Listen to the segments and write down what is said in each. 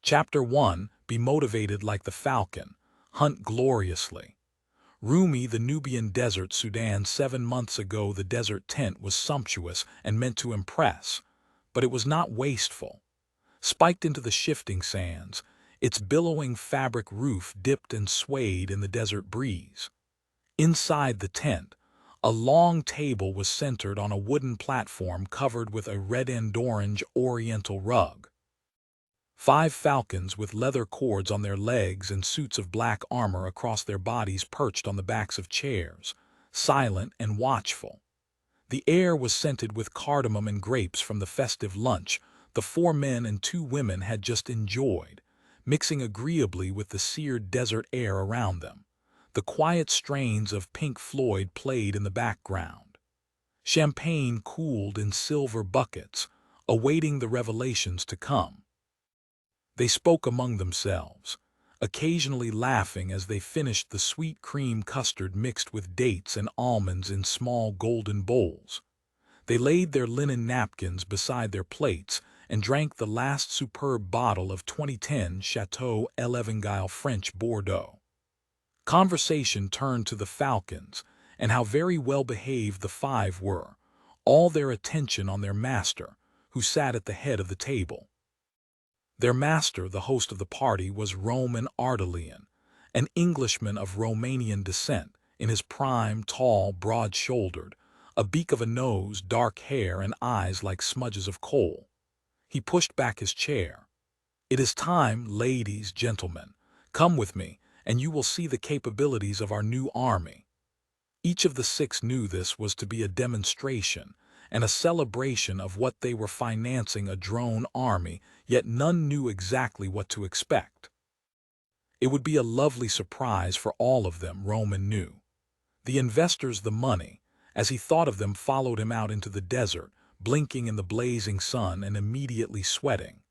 Chapter 1. Be motivated like the falcon. Hunt gloriously. Rumi, the Nubian desert, Sudan. 7 months ago the desert tent was sumptuous and meant to impress, but it was not wasteful. Spiked into the shifting sands, its billowing fabric roof dipped and swayed in the desert breeze. Inside the tent, a long table was centered on a wooden platform covered with a red and orange oriental rug. 5 falcons with leather cords on their legs and suits of black armor across their bodies perched on the backs of chairs, silent and watchful. The air was scented with cardamom and grapes from the festive lunch the 4 men and 2 women had just enjoyed, mixing agreeably with the seared desert air around them. The quiet strains of Pink Floyd played in the background. Champagne cooled in silver buckets, awaiting the revelations to come. They spoke among themselves, occasionally laughing as they finished the sweet cream custard mixed with dates and almonds in small golden bowls. They laid their linen napkins beside their plates and drank the last superb bottle of 2010 Chateau Elevingile French Bordeaux. Conversation turned to the falcons and how very well behaved the 5 were, all their attention on their master, who sat at the head of the table. Their master, the host of the party, was Roman Ardelian, an Englishman of Romanian descent, in his prime, tall, broad-shouldered, a beak of a nose, dark hair, and eyes like smudges of coal. He pushed back his chair. "It is time, ladies, gentlemen. Come with me, and you will see the capabilities of our new army." Each of the 6 knew this was to be a demonstration and a celebration of what they were financing, a drone army, yet none knew exactly what to expect. It would be a lovely surprise for all of them, Roman knew. The investors, the money, as he thought of them, followed him out into the desert, blinking in the blazing sun and immediately sweating.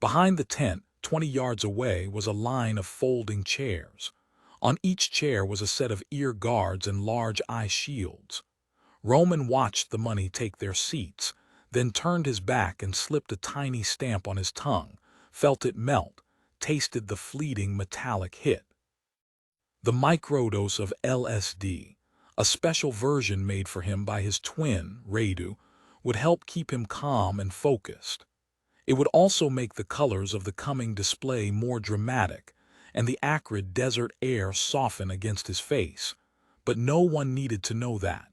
Behind the tent, 20 yards away, was a line of folding chairs. On each chair was a set of ear guards and large eye shields. Roman watched the money take their seats, then turned his back and slipped a tiny stamp on his tongue, felt it melt, tasted the fleeting metallic hit. The microdose of LSD, a special version made for him by his twin, Radu, would help keep him calm and focused. It would also make the colors of the coming display more dramatic, and the acrid desert air soften against his face, but no one needed to know that.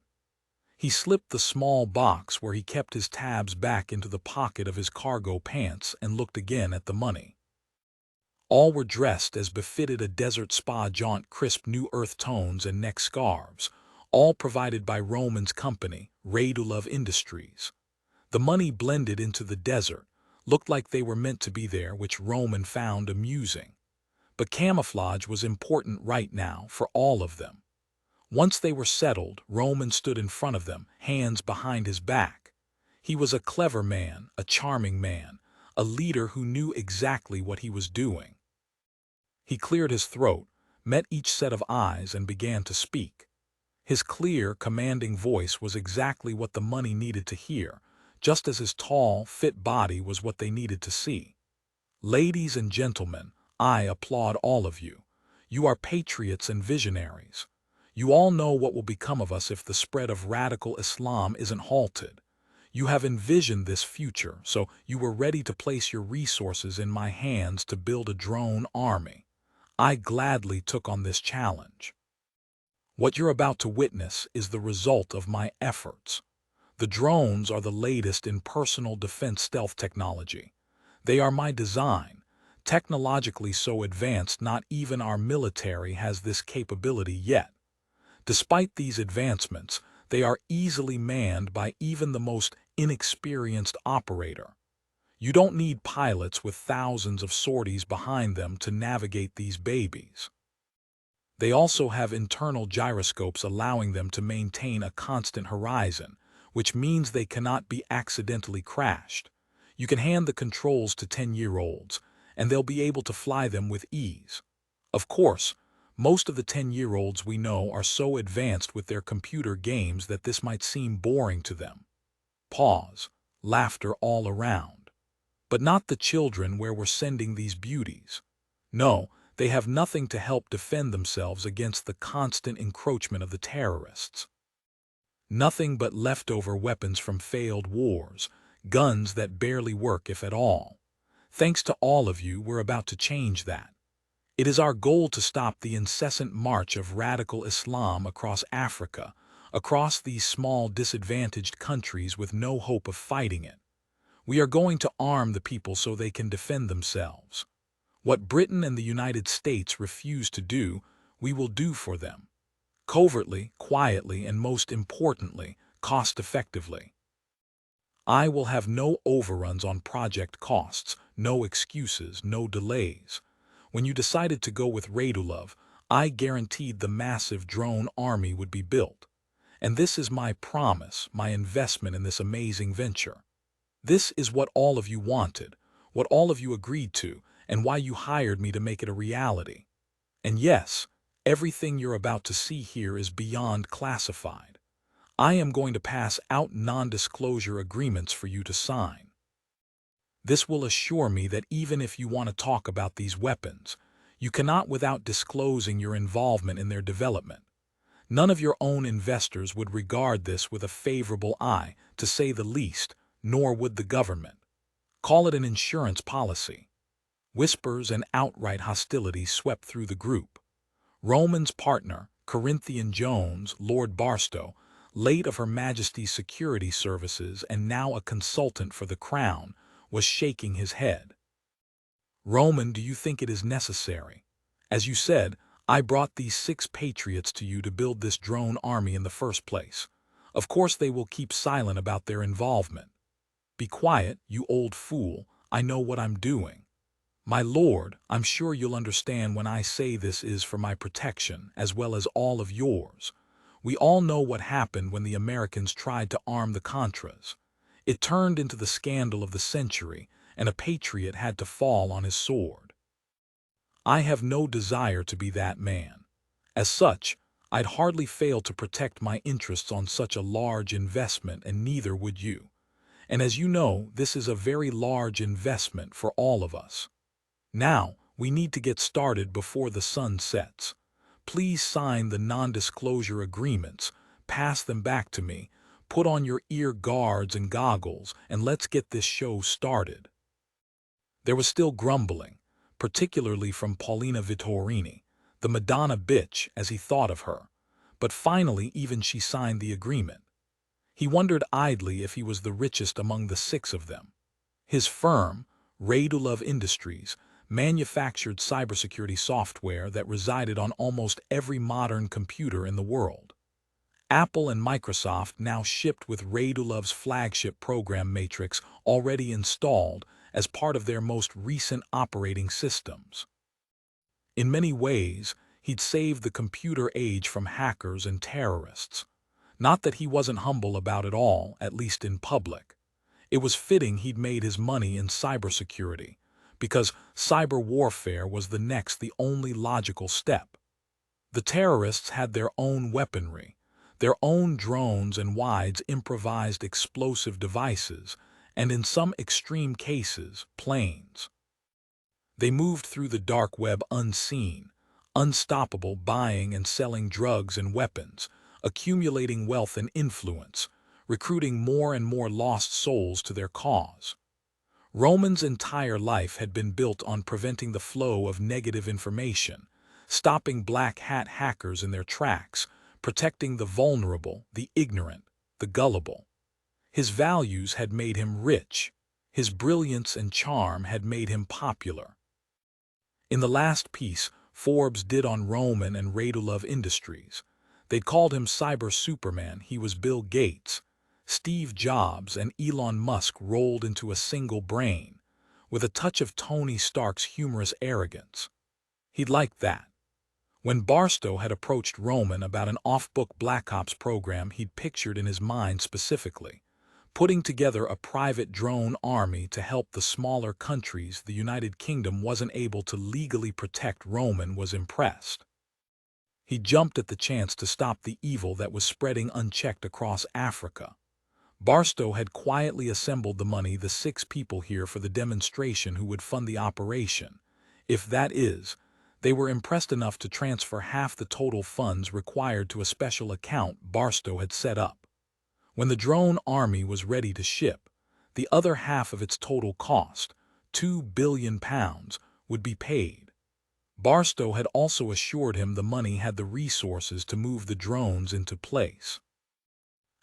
He slipped the small box where he kept his tabs back into the pocket of his cargo pants and looked again at the money. All were dressed as befitted a desert spa jaunt, crisp new earth tones and neck scarves, all provided by Roman's company, Radulov Industries. The money blended into the desert, looked like they were meant to be there, which Roman found amusing. But camouflage was important right now for all of them. Once they were settled, Roman stood in front of them, hands behind his back. He was a clever man, a charming man, a leader who knew exactly what he was doing. He cleared his throat, met each set of eyes, and began to speak. His clear, commanding voice was exactly what the money needed to hear, just as his tall, fit body was what they needed to see. "Ladies and gentlemen, I applaud all of you. You are patriots and visionaries. You all know what will become of us if the spread of radical Islam isn't halted. You have envisioned this future, so you were ready to place your resources in my hands to build a drone army. I gladly took on this challenge. What you're about to witness is the result of my efforts. The drones are the latest in personal defense stealth technology. They are my design, technologically so advanced not even our military has this capability yet. Despite these advancements, they are easily manned by even the most inexperienced operator. You don't need pilots with thousands of sorties behind them to navigate these babies. They also have internal gyroscopes allowing them to maintain a constant horizon, which means they cannot be accidentally crashed. You can hand the controls to 10-year-olds, and they'll be able to fly them with ease. Of course, most of the 10-year-olds we know are so advanced with their computer games that this might seem boring to them. Pause. Laughter all around. But not the children where we're sending these beauties. No, they have nothing to help defend themselves against the constant encroachment of the terrorists. Nothing but leftover weapons from failed wars, guns that barely work if at all. Thanks to all of you, we're about to change that. It is our goal to stop the incessant march of radical Islam across Africa, across these small disadvantaged countries with no hope of fighting it. We are going to arm the people so they can defend themselves. What Britain and the United States refuse to do, we will do for them. Covertly, quietly, and most importantly, cost-effectively. I will have no overruns on project costs, no excuses, no delays. When you decided to go with Radulov, I guaranteed the massive drone army would be built. And this is my promise, my investment in this amazing venture. This is what all of you wanted, what all of you agreed to, and why you hired me to make it a reality. And yes, everything you're about to see here is beyond classified. I am going to pass out non-disclosure agreements for you to sign. This will assure me that even if you want to talk about these weapons, you cannot without disclosing your involvement in their development. None of your own investors would regard this with a favorable eye, to say the least, nor would the government. Call it an insurance policy. Whispers and outright hostility swept through the group. Roman's partner, Corinthian Jones, Lord Barstow, late of Her Majesty's Security Services and now a consultant for the Crown, was shaking his head. Roman, do you think it is necessary? As you said, I brought these 6 patriots to you to build this drone army in the first place. Of course they will keep silent about their involvement. Be quiet, you old fool, I know what I'm doing. My lord, I'm sure you'll understand when I say this is for my protection, as well as all of yours. We all know what happened when the Americans tried to arm the Contras. It turned into the scandal of the century, and a patriot had to fall on his sword. I have no desire to be that man. As such, I'd hardly fail to protect my interests on such a large investment, and neither would you. And as you know, this is a very large investment for all of us. Now, we need to get started before the sun sets. Please sign the non-disclosure agreements, pass them back to me, put on your ear guards and goggles, and let's get this show started. There was still grumbling, particularly from Paulina Vittorini, the Madonna bitch as he thought of her, but finally even she signed the agreement. He wondered idly if he was the richest among the 6 of them. His firm, Radulov Industries, manufactured cybersecurity software that resided on almost every modern computer in the world. Apple and Microsoft now shipped with Radulov's flagship program Matrix already installed as part of their most recent operating systems. In many ways, he'd saved the computer age from hackers and terrorists. Not that he wasn't humble about it all, at least in public. It was fitting he'd made his money in cybersecurity, because cyber warfare was the only logical step. The terrorists had their own weaponry, their own drones and wides improvised explosive devices, and in some extreme cases, planes. They moved through the dark web unseen, unstoppable, buying and selling drugs and weapons, accumulating wealth and influence, recruiting more and more lost souls to their cause. Roman's entire life had been built on preventing the flow of negative information, stopping black hat hackers in their tracks, protecting the vulnerable, the ignorant, the gullible. His values had made him rich. His brilliance and charm had made him popular. In the last piece Forbes did on Roman and Radulov Industries, they'd called him Cyber Superman. He was Bill Gates, Steve Jobs, and Elon Musk rolled into a single brain, with a touch of Tony Stark's humorous arrogance. He'd liked that. When Barstow had approached Roman about an off-book Black Ops program he'd pictured in his mind specifically, putting together a private drone army to help the smaller countries the United Kingdom wasn't able to legally protect, Roman was impressed. He jumped at the chance to stop the evil that was spreading unchecked across Africa. Barstow had quietly assembled the money, the 6 people here for the demonstration who would fund the operation. If that is, they were impressed enough to transfer half the total funds required to a special account Barstow had set up. When the drone army was ready to ship, the other half of its total cost, £2 billion, would be paid. Barstow had also assured him the money had the resources to move the drones into place.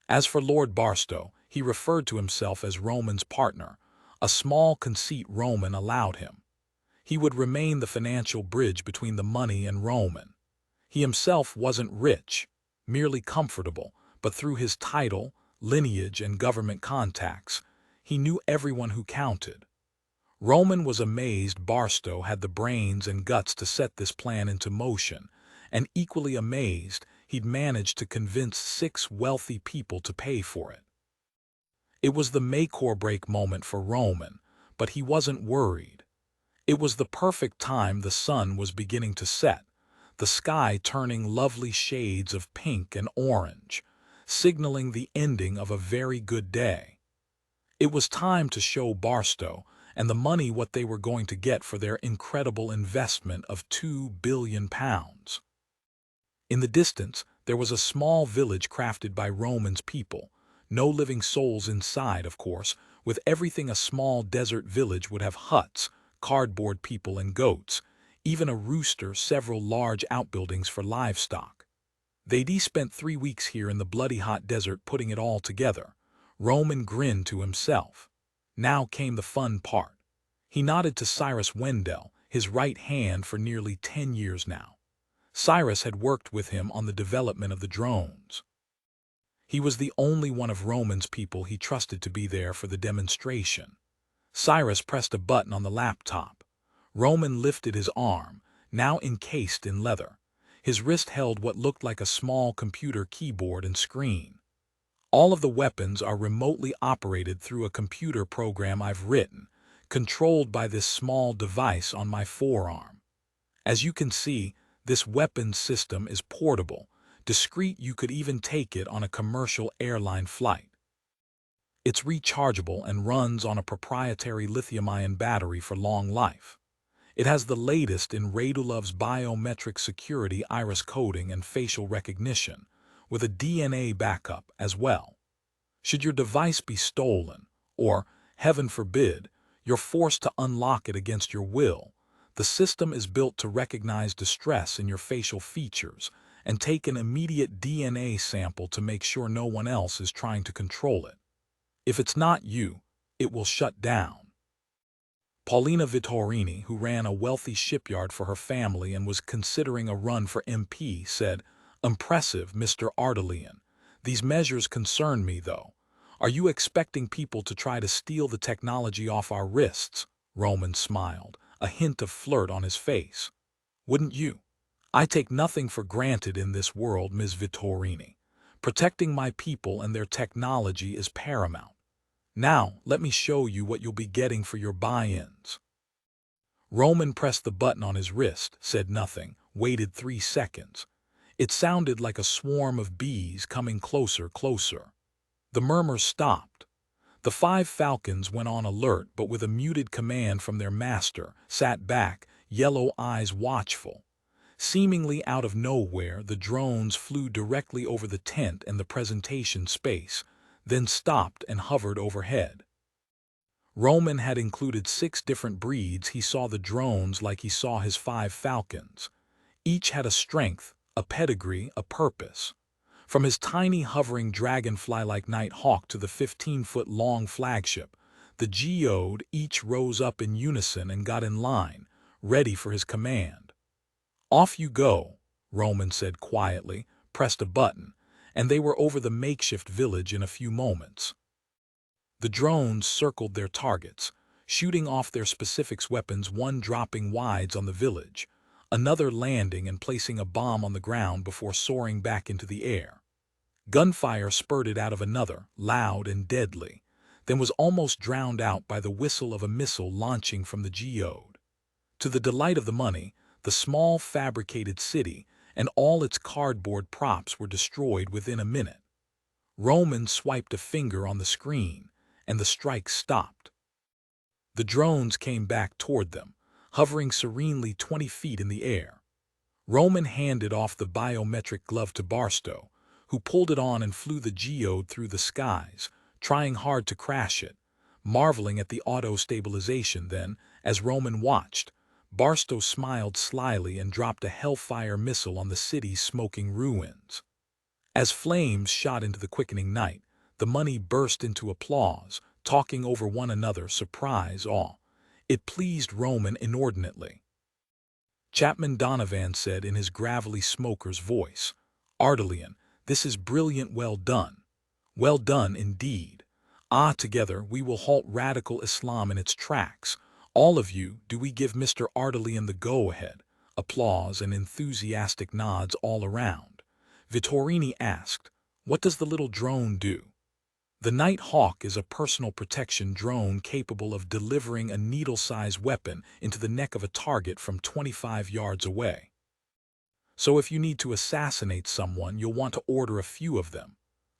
As for Lord Barstow, he referred to himself as Roman's partner, a small conceit Roman allowed him. He would remain the financial bridge between the money and Roman. He himself wasn't rich, merely comfortable, but through his title, lineage, and government contacts, he knew everyone who counted. Roman was amazed Barstow had the brains and guts to set this plan into motion, and equally amazed he'd managed to convince 6 wealthy people to pay for it. It was the make-or-break moment for Roman, but he wasn't worried. It was the perfect time. The sun was beginning to set, the sky turning lovely shades of pink and orange, signaling the ending of a very good day. It was time to show Barstow and the money what they were going to get for their incredible investment of £2 billion. In the distance, there was a small village crafted by Roman's people. No living souls inside, of course, with everything a small desert village would have: huts, cardboard people and goats, even a rooster, several large outbuildings for livestock. They'd spent 3 weeks here in the bloody hot desert putting it all together. Roman grinned to himself. Now came the fun part. He nodded to Cyrus Wendell, his right hand for nearly 10 years now. Cyrus had worked with him on the development of the drones. He was the only one of Roman's people he trusted to be there for the demonstration. Cyrus pressed a button on the laptop. Roman lifted his arm, now encased in leather. His wrist held what looked like a small computer keyboard and screen. All of the weapons are remotely operated through a computer program I've written, controlled by this small device on my forearm. As you can see, this weapons system is portable, discreet. You could even take it on a commercial airline flight. It's rechargeable and runs on a proprietary lithium-ion battery for long life. It has the latest in Radulov's biometric security, iris coding, and facial recognition, with a DNA backup as well. Should your device be stolen, or, heaven forbid, you're forced to unlock it against your will, the system is built to recognize distress in your facial features and take an immediate DNA sample to make sure no one else is trying to control it. If it's not you, it will shut down. Paulina Vittorini, who ran a wealthy shipyard for her family and was considering a run for MP, said, "Impressive, Mr. Ardelian. These measures concern me, though. Are you expecting people to try to steal the technology off our wrists?" Roman smiled, a hint of flirt on his face. "Wouldn't you? I take nothing for granted in this world, Ms. Vittorini. Protecting my people and their technology is paramount. Now, let me show you what you'll be getting for your buy-ins." Roman pressed the button on his wrist, said nothing, waited 3 seconds. It sounded like a swarm of bees coming closer, closer. The murmurs stopped. The 5 falcons went on alert, but with a muted command from their master, sat back, yellow eyes watchful. Seemingly out of nowhere, the drones flew directly over the tent and the presentation space, then stopped and hovered overhead. Roman had included 6 different breeds. He saw the drones like he saw his 5 falcons. Each had a strength, a pedigree, a purpose. From his tiny hovering dragonfly-like Night Hawk to the 15-foot-long flagship, the geode each rose up in unison and got in line, ready for his command. "Off you go," Roman said quietly, pressed a button, and they were over the makeshift village in a few moments. The drones circled their targets, shooting off their specifics weapons, one dropping wides on the village, another landing and placing a bomb on the ground before soaring back into the air. Gunfire spurted out of another, loud and deadly, then was almost drowned out by the whistle of a missile launching from the geode. To the delight of the money, the small fabricated city and all its cardboard props were destroyed within a minute. Roman swiped a finger on the screen, and the strike stopped. The drones came back toward them, hovering serenely 20 feet in the air. Roman handed off the biometric glove to Barstow, who pulled it on and flew the geode through the skies, trying hard to crash it, marveling at the auto-stabilization. Then, as Roman watched, Barstow smiled slyly and dropped a Hellfire missile on the city's smoking ruins. As flames shot into the quickening night, the money burst into applause, talking over one another, surprise, awe. It pleased Roman inordinately. Chapman Donovan said in his gravelly smoker's voice, "Ardelian, this is brilliant, well done. Well done indeed. Ah, together we will halt radical Islam in its tracks. All of you, do we give Mr. Ardelian the go-ahead?" Applause and enthusiastic nods all around. Vittorini asked, "What does the little drone do?" The Night Hawk is a personal protection drone capable of delivering a needle-sized weapon into the neck of a target from 25 yards away. So if you need to assassinate someone, you'll want to order a few of them.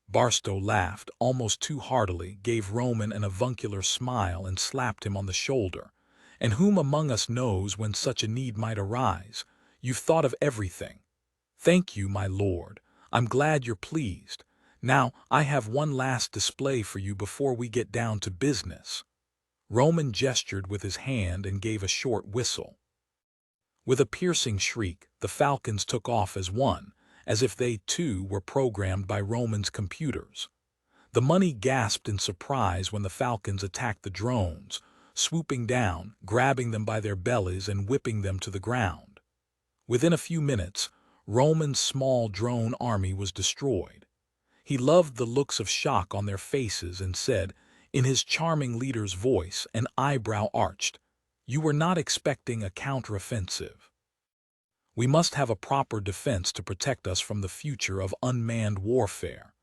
Barstow laughed, almost too heartily, gave Roman an avuncular smile and slapped him on the shoulder. "And whom among us knows when such a need might arise? You've thought of everything. Thank you, my lord. I'm glad you're pleased. Now, I have one last display for you before we get down to business." Roman gestured with his hand and gave a short whistle. With a piercing shriek, the falcons took off as one, as if they too were programmed by Roman's computers. The money gasped in surprise when the falcons attacked the drones, swooping down, grabbing them by their bellies and whipping them to the ground. Within a few minutes, Roman's small drone army was destroyed. He loved the looks of shock on their faces and said, in his charming leader's voice, an eyebrow arched, "You were not expecting a counteroffensive. We must have a proper defense to protect us from the future of unmanned warfare.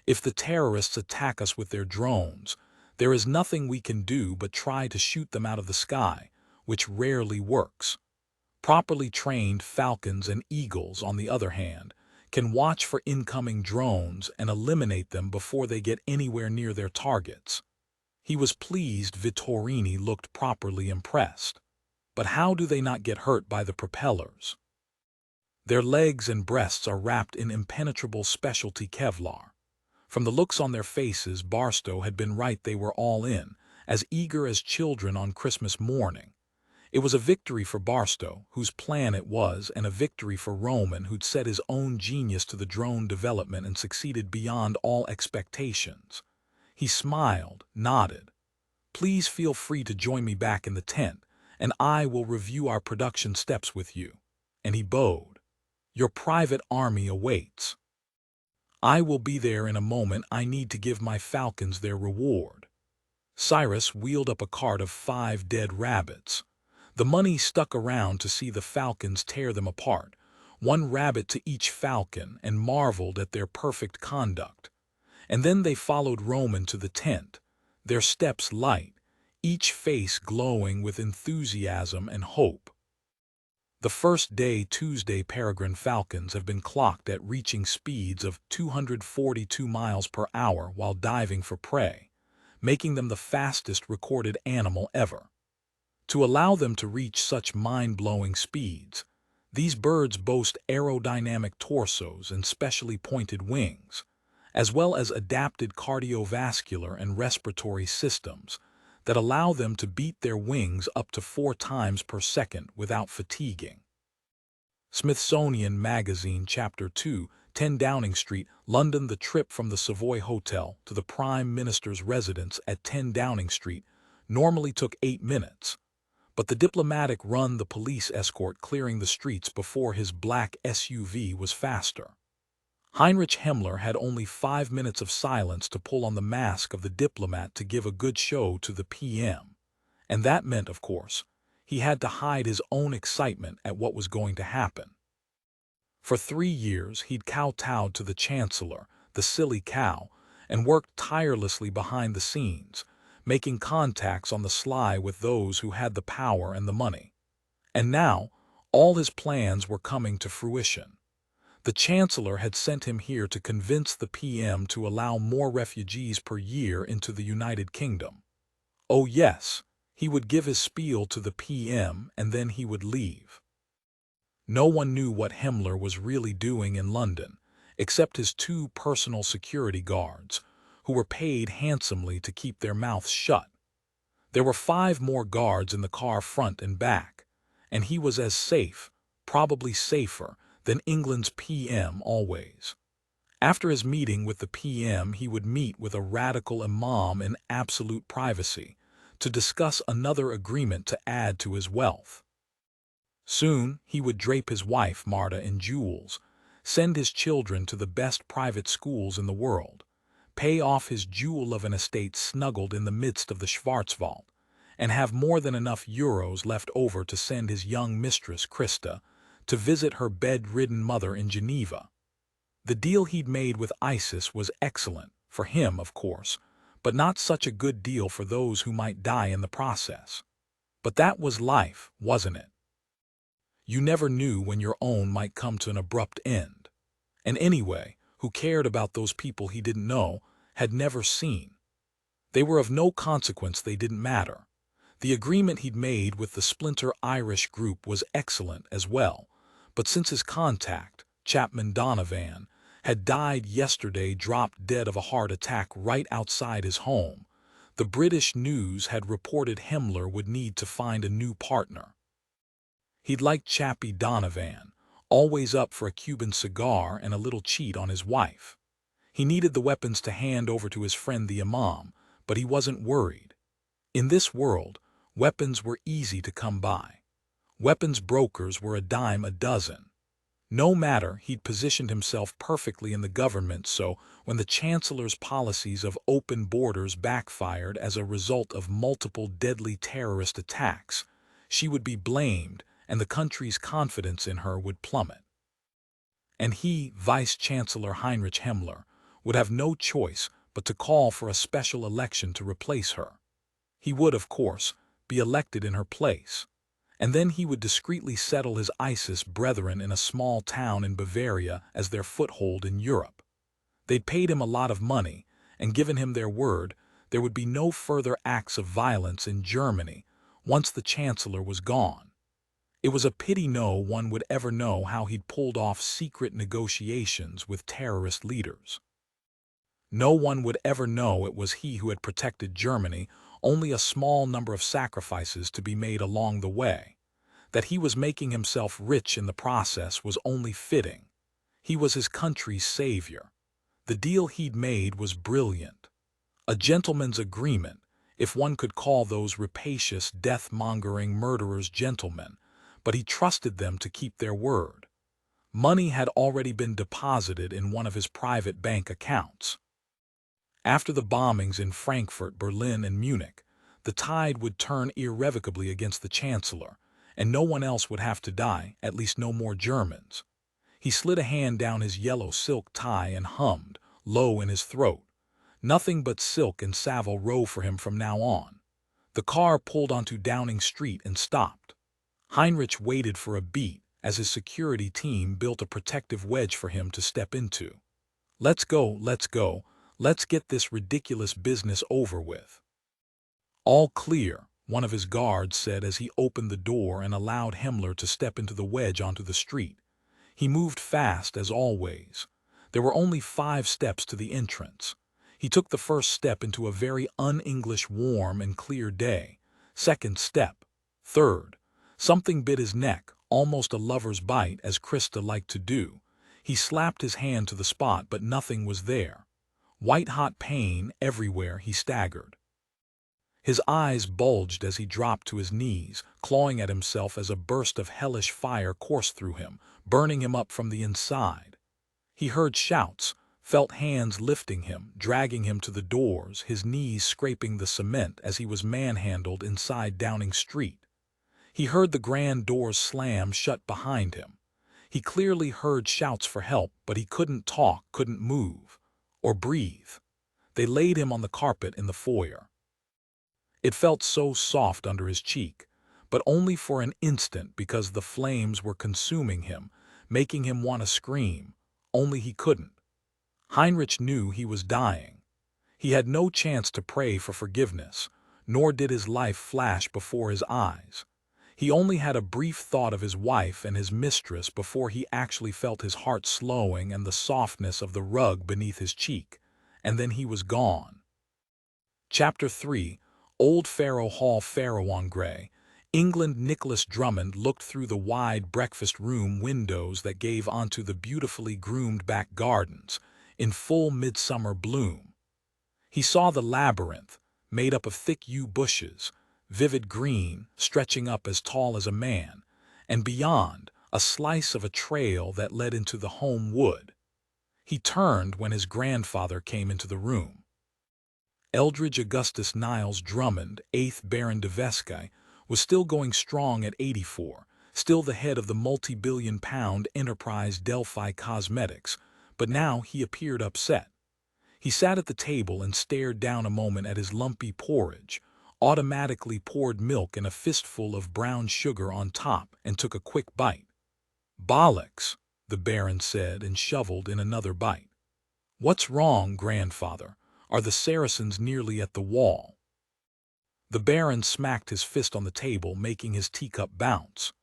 If the terrorists attack us with their drones, there is nothing we can do but try to shoot them out of the sky, which rarely works. Properly trained falcons and eagles, on the other hand, can watch for incoming drones and eliminate them before they get anywhere near their targets." He was pleased Vittorini looked properly impressed. "But how do they not get hurt by the propellers?" "Their legs and breasts are wrapped in impenetrable specialty Kevlar." From the looks on their faces, Barstow had been right. They were all in, as eager as children on Christmas morning. It was a victory for Barstow, whose plan it was, and a victory for Roman, who'd set his own genius to the drone development and succeeded beyond all expectations. He smiled, nodded. "Please feel free to join me back in the tent, and I will review our production steps with you." And he bowed. "Your private army awaits. I will be there in a moment. I need to give my falcons their reward." Cyrus wheeled up a cart of 5 dead rabbits. The money stuck around to see the falcons tear them apart, 1 rabbit to each falcon, and marveled at their perfect conduct. And then they followed Roman to the tent, their steps light, each face glowing with enthusiasm and hope. The first day, Tuesday, peregrine falcons have been clocked at reaching speeds of 242 miles per hour while diving for prey, making them the fastest recorded animal ever. To allow them to reach such mind-blowing speeds, these birds boast aerodynamic torsos and specially pointed wings, as well as adapted cardiovascular and respiratory systems that allow them to beat their wings up to 4 times per second without fatiguing. Smithsonian Magazine, Chapter 2, 10 Downing Street, London. The trip from the Savoy Hotel to the Prime Minister's residence at 10 Downing Street normally took 8 minutes. But the diplomatic run, the police escort clearing the streets before his black SUV, was faster. Heinrich Himmler had only 5 minutes of silence to pull on the mask of the diplomat to give a good show to the PM. And that meant, of course, he had to hide his own excitement at what was going to happen. For 3 years he'd kowtowed to the Chancellor, the silly cow, and worked tirelessly behind the scenes, making contacts on the sly with those who had the power and the money. And now, all his plans were coming to fruition. The Chancellor had sent him here to convince the PM to allow more refugees per year into the United Kingdom. Oh yes, he would give his spiel to the PM and then he would leave. No one knew what Himmler was really doing in London, except his 2 personal security guards, who were paid handsomely to keep their mouths shut. There were 5 more guards in the car front and back, and he was as safe, probably safer, than England's PM always. After his meeting with the PM, he would meet with a radical imam in absolute privacy to discuss another agreement to add to his wealth. Soon, he would drape his wife, Marta, in jewels, send his children to the best private schools in the world, pay off his jewel of an estate snuggled in the midst of the Schwarzwald, and have more than enough euros left over to send his young mistress, Christa, to visit her bedridden mother in Geneva. The deal he'd made with ISIS was excellent, for him, of course, but not such a good deal for those who might die in the process. But that was life, wasn't it? You never knew when your own might come to an abrupt end. And anyway, who cared about those people he didn't know, had never seen? They were of no consequence, they didn't matter. The agreement he'd made with the splinter Irish group was excellent as well, but since his contact, Chapman Donovan, had died yesterday, dropped dead of a heart attack right outside his home, the British news had reported Himmler would need to find a new partner. He'd liked Chappie Donovan, always up for a Cuban cigar and a little cheat on his wife. He needed the weapons to hand over to his friend the imam, but he wasn't worried. In this world, weapons were easy to come by. Weapons brokers were a dime a dozen. No matter, he'd positioned himself perfectly in the government, so when the Chancellor's policies of open borders backfired as a result of multiple deadly terrorist attacks, she would be blamed and the country's confidence in her would plummet. And he, Vice-Chancellor Heinrich Himmler, would have no choice but to call for a special election to replace her. He would, of course, be elected in her place, and then he would discreetly settle his ISIS brethren in a small town in Bavaria as their foothold in Europe. They'd paid him a lot of money and given him their word there would be no further acts of violence in Germany once the Chancellor was gone. It was a pity no one would ever know how he'd pulled off secret negotiations with terrorist leaders. No one would ever know it was he who had protected Germany, only a small number of sacrifices to be made along the way. That he was making himself rich in the process was only fitting. He was his country's savior. The deal he'd made was brilliant. A gentleman's agreement, if one could call those rapacious, death-mongering murderers gentlemen, but he trusted them to keep their word. Money had already been deposited in one of his private bank accounts. After the bombings in Frankfurt, Berlin, and Munich, the tide would turn irrevocably against the Chancellor, and no one else would have to die, at least no more Germans. He slid a hand down his yellow silk tie and hummed, low in his throat. Nothing but silk and Savile Row for him from now on. The car pulled onto Downing Street and stopped. Heinrich waited for a beat as his security team built a protective wedge for him to step into. Let's go, let's get this ridiculous business over with. All clear, one of his guards said as he opened the door and allowed Himmler to step into the wedge onto the street. He moved fast as always. There were only 5 steps to the entrance. He took the first step into a very un-English warm and clear day. Second step. Third. Something bit his neck, almost a lover's bite, as Christa liked to do. He slapped his hand to the spot, but nothing was there. White-hot pain everywhere. He staggered. His eyes bulged as he dropped to his knees, clawing at himself as a burst of hellish fire coursed through him, burning him up from the inside. He heard shouts, felt hands lifting him, dragging him to the doors, his knees scraping the cement as he was manhandled inside Downing Street. He heard the grand doors slam shut behind him. He clearly heard shouts for help, but he couldn't talk, couldn't move, or breathe. They laid him on the carpet in the foyer. It felt so soft under his cheek, but only for an instant because the flames were consuming him, making him want to scream, only he couldn't. Heinrich knew he was dying. He had no chance to pray for forgiveness, nor did his life flash before his eyes. He only had a brief thought of his wife and his mistress before he actually felt his heart slowing and the softness of the rug beneath his cheek, and then he was gone. Chapter 3. Old Pharaoh Hall. Pharaoh England. Nicholas Drummond looked through the wide breakfast room windows that gave onto the beautifully groomed back gardens, in full midsummer bloom. He saw the labyrinth, made up of thick yew bushes, vivid green, stretching up as tall as a man, and beyond, a slice of a trail that led into the home wood. He turned when his grandfather came into the room. Eldridge Augustus Niles Drummond, 8th Baron de Vesci, was still going strong at 84, still the head of the multi-billion-pound enterprise Delphi Cosmetics, but now he appeared upset. He sat at the table and stared down a moment at his lumpy porridge, automatically poured milk and a fistful of brown sugar on top, and took a quick bite. "Bollocks," the Baron said, and shoveled in another bite. "What's wrong, grandfather? Are the Saracens nearly at the wall?" The Baron smacked his fist on the table, making his teacup bounce.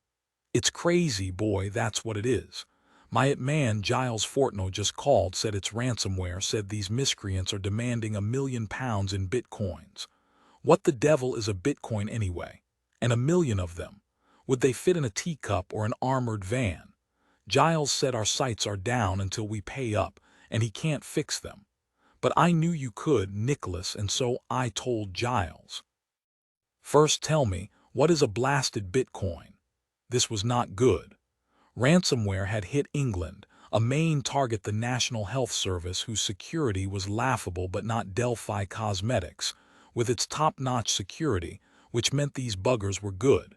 "It's crazy, boy, that's what it is. My man Giles Fortno just called, said it's ransomware, said these miscreants are demanding £1 million in bitcoins. What the devil is a bitcoin anyway? And 1 million of them? Would they fit in a teacup or an armored van? Giles said our sites are down until we pay up, and he can't fix them. But I knew you could, Nicholas, and so I told Giles. First tell me, what is a blasted bitcoin?" This was not good. Ransomware had hit England, a main target, the National Health Service, whose security was laughable, but not Delphi Cosmetics, with its top-notch security, which meant these buggers were good.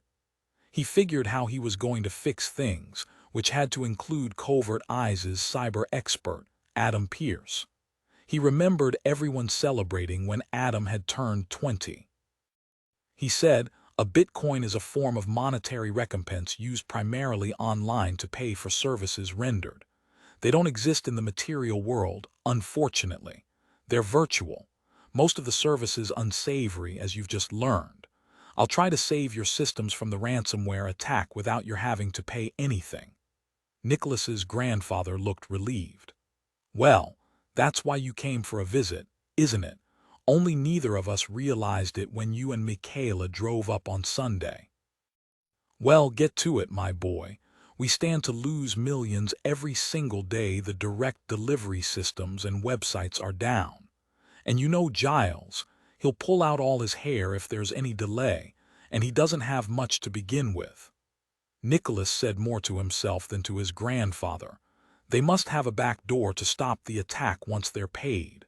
He figured how he was going to fix things, which had to include Covert Eyes' cyber expert, Adam Pierce. He remembered everyone celebrating when Adam had turned 20. He said, "A bitcoin is a form of monetary recompense used primarily online to pay for services rendered. They don't exist in the material world, unfortunately. They're virtual. Most of the services unsavory, as you've just learned. I'll try to save your systems from the ransomware attack without your having to pay anything." Nicholas's grandfather looked relieved. "Well, that's why you came for a visit, isn't it? Only neither of us realized it when you and Michaela drove up on Sunday." "Well, get to it, my boy. We stand to lose millions every single day the direct delivery systems and websites are down. And you know Giles, he'll pull out all his hair if there's any delay, and he doesn't have much to begin with." Nicholas said more to himself than to his grandfather. They must have a back door to stop the attack once they're paid.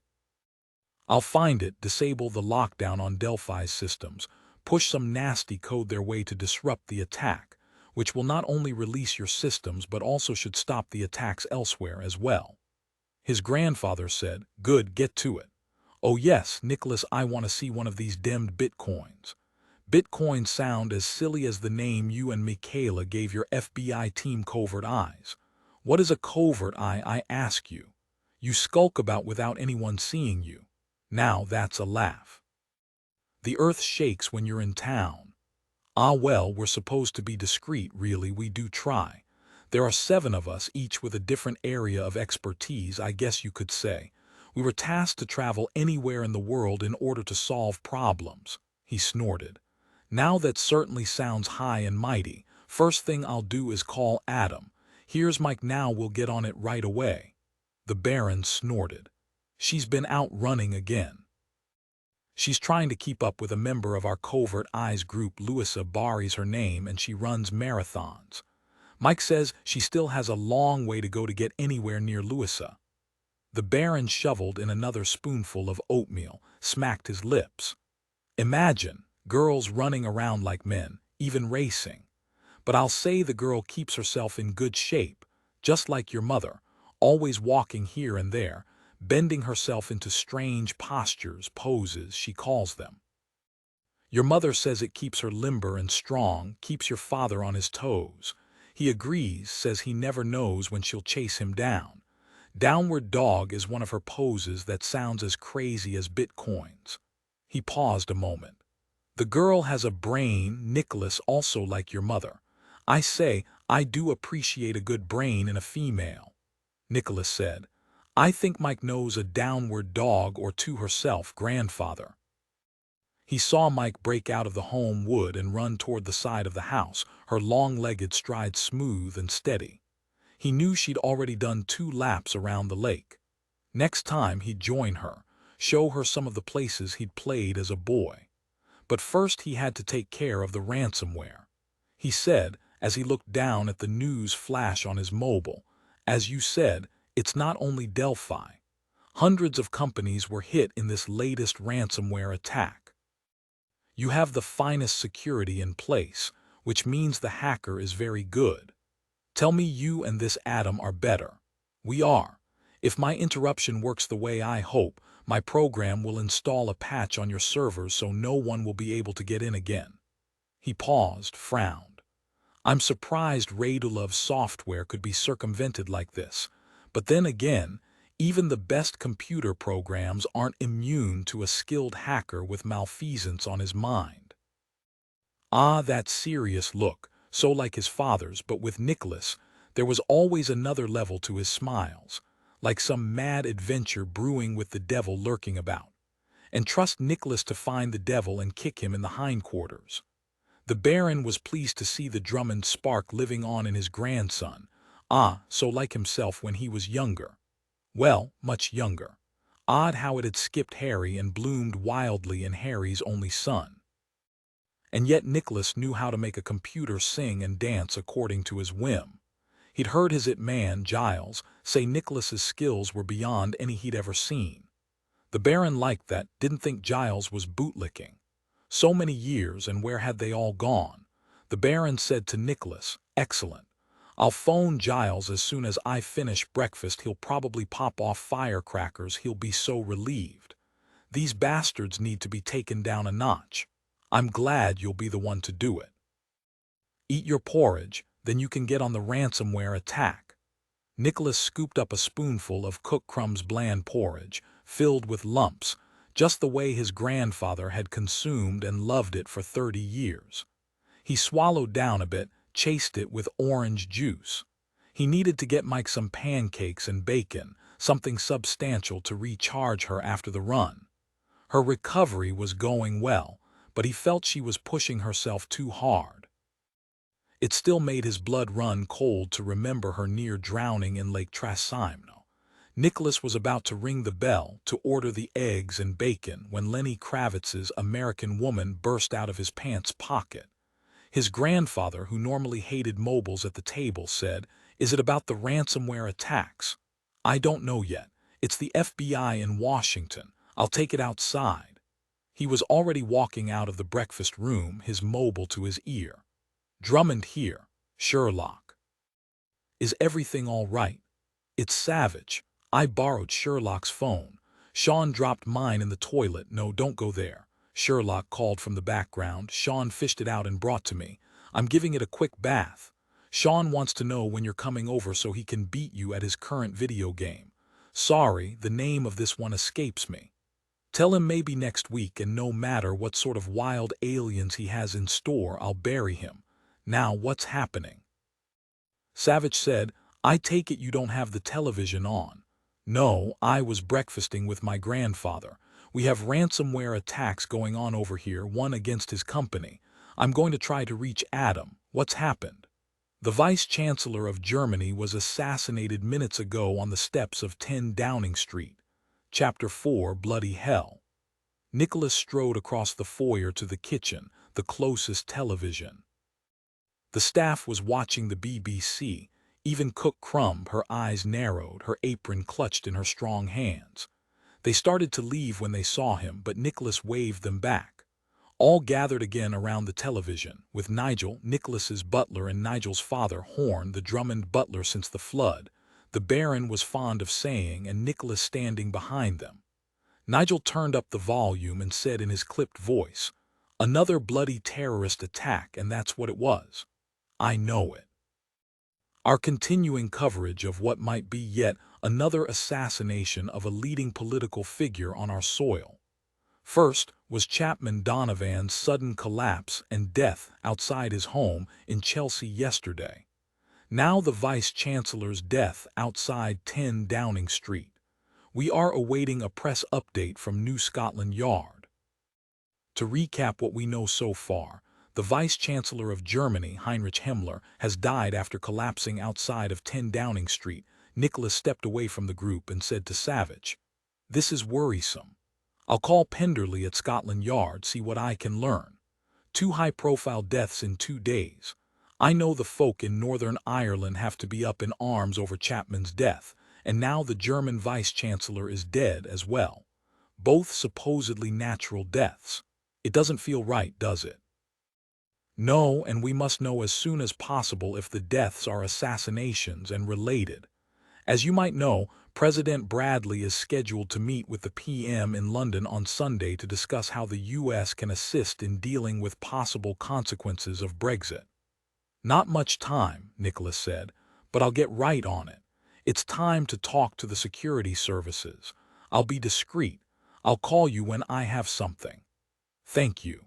"I'll find it, disable the lockdown on Delphi's systems, push some nasty code their way to disrupt the attack, which will not only release your systems but also should stop the attacks elsewhere as well." His grandfather said, "Good, get to it." "Oh yes, Nicholas, I want to see one of these demmed bitcoins." "Bitcoins sound as silly as the name you and Michaela gave your FBI team, Covert Eyes. What is a covert eye, I ask you? You skulk about without anyone seeing you. Now that's a laugh. The earth shakes when you're in town. Ah well, we're supposed to be discreet, really, we do try. There are 7 of us, each with a different area of expertise, I guess you could say. We were tasked to travel anywhere in the world in order to solve problems." He snorted. "Now that certainly sounds high and mighty. First thing I'll do is call Adam. Here's Mike, now we'll get on it right away." The Baron snorted. "She's been out running again. She's trying to keep up with a member of our Covert Eyes group. Louisa Barry's her name, and she runs marathons. Mike says she still has a long way to go to get anywhere near Louisa." The Baron shoveled in another spoonful of oatmeal, smacked his lips. "Imagine, girls running around like men, even racing. But I'll say the girl keeps herself in good shape, just like your mother, always walking here and there, bending herself into strange postures, poses, she calls them. Your mother says it keeps her limber and strong, keeps your father on his toes. He agrees, says he never knows when she'll chase him down. Downward dog is one of her poses that sounds as crazy as Bitcoins. He paused a moment. The girl has a brain, Nicholas, also like your mother. I say, I do appreciate a good brain in a female. Nicholas said, I think Mike knows a downward dog or two herself, grandfather. He saw Mike break out of the home wood and run toward the side of the house, her long-legged stride smooth and steady. He knew she'd already done 2 laps around the lake. Next time he'd join her, show her some of the places he'd played as a boy. But first he had to take care of the ransomware. He said, as he looked down at the news flash on his mobile, as you said, it's not only Delphi. Hundreds of companies were hit in this latest ransomware attack. You have the finest security in place, which means the hacker is very good. Tell me you and this Adam are better. We are. If my interruption works the way I hope, my program will install a patch on your servers so no one will be able to get in again. He paused, frowned. I'm surprised Radulov's software could be circumvented like this. But then again, even the best computer programs aren't immune to a skilled hacker with malfeasance on his mind. Ah, that serious look, so like his father's, but with Nicholas, there was always another level to his smiles, like some mad adventure brewing with the devil lurking about. And trust Nicholas to find the devil and kick him in the hindquarters. The Baron was pleased to see the Drummond spark living on in his grandson, so like himself when he was younger. Well, much younger. Odd how it had skipped Harry and bloomed wildly in Harry's only son. And yet Nicholas knew how to make a computer sing and dance according to his whim. He'd heard his it man, Giles, say Nicholas's skills were beyond any he'd ever seen. The Baron liked that, didn't think Giles was bootlicking. So many years, and where had they all gone? The Baron said to Nicholas, excellent. I'll phone Giles as soon as I finish breakfast. He'll probably pop off firecrackers. He'll be so relieved. These bastards need to be taken down a notch. I'm glad you'll be the one to do it. Eat your porridge, then you can get on the ransomware attack. Nicholas scooped up a spoonful of Cook Crumb's bland porridge, filled with lumps, just the way his grandfather had consumed and loved it for 30 years. He swallowed down a bit, chased it with orange juice. He needed to get Mike some pancakes and bacon, something substantial to recharge her after the run. Her recovery was going well, but he felt she was pushing herself too hard. It still made his blood run cold to remember her near drowning in Lake Trasimeno. Nicholas was about to ring the bell to order the eggs and bacon when Lenny Kravitz's American Woman burst out of his pants pocket. His grandfather, who normally hated mobiles at the table, said, "Is it about the ransomware attacks?" "I don't know yet. It's the FBI in Washington. I'll take it outside." He was already walking out of the breakfast room, his mobile to his ear. "Drummond here. Sherlock." "Is everything all right?" "It's Savage. I borrowed Sherlock's phone. Sean dropped mine in the toilet. No, don't go there." Sherlock called from the background. "Sean fished it out and brought to me. I'm giving it a quick bath. Sean wants to know when you're coming over so he can beat you at his current video game. Sorry, the name of this one escapes me. Tell him maybe next week, and no matter what sort of wild aliens he has in store, I'll bury him. Now what's happening?" Savage said, "I take it you don't have the television on." "No, I was breakfasting with my grandfather. We have ransomware attacks going on over here, one against his company. I'm going to try to reach Adam. What's happened?" "The Vice-Chancellor of Germany was assassinated minutes ago on the steps of 10 Downing Street. Chapter 4, Bloody Hell." Nicholas strode across the foyer to the kitchen, the closest television. The staff was watching the BBC. Even Cook Crumb, her eyes narrowed, her apron clutched in her strong hands. They started to leave when they saw him, but Nicholas waved them back. All gathered again around the television, with Nigel, Nicholas's butler, and Nigel's father, Horn, the Drummond butler since the flood, the Baron was fond of saying, and Nicholas standing behind them. Nigel turned up the volume and said in his clipped voice, "Another bloody terrorist attack, and that's what it was." "I know it." Our continuing coverage of what might be yet another assassination of a leading political figure on our soil. First was Chapman Donovan's sudden collapse and death outside his home in Chelsea yesterday. Now the Vice-Chancellor's death outside 10 Downing Street. We are awaiting a press update from New Scotland Yard. To recap what we know so far, the Vice-Chancellor of Germany, Heinrich Himmler, has died after collapsing outside of 10 Downing Street. Nicholas stepped away from the group and said to Savage, "This is worrisome. I'll call Penderley at Scotland Yard, see what I can learn. 2 high-profile deaths in 2 days. I know the folk in Northern Ireland have to be up in arms over Chapman's death, and now the German Vice-Chancellor is dead as well. Both supposedly natural deaths. It doesn't feel right, does it?" "No, and we must know as soon as possible if the deaths are assassinations and related. As you might know, President Bradley is scheduled to meet with the PM in London on Sunday to discuss how the US can assist in dealing with possible consequences of Brexit." "Not much time," Nicholas said, "but I'll get right on it. It's time to talk to the security services. I'll be discreet. I'll call you when I have something." "Thank you."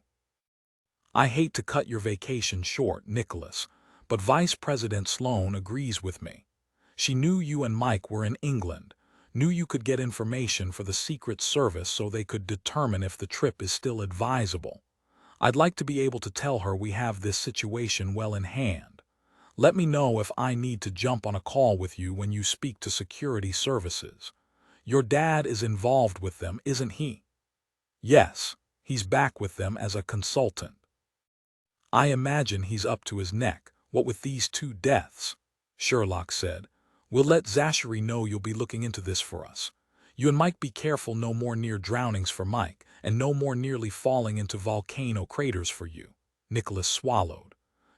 "I hate to cut your vacation short, Nicholas, but Vice President Sloane agrees with me. She knew you and Mike were in England, knew you could get information for the Secret Service so they could determine if the trip is still advisable. I'd like to be able to tell her we have this situation well in hand. Let me know if I need to jump on a call with you when you speak to security services. Your dad is involved with them, isn't he?" "Yes, he's back with them as a consultant." "I imagine he's up to his neck, what with these 2 deaths," Sherlock said. "We'll let Zachary know you'll be looking into this for us. You and Mike be careful, no more near drownings for Mike, and no more nearly falling into volcano craters for you." Nicholas swallowed.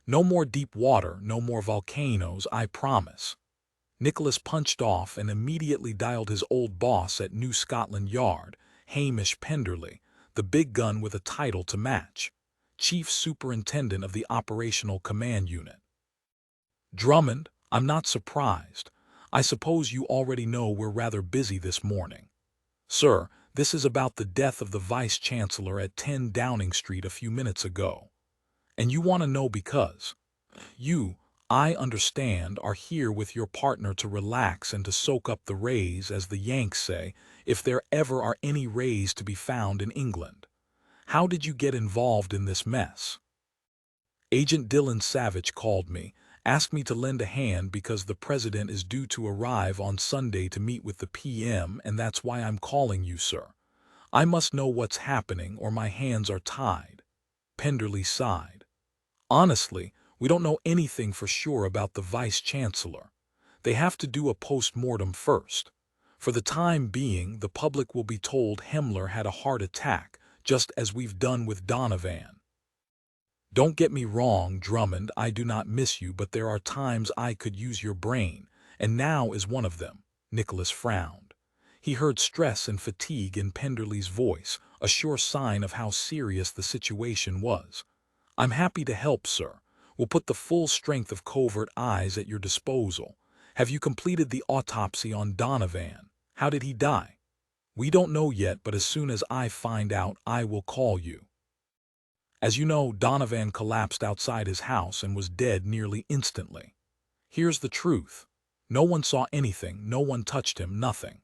"No more deep water, no more volcanoes, I promise." Nicholas punched off and immediately dialed his old boss at New Scotland Yard, Hamish Penderley, the big gun with a title to match, Chief Superintendent of the Operational Command Unit. "Drummond, I'm not surprised. I suppose you already know we're rather busy this morning. Sir, this is about the death of the Vice-Chancellor at 10 Downing Street a few minutes ago. And you want to know because you, I understand, are here with your partner to relax and to soak up the rays, as the Yanks say, if there ever are any rays to be found in England. How did you get involved in this mess?" "Agent Dylan Savage called me, asked me to lend a hand because the president is due to arrive on Sunday to meet with the PM, and that's why I'm calling you, sir. I must know what's happening or my hands are tied." Penderley sighed. "Honestly, we don't know anything for sure about the Vice-Chancellor. They have to do a post-mortem first. For the time being, the public will be told Himmler had a heart attack, just as we've done with Donovan. Don't get me wrong, Drummond, I do not miss you, but there are times I could use your brain, and now is one of them." Nicholas frowned. He heard stress and fatigue in Penderley's voice, a sure sign of how serious the situation was. "I'm happy to help, sir. We'll put the full strength of covert eyes at your disposal. Have you completed the autopsy on Donovan? How did he die?" "We don't know yet, but as soon as I find out, I will call you." As you know, Donovan collapsed outside his house and was dead nearly instantly. Here's the truth. No one saw anything, no one touched him, nothing.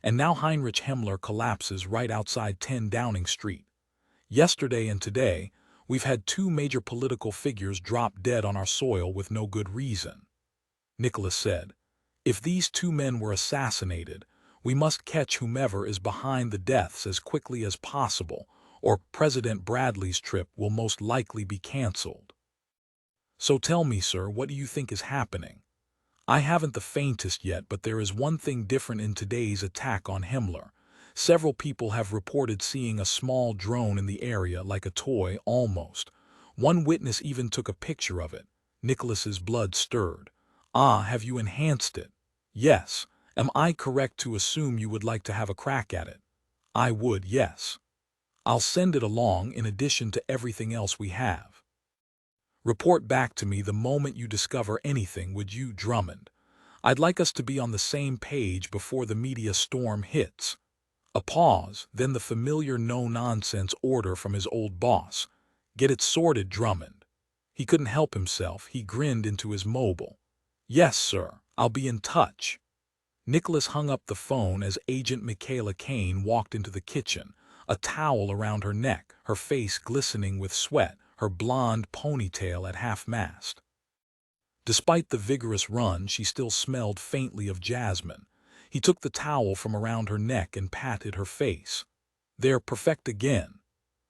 And now Heinrich Himmler collapses right outside 10 Downing Street. Yesterday and today, we've had 2 major political figures drop dead on our soil with no good reason." Nicholas said, "If these 2 men were assassinated, we must catch whomever is behind the deaths as quickly as possible, or President Bradley's trip will most likely be cancelled. So tell me, sir, what do you think is happening? I haven't the faintest yet, but there is one thing different in today's attack on Himmler. Several people have reported seeing a small drone in the area, like a toy, almost. One witness even took a picture of it." Nicholas's blood stirred. "Ah, have you enhanced it?" "Yes. Am I correct to assume you would like to have a crack at it?" "I would, yes." "I'll send it along in addition to everything else we have." Report back to me the moment you discover anything, would you, Drummond? I'd like us to be on the same page before the media storm hits. A pause, then the familiar no-nonsense order from his old boss. Get it sorted, Drummond. He couldn't help himself. He grinned into his mobile. Yes, sir. I'll be in touch. Nicholas hung up the phone as Agent Michaela Caine walked into the kitchen, a towel around her neck, her face glistening with sweat, her blonde ponytail at half-mast. Despite the vigorous run, she still smelled faintly of jasmine. He took the towel from around her neck and patted her face. They're perfect again.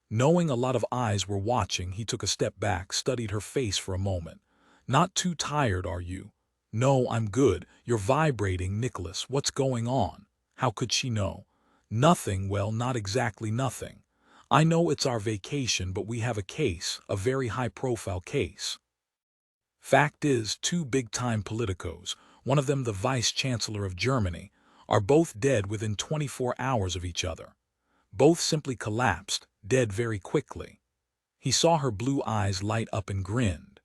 Knowing a lot of eyes were watching, he took a step back, studied her face for a moment. Not too tired, are you? No, I'm good. You're vibrating, Nicholas. What's going on? How could she know? Nothing, well, not exactly nothing. I know it's our vacation, but we have a case, a very high-profile case. Fact is, two big-time politicos, one of them the Vice-Chancellor of Germany, are both dead within 24 hours of each other. Both simply collapsed, dead very quickly. He saw her blue eyes light up and grinned.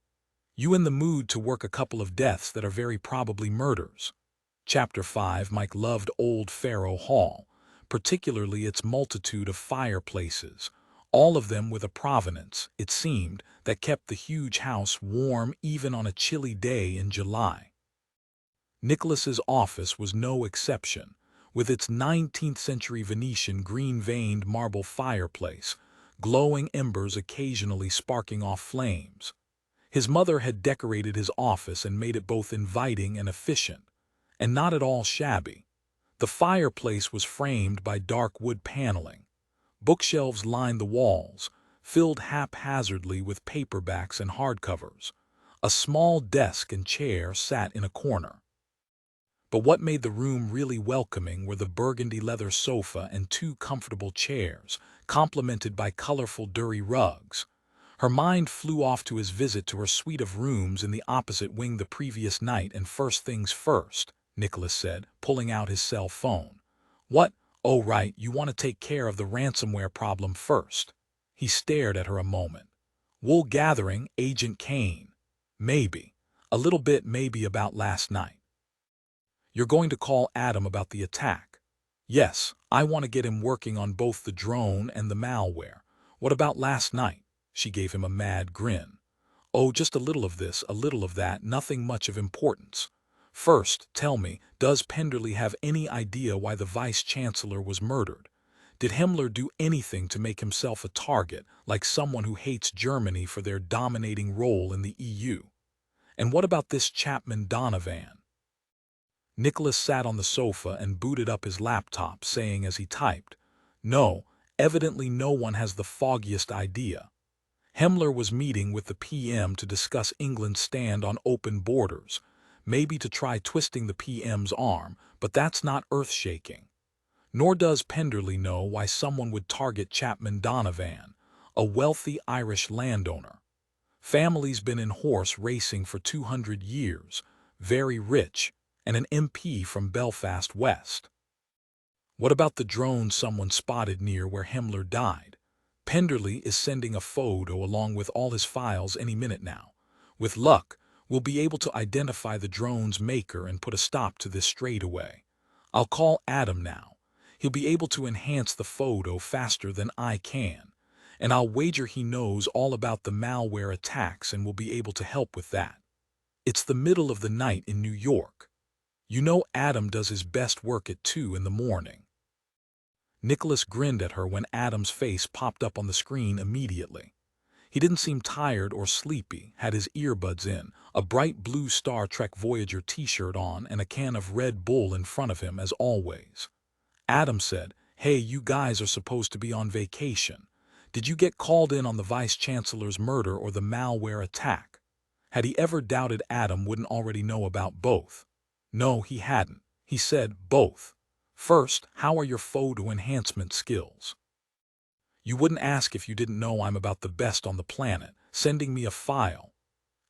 You in the mood to work a couple of deaths that are very probably murders? Chapter 5. Mike loved Old Faro Hall, particularly its multitude of fireplaces, all of them with a provenance, it seemed, that kept the huge house warm even on a chilly day in July. Nicholas's office was no exception, with its 19th-century Venetian green-veined marble fireplace, glowing embers occasionally sparking off flames. His mother had decorated his office and made it both inviting and efficient, and not at all shabby. The fireplace was framed by dark wood paneling. Bookshelves lined the walls, filled haphazardly with paperbacks and hardcovers. A small desk and chair sat in a corner. But what made the room really welcoming were the burgundy leather sofa and two comfortable chairs, complemented by colorful Dury rugs. Her mind flew off to his visit to her suite of rooms in the opposite wing the previous night, and first things first, Nicholas said, pulling out his cell phone. What? Oh, right, you want to take care of the ransomware problem first. He stared at her a moment. Wool gathering, Agent Caine. Maybe. A little bit maybe about last night. You're going to call Adam about the attack? Yes, I want to get him working on both the drone and the malware. What about last night? She gave him a mad grin. Oh, just a little of this, a little of that, nothing much of importance. First, tell me, does Penderley have any idea why the Vice-Chancellor was murdered? Did Himmler do anything to make himself a target, like someone who hates Germany for their dominating role in the EU? And what about this Chapman Donovan? Nicholas sat on the sofa and booted up his laptop, saying as he typed, No, evidently no one has the foggiest idea. Himmler was meeting with the PM to discuss England's stand on open borders, maybe to try twisting the PM's arm, but that's not earth-shaking. Nor does Penderley know why someone would target Chapman Donovan, a wealthy Irish landowner. Family's been in horse racing for 200 years, very rich, and an MP from Belfast West. What about the drone someone spotted near where Himmler died? Penderley is sending a photo along with all his files any minute now. With luck, we'll be able to identify the drone's maker and put a stop to this straight away. I'll call Adam now. He'll be able to enhance the photo faster than I can, and I'll wager he knows all about the malware attacks and will be able to help with that. It's the middle of the night in New York. You know Adam does his best work at 2 in the morning. Nicholas grinned at her when Adam's face popped up on the screen immediately. He didn't seem tired or sleepy, had his earbuds in, a bright blue Star Trek Voyager t-shirt on, and a can of Red Bull in front of him as always. Adam said, Hey, you guys are supposed to be on vacation. Did you get called in on the Vice-Chancellor's murder or the malware attack? Had he ever doubted Adam wouldn't already know about both? No, he hadn't. He said, both. First, how are your photo enhancement skills? You wouldn't ask if you didn't know I'm about the best on the planet, sending me a file.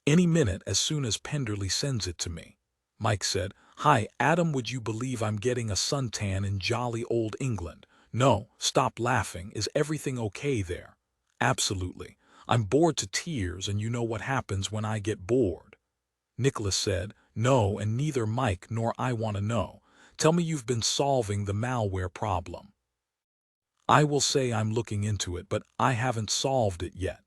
Any minute as soon as Penderley sends it to me. Mike said, Hi, Adam, would you believe I'm getting a suntan in jolly old England? No, stop laughing. Is everything okay there? Absolutely. I'm bored to tears, and you know what happens when I get bored. Nicholas said, "No, and neither Mike nor I want to know. Tell me you've been solving the malware problem." "I will say I'm looking into it, but I haven't solved it yet.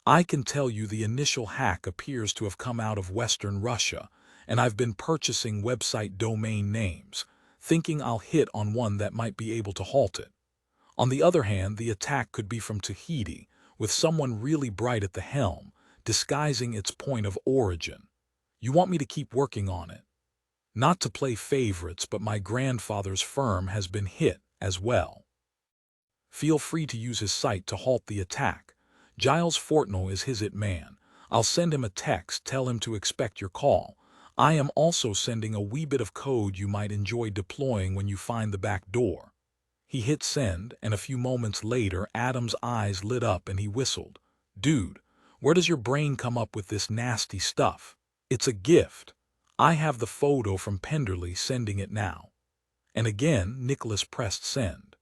I can tell you the initial hack appears to have come out of Western Russia, and I've been purchasing website domain names, thinking I'll hit on one that might be able to halt it. On the other hand, the attack could be from Tahiti, with someone really bright at the helm, disguising its point of origin. You want me to keep working on it? Not to play favorites, but my grandfather's firm has been hit as well. Feel free to use his site to halt the attack. Giles Fortnell is his it man. I'll send him a text, tell him to expect your call. I am also sending a wee bit of code you might enjoy deploying when you find the back door." He hit send, and a few moments later Adam's eyes lit up and he whistled. "Dude, where does your brain come up with this nasty stuff? It's a gift. I have the photo from Penderley, sending it now." And again Nicholas pressed send.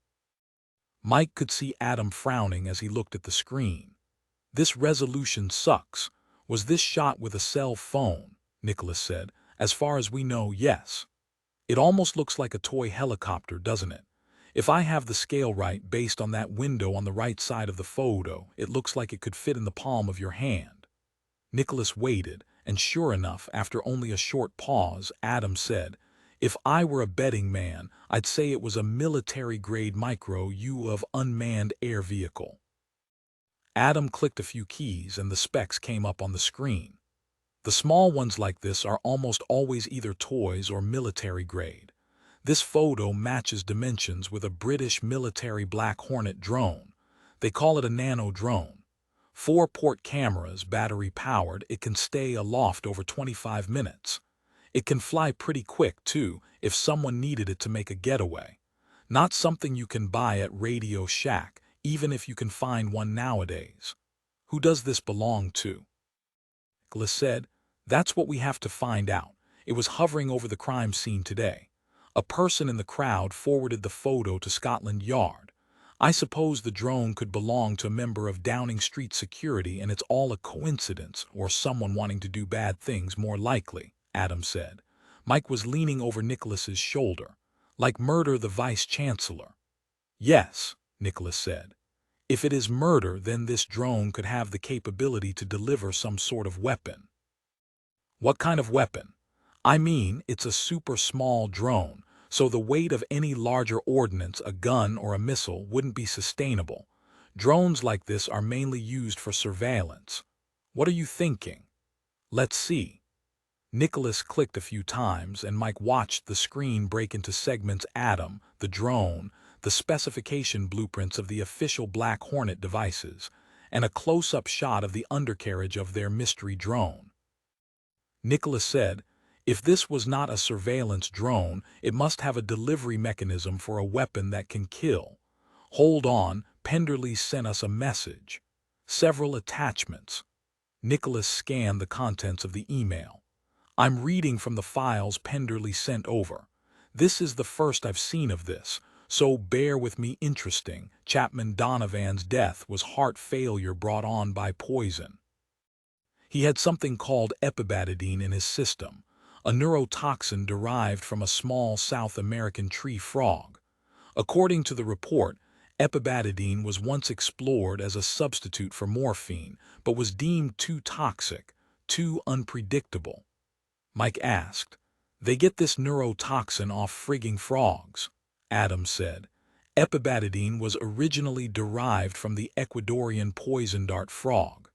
Mike could see Adam frowning as he looked at the screen. "This resolution sucks. Was this shot with a cell phone?" Nicholas said. "As far as we know, yes. It almost looks like a toy helicopter, doesn't it? If I have the scale right, based on that window on the right side of the photo, it looks like it could fit in the palm of your hand." Nicholas waited, and sure enough, after only a short pause, Adam said, "If I were a betting man, I'd say it was a military-grade micro-U of unmanned air vehicle." Adam clicked a few keys and the specs came up on the screen. The small ones like this are almost always either toys or military-grade. This photo matches dimensions with a British military Black Hornet drone. They call it a nano drone. 4-port cameras, battery-powered, it can stay aloft over 25 minutes. It can fly pretty quick, too, if someone needed it to make a getaway. Not something you can buy at Radio Shack, even if you can find one nowadays. Who does this belong to? Nicholas said, "That's what we have to find out. It was hovering over the crime scene today. A person in the crowd forwarded the photo to Scotland Yard. I suppose the drone could belong to a member of Downing Street security, and it's all a coincidence, or someone wanting to do bad things, more likely," Adam said. Mike was leaning over Nicholas's shoulder. "Like murder the vice-chancellor." "Yes," Nicholas said. "If it is murder, then this drone could have the capability to deliver some sort of weapon." "What kind of weapon?" "I mean, it's a super small drone, so the weight of any larger ordnance, a gun or a missile, wouldn't be sustainable. Drones like this are mainly used for surveillance. What are you thinking?" "Let's see." Nicholas clicked a few times, and Mike watched the screen break into segments: Adam, the drone, the specification blueprints of the official Black Hornet devices, and a close-up shot of the undercarriage of their mystery drone. Nicholas said, "If this was not a surveillance drone, it must have a delivery mechanism for a weapon that can kill. Hold on, Penderley sent us a message. Several attachments." Nicholas scanned the contents of the email. "I'm reading from the files Penderley sent over. This is the first I've seen of this, so bear with me. Interesting. Chapman Donovan's death was heart failure brought on by poison. He had something called epibadidine in his system, a neurotoxin derived from a small South American tree frog. According to the report, epibadidine was once explored as a substitute for morphine, but was deemed too toxic, too unpredictable." Mike asked, "They get this neurotoxin off frigging frogs?" Adam said, "Epibadidine was originally derived from the Ecuadorian poison dart frog."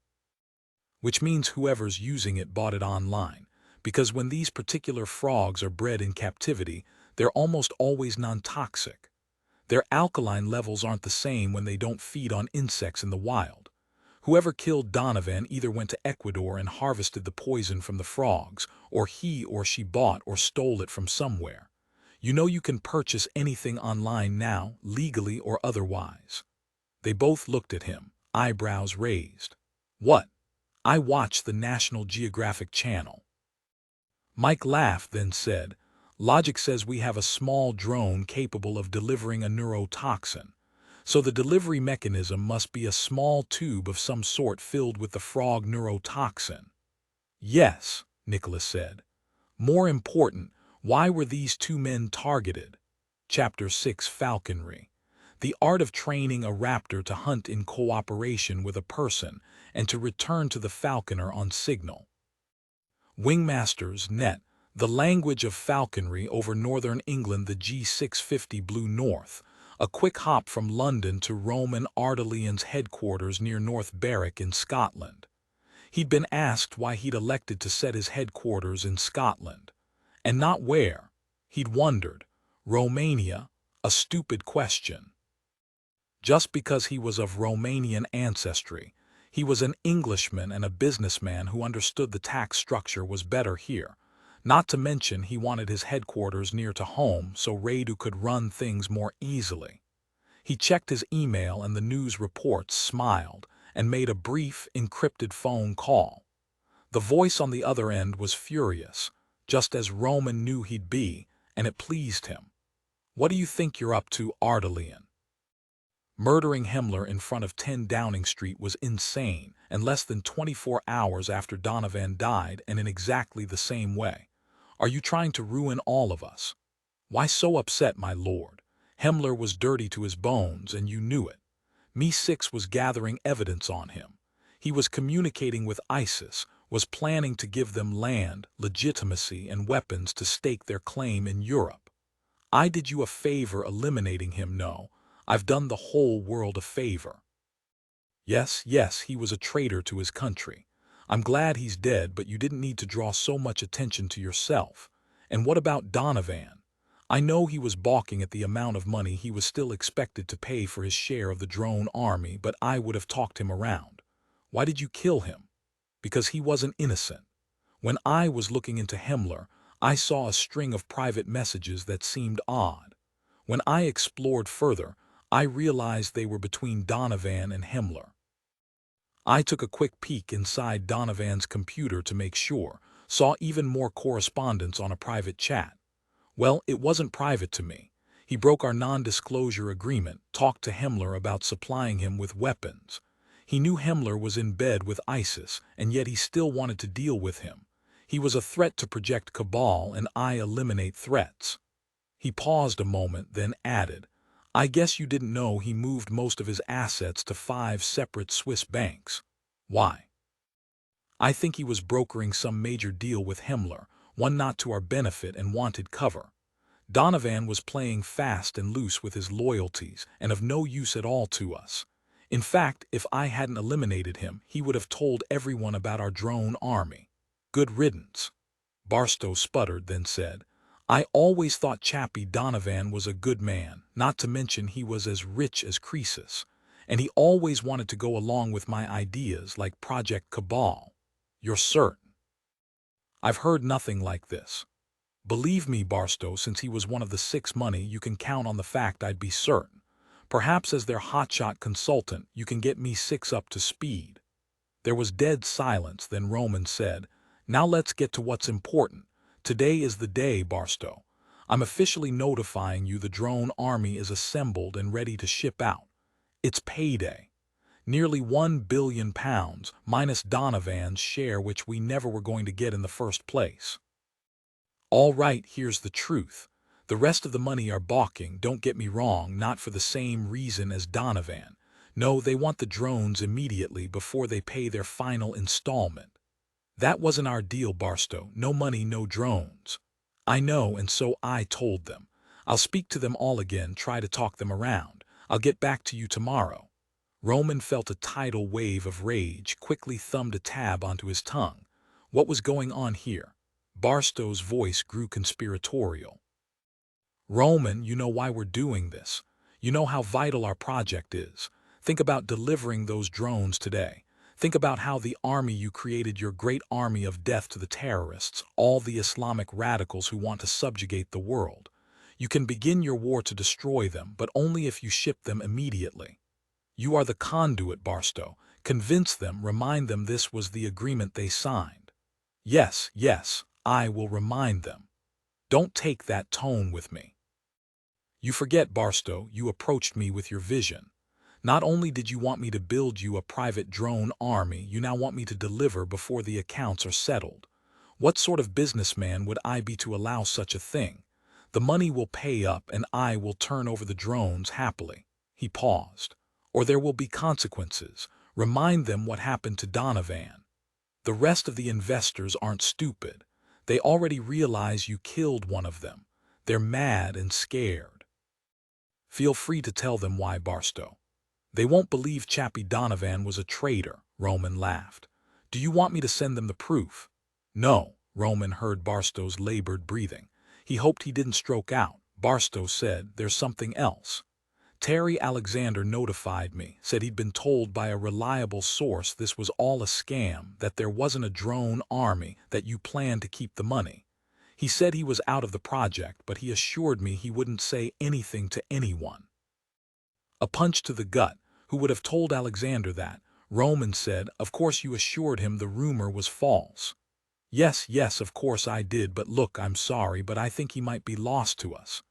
Which means whoever's using it bought it online, because when these particular frogs are bred in captivity, they're almost always non-toxic. Their alkaline levels aren't the same when they don't feed on insects in the wild. Whoever killed Donovan either went to Ecuador and harvested the poison from the frogs, or he or she bought or stole it from somewhere. You know you can purchase anything online now, legally or otherwise." They both looked at him, eyebrows raised. "What?" "I watch the National Geographic Channel." Mike laughed, then said, "Logic says we have a small drone capable of delivering a neurotoxin. So the delivery mechanism must be a small tube of some sort filled with the frog neurotoxin. Yes, Nicholas said. More important, why were these two men targeted? Chapter 6 Falconry. The art of training a raptor to hunt in cooperation with a person and to return to the falconer on signal. Wingmasters, net. The language of falconry over northern England. The G650 blew north, a quick hop from London to Roman Ardelian's headquarters near North Berwick in Scotland. He'd been asked why he'd elected to set his headquarters in Scotland, and not where. He'd wondered. Romania? A stupid question. Just because he was of Romanian ancestry, he was an Englishman and a businessman who understood the tax structure was better here. Not to mention he wanted his headquarters near to home so Radu could run things more easily. He checked his email and the news reports, smiled, and made a brief, encrypted phone call. The voice on the other end was furious, just as Roman knew he'd be, and it pleased him. What do you think you're up to, Ardelian? Murdering Himmler in front of 10 Downing Street was insane, and less than 24 hours after Donovan died, and in exactly the same way. Are you trying to ruin all of us? Why so upset, my lord? Himmler was dirty to his bones, and you knew it. Me6 was gathering evidence on him. He was communicating with ISIS, was planning to give them land, legitimacy, and weapons to stake their claim in Europe. I did you a favor eliminating him, no. I've done the whole world a favor. Yes, he was a traitor to his country. I'm glad he's dead, but you didn't need to draw so much attention to yourself. And what about Donovan? I know he was balking at the amount of money he was still expected to pay for his share of the drone army, but I would have talked him around. Why did you kill him? Because he wasn't innocent. When I was looking into Himmler, I saw a string of private messages that seemed odd. When I explored further, I realized they were between Donovan and Himmler. I took a quick peek inside Donovan's computer to make sure, saw even more correspondence on a private chat. Well, it wasn't private to me. He broke our non-disclosure agreement, talked to Himmler about supplying him with weapons. He knew Himmler was in bed with ISIS, and yet he still wanted to deal with him. He was a threat to Project Cabal, and I eliminate threats. He paused a moment, then added, I guess you didn't know he moved most of his assets to 5 separate Swiss banks. Why? I think he was brokering some major deal with Himmler, one not to our benefit and wanted cover. Donovan was playing fast and loose with his loyalties and of no use at all to us. In fact, if I hadn't eliminated him, he would have told everyone about our drone army. Good riddance. Barstow sputtered, then said, I always thought Chappie Donovan was a good man, not to mention he was as rich as Croesus, and he always wanted to go along with my ideas like Project Cabal. You're certain? I've heard nothing like this. Believe me, Barstow, since he was one of the 6 money, you can count on the fact I'd be certain. Perhaps as their hotshot consultant, you can get Me6 up to speed. There was dead silence, then Roman said, Now let's get to what's important. Today is the day, Barstow. I'm officially notifying you the drone army is assembled and ready to ship out. It's payday. Nearly £1 billion, minus Donovan's share, which we never were going to get in the first place. All right, here's the truth. The rest of the money are balking, don't get me wrong, not for the same reason as Donovan. No, they want the drones immediately before they pay their final installment. That wasn't our deal, Barstow. No money, no drones. I know, and so I told them. I'll speak to them all again, try to talk them around. I'll get back to you tomorrow. Roman felt a tidal wave of rage, quickly thumbed a tab onto his tongue. What was going on here? Barstow's voice grew conspiratorial. Roman, you know why we're doing this. You know how vital our project is. Think about delivering those drones today. Think about how the army you created, your great army of death to the terrorists, all the Islamic radicals who want to subjugate the world. You can begin your war to destroy them, but only if you ship them immediately. You are the conduit, Barstow. Convince them, remind them this was the agreement they signed. Yes, I will remind them. Don't take that tone with me. You forget, Barstow, you approached me with your vision. Not only did you want me to build you a private drone army, you now want me to deliver before the accounts are settled. What sort of businessman would I be to allow such a thing? The money will pay up and I will turn over the drones happily." He paused. "Or there will be consequences. Remind them what happened to Donovan. The rest of the investors aren't stupid. They already realize you killed one of them. They're mad and scared. Feel free to tell them why, Barstow." "They won't believe Chappie Donovan was a traitor," Roman laughed. "Do you want me to send them the proof?" "No." Roman heard Barstow's labored breathing. He hoped he didn't stroke out. Barstow said, "There's something else. Terry Alexander notified me, said he'd been told by a reliable source this was all a scam, that there wasn't a drone army, that you planned to keep the money. He said he was out of the project, but he assured me he wouldn't say anything to anyone." A punch to the gut. Who would have told Alexander that? Roman said, "Of course you assured him the rumor was false." Yes, of course I did, but look, I'm sorry, but I think he might be lost to us."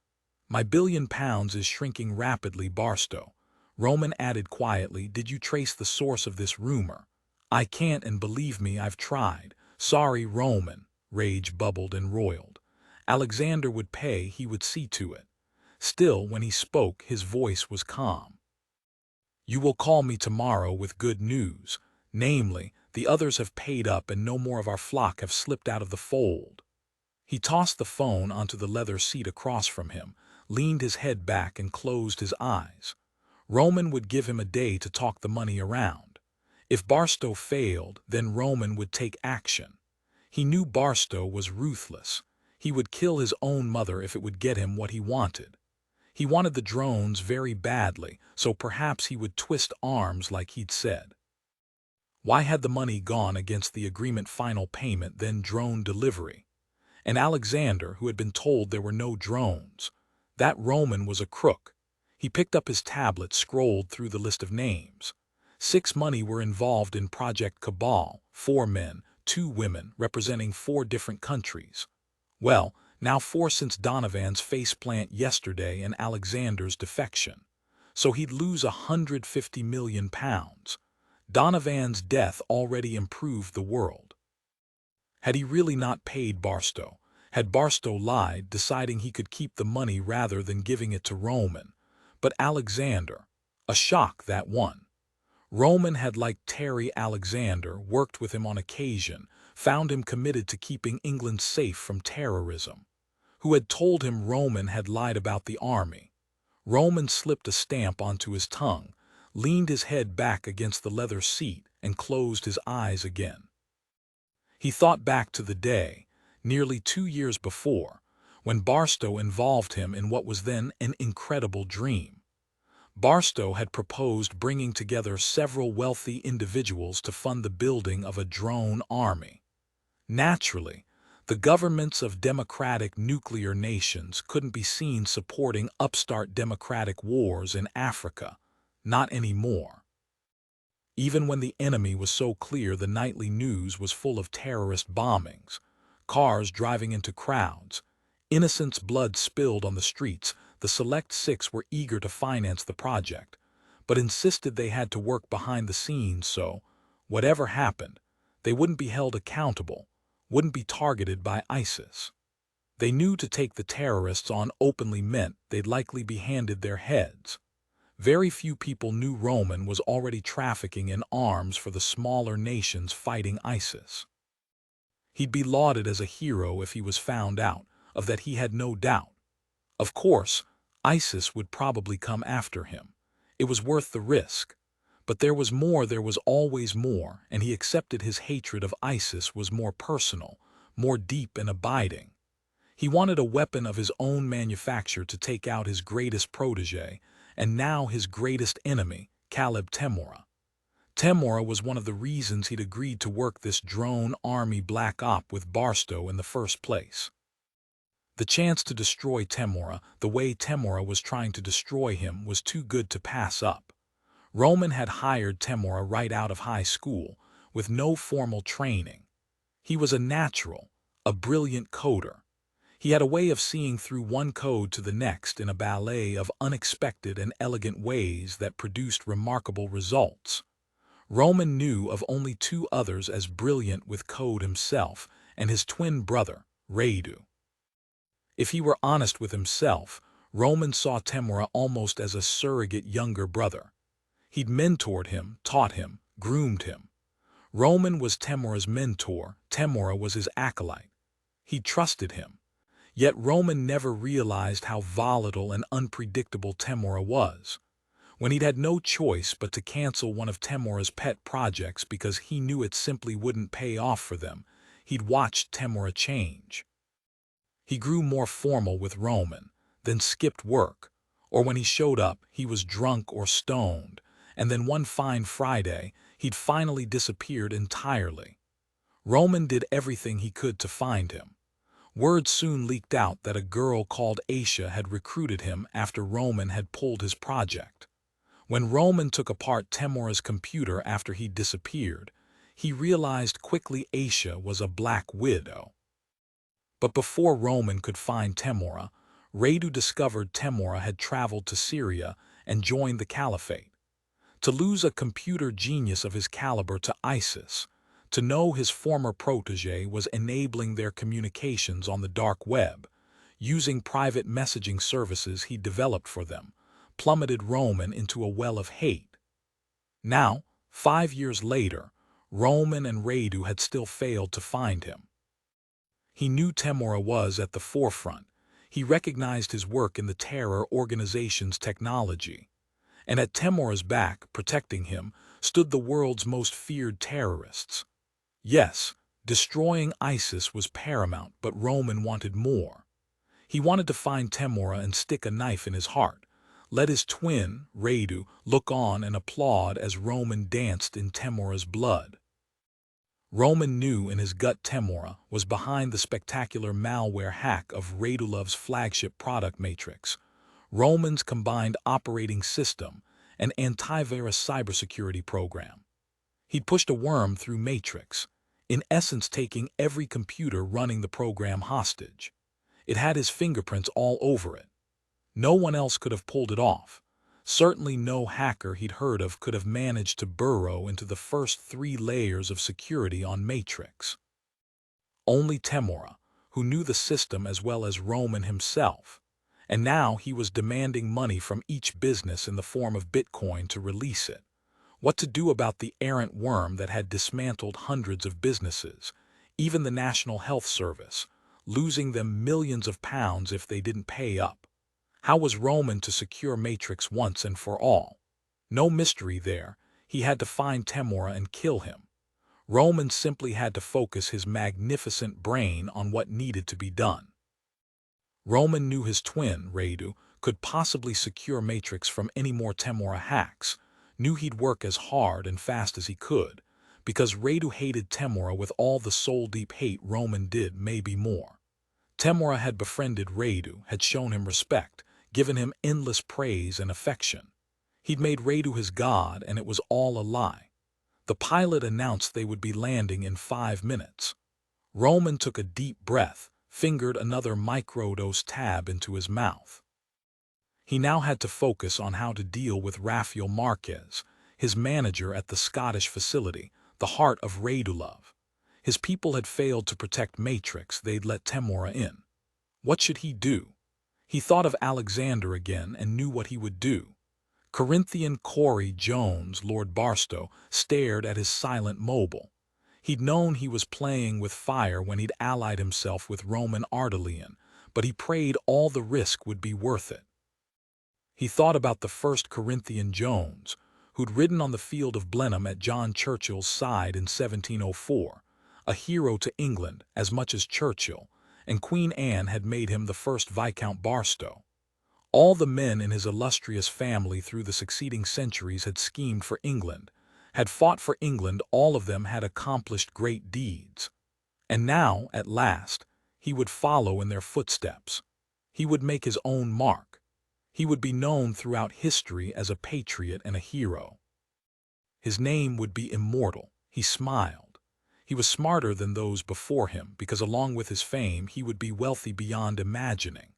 "My £1 billion is shrinking rapidly, Barstow." Roman added quietly, "Did you trace the source of this rumor?" "I can't, and believe me, I've tried." "Sorry, Roman." Rage bubbled and roiled. Alexander would pay, he would see to it. Still, when he spoke, his voice was calm. "You will call me tomorrow with good news. Namely, the others have paid up and no more of our flock have slipped out of the fold." He tossed the phone onto the leather seat across from him, leaned his head back and closed his eyes. Roman would give him a day to talk the money around. If Barstow failed, then Roman would take action. He knew Barstow was ruthless. He would kill his own mother if it would get him what he wanted. He wanted the drones very badly, so perhaps he would twist arms like he'd said. Why had the money gone against the agreement final payment, then drone delivery? And Alexander, who had been told there were no drones. That Roman was a crook. He picked up his tablet, scrolled through the list of names. 6 money were involved in Project Cabal, 4 men, 2 women, representing 4 different countries. Well, now 4 since Donovan's faceplant yesterday and Alexander's defection. So he'd lose £150 million. Donovan's death already improved the world. Had he really not paid Barstow? Had Barstow lied, deciding he could keep the money rather than giving it to Roman? But Alexander, a shock, that one. Roman had liked Terry Alexander, worked with him on occasion, found him committed to keeping England safe from terrorism. Who had told him Roman had lied about the army? Roman slipped a stamp onto his tongue, leaned his head back against the leather seat, and closed his eyes again. He thought back to the day, nearly 2 years before, when Barstow involved him in what was then an incredible dream. Barstow had proposed bringing together several wealthy individuals to fund the building of a drone army. Naturally, the governments of democratic nuclear nations couldn't be seen supporting upstart democratic wars in Africa. Not anymore. Even when the enemy was so clear, the nightly news was full of terrorist bombings, cars driving into crowds, innocents' blood spilled on the streets. The Select Six were eager to finance the project, but insisted they had to work behind the scenes so, whatever happened, they wouldn't be held accountable, wouldn't be targeted by ISIS. They knew to take the terrorists on openly meant they'd likely be handed their heads. Very few people knew Roman was already trafficking in arms for the smaller nations fighting ISIS. He'd be lauded as a hero if he was found out, of that he had no doubt. Of course, ISIS would probably come after him. It was worth the risk. But there was more, there was always more, and he accepted his hatred of ISIS was more personal, more deep and abiding. He wanted a weapon of his own manufacture to take out his greatest protege, and now his greatest enemy, Caleb Temora. Temora was one of the reasons he'd agreed to work this drone army black op with Barstow in the first place. The chance to destroy Temora, the way Temora was trying to destroy him, was too good to pass up. Roman had hired Temora right out of high school, with no formal training. He was a natural, a brilliant coder. He had a way of seeing through one code to the next in a ballet of unexpected and elegant ways that produced remarkable results. Roman knew of only two others as brilliant with code himself and his twin brother, Radu. If he were honest with himself, Roman saw Temura almost as a surrogate younger brother. He'd mentored him, taught him, groomed him. Roman was Temura's mentor, Temura was his acolyte. He trusted him. Yet Roman never realized how volatile and unpredictable Temura was. When he'd had no choice but to cancel one of Temura's pet projects because he knew it simply wouldn't pay off for them, he'd watched Temura change. He grew more formal with Roman, then skipped work, or when he showed up, he was drunk or stoned, and then one fine Friday, he'd finally disappeared entirely. Roman did everything he could to find him. Word soon leaked out that a girl called Aisha had recruited him after Roman had pulled his project. When Roman took apart Temura's computer after he'd disappeared, he realized quickly Aisha was a black widow. But before Roman could find Temura, Radu discovered Temura had traveled to Syria and joined the caliphate. To lose a computer genius of his caliber to ISIS, to know his former protege was enabling their communications on the dark web, using private messaging services he developed for them, plummeted Roman into a well of hate. Now, 5 years later, Roman and Radu had still failed to find him. He knew Temura was at the forefront. He recognized his work in the terror organization's technology. And at Temura's back, protecting him, stood the world's most feared terrorists. Yes, destroying ISIS was paramount, but Roman wanted more. He wanted to find Temura and stick a knife in his heart, let his twin, Radu, look on and applaud as Roman danced in Temura's blood. Roman knew in his gut Temura was behind the spectacular malware hack of Radulov's flagship product Matrix, Roman's combined operating system and antivirus cybersecurity program. He'd pushed a worm through Matrix, in essence taking every computer running the program hostage. It had his fingerprints all over it. No one else could have pulled it off. Certainly no hacker he'd heard of could have managed to burrow into the first 3 layers of security on Matrix. Only Temura, who knew the system as well as Roman himself. And now he was demanding money from each business in the form of Bitcoin to release it. What to do about the errant worm that had dismantled hundreds of businesses, even the National Health Service, losing them millions of pounds if they didn't pay up? How was Roman to secure Matrix once and for all? No mystery there. He had to find Temura and kill him. Roman simply had to focus his magnificent brain on what needed to be done. Roman knew his twin, Radu, could possibly secure Matrix from any more Temura hacks, knew he'd work as hard and fast as he could, because Radu hated Temura with all the soul-deep hate Roman did, maybe more. Temura had befriended Radu, had shown him respect, given him endless praise and affection. He'd made Radu his god, and it was all a lie. The pilot announced they would be landing in 5 minutes. Roman took a deep breath, fingered another microdose tab into his mouth. He now had to focus on how to deal with Rafael Marquez, his manager at the Scottish facility, the heart of Radulov. His people had failed to protect Matrix, they'd let Temura in. What should he do? He thought of Alexander again and knew what he would do. Corinthian Corey Jones, Lord Barstow, stared at his silent mobile. He'd known he was playing with fire when he'd allied himself with Roman Ardelian, but he prayed all the risk would be worth it. He thought about the first Corinthian Jones, who'd ridden on the field of Blenheim at John Churchill's side in 1704, a hero to England as much as Churchill, and Queen Anne had made him the first Viscount Barstow. All the men in his illustrious family through the succeeding centuries had schemed for England, had fought for England, all of them had accomplished great deeds. And now, at last, he would follow in their footsteps. He would make his own mark. He would be known throughout history as a patriot and a hero. His name would be immortal. He smiled. He was smarter than those before him because along with his fame he would be wealthy beyond imagining.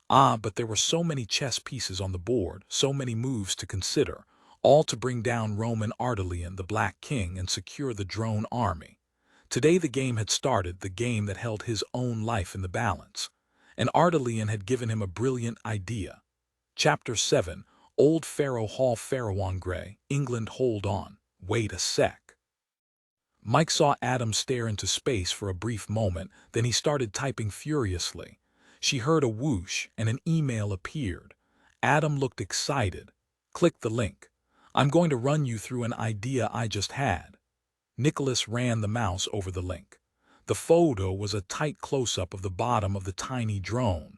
But there were so many chess pieces on the board, so many moves to consider, all to bring down Roman Ardalian, the Black King, and secure the drone army. Today the game had started, the game that held his own life in the balance. And Ardalian had given him a brilliant idea. Chapter 7, Old Pharaoh Hall Pharaoh Grey, England hold on. Wait a sec. Mike saw Adam stare into space for a brief moment, then he started typing furiously. She heard a whoosh and an email appeared. Adam looked excited. Click the link. I'm going to run you through an idea I just had. Nicholas ran the mouse over the link. The photo was a tight close-up of the bottom of the tiny drone.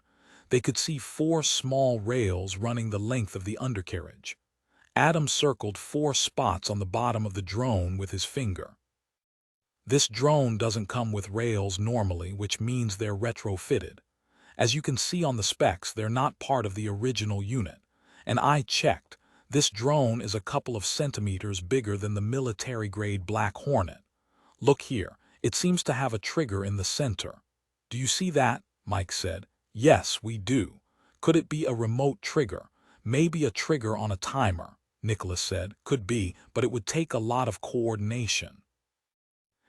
They could see 4 small rails running the length of the undercarriage. Adam circled 4 spots on the bottom of the drone with his finger. This drone doesn't come with rails normally, which means they're retrofitted. As you can see on the specs, they're not part of the original unit. And I checked. This drone is a couple of centimeters bigger than the military-grade Black Hornet. Look here, it seems to have a trigger in the center. Do you see that? Mike said. Yes, we do. Could it be a remote trigger? Maybe a trigger on a timer, Nicholas said. Could be, but it would take a lot of coordination.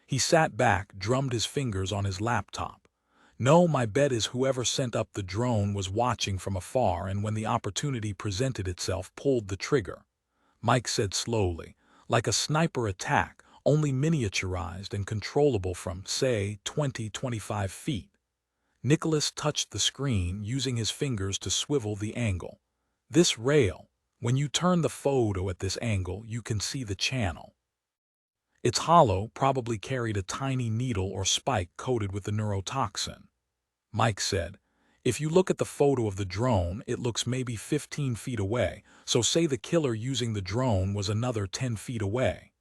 He sat back, drummed his fingers on his laptop. No, my bet is whoever sent up the drone was watching from afar and when the opportunity presented itself pulled the trigger. Mike said slowly, like a sniper attack, only miniaturized and controllable from, say, 20-25 feet. Nicholas touched the screen, using his fingers to swivel the angle. This rail, when you turn the photo at this angle, you can see the channel. It's hollow, probably carried a tiny needle or spike coated with the neurotoxin. Mike said, if you look at the photo of the drone, it looks maybe 15 feet away, so say the killer using the drone was another 10 feet away.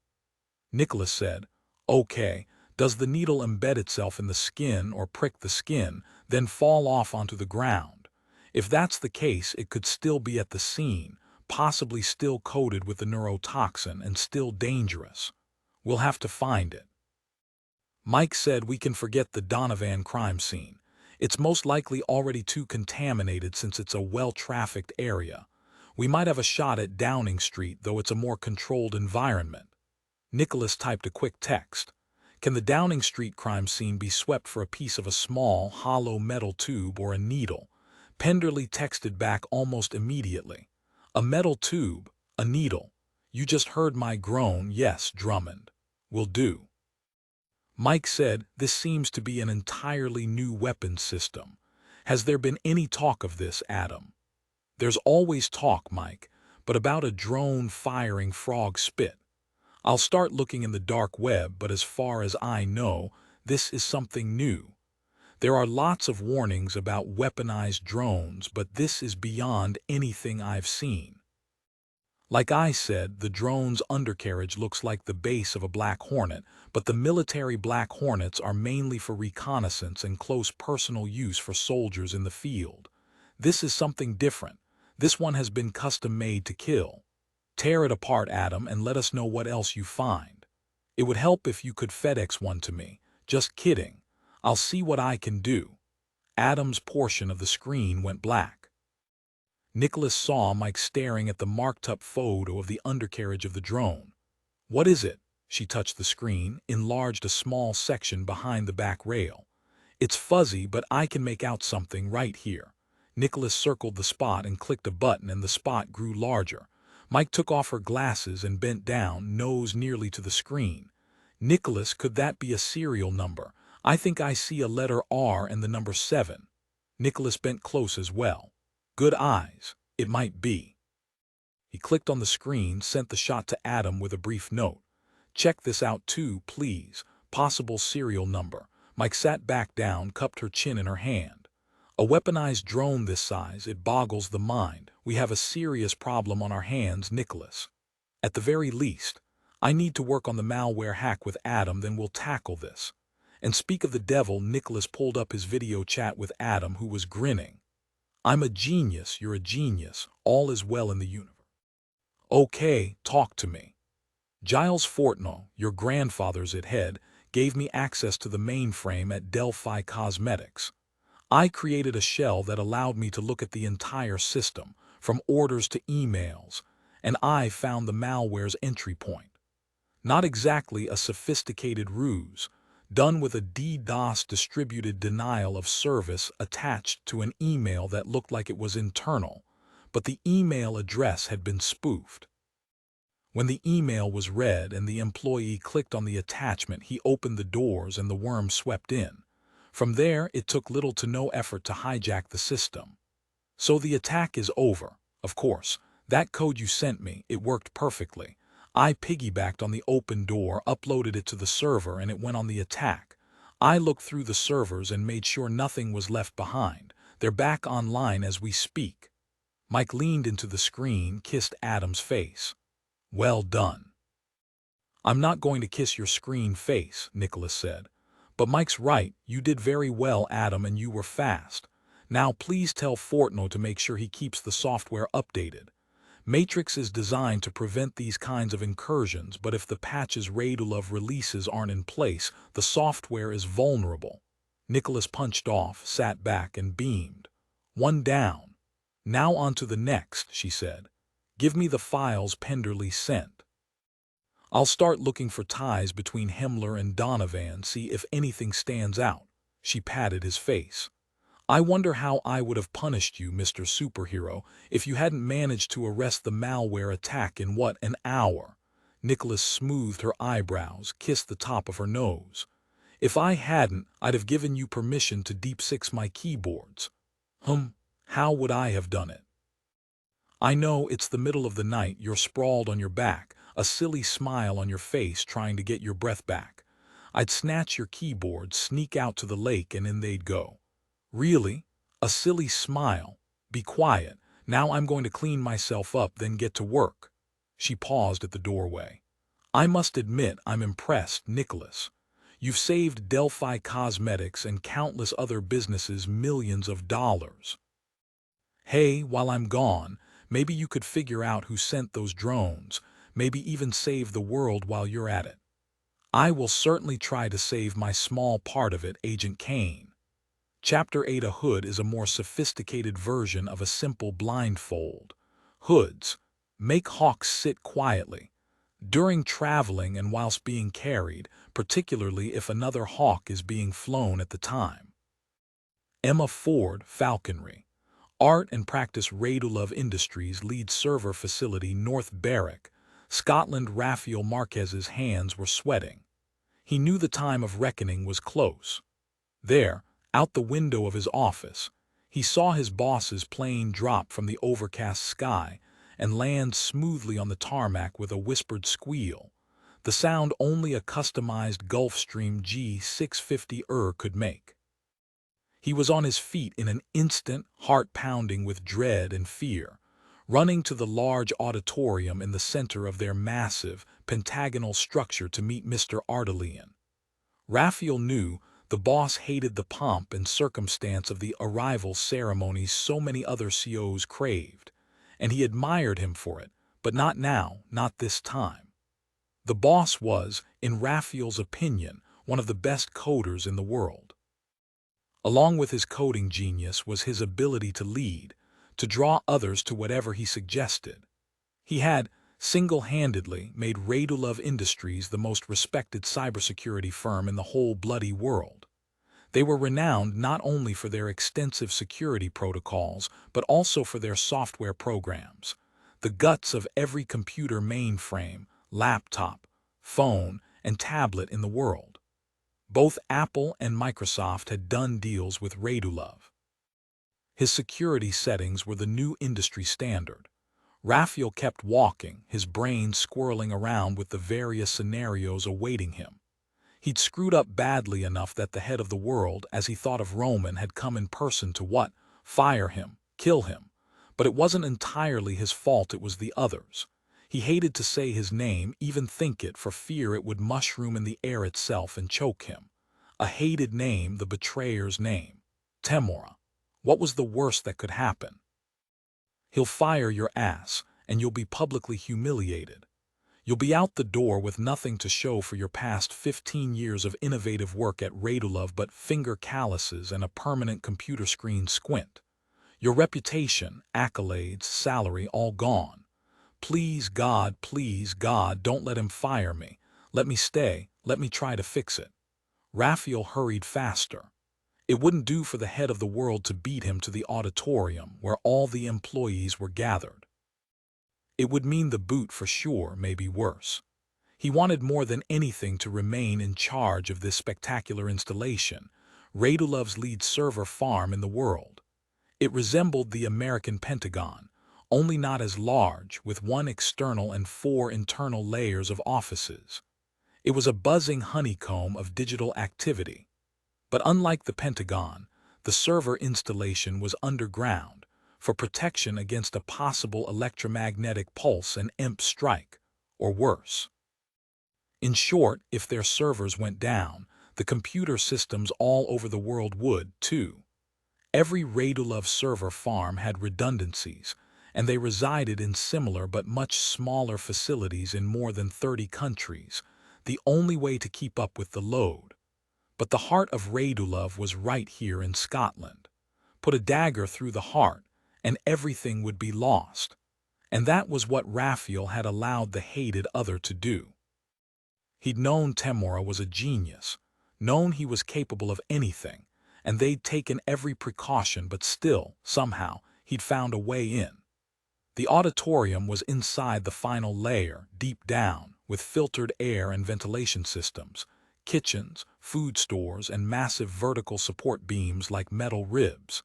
Nicholas said, okay, does the needle embed itself in the skin or prick the skin, then fall off onto the ground? If that's the case, it could still be at the scene, possibly still coated with the neurotoxin and still dangerous. We'll have to find it. Mike said we can forget the Donovan crime scene. It's most likely already too contaminated since it's a well-trafficked area. We might have a shot at Downing Street, though it's a more controlled environment. Nicholas typed a quick text. Can the Downing Street crime scene be swept for a piece of a small, hollow metal tube or a needle? Penderly texted back almost immediately. A metal tube, a needle. You just heard my groan, yes, Drummond. Will do. Mike said, this seems to be an entirely new weapons system. Has there been any talk of this, Adam? There's always talk, Mike, but about a drone firing frog spit. I'll start looking in the dark web, but as far as I know, this is something new. There are lots of warnings about weaponized drones, but this is beyond anything I've seen. Like I said, the drone's undercarriage looks like the base of a Black Hornet, but the military Black Hornets are mainly for reconnaissance and close personal use for soldiers in the field. This is something different. This one has been custom-made to kill. Tear it apart, Adam, and let us know what else you find. It would help if you could FedEx one to me. Just kidding. I'll see what I can do. Adam's portion of the screen went black. Nicholas saw Mike staring at the marked-up photo of the undercarriage of the drone. What is it? She touched the screen, enlarged a small section behind the back rail. It's fuzzy, but I can make out something right here. Nicholas circled the spot and clicked a button, and the spot grew larger. Mike took off her glasses and bent down, nose nearly to the screen. Nicholas, could that be a serial number? I think I see a letter R and the number 7. Nicholas bent close as well. Good eyes. It might be. He clicked on the screen, sent the shot to Adam with a brief note. Check this out too, please. Possible serial number. Mike sat back down, cupped her chin in her hand. A weaponized drone this size, it boggles the mind. We have a serious problem on our hands, Nicholas. At the very least, I need to work on the malware hack with Adam, then we'll tackle this. And speak of the devil, Nicholas pulled up his video chat with Adam, who was grinning. I'm a genius, you're a genius, all is well in the universe. Okay, talk to me. Giles Fortnall, your grandfather's at head, gave me access to the mainframe at Delphi Cosmetics. I created a shell that allowed me to look at the entire system, from orders to emails, and I found the malware's entry point. Not exactly a sophisticated ruse, done with a DDoS distributed denial of service attached to an email that looked like it was internal, but the email address had been spoofed. When the email was read and the employee clicked on the attachment, he opened the doors and the worm swept in. From there, it took little to no effort to hijack the system. So the attack is over, of course. That code you sent me, it worked perfectly. I piggybacked on the open door, uploaded it to the server, and it went on the attack. I looked through the servers and made sure nothing was left behind. They're back online as we speak. Mike leaned into the screen, kissed Adam's face. Well done. I'm not going to kiss your screen face, Nicholas said. But Mike's right, you did very well, Adam, and you were fast. Now please tell Fortno to make sure he keeps the software updated. Matrix is designed to prevent these kinds of incursions, but if the patches Radulov releases aren't in place, the software is vulnerable. Nicholas punched off, sat back, and beamed. One down. Now on to the next, she said. Give me the files Penderly sent. I'll start looking for ties between Himmler and Donovan, see if anything stands out. She patted his face. I wonder how I would have punished you, Mr. Superhero, if you hadn't managed to arrest the malware attack in, what, an hour? Nicholas smoothed her eyebrows, kissed the top of her nose. If I hadn't, I'd have given you permission to deep six my keyboards. How would I have done it? I know it's the middle of the night, you're sprawled on your back, a silly smile on your face trying to get your breath back. I'd snatch your keyboard, sneak out to the lake, and in they'd go. Really? A silly smile? Be quiet. Now I'm going to clean myself up, then get to work. She paused at the doorway. I must admit I'm impressed, Nicholas. You've saved Delphi Cosmetics and countless other businesses millions of dollars. Hey, while I'm gone, maybe you could figure out who sent those drones, maybe even save the world while you're at it. I will certainly try to save my small part of it, Agent Caine. Chapter 8. A hood is a more sophisticated version of a simple blindfold. Hoods make hawks sit quietly. During traveling and whilst being carried, particularly if another hawk is being flown at the time. Emma Ford, Falconry. Art and Practice Radulov Industries lead server facility North Berwick, Scotland. Raphael Marquez's hands were sweating. He knew the time of reckoning was close. There, out the window of his office, he saw his boss's plane drop from the overcast sky and land smoothly on the tarmac with a whispered squeal, the sound only a customized Gulfstream G650 could make. He was on his feet in an instant, heart pounding with dread and fear, running to the large auditorium in the center of their massive, pentagonal structure to meet Mr. Ardelian. Raphael knew the boss hated the pomp and circumstance of the arrival ceremonies so many other COs craved, and he admired him for it, but not now, not this time. The boss was, in Raphael's opinion, one of the best coders in the world. Along with his coding genius was his ability to lead, to draw others to whatever he suggested. He had, single-handedly, made Radulov Industries the most respected cybersecurity firm in the whole bloody world. They were renowned not only for their extensive security protocols, but also for their software programs, the guts of every computer mainframe, laptop, phone, and tablet in the world. Both Apple and Microsoft had done deals with Radulov. His security settings were the new industry standard. Raphael kept walking, his brain swirling around with the various scenarios awaiting him. He'd screwed up badly enough that the head of the world, as he thought of Roman, had come in person to what? Fire him, kill him. But it wasn't entirely his fault, it was the others. He hated to say his name, even think it, for fear it would mushroom in the air itself and choke him. A hated name, the betrayer's name. Temora. What was the worst that could happen? He'll fire your ass, and you'll be publicly humiliated. You'll be out the door with nothing to show for your past 15 years of innovative work at Radulov but finger calluses and a permanent computer screen squint. Your reputation, accolades, salary, all gone. Please God, don't let him fire me. Let me stay, let me try to fix it. Raphael hurried faster. It wouldn't do for the head of the world to beat him to the auditorium where all the employees were gathered. It would mean the boot for sure, maybe worse. He wanted more than anything to remain in charge of this spectacular installation, Radulov's lead server farm in the world. It resembled the American Pentagon, only not as large, with 1 external and 4 internal layers of offices. It was a buzzing honeycomb of digital activity. But unlike the Pentagon, the server installation was underground, for protection against a possible electromagnetic pulse and EMP strike, or worse. In short, if their servers went down, the computer systems all over the world would, too. Every Radulov server farm had redundancies, and they resided in similar but much smaller facilities in more than 30 countries, the only way to keep up with the load. But the heart of Radulov was right here in Scotland. Put a dagger through the heart, and everything would be lost. And that was what Raphael had allowed the hated other to do. He'd known Temora was a genius, known he was capable of anything, and they'd taken every precaution, but still, somehow, he'd found a way in. The auditorium was inside the final layer, deep down, with filtered air and ventilation systems, kitchens, food stores, and massive vertical support beams like metal ribs.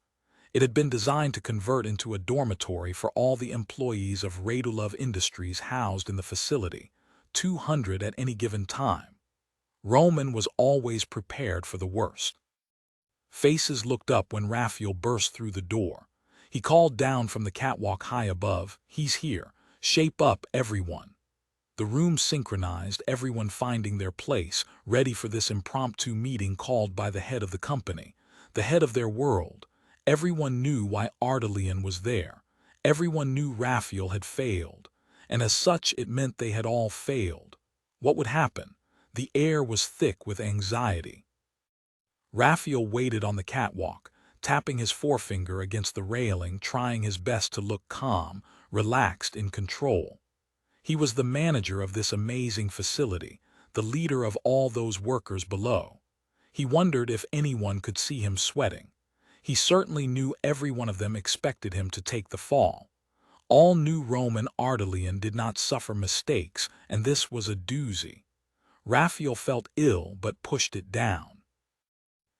It had been designed to convert into a dormitory for all the employees of Radulov Industries housed in the facility, 200 at any given time. Roman was always prepared for the worst. Faces looked up when Raphael burst through the door. He called down from the catwalk high above, "He's here. Shape up, everyone." The room synchronized, everyone finding their place, ready for this impromptu meeting called by the head of the company, the head of their world. Everyone knew why Ardelian was there. Everyone knew Raphael had failed, and as such it meant they had all failed. What would happen? The air was thick with anxiety. Raphael waited on the catwalk, tapping his forefinger against the railing, trying his best to look calm, relaxed, in control. He was the manager of this amazing facility, the leader of all those workers below. He wondered if anyone could see him sweating. He certainly knew every one of them expected him to take the fall. All knew Roman Ardelian did not suffer mistakes, and this was a doozy. Raphael felt ill but pushed it down.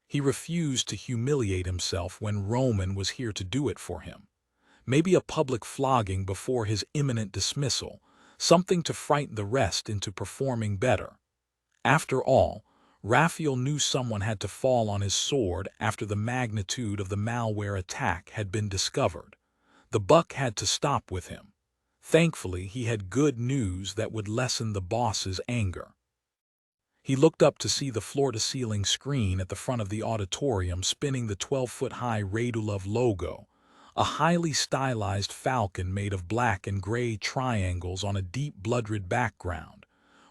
He refused to humiliate himself when Roman was here to do it for him. Maybe a public flogging before his imminent dismissal, something to frighten the rest into performing better. After all, Raphael knew someone had to fall on his sword after the magnitude of the malware attack had been discovered. The buck had to stop with him. Thankfully, he had good news that would lessen the boss's anger. He looked up to see the floor-to-ceiling screen at the front of the auditorium spinning the 12-foot-high Radulov logo, a highly stylized falcon made of black and gray triangles on a deep blood-red background,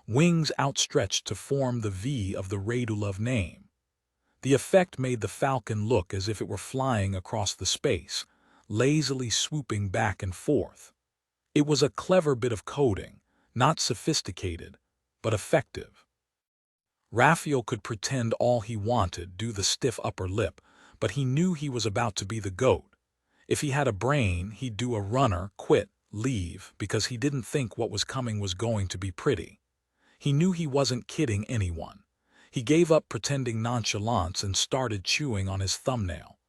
wings outstretched to form the V of the Radulov name. The effect made the falcon look as if it were flying across the space, lazily swooping back and forth. It was a clever bit of coding, not sophisticated, but effective. Raphael could pretend all he wanted, do the stiff upper lip, but he knew he was about to be the GOAT. If he had a brain, he'd do a runner, quit, leave, because he didn't think what was coming was going to be pretty. He knew he wasn't kidding anyone. He gave up pretending nonchalance and started chewing on his thumbnail.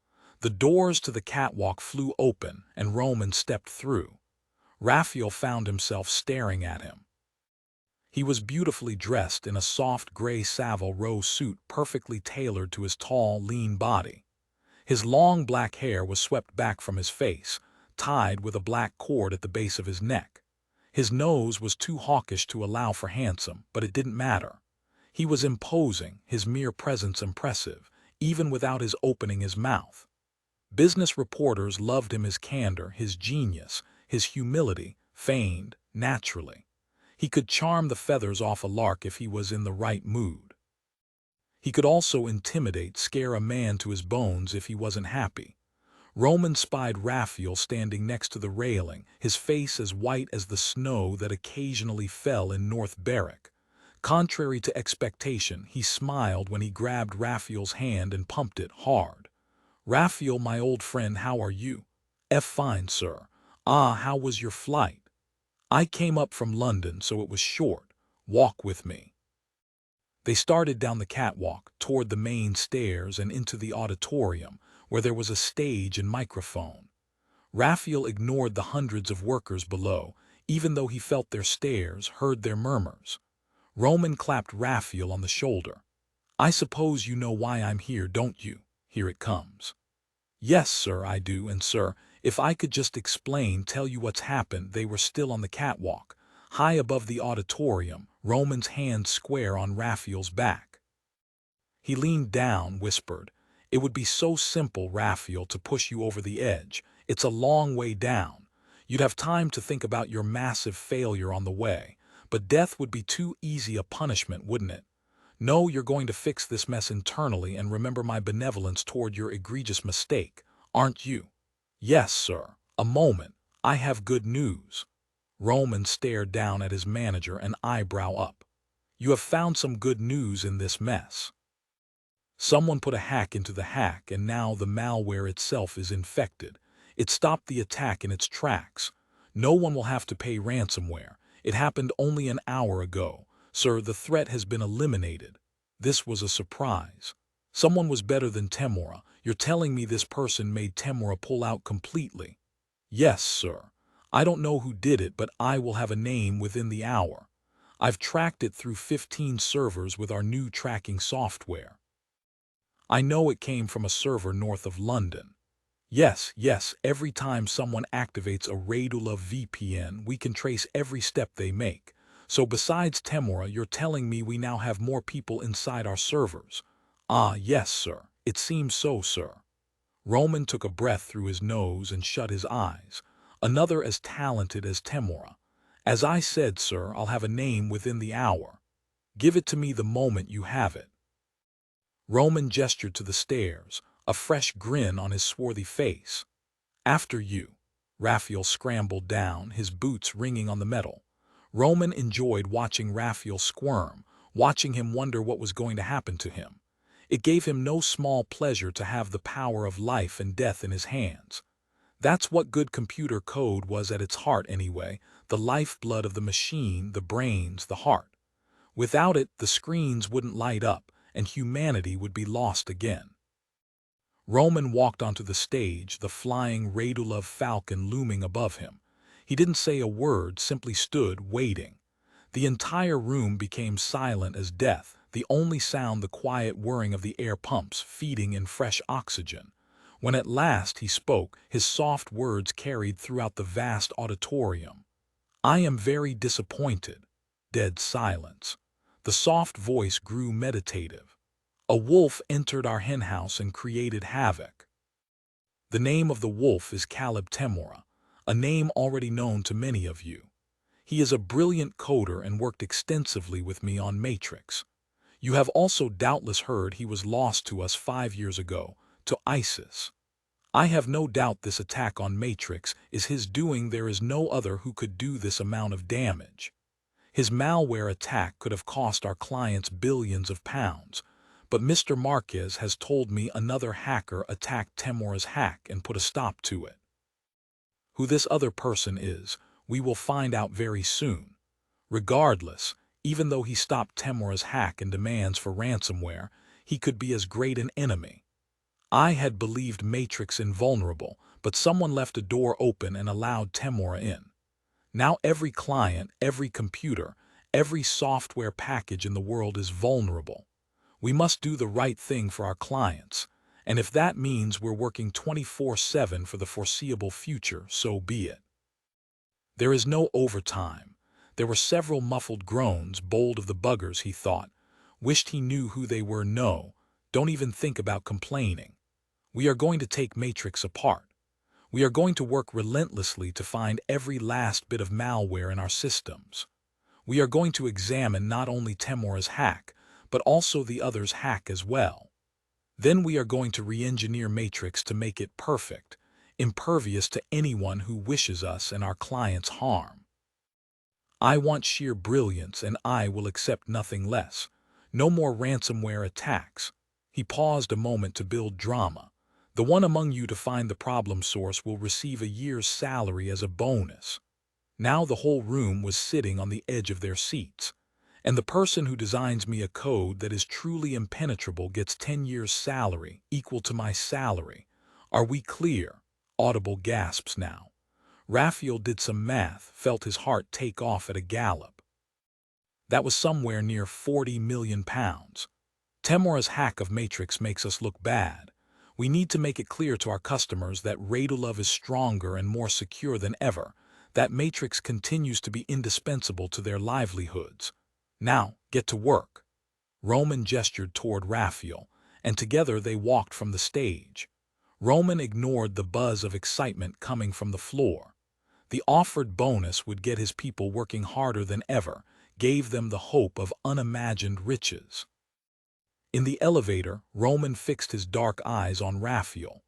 The doors to the catwalk flew open, and Roman stepped through. Raphael found himself staring at him. He was beautifully dressed in a soft gray Savile Row suit perfectly tailored to his tall, lean body. His long black hair was swept back from his face, tied with a black cord at the base of his neck. His nose was too hawkish to allow for handsome, but it didn't matter. He was imposing, his mere presence impressive, even without his opening his mouth. Business reporters loved him, his candor, his genius, his humility, feigned naturally. He could charm the feathers off a lark if he was in the right mood. He could also intimidate, scare a man to his bones if he wasn't happy. Roman spied Raphael standing next to the railing, his face as white as the snow that occasionally fell in North Berwick. Contrary to expectation, he smiled when he grabbed Raphael's hand and pumped it hard. "Raphael, my old friend, how are you?" "Fine, sir." "Ah, how was your flight?" "I came up from London, so it was short. Walk with me." They started down the catwalk, toward the main stairs and into the auditorium, where there was a stage and microphone. Raphael ignored the hundreds of workers below, even though he felt their stares, heard their murmurs. Roman clapped Raphael on the shoulder. "I suppose you know why I'm here, don't you? Here it comes." "Yes, sir, I do, and sir, if I could just explain, tell you what's happened." They were still on the catwalk, high above the auditorium, Roman's hand square on Raphael's back. He leaned down, whispered, "It would be so simple, Raphael, to push you over the edge. It's a long way down. You'd have time to think about your massive failure on the way, but death would be too easy a punishment, wouldn't it? No, you're going to fix this mess internally and remember my benevolence toward your egregious mistake, aren't you?" "Yes, sir." "A moment. I have good news." Roman stared down at his manager, an eyebrow up. "You have found some good news in this mess. Someone put a hack into the hack, and now the malware itself is infected. It stopped the attack in its tracks. No one will have to pay ransomware. It happened only an hour ago. Sir, the threat has been eliminated." This was a surprise. Someone was better than Temora. "You're telling me this person made Temora pull out completely?" "Yes, sir. I don't know who did it, but I will have a name within the hour. I've tracked it through 15 servers with our new tracking software. I know it came from a server north of London. Yes, every time someone activates a Radula VPN, we can trace every step they make. So besides Temora, you're telling me we now have more people inside our servers?" "Ah, yes, sir. It seems so, sir." Roman took a breath through his nose and shut his eyes. "Another as talented as Temora. As I said, sir, I'll have a name within the hour. Give it to me the moment you have it." Roman gestured to the stairs, a fresh grin on his swarthy face. "After you." Raphael scrambled down, his boots ringing on the metal. Roman enjoyed watching Raphael squirm, watching him wonder what was going to happen to him. It gave him no small pleasure to have the power of life and death in his hands. That's what good computer code was at its heart anyway, the lifeblood of the machine, the brains, the heart. Without it, the screens wouldn't light up, and humanity would be lost again. Roman walked onto the stage, the flying Radulov falcon looming above him. He didn't say a word, simply stood, waiting. The entire room became silent as death, the only sound the quiet whirring of the air pumps, feeding in fresh oxygen. When at last he spoke, his soft words carried throughout the vast auditorium. "I am very disappointed." Dead silence. The soft voice grew meditative. "A wolf entered our henhouse and created havoc. The name of the wolf is Caleb Temora, a name already known to many of you. He is a brilliant coder and worked extensively with me on Matrix. You have also doubtless heard he was lost to us 5 years ago, to ISIS. I have no doubt this attack on Matrix is his doing. There is no other who could do this amount of damage. His malware attack could have cost our clients billions of pounds, but Mr. Marquez has told me another hacker attacked Temora's hack and put a stop to it. Who this other person is, we will find out very soon. Regardless, even though he stopped Temora's hack and demands for ransomware, he could be as great an enemy. I had believed Matrix invulnerable, but someone left a door open and allowed Temora in. Now every client, every computer, every software package in the world is vulnerable. We must do the right thing for our clients, and if that means we're working 24/7 for the foreseeable future, so be it. There is no overtime. There were several muffled groans, bold of the buggers, he thought. Wished he knew who they were. No, don't even think about complaining. We are going to take Matrix apart. We are going to work relentlessly to find every last bit of malware in our systems. We are going to examine not only Temora's hack, but also the other's hack as well. Then we are going to re-engineer Matrix to make it perfect, impervious to anyone who wishes us and our clients harm. I want sheer brilliance, and I will accept nothing less. No more ransomware attacks. He paused a moment to build drama. The one among you to find the problem source will receive a year's salary as a bonus. Now the whole room was sitting on the edge of their seats. And the person who designs me a code that is truly impenetrable gets 10 years' salary, equal to my salary. Are we clear? Audible gasps now. Raphael did some math, felt his heart take off at a gallop. That was somewhere near 40 million pounds. Temora's hack of Matrix makes us look bad. We need to make it clear to our customers that Radulov is stronger and more secure than ever, that Matrix continues to be indispensable to their livelihoods. Now, get to work. Roman gestured toward Raphael, and together they walked from the stage. Roman ignored the buzz of excitement coming from the floor. The offered bonus would get his people working harder than ever, gave them the hope of unimagined riches. In the elevator, Roman fixed his dark eyes on Raphael.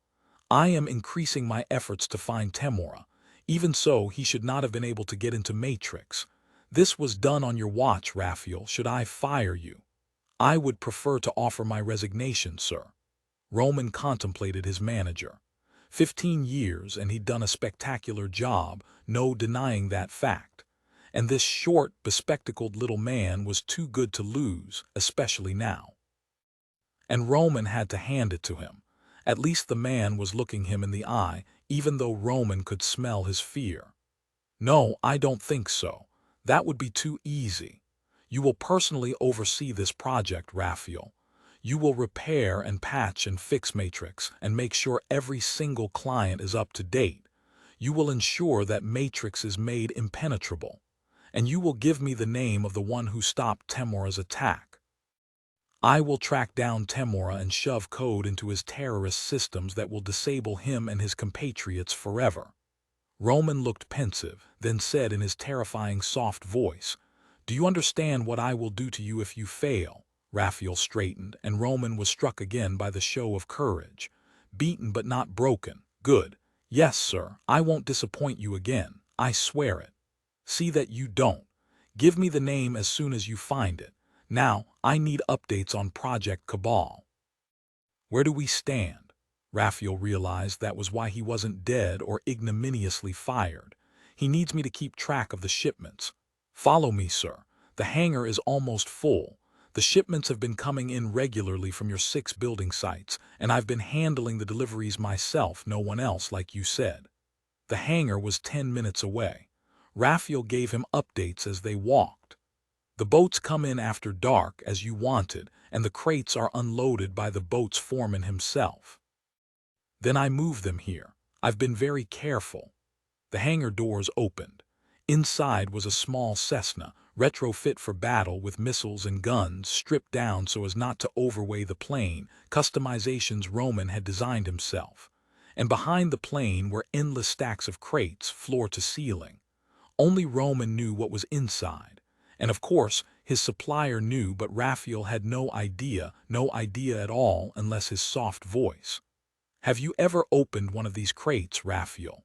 I am increasing my efforts to find Temora. Even so, he should not have been able to get into Matrix. This was done on your watch, Raphael. Should I fire you? I would prefer to offer my resignation, sir. Roman contemplated his manager. 15 years, and he'd done a spectacular job, no denying that fact. And this short, bespectacled little man was too good to lose, especially now. And Roman had to hand it to him. At least the man was looking him in the eye, even though Roman could smell his fear. No, I don't think so. That would be too easy. You will personally oversee this project, Raphael. You will repair and patch and fix Matrix and make sure every single client is up to date. You will ensure that Matrix is made impenetrable. And you will give me the name of the one who stopped Temora's attack. I will track down Temora and shove code into his terrorist systems that will disable him and his compatriots forever. Roman looked pensive, then said in his terrifying soft voice, "Do you understand what I will do to you if you fail?" Raphael straightened, and Roman was struck again by the show of courage. Beaten but not broken. Good. Yes, sir, I won't disappoint you again. I swear it. See that you don't. Give me the name as soon as you find it. Now, I need updates on Project Cabal. Where do we stand? Raphael realized that was why he wasn't dead or ignominiously fired. He needs me to keep track of the shipments. Follow me, sir. The hangar is almost full. The shipments have been coming in regularly from your 6 building sites, and I've been handling the deliveries myself, no one else, like you said. The hangar was 10 minutes away. Raphael gave him updates as they walked. The boats come in after dark, as you wanted, and the crates are unloaded by the boat's foreman himself. Then I move them here. I've been very careful. The hangar doors opened. Inside was a small Cessna, retrofit for battle with missiles and guns, stripped down so as not to overweigh the plane, customizations Roman had designed himself. And behind the plane were endless stacks of crates, floor to ceiling. Only Roman knew what was inside. And of course, his supplier knew, but Raphael had no idea at all unless his soft voice. Have you ever opened one of these crates, Raphael?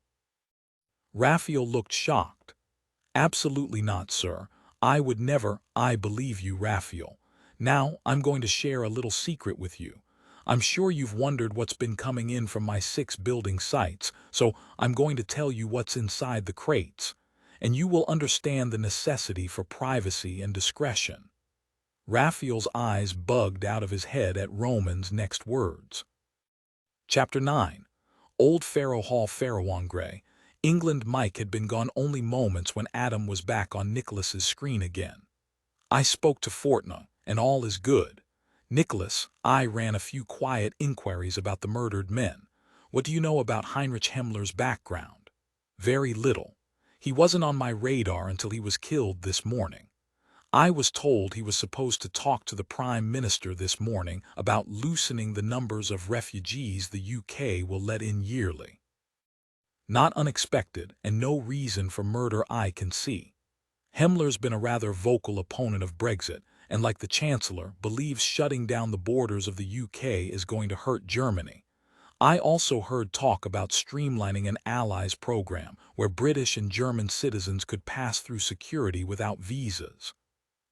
Raphael looked shocked. Absolutely not, sir. I would never. I believe you, Raphael. Now, I'm going to share a little secret with you. I'm sure you've wondered what's been coming in from my 6 building sites, so I'm going to tell you what's inside the crates. And you will understand the necessity for privacy and discretion. Raphael's eyes bugged out of his head at Roman's next words. Chapter 9. Old Pharaoh Hall, Fairowangray, England. Mike had been gone only moments when Adam was back on Nicholas's screen again. I spoke to Fortna, and all is good. Nicholas, I ran a few quiet inquiries about the murdered men. What do you know about Heinrich Himmler's background? Very little. He wasn't on my radar until he was killed this morning. I was told he was supposed to talk to the Prime Minister this morning about loosening the numbers of refugees the UK will let in yearly. Not unexpected, and no reason for murder I can see. Himmler's been a rather vocal opponent of Brexit, and like the Chancellor, believes shutting down the borders of the UK is going to hurt Germany. I also heard talk about streamlining an Allies program where British and German citizens could pass through security without visas.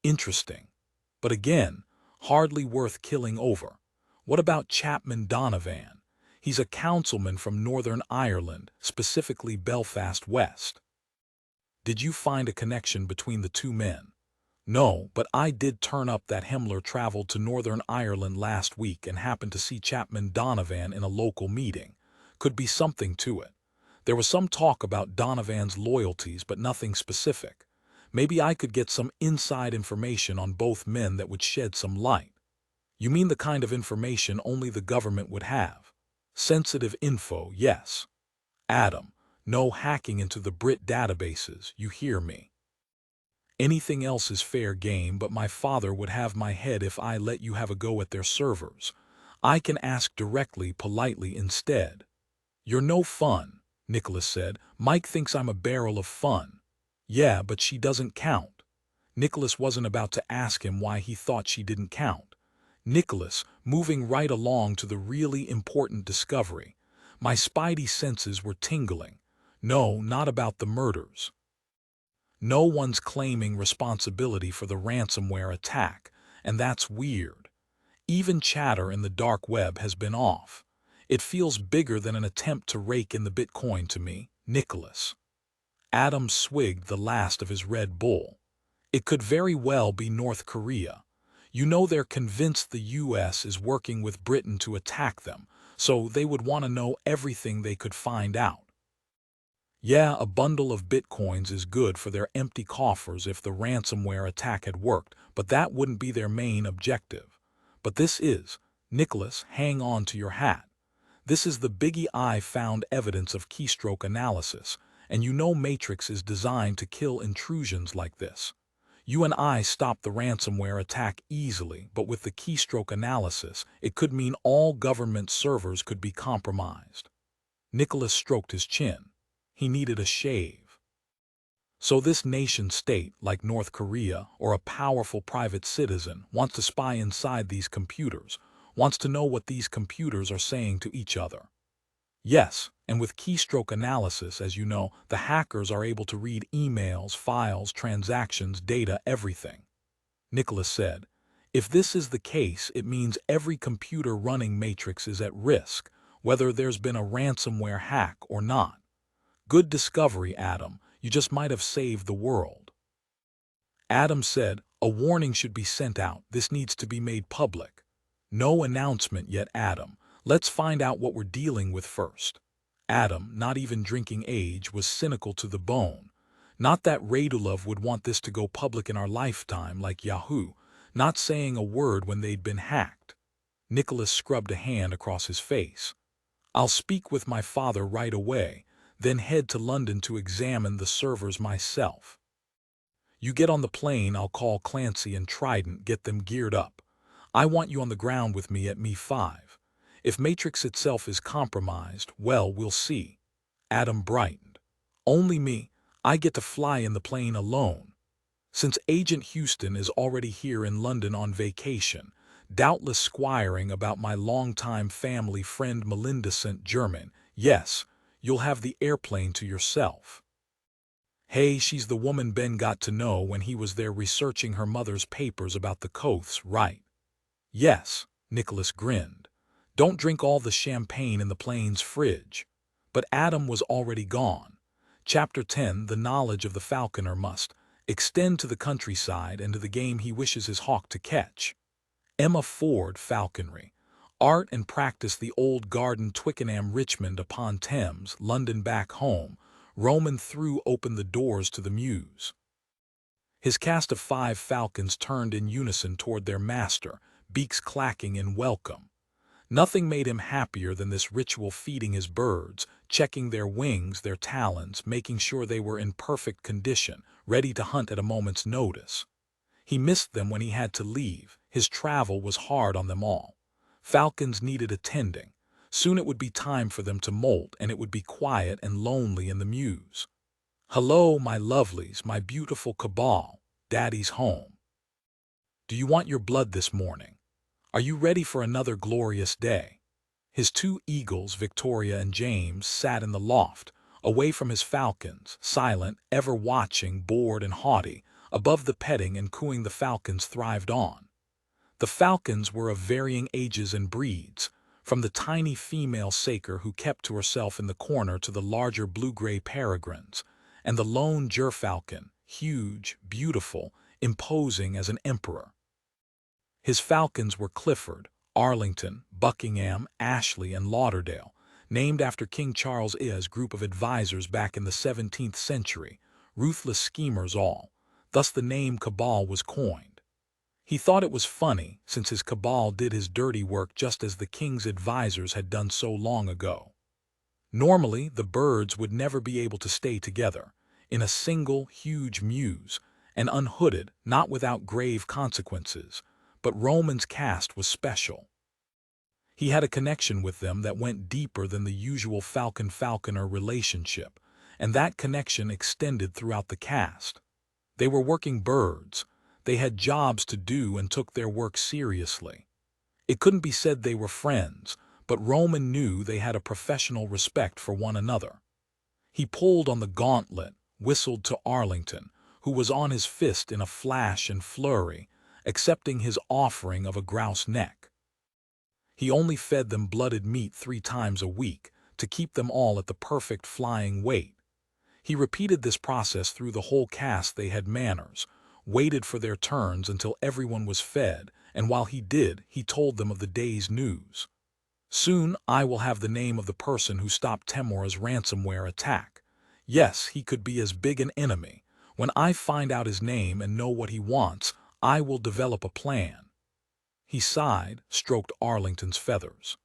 Interesting. But again, hardly worth killing over. What about Chapman Donovan? He's a councilman from Northern Ireland, specifically Belfast West. Did you find a connection between the two men? No, but I did turn up that Himmler traveled to Northern Ireland last week and happened to see Chapman Donovan in a local meeting. Could be something to it. There was some talk about Donovan's loyalties, but nothing specific. Maybe I could get some inside information on both men that would shed some light. You mean the kind of information only the government would have? Sensitive info, yes. Adam, no hacking into the Brit databases, you hear me? Anything else is fair game, but my father would have my head if I let you have a go at their servers. I can ask directly, politely instead. You're no fun, Nicholas said. Mike thinks I'm a barrel of fun. Yeah, but she doesn't count. Nicholas wasn't about to ask him why he thought she didn't count. Nicholas, moving right along to the really important discovery. My spidey senses were tingling. No, not about the murders. No one's claiming responsibility for the ransomware attack, and that's weird. Even chatter in the dark web has been off. It feels bigger than an attempt to rake in the Bitcoin to me, Nicholas. Adam swigged the last of his Red Bull. It could very well be North Korea. You know they're convinced the US is working with Britain to attack them, so they would want to know everything they could find out. Yeah, a bundle of bitcoins is good for their empty coffers if the ransomware attack had worked, but that wouldn't be their main objective. But this is, Nicholas, hang on to your hat. This is the biggie. I found evidence of keystroke analysis, and you know Matrix is designed to kill intrusions like this. You and I stopped the ransomware attack easily, but with the keystroke analysis, it could mean all government servers could be compromised. Nicholas stroked his chin. He needed a shave. So this nation-state, like North Korea or a powerful private citizen, wants to spy inside these computers, wants to know what these computers are saying to each other. Yes, and with keystroke analysis, as you know, the hackers are able to read emails, files, transactions, data, everything. Nicholas said, if this is the case, it means every computer running Matrix is at risk, whether there's been a ransomware hack or not. Good discovery, Adam. You just might have saved the world. Adam said, a warning should be sent out. This needs to be made public. No announcement yet, Adam. Let's find out what we're dealing with first. Adam, not even drinking age, was cynical to the bone. Not that Radulov would want this to go public in our lifetime like Yahoo, not saying a word when they'd been hacked. Nicholas scrubbed a hand across his face. I'll speak with my father right away, then head to London to examine the servers myself. You get on the plane, I'll call Clancy and Trident, get them geared up. I want you on the ground with me at Me-5. If Matrix itself is compromised, well, we'll see. Adam brightened. Only me. I get to fly in the plane alone. Since Agent Houston is already here in London on vacation, doubtless squiring about my longtime family friend Melinda St. Germain, yes, you'll have the airplane to yourself. Hey, she's the woman Ben got to know when he was there researching her mother's papers about the Coaths, right? Yes, Nicholas grinned. Don't drink all the champagne in the plane's fridge. But Adam was already gone. Chapter 10, the knowledge of the falconer must extend to the countryside and to the game he wishes his hawk to catch. Emma Ford, falconry. Art and practice the old garden Twickenham Richmond upon Thames, London back home. Roman threw open the doors to the mews. His cast of 5 falcons turned in unison toward their master, beaks clacking in welcome. Nothing made him happier than this ritual, feeding his birds, checking their wings, their talons, making sure they were in perfect condition, ready to hunt at a moment's notice. He missed them when he had to leave. His travel was hard on them all. Falcons needed attending. Soon it would be time for them to molt, and it would be quiet and lonely in the mews. Hello, my lovelies, my beautiful cabal. Daddy's home. Do you want your blood this morning? Are you ready for another glorious day? His two eagles, Victoria and James, sat in the loft, away from his falcons, silent, ever watching, bored and haughty. Above the petting and cooing the falcons thrived on. The falcons were of varying ages and breeds, from the tiny female saker who kept to herself in the corner to the larger blue-gray peregrines, and the lone gerfalcon, huge, beautiful, imposing as an emperor. His falcons were Clifford, Arlington, Buckingham, Ashley, and Lauderdale, named after King Charles I's group of advisors back in the 17th century, ruthless schemers all. Thus the name Cabal was coined. He thought it was funny, since his cabal did his dirty work just as the king's advisors had done so long ago. Normally, the birds would never be able to stay together, in a single, huge mews, and unhooded, not without grave consequences, but Roman's caste was special. He had a connection with them that went deeper than the usual falcon-falconer relationship, and that connection extended throughout the caste. They were working birds. They had jobs to do and took their work seriously. It couldn't be said they were friends, but Roman knew they had a professional respect for one another. He pulled on the gauntlet, whistled to Arlington, who was on his fist in a flash and flurry, accepting his offering of a grouse neck. He only fed them blooded meat 3 times a week to keep them all at the perfect flying weight. He repeated this process through the whole caste. They had manners, waited for their turns until everyone was fed, and while he did, he told them of the day's news. Soon I will have the name of the person who stopped Temora's ransomware attack. Yes, he could be as big an enemy. When I find out his name and know what he wants, I will develop a plan. He sighed, stroked Arlington's feathers.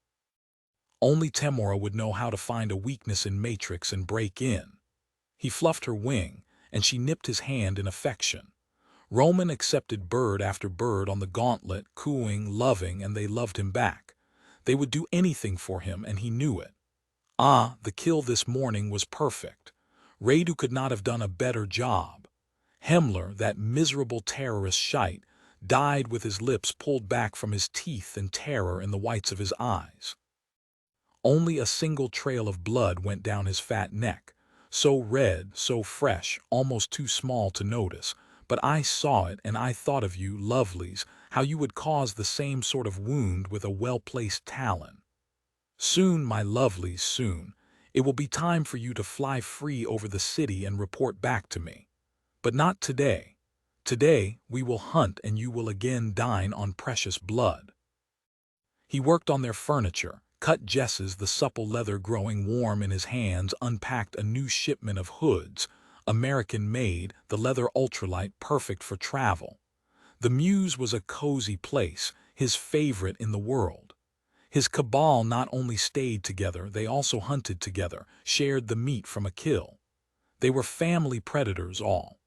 Only Temora would know how to find a weakness in Matrix and break in. He fluffed her wing, and she nipped his hand in affection. Roman accepted bird after bird on the gauntlet, cooing, loving, and they loved him back. They would do anything for him, and he knew it. Ah, the kill this morning was perfect. Radu could not have done a better job. Himmler, that miserable terrorist shite, died with his lips pulled back from his teeth and terror in the whites of his eyes. Only a single trail of blood went down his fat neck, so red, so fresh, almost too small to notice, but I saw it and I thought of you, lovelies, how you would cause the same sort of wound with a well-placed talon. Soon, my lovelies, soon, it will be time for you to fly free over the city and report back to me. But not today. Today, we will hunt and you will again dine on precious blood. He worked on their furniture, cut jesses, the supple leather growing warm in his hands, unpacked a new shipment of hoods, American-made, the leather ultralight, perfect for travel. The Mews was a cozy place, his favorite in the world. His cabal not only stayed together, they also hunted together, shared the meat from a kill. They were family predators all.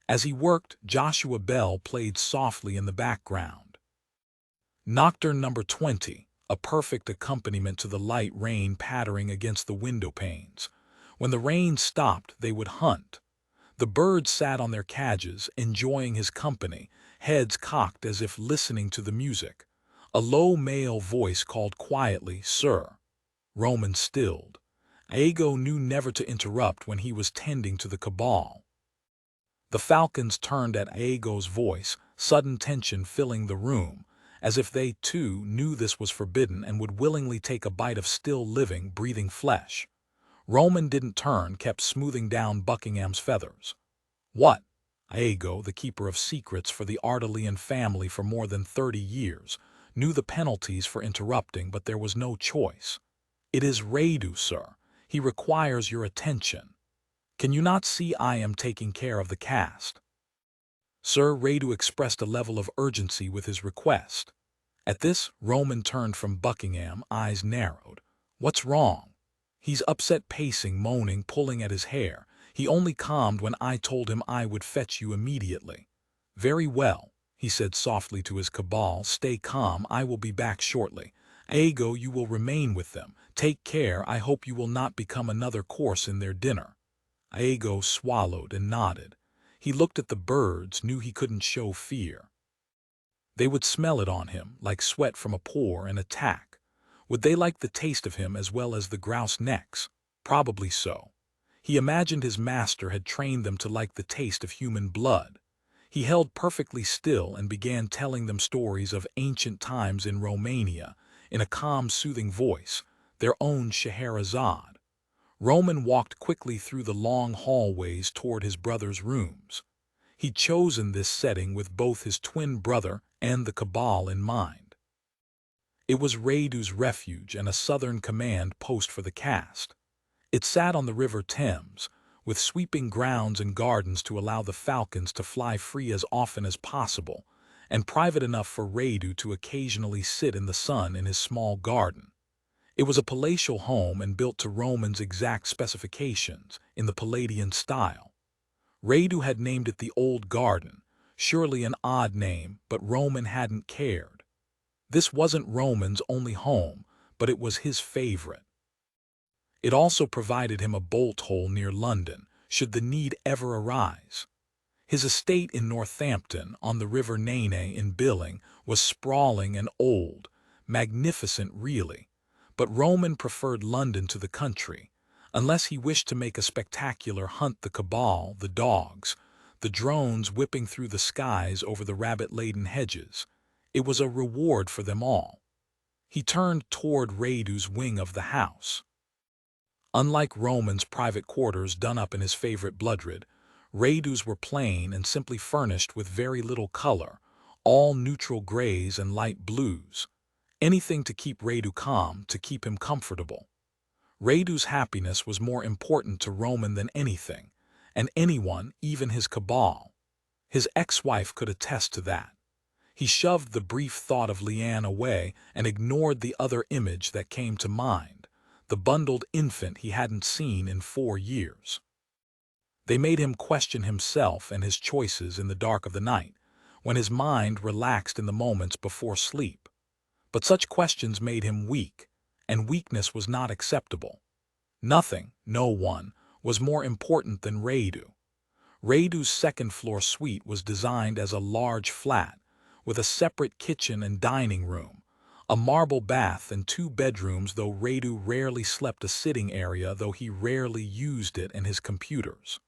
As he worked, Joshua Bell played softly in the background. Nocturne number 20, a perfect accompaniment to the light rain pattering against the window panes. When the rain stopped, they would hunt. The birds sat on their cages, enjoying his company, heads cocked as if listening to the music. A low male voice called quietly, "Sir." Roman stilled. Iago knew never to interrupt when he was tending to the cabal. The falcons turned at Iago's voice, sudden tension filling the room, as if they, too, knew this was forbidden and would willingly take a bite of still living, breathing flesh. Roman didn't turn, kept smoothing down Buckingham's feathers. What? Iago, the keeper of secrets for the Ardelian family for more than 30 years, knew the penalties for interrupting, but there was no choice. It is Radu, sir. He requires your attention. Can you not see I am taking care of the caste? Sir, Radu expressed a level of urgency with his request. At this, Roman turned from Buckingham, eyes narrowed. What's wrong? He's upset, pacing, moaning, pulling at his hair. He only calmed when I told him I would fetch you immediately. Very well, he said softly to his cabal, stay calm, I will be back shortly. Iago, you will remain with them. Take care, I hope you will not become another course in their dinner. Iago swallowed and nodded. He looked at the birds, knew he couldn't show fear. They would smell it on him, like sweat from a pore, and attack. Would they like the taste of him as well as the grouse necks? Probably so. He imagined his master had trained them to like the taste of human blood. He held perfectly still and began telling them stories of ancient times in Romania, in a calm, soothing voice, their own Scheherazade. Roman walked quickly through the long hallways toward his brother's rooms. He'd chosen this setting with both his twin brother and the Cabal in mind. It was Raidu's refuge and a southern command post for the caste. It sat on the River Thames, with sweeping grounds and gardens to allow the falcons to fly free as often as possible, and private enough for Raidu to occasionally sit in the sun in his small garden. It was a palatial home and built to Roman's exact specifications, in the Palladian style. Raidu had named it the Old Garden, surely an odd name, but Roman hadn't cared. This wasn't Roman's only home, but it was his favorite. It also provided him a bolt hole near London, should the need ever arise. His estate in Northampton, on the River Nene in Billing, was sprawling and old, magnificent really, but Roman preferred London to the country, unless he wished to make a spectacular hunt. The Cabal, the dogs, the drones whipping through the skies over the rabbit-laden hedges. It was a reward for them all. He turned toward Raidu's wing of the house. Unlike Roman's private quarters done up in his favorite bloodred, Raidu's were plain and simply furnished with very little color, all neutral grays and light blues. Anything to keep Raidu calm, to keep him comfortable. Raidu's happiness was more important to Roman than anything, and anyone, even his Cabal. His ex-wife could attest to that. He shoved the brief thought of Leanne away and ignored the other image that came to mind, the bundled infant he hadn't seen in 4 years. They made him question himself and his choices in the dark of the night, when his mind relaxed in the moments before sleep. But such questions made him weak, and weakness was not acceptable. Nothing, no one, was more important than Raidu. Raidu's second-floor suite was designed as a large flat, with a separate kitchen and dining room, a marble bath and 2 bedrooms, though Raidu rarely slept a sitting area, though he rarely used it and his computers.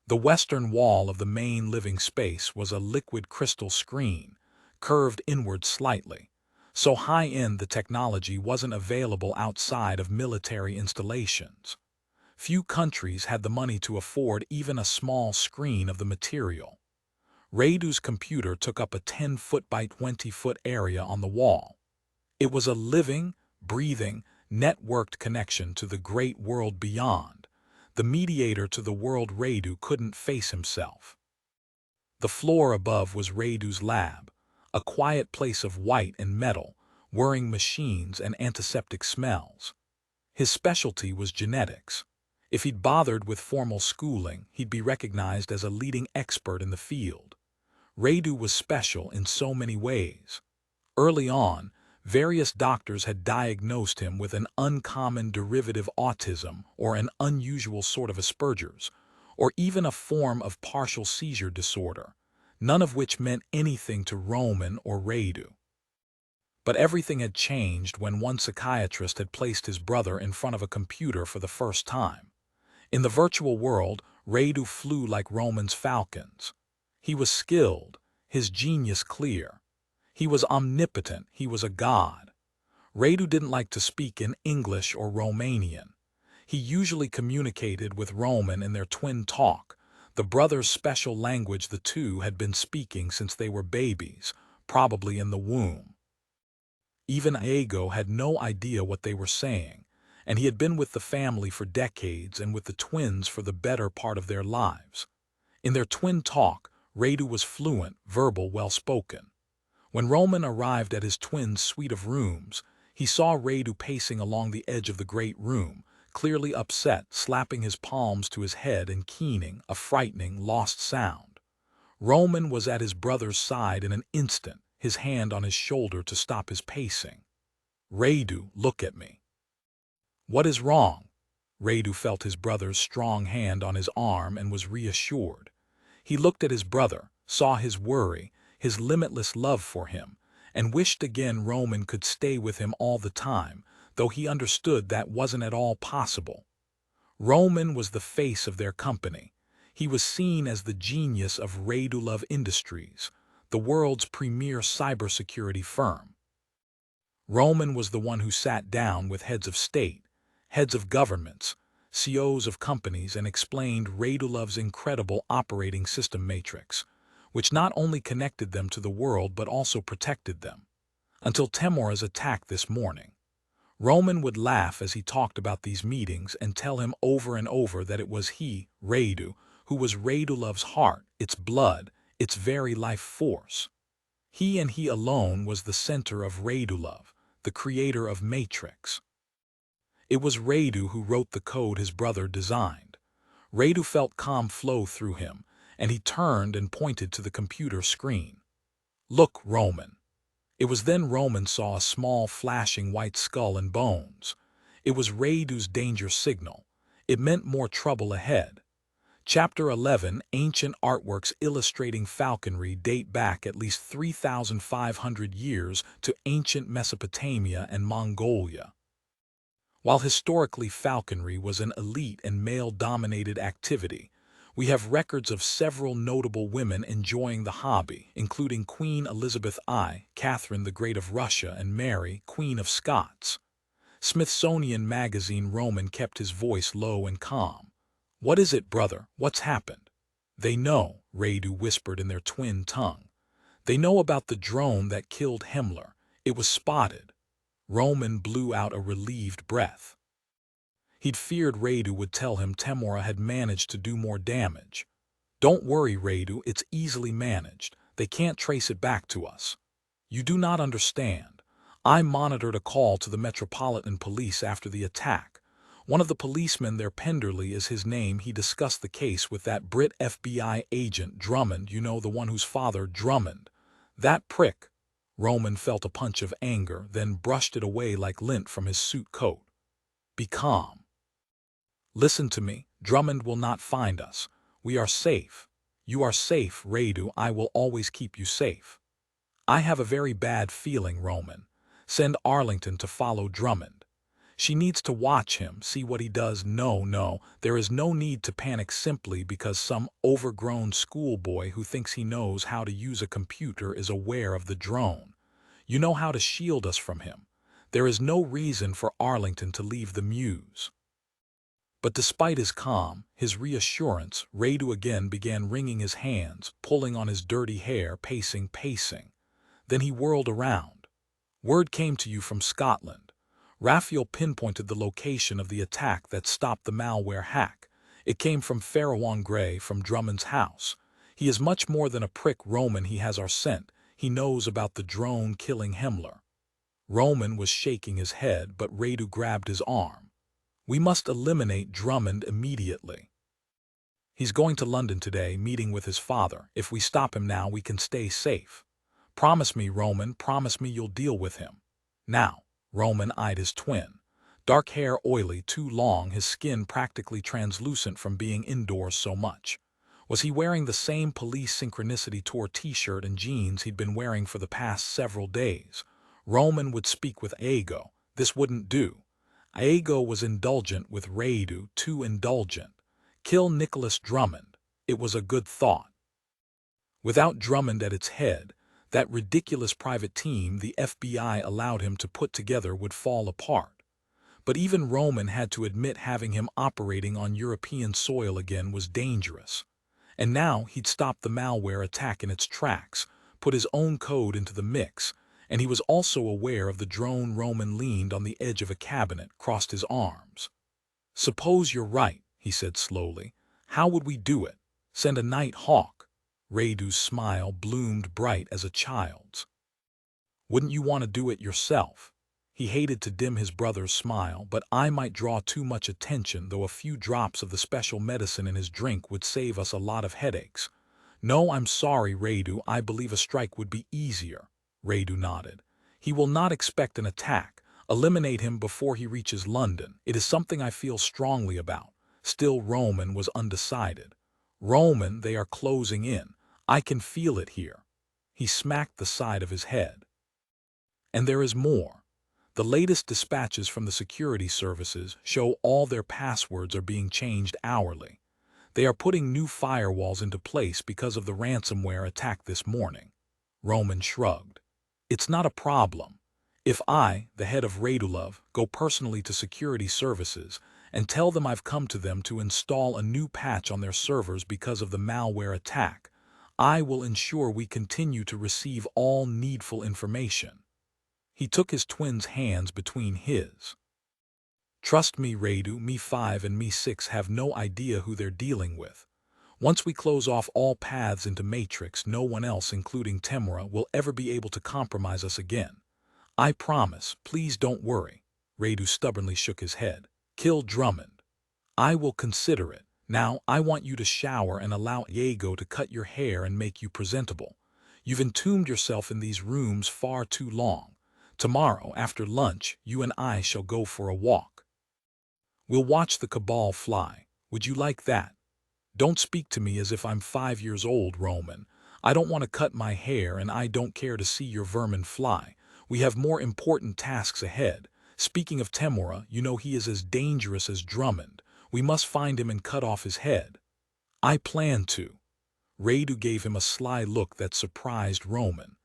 The western wall of the main living space was a liquid crystal screen, curved inward slightly. So high-end the technology wasn't available outside of military installations. Few countries had the money to afford even a small screen of the material. Raidu's computer took up a 10-foot by 20-foot area on the wall. It was a living, breathing, networked connection to the great world beyond, the mediator to the world Raidu couldn't face himself. The floor above was Raidu's lab, a quiet place of white and metal, whirring machines and antiseptic smells. His specialty was genetics. If he'd bothered with formal schooling, he'd be recognized as a leading expert in the field. Raidu was special in so many ways. Early on, various doctors had diagnosed him with an uncommon derivative autism or an unusual sort of Asperger's, or even a form of partial seizure disorder, none of which meant anything to Roman or Raidu. But everything had changed when one psychiatrist had placed his brother in front of a computer for the first time. In the virtual world, Raidu flew like Roman's falcons. He was skilled, his genius clear. He was omnipotent, he was a god. Raidu didn't like to speak in English or Romanian. He usually communicated with Roman in their twin talk, the brothers' special language the two had been speaking since they were babies, probably in the womb. Even Iago had no idea what they were saying, and he had been with the family for decades and with the twins for the better part of their lives. In their twin talk, Raidu was fluent, verbal, well-spoken. When Roman arrived at his twins' suite of rooms, he saw Raidu pacing along the edge of the great room, clearly upset, slapping his palms to his head and keening, a frightening, lost sound. Roman was at his brother's side in an instant, his hand on his shoulder to stop his pacing. "Raidu, look at me." "What is wrong?" Radu felt his brother's strong hand on his arm and was reassured. He looked at his brother, saw his worry, his limitless love for him, and wished again Roman could stay with him all the time, though he understood that wasn't at all possible. Roman was the face of their company. He was seen as the genius of Radulov Industries, the world's premier cybersecurity firm. Roman was the one who sat down with heads of state, heads of governments, CEOs of companies, and explained Radulov's incredible operating system matrix, which not only connected them to the world but also protected them. Until Temora's attack this morning. Roman would laugh as he talked about these meetings and tell him over and over that it was he, Radu, who was Radulov's heart, its blood, its very life force. He and he alone was the center of Radulov, the creator of Matrix. It was Radu who wrote the code his brother designed. Radu felt calm flow through him, and he turned and pointed to the computer screen. "Look, Roman." It was then Roman saw a small flashing white skull and bones. It was Radu's danger signal. It meant more trouble ahead. Chapter 11, ancient artworks illustrating falconry date back at least 3,500 years to ancient Mesopotamia and Mongolia. While historically falconry was an elite and male-dominated activity, we have records of several notable women enjoying the hobby, including Queen Elizabeth I, Catherine the Great of Russia, and Mary, Queen of Scots. Smithsonian Magazine. Roman kept his voice low and calm. "What is it, brother? What's happened?" "They know," Radu whispered in their twin tongue. "They know about the drone that killed Himmler. It was spotted." Roman blew out a relieved breath. He'd feared Radu would tell him Temora had managed to do more damage. "Don't worry, Radu, it's easily managed. They can't trace it back to us." "You do not understand. I monitored a call to the Metropolitan Police after the attack. One of the policemen there, Penderley is his name, he discussed the case with that Brit FBI agent, Drummond, you know, the one whose father, Drummond. That prick." Roman felt a punch of anger, then brushed it away like lint from his suit coat. "Be calm. Listen to me. Drummond will not find us. We are safe. You are safe, Radu. I will always keep you safe." "I have a very bad feeling, Roman. Send Arlington to follow Drummond. She needs to watch him, see what he does." No, there is no need to panic simply because some overgrown schoolboy who thinks he knows how to use a computer is aware of the drone. You know how to shield us from him. There is no reason for Arlington to leave the Mews." But despite his calm, his reassurance, Radu again began wringing his hands, pulling on his dirty hair, pacing. Then he whirled around. "Word came to you from Scotland. Raphael pinpointed the location of the attack that stopped the malware hack. It came from Farawon Gray, from Drummond's house. He is much more than a prick, Roman. He has our scent. He knows about the drone killing Himmler." Roman was shaking his head, but Radu grabbed his arm. "We must eliminate Drummond immediately. He's going to London today, meeting with his father. If we stop him now, we can stay safe. Promise me, Roman, promise me you'll deal with him." "Now." Roman eyed his twin. Dark hair, oily, too long, his skin practically translucent from being indoors so much. Was he wearing the same police synchronicity tour t-shirt and jeans he'd been wearing for the past several days? Roman would speak with Iago. This wouldn't do. Iago was indulgent with Radu, too indulgent. Kill Nicholas Drummond. It was a good thought. Without Drummond at its head, that ridiculous private team the FBI allowed him to put together would fall apart. But even Roman had to admit having him operating on European soil again was dangerous. And now he'd stopped the malware attack in its tracks, put his own code into the mix, and he was also aware of the drone. Roman leaned on the edge of a cabinet, crossed his arms. "Suppose you're right," he said slowly. "How would we do it? Send a night hawk?" Radu's smile bloomed bright as a child's. "Wouldn't you want to do it yourself?" He hated to dim his brother's smile, but I might draw too much attention, though a few drops of the special medicine in his drink would save us a lot of headaches. "No, I'm sorry, Radu. I believe a strike would be easier." Radu nodded. "He will not expect an attack. Eliminate him before he reaches London. It is something I feel strongly about. Still, Roman was undecided. Roman, they are closing in. I can feel it here. He smacked the side of his head. And there is more. The latest dispatches from the security services show all their passwords are being changed hourly. They are putting new firewalls into place because of the ransomware attack this morning. Roman shrugged. It's not a problem. If I, the head of Radulov, go personally to security services and tell them I've come to them to install a new patch on their servers because of the malware attack, I will ensure we continue to receive all needful information. He took his twin's hands between his. Trust me, Radu, Me-5 and Me-6 have no idea who they're dealing with. Once we close off all paths into Matrix, no one else, including Temura, will ever be able to compromise us again. I promise, please don't worry. Radu stubbornly shook his head. Kill Drummond. I will consider it. Now, I want you to shower and allow Diego to cut your hair and make you presentable. You've entombed yourself in these rooms far too long. Tomorrow, after lunch, you and I shall go for a walk. We'll watch the cabal fly. Would you like that? Don't speak to me as if I'm 5 years old, Roman. I don't want to cut my hair, and I don't care to see your vermin fly. We have more important tasks ahead. Speaking of Temura, you know he is as dangerous as Drummond. We must find him and cut off his head. I plan to. Radu gave him a sly look that surprised Roman.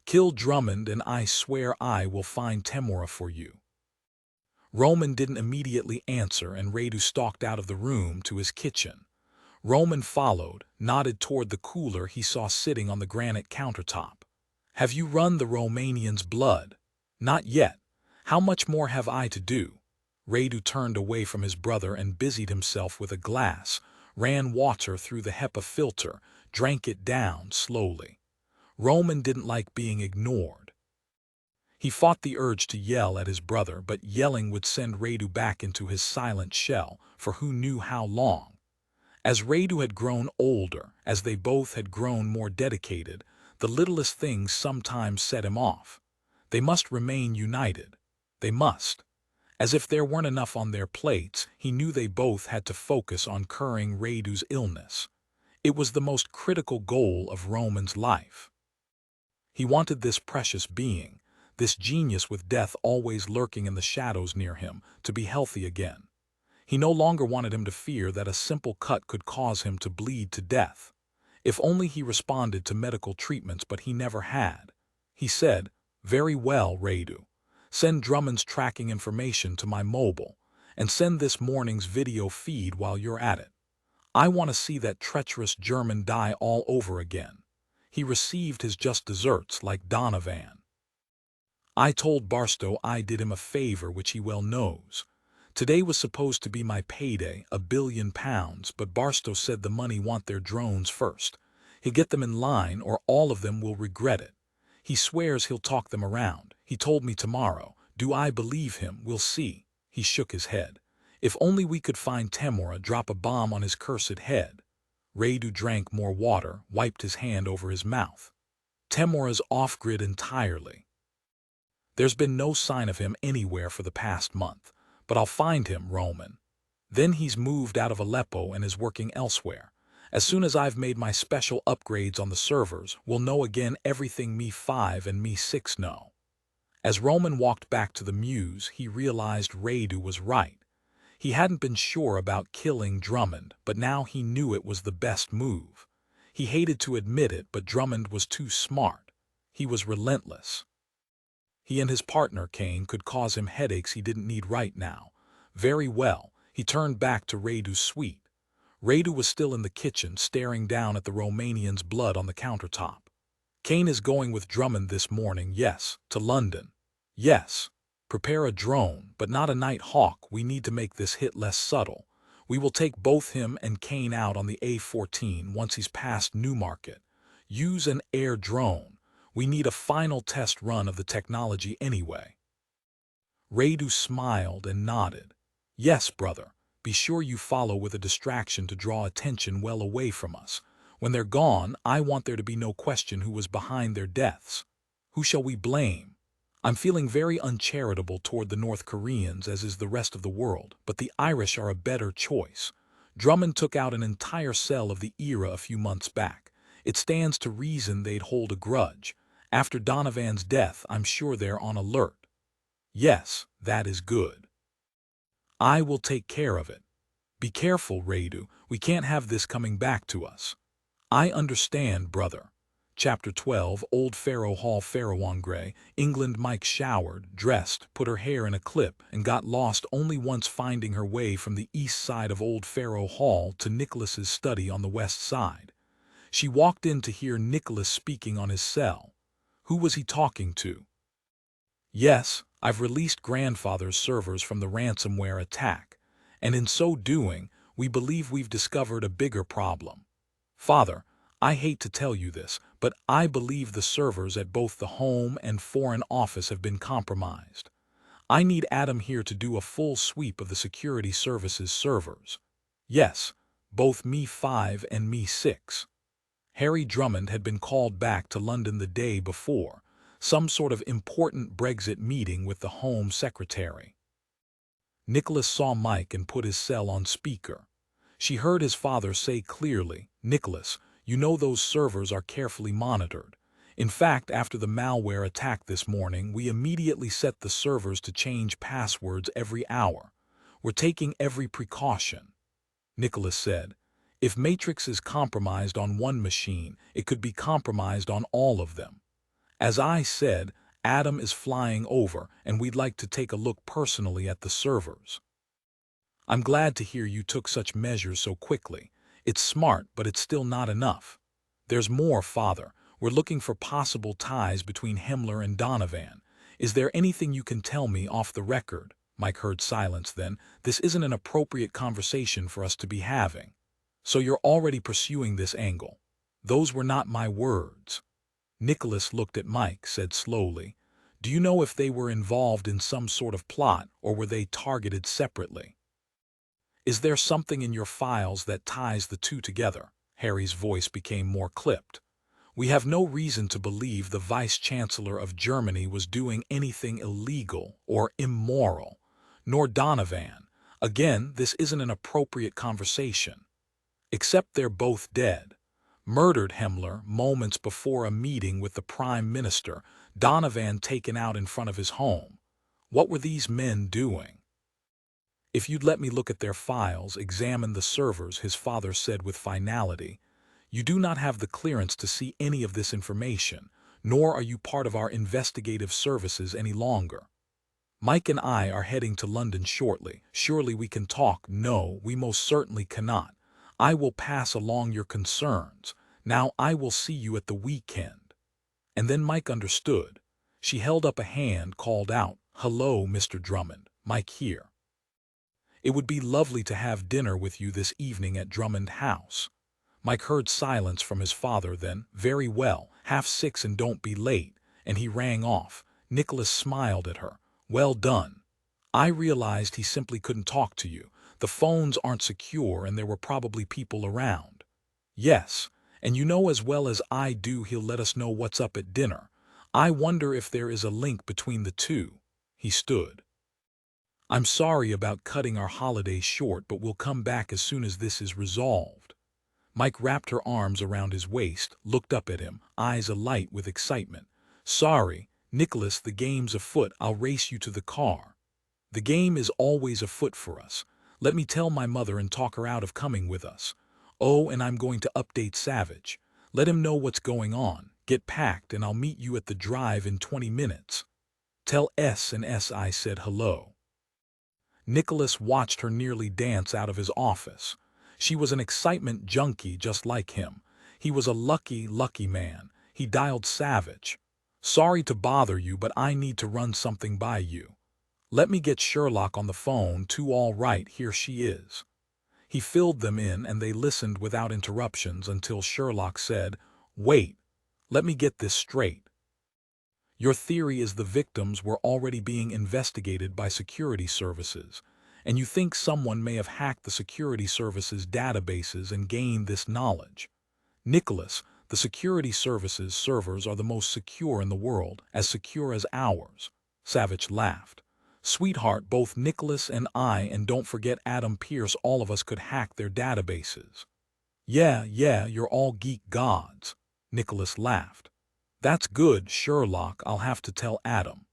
Kill Drummond, and I swear I will find Temura for you. Roman didn't immediately answer, and Radu stalked out of the room to his kitchen. Roman followed, nodded toward the cooler he saw sitting on the granite countertop. Have you run the Romanian's blood? Not yet. How much more have I to do? Radu turned away from his brother and busied himself with a glass, ran water through the HEPA filter, drank it down slowly. Roman didn't like being ignored. He fought the urge to yell at his brother, but yelling would send Radu back into his silent shell for who knew how long. As Radu had grown older, as they both had grown more dedicated, the littlest things sometimes set him off. They must remain united. They must. As if there weren't enough on their plates, he knew they both had to focus on curing Radu's illness. It was the most critical goal of Roman's life. He wanted this precious being, this genius with death always lurking in the shadows near him, to be healthy again. He no longer wanted him to fear that a simple cut could cause him to bleed to death. If only he responded to medical treatments, but he never had. He said, "Very well, Radu. Send Drummond's tracking information to my mobile, and send this morning's video feed while you're at it. I want to see that treacherous German die all over again. He received his just desserts like Donovan. I told Barstow I did him a favor, which he well knows. Today was supposed to be my payday, £1 billion, but Barstow said the money want their drones first. He'll get them in line or all of them will regret it. He swears he'll talk them around. He told me tomorrow. Do I believe him? We'll see." He shook his head. "If only we could find Temura, drop a bomb on his cursed head." Radu drank more water, wiped his hand over his mouth. "Temura's off-grid entirely. There's been no sign of him anywhere for the past month. But I'll find him, Roman. Then he's moved out of Aleppo and is working elsewhere. As soon as I've made my special upgrades on the servers, we'll know again everything Me-5 and Me-6 know." As Roman walked back to the Mews, he realized Radu was right. He hadn't been sure about killing Drummond, but now he knew it was the best move. He hated to admit it, but Drummond was too smart. He was relentless. He and his partner, Caine, could cause him headaches he didn't need right now. Very well, he turned back to Radu's suite. Radu was still in the kitchen, staring down at the Romanian's blood on the countertop. "Caine is going with Drummond this morning, yes, to London. Yes. Prepare a drone, but not a Night Hawk. We need to make this hit less subtle. We will take both him and Caine out on the A14 once he's past Newmarket. Use an air drone. We need a final test run of the technology anyway." Radu smiled and nodded. "Yes, brother. Be sure you follow with a distraction to draw attention well away from us. When they're gone, I want there to be no question who was behind their deaths. Who shall we blame? I'm feeling very uncharitable toward the North Koreans, as is the rest of the world, but the Irish are a better choice. Drummond took out an entire cell of the era a few months back. It stands to reason they'd hold a grudge. After Donovan's death, I'm sure they're on alert. Yes, that is good. I will take care of it. Be careful, Radu. We can't have this coming back to us. I understand, brother. Chapter 12, Old Pharaoh Hall, Fairowangray, England. Mike showered, dressed, put her hair in a clip, and got lost only once finding her way from the east side of Old Pharaoh Hall to Nicholas's study on the west side. She walked in to hear Nicholas speaking on his cell. Who was he talking to? Yes, I've released grandfather's servers from the ransomware attack, and in so doing, we believe we've discovered a bigger problem. Father, I hate to tell you this, but I believe the servers at both the Home and Foreign Office have been compromised. I need Adam here to do a full sweep of the security services servers. Yes, both Me-5 and Me-6. Harry Drummond had been called back to London the day before, some sort of important Brexit meeting with the Home Secretary. Nicholas saw Mike and put his cell on speaker. She heard his father say clearly, "Nicholas, you know those servers are carefully monitored. In fact, after the malware attack this morning, we immediately set the servers to change passwords every hour. We're taking every precaution." Nicholas said, "If Matrix is compromised on one machine, it could be compromised on all of them. As I said, Adam is flying over, and we'd like to take a look personally at the servers." "I'm glad to hear you took such measures so quickly. It's smart, but it's still not enough. There's more, Father. We're looking for possible ties between Himmler and Donovan. Is there anything you can tell me off the record?" Mike heard silence then. "This isn't an appropriate conversation for us to be having." "So you're already pursuing this angle." "Those were not my words." Nicholas looked at Mike, said slowly, "Do you know if they were involved in some sort of plot, or were they targeted separately?" "Is there something in your files that ties the two together?" Harry's voice became more clipped. "We have no reason to believe the Vice-Chancellor of Germany was doing anything illegal or immoral, nor Donovan. Again, this isn't an appropriate conversation. Except they're both dead. Murdered Himmler moments before a meeting with the Prime Minister, Donovan taken out in front of his home. What were these men doing?" "If you'd let me look at their files, examine the servers," his father said with finality. "You do not have the clearance to see any of this information, nor are you part of our investigative services any longer. Mike and I are heading to London shortly. Surely we can talk." "No, we most certainly cannot. I will pass along your concerns. Now I will see you at the weekend." And then Mike understood. She held up a hand, called out, "Hello, Mr. Drummond, Mike here. It would be lovely to have dinner with you this evening at Drummond House." Mike heard silence from his father, then, "Very well, 6:30 and don't be late," and he rang off. Nicholas smiled at her. "Well done. I realized he simply couldn't talk to you. The phones aren't secure and there were probably people around." "Yes, and you know as well as I do he'll let us know what's up at dinner. I wonder if there is a link between the two." He stood. "I'm sorry about cutting our holiday short, but we'll come back as soon as this is resolved." Mike wrapped her arms around his waist, looked up at him, eyes alight with excitement. "Sorry, Nicholas, the game's afoot. I'll race you to the car." "The game is always afoot for us. Let me tell my mother and talk her out of coming with us. Oh, and I'm going to update Savage. Let him know what's going on. Get packed and I'll meet you at the drive in 20 minutes. Tell S and S I said hello." Nicholas watched her nearly dance out of his office. She was an excitement junkie just like him. He was a lucky, lucky man. He dialed Savage. "Sorry to bother you, but I need to run something by you. Let me get Sherlock on the phone too. All right, here she is." He filled them in and they listened without interruptions until Sherlock said, "Wait, let me get this straight. Your theory is the victims were already being investigated by security services, and you think someone may have hacked the security services databases and gained this knowledge." "Nicholas, The security services servers are the most secure in the world, as secure as ours. Savage laughed. Sweetheart, both Nicholas and I, and don't forget Adam Pierce, all of us could hack their databases. Yeah, you're all geek gods. Nicholas laughed. That's good, Sherlock, I'll have to tell Adam.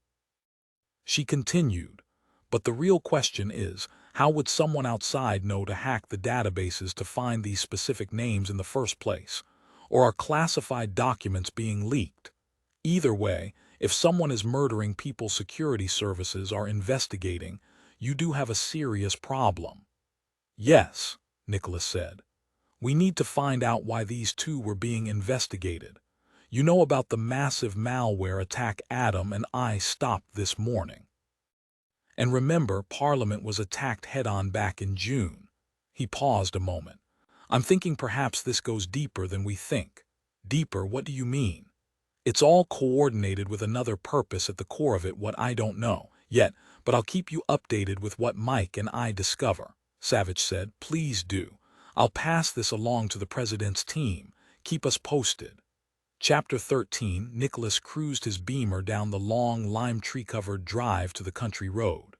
She continued. But the real question is, how would someone outside know to hack the databases to find these specific names in the first place? Or are classified documents being leaked? Either way, if someone is murdering people security services are investigating, you do have a serious problem. Yes, Nicholas said. We need to find out why these two were being investigated. You know about the massive malware attack Adam and I stopped this morning. And remember, Parliament was attacked head-on back in June. He paused a moment. I'm thinking perhaps this goes deeper than we think. Deeper, what do you mean? It's all coordinated with another purpose at the core of it, what I don't know yet, but I'll keep you updated with what Mike and I discover. Savage said, please do. I'll pass this along to the president's team. Keep us posted. Chapter 13. Nicholas cruised his Beamer down the long, lime tree-covered drive to the country road.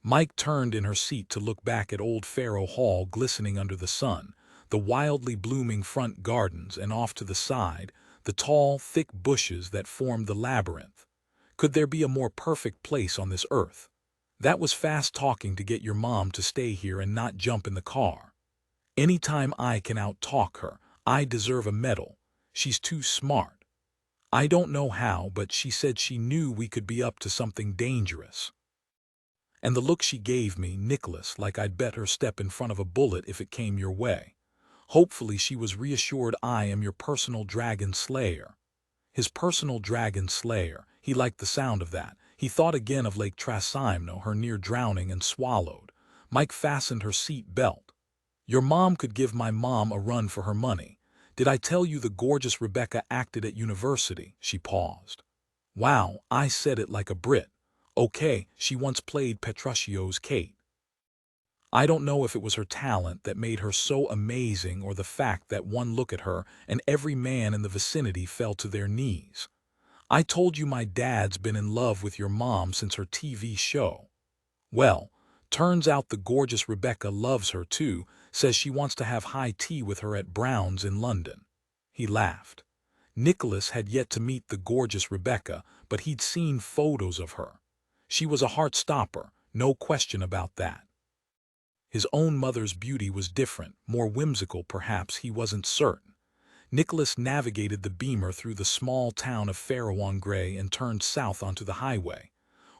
Mike turned in her seat to look back at Old Faro Hall glistening under the sun, the wildly blooming front gardens, and off to the side, the tall, thick bushes that formed the labyrinth. Could there be a more perfect place on this earth? That was fast talking to get your mom to stay here and not jump in the car. Anytime I can out-talk her, I deserve a medal. She's too smart. I don't know how, but she said she knew we could be up to something dangerous. And the look she gave me, Nicholas, like I'd bet her step in front of a bullet if it came your way. Hopefully she was reassured I am your personal dragon slayer. His personal dragon slayer. He liked the sound of that. He thought again of Lake Trasimeno, her near drowning, and swallowed. Mike fastened her seat belt. Your mom could give my mom a run for her money. Did I tell you the gorgeous Rebecca acted at university? She paused. Wow, I said it like a Brit. Okay, she once played Petruccio's Kate. I don't know if it was her talent that made her so amazing or the fact that one look at her and every man in the vicinity fell to their knees. I told you my dad's been in love with your mom since her TV show. Well, turns out the gorgeous Rebecca loves her too, says she wants to have high tea with her at Brown's in London. He laughed. Nicholas had yet to meet the gorgeous Rebecca, but he'd seen photos of her. She was a heart-stopper, no question about that. His own mother's beauty was different, more whimsical perhaps, he wasn't certain. Nicholas navigated the Beamer through the small town of Faro-on-Grey and turned south onto the highway.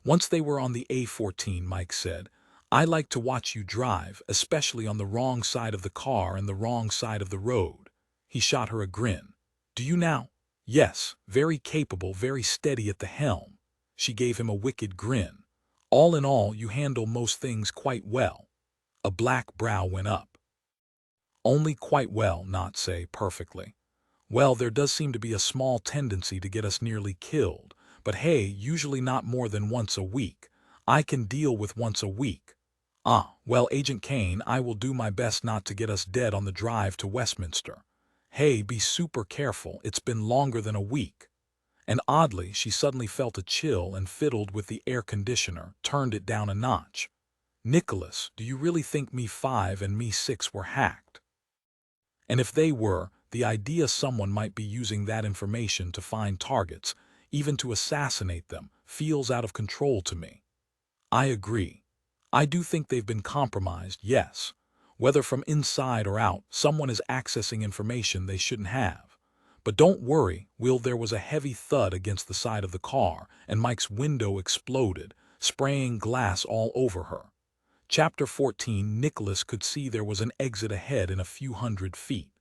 Once they were on the A14, Mike said, I like to watch you drive, especially on the wrong side of the car and the wrong side of the road. He shot her a grin. Do you now? Yes, very capable, very steady at the helm. She gave him a wicked grin. All in all, you handle most things quite well. A black brow went up. Only quite well, not say perfectly. Well, there does seem to be a small tendency to get us nearly killed, but hey, usually not more than once a week. I can deal with once a week. Well, Agent Caine, I will do my best not to get us dead on the drive to Westminster. Hey, be super careful, it's been longer than a week. And oddly, she suddenly felt a chill and fiddled with the air conditioner, turned it down a notch. Nicholas, do you really think Me 5 and Me 6 were hacked? And if they were, the idea someone might be using that information to find targets, even to assassinate them, feels out of control to me. I agree. I do think they've been compromised, yes. Whether from inside or out, someone is accessing information they shouldn't have. But don't worry, Will, there was a heavy thud against the side of the car, and Mike's window exploded, spraying glass all over her. Chapter 14. Nicholas could see there was an exit ahead in a few hundred feet.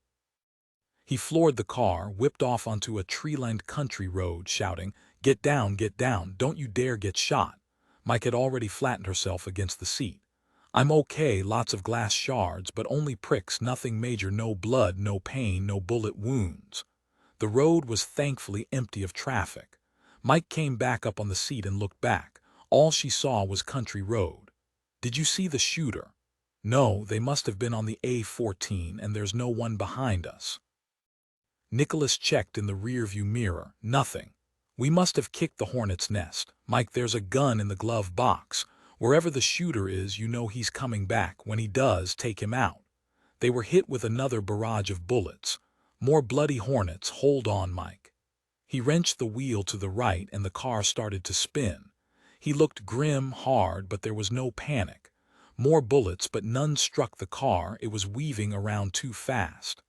He floored the car, whipped off onto a tree-lined country road, shouting, get down, don't you dare get shot. Mike had already flattened herself against the seat. I'm okay, lots of glass shards, but only pricks, nothing major, no blood, no pain, no bullet wounds. The road was thankfully empty of traffic. Mike came back up on the seat and looked back. All she saw was country road. Did you see the shooter? No, they must have been on the A14 and there's no one behind us. Nicholas checked in the rearview mirror. Nothing. We must have kicked the hornet's nest. Mike, there's a gun in the glove box. Wherever the shooter is, you know he's coming back. When he does, take him out. They were hit with another barrage of bullets. More bloody hornets. Hold on, Mike. He wrenched the wheel to the right and the car started to spin. He looked grim, hard, but there was no panic. More bullets, but none struck the car. It was weaving around too fast.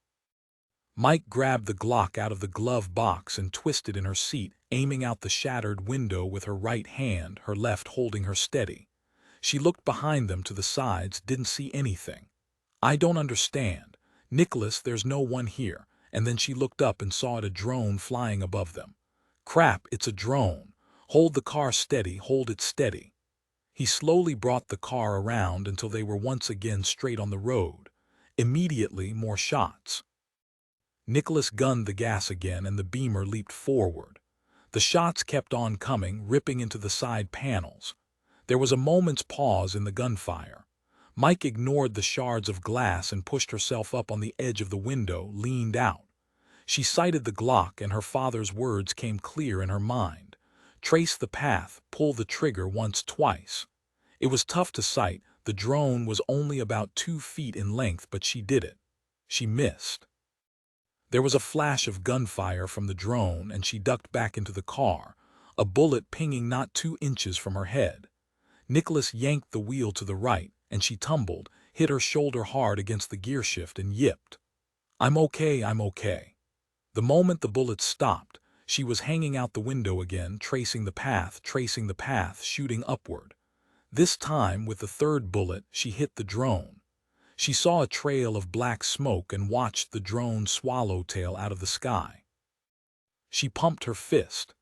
Mike grabbed the Glock out of the glove box and twisted in her seat, aiming out the shattered window with her right hand, her left holding her steady. She looked behind them to the sides, didn't see anything. I don't understand. Nicholas, there's no one here. And then she looked up and saw a drone flying above them. Crap, it's a drone. Hold the car steady, hold it steady. He slowly brought the car around until they were once again straight on the road. Immediately, more shots. Nicholas gunned the gas again and the Beamer leaped forward. The shots kept on coming, ripping into the side panels. There was a moment's pause in the gunfire. Mike ignored the shards of glass and pushed herself up on the edge of the window, leaned out. She sighted the Glock and her father's words came clear in her mind. Trace the path, pull the trigger once, twice. It was tough to sight. The drone was only about 2 feet in length, but she did it. She missed. There was a flash of gunfire from the drone and she ducked back into the car, a bullet pinging not 2 inches from her head. Nicholas yanked the wheel to the right and she tumbled, hit her shoulder hard against the gearshift and yipped. I'm okay, I'm okay. The moment the bullet stopped, she was hanging out the window again, tracing the path, shooting upward. This time, with the third bullet, she hit the drone. She saw a trail of black smoke and watched the drone swallowtail out of the sky. She pumped her fist.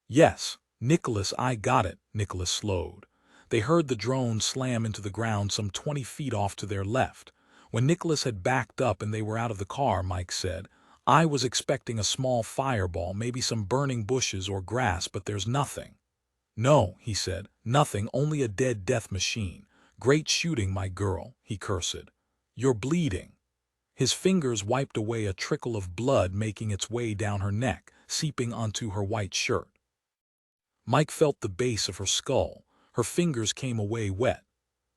Yes, Nicholas, I got it. Nicholas slowed. They heard the drone slam into the ground some 20 feet off to their left. When Nicholas had backed up and they were out of the car, Mike said, I was expecting a small fireball, maybe some burning bushes or grass, but there's nothing. No, he said, nothing, only a dead death machine. Great shooting, my girl, he cursed. You're bleeding. His fingers wiped away a trickle of blood making its way down her neck, seeping onto her white shirt. Mike felt the base of her skull. Her fingers came away wet.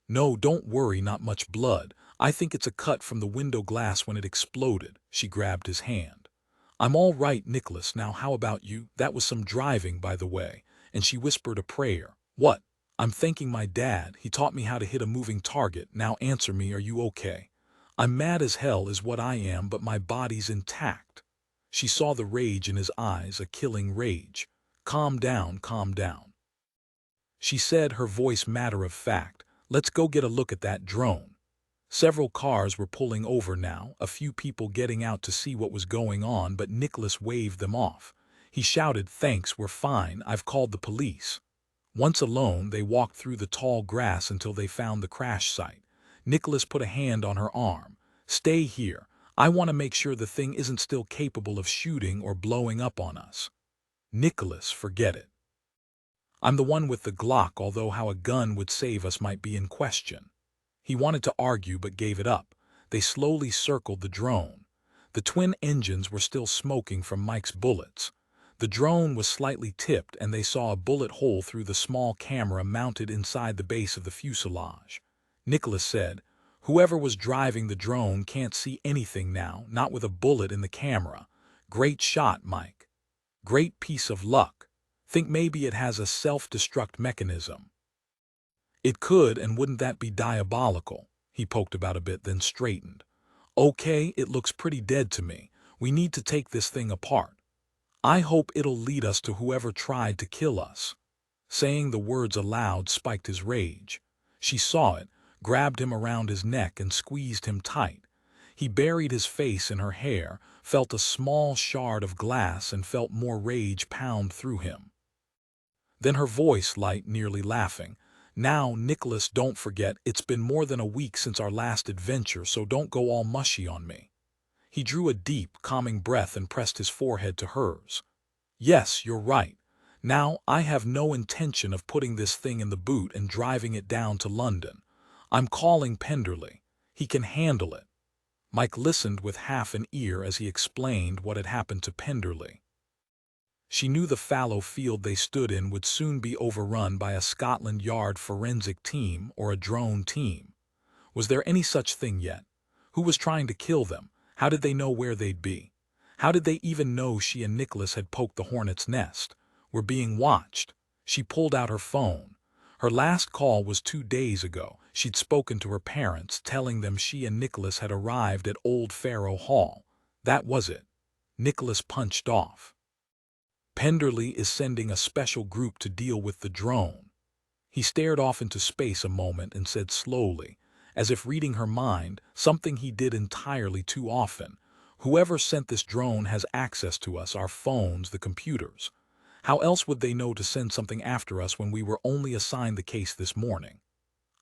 No, don't worry, not much blood. I think it's a cut from the window glass when it exploded. She grabbed his hand. I'm all right, Nicholas. Now how about you? That was some driving, by the way. And she whispered a prayer. What? I'm thanking my dad. He taught me how to hit a moving target. Now answer me, are you okay? I'm mad as hell is what I am, but my body's intact. She saw the rage in his eyes, a killing rage. Calm down, calm down. She said, her voice matter of fact. Let's go get a look at that drone. Several cars were pulling over now, a few people getting out to see what was going on, but Nicholas waved them off. He shouted, thanks, we're fine, I've called the police. Once alone, they walked through the tall grass until they found the crash site. Nicholas put a hand on her arm. Stay here. I want to make sure the thing isn't still capable of shooting or blowing up on us. Nicholas, forget it. I'm the one with the Glock, although how a gun would save us might be in question. He wanted to argue but gave it up. They slowly circled the drone. The twin engines were still smoking from Mike's bullets. The drone was slightly tipped and they saw a bullet hole through the small camera mounted inside the base of the fuselage. Nicholas said, whoever was driving the drone can't see anything now, not with a bullet in the camera. Great shot, Mike. Great piece of luck. Think maybe it has a self-destruct mechanism. It could, and wouldn't that be diabolical? He poked about a bit, then straightened. Okay, it looks pretty dead to me. We need to take this thing apart. I hope it'll lead us to whoever tried to kill us. Saying the words aloud spiked his rage. She saw it, grabbed him around his neck and squeezed him tight. He buried his face in her hair, felt a small shard of glass and felt more rage pound through him. Then her voice light, nearly laughing. Now, Nicholas, don't forget, it's been more than a week since our last adventure, so don't go all mushy on me. He drew a deep, calming breath and pressed his forehead to hers. Yes, you're right. Now, I have no intention of putting this thing in the boot and driving it down to London. I'm calling Penderley. He can handle it. Mike listened with half an ear as he explained what had happened to Penderley. She knew the fallow field they stood in would soon be overrun by a Scotland Yard forensic team or a drone team. Was there any such thing yet? Who was trying to kill them? How did they know where they'd be? How did they even know she and Nicholas had poked the hornet's nest? Were being watched. She pulled out her phone. Her last call was 2 days ago. She'd spoken to her parents, telling them she and Nicholas had arrived at Old Faro Hall. That was it. Nicholas punched off. Penderley is sending a special group to deal with the drone. He stared off into space a moment and said slowly, as if reading her mind, something he did entirely too often. Whoever sent this drone has access to us, our phones, the computers. How else would they know to send something after us when we were only assigned the case this morning?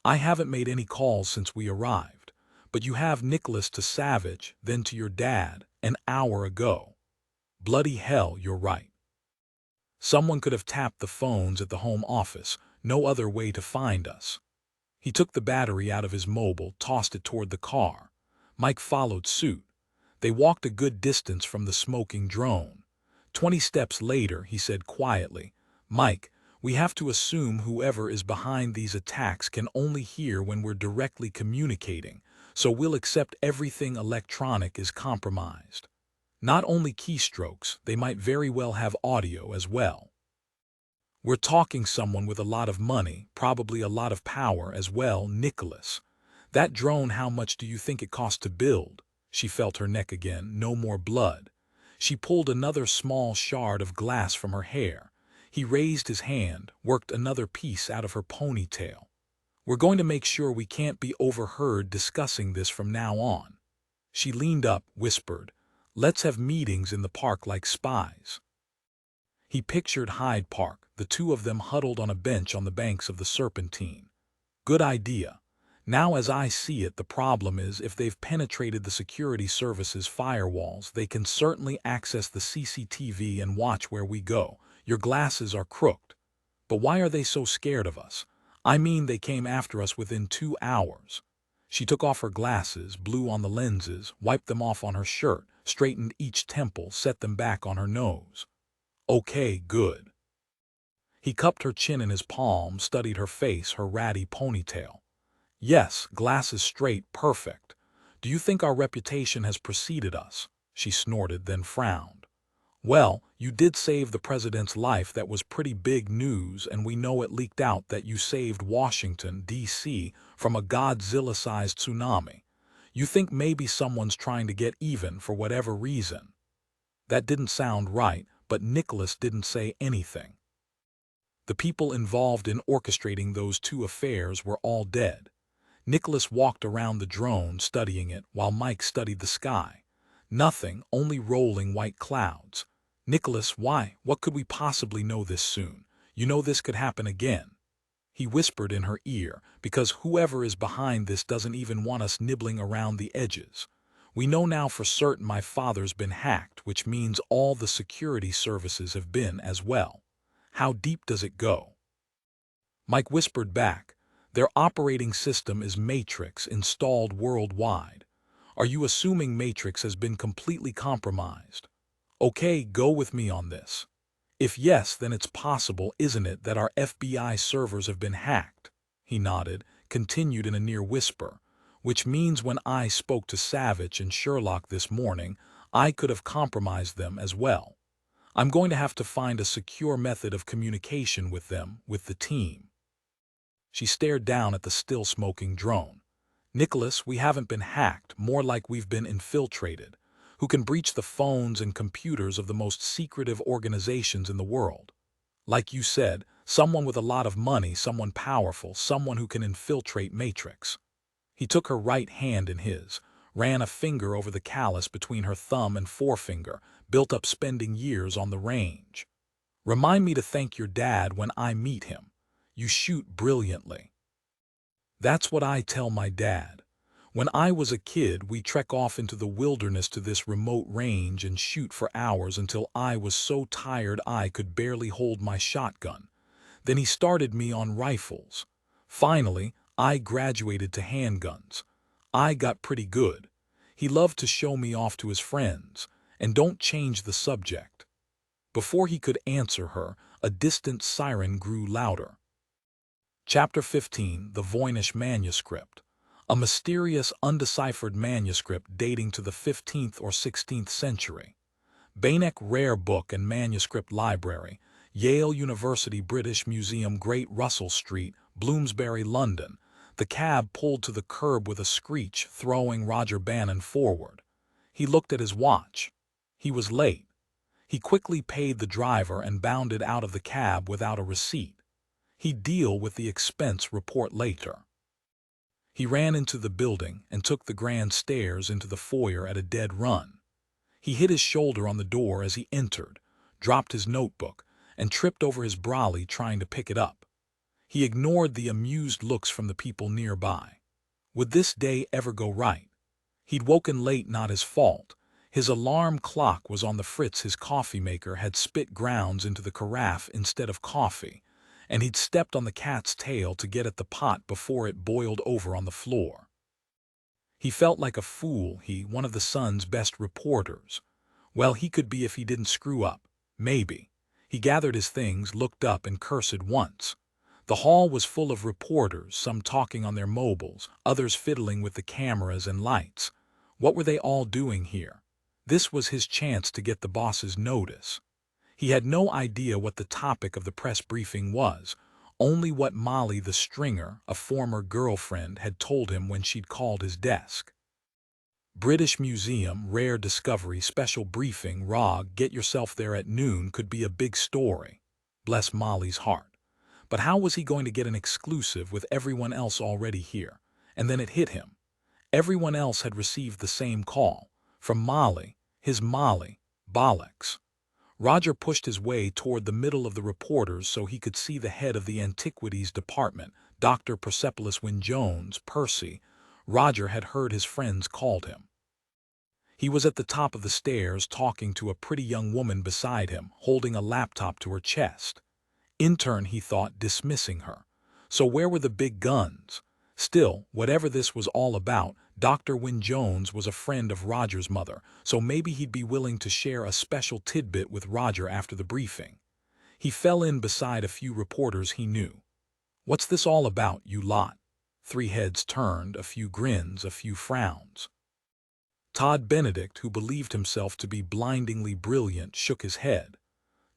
I haven't made any calls since we arrived, but you have Nicholas to Savage, then to your dad, an hour ago. Bloody hell, you're right. Someone could have tapped the phones at the home office, no other way to find us. He took the battery out of his mobile, tossed it toward the car. Mike followed suit. They walked a good distance from the smoking drone. 20 steps later, he said quietly, "Mike, we have to assume whoever is behind these attacks can only hear when we're directly communicating, so we'll accept everything electronic is compromised. Not only keystrokes, they might very well have audio as well. We're talking someone with a lot of money, probably a lot of power as well, Nicholas. That drone, how much do you think it cost to build?" She felt her neck again, no more blood. She pulled another small shard of glass from her hair. He raised his hand, worked another piece out of her ponytail. "We're going to make sure we can't be overheard discussing this from now on." She leaned up, whispered, "Let's have meetings in the park like spies." He pictured Hyde Park, the two of them huddled on a bench on the banks of the Serpentine. Good idea. Now as I see it, the problem is if they've penetrated the security services firewalls, they can certainly access the CCTV and watch where we go. Your glasses are crooked. But why are they so scared of us? I mean, they came after us within 2 hours. She took off her glasses, blew on the lenses, wiped them off on her shirt, straightened each temple, set them back on her nose. Okay, good. He cupped her chin in his palm, studied her face, her ratty ponytail. Yes, glasses straight, perfect. Do you think our reputation has preceded us? She snorted, then frowned. Well, you did save the president's life. That was pretty big news, and we know it leaked out that you saved Washington, D.C. from a Godzilla-sized tsunami. You think maybe someone's trying to get even for whatever reason. That didn't sound right, but Nicholas didn't say anything. The people involved in orchestrating those two affairs were all dead. Nicholas walked around the drone, studying it, while Mike studied the sky. Nothing, only rolling white clouds. Nicholas, why? What could we possibly know this soon? You know this could happen again. He whispered in her ear, because whoever is behind this doesn't even want us nibbling around the edges. We know now for certain my father's been hacked, which means all the security services have been as well. How deep does it go? Mike whispered back, "Their operating system is Matrix, installed worldwide. Are you assuming Matrix has been completely compromised? Okay, go with me on this. If yes, then it's possible, isn't it, that our FBI servers have been hacked?" He nodded, continued in a near whisper, "which means when I spoke to Savage and Sherlock this morning, I could have compromised them as well. I'm going to have to find a secure method of communication with them, with the team." She stared down at the still smoking drone. "Nicholas, we haven't been hacked, more like we've been infiltrated. Who can breach the phones and computers of the most secretive organizations in the world? Like you said, someone with a lot of money, someone powerful, someone who can infiltrate Matrix." He took her right hand in his, ran a finger over the callus between her thumb and forefinger, built up spending years on the range. "Remind me to thank your dad when I meet him. You shoot brilliantly." That's what I tell my dad. When I was a kid, we trek off into the wilderness to this remote range and shoot for hours until I was so tired I could barely hold my shotgun. Then he started me on rifles. Finally, I graduated to handguns. I got pretty good. He loved to show me off to his friends, and don't change the subject." Before he could answer her, a distant siren grew louder. Chapter 15: The Voynich Manuscript. A mysterious, undeciphered manuscript dating to the 15th or 16th century. Beinecke Rare Book and Manuscript Library, Yale University British Museum, Great Russell Street, Bloomsbury, London. The cab pulled to the curb with a screech, throwing Roger Bannon forward. He looked at his watch. He was late. He quickly paid the driver and bounded out of the cab without a receipt. He'd deal with the expense report later. He ran into the building and took the grand stairs into the foyer at a dead run. He hit his shoulder on the door as he entered, dropped his notebook, and tripped over his brolly trying to pick it up. He ignored the amused looks from the people nearby. Would this day ever go right? He'd woken late, not his fault. His alarm clock was on the fritz. His coffee maker had spit grounds into the carafe instead of coffee, and he'd stepped on the cat's tail to get at the pot before it boiled over on the floor. He felt like a fool, one of the Sun's best reporters. Well, he could be if he didn't screw up. Maybe. He gathered his things, looked up, and cursed once. The hall was full of reporters, some talking on their mobiles, others fiddling with the cameras and lights. What were they all doing here? This was his chance to get the boss's notice. He had no idea what the topic of the press briefing was, only what Molly the Stringer, a former girlfriend, had told him when she'd called his desk. British Museum, Rare Discovery, Special Briefing, ROG, get yourself there at noon could be a big story. Bless Molly's heart. But how was he going to get an exclusive with everyone else already here? And then it hit him. Everyone else had received the same call. From Molly, his Molly, bollocks. Roger pushed his way toward the middle of the reporters so he could see the head of the Antiquities Department, Dr. Persepolis Wynne-Jones, Percy. Roger had heard his friends called him. He was at the top of the stairs talking to a pretty young woman beside him, holding a laptop to her chest. Intern, he thought, dismissing her. So where were the big guns? Still, whatever this was all about, Dr. Wynne-Jones was a friend of Roger's mother, so maybe he'd be willing to share a special tidbit with Roger after the briefing. He fell in beside a few reporters he knew. "What's this all about, you lot?" 3 heads turned, a few grins, a few frowns. Todd Benedict, who believed himself to be blindingly brilliant, shook his head.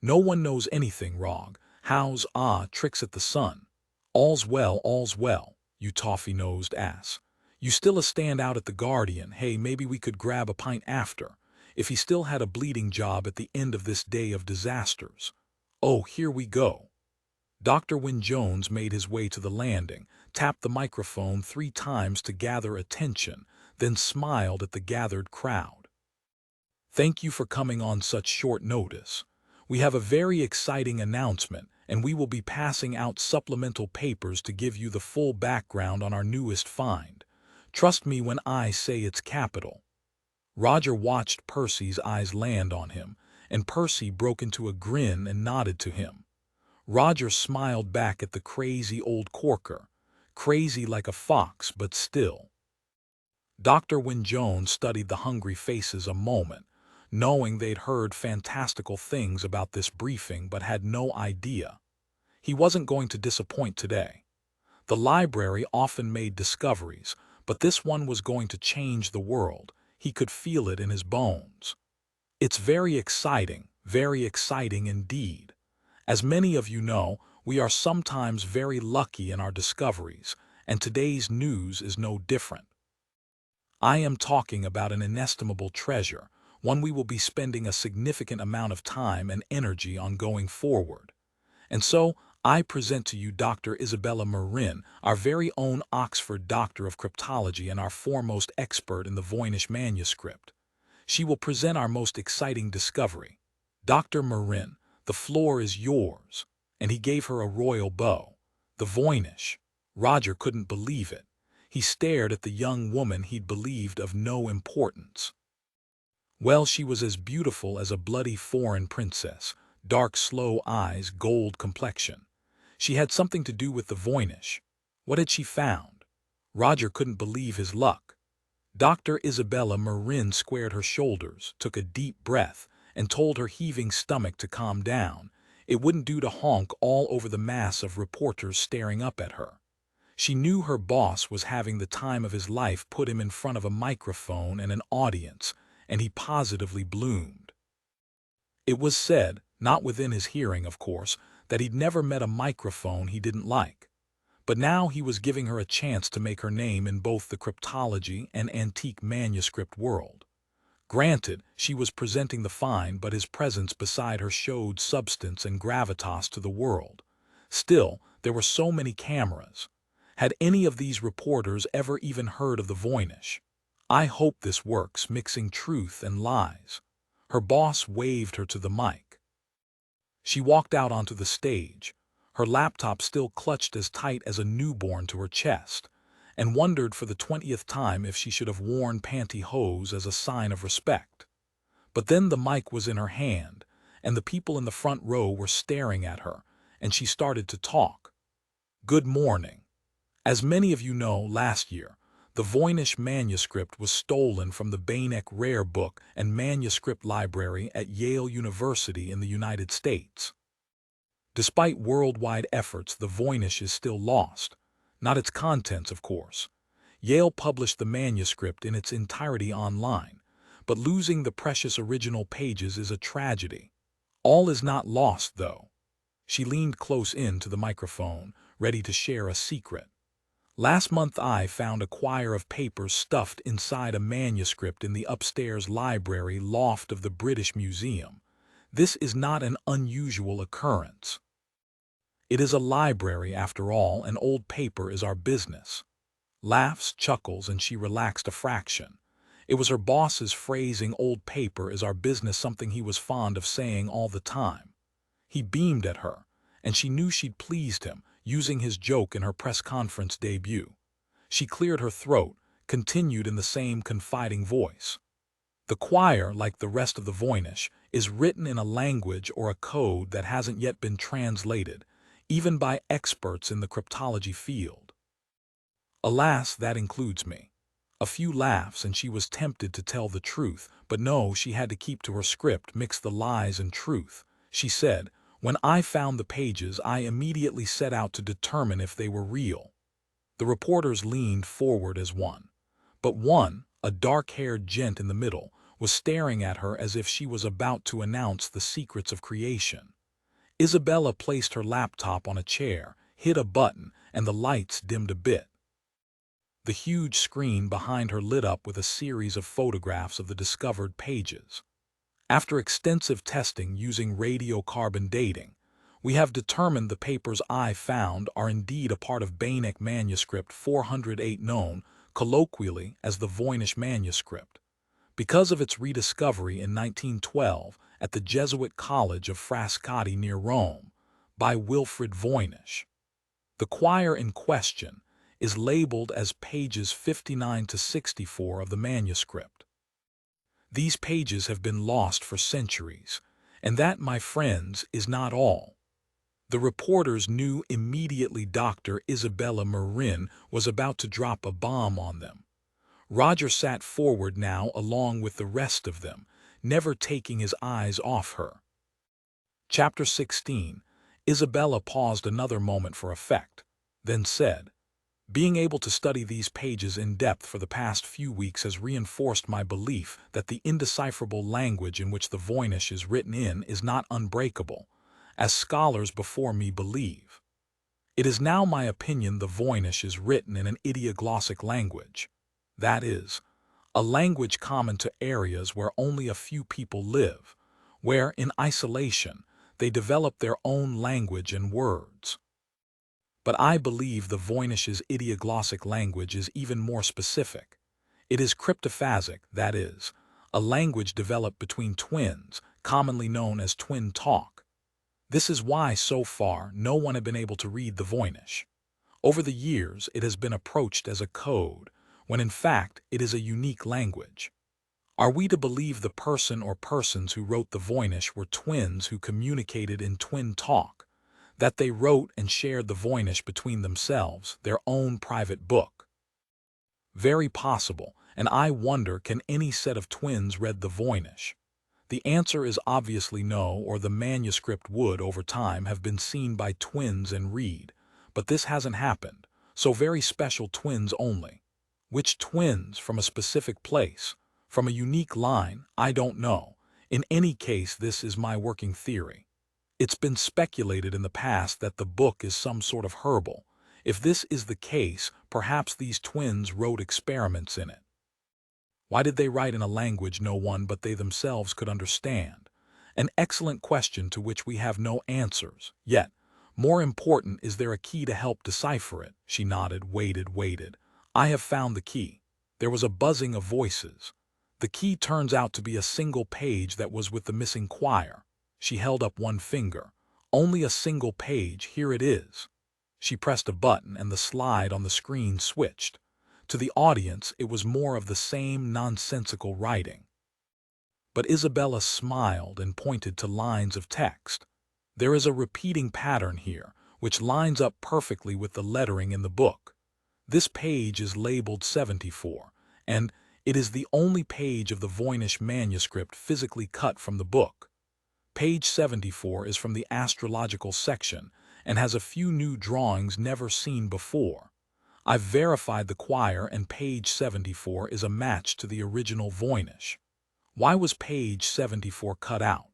"No one knows anything, Rog. How's tricks at the sun? All's well, you toffee-nosed ass. You still a stand out at the Guardian. Hey, maybe we could grab a pint after, if he still had a bleeding job at the end of this day of disasters. Oh, here we go." Dr. Wynne-Jones made his way to the landing, tapped the microphone 3 times to gather attention, then smiled at the gathered crowd. "Thank you for coming on such short notice. We have a very exciting announcement, and we will be passing out supplemental papers to give you the full background on our newest find. Trust me when I say it's capital." Roger watched Percy's eyes land on him, and Percy broke into a grin and nodded to him. Roger smiled back at the crazy old corker, crazy like a fox, but still. Dr. Wynne-Jones studied the hungry faces a moment, knowing they'd heard fantastical things about this briefing but had no idea. He wasn't going to disappoint today. The library often made discoveries, but this one was going to change the world. He could feel it in his bones. "It's very exciting indeed. As many of you know, we are sometimes very lucky in our discoveries, and today's news is no different. I am talking about an inestimable treasure, one we will be spending a significant amount of time and energy on going forward. And so, I present to you Dr. Isabella Marin, our very own Oxford Doctor of Cryptology and our foremost expert in the Voynich manuscript. She will present our most exciting discovery. Dr. Marin, the floor is yours." And he gave her a royal bow. The Voynich. Roger couldn't believe it. He stared at the young woman he'd believed of no importance. Well, she was as beautiful as a bloody foreign princess, dark, slow eyes, gold complexion. She had something to do with the Voynich. What had she found? Roger couldn't believe his luck. Dr. Isabella Marin squared her shoulders, took a deep breath, and told her heaving stomach to calm down. It wouldn't do to honk all over the mass of reporters staring up at her. She knew her boss was having the time of his life, put him in front of a microphone and an audience, and he positively bloomed. It was said, not within his hearing of course, that he'd never met a microphone he didn't like. But now he was giving her a chance to make her name in both the cryptology and antique manuscript world. Granted, she was presenting the fine, but his presence beside her showed substance and gravitas to the world. Still, there were so many cameras. Had any of these reporters ever even heard of the Voynich? I hope this works, mixing truth and lies. Her boss waved her to the mic. She walked out onto the stage, her laptop still clutched as tight as a newborn to her chest, and wondered for the 20th time if she should have worn pantyhose as a sign of respect. But then the mic was in her hand, and the people in the front row were staring at her, and she started to talk. Good morning. As many of you know, last year, the Voynich manuscript was stolen from the Beinecke Rare Book and Manuscript Library at Yale University in the United States. Despite worldwide efforts, the Voynich is still lost. Not its contents, of course. Yale published the manuscript in its entirety online, but losing the precious original pages is a tragedy. All is not lost, though. She leaned close in to the microphone, ready to share a secret. Last month I found a quire of papers stuffed inside a manuscript in the upstairs library loft of the British Museum. This is not an unusual occurrence. It is a library, after all, and old paper is our business. Laughs, chuckles, and she relaxed a fraction. It was her boss's phrasing, old paper is our business, something he was fond of saying all the time. He beamed at her, and she knew she'd pleased him, using his joke in her press conference debut. She cleared her throat, continued in the same confiding voice. The quire, like the rest of the Voynich, is written in a language or a code that hasn't yet been translated, even by experts in the cryptology field. Alas, that includes me. A few laughs and she was tempted to tell the truth, but no, she had to keep to her script, mix the lies and truth. She said, "When I found the pages, I immediately set out to determine if they were real." The reporters leaned forward as one. But one, a dark-haired gent in the middle, was staring at her as if she was about to announce the secrets of creation. Isabella placed her laptop on a chair, hit a button, and the lights dimmed a bit. The huge screen behind her lit up with a series of photographs of the discovered pages. After extensive testing using radiocarbon dating, we have determined the papers I found are indeed a part of Beinecke manuscript 408, known colloquially as the Voynich manuscript, because of its rediscovery in 1912 at the Jesuit College of Frascati near Rome by Wilfrid Voynich. The quire in question is labeled as pages 59 to 64 of the manuscript. These pages have been lost for centuries, and that, my friends, is not all. The reporters knew immediately Dr. Isabella Marin was about to drop a bomb on them. Roger sat forward now along with the rest of them, never taking his eyes off her. Chapter 16. Isabella paused another moment for effect, then said, "Being able to study these pages in depth for the past few weeks has reinforced my belief that the indecipherable language in which the Voynich is written in is not unbreakable, as scholars before me believe. It is now my opinion the Voynich is written in an idioglossic language, that is, a language common to areas where only a few people live, where, in isolation, they develop their own language and words. But I believe the Voynich's idioglossic language is even more specific. It is cryptophasic, that is, a language developed between twins, commonly known as twin talk. This is why, so far, no one had been able to read the Voynich. Over the years, it has been approached as a code, when in fact it is a unique language. Are we to believe the person or persons who wrote the Voynich were twins who communicated in twin talk, that they wrote and shared the Voynich between themselves, their own private book? Very possible, and I wonder, can any set of twins read the Voynich? The answer is obviously no, or the manuscript would, over time, have been seen by twins and read. But this hasn't happened, so very special twins only. Which twins? From a specific place? From a unique line? I don't know. In any case, this is my working theory. It's been speculated in the past that the book is some sort of herbal. If this is the case, perhaps these twins wrote experiments in it. Why did they write in a language no one but they themselves could understand? An excellent question to which we have no answers. Yet, more important, is there a key to help decipher it? She nodded, waited. I have found the key. There was a buzzing of voices. The key turns out to be a single page that was with the missing choir. She held up one finger. Only a single page, here it is. She pressed a button and the slide on the screen switched. To the audience, it was more of the same nonsensical writing. But Isabella smiled and pointed to lines of text. There is a repeating pattern here, which lines up perfectly with the lettering in the book. This page is labeled 74, and it is the only page of the Voynich manuscript physically cut from the book. Page 74 is from the astrological section and has a few new drawings never seen before. I've verified the choir, and page 74 is a match to the original Voynich. Why was page 74 cut out?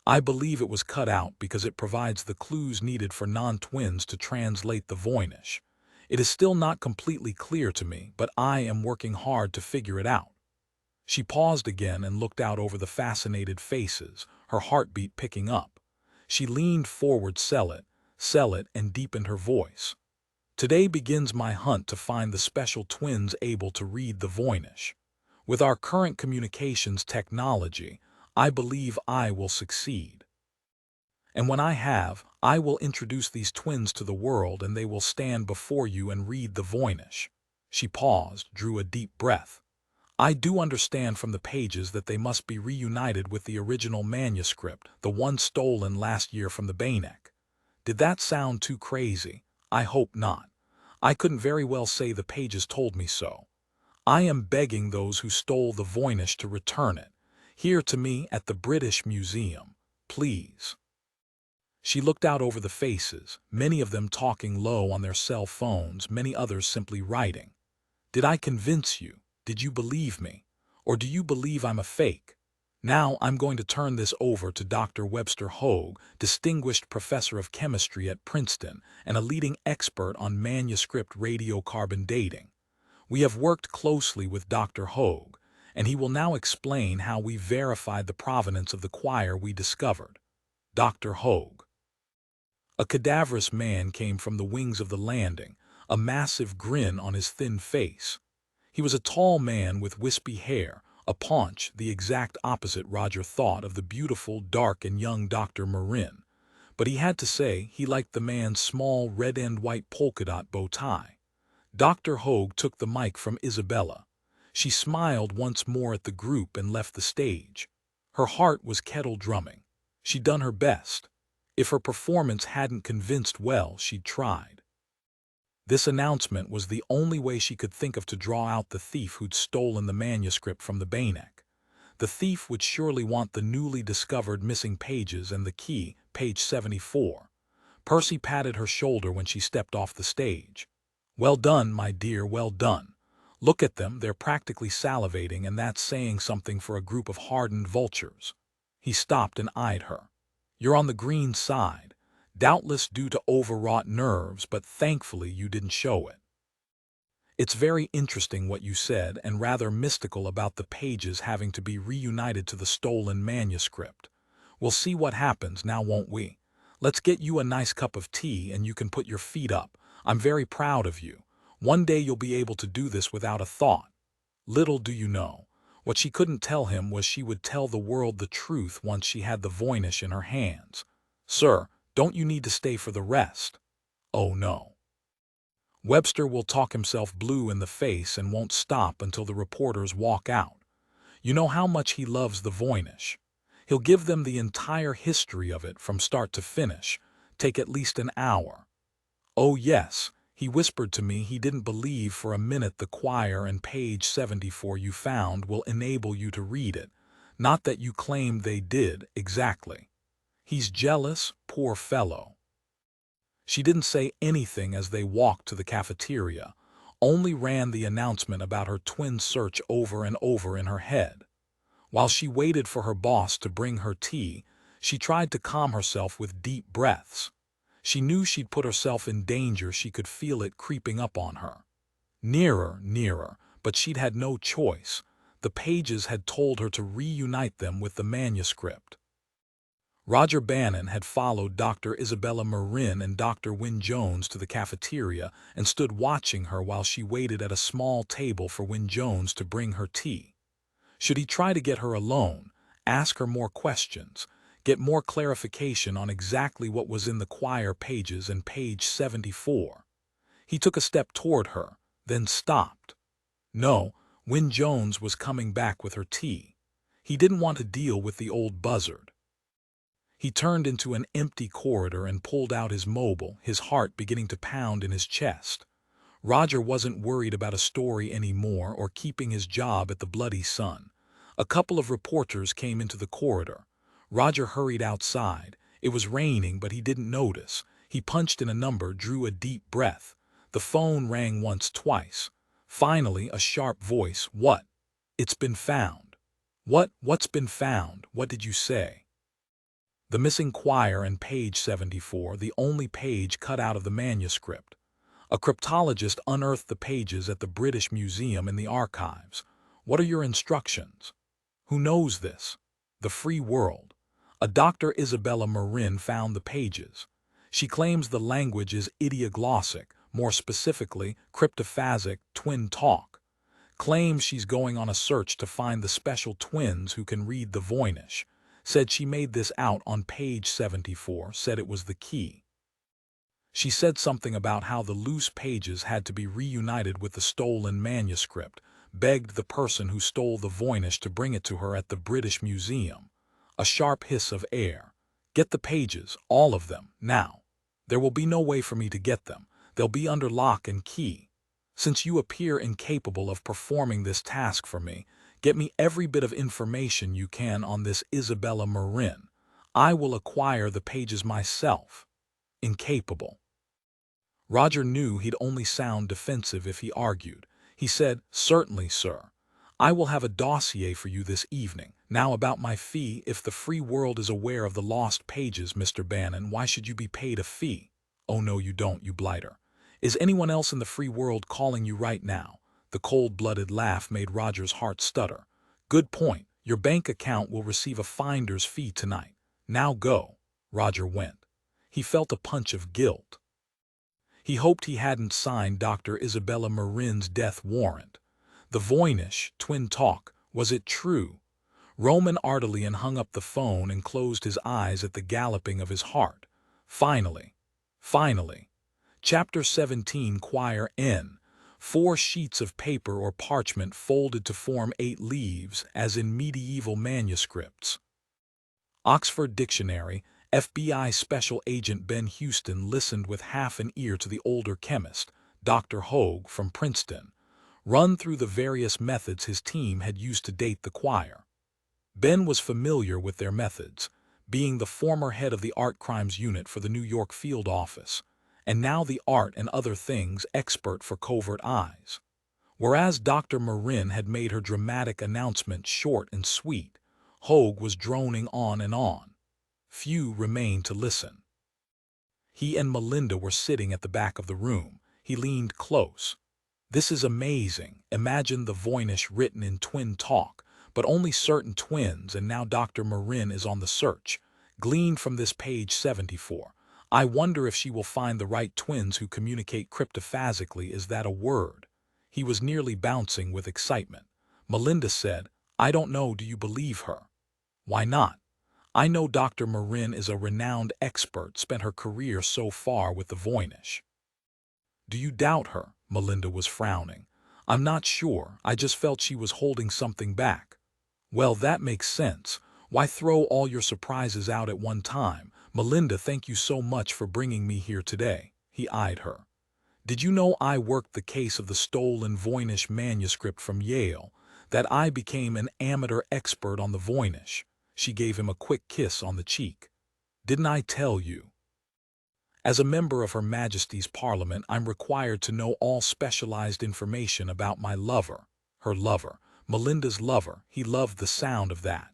I believe it was cut out because it provides the clues needed for non-twins to translate the Voynich. It is still not completely clear to me, but I am working hard to figure it out. She paused again and looked out over the fascinated faces, her heartbeat picking up. She leaned forward, sell it, and deepened her voice. Today begins my hunt to find the special twins able to read the Voynich. With our current communications technology, I believe I will succeed. And when I have, I will introduce these twins to the world, and they will stand before you and read the Voynich. She paused, drew a deep breath. I do understand from the pages that they must be reunited with the original manuscript, the one stolen last year from the Bainek. Did that sound too crazy? I hope not. I couldn't very well say the pages told me so. I am begging those who stole the Voynich to return it, here to me at the British Museum. Please. She looked out over the faces, many of them talking low on their cell phones, many others simply writing. Did I convince you? Did you believe me? Or do you believe I'm a fake? Now I'm going to turn this over to Dr. Webster Hogue, distinguished professor of chemistry at Princeton and a leading expert on manuscript radiocarbon dating. We have worked closely with Dr. Hogue, and he will now explain how we verified the provenance of the choir we discovered. Dr. Hogue. A cadaverous man came from the wings of the landing, a massive grin on his thin face. He was a tall man with wispy hair, a paunch, the exact opposite, Roger thought, of the beautiful, dark, and young Dr. Marin. But he had to say he liked the man's small, red-end white polka-dot bow tie. Dr. Hogue took the mic from Isabella. She smiled once more at the group and left the stage. Her heart was kettle drumming. She'd done her best. If her performance hadn't convinced well, she'd tried. This announcement was the only way she could think of to draw out the thief who'd stolen the manuscript from the Bainek. The thief would surely want the newly discovered missing pages and the key, page 74. Percy patted her shoulder when she stepped off the stage. Well done, my dear, well done. Look at them, they're practically salivating, and that's saying something for a group of hardened vultures. He stopped and eyed her. You're on the green side. Doubtless due to overwrought nerves, but thankfully you didn't show it. It's very interesting what you said, and rather mystical about the pages having to be reunited to the stolen manuscript. We'll see what happens now, won't we? Let's get you a nice cup of tea and you can put your feet up. I'm very proud of you. One day you'll be able to do this without a thought. Little do you know, what she couldn't tell him was she would tell the world the truth once she had the Voynich in her hands. Sir, don't you need to stay for the rest? Oh no. Webster will talk himself blue in the face and won't stop until the reporters walk out. You know how much he loves the Voynich. He'll give them the entire history of it from start to finish, take at least an hour. Oh yes, He whispered to me he didn't believe for a minute the choir and page 74 you found will enable you to read it. Not that you claimed they did, exactly. He's jealous, poor fellow. She didn't say anything as they walked to the cafeteria, only ran the announcement about her twin search over and over in her head. While she waited for her boss to bring her tea, she tried to calm herself with deep breaths. She knew she'd put herself in danger. She could feel it creeping up on her. Nearer, nearer, but she'd had no choice. The pages had told her to reunite them with the manuscript. Roger Bannon had followed Dr. Isabella Marin and Dr. Wynne Jones to the cafeteria and stood watching her while she waited at a small table for Wynne Jones to bring her tea. Should he try to get her alone, ask her more questions, get more clarification on exactly what was in the choir pages and page 74? He took a step toward her, then stopped. No, Wynne Jones was coming back with her tea. He didn't want to deal with the old buzzard. He turned into an empty corridor and pulled out his mobile, his heart beginning to pound in his chest. Roger wasn't worried about a story anymore or keeping his job at the Bloody Sun. A couple of reporters came into the corridor. Roger hurried outside. It was raining, but he didn't notice. He punched in a number, drew a deep breath. The phone rang once, twice. Finally, a sharp voice. What? It's been found. What's been found? What did you say? The missing choir and page 74, the only page cut out of the manuscript. A cryptologist unearthed the pages at the British Museum in the archives. What are your instructions? Who knows this? The free world. A Dr. Isabella Marin found the pages. She claims the language is idioglossic, more specifically, cryptophasic, twin talk. Claims she's going on a search to find the special twins who can read the Voynich. Said she made this out on page 74, said it was the key. She said something about how the loose pages had to be reunited with the stolen manuscript, begged the person who stole the Voynich to bring it to her at the British Museum. A sharp hiss of air. Get the pages, all of them, now. There will be no way for me to get them. They'll be under lock and key. Since you appear incapable of performing this task for me, get me every bit of information you can on this Isabella Marin. I will acquire the pages myself. Incapable. Roger knew he'd only sound defensive if he argued. He said, Certainly, sir. I will have a dossier for you this evening. Now about my fee. If the free world is aware of the lost pages, Mr. Bannon, why should you be paid a fee? Oh no, you don't, you blighter. Is anyone else in the free world calling you right now? The cold-blooded laugh made Roger's heart stutter. Good point. Your bank account will receive a finder's fee tonight. Now go. Roger went. He felt a punch of guilt. He hoped he hadn't signed Dr. Isabella Marin's death warrant. The Voynich, twin talk, was it true? Roman Ardelian hung up the phone and closed his eyes at the galloping of his heart. Finally. Chapter 17, Choir N. 4 sheets of paper or parchment folded to form 8 leaves, as in medieval manuscripts. Oxford Dictionary. FBI Special Agent Ben Houston listened with half an ear to the older chemist, Dr. Hogue, from Princeton, run through the various methods his team had used to date the choir. Ben was familiar with their methods, being the former head of the Art Crimes Unit for the New York Field Office, and now the art and other things expert for Covert Eyes. Whereas Dr. Marin had made her dramatic announcement short and sweet, Hogue was droning on and on. Few remained to listen. He and Melinda were sitting at the back of the room. He leaned close. This is amazing. Imagine the Voynich written in twin talk, but only certain twins, and now Dr. Marin is on the search. Gleaned from this page 74. I wonder if she will find the right twins who communicate cryptophasically. Is that a word? He was nearly bouncing with excitement. Melinda said, I don't know. Do you believe her? Why not? I know Dr. Marin is a renowned expert, spent her career so far with the Voynich. Do you doubt her? Melinda was frowning. I'm not sure. I just felt she was holding something back. Well, that makes sense. Why throw all your surprises out at one time? Melinda, thank you so much for bringing me here today. He eyed her. Did you know I worked the case of the stolen Voynich manuscript from Yale, that I became an amateur expert on the Voynich? She gave him a quick kiss on the cheek. Didn't I tell you? As a member of Her Majesty's Parliament, I'm required to know all specialized information about my lover. Her lover. Melinda's lover. He loved the sound of that.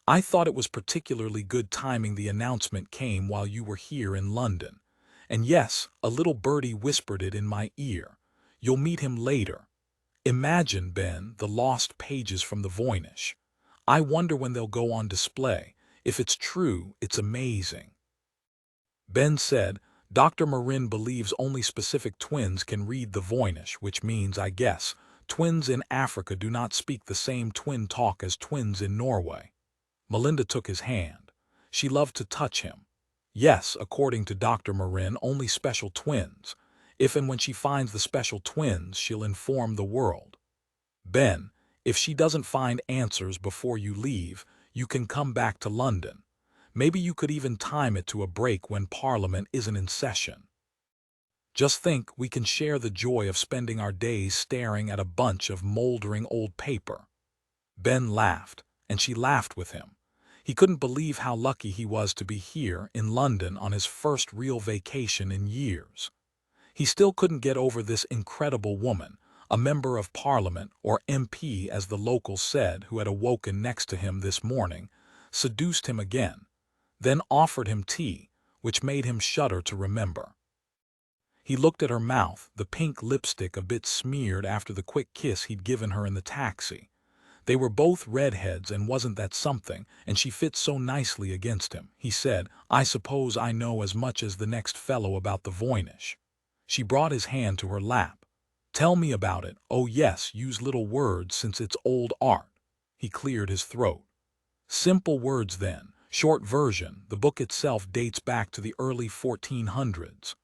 I thought it was particularly good timing the announcement came while you were here in London. And yes, a little birdie whispered it in my ear. You'll meet him later. Imagine, Ben, the lost pages from the Voynich. I wonder when they'll go on display. If it's true, it's amazing. Ben said, Dr. Marin believes only specific twins can read the Voynich, which means, I guess, twins in Africa do not speak the same twin talk as twins in Norway. Melinda took his hand. She loved to touch him. Yes, according to Dr. Marin, only special twins. If and when she finds the special twins, she'll inform the world. Ben, if she doesn't find answers before you leave, you can come back to London. Maybe you could even time it to a break when Parliament isn't in session. Just think, we can share the joy of spending our days staring at a bunch of moldering old paper. Ben laughed, and she laughed with him. He couldn't believe how lucky he was to be here in London on his first real vacation in years. He still couldn't get over this incredible woman, a member of Parliament, or MP as the locals said, who had awoken next to him this morning, seduced him again, then offered him tea, which made him shudder to remember. He looked at her mouth, the pink lipstick a bit smeared after the quick kiss he'd given her in the taxi. They were both redheads, and wasn't that something, and she fit so nicely against him. He said, I suppose I know as much as the next fellow about the Voynich. She brought his hand to her lap. Tell me about it. Oh yes, use little words since it's old art. He cleared his throat. Simple words then. Short version, the book itself dates back to the early 1400s.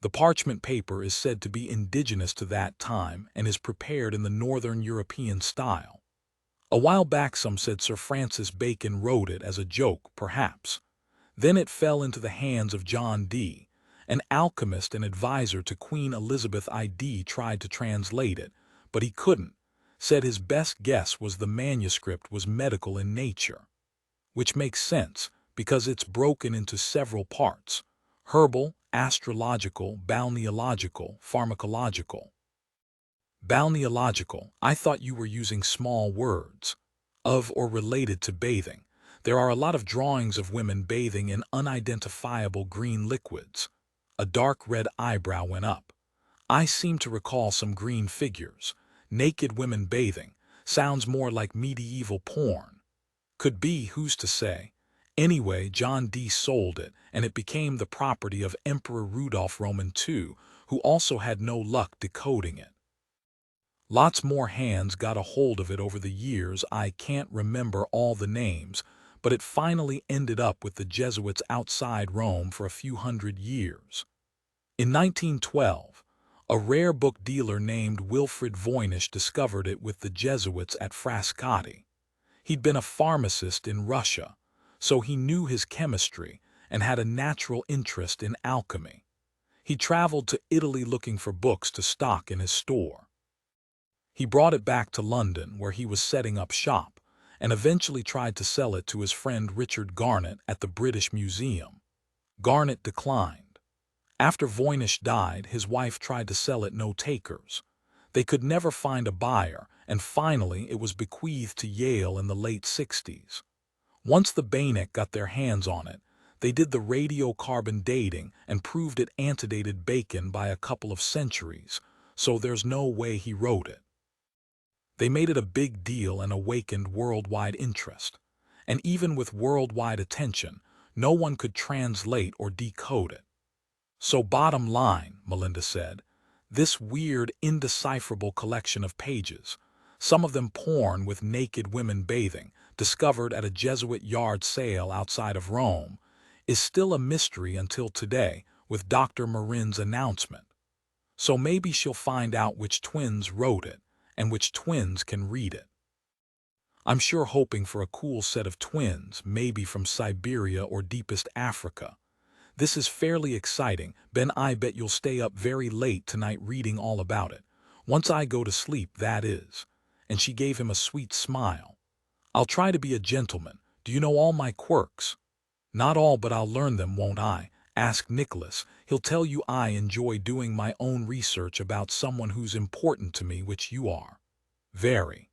The parchment paper is said to be indigenous to that time and is prepared in the Northern European style. A while back some said Sir Francis Bacon wrote it as a joke, perhaps. Then it fell into the hands of John Dee, an alchemist and advisor to Queen Elizabeth I.D. tried to translate it, but he couldn't. Said his best guess was the manuscript was medical in nature. Which makes sense, because it's broken into several parts: herbal, astrological, balneological, pharmacological. Balneological, I thought you were using small words. Of or related to bathing. There are a lot of drawings of women bathing in unidentifiable green liquids. A dark red eyebrow went up. I seem to recall some green figures. Naked women bathing. Sounds more like medieval porn. Could be, who's to say? Anyway, John Dee sold it, and it became the property of Emperor Rudolph Roman II, who also had no luck decoding it. Lots more hands got a hold of it over the years. I can't remember all the names, but it finally ended up with the Jesuits outside Rome for a few hundred years. In 1912, a rare book dealer named Wilfrid Voynich discovered it with the Jesuits at Frascati. He'd been a pharmacist in Russia, so he knew his chemistry and had a natural interest in alchemy. He traveled to Italy looking for books to stock in his store. He brought it back to London, where he was setting up shop, and eventually tried to sell it to his friend Richard Garnett at the British Museum. Garnett declined. After Voynich died, his wife tried to sell it, no takers. They could never find a buyer, and finally it was bequeathed to Yale in the late 60s. Once the Bainick got their hands on it, they did the radiocarbon dating and proved it antedated Bacon by a couple of centuries, so there's no way he wrote it. They made it a big deal and awakened worldwide interest. And even with worldwide attention, no one could translate or decode it. So bottom line, Melinda said, this weird, indecipherable collection of pages, some of them porn with naked women bathing, discovered at a Jesuit yard sale outside of Rome, is still a mystery until today with Dr. Marin's announcement. So maybe she'll find out which twins wrote it and which twins can read it. I'm sure hoping for a cool set of twins, maybe from Siberia or deepest Africa. This is fairly exciting, Ben. I bet you'll stay up very late tonight reading all about it. Once I go to sleep, that is." And she gave him a sweet smile. "I'll try to be a gentleman. Do you know all my quirks?" "Not all, but I'll learn them, won't I?" asked Nicholas. "He'll tell you I enjoy doing my own research about someone who's important to me, which you are. Very.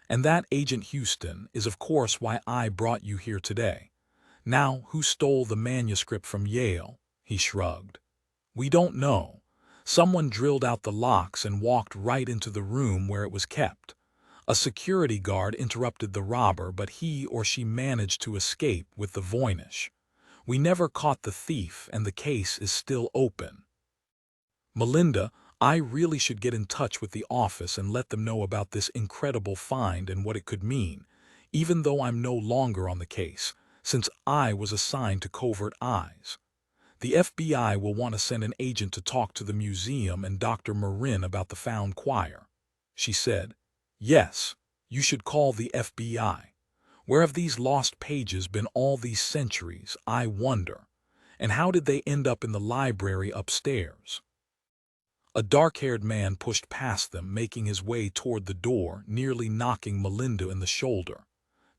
And that Agent Houston is of course why I brought you here today. Now, who stole the manuscript from Yale?" He shrugged. "We don't know. Someone drilled out the locks and walked right into the room where it was kept. A security guard interrupted the robber, but he or she managed to escape with the Voynich. We never caught the thief, and the case is still open. Melinda, I really should get in touch with the office and let them know about this incredible find and what it could mean, even though I'm no longer on the case, since I was assigned to covert eyes. The FBI will want to send an agent to talk to the museum and Dr. Marin about the found choir." She said, "Yes, you should call the FBI. Where have these lost pages been all these centuries, I wonder? And how did they end up in the library upstairs?" A dark-haired man pushed past them, making his way toward the door, nearly knocking Melinda in the shoulder.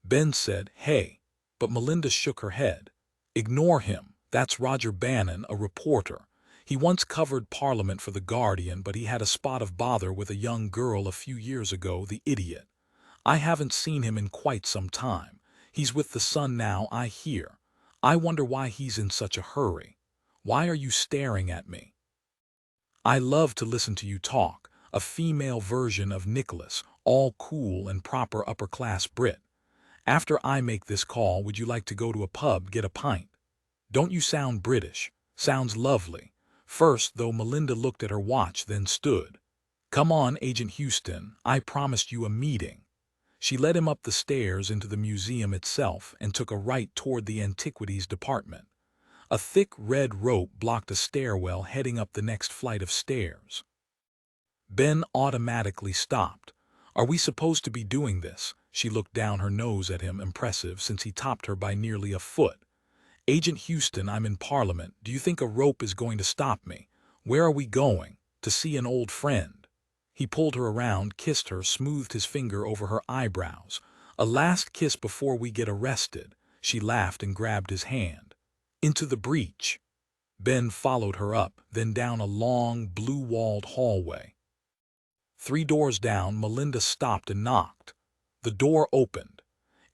Ben said, "Hey," but Melinda shook her head. "Ignore him. That's Roger Bannon, a reporter. He once covered Parliament for The Guardian, but he had a spot of bother with a young girl a few years ago, the idiot. I haven't seen him in quite some time. He's with the Sun now, I hear. I wonder why he's in such a hurry. Why are you staring at me?" "I love to listen to you talk," a female version of Nicholas, all cool and proper upper-class Brit. "After I make this call, would you like to go to a pub, get a pint? Don't you sound British? Sounds lovely." First, though, Melinda looked at her watch, then stood. "Come on, Agent Houston, I promised you a meeting." She led him up the stairs into the museum itself and took a right toward the antiquities department. A thick red rope blocked a stairwell heading up the next flight of stairs. Ben automatically stopped. "Are we supposed to be doing this?" She looked down her nose at him, impressive since he topped her by nearly a foot. "Agent Houston, I'm in Parliament. Do you think a rope is going to stop me? Where are we going? To see an old friend." He pulled her around, kissed her, smoothed his finger over her eyebrows. "A last kiss before we get arrested." She laughed and grabbed his hand. "Into the breach." Ben followed her up, then down a long, blue-walled hallway. 3 doors down, Melinda stopped and knocked. The door opened.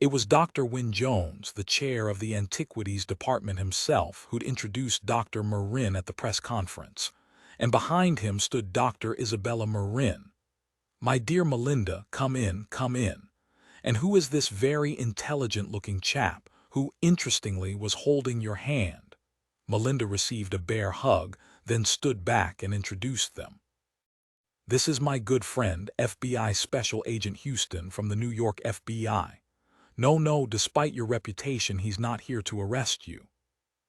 It was Dr. Wynne Jones, the chair of the Antiquities Department himself, who'd introduced Dr. Marin at the press conference. And behind him stood Dr. Isabella Marin. "My dear Melinda, come in, come in. And who is this very intelligent-looking chap, who, interestingly, was holding your hand?" Melinda received a bear hug, then stood back and introduced them. "This is my good friend, FBI Special Agent Houston from the New York FBI. No, despite your reputation, he's not here to arrest you."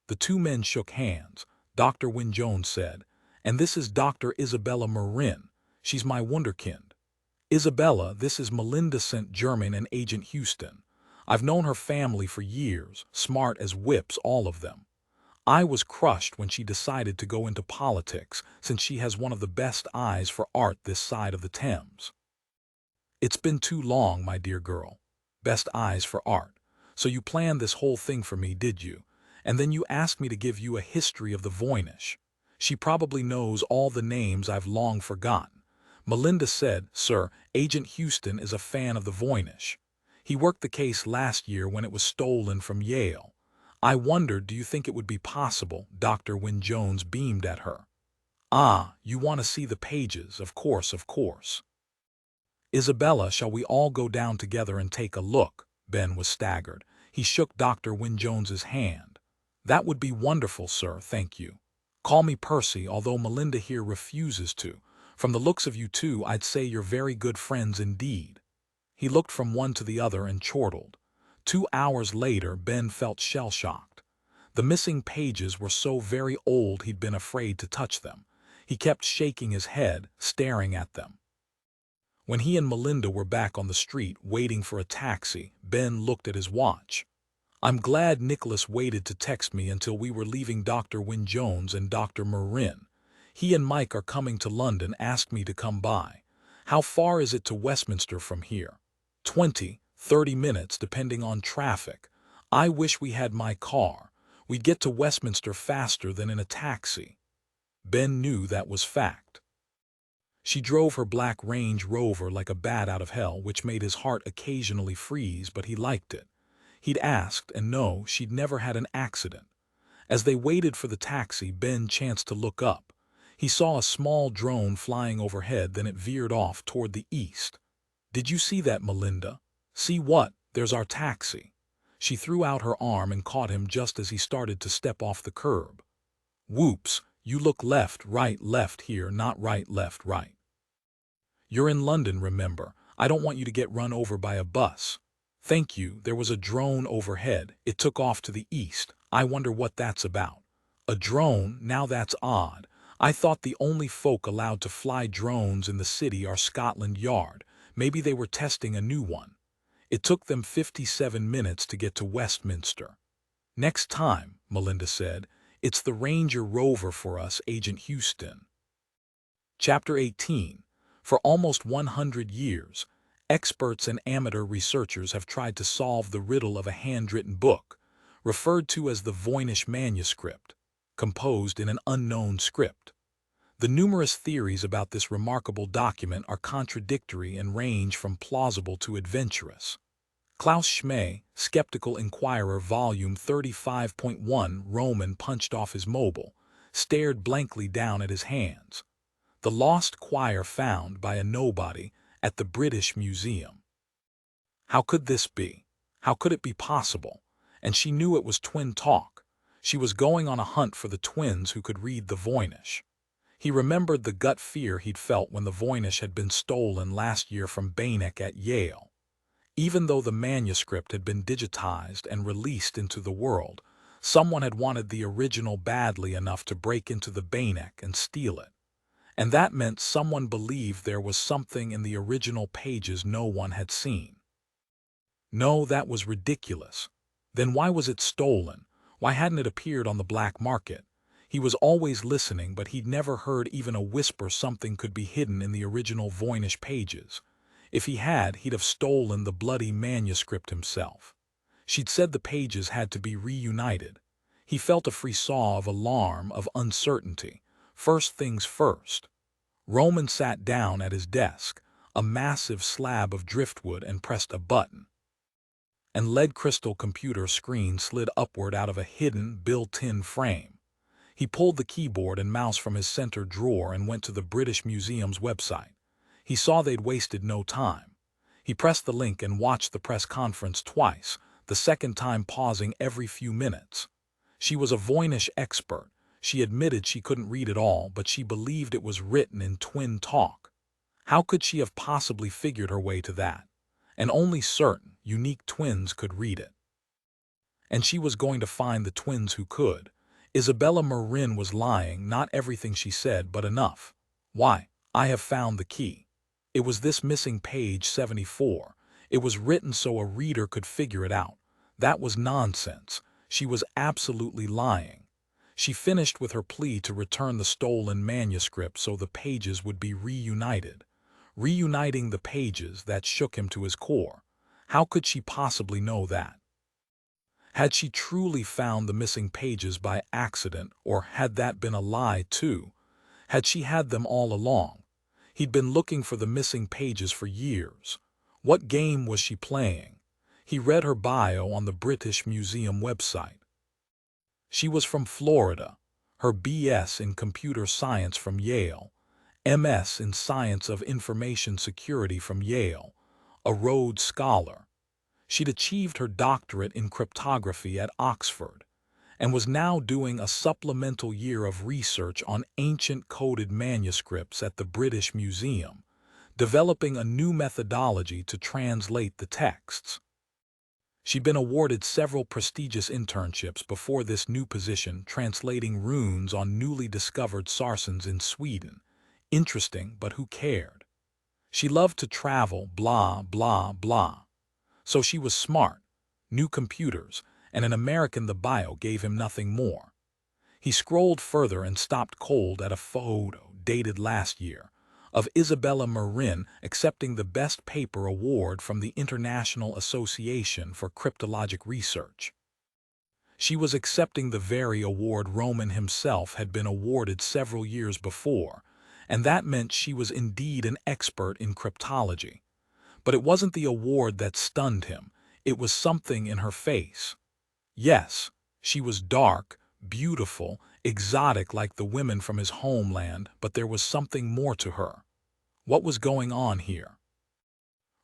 The 2 men shook hands. Dr. Wynne Jones said, "And this is Dr. Isabella Marin. She's my wunderkind. Isabella, this is Melinda St. Germain and Agent Houston. I've known her family for years, smart as whips, all of them. I was crushed when she decided to go into politics, since she has one of the best eyes for art this side of the Thames. It's been too long, my dear girl. Best eyes for art. So you planned this whole thing for me, did you? And then you asked me to give you a history of the Voynich. She probably knows all the names I've long forgotten." Melinda said, "Sir, Agent Houston is a fan of the Voynich. He worked the case last year when it was stolen from Yale. I wondered, do you think it would be possible?" Dr. Wynne Jones beamed at her. "Ah, you want to see the pages, of course, of course. Isabella, shall we all go down together and take a look?" Ben was staggered. He shook Dr. Wynne Jones's hand. "That would be wonderful, sir, thank you. Call me Percy, although Melinda here refuses to. From the looks of you two, I'd say you're very good friends indeed." He looked from one to the other and chortled. 2 hours later, Ben felt shell-shocked. The missing pages were so very old he'd been afraid to touch them. He kept shaking his head, staring at them. When he and Melinda were back on the street, waiting for a taxi, Ben looked at his watch. I'm glad Nicholas waited to text me until we were leaving Dr. Wynne Jones and Dr. Marin. He and Mike are coming to London, asked me to come by. How far is it to Westminster from here? 20-30 minutes depending on traffic. I wish we had my car. We'd get to Westminster faster than in a taxi. Ben knew that was fact. She drove her black Range Rover like a bat out of hell, which made his heart occasionally freeze, but he liked it. He'd asked, and no, she'd never had an accident. As they waited for the taxi, Ben chanced to look up. He saw a small drone flying overhead, then it veered off toward the east. "Did you see that, Melinda?" "See what? There's our taxi." She threw out her arm and caught him just as he started to step off the curb. "Whoops, you look left, left here, not right, left, right. You're in London, remember. I don't want you to get run over by a bus." "Thank you." There was a drone overhead. It took off to the east. "I wonder what that's about." "A drone? Now that's odd. I thought the only folk allowed to fly drones in the city are Scotland Yard. Maybe they were testing a new one." It took them 57 minutes to get to Westminster. "Next time," Melinda said, "it's the Ranger Rover for us, Agent Houston." Chapter 18. For almost 100 years, experts and amateur researchers have tried to solve the riddle of a handwritten book, referred to as the Voynich manuscript, composed in an unknown script. The numerous theories about this remarkable document are contradictory and range from plausible to adventurous. Klaus Schmey, Skeptical Inquirer, Volume 35.1. Roman punched off his mobile, stared blankly down at his hands. The lost choir found by a nobody at the British Museum. How could this be? How could it be possible? And she knew it was twin talk. She was going on a hunt for the twins who could read the Voynich. He remembered the gut fear he'd felt when the Voynich had been stolen last year from Beinecke at Yale. Even though the manuscript had been digitized and released into the world, someone had wanted the original badly enough to break into the Beinecke and steal it. And that meant someone believed there was something in the original pages no one had seen. No, that was ridiculous. Then why was it stolen? Why hadn't it appeared on the black market? He was always listening, but he'd never heard even a whisper something could be hidden in the original Voynich pages. If he had, he'd have stolen the bloody manuscript himself. She'd said the pages had to be reunited. He felt a frisson of alarm, of uncertainty. First things first. Roman sat down at his desk, a massive slab of driftwood, and pressed a button. An lead crystal computer screen slid upward out of a hidden, built-in frame. He pulled the keyboard and mouse from his center drawer and went to the British Museum's website. He saw they'd wasted no time. He pressed the link and watched the press conference twice, the second time pausing every few minutes. She was a Voynich expert. She admitted she couldn't read it all, but she believed it was written in twin talk. How could she have possibly figured her way to that? And only certain, unique twins could read it. And she was going to find the twins who could. Isabella Marin was lying, not everything she said, but enough. "Why, I have found the key. It was this missing page 74. It was written so a reader could figure it out." That was nonsense. She was absolutely lying. She finished with her plea to return the stolen manuscript so the pages would be reunited. Reuniting the pages, that shook him to his core. How could she possibly know that? Had she truly found the missing pages by accident, or had that been a lie too? Had she had them all along? He'd been looking for the missing pages for years. What game was she playing? He read her bio on the British Museum website. She was from Florida, her B.S. in computer science from Yale, M.S. in science of information security from Yale, a Rhodes Scholar. She'd achieved her doctorate in cryptography at Oxford, and was now doing a supplemental year of research on ancient coded manuscripts at the British Museum, developing a new methodology to translate the texts. She'd been awarded several prestigious internships before this new position, translating runes on newly discovered sarsens in Sweden. Interesting, but who cared? She loved to travel, blah, blah, blah. So she was smart, knew computers, and an American the bio gave him nothing more. He scrolled further and stopped cold at a photo dated last year of Isabella Marin accepting the Best Paper Award from the International Association for Cryptologic Research. She was accepting the very award Roman himself had been awarded several years before, and that meant she was indeed an expert in cryptology. But it wasn't the award that stunned him, it was something in her face. Yes, she was dark, beautiful, exotic like the women from his homeland, but there was something more to her. What was going on here?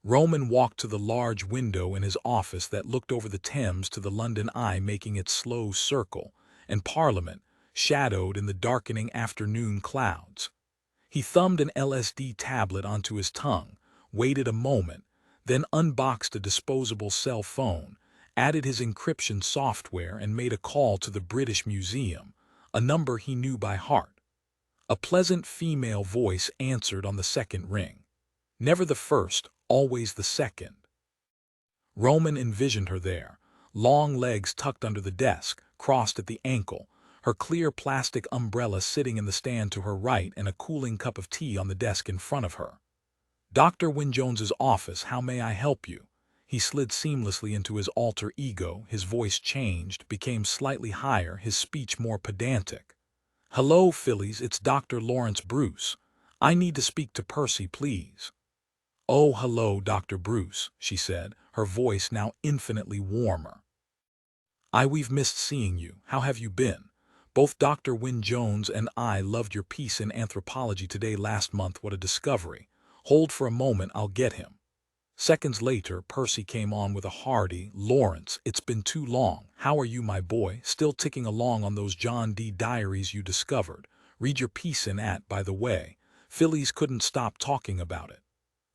Roman walked to the large window in his office that looked over the Thames to the London Eye, making its slow circle, and Parliament, shadowed in the darkening afternoon clouds. He thumbed an LSD tablet onto his tongue, waited a moment, then unboxed a disposable cell phone, added his encryption software and made a call to the British Museum, a number he knew by heart. A pleasant female voice answered on the second ring. Never the first, always the second. Roman envisioned her there, long legs tucked under the desk, crossed at the ankle, her clear plastic umbrella sitting in the stand to her right and a cooling cup of tea on the desk in front of her. Dr. Wynne Jones's office, how may I help you? He slid seamlessly into his alter ego, his voice changed, became slightly higher, his speech more pedantic. Hello, Phillies, it's Dr. Lawrence Bruce. I need to speak to Percy, please. Oh, hello, Dr. Bruce, she said, her voice now infinitely warmer. We've missed seeing you. How have you been? Both Dr. Wynne Jones and I loved your piece in Anthropology Today last month. What a discovery. Hold for a moment, I'll get him. Seconds later, Percy came on with a hearty, Lawrence, it's been too long. How are you, my boy? Still ticking along on those John D. diaries you discovered. Read your piece in at, by the way. Phillies couldn't stop talking about it.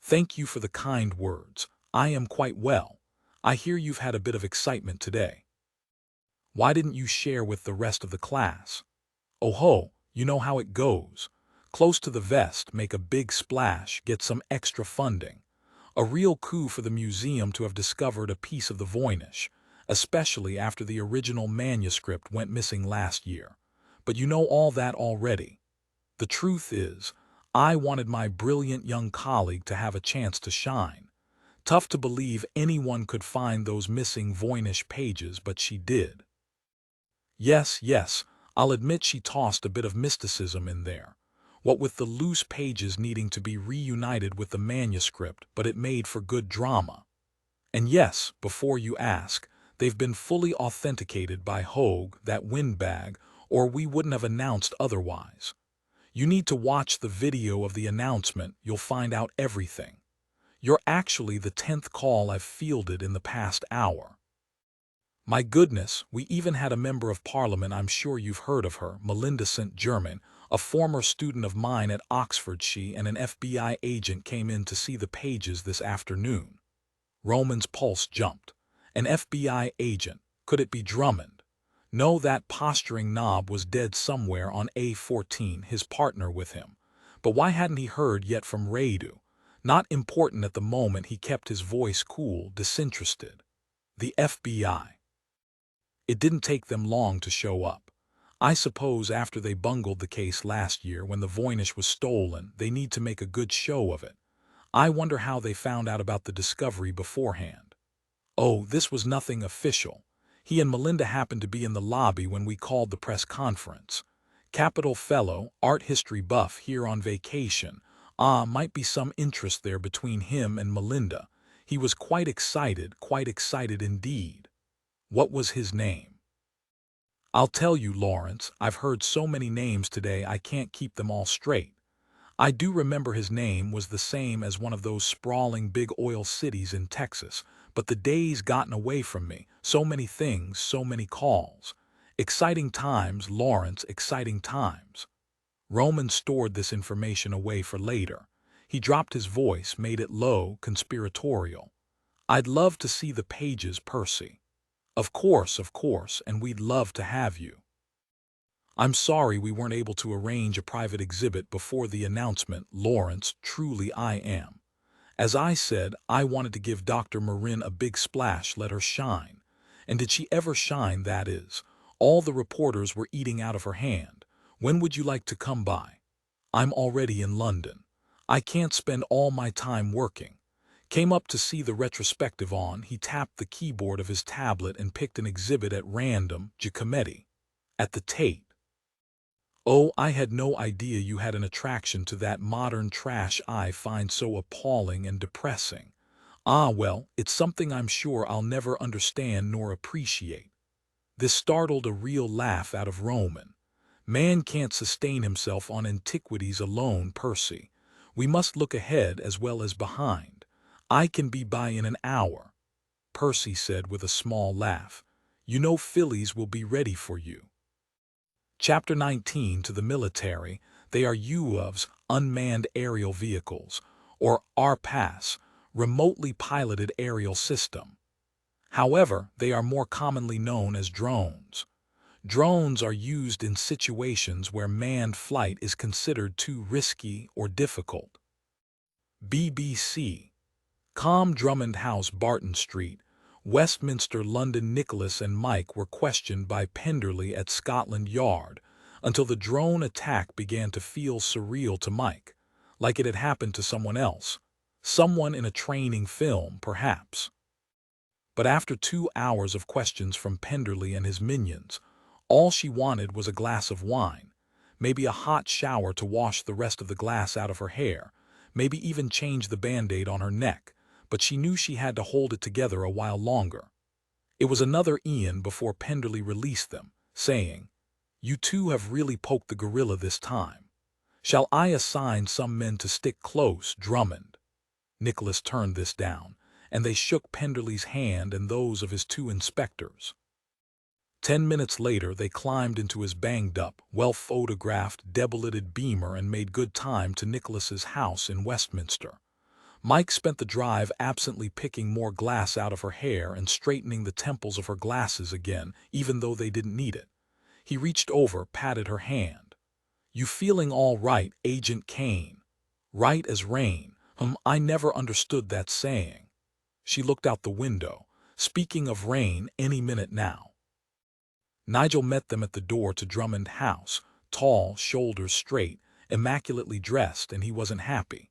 Thank you for the kind words. I am quite well. I hear you've had a bit of excitement today. Why didn't you share with the rest of the class? Oh ho, you know how it goes. Close to the vest, make a big splash, get some extra funding. A real coup for the museum to have discovered a piece of the Voynich, especially after the original manuscript went missing last year. But you know all that already. The truth is, I wanted my brilliant young colleague to have a chance to shine. Tough to believe anyone could find those missing Voynich pages, but she did. Yes, I'll admit she tossed a bit of mysticism in there. What with the loose pages needing to be reunited with the manuscript, but it made for good drama. And yes, before you ask, they've been fully authenticated by Hogue, that windbag, or we wouldn't have announced otherwise. You need to watch the video of the announcement, you'll find out everything. You're actually the 10th call I've fielded in the past hour. My goodness, we even had a member of Parliament, I'm sure you've heard of her, Melinda St. Germain, a former student of mine at Oxford. She and an FBI agent came in to see the pages this afternoon. Roman's pulse jumped. An FBI agent, could it be Drummond? No, that posturing knob was dead somewhere on A14, his partner with him. But why hadn't he heard yet from Radu? Not important at the moment, he kept his voice cool, disinterested. The FBI. It didn't take them long to show up. I suppose after they bungled the case last year when the Voynich was stolen, they need to make a good show of it. I wonder how they found out about the discovery beforehand. Oh, this was nothing official. He and Melinda happened to be in the lobby when we called the press conference. Capital Fellow, art history buff here on vacation. Might be some interest there between him and Melinda. He was quite excited indeed. What was his name? I'll tell you, Lawrence, I've heard so many names today I can't keep them all straight. I do remember his name was the same as one of those sprawling big oil cities in Texas, but the day's gotten away from me. So many things, so many calls. Exciting times, Lawrence, exciting times. Roman stored this information away for later. He dropped his voice, made it low, conspiratorial. I'd love to see the pages, Percy. Of course, and we'd love to have you. I'm sorry we weren't able to arrange a private exhibit before the announcement, Lawrence, truly I am. As I said, I wanted to give Dr. Marin a big splash, let her shine. And did she ever shine, that is? All the reporters were eating out of her hand. When would you like to come by? I'm already in London. I can't spend all my time working. Came up to see the retrospective on. He tapped the keyboard of his tablet and picked an exhibit at random. Giacometti. At the Tate. Oh, I had no idea you had an attraction to that modern trash I find so appalling and depressing. Ah, well, it's something I'm sure I'll never understand nor appreciate. This startled a real laugh out of Roman. Man can't sustain himself on antiquities alone, Percy. We must look ahead as well as behind. I can be by in an hour, Percy said with a small laugh. You know Phillies will be ready for you. Chapter 19. To the military, they are UAVs, unmanned aerial vehicles, or RPAS, remotely piloted aerial system. However, they are more commonly known as drones. Drones are used in situations where manned flight is considered too risky or difficult. BBC. Drummond House, Barton Street, Westminster, London. Nicholas and Mike were questioned by Penderley at Scotland Yard until the drone attack began to feel surreal to Mike, like it had happened to someone else, someone in a training film, perhaps. But after 2 hours of questions from Penderley and his minions, all she wanted was a glass of wine, maybe a hot shower to wash the rest of the glass out of her hair, maybe even change the Band-Aid on her neck, but she knew she had to hold it together a while longer. It was another Ian before Penderley released them, saying, You two have really poked the gorilla this time. Shall I assign some men to stick close, Drummond? Nicholas turned this down, and they shook Penderley's hand and those of his 2 inspectors. 10 minutes later, they climbed into his banged-up, well-photographed, double-lidded Beamer and made good time to Nicholas's house in Westminster. Mike spent the drive absently picking more glass out of her hair and straightening the temples of her glasses again, even though they didn't need it. He reached over, patted her hand. You feeling all right, Agent Caine? Right as rain. I never understood that saying. She looked out the window. Speaking of rain, any minute now. Nigel met them at the door to Drummond House, tall, shoulders straight, immaculately dressed, and he wasn't happy.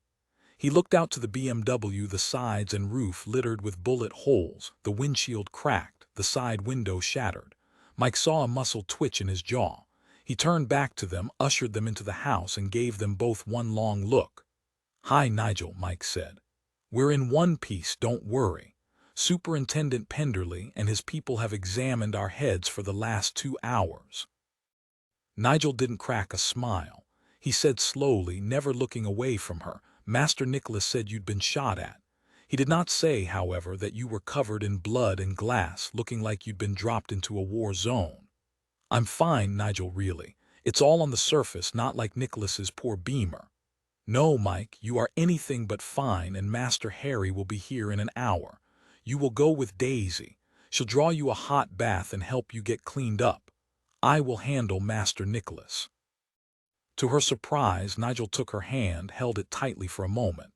He looked out to the BMW, the sides and roof littered with bullet holes, the windshield cracked, the side window shattered. Mike saw a muscle twitch in his jaw. He turned back to them, ushered them into the house, and gave them both one long look. Hi, Nigel, Mike said. We're in one piece, don't worry. Superintendent Penderley and his people have examined our heads for the last 2 hours. Nigel didn't crack a smile. He said slowly, never looking away from her, Master Nicholas said you'd been shot at. He did not say, however, that you were covered in blood and glass, looking like you'd been dropped into a war zone. I'm fine, Nigel, really. It's all on the surface, not like Nicholas's poor Beamer. No, Mike, you are anything but fine, and Master Harry will be here in an hour. You will go with Daisy. She'll draw you a hot bath and help you get cleaned up. I will handle Master Nicholas. To her surprise, Nigel took her hand, held it tightly for a moment.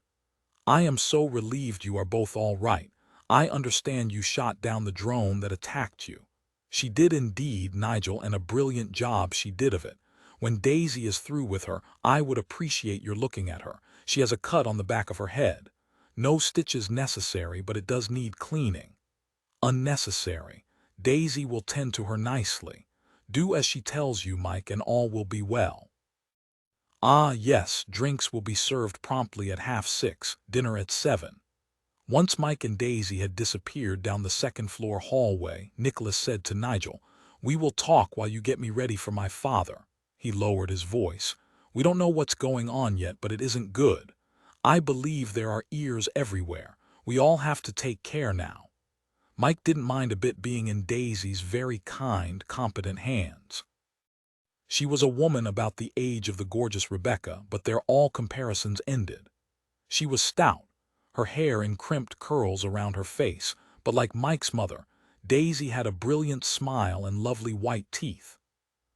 I am so relieved you are both all right. I understand you shot down the drone that attacked you. She did indeed, Nigel, and a brilliant job she did of it. When Daisy is through with her, I would appreciate your looking at her. She has a cut on the back of her head. No stitches necessary, but it does need cleaning. Unnecessary. Daisy will tend to her nicely. Do as she tells you, Mike, and all will be well. Ah, yes, drinks will be served promptly at 6:30, dinner at 7. Once Mike and Daisy had disappeared down the second-floor hallway, Nicholas said to Nigel, We will talk while you get me ready for my father. He lowered his voice. We don't know what's going on yet, but it isn't good. I believe there are ears everywhere. We all have to take care now. Mike didn't mind a bit being in Daisy's very kind, competent hands. She was a woman about the age of the gorgeous Rebecca, but there all comparisons ended. She was stout, her hair in crimped curls around her face, but like Mike's mother, Daisy had a brilliant smile and lovely white teeth.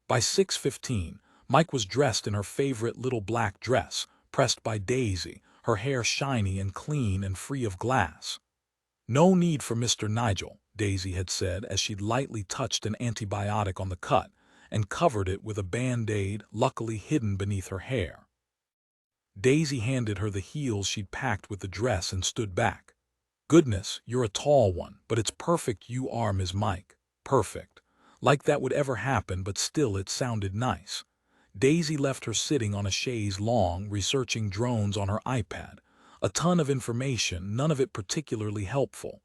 By 6:15, Mike was dressed in her favorite little black dress, pressed by Daisy, her hair shiny and clean and free of glass. No need for Mr. Nigel, Daisy had said as she'd lightly touched an antibiotic on the cut and covered it with a Band-Aid luckily hidden beneath her hair. Daisy handed her the heels she'd packed with the dress and stood back. "Goodness, you're a tall one, but it's perfect you are, Ms. Mike. Perfect. Like that would ever happen, but still it sounded nice." Daisy left her sitting on a chaise longue researching drones on her iPad. A ton of information, none of it particularly helpful.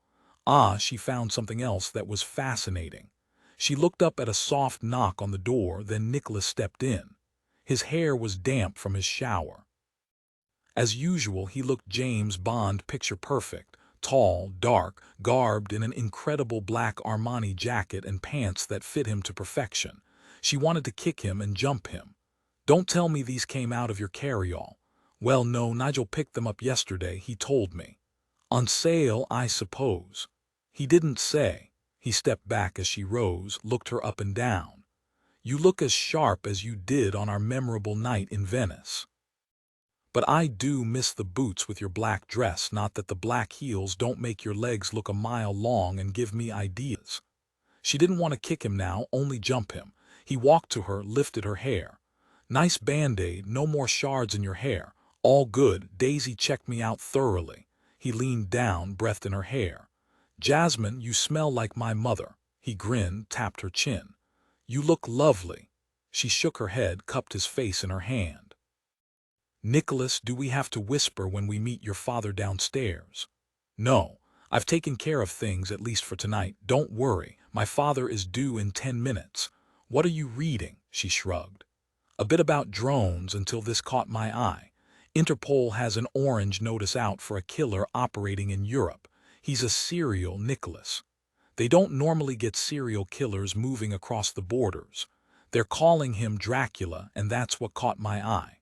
She found something else that was fascinating. She looked up at a soft knock on the door, then Nicholas stepped in. His hair was damp from his shower. As usual, he looked James Bond picture perfect, tall, dark, garbed in an incredible black Armani jacket and pants that fit him to perfection. She wanted to kick him and jump him. "Don't tell me these came out of your carryall." "Well, no, Nigel picked them up yesterday, he told me." "On sale, I suppose." "He didn't say." He stepped back as she rose, looked her up and down. "You look as sharp as you did on our memorable night in Venice. But I do miss the boots with your black dress, not that the black heels don't make your legs look a mile long and give me ideas." She didn't want to kick him now, only jump him. He walked to her, lifted her hair. "Nice Band-Aid, no more shards in your hair. All good, Daisy checked me out thoroughly." He leaned down, breathed in her hair. "Jasmine, you smell like my mother." He grinned, tapped her chin. "You look lovely." She shook her head, cupped his face in her hand. "Nicholas, do we have to whisper when we meet your father downstairs?" "No, I've taken care of things, at least for tonight. Don't worry, my father is due in 10 minutes. What are you reading?" She shrugged. "A bit about drones until this caught my eye. Interpol has an orange notice out for a killer operating in Europe. He's a serial Nicholas. They don't normally get serial killers moving across the borders. They're calling him Dracula, and that's what caught my eye.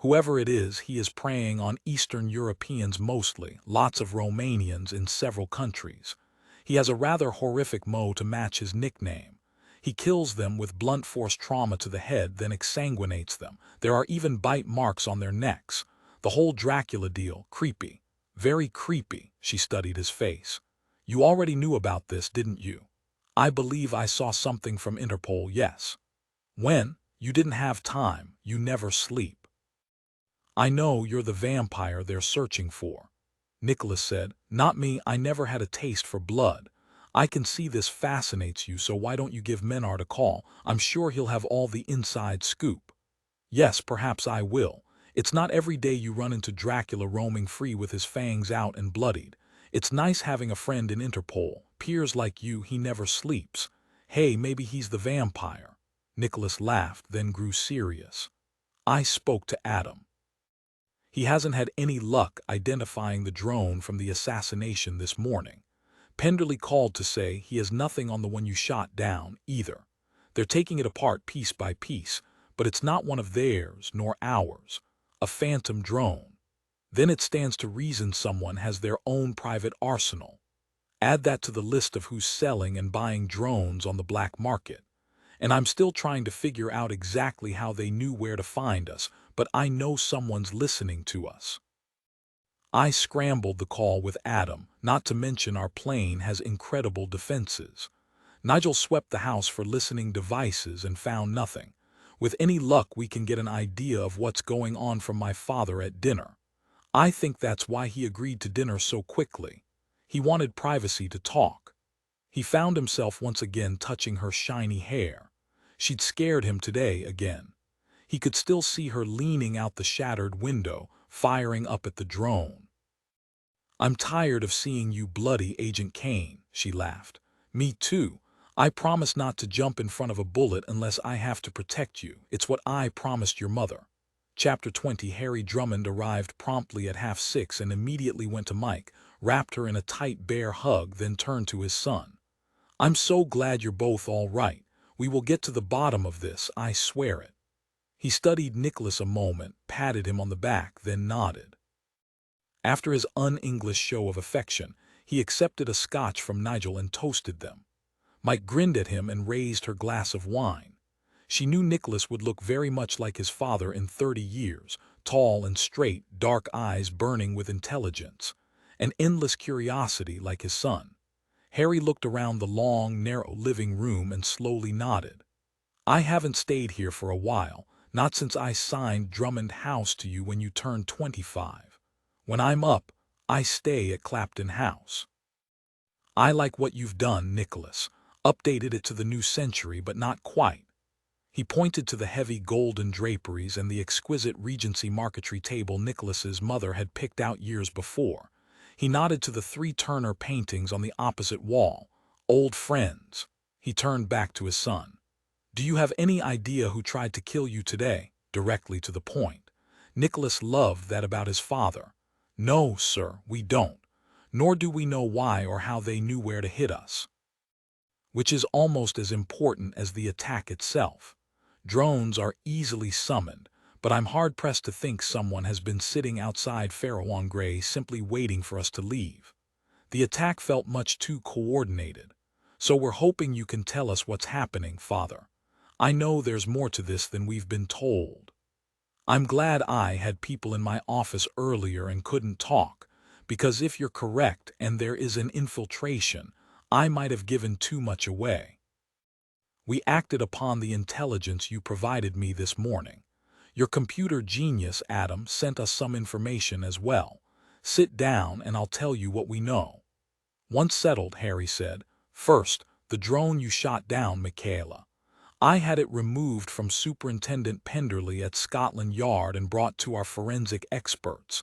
Whoever it is, he is preying on Eastern Europeans mostly, lots of Romanians in several countries. He has a rather horrific mo to match his nickname. He kills them with blunt force trauma to the head, then exsanguinates them. There are even bite marks on their necks. The whole Dracula deal, creepy. Very creepy." She studied his face. "You already knew about this, didn't you?" "I believe I saw something from Interpol, yes." "When? You didn't have time. You never sleep." "I know you're the vampire they're searching for." Nicholas said. "Not me, I never had a taste for blood. I can see this fascinates you, so why don't you give Menard a call? I'm sure he'll have all the inside scoop." "Yes, perhaps I will. It's not every day you run into Dracula roaming free with his fangs out and bloodied. It's nice having a friend in Interpol. Peers like you, he never sleeps. Hey, maybe he's the vampire." Nicholas laughed, then grew serious. "I spoke to Adam. He hasn't had any luck identifying the drone from the assassination this morning. Penderley called to say he has nothing on the one you shot down, either. They're taking it apart piece by piece, but it's not one of theirs, nor ours. A phantom drone. Then it stands to reason someone has their own private arsenal. Add that to the list of who's selling and buying drones on the black market. And I'm still trying to figure out exactly how they knew where to find us, but I know someone's listening to us. I scrambled the call with Adam, not to mention our plane has incredible defenses. Nigel swept the house for listening devices and found nothing. With any luck we can get an idea of what's going on from my father at dinner. I think that's why he agreed to dinner so quickly. He wanted privacy to talk." He found himself once again touching her shiny hair. She'd scared him today again. He could still see her leaning out the shattered window, firing up at the drone. "I'm tired of seeing you bloody, Agent Caine," she laughed. "Me too. I promise not to jump in front of a bullet unless I have to protect you. It's what I promised your mother." Chapter 20. Harry Drummond arrived promptly at 6:30 and immediately went to Mike, wrapped her in a tight bear hug, then turned to his son. "I'm so glad you're both all right. We will get to the bottom of this, I swear it." He studied Nicholas a moment, patted him on the back, then nodded. After his un-English show of affection, he accepted a scotch from Nigel and toasted them. Mike grinned at him and raised her glass of wine. She knew Nicholas would look very much like his father in 30 years, tall and straight, dark eyes burning with intelligence, an endless curiosity like his son. Harry looked around the long, narrow living room and slowly nodded. I haven't stayed here for a while, not since I signed Drummond House to you when you turned 25. When I'm up, I stay at Clapton House. I like what you've done, Nicholas. Updated it to the new century, but not quite. He pointed to the heavy golden draperies and the exquisite Regency marquetry table Nicholas's mother had picked out years before. He nodded to the 3 Turner paintings on the opposite wall. Old friends. He turned back to his son. Do you have any idea who tried to kill you today? Directly to the point. Nicholas loved that about his father. No, sir, we don't. Nor do we know why or how they knew where to hit us. Which is almost as important as the attack itself. Drones are easily summoned, but I'm hard-pressed to think someone has been sitting outside Farallon Gray simply waiting for us to leave. The attack felt much too coordinated. So we're hoping you can tell us what's happening, Father. I know there's more to this than we've been told. I'm glad I had people in my office earlier and couldn't talk, because if you're correct and there is an infiltration, I might have given too much away. We acted upon the intelligence you provided me this morning. Your computer genius, Adam, sent us some information as well. Sit down and I'll tell you what we know. Once settled, Harry said. First, the drone you shot down, Michaela. I had it removed from Superintendent Penderley at Scotland Yard and brought to our forensic experts.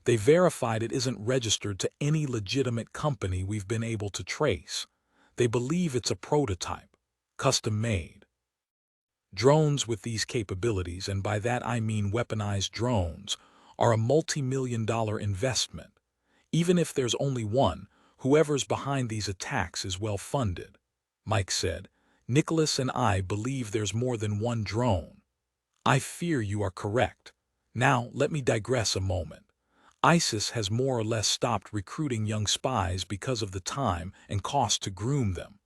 They verified it isn't registered to any legitimate company we've been able to trace. They believe it's a prototype, custom-made. Drones with these capabilities, and by that I mean weaponized drones, are a multi-million-dollar investment. Even if there's only one, whoever's behind these attacks is well-funded. Mike said, Nicholas and I believe there's more than one drone. I fear you are correct. Now, let me digress a moment. ISIS has more or less stopped recruiting young spies because of the time and cost to groom them.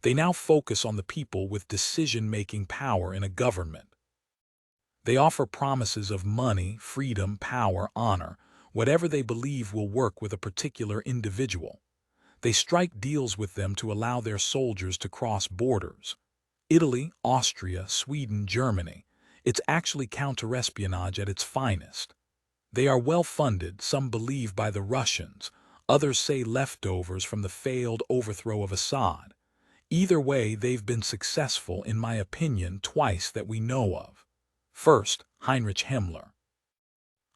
They now focus on the people with decision-making power in a government. They offer promises of money, freedom, power, honor, whatever they believe will work with a particular individual. They strike deals with them to allow their soldiers to cross borders. Italy, Austria, Sweden, Germany. It's actually counterespionage at its finest. They are well-funded, some believe by the Russians, others say leftovers from the failed overthrow of Assad. Either way, they've been successful, in my opinion, twice that we know of. First, Heinrich Himmler.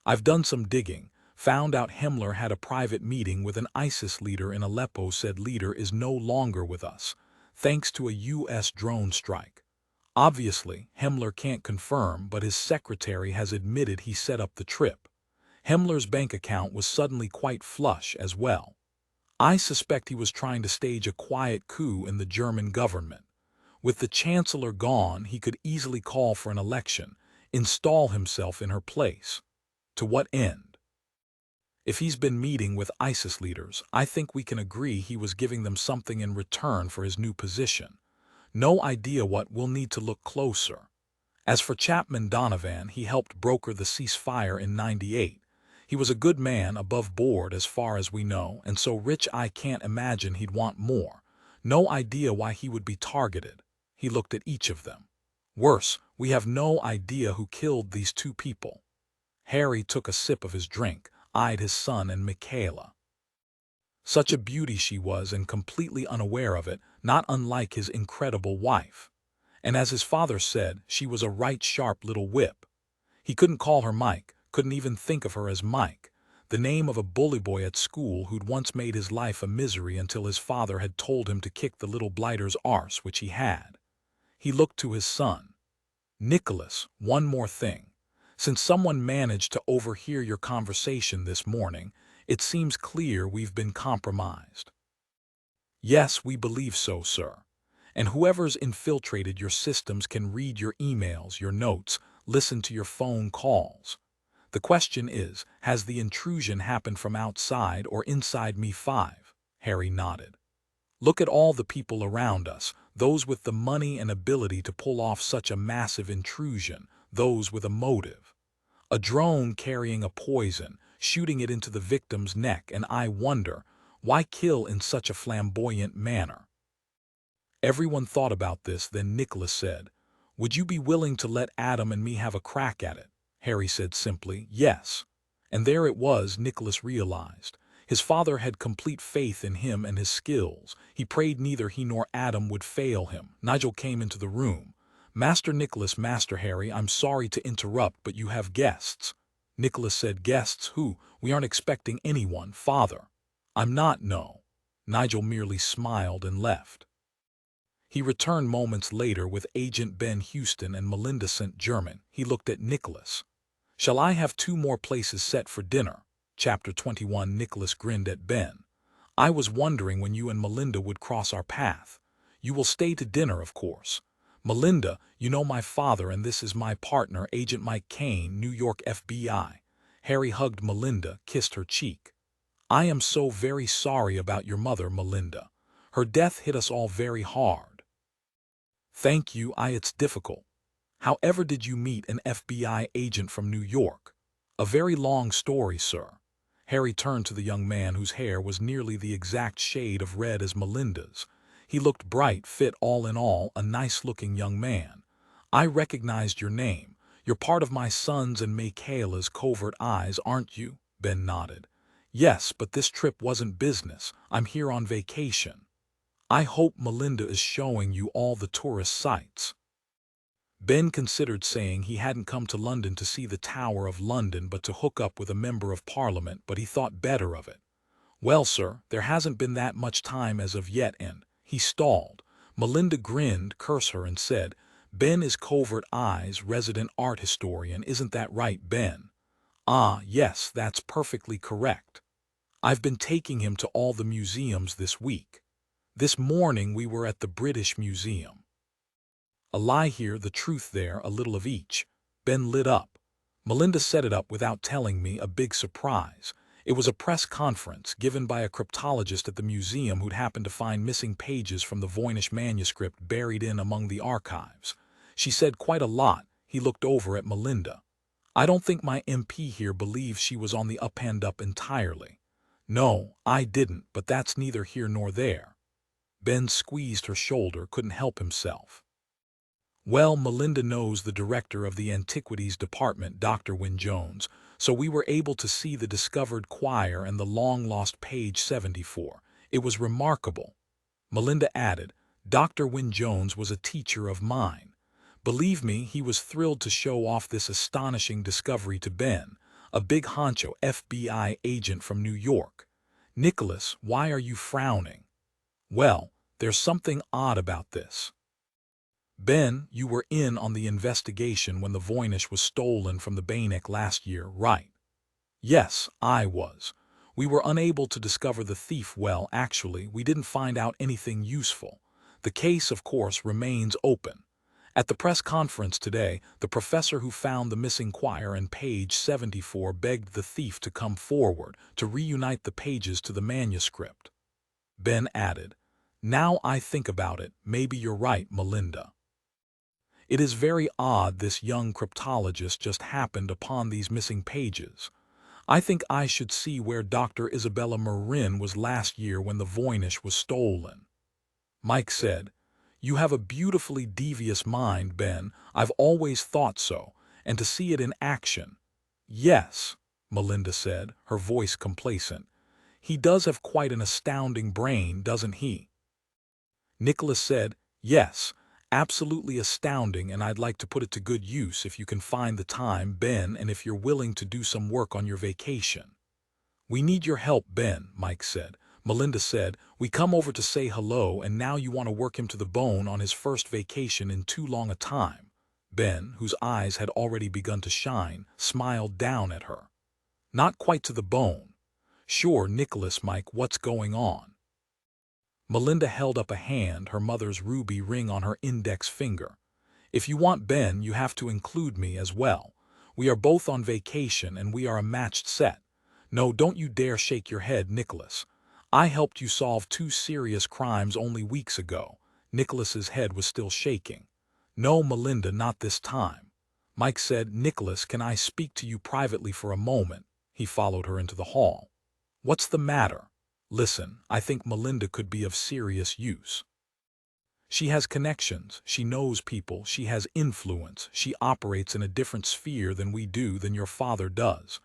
I've done some digging, found out Himmler had a private meeting with an ISIS leader in Aleppo. Said leader is no longer with us, thanks to a U.S. drone strike. Obviously, Himmler can't confirm, but his secretary has admitted he set up the trip. Himmler's bank account was suddenly quite flush as well. I suspect he was trying to stage a quiet coup in the German government. With the chancellor gone, he could easily call for an election, install himself in her place. To what end? If he's been meeting with ISIS leaders, I think we can agree he was giving them something in return for his new position. No idea what, we'll need to look closer. As for Chapman Donovan, he helped broker the ceasefire in '98. He was a good man, above board as far as we know, and so rich I can't imagine he'd want more. No idea why he would be targeted. He looked at each of them. Worse, we have no idea who killed these 2 people. Harry took a sip of his drink, eyed his son and Michaela. Such a beauty she was, and completely unaware of it, not unlike his incredible wife. And as his father said, she was a right sharp little whip. He couldn't call her Mike, couldn't even think of her as Mike, the name of a bully boy at school who'd once made his life a misery until his father had told him to kick the little blighter's arse, which he had. He looked to his son. Nicholas, one more thing. Since someone managed to overhear your conversation this morning, it seems clear we've been compromised. Yes, we believe so, sir. And whoever's infiltrated your systems can read your emails, your notes, listen to your phone calls. The question is, has the intrusion happened from outside or inside me? 5. Harry nodded. Look at all the people around us, those with the money and ability to pull off such a massive intrusion, those with a motive. A drone carrying a poison, shooting it into the victim's neck, and I wonder, Why kill in such a flamboyant manner? Everyone thought about this, then Nicholas said, "Would you be willing to let Adam and me have a crack at it?" Harry said simply, "Yes." And there it was, Nicholas realized. His father had complete faith in him and his skills. He prayed neither he nor Adam would fail him. Nigel came into the room. "Master Nicholas, Master Harry, I'm sorry to interrupt, but you have guests." Nicholas said, "Guests? Who? We aren't expecting anyone, father." "I'm not, no." Nigel merely smiled and left. He returned moments later with Agent Ben Houston and Melinda St. Germain. He looked at Nicholas. "Shall I have 2 more places set for dinner?" Chapter 21. Nicholas grinned at Ben. "I was wondering when you and Melinda would cross our path. You will stay to dinner, of course. Melinda, you know my father, and this is my partner, Agent Mike Caine, New York FBI. Harry hugged Melinda, kissed her cheek. "I am so very sorry about your mother, Melinda. Her death hit us all very hard." "Thank you, it's difficult. However did you meet an FBI agent from New York?" "A very long story, sir." Harry turned to the young man whose hair was nearly the exact shade of red as Melinda's. He looked bright, fit, all in all, a nice-looking young man. "I recognized your name. You're part of my son's and Michaela's covert eyes, aren't you?" Ben nodded. "Yes, but this trip wasn't business. I'm here on vacation." "I hope Melinda is showing you all the tourist sites." Ben considered saying he hadn't come to London to see the Tower of London but to hook up with a member of Parliament, but he thought better of it. "Well, sir, there hasn't been that much time as of yet," and he stalled. Melinda grinned, cursed her, and said, "Ben is Covert Eye's resident art historian, isn't that right, Ben?" "Ah, yes, that's perfectly correct. I've been taking him to all the museums this week. This morning we were at the British Museum." A lie here, the truth there, a little of each. Ben lit up. "Melinda set it up without telling me, a big surprise. It was a press conference given by a cryptologist at the museum who'd happened to find missing pages from the Voynich manuscript buried in among the archives. She said quite a lot." He looked over at Melinda. "I don't think my MP here believes she was on the up and up entirely." "No, I didn't, but that's neither here nor there." Ben squeezed her shoulder, couldn't help himself. "Well, Melinda knows the director of the Antiquities Department, Dr. Wynne Jones, so we were able to see the discovered choir and the long-lost page 74. It was remarkable." Melinda added, "Dr. Wynne Jones was a teacher of mine. Believe me, he was thrilled to show off this astonishing discovery to Ben, a big honcho FBI agent from New York." "Nicholas, why are you frowning?" "Well, there's something odd about this. Ben, you were in on the investigation when the Voynich was stolen from the Bainick last year, right?" "Yes, I was. We were unable to discover the thief. Well, actually, we didn't find out anything useful. The case, of course, remains open. At the press conference today, the professor who found the missing choir and page 74 begged the thief to come forward to reunite the pages to the manuscript." Ben added, "Now I think about it, maybe you're right, Melinda. It is very odd this young cryptologist just happened upon these missing pages. I think I should see where Dr. Isabella Marin was last year when the Voynich was stolen." Mike said, "You have a beautifully devious mind, Ben. I've always thought so, and to see it in action." "Yes," Melinda said, her voice complacent. "He does have quite an astounding brain, doesn't he?" Nicholas said, "Yes, absolutely astounding, and I'd like to put it to good use if you can find the time, Ben, and if you're willing to do some work on your vacation." "We need your help, Ben," Mike said. Melinda said, "We come over to say hello, and now you want to work him to the bone on his first vacation in too long a time." Ben, whose eyes had already begun to shine, smiled down at her. "Not quite to the bone." "Sure, Nicholas, Mike, what's going on?" Melinda held up a hand, her mother's ruby ring on her index finger. "If you want Ben, you have to include me as well. We are both on vacation, and we are a matched set. No, don't you dare shake your head, Nicholas. I helped you solve 2 serious crimes only weeks ago." Nicholas's head was still shaking. "No, Melinda, not this time." Mike said, "Nicholas, can I speak to you privately for a moment?" He followed her into the hall. "What's the matter?" Listen, I think Melinda could be of serious use. She has connections, she knows people, she has influence, she operates in a different sphere than we do than your father does.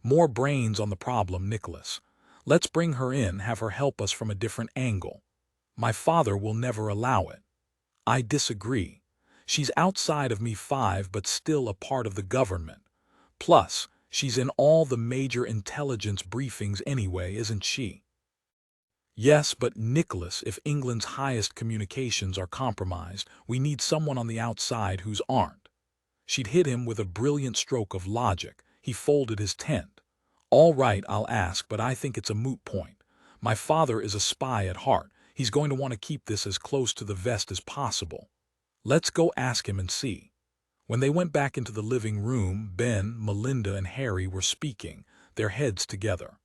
More brains on the problem, Nicholas. Let's bring her in, have her help us from a different angle. My father will never allow it. I disagree. She's outside of me 5 but still a part of the government. Plus, she's in all the major intelligence briefings anyway, isn't she? Yes, but Nicholas, if England's highest communications are compromised, we need someone on the outside who's aren't. She'd hit him with a brilliant stroke of logic. He folded his tent. All right, I'll ask, but I think it's a moot point. My father is a spy at heart. He's going to want to keep this as close to the vest as possible. Let's go ask him and see. When they went back into the living room, Ben, Melinda, and Harry were speaking, their heads together.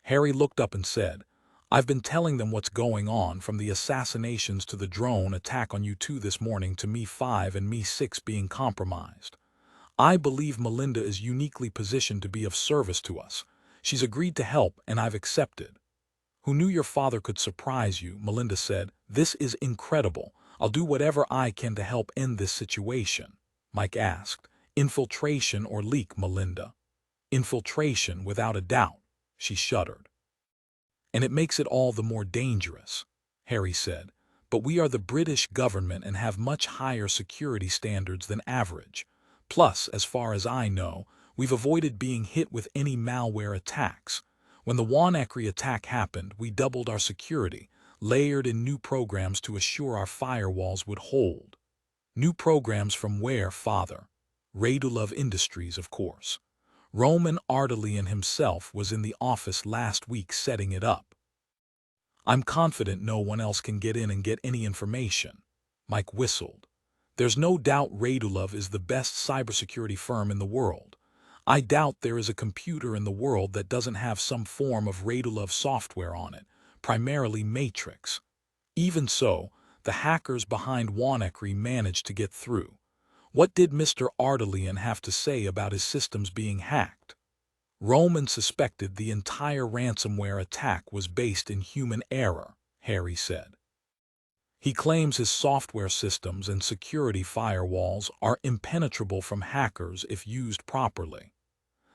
Harry looked up and said, I've been telling them what's going on, from the assassinations to the drone attack on you 2 this morning to me 5 and me 6 being compromised. I believe Melinda is uniquely positioned to be of service to us. She's agreed to help, and I've accepted. Who knew your father could surprise you? Melinda said. This is incredible. I'll do whatever I can to help end this situation. Mike asked. Infiltration or leak, Melinda? Infiltration, without a doubt. She shuddered. And it makes it all the more dangerous, Harry said. But we are the British government and have much higher security standards than average. Plus, as far as I know, we've avoided being hit with any malware attacks. When the Wanakry attack happened, we doubled our security, layered in new programs to assure our firewalls would hold. New programs from where, father? Radulov Industries, of course. Roman Ardalian himself was in the office last week setting it up. I'm confident no one else can get in and get any information. Mike whistled. There's no doubt Radulov is the best cybersecurity firm in the world. I doubt there is a computer in the world that doesn't have some form of Radulov software on it, primarily Matrix. Even so, the hackers behind Wanakry managed to get through. What did Mr. Ardalian have to say about his systems being hacked? Roman suspected the entire ransomware attack was based in human error, Harry said. He claims his software systems and security firewalls are impenetrable from hackers if used properly.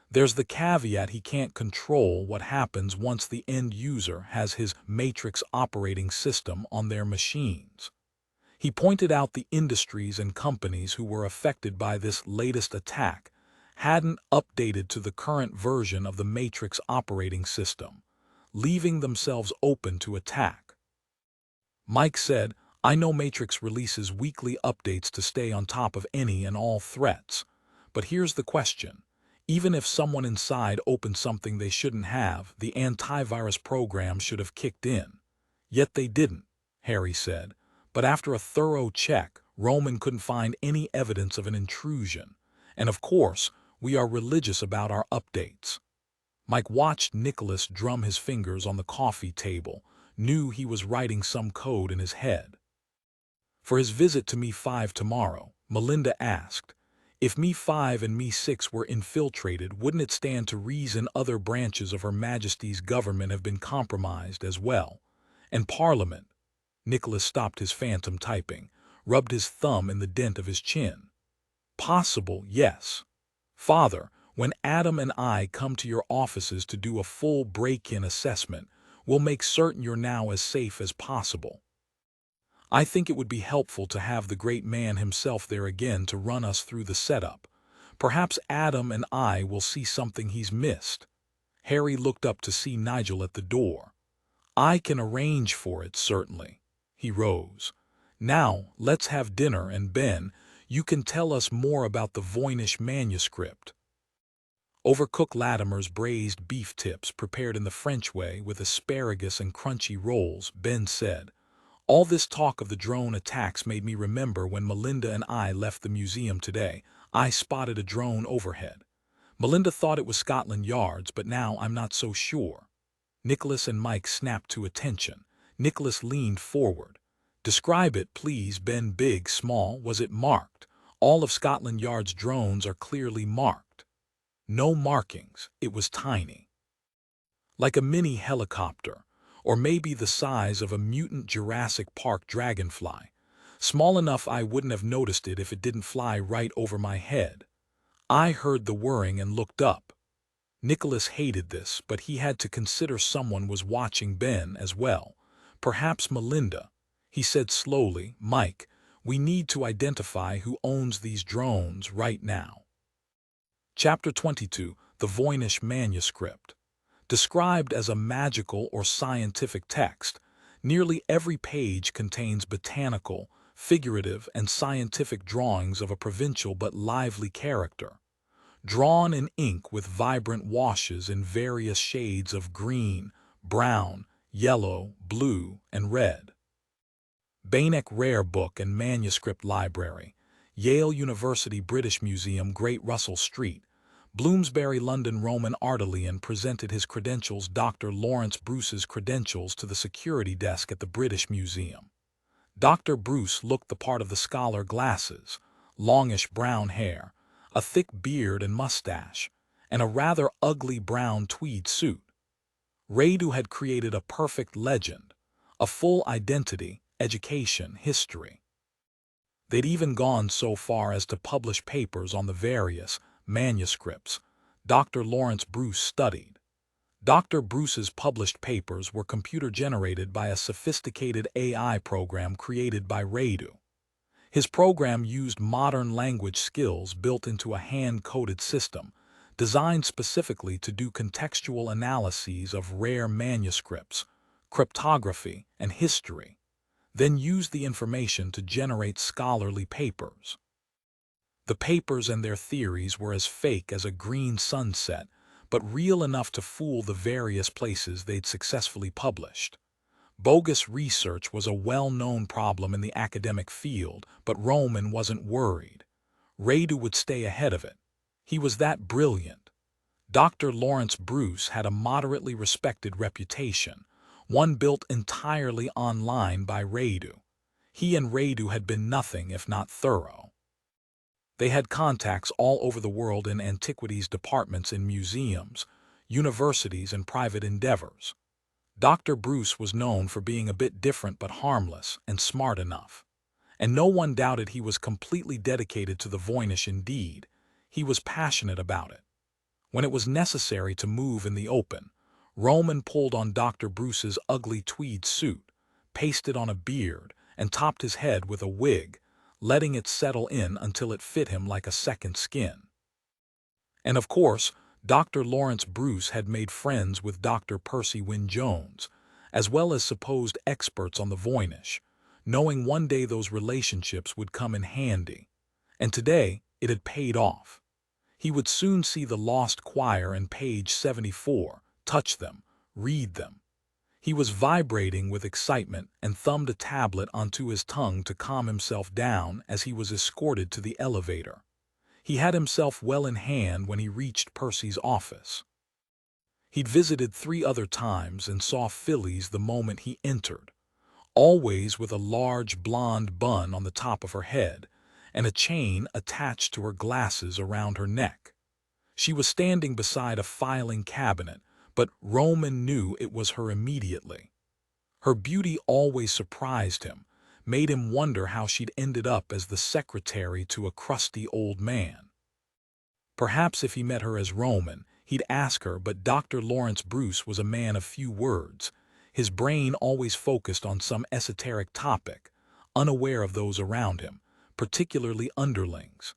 There's the caveat he can't control what happens once the end user has his Matrix operating system on their machines. He pointed out the industries and companies who were affected by this latest attack hadn't updated to the current version of the Matrix operating system, leaving themselves open to attack. Mike said, I know Matrix releases weekly updates to stay on top of any and all threats, but here's the question. Even if someone inside opened something they shouldn't have, the antivirus program should have kicked in. Yet they didn't, Harry said. But after a thorough check, Roman couldn't find any evidence of an intrusion. And of course, we are religious about our updates. Mike watched Nicholas drum his fingers on the coffee table, knew he was writing some code in his head. For his visit to me 5 tomorrow, Melinda asked, if me 5 and me 6 were infiltrated, wouldn't it stand to reason other branches of Her Majesty's government have been compromised as well? And Parliament? Nicholas stopped his phantom typing, rubbed his thumb in the dent of his chin. Possible, yes. Father, when Adam and I come to your offices to do a full break-in assessment, we'll make certain you're now as safe as possible. I think it would be helpful to have the great man himself there again to run us through the setup. Perhaps Adam and I will see something he's missed. Harry looked up to see Nigel at the door. I can arrange for it, certainly. He rose. Now, let's have dinner, and Ben, you can tell us more about the Voynich manuscript. Overcook Latimer's braised beef tips prepared in the French way with asparagus and crunchy rolls, Ben said. All this talk of the drone attacks made me remember when Melinda and I left the museum today. I spotted a drone overhead. Melinda thought it was Scotland Yard's, but now I'm not so sure. Nicholas and Mike snapped to attention. Nicholas leaned forward. Describe it, please, Ben. Big, small, was it marked? All of Scotland Yard's drones are clearly marked. No markings, it was tiny. like a mini helicopter, or maybe the size of a mutant Jurassic Park dragonfly, small enough I wouldn't have noticed it if it didn't fly right over my head. I heard the whirring and looked up. Nicholas hated this, but he had to consider someone was watching Ben as well. Perhaps Melinda. He said slowly, "Mike, we need to identify who owns these drones right now." Chapter 22, The Voynich Manuscript. Described as a magical or scientific text, nearly every page contains botanical, figurative, and scientific drawings of a provincial but lively character, drawn in ink with vibrant washes in various shades of green, brown, yellow, blue, and red. Bainek Rare Book and Manuscript Library, Yale University British Museum, Great Russell Street, Bloomsbury, London. Roman Artelian presented his credentials, Dr. Lawrence Bruce's credentials, to the security desk at the British Museum. Dr. Bruce looked the part of the scholar, glasses, longish brown hair, a thick beard and mustache, and a rather ugly brown tweed suit. Radu had created a perfect legend, a full identity, education, history. They'd even gone so far as to publish papers on the various manuscripts Dr. Lawrence Bruce studied. Dr. Bruce's published papers were computer-generated by a sophisticated AI program created by Radu. His program used modern language skills built into a hand-coded system, designed specifically to do contextual analyses of rare manuscripts, cryptography, and history, then used the information to generate scholarly papers. The papers and their theories were as fake as a green sunset, but real enough to fool the various places they'd successfully published. Bogus research was a well-known problem in the academic field, but Roman wasn't worried. Radu would stay ahead of it. He was that brilliant. Dr. Lawrence Bruce had a moderately respected reputation, one built entirely online by Radu. He and Radu had been nothing if not thorough. They had contacts all over the world in antiquities departments in museums, universities, and private endeavors. Dr. Bruce was known for being a bit different but harmless and smart enough. And no one doubted he was completely dedicated to the Voynich. Indeed, he was passionate about it. When it was necessary to move in the open, Roman pulled on Dr. Bruce's ugly tweed suit, pasted on a beard, and topped his head with a wig, letting it settle in until it fit him like a second skin. And of course, Dr. Lawrence Bruce had made friends with Dr. Percy Wynne-Jones, as well as supposed experts on the Voynich, knowing one day those relationships would come in handy. And today, it had paid off. He would soon see the Lost Choir and page 74, touch them, read them. He was vibrating with excitement and thumbed a tablet onto his tongue to calm himself down as he was escorted to the elevator. He had himself well in hand when he reached Percy's office. He'd visited 3 other times and saw Phyllis the moment he entered, always with a large blonde bun on the top of her head and a chain attached to her glasses around her neck. She was standing beside a filing cabinet, but Roman knew it was her immediately. Her beauty always surprised him, made him wonder how she'd ended up as the secretary to a crusty old man. Perhaps if he met her as Roman, he'd ask her, but Dr. Lawrence Bruce was a man of few words. His brain always focused on some esoteric topic, unaware of those around him, particularly underlings.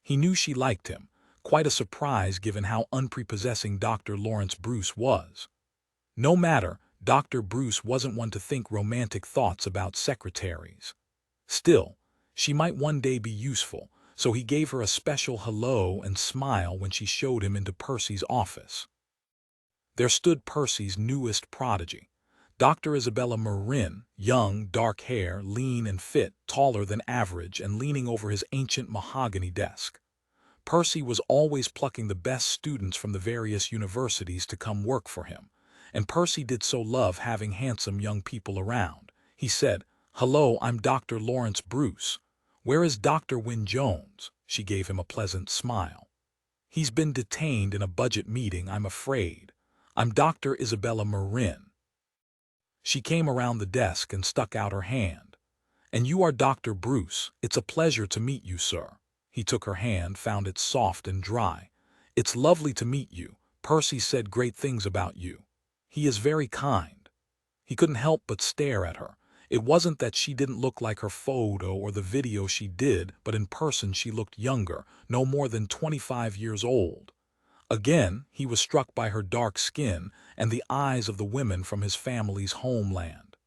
He knew she liked him, quite a surprise given how unprepossessing Dr. Lawrence Bruce was. No matter, Dr. Bruce wasn't one to think romantic thoughts about secretaries. Still, she might one day be useful, so he gave her a special hello and smile when she showed him into Percy's office. There stood Percy's newest prodigy, Dr. Isabella Marin, young, dark hair, lean and fit, taller than average, and leaning over his ancient mahogany desk. Percy was always plucking the best students from the various universities to come work for him, and Percy did so love having handsome young people around. He said, "Hello, I'm Dr. Lawrence Bruce. Where is Dr. Wynne-Jones?" She gave him a pleasant smile. "He's been detained in a budget meeting, I'm afraid. I'm Dr. Isabella Marin." She came around the desk and stuck out her hand. "And you are Dr. Bruce. It's a pleasure to meet you, sir." He took her hand, found it soft and dry. "It's lovely to meet you. Percy said great things about you. He is very kind." He couldn't help but stare at her. It wasn't that she didn't look like her photo or the video she did, but in person she looked younger, no more than 25 years old. Again, he was struck by her dark skin and the eyes of the women from his family's homeland.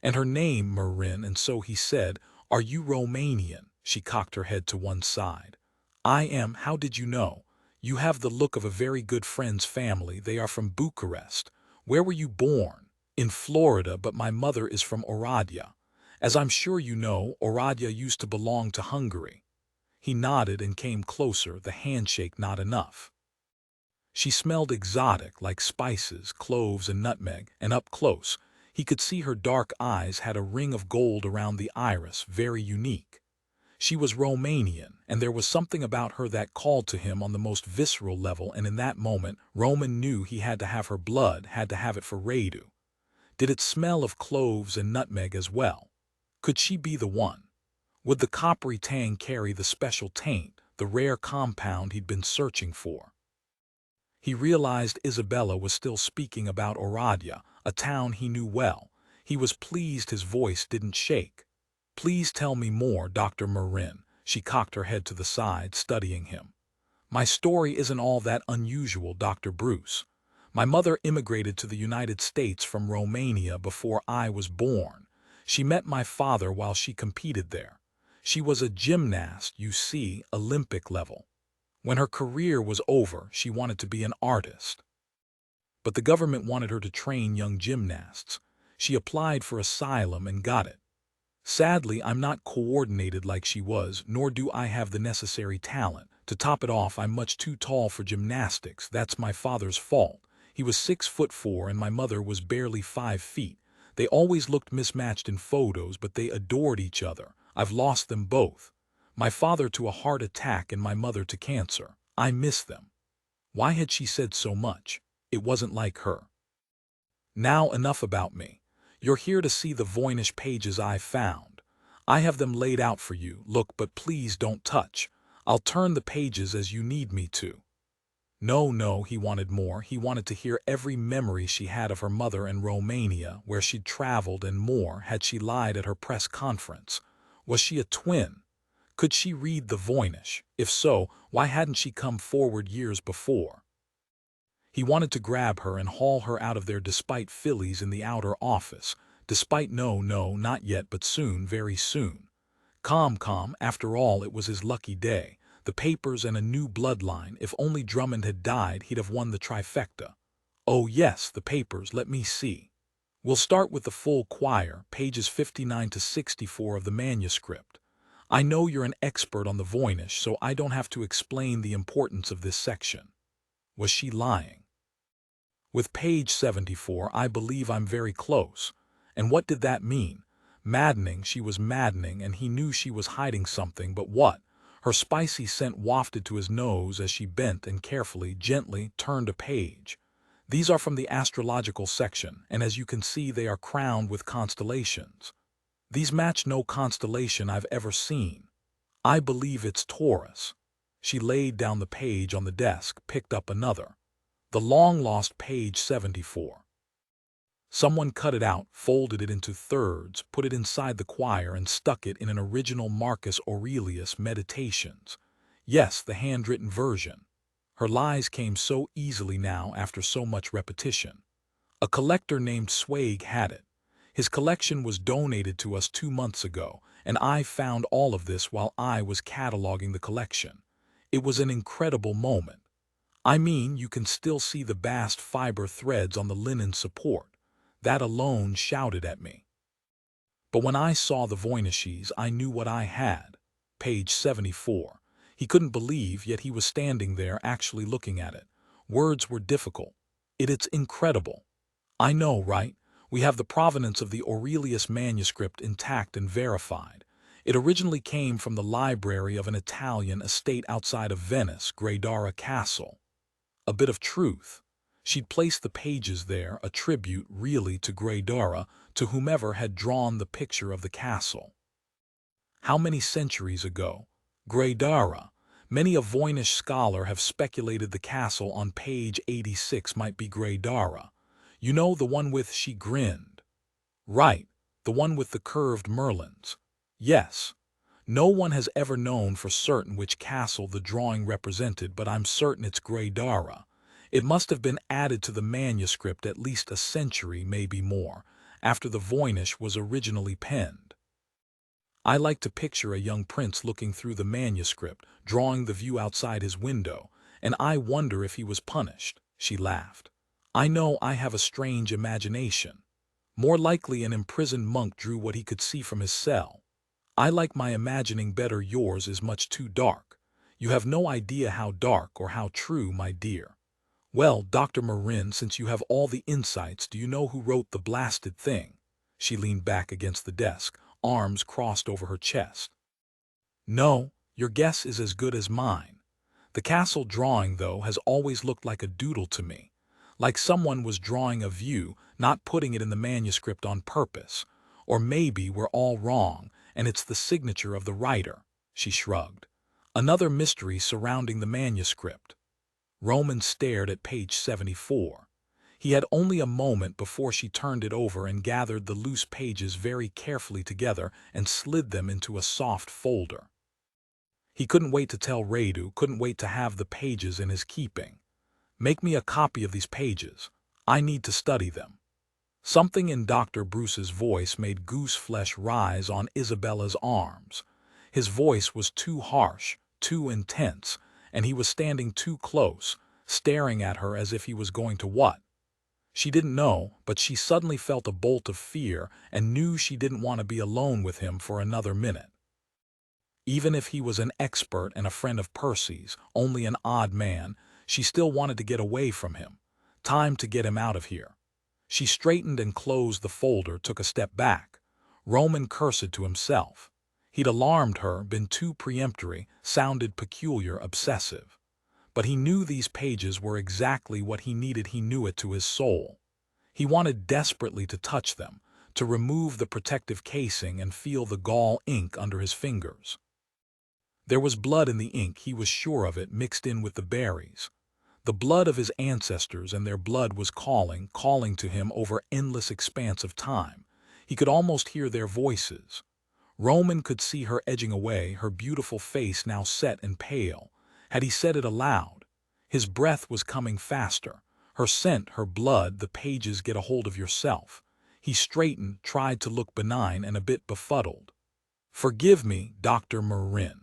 "And her name, Marin, and so he said, 'Are you Romanian?'" She cocked her head to one side. "I am. How did you know? You have the look of a very good friend's family. They are from Bucharest. Where were you born?" "In Florida, but my mother is from Oradea. As I'm sure you know, Oradea used to belong to Hungary." He nodded and came closer, the handshake not enough. She smelled exotic, like spices, cloves and nutmeg, and up close, he could see her dark eyes had a ring of gold around the iris, very unique. She was Romanian, and there was something about her that called to him on the most visceral level, and in that moment, Roman knew he had to have her blood, had to have it for Radu. Did it smell of cloves and nutmeg as well? Could she be the one? Would the coppery tang carry the special taint, the rare compound he'd been searching for? He realized Isabella was still speaking about Oradea, a town he knew well. He was pleased his voice didn't shake. "Please tell me more, Dr. Marin." She cocked her head to the side, studying him. "My story isn't all that unusual, Dr. Bruce. My mother immigrated to the United States from Romania before I was born. She met my father while she competed there. She was a gymnast, you see, Olympic level. When her career was over, she wanted to be an artist. But the government wanted her to train young gymnasts. She applied for asylum and got it. Sadly, I'm not coordinated like she was, nor do I have the necessary talent. To top it off, I'm much too tall for gymnastics. That's my father's fault. He was 6'4" and my mother was barely 5 feet. They always looked mismatched in photos, but they adored each other. I've lost them both. My father to a heart attack and my mother to cancer. I miss them." Why had she said so much? It wasn't like her. "Now enough about me. You're here to see the Voynich pages I found. I have them laid out for you. Look, but please don't touch. I'll turn the pages as you need me to." No, he wanted more. He wanted to hear every memory she had of her mother in Romania, where she'd traveled, and more. Had she lied at her press conference? Was she a twin? Could she read the Voynich? If so, why hadn't she come forward years before? He wanted to grab her and haul her out of there despite Phillies in the outer office. Despite no, not yet, but soon, very soon. Calm, after all, it was his lucky day. The papers and a new bloodline. If only Drummond had died, he'd have won the trifecta. Oh yes, the papers, let me see. We'll start with the full choir, pages 59 to 64 of the manuscript. I know you're an expert on the Voynich, so I don't have to explain the importance of this section. Was she lying? With page 74, I believe I'm very close. And what did that mean? Maddening, she was maddening, and he knew she was hiding something, but what? Her spicy scent wafted to his nose as she bent and carefully, gently turned a page. These are from the astrological section, and as you can see, they are crowned with constellations. These match no constellation I've ever seen. I believe it's Taurus. She laid down the page on the desk, picked up another. The long-lost page 74. Someone cut it out, folded it into thirds, put it inside the choir, and stuck it in an original Marcus Aurelius Meditations. Yes, the handwritten version. Her lies came so easily now after so much repetition. A collector named Swag had it. His collection was donated to us 2 months ago, and I found all of this while I was cataloging the collection. It was an incredible moment. I mean, you can still see the bast fiber threads on the linen support. That alone shouted at me. But when I saw the Voyniches, I knew what I had. Page 74. He couldn't believe, yet he was standing there actually looking at it. Words were difficult. It's incredible. I know, right? We have the provenance of the Aurelius manuscript intact and verified. It originally came from the library of an Italian estate outside of Venice, Gradara Castle. A bit of truth. She'd placed the pages there, a tribute really to Grey Dara, to whomever had drawn the picture of the castle. How many centuries ago? Grey Dara. Many a Voynish scholar have speculated the castle on page 86 might be Grey Dara. You know, the one with she grinned. Right, the one with the curved merlins. Yes. No one has ever known for certain which castle the drawing represented, but I'm certain it's Grey Dara. It must have been added to the manuscript at least a century, maybe more, after the Voynish was originally penned. I like to picture a young prince looking through the manuscript, drawing the view outside his window, and I wonder if he was punished. She laughed. I know I have a strange imagination. More likely an imprisoned monk drew what he could see from his cell. I like my imagining better. Yours is much too dark. You have no idea how dark or how true, my dear. Well, Dr. Marin, since you have all the insights, do you know who wrote the blasted thing? She leaned back against the desk, arms crossed over her chest. No, your guess is as good as mine. The castle drawing, though, has always looked like a doodle to me. Like someone was drawing a view, not putting it in the manuscript on purpose. Or maybe we're all wrong, and it's the signature of the writer. She shrugged. Another mystery surrounding the manuscript. Roman stared at page 74. He had only a moment before she turned it over and gathered the loose pages very carefully together and slid them into a soft folder. He couldn't wait to tell Radu, couldn't wait to have the pages in his keeping. Make me a copy of these pages. I need to study them. Something in Dr. Bruce's voice made goose flesh rise on Isabella's arms. His voice was too harsh, too intense, and he was standing too close, staring at her as if he was going to what? She didn't know, but she suddenly felt a bolt of fear and knew she didn't want to be alone with him for another minute. Even if he was an expert and a friend of Percy's, only an odd man, she still wanted to get away from him. Time to get him out of here. She straightened and closed the folder, took a step back. Roman cursed to himself. He'd alarmed her, been too peremptory, sounded peculiar, obsessive. But he knew these pages were exactly what he needed. He knew it to his soul. He wanted desperately to touch them, to remove the protective casing and feel the gall ink under his fingers. There was blood in the ink, he was sure of it, mixed in with the berries. The blood of his ancestors, and their blood was calling to him over endless expanse of time. He could almost hear their voices. Roman could see her edging away, her beautiful face now set and pale. Had he said it aloud? His breath was coming faster. Her scent, her blood, the pages. Get a hold of yourself. He straightened, tried to look benign and a bit befuddled. Forgive me, Dr. Marin.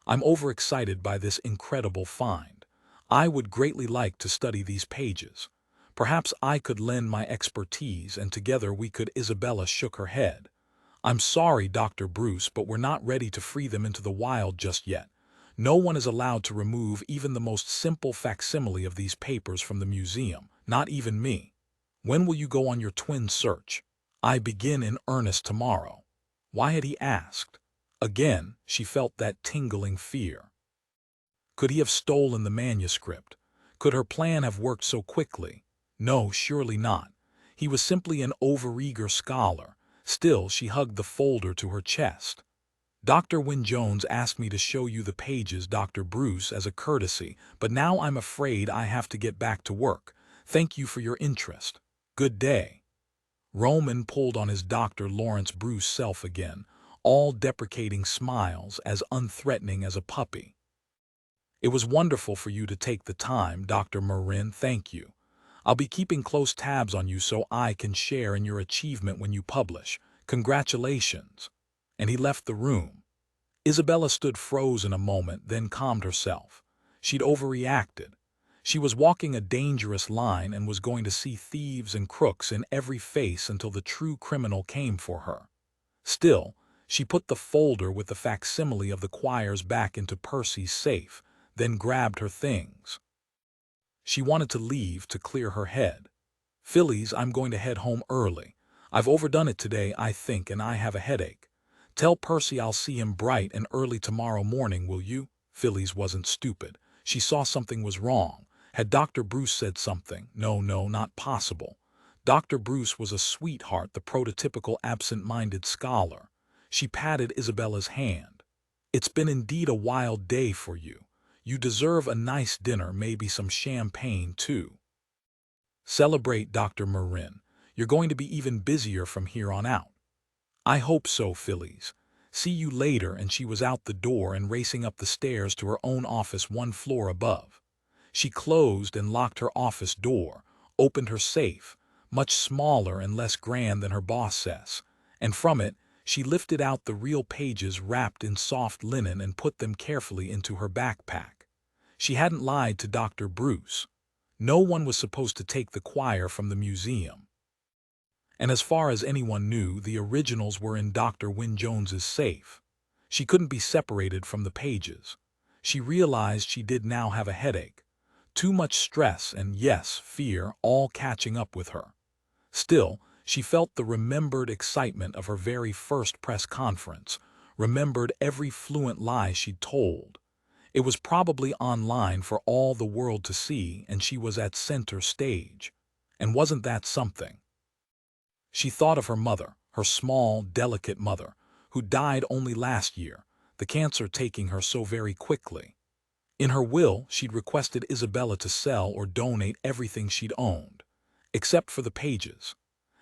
I'm overexcited by this incredible find. I would greatly like to study these pages. Perhaps I could lend my expertise and together we could. Isabella shook her head. I'm sorry, Dr. Bruce, but we're not ready to free them into the wild just yet. No one is allowed to remove even the most simple facsimile of these papers from the museum, not even me. When will you go on your twin search? I begin in earnest tomorrow. Why had he asked? Again, she felt that tingling fear. Could he have stolen the manuscript? Could her plan have worked so quickly? No, surely not. He was simply an overeager scholar. Still, she hugged the folder to her chest. Dr. Wynne-Jones asked me to show you the pages, Dr. Bruce, as a courtesy, but now I'm afraid I have to get back to work. Thank you for your interest. Good day. Roman pulled on his Dr. Lawrence Bruce self again, all deprecating smiles, as unthreatening as a puppy. It was wonderful for you to take the time, Dr. Marin, thank you. I'll be keeping close tabs on you so I can share in your achievement when you publish. Congratulations. And he left the room. Isabella stood frozen a moment, then calmed herself. She'd overreacted. She was walking a dangerous line and was going to see thieves and crooks in every face until the true criminal came for her. Still, she put the folder with the facsimile of the choirs back into Percy's safe, then grabbed her things. She wanted to leave to clear her head. Phillies, I'm going to head home early. I've overdone it today, I think, and I have a headache. Tell Percy I'll see him bright and early tomorrow morning, will you? Phillies wasn't stupid. She saw something was wrong, Had Dr. Bruce said something? No, no, not possible. Dr. Bruce was a sweetheart, the prototypical absent-minded scholar. She patted Isabella's hand. It's been indeed a wild day for you. You deserve a nice dinner, maybe some champagne, too. Celebrate, Dr. Marin. You're going to be even busier from here on out. I hope so, Phillies. See you later, and she was out the door and racing up the stairs to her own office 1 floor above. She closed and locked her office door, opened her safe, much smaller and less grand than her boss's, and from it she lifted out the real pages wrapped in soft linen and put them carefully into her backpack. She hadn't lied to Dr. Bruce. No one was supposed to take the choir from the museum. And as far as anyone knew, the originals were in Dr. Wynne Jones's safe. She couldn't be separated from the pages. She realized she did now have a headache. Too much stress and, yes, fear, all catching up with her. Still, she felt the remembered excitement of her very first press conference, remembered every fluent lie she'd told. It was probably online for all the world to see, and she was at center stage. And wasn't that something? She thought of her mother, her small, delicate mother, who died only last year, the cancer taking her so very quickly. In her will, she'd requested Isabella to sell or donate everything she'd owned, except for the pages.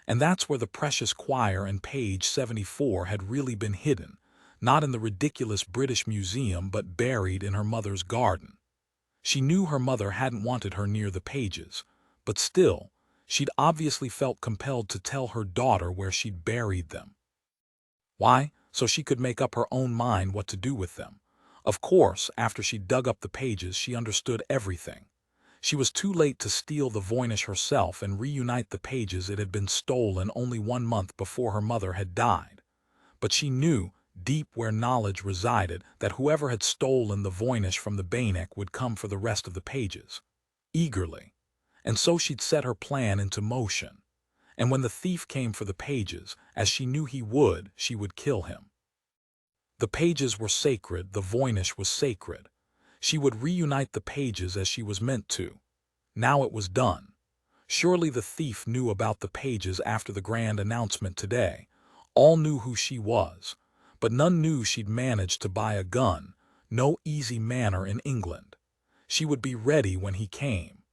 And that's where the precious choir and page 74 had really been hidden, not in the ridiculous British Museum but buried in her mother's garden. She knew her mother hadn't wanted her near the pages, but still, she'd obviously felt compelled to tell her daughter where she'd buried them. Why? So she could make up her own mind what to do with them. Of course, after she dug up the pages, she understood everything. She was too late to steal the Voynich herself and reunite the pages. It had been stolen only 1 month before her mother had died. But she knew, deep where knowledge resided, that whoever had stolen the Voynich from the Banek would come for the rest of the pages. Eagerly. And so she'd set her plan into motion. And when the thief came for the pages, as she knew he would, she would kill him. The pages were sacred, the Voynich was sacred. She would reunite the pages as she was meant to. Now it was done. Surely the thief knew about the pages after the grand announcement today. All knew who she was, but none knew she'd managed to buy a gun, no easy manner in England. She would be ready when he came.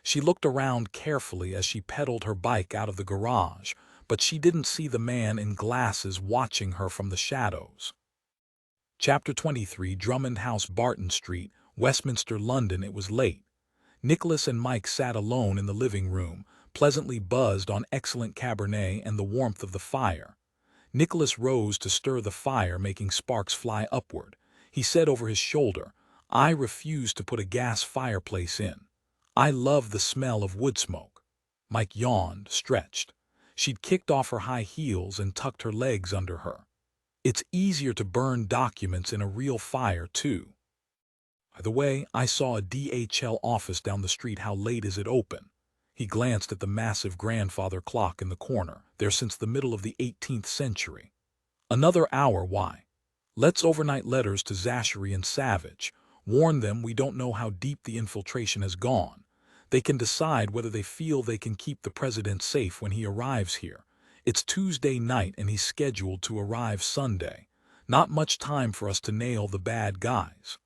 She looked around carefully as she pedaled her bike out of the garage, but she didn't see the man in glasses watching her from the shadows. Chapter 23, Drummond House, Barton Street, Westminster, London. It was late. Nicholas and Mike sat alone in the living room, pleasantly buzzed on excellent Cabernet and the warmth of the fire. Nicholas rose to stir the fire, making sparks fly upward. He said over his shoulder, "I refuse to put a gas fireplace in. I love the smell of wood smoke." Mike yawned, stretched. She'd kicked off her high heels and tucked her legs under her. It's easier to burn documents in a real fire, too. By the way, I saw a DHL office down the street. How late is it open? He glanced at the massive grandfather clock in the corner, there since the middle of the 18th century. Another hour, why? Let's overnight letters to Zachery and Savage. Warn them we don't know how deep the infiltration has gone. They can decide whether they feel they can keep the president safe when he arrives here. It's Tuesday night and he's scheduled to arrive Sunday. Not much time for us to nail the bad guys.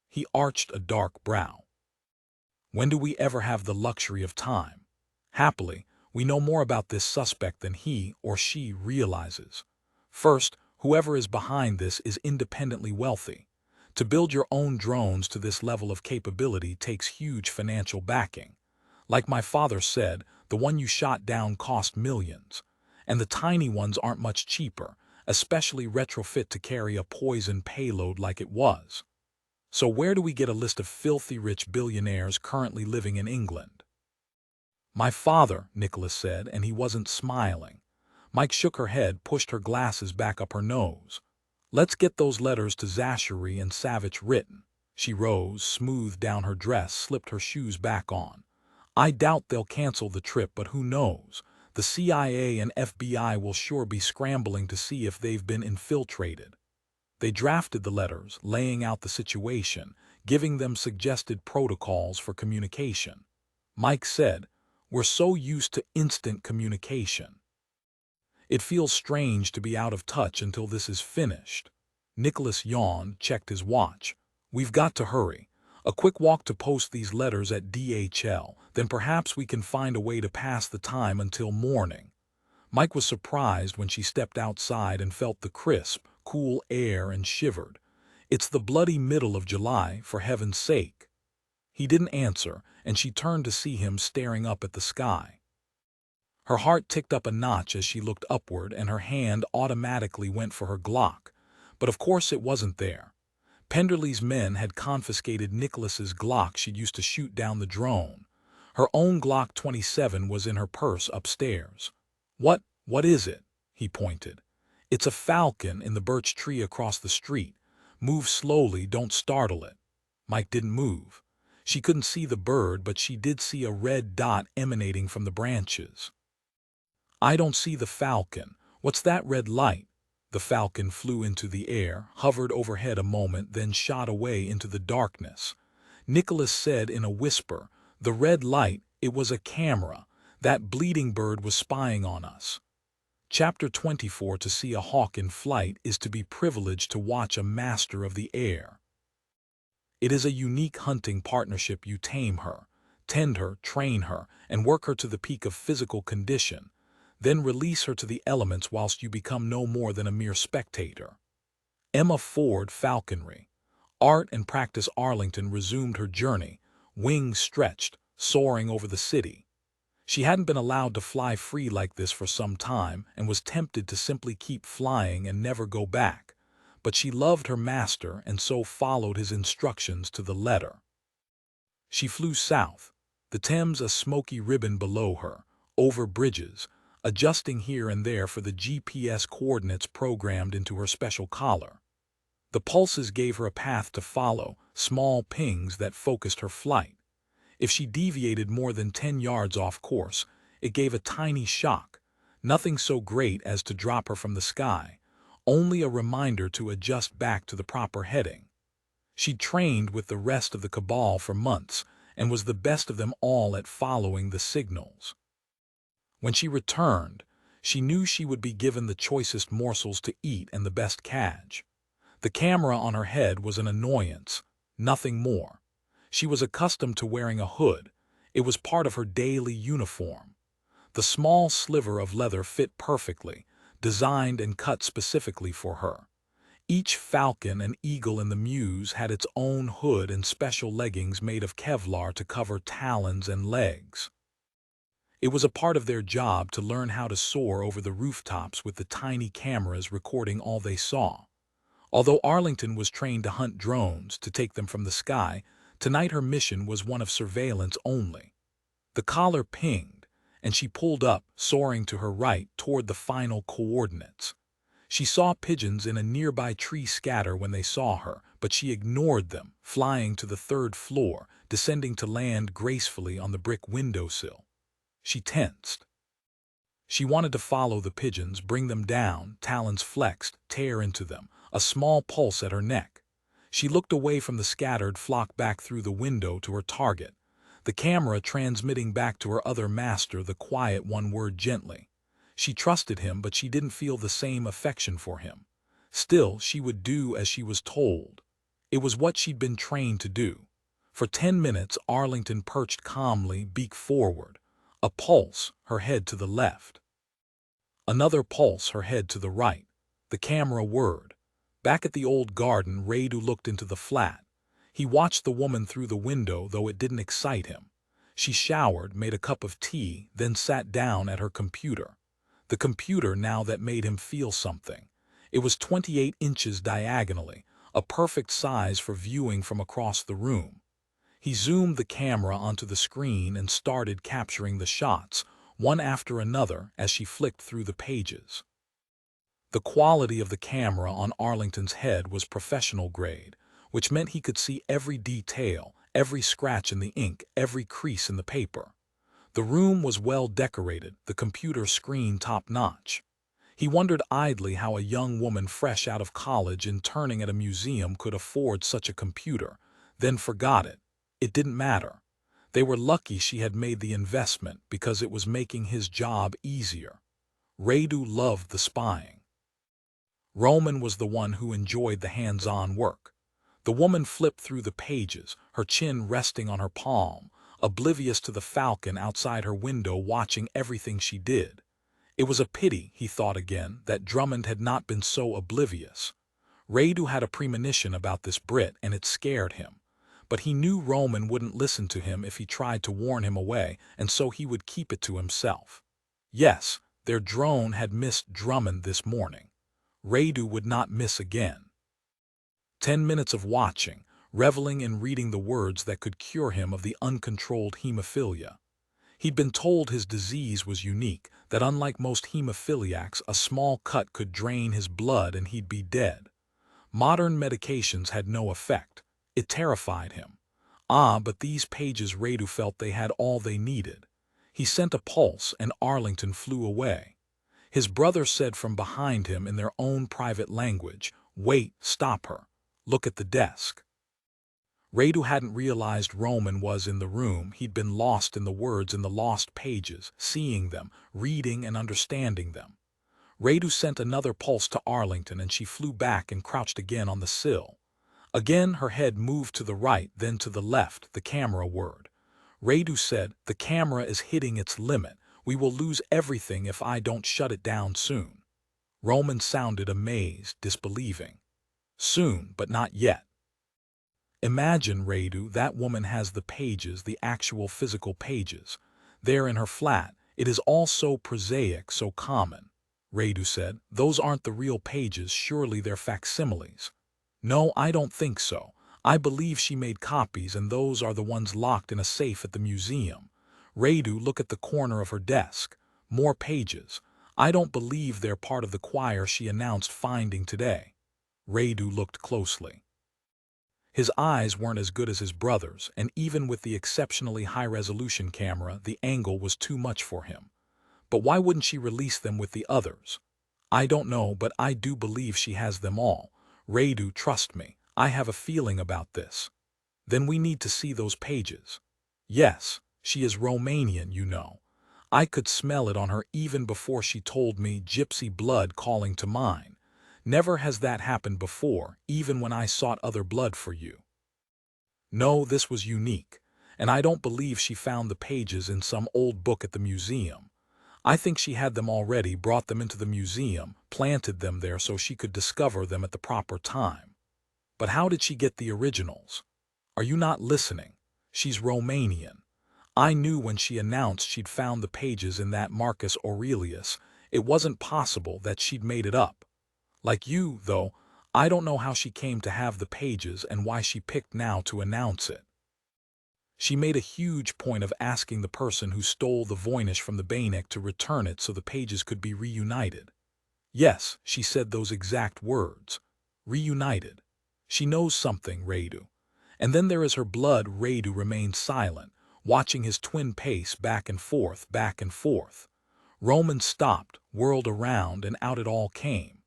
He arched a dark brow. When do we ever have the luxury of time? Happily, we know more about this suspect than he or she realizes. First, whoever is behind this is independently wealthy. To build your own drones to this level of capability takes huge financial backing. Like my father said, the one you shot down cost millions. And the tiny ones aren't much cheaper, especially retrofit to carry a poison payload like it was. So where do we get a list of filthy rich billionaires currently living in England? My father, Nicholas said, and he wasn't smiling. Mike shook her head, pushed her glasses back up her nose. Let's get those letters to Zachery and Savage written. She rose, smoothed down her dress, slipped her shoes back on. I doubt they'll cancel the trip, but who knows? The CIA and FBI will sure be scrambling to see if they've been infiltrated. They drafted the letters, laying out the situation, giving them suggested protocols for communication. Mike said, "We're so used to instant communication. It feels strange to be out of touch until this is finished." Nicholas yawned, checked his watch. "We've got to hurry. A quick walk to post these letters at DHL, then perhaps we can find a way to pass the time until morning." Mike was surprised when she stepped outside and felt the crisp, cool air and shivered. "It's the bloody middle of July, for heaven's sake." He didn't answer, and she turned to see him staring up at the sky. Her heart ticked up a notch as she looked upward, and her hand automatically went for her Glock. But of course it wasn't there. Penderley's men had confiscated Nicholas's Glock she'd used to shoot down the drone. Her own Glock 27 was in her purse upstairs. What is it?" he pointed. "It's a falcon in the birch tree across the street. Move slowly, don't startle it." Mike didn't move. She couldn't see the bird, but she did see a red dot emanating from the branches. "I don't see the falcon. What's that red light?" The falcon flew into the air, hovered overhead a moment, then shot away into the darkness. Nicholas said in a whisper, "The red light, it was a camera. That bleeding bird was spying on us." Chapter 24. To see a hawk in flight is to be privileged to watch a master of the air. It is a unique hunting partnership. You tame her, tend her, train her, and work her to the peak of physical condition. Then release her to the elements whilst you become no more than a mere spectator. Emma Ford Falconry. Art and Practice. Arlington resumed her journey, wings stretched, soaring over the city. She hadn't been allowed to fly free like this for some time and was tempted to simply keep flying and never go back. But she loved her master and so followed his instructions to the letter. She flew south, the Thames a smoky ribbon below her, over bridges, adjusting here and there for the GPS coordinates programmed into her special collar. The pulses gave her a path to follow, small pings that focused her flight. If she deviated more than 10 yards off course, it gave a tiny shock, nothing so great as to drop her from the sky, only a reminder to adjust back to the proper heading. She'd trained with the rest of the cabal for months and was the best of them all at following the signals. When she returned, she knew she would be given the choicest morsels to eat and the best cadge. The camera on her head was an annoyance, nothing more. She was accustomed to wearing a hood. It was part of her daily uniform. The small sliver of leather fit perfectly, designed and cut specifically for her. Each falcon and eagle in the mews had its own hood and special leggings made of Kevlar to cover talons and legs. It was a part of their job to learn how to soar over the rooftops with the tiny cameras recording all they saw. Although Arlington was trained to hunt drones to take them from the sky, tonight her mission was one of surveillance only. The collar pinged, and she pulled up, soaring to her right toward the final coordinates. She saw pigeons in a nearby tree scatter when they saw her, but she ignored them, flying to the 3rd floor, descending to land gracefully on the brick windowsill. She tensed. She wanted to follow the pigeons, bring them down, talons flexed, tear into them, a small pulse at her neck. She looked away from the scattered flock back through the window to her target, the camera transmitting back to her other master the quiet one word gently. She trusted him, but she didn't feel the same affection for him. Still, she would do as she was told. It was what she'd been trained to do. For 10 minutes, Arlington perched calmly, beak forward. A pulse, her head to the left. Another pulse, her head to the right. The camera whirred. Back at the old garden, Radu looked into the flat. He watched the woman through the window, though it didn't excite him. She showered, made a cup of tea, then sat down at her computer. The computer now that made him feel something. It was 28 inches diagonally, a perfect size for viewing from across the room. He zoomed the camera onto the screen and started capturing the shots, one after another, as she flicked through the pages. The quality of the camera on Arlington's head was professional grade, which meant he could see every detail, every scratch in the ink, every crease in the paper. The room was well decorated, the computer screen top-notch. He wondered idly how a young woman fresh out of college interning at a museum could afford such a computer. then forgot it. It didn't matter. They were lucky she had made the investment because it was making his job easier. Radu loved the spying. Roman was the one who enjoyed the hands-on work. The woman flipped through the pages, her chin resting on her palm, oblivious to the falcon outside her window watching everything she did. It was a pity, he thought again, that Drummond had not been so oblivious. Radu had a premonition about this Brit and it scared him. But he knew Roman wouldn't listen to him if he tried to warn him away, and so he would keep it to himself. Yes, their drone had missed Drummond this morning. Radu would not miss again. 10 minutes of watching, reveling in reading the words that could cure him of the uncontrolled hemophilia. He'd been told his disease was unique, that unlike most hemophiliacs, a small cut could drain his blood and he'd be dead. Modern medications had no effect. It terrified him. But these pages Radu felt they had all they needed. He sent a pulse and Arlington flew away. His brother said from behind him in their own private language, "Wait, stop her. Look at the desk." Radu hadn't realized Roman was in the room. He'd been lost in the words in the lost pages, seeing them, reading and understanding them. Radu sent another pulse to Arlington and she flew back and crouched again on the sill. Again her head moved to the right, then to the left, the camera word. Radu said, "The camera is hitting its limit. We will lose everything if I don't shut it down soon." Roman sounded amazed, disbelieving. "Soon, but not yet." "Imagine, Radu, that woman has the pages, the actual physical pages. There in her flat. It is all so prosaic, so common." Radu said, "Those aren't the real pages, surely they're facsimiles." "No, I don't think so. I believe she made copies and those are the ones locked in a safe at the museum. Radu, look at the corner of her desk. More pages. I don't believe they're part of the choir she announced finding today." Radu looked closely. His eyes weren't as good as his brother's, and even with the exceptionally high-resolution camera, the angle was too much for him. But why wouldn't she release them with the others? "I don't know, but I do believe she has them all. Radu, trust me, I have a feeling about this." "Then we need to see those pages." "Yes, she is Romanian, you know. I could smell it on her even before she told me, gypsy blood calling to mine. Never has that happened before, even when I sought other blood for you." "No, this was unique, and I don't believe she found the pages in some old book at the museum. I think she had them already, brought them into the museum, planted them there so she could discover them at the proper time." "But how did she get the originals?" "Are you not listening? She's Romanian. I knew when she announced she'd found the pages in that Marcus Aurelius, it wasn't possible that she'd made it up. Like you, though, I don't know how she came to have the pages and why she picked now to announce it. She made a huge point of asking the person who stole the Voynich from the Bainic to return it so the pages could be reunited. Yes, she said those exact words. Reunited. She knows something, Radu. And then there is her blood." Radu remained silent, watching his twin pace back and forth, back and forth. Roman stopped, whirled around, and out it all came.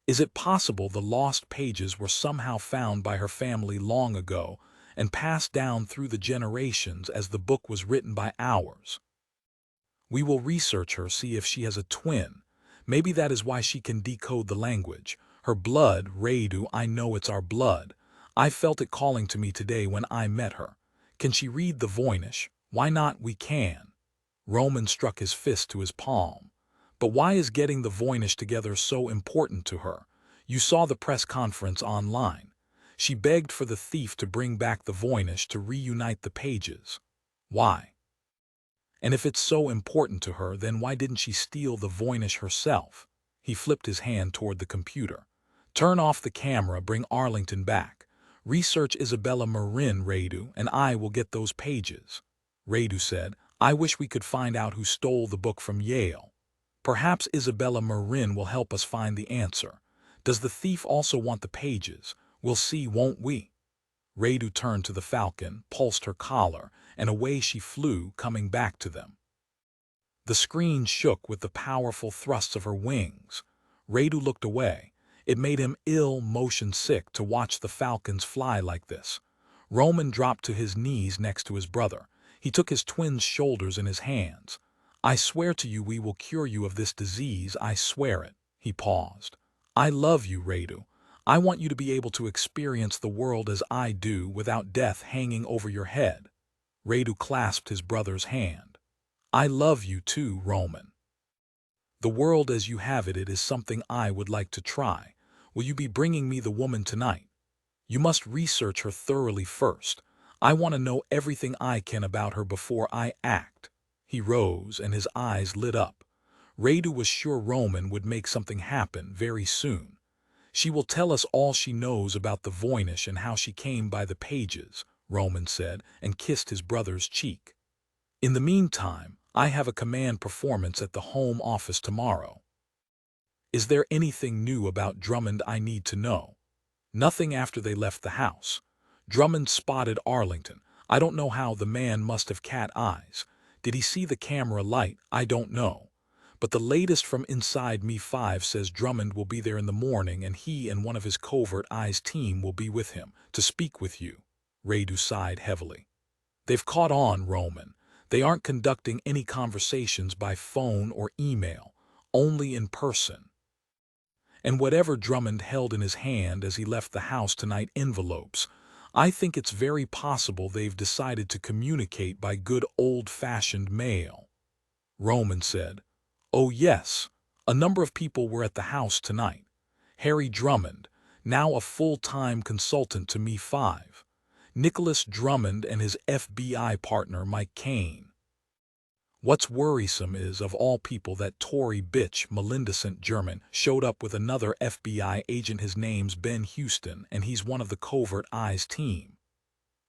Is it possible the lost pages were somehow found by her family long ago and passed down through the generations as the book was written by ours? "We will research her, see if she has a twin. Maybe that is why she can decode the language. Her blood, Radu, I know it's our blood. I felt it calling to me today when I met her. Can she read the Voynich? Why not? We can." Roman struck his fist to his palm. "But why is getting the Voynich together so important to her? You saw the press conference online. She begged for the thief to bring back the Voynich to reunite the pages. Why? And if it's so important to her, then why didn't she steal the Voynich herself?" He flipped his hand toward the computer. "Turn off the camera, bring Arlington back. Research Isabella Marin, Radu, and I will get those pages." Radu said, "I wish we could find out who stole the book from Yale. Perhaps Isabella Marin will help us find the answer. Does the thief also want the pages? We'll see, won't we?" Radu turned to the falcon, pulsed her collar, and away she flew, coming back to them. The screen shook with the powerful thrusts of her wings. Radu looked away. It made him ill, motion sick to watch the falcons fly like this. Roman dropped to his knees next to his brother. He took his twin's shoulders in his hands. "I swear to you we will cure you of this disease, I swear it." He paused. "I love you, Radu. I want you to be able to experience the world as I do, without death hanging over your head." Radu clasped his brother's hand. "I love you too, Roman. The world as you have it is something I would like to try. Will you be bringing me the woman tonight? You must research her thoroughly first. I want to know everything I can about her before I act." He rose and his eyes lit up. Radu was sure Roman would make something happen very soon. "She will tell us all she knows about the Voynich and how she came by the pages," Roman said, and kissed his brother's cheek. "In the meantime, I have a command performance at the Home Office tomorrow. Is there anything new about Drummond I need to know?" "Nothing after they left the house. Drummond spotted Arlington. I don't know how, the man must have cat eyes. Did he see the camera light? I don't know. But the latest from inside Me5 says Drummond will be there in the morning, and he and one of his covert eyes team will be with him to speak with you." Radu sighed heavily. "They've caught on, Roman. They aren't conducting any conversations by phone or email, only in person. And whatever Drummond held in his hand as he left the house tonight, envelopes, I think it's very possible they've decided to communicate by good old-fashioned mail." Roman said, "Oh yes, a number of people were at the house tonight. Harry Drummond, now a full-time consultant to Me5. Nicholas Drummond and his FBI partner Mike Caine. What's worrisome is, of all people, that Tory bitch Melinda St. German showed up with another FBI agent. His name's Ben Houston, and he's one of the Covert Eyes team.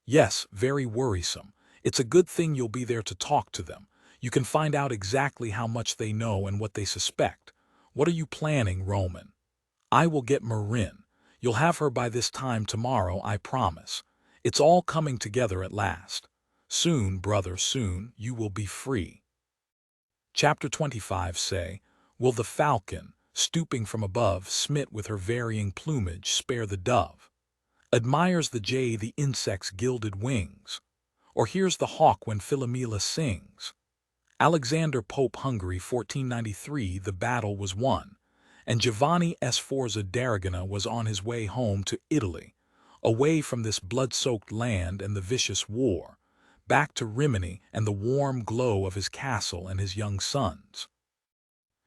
Yes, very worrisome. It's a good thing you'll be there to talk to them. You can find out exactly how much they know and what they suspect. What are you planning, Roman?" "I will get Marin. You'll have her by this time tomorrow, I promise. It's all coming together at last. Soon, brother, soon, you will be free." Chapter 25 say, "Will the falcon, stooping from above, smit with her varying plumage, spare the dove? Admires the jay the insect's gilded wings? Or hears the hawk when Philomela sings?" Alexander Pope, Hungary, 1493. The battle was won, and Giovanni Sforza d'Aragona was on his way home to Italy, away from this blood-soaked land and the vicious war, back to Rimini and the warm glow of his castle and his young sons.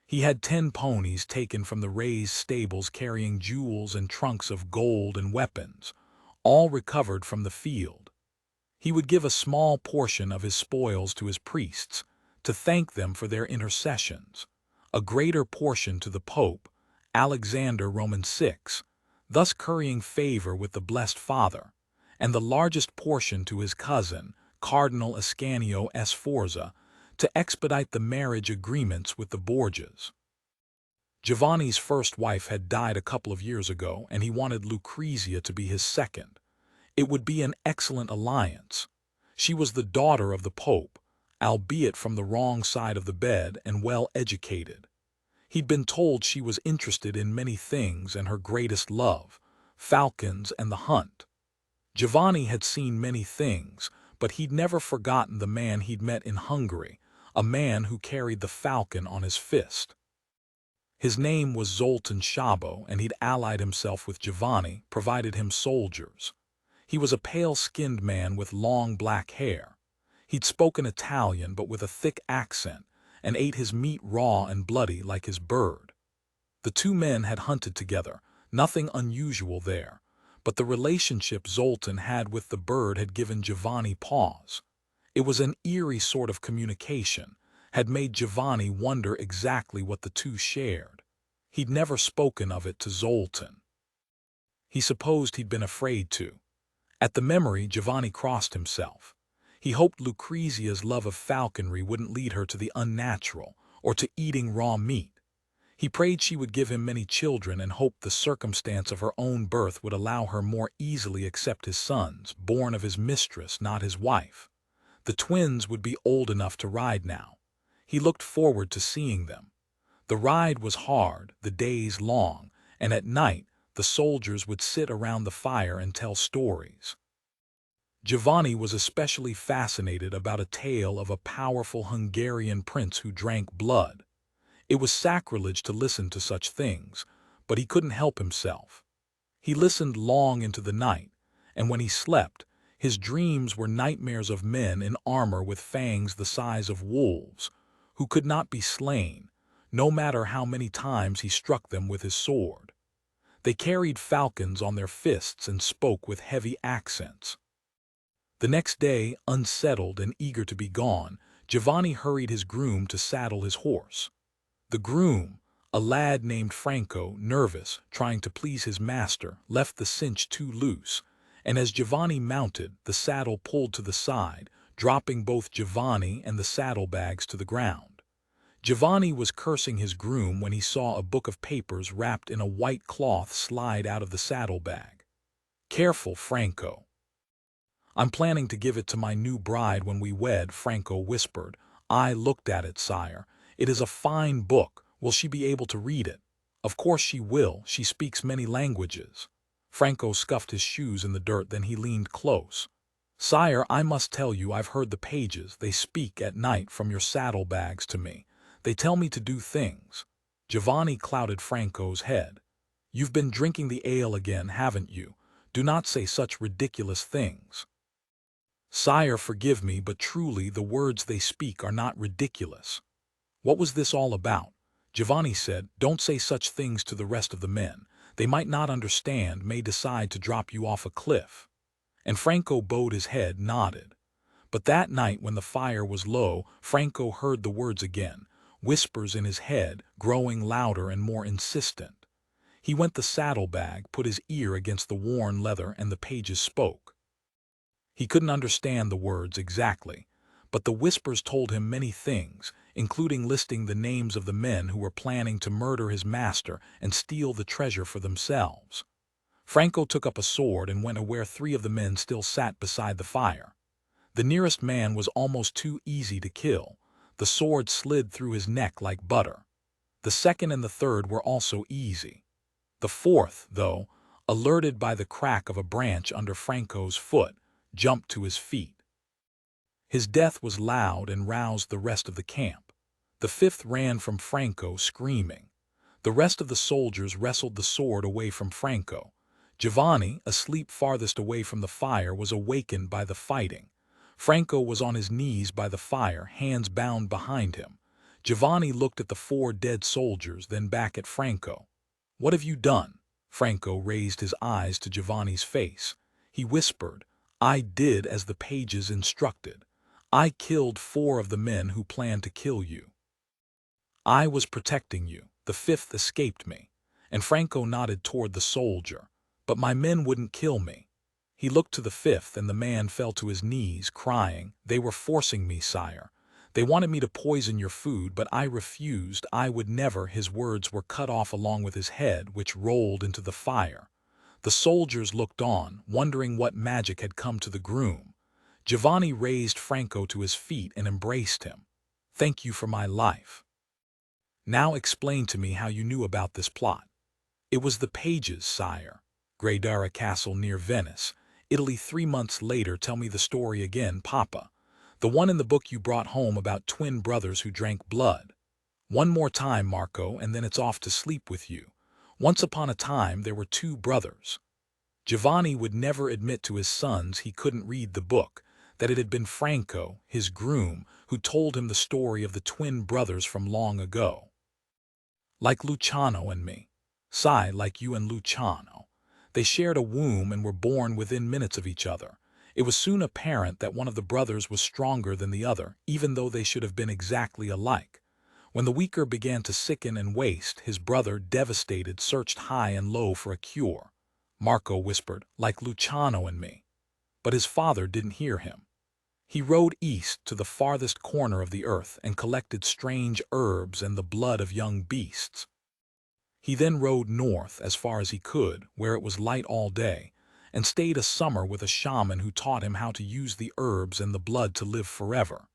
He had 10 ponies taken from the Ray's stables carrying jewels and trunks of gold and weapons, all recovered from the field. He would give a small portion of his spoils to his priests, to thank them for their intercessions, a greater portion to the Pope, Alexander Roman VI, thus currying favor with the Blessed Father, and the largest portion to his cousin, Cardinal Ascanio Sforza, to expedite the marriage agreements with the Borgias. Giovanni's first wife had died a couple of years ago, and he wanted Lucrezia to be his second. It would be an excellent alliance. She was the daughter of the Pope, albeit from the wrong side of the bed, and well educated. He'd been told she was interested in many things, and her greatest love, falcons and the hunt. Giovanni had seen many things, but he'd never forgotten the man he'd met in Hungary, a man who carried the falcon on his fist. His name was Zoltan Szabo, and he'd allied himself with Giovanni, provided him soldiers. He was a pale-skinned man with long black hair. He'd spoken Italian but with a thick accent, and ate his meat raw and bloody like his bird. The two men had hunted together, nothing unusual there, but the relationship Zoltan had with the bird had given Giovanni pause. It was an eerie sort of communication, had made Giovanni wonder exactly what the two shared. He'd never spoken of it to Zoltan. He supposed he'd been afraid to. At the memory, Giovanni crossed himself. He hoped Lucrezia's love of falconry wouldn't lead her to the unnatural, or to eating raw meat. He prayed she would give him many children, and hoped the circumstance of her own birth would allow her more easily accept his sons, born of his mistress, not his wife. The twins would be old enough to ride now. He looked forward to seeing them. The ride was hard, the days long, and at night the soldiers would sit around the fire and tell stories. Giovanni was especially fascinated about a tale of a powerful Hungarian prince who drank blood. It was sacrilege to listen to such things, but he couldn't help himself. He listened long into the night, and when he slept, his dreams were nightmares of men in armor with fangs the size of wolves, who could not be slain, no matter how many times he struck them with his sword. They carried falcons on their fists and spoke with heavy accents. The next day, unsettled and eager to be gone, Giovanni hurried his groom to saddle his horse. The groom, a lad named Franco, nervous, trying to please his master, left the cinch too loose, and as Giovanni mounted, the saddle pulled to the side, dropping both Giovanni and the saddlebags to the ground. Giovanni was cursing his groom when he saw a book of papers wrapped in a white cloth slide out of the saddlebag. "Careful, Franco. I'm planning to give it to my new bride when we wed," Franco whispered. "I looked at it, sire. It is a fine book. Will she be able to read it?" "Of course she will. She speaks many languages." Franco scuffed his shoes in the dirt, then he leaned close. "Sire, I must tell you I've heard the pages. They speak at night from your saddlebags to me. They tell me to do things." Giovanni clouted Franco's head. "You've been drinking the ale again, haven't you? Do not say such ridiculous things." "Sire, forgive me, but truly the words they speak are not ridiculous." What was this all about? Giovanni said, "Don't say such things to the rest of the men. They might not understand, may decide to drop you off a cliff." And Franco bowed his head, nodded. But that night when the fire was low, Franco heard the words again, whispers in his head, growing louder and more insistent. He went the saddlebag, put his ear against the worn leather, and the pages spoke. He couldn't understand the words exactly, but the whispers told him many things, including listing the names of the men who were planning to murder his master and steal the treasure for themselves. Franco took up a sword and went to where 3 of the men still sat beside the fire. The nearest man was almost too easy to kill. The sword slid through his neck like butter. The second and the third were also easy. The fourth, though, alerted by the crack of a branch under Franco's foot, jumped to his feet. His death was loud and roused the rest of the camp. The fifth ran from Franco, screaming. The rest of the soldiers wrestled the sword away from Franco. Giovanni, asleep farthest away from the fire, was awakened by the fighting. Franco was on his knees by the fire, hands bound behind him. Giovanni looked at the 4 dead soldiers, then back at Franco. "What have you done?" Franco raised his eyes to Giovanni's face. He whispered, "I did as the pages instructed. I killed 4 of the men who planned to kill you. I was protecting you. The 5th escaped me." And Franco nodded toward the soldier. "But my men wouldn't kill me." He looked to the 5th, and the man fell to his knees, crying, "They were forcing me, sire. They wanted me to poison your food, but I refused. I would never." His words were cut off along with his head, which rolled into the fire. The soldiers looked on, wondering what magic had come to the groom. Giovanni raised Franco to his feet and embraced him. "Thank you for my life. Now explain to me how you knew about this plot." "It was the pages, sire. Gradara Castle near Venice, Italy 3 months later." "Tell me the story again, Papa. The one in the book you brought home about twin brothers who drank blood." "One more time, Marco, and then it's off to sleep with you. Once upon a time there were 2 brothers. Giovanni would never admit to his sons he couldn't read the book, that it had been Franco, his groom, who told him the story of the twin brothers from long ago. "Like Luciano and me. Sigh, like you and Luciano. They shared a womb and were born within minutes of each other. It was soon apparent that one of the brothers was stronger than the other, even though they should have been exactly alike. When the weaker began to sicken and waste, his brother, devastated, searched high and low for a cure." Marco whispered, "Like Luciano and me." But his father didn't hear him. He rode east to the farthest corner of the earth and collected strange herbs and the blood of young beasts. He then rode north as far as he could, where it was light all day, and stayed a summer with a shaman who taught him how to use the herbs and the blood to live forever.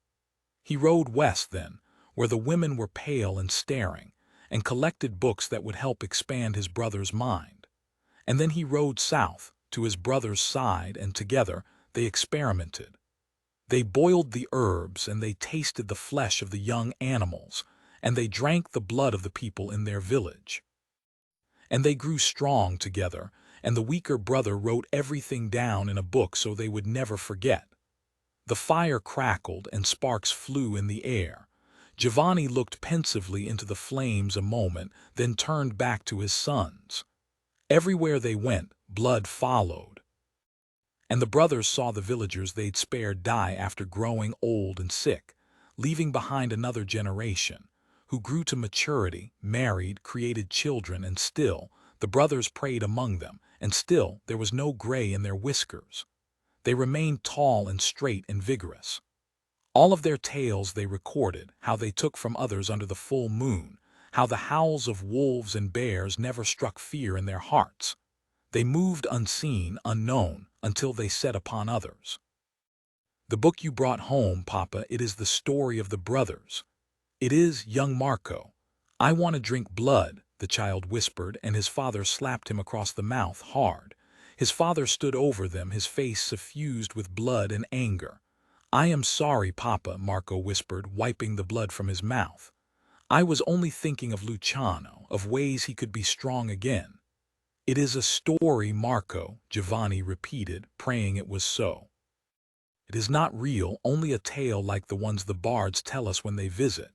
He rode west then, where the women were pale and staring, and collected books that would help expand his brother's mind. And then he rode south, to his brother's side, and together They experimented. They boiled the herbs, and they tasted the flesh of the young animals, and they drank the blood of the people in their village. And they grew strong together, and the weaker brother wrote everything down in a book so they would never forget. The fire crackled and sparks flew in the air. Giovanni looked pensively into the flames a moment, then turned back to his sons. Everywhere they went, blood followed. And the brothers saw the villagers they'd spared die after growing old and sick, leaving behind another generation, who grew to maturity, married, created children, and still, the brothers prayed among them, and still there was no gray in their whiskers. They remained tall and straight and vigorous. All of their tales they recorded, how they took from others under the full moon, how the howls of wolves and bears never struck fear in their hearts. They moved unseen, unknown, until they set upon others. The book you brought home, Papa, it is the story of the brothers. It is young Marco. I want to drink blood, the child whispered, and his father slapped him across the mouth hard. His father stood over them, his face suffused with blood and anger. I am sorry, Papa, Marco whispered, wiping the blood from his mouth. I was only thinking of Luciano, of ways he could be strong again. It is a story, Marco, Giovanni repeated, praying it was so. It is not real, only a tale like the ones the bards tell us when they visit.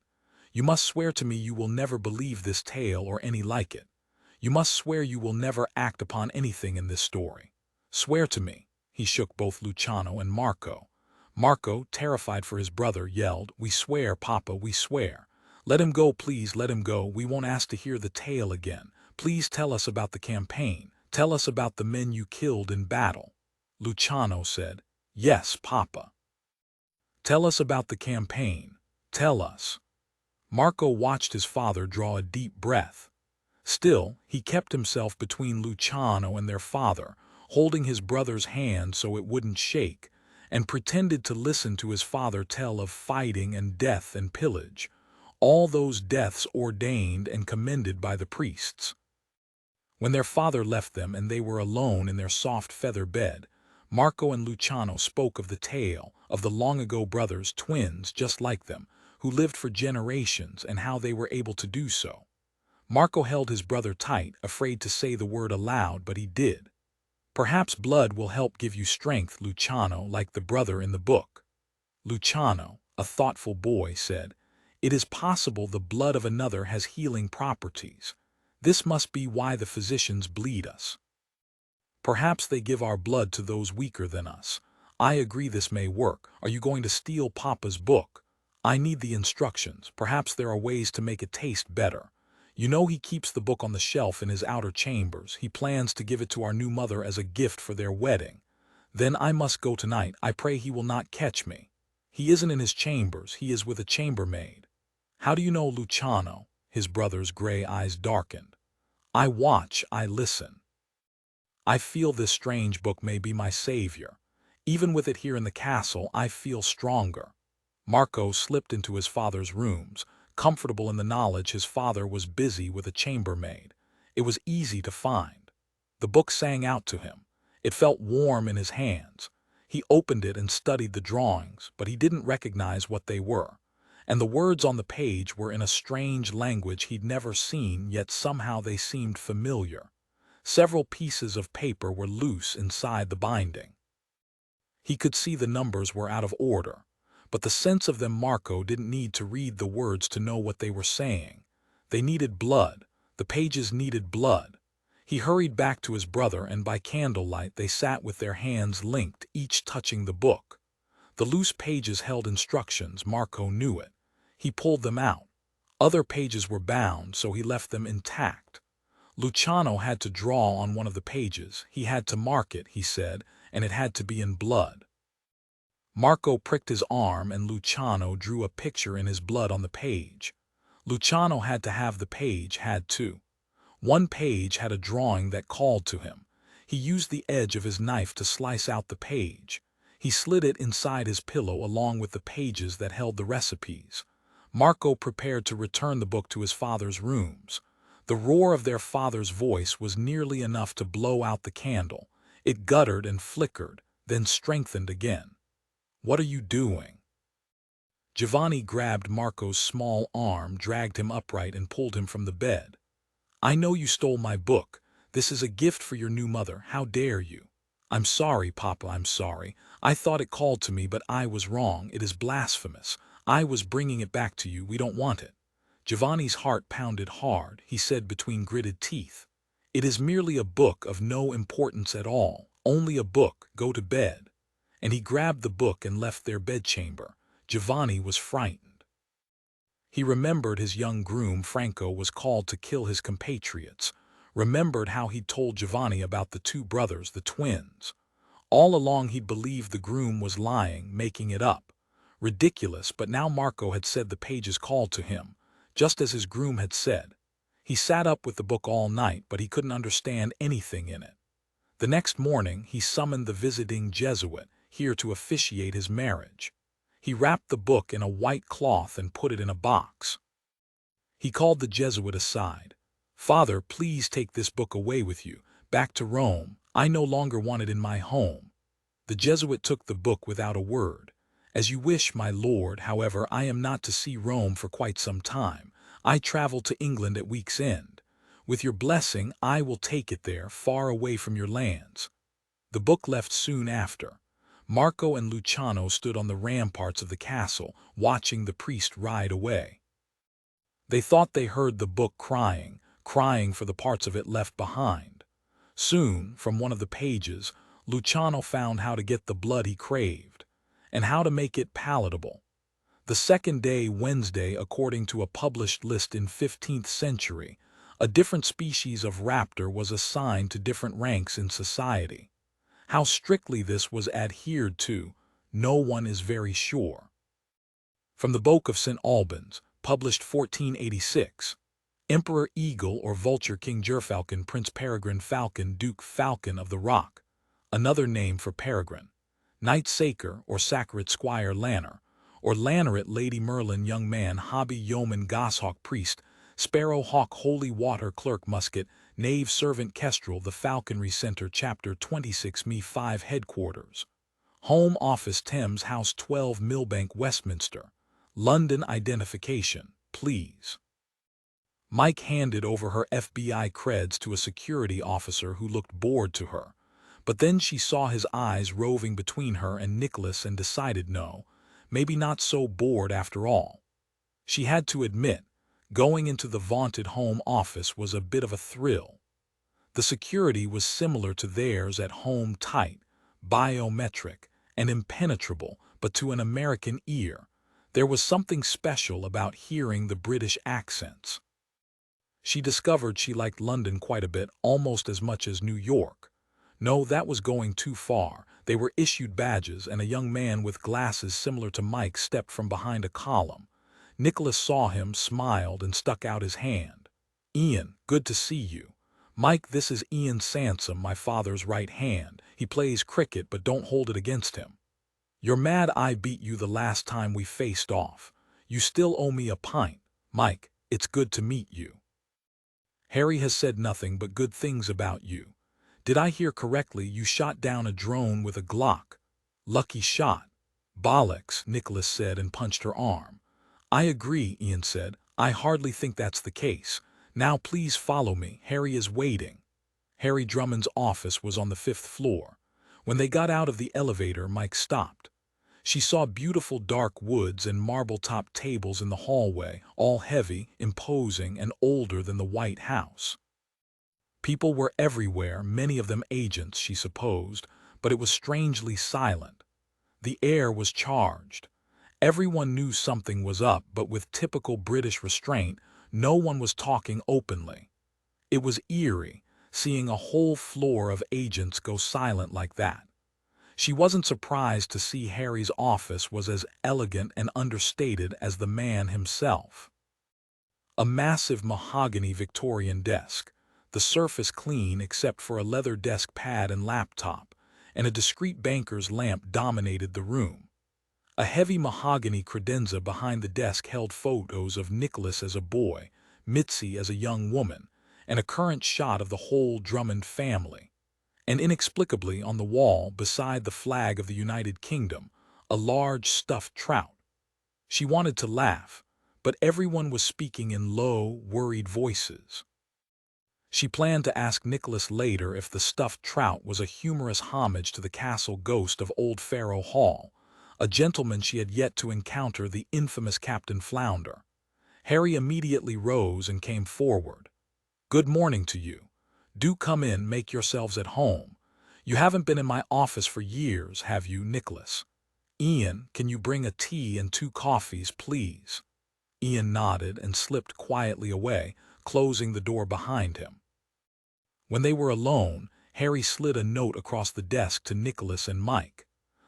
You must swear to me you will never believe this tale or any like it. You must swear you will never act upon anything in this story. Swear to me. He shook both Luciano and Marco. Marco, terrified for his brother, yelled, We swear, Papa, we swear. Let him go, please, let him go. We won't ask to hear the tale again. Please tell us about the campaign. Tell us about the men you killed in battle. Luciano said, Yes, Papa. Tell us about the campaign. Tell us. Marco watched his father draw a deep breath. Still, he kept himself between Luciano and their father, holding his brother's hand so it wouldn't shake, and pretended to listen to his father tell of fighting and death and pillage, all those deaths ordained and commended by the priests. When their father left them and they were alone in their soft feather bed, Marco and Luciano spoke of the tale of the long-ago brothers, twins just like them, who lived for generations and how they were able to do so. Marco held his brother tight, afraid to say the word aloud, but he did. Perhaps blood will help give you strength, Luciano, like the brother in the book. Luciano, a thoughtful boy, said, It is possible the blood of another has healing properties. This must be why the physicians bleed us. Perhaps they give our blood to those weaker than us. I agree this may work. Are you going to steal Papa's book? I need the instructions. Perhaps there are ways to make it taste better. You know he keeps the book on the shelf in his outer chambers. He plans to give it to our new mother as a gift for their wedding. Then I must go tonight. I pray he will not catch me. He isn't in his chambers. He is with a chambermaid. How do you know, Luciano? His brother's gray eyes darkened. I watch, I listen. I feel this strange book may be my savior. Even with it here in the castle, I feel stronger. Marco slipped into his father's rooms, comfortable in the knowledge his father was busy with a chambermaid. It was easy to find. The book sang out to him. It felt warm in his hands. He opened it and studied the drawings, but he didn't recognize what they were. And the words on the page were in a strange language he'd never seen, yet somehow they seemed familiar. Several pieces of paper were loose inside the binding. He could see the numbers were out of order, but the sense of them Marco didn't need to read the words to know what they were saying. They needed blood. The pages needed blood. He hurried back to his brother, and by candlelight they sat with their hands linked, each touching the book. The loose pages held instructions. Marco knew it. He pulled them out. Other pages were bound, so he left them intact. Luciano had to draw on one of the pages. He had to mark it, he said, and it had to be in blood. Marco pricked his arm, and Luciano drew a picture in his blood on the page. Luciano had to have the page, had to. One page had a drawing that called to him. He used the edge of his knife to slice out the page. He slid it inside his pillow along with the pages that held the recipes. Marco prepared to return the book to his father's rooms. The roar of their father's voice was nearly enough to blow out the candle. It guttered and flickered. then strengthened again. "What are you doing?" Giovanni grabbed Marco's small arm, dragged him upright, and pulled him from the bed. "I know you stole my book. This is a gift for your new mother. How dare you?" "I'm sorry, Papa, I'm sorry. I thought it called to me, but I was wrong. It is blasphemous. I was bringing it back to you. We don't want it." Giovanni's heart pounded hard. He said between gritted teeth, "It is merely a book of no importance at all. Only a book. Go to bed." And he grabbed the book and left their bedchamber. Giovanni was frightened. He remembered his young groom Franco was called to kill his compatriots, remembered how he'd told Giovanni about the two brothers, the twins. All along he'd believed the groom was lying, making it up. Ridiculous, but now Marco had said the pages called to him, just as his groom had said. He sat up with the book all night, but he couldn't understand anything in it. The next morning he summoned the visiting Jesuit, here to officiate his marriage. He wrapped the book in a white cloth and put it in a box. He called the Jesuit aside. "Father, please take this book away with you, back to Rome. I no longer want it in my home." The Jesuit took the book without a word. "As you wish, my lord. However, I am not to see Rome for quite some time. I travel to England at week's end. With your blessing, I will take it there, far away from your lands." The book left soon after. Marco and Luciano stood on the ramparts of the castle, watching the priest ride away. They thought they heard the book crying, crying for the parts of it left behind. Soon, from one of the pages, Luciano found how to get the blood he craved, and how to make it palatable. The second day, Wednesday, according to a published list in 15th century, a different species of raptor was assigned to different ranks in society. How strictly this was adhered to, no one is very sure. From the Book of St. Albans, published 1486. Emperor Eagle or Vulture, King Gerfalcon, Prince Peregrine Falcon, Duke Falcon of the Rock, another name for Peregrine. Knight Saker or Sacred Squire Lanner, or Lanneret, Lady Merlin, Young Man, Hobby Yeoman, Goshawk Priest, Sparrow Hawk, Holy Water Clerk, Musket, Knave Servant, Kestrel, The Falconry Center, Chapter 26, Me 5, Headquarters. Home Office, Thames House, 12, Millbank, Westminster. London. Identification, please. Mike handed over her FBI creds to a security officer who looked bored to her, but then she saw his eyes roving between her and Nicholas and decided no, maybe not so bored after all. She had to admit, going into the vaunted Home Office was a bit of a thrill. The security was similar to theirs at home, tight, biometric, and impenetrable, but to an American ear, there was something special about hearing the British accents. She discovered she liked London quite a bit, almost as much as New York. No, that was going too far. They were issued badges, and a young man with glasses similar to Mike stepped from behind a column. Nicholas saw him, smiled, and stuck out his hand. "Ian, good to see you." "Mike, this is Ian Sansom, my father's right hand. He plays cricket, but don't hold it against him." "You're mad I beat you the last time we faced off. You still owe me a pint. Mike, it's good to meet you. Harry has said nothing but good things about you. Did I hear correctly you shot down a drone with a Glock? Lucky shot." "Bollocks," Nicholas said and punched her arm. "I agree," Ian said. "I hardly think that's the case. Now please follow me. Harry is waiting." Harry Drummond's office was on the 5th floor. When they got out of the elevator, Mike stopped. She saw beautiful dark woods and marble-topped tables in the hallway, all heavy, imposing, and older than the White House. People were everywhere, many of them agents, she supposed, but it was strangely silent. The air was charged. Everyone knew something was up, but with typical British restraint, no one was talking openly. It was eerie, seeing a whole floor of agents go silent like that. She wasn't surprised to see Harry's office was as elegant and understated as the man himself. A massive mahogany Victorian desk, the surface clean except for a leather desk pad and laptop, and a discreet banker's lamp dominated the room. A heavy mahogany credenza behind the desk held photos of Nicholas as a boy, Mitzi as a young woman, and a current shot of the whole Drummond family. and inexplicably on the wall beside the flag of the United Kingdom, a large stuffed trout. She wanted to laugh, but everyone was speaking in low, worried voices. She planned to ask Nicholas later if the stuffed trout was a humorous homage to the castle ghost of Old Pharaoh Hall, a gentleman she had yet to encounter, the infamous Captain Flounder. Harry immediately rose and came forward. "Good morning to you. Do come in, make yourselves at home. You haven't been in my office for years, have you, Nicholas? Ian, can you bring a tea and 2 coffees, please?" Ian nodded and slipped quietly away, closing the door behind him. When they were alone, Harry slid a note across the desk to Nicholas and Mike.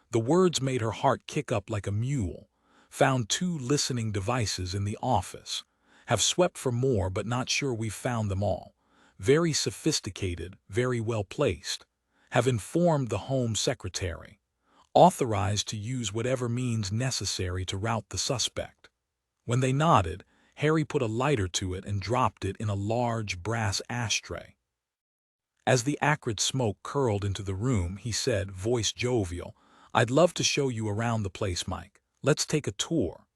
The words made her heart kick up like a mule. "Found 2 listening devices in the office. Have swept for more, but not sure we've found them all. Very sophisticated, very well placed. Have informed the Home Secretary. Authorized to use whatever means necessary to rout the suspect." When they nodded, Harry put a lighter to it and dropped it in a large brass ashtray. As the acrid smoke curled into the room, he said, voice jovial, "I'd love to show you around the place, Mike. Let's take a tour."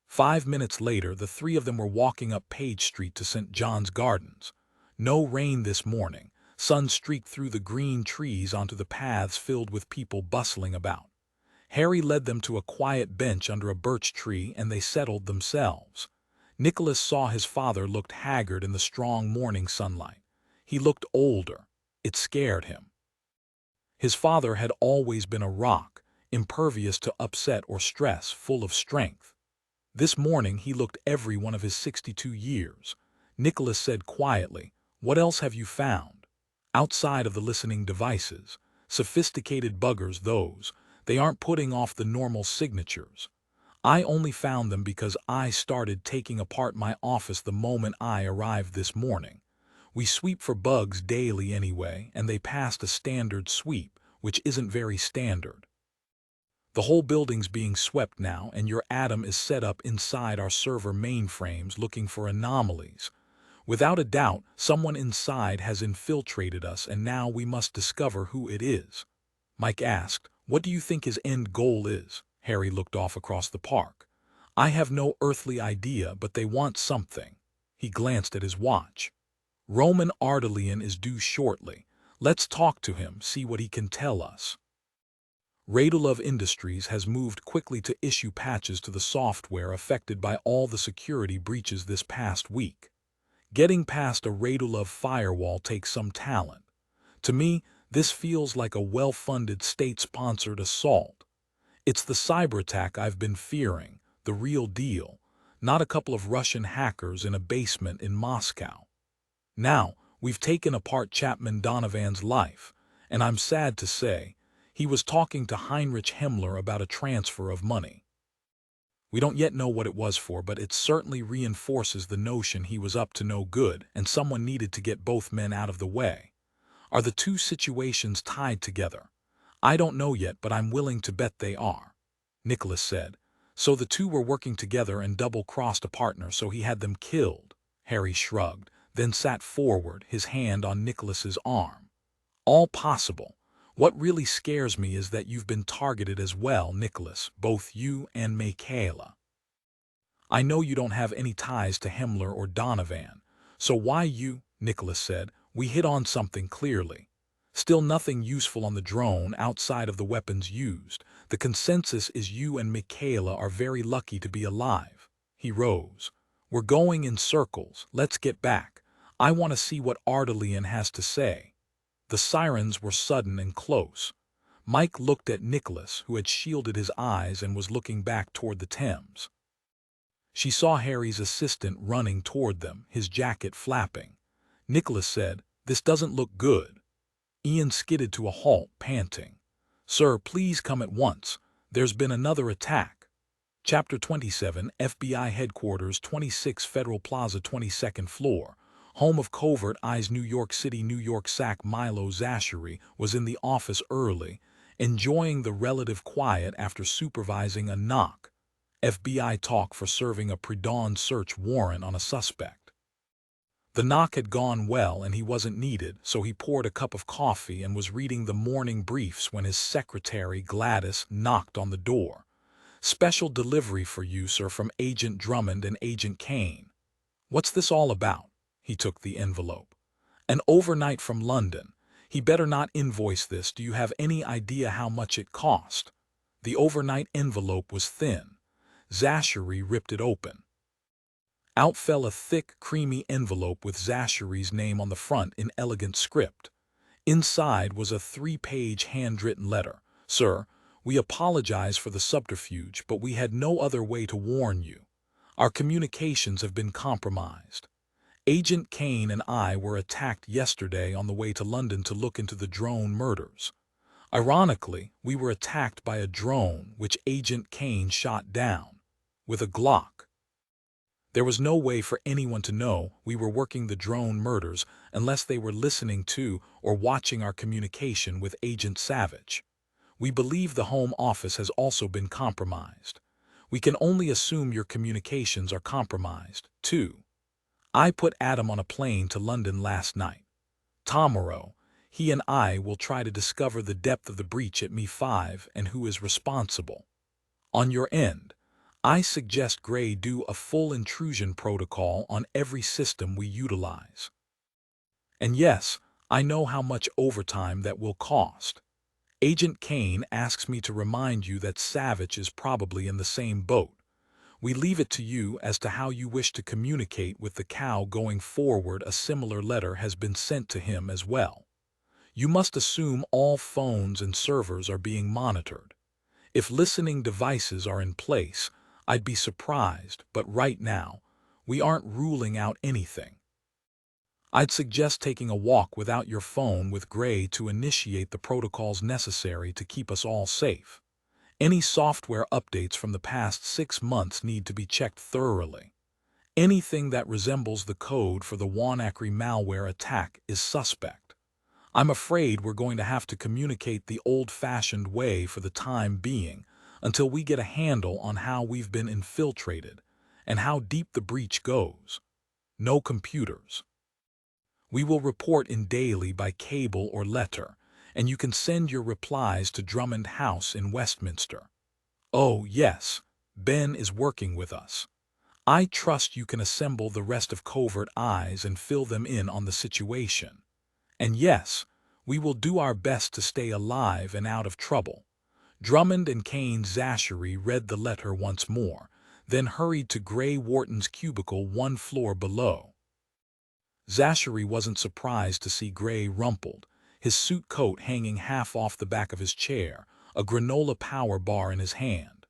5 minutes later, the 3 of them were walking up Page Street to St. John's Gardens. No rain this morning. Sun streaked through the green trees onto the paths filled with people bustling about. Harry led them to a quiet bench under a birch tree, and they settled themselves. Nicholas saw his father looked haggard in the strong morning sunlight. He looked older. It scared him. His father had always been a rock, impervious to upset or stress, full of strength. This morning he looked every one of his 62 years. Nicholas said quietly, "What else have you found?" "Outside of the listening devices. Sophisticated buggers, those. They aren't putting off the normal signatures. I only found them because I started taking apart my office the moment I arrived this morning. We sweep for bugs daily anyway, and they passed a standard sweep, which isn't very standard. The whole building's being swept now, and your Adam is set up inside our server mainframes looking for anomalies. Without a doubt, someone inside has infiltrated us, and now we must discover who it is." Mike asked, "What do you think his end goal is?" Harry looked off across the park. "I have no earthly idea, but they want something." He glanced at his watch. "Roman Ardelian is due shortly. Let's talk to him, see what he can tell us." Radulov Industries has moved quickly to issue patches to the software affected by all the security breaches this past week. Getting past a Radulov firewall takes some talent. To me, this feels like a well-funded state-sponsored assault. It's the cyber attack I've been fearing, the real deal, not a couple of Russian hackers in a basement in Moscow. Now, we've taken apart Chapman Donovan's life, and I'm sad to say, he was talking to Heinrich Himmler about a transfer of money. We don't yet know what it was for, but it certainly reinforces the notion he was up to no good and someone needed to get both men out of the way. Are the 2 situations tied together? I don't know yet, but I'm willing to bet they are," Nicholas said. "So the 2 were working together and double-crossed a partner, so he had them killed." Harry shrugged, then sat forward, his hand on Nicholas's arm. "All possible. What really scares me is that you've been targeted as well, Nicholas, both you and Michaela. I know you don't have any ties to Himmler or Donovan, so why you?" Nicholas said. "We hit on something clearly. Still nothing useful on the drone outside of the weapons used. The consensus is you and Michaela are very lucky to be alive." He rose. "We're going in circles. Let's get back. I want to see what Ardelian has to say." The sirens were sudden and close. Mike looked at Nicholas, who had shielded his eyes and was looking back toward the Thames. She saw Harry's assistant running toward them, his jacket flapping. Nicholas said, "This doesn't look good." Ian skidded to a halt, panting. "Sir, please come at once. There's been another attack." Chapter 27, FBI Headquarters, 26 Federal Plaza, 22nd floor. Home of Covert Eyes, New York City, New York. SAC Milo Zachary was in the office early, enjoying the relative quiet after supervising a knock. FBI talk for serving a pre-dawn search warrant on a suspect. The knock had gone well and he wasn't needed, so he poured a cup of coffee and was reading the morning briefs when his secretary, Gladys, knocked on the door. "Special delivery for you, sir, from Agent Drummond and Agent Caine." "What's this all about?" He took the envelope. "An overnight from London. He better not invoice this. Do you have any idea how much it cost?" The overnight envelope was thin. Zachary ripped it open. Out fell a thick, creamy envelope with Zachary's name on the front in elegant script. Inside was a 3-page handwritten letter. "Sir, we apologize for the subterfuge, but we had no other way to warn you. Our communications have been compromised. Agent Caine and I were attacked yesterday on the way to London to look into the drone murders. Ironically, we were attacked by a drone which Agent Caine shot down with a Glock. There was no way for anyone to know we were working the drone murders unless they were listening to or watching our communication with Agent Savage. We believe the Home Office has also been compromised. We can only assume your communications are compromised, too. I put Adam on a plane to London last night. Tomorrow, he and I will try to discover the depth of the breach at Me5 and who is responsible. On your end, I suggest Gray do a full intrusion protocol on every system we utilize. And yes, I know how much overtime that will cost. Agent Caine asks me to remind you that Savage is probably in the same boat. We leave it to you as to how you wish to communicate with the cow going forward. A similar letter has been sent to him as well. You must assume all phones and servers are being monitored. If listening devices are in place, I'd be surprised, but right now, we aren't ruling out anything. I'd suggest taking a walk without your phone with Gray to initiate the protocols necessary to keep us all safe. Any software updates from the past 6 months need to be checked thoroughly. Anything that resembles the code for the WannaCry malware attack is suspect. I'm afraid we're going to have to communicate the old-fashioned way for the time being until we get a handle on how we've been infiltrated and how deep the breach goes. No computers. We will report in daily by cable or letter, and you can send your replies to Drummond House in Westminster. Oh, yes, Ben is working with us. I trust you can assemble the rest of Covert Eyes and fill them in on the situation. And yes, we will do our best to stay alive and out of trouble." Drummond and Caine. Zachary read the letter once more, then hurried to Gray Wharton's cubicle 1 floor below. Zachary wasn't surprised to see Gray rumpled, his suit coat hanging half off the back of his chair, a granola power bar in his hand.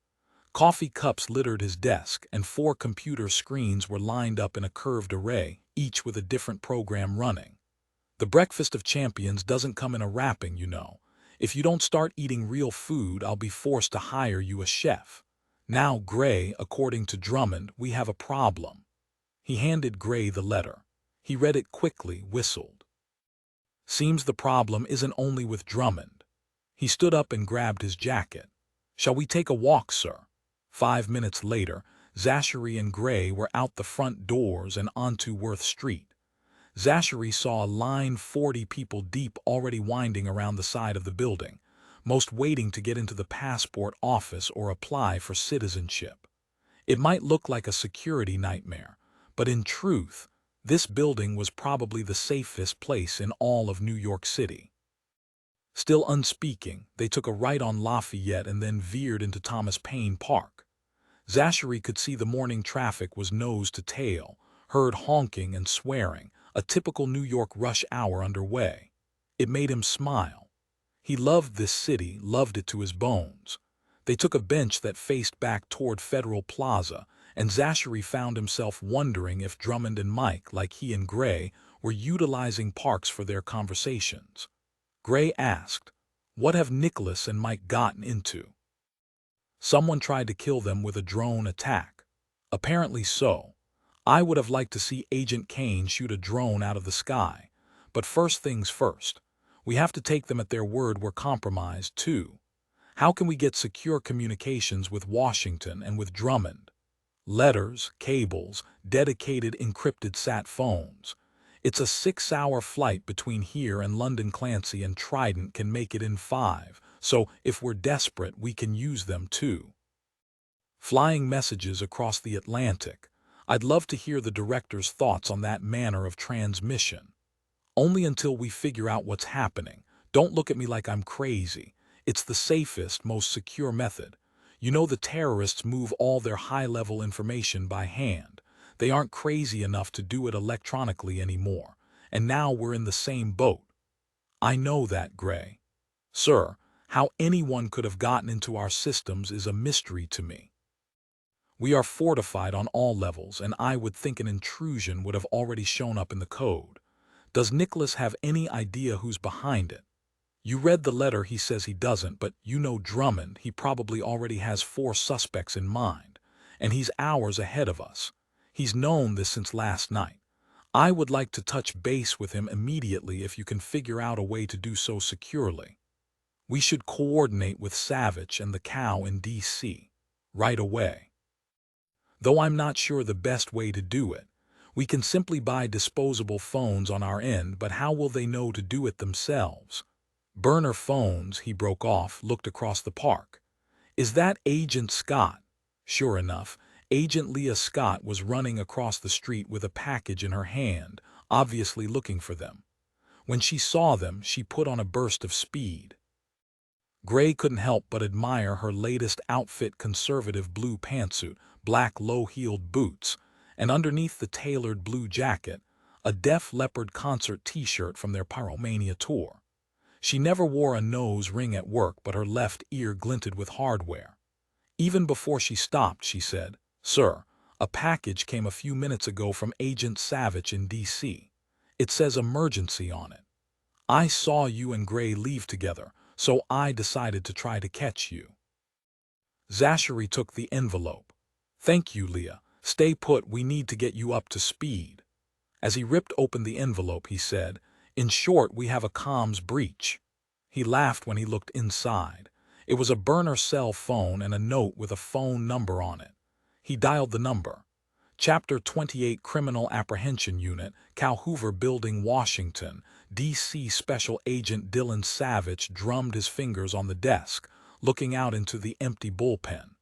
Coffee cups littered his desk, and 4 computer screens were lined up in a curved array, each with a different program running. The breakfast of champions doesn't come in a wrapping, you know. If you don't start eating real food, I'll be forced to hire you a chef. Now, Gray, according to Drummond, we have a problem. He handed Gray the letter. He read it quickly, whistled. Seems the problem isn't only with Drummond. He stood up and grabbed his jacket. "Shall we take a walk, sir?" 5 minutes later, Zachary and Gray were out the front doors and onto Worth Street. Zachary saw a line 40 people deep already winding around the side of the building, most waiting to get into the passport office or apply for citizenship. It might look like a security nightmare, but in truth, this building was probably the safest place in all of New York City. Still unspeaking, they took a right on Lafayette and then veered into Thomas Paine Park. Zachary could see the morning traffic was nose to tail, heard honking and swearing, a typical New York rush hour underway. It made him smile. He loved this city, loved it to his bones. They took a bench that faced back toward Federal Plaza, and Zachary found himself wondering if Drummond and Mike, like he and Gray, were utilizing parks for their conversations. Gray asked, "What have Nicholas and Mike gotten into?" "Someone tried to kill them with a drone attack." "Apparently so. I would have liked to see Agent Caine shoot a drone out of the sky. But first things first. We have to take them at their word we're compromised, too. How can we get secure communications with Washington and with Drummond? Letters, cables, dedicated encrypted sat phones. It's a 6-hour flight between here and London. Clancy and Trident can make it in 5, so if we're desperate, we can use them too. Flying messages across the Atlantic. I'd love to hear the director's thoughts on that manner of transmission. Only until we figure out what's happening. Don't look at me like I'm crazy. It's the safest, most secure method. You know, the terrorists move all their high-level information by hand. They aren't crazy enough to do it electronically anymore. And now we're in the same boat. I know that, Gray. Sir, how anyone could have gotten into our systems is a mystery to me. We are fortified on all levels, and I would think an intrusion would have already shown up in the code. Does Nicholas have any idea who's behind it? You read the letter. He says he doesn't, but you know Drummond. He probably already has 4 suspects in mind, and he's hours ahead of us. He's known this since last night. I would like to touch base with him immediately if you can figure out a way to do so securely. We should coordinate with Savage and the cow in D.C. right away. Though I'm not sure the best way to do it. We can simply buy disposable phones on our end, but how will they know to do it themselves? Burner phones, he broke off, looked across the park. Is that Agent Scott? Sure enough, Agent Leah Scott was running across the street with a package in her hand, obviously looking for them. When she saw them, she put on a burst of speed. Gray couldn't help but admire her latest outfit: conservative blue pantsuit, black low-heeled boots, and underneath the tailored blue jacket, a Def Leppard concert t-shirt from their Pyromania tour. She never wore a nose ring at work, but her left ear glinted with hardware. Even before she stopped, she said, "Sir, a package came a few minutes ago from Agent Savage in D.C. It says emergency on it. I saw you and Gray leave together, so I decided to try to catch you." Zachary took the envelope. "Thank you, Leah. Stay put, we need to get you up to speed." As he ripped open the envelope, he said, "In short, we have a comms breach." He laughed when he looked inside. It was a burner cell phone and a note with a phone number on it. He dialed the number. Chapter 28 Criminal Apprehension Unit, Cal Hoover Building, Washington, D.C. Special Agent Dylan Savage drummed his fingers on the desk, looking out into the empty bullpen.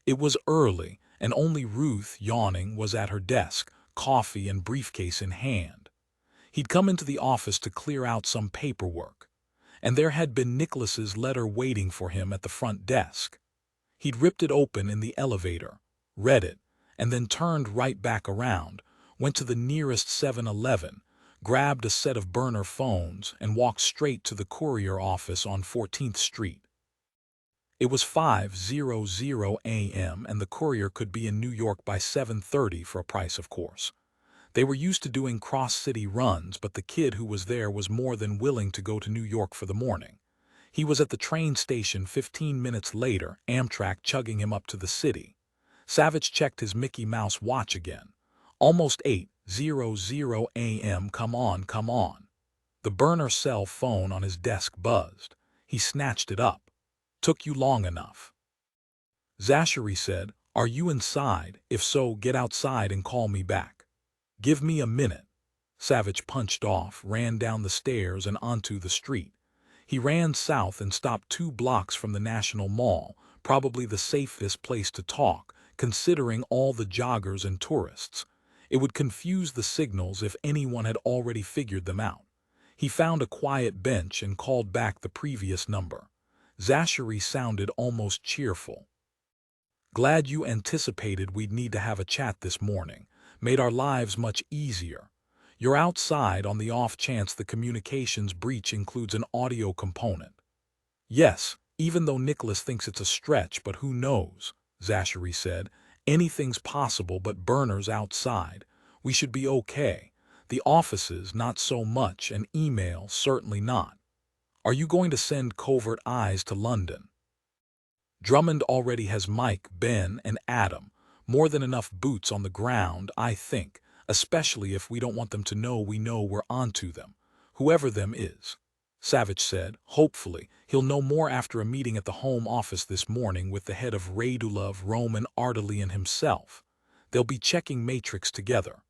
It was early, and only Ruth, yawning, was at her desk, coffee and briefcase in hand. He'd come into the office to clear out some paperwork, and there had been Nicholas's letter waiting for him at the front desk. He'd ripped it open in the elevator, read it, and then turned right back around, went to the nearest 7-Eleven, grabbed a set of burner phones, and walked straight to the courier office on 14th Street. It was 5:00 a.m., and the courier could be in New York by 7:30 for a price, of course. They were used to doing cross-city runs, but the kid who was there was more than willing to go to New York for the morning. He was at the train station 15 minutes later, Amtrak chugging him up to the city. Savage checked his Mickey Mouse watch again. Almost 8:00 a.m. Come on, come on. The burner cell phone on his desk buzzed. He snatched it up. "Took you long enough." Zachary said, "Are you inside? If so, get outside and call me back." "Give me a minute." Savage punched off, ran down the stairs and onto the street. He ran south and stopped 2 blocks from the National Mall, probably the safest place to talk, considering all the joggers and tourists. It would confuse the signals if anyone had already figured them out. He found a quiet bench and called back the previous number. Zachary sounded almost cheerful. "Glad you anticipated we'd need to have a chat this morning. Made our lives much easier. You're outside on the off chance the communications breach includes an audio component." "Yes, even though Nicholas thinks it's a stretch, but who knows," Zachary said. "Anything's possible, but Burner's outside. We should be okay. The offices, not so much, and email, certainly not. Are you going to send covert eyes to London?" "Drummond already has Mike, Ben, and Adam. More than enough boots on the ground, I think, especially if we don't want them to know we're onto them, whoever them is," Savage said. "Hopefully, he'll know more after a meeting at the Home Office this morning with the head of Radulov, Roman Ardalian himself. They'll be checking Matrix together.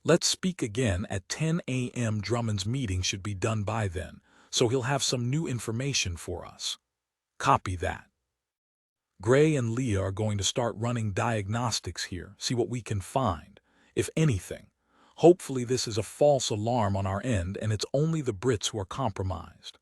Let's speak again at 10 a.m. Drummond's meeting should be done by then, so he'll have some new information for us. Copy that. Gray and Leah are going to start running diagnostics here, see what we can find, if anything. Hopefully this is a false alarm on our end and it's only the Brits who are compromised.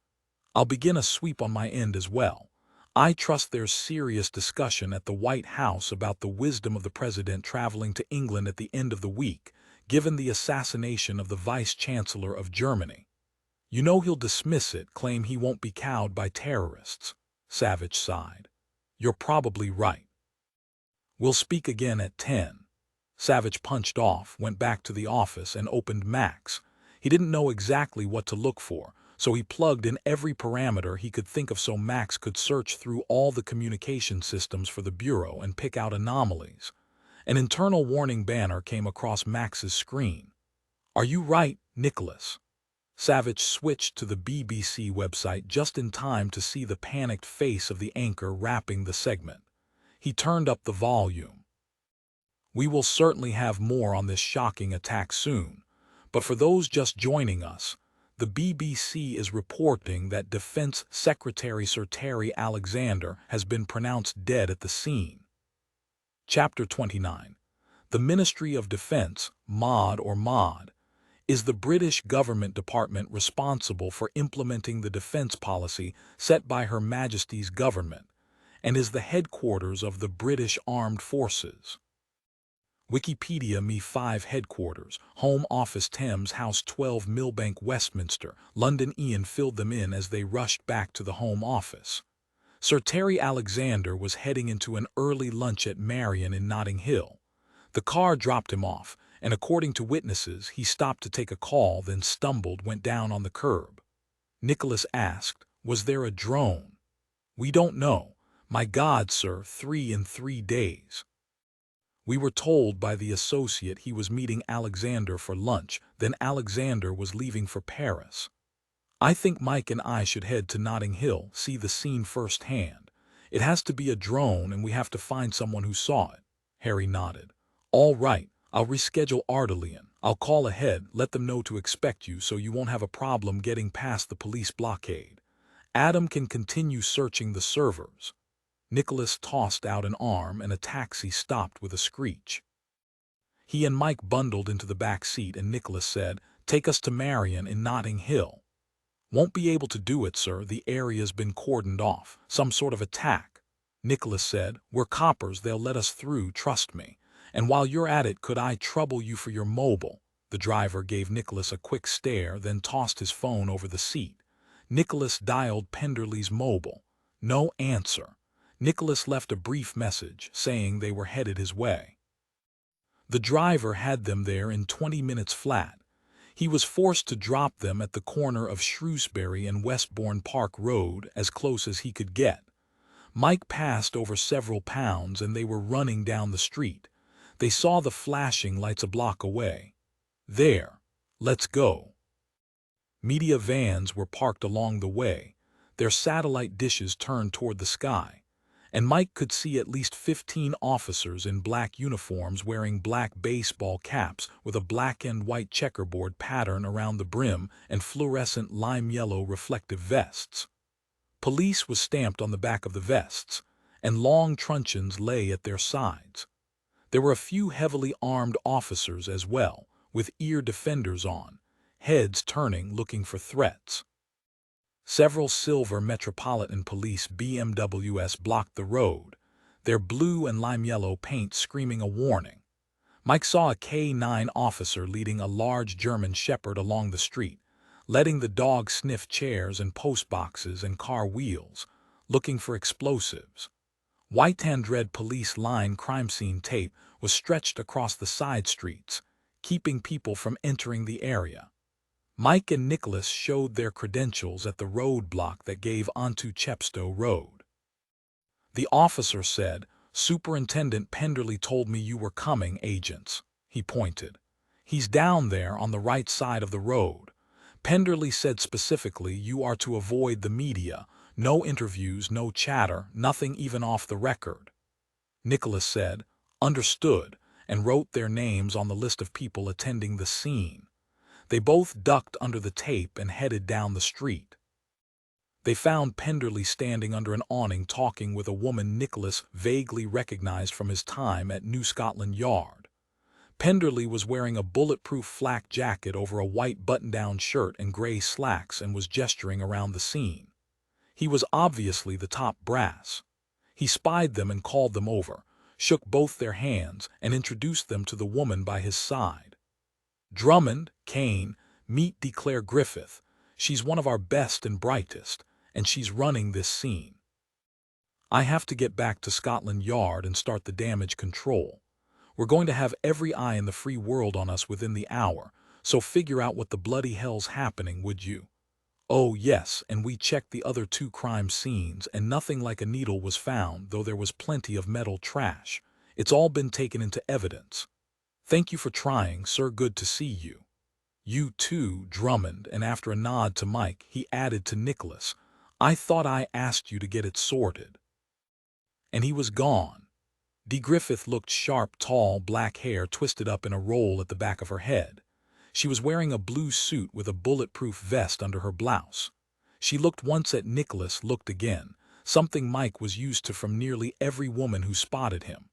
I'll begin a sweep on my end as well. I trust there's serious discussion at the White House about the wisdom of the president traveling to England at the end of the week, given the assassination of the Vice-Chancellor of Germany. You know he'll dismiss it, claim he won't be cowed by terrorists. Savage sighed. You're probably right. We'll speak again at 10. Savage punched off, went back to the office, and opened Max. He didn't know exactly what to look for, so he plugged in every parameter he could think of so Max could search through all the communication systems for the Bureau and pick out anomalies. An internal warning banner came across Max's screen. Are you right, Nicholas? Savage switched to the BBC website just in time to see the panicked face of the anchor wrapping the segment. He turned up the volume. We will certainly have more on this shocking attack soon, but for those just joining us, the BBC is reporting that Defense Secretary Sir Terry Alexander has been pronounced dead at the scene. Chapter 29. The Ministry of Defence, MOD, is the British government department responsible for implementing the defence policy set by Her Majesty's government, and is the headquarters of the British Armed Forces. Wikipedia Me5 Headquarters, Home Office Thames House 12 Millbank Westminster, London. Ian filled them in as they rushed back to the Home Office. Sir Terry Alexander was heading into an early lunch at Marion in Notting Hill. The car dropped him off, and according to witnesses, he stopped to take a call, then stumbled, went down on the curb. Nicholas asked, "Was there a drone?" "We don't know. My God, sir, 3 in 3 days. We were told by the associate he was meeting Alexander for lunch, then Alexander was leaving for Paris. I think Mike and I should head to Notting Hill, see the scene firsthand. It has to be a drone and we have to find someone who saw it." Harry nodded. "All right, I'll reschedule Ardelian. I'll call ahead, let them know to expect you so you won't have a problem getting past the police blockade. Adam can continue searching the servers." Nicholas tossed out an arm and a taxi stopped with a screech. He and Mike bundled into the back seat and Nicholas said, "Take us to Marion in Notting Hill." "Won't be able to do it, sir. The area's been cordoned off. Some sort of attack." Nicholas said, "We're coppers. They'll let us through, trust me. And while you're at it, could I trouble you for your mobile?" The driver gave Nicholas a quick stare, then tossed his phone over the seat. Nicholas dialed Penderley's mobile. No answer. Nicholas left a brief message, saying they were headed his way. The driver had them there in 20 minutes flat. He was forced to drop them at the corner of Shrewsbury and Westbourne Park Road, as close as he could get. Mike passed over several pounds and they were running down the street. They saw the flashing lights a block away. "There. Let's go." Media vans were parked along the way, their satellite dishes turned toward the sky, and Mike could see at least 15 officers in black uniforms wearing black baseball caps with a black and white checkerboard pattern around the brim and fluorescent lime-yellow reflective vests. Police was stamped on the back of the vests, and long truncheons lay at their sides. There were a few heavily armed officers as well, with ear defenders on, heads turning looking for threats. Several silver Metropolitan Police BMWs blocked the road, their blue and lime-yellow paint screaming a warning. Mike saw a K9 officer leading a large German shepherd along the street, letting the dog sniff chairs and postboxes and car wheels, looking for explosives. White-hand red police line crime scene tape was stretched across the side streets, keeping people from entering the area. Mike and Nicholas showed their credentials at the roadblock that gave onto Chepstow Road. The officer said, "Superintendent Penderley told me you were coming, agents." He pointed. "He's down there on the right side of the road. Penderley said specifically you are to avoid the media, no interviews, no chatter, nothing even off the record." Nicholas said, "Understood, and wrote their names on the list of people attending the scene. They both ducked under the tape and headed down the street. They found Penderley standing under an awning talking with a woman Nicholas vaguely recognized from his time at New Scotland Yard. Penderley was wearing a bulletproof flak jacket over a white button-down shirt and gray slacks and was gesturing around the scene. He was obviously the top brass. He spied them and called them over, shook both their hands, and introduced them to the woman by his side. "Drummond, Caine, meet Declare Griffith. She's one of our best and brightest, and she's running this scene. I have to get back to Scotland Yard and start the damage control. We're going to have every eye in the free world on us within the hour, so figure out what the bloody hell's happening, would you? Oh, yes, and we checked the other 2 crime scenes, and nothing like a needle was found, though there was plenty of metal trash. It's all been taken into evidence. Thank you for trying, sir. Good to see you. You too, Drummond," and after a nod to Mike, he added to Nicholas, "I thought I asked you to get it sorted." And he was gone. Dee Griffith looked sharp, tall, black hair twisted up in a roll at the back of her head. She was wearing a blue suit with a bulletproof vest under her blouse. She looked once at Nicholas, looked again, something Mike was used to from nearly every woman who spotted him.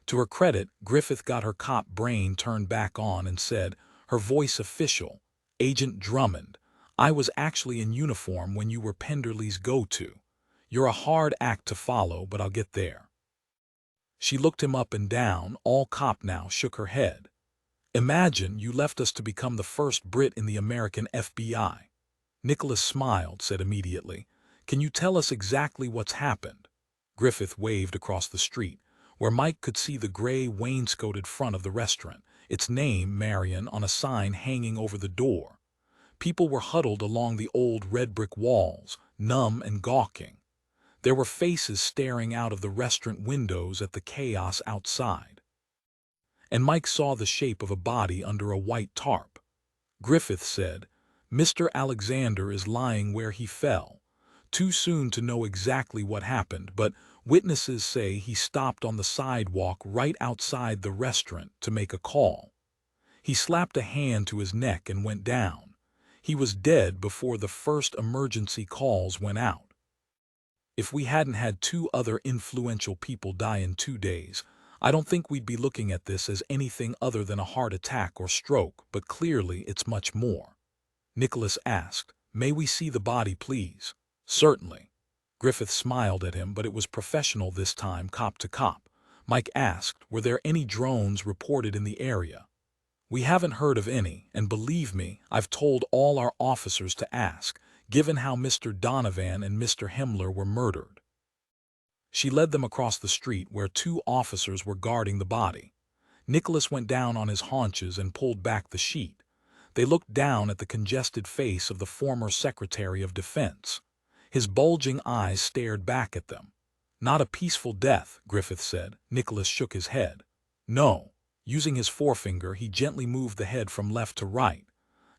To her credit, Griffith got her cop brain turned back on and said, her voice official, "Agent Drummond, I was actually in uniform when you were Penderley's go-to. You're a hard act to follow, but I'll get there." She looked him up and down. All cop now shook her head. "Imagine you left us to become the first Brit in the American FBI." Nicholas smiled, said immediately, "Can you tell us exactly what's happened?" Griffith waved across the street, where Mike could see the gray wainscoted front of the restaurant, its name, Marion, on a sign hanging over the door. People were huddled along the old red brick walls, numb and gawking. There were faces staring out of the restaurant windows at the chaos outside. And Mike saw the shape of a body under a white tarp. Griffith said, "Mr. Alexander is lying where he fell. Too soon to know exactly what happened, but witnesses say he stopped on the sidewalk right outside the restaurant to make a call. He slapped a hand to his neck and went down. He was dead before the first emergency calls went out. If we hadn't had 2 other influential people die in 2 days, I don't think we'd be looking at this as anything other than a heart attack or stroke, but clearly it's much more." Nicholas asked, "May we see the body, please?" "Certainly." Griffith smiled at him, but it was professional this time, cop to cop. Mike asked, "Were there any drones reported in the area?" "We haven't heard of any, and believe me, I've told all our officers to ask, given how Mr. Donovan and Mr. Himmler were murdered." She led them across the street where 2 officers were guarding the body. Nicholas went down on his haunches and pulled back the sheet. They looked down at the congested face of the former Secretary of Defense. His bulging eyes stared back at them. "Not a peaceful death," Griffith said. Nicholas shook his head. "No." Using his forefinger, he gently moved the head from left to right.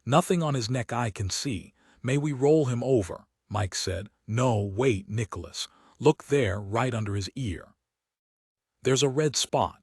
"Nothing on his neck I can see. May we roll him over?" Mike said. "No, wait, Nicholas. Look there, right under his ear. There's a red spot."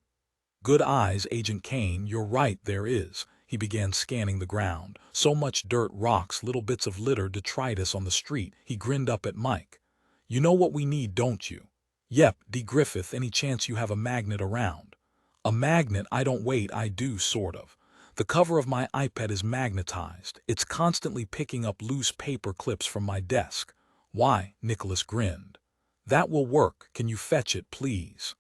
"Good eyes, Agent Caine. You're right, there is." He began scanning the ground. So much dirt, rocks, little bits of litter, detritus on the street. He grinned up at Mike. "You know what we need, don't you?" "Yep, D. Griffith. Any chance you have a magnet around?" "A magnet? I don't. Wait, I do, sort of. The cover of my iPad is magnetized. It's constantly picking up loose paper clips from my desk." "Why?" Nicholas grinned. "That will work. Can you fetch it, please?"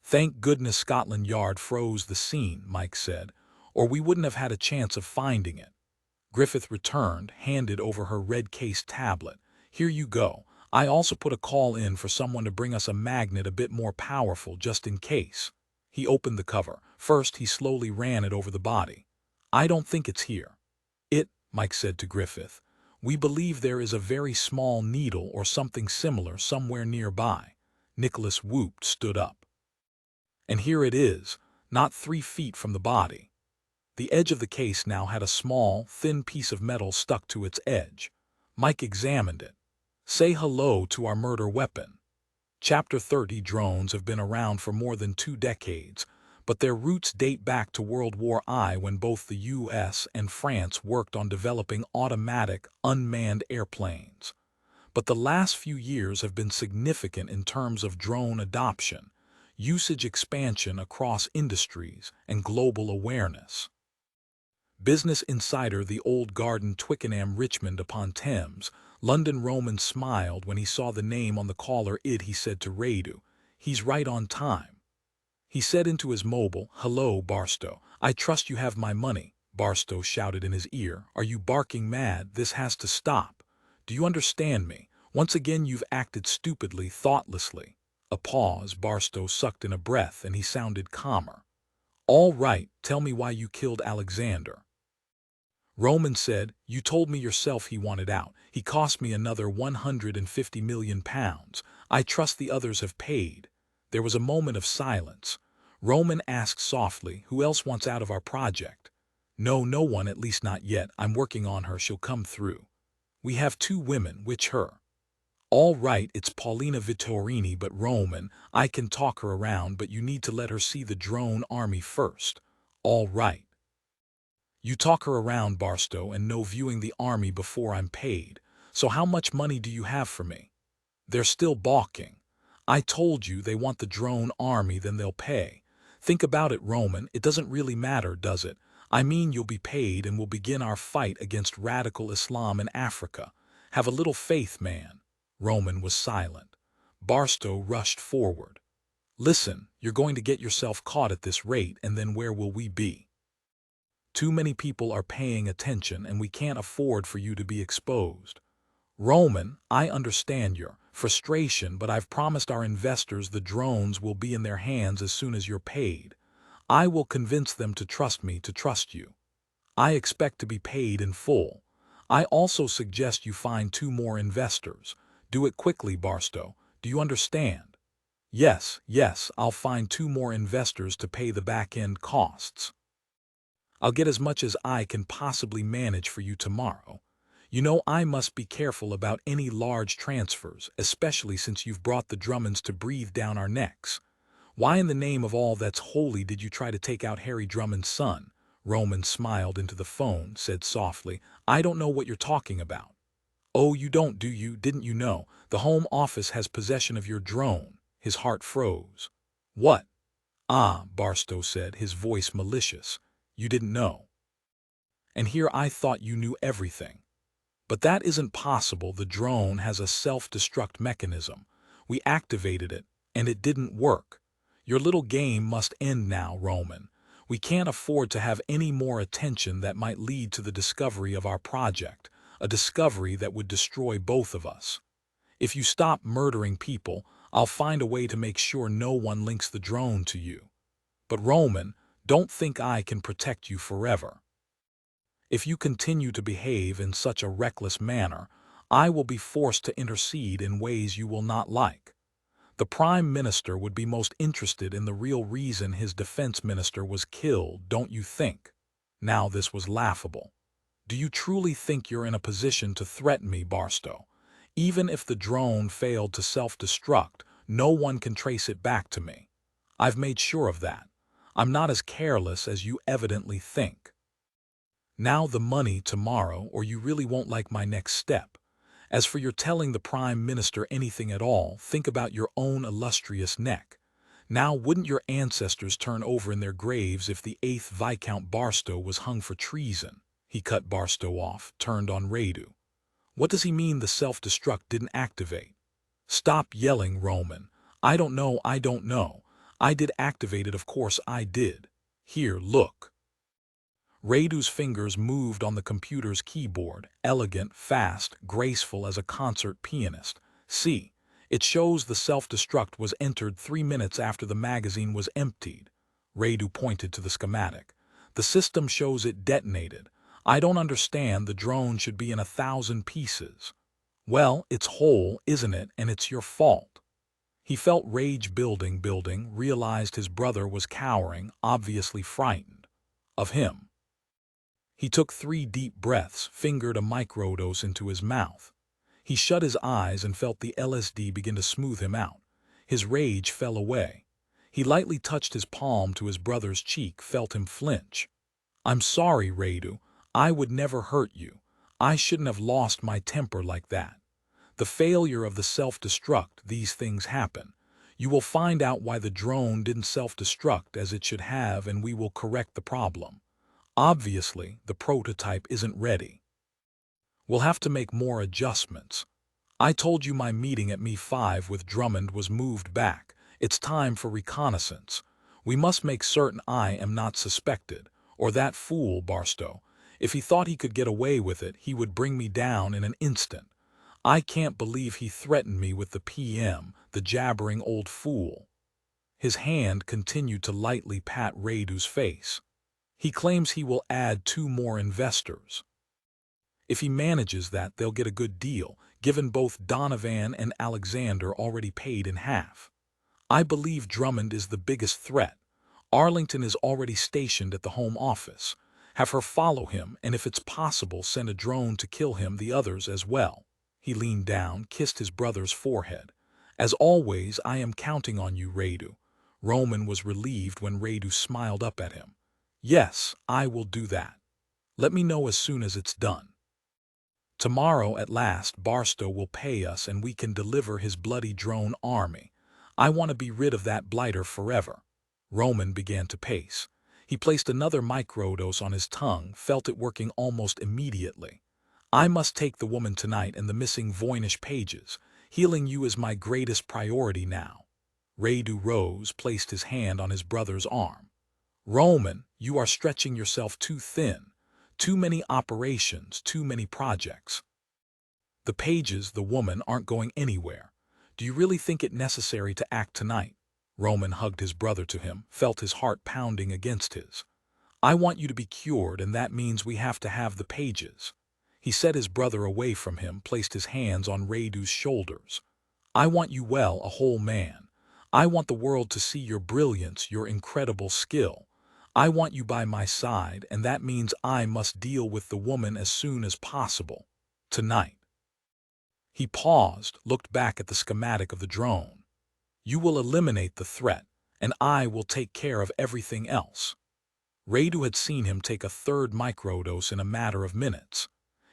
"Thank goodness Scotland Yard froze the scene," Mike said, "or we wouldn't have had a chance of finding it." Griffith returned, handed over her red-case tablet. "Here you go. I also put a call in for someone to bring us a magnet a bit more powerful, just in case." He opened the cover. First, he slowly ran it over the body. "I don't think it's here." Mike said to Griffith, "we believe there is a very small needle or something similar somewhere nearby." Nicholas whooped, stood up. "And here it is, not 3 feet from the body." The edge of the case now had a small, thin piece of metal stuck to its edge. Mike examined it. "Say hello to our murder weapon." Chapter 30. Drones have been around for more than 2 decades, but their roots date back to World War I when both the US and France worked on developing automatic, unmanned airplanes. But the last few years have been significant in terms of drone adoption, usage expansion across industries, and global awareness. Business Insider The Old Garden Twickenham Richmond upon Thames, London Roman smiled when he saw the name on the caller ID. He said to Radu, "He's right on time." He said into his mobile, "Hello, Barstow. I trust you have my money." Barstow shouted in his ear, "Are you barking mad? This has to stop. Do you understand me? Once again you've acted stupidly, thoughtlessly." A pause. Barstow sucked in a breath and he sounded calmer. "All right, tell me why you killed Alexander." Roman said, "You told me yourself he wanted out. He cost me another £150 million. I trust the others have paid." There was a moment of silence. Roman asked softly, "Who else wants out of our project?" "No, no one, at least not yet. I'm working on her. She'll come through." "We have 2 women. Which her?" "All right, it's Paulina Vittorini, but Roman, I can talk her around, but you need to let her see the drone army first." "All right." "You talk her around, Barstow, and no viewing the army before I'm paid. So how much money do you have for me?" "They're still balking." "I told you they want the drone army, then they'll pay." "Think about it, Roman. It doesn't really matter, does it? I mean, you'll be paid and we'll begin our fight against radical Islam in Africa. Have a little faith, man." Roman was silent. Barstow rushed forward. "Listen, you're going to get yourself caught at this rate, and then where will we be? Too many people are paying attention and we can't afford for you to be exposed." "Roman, I understand your frustration, but I've promised our investors the drones will be in their hands as soon as you're paid. I will convince them to trust me, to trust you. I expect to be paid in full. I also suggest you find 2 more investors. Do it quickly, Barstow. Do you understand?" "Yes, yes, I'll find 2 more investors to pay the back-end costs. I'll get as much as I can possibly manage for you tomorrow. You know, I must be careful about any large transfers, especially since you've brought the Drummonds to breathe down our necks." "Why in the name of all that's holy did you try to take out Harry Drummond's son?" Roman smiled into the phone, said softly, "I don't know what you're talking about." "Oh, you don't, do you? Didn't you know? The Home Office has possession of your drone." His heart froze. "What?" "Ah," Barstow said, his voice malicious. "You didn't know. And here I thought you knew everything. But that isn't possible. The drone has a self-destruct mechanism. We activated it, and it didn't work. Your little game must end now, Roman. We can't afford to have any more attention that might lead to the discovery of our project, a discovery that would destroy both of us. If you stop murdering people, I'll find a way to make sure no one links the drone to you. But Roman, don't think I can protect you forever. If you continue to behave in such a reckless manner, I will be forced to intercede in ways you will not like. The Prime Minister would be most interested in the real reason his defense minister was killed, don't you think?" Now this was laughable. "Do you truly think you're in a position to threaten me, Barstow? Even if the drone failed to self-destruct, no one can trace it back to me. I've made sure of that. I'm not as careless as you evidently think. Now the money tomorrow, or you really won't like my next step. As for your telling the Prime Minister anything at all, think about your own illustrious neck. Now wouldn't your ancestors turn over in their graves if the 8th Viscount Barstow was hung for treason?" He cut Barstow off, turned on Radu. "What does he mean the self-destruct didn't activate?" "Stop yelling, Roman. I don't know, I don't know. I did activate it, of course I did. Here, look." Radu's fingers moved on the computer's keyboard, elegant, fast, graceful as a concert pianist. "See, it shows the self-destruct was entered 3 minutes after the magazine was emptied." Radu pointed to the schematic. "The system shows it detonated. I don't understand. The drone should be in 1,000 pieces." "Well, it's whole, isn't it? And it's your fault." He felt rage building, realized his brother was cowering, obviously frightened. Of him. He took 3 deep breaths, fingered a microdose into his mouth. He shut his eyes and felt the LSD begin to smooth him out. His rage fell away. He lightly touched his palm to his brother's cheek, felt him flinch. "I'm sorry, Radu. I would never hurt you. I shouldn't have lost my temper like that. The failure of the self-destruct, these things happen. You will find out why the drone didn't self-destruct as it should have, and we will correct the problem. Obviously, the prototype isn't ready. We'll have to make more adjustments. I told you my meeting at Me5 with Drummond was moved back. It's time for reconnaissance. We must make certain I am not suspected, or that fool Barstow. If he thought he could get away with it, he would bring me down in an instant. I can't believe he threatened me with the PM, the jabbering old fool." His hand continued to lightly pat Radu's face. "He claims he will add 2 more investors. If he manages that, they'll get a good deal, given both Donovan and Alexander already paid in half. I believe Drummond is the biggest threat. Arlington is already stationed at the Home Office. Have her follow him, and if it's possible, send a drone to kill him, the others as well." He leaned down, kissed his brother's forehead. "As always, I am counting on you, Radu." Roman was relieved when Radu smiled up at him. "Yes, I will do that. Let me know as soon as it's done. Tomorrow, at last, Barstow will pay us and we can deliver his bloody drone army. I want to be rid of that blighter forever." Roman began to pace. He placed another microdose on his tongue, felt it working almost immediately. "I must take the woman tonight and the missing Voynich pages. Healing you is my greatest priority now." Radu rose, placed his hand on his brother's arm. "Roman, you are stretching yourself too thin. Too many operations, too many projects. The pages, the woman, aren't going anywhere. Do you really think it necessary to act tonight?" Roman hugged his brother to him, felt his heart pounding against his. "I want you to be cured, and that means we have to have the pages." He set his brother away from him, placed his hands on Radu's shoulders. "I want you well, a whole man. I want the world to see your brilliance, your incredible skill. I want you by my side, and that means I must deal with the woman as soon as possible. Tonight." He paused, looked back at the schematic of the drone. "You will eliminate the threat, and I will take care of everything else." Radu had seen him take a 3rd microdose in a matter of minutes.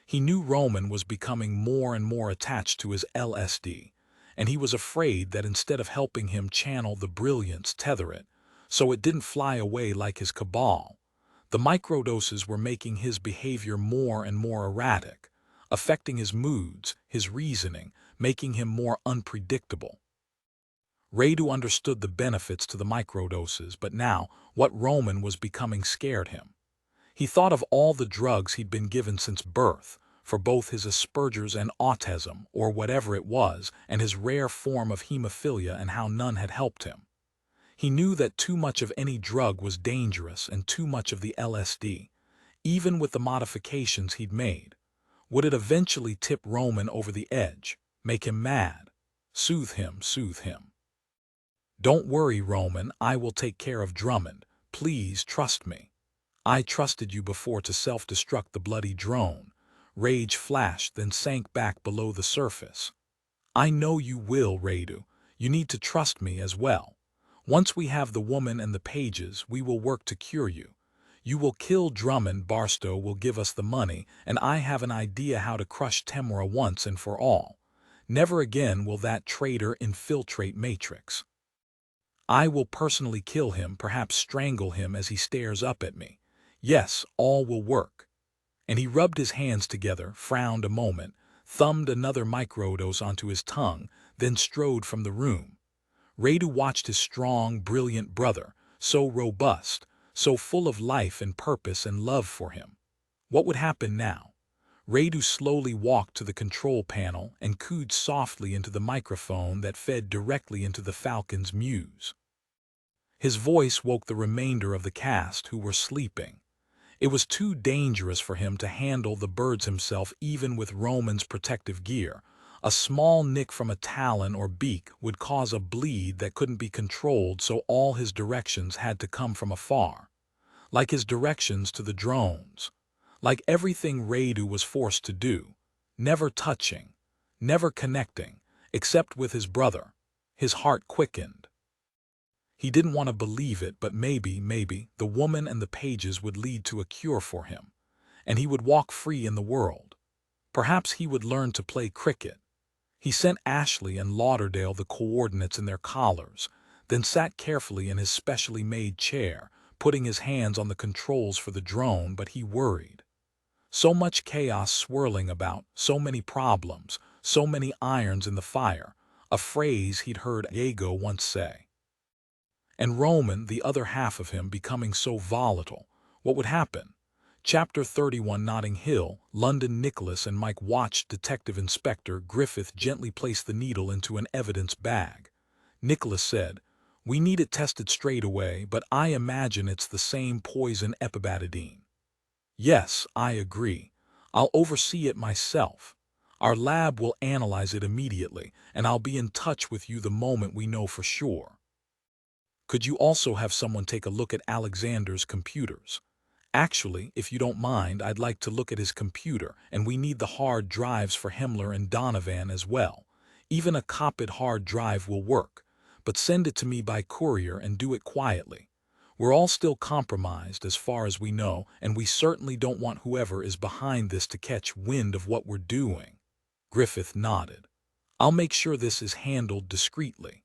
He knew Roman was becoming more and more attached to his LSD, and he was afraid that instead of helping him channel the brilliance, tether it, so it didn't fly away like his cabal. The microdoses were making his behavior more and more erratic, affecting his moods, his reasoning, making him more unpredictable. Radu understood the benefits to the microdoses, but now what Roman was becoming scared him. He thought of all the drugs he'd been given since birth, for both his Asperger's and autism, or whatever it was, and his rare form of hemophilia, and how none had helped him. He knew that too much of any drug was dangerous, and too much of the LSD, even with the modifications he'd made. Would it eventually tip Roman over the edge, make him mad? Soothe him, soothe him. "Don't worry, Roman, I will take care of Drummond. Please trust me. I trusted you before to self-destruct the bloody drone." Rage flashed, then sank back below the surface. "I know you will, Radu. You need to trust me as well. Once we have the woman and the pages, we will work to cure you. You will kill Drummond, Barstow will give us the money, and I have an idea how to crush Temura once and for all. Never again will that traitor infiltrate Matrix. I will personally kill him, perhaps strangle him as he stares up at me. Yes, all will work." And he rubbed his hands together, frowned a moment, thumbed another microdose onto his tongue, then strode from the room. Radu watched his strong, brilliant brother, so robust, so full of life and purpose and love for him. What would happen now? Radu slowly walked to the control panel and cooed softly into the microphone that fed directly into the Falcon's muse. His voice woke the remainder of the cast, who were sleeping. It was too dangerous for him to handle the birds himself, even with Roman's protective gear. A small nick from a talon or beak would cause a bleed that couldn't be controlled, so all his directions had to come from afar. Like his directions to the drones. Like everything Radu was forced to do. Never touching. Never connecting. Except with his brother. His heart quickened. He didn't want to believe it, but maybe, the woman and the pages would lead to a cure for him, and he would walk free in the world. Perhaps he would learn to play cricket. He sent Ashley and Lauderdale the coordinates in their collars, then sat carefully in his specially made chair, putting his hands on the controls for the drone, but he worried. So much chaos swirling about, so many problems, so many irons in the fire, a phrase he'd heard Diego once say. And Roman, the other half of him, becoming so volatile. What would happen? Chapter 31, Notting Hill, London. Nicholas and Mike watched Detective Inspector Griffith gently place the needle into an evidence bag. Nicholas said, "We need it tested straight away, but I imagine it's the same poison epibetadine." "Yes, I agree. I'll oversee it myself. Our lab will analyze it immediately, and I'll be in touch with you the moment we know for sure." "Could you also have someone take a look at Alexander's computers? Actually, if you don't mind, I'd like to look at his computer, and we need the hard drives for Himmler and Donovan as well. Even a copied hard drive will work, but send it to me by courier and do it quietly. We're all still compromised as far as we know, and we certainly don't want whoever is behind this to catch wind of what we're doing." Griffith nodded. "I'll make sure this is handled discreetly.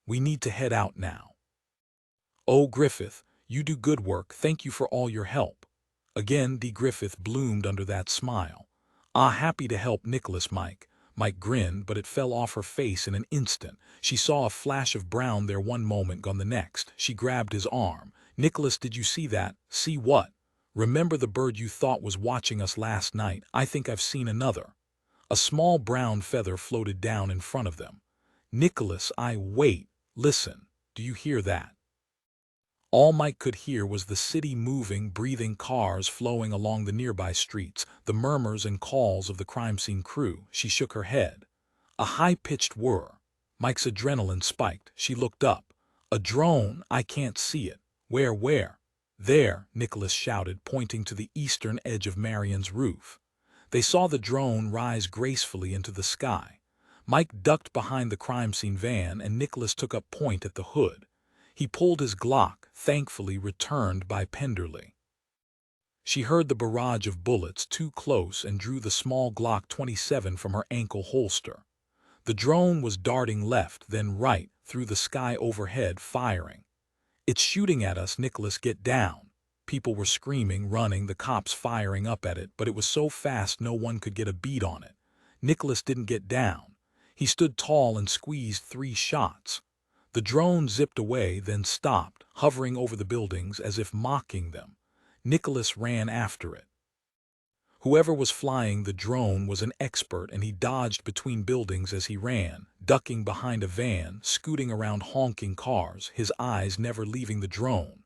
We need to head out now." "Oh, Griffith, you do good work. Thank you for all your help." Again, D. Griffith bloomed under that smile. "Ah, happy to help, Nicholas." Mike grinned, but it fell off her face in an instant. She saw a flash of brown there one moment, gone the next. She grabbed his arm. "Nicholas, did you see that?" "See what?" "Remember the bird you thought was watching us last night? I think I've seen another." A small brown feather floated down in front of them. "Nicholas, wait, listen. Do you hear that?" All Mike could hear was the city moving, breathing, cars flowing along the nearby streets, the murmurs and calls of the crime scene crew. She shook her head. A high-pitched whir. Mike's adrenaline spiked. She looked up. "A drone? I can't see it." Where?" "There," Nicholas shouted, pointing to the eastern edge of Marion's roof. They saw the drone rise gracefully into the sky. Mike ducked behind the crime scene van, and Nicholas took up point at the hood. He pulled his Glock, thankfully returned by Penderley. She heard the barrage of bullets too close and drew the small Glock 27 from her ankle holster. The drone was darting left, then right, through the sky overhead, firing. "It's shooting at us, Nicholas, get down." People were screaming, running, the cops firing up at it, but it was so fast no one could get a beat on it. Nicholas didn't get down. He stood tall and squeezed 3 shots. The drone zipped away, then stopped, hovering over the buildings as if mocking them. Nicholas ran after it. Whoever was flying the drone was an expert, and he dodged between buildings as he ran, ducking behind a van, scooting around honking cars, his eyes never leaving the drone.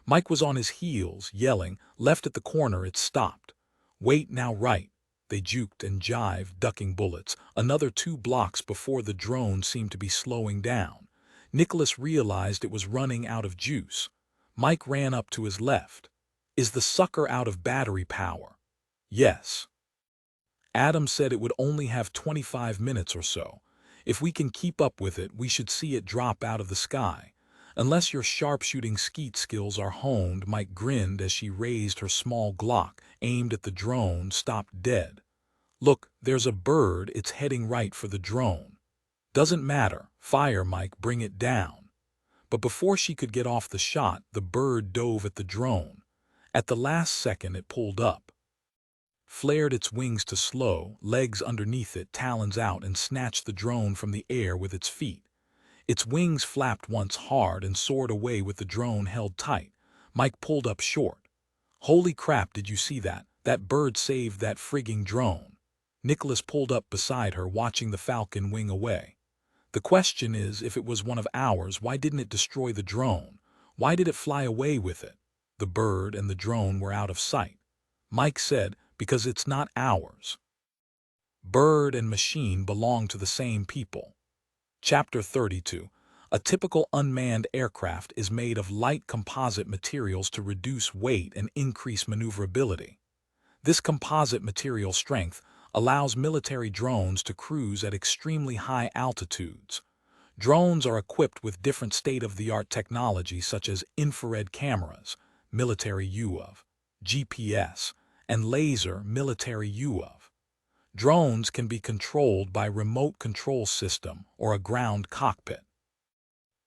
Mike was on his heels, yelling. Left at the corner, it stopped. "Wait, now right." They juked and jived, ducking bullets. Another 2 blocks before the drone seemed to be slowing down. Nicholas realized it was running out of juice. Mike ran up to his left. "Is the sucker out of battery power?" "Yes. Adam said it would only have 25 minutes or so. If we can keep up with it, we should see it drop out of the sky. Unless your sharpshooting skeet skills are honed." Mike grinned as she raised her small Glock, aimed at the drone, stopped dead. "Look, there's a bird. It's heading right for the drone." "Doesn't matter. Fire, Mike, bring it down." But before she could get off the shot, the bird dove at the drone. At the last second it pulled up, flared its wings to slow, legs underneath it, talons out, and snatched the drone from the air with its feet. Its wings flapped once hard and soared away with the drone held tight. Mike pulled up short. "Holy crap, did you see that? That bird saved that frigging drone." Nicholas pulled up beside her, watching the falcon wing away. "The question is, if it was one of ours, why didn't it destroy the drone? Why did it fly away with it?" The bird and the drone were out of sight. Mike said, "Because it's not ours." Bird and machine belong to the same people. Chapter 32. A typical unmanned aircraft is made of light composite materials to reduce weight and increase maneuverability. This composite material strength allows military drones to cruise at extremely high altitudes. Drones are equipped with different state-of-the-art technology such as infrared cameras, military UAV, GPS, and laser military UAV. Drones can be controlled by remote control system or a ground cockpit.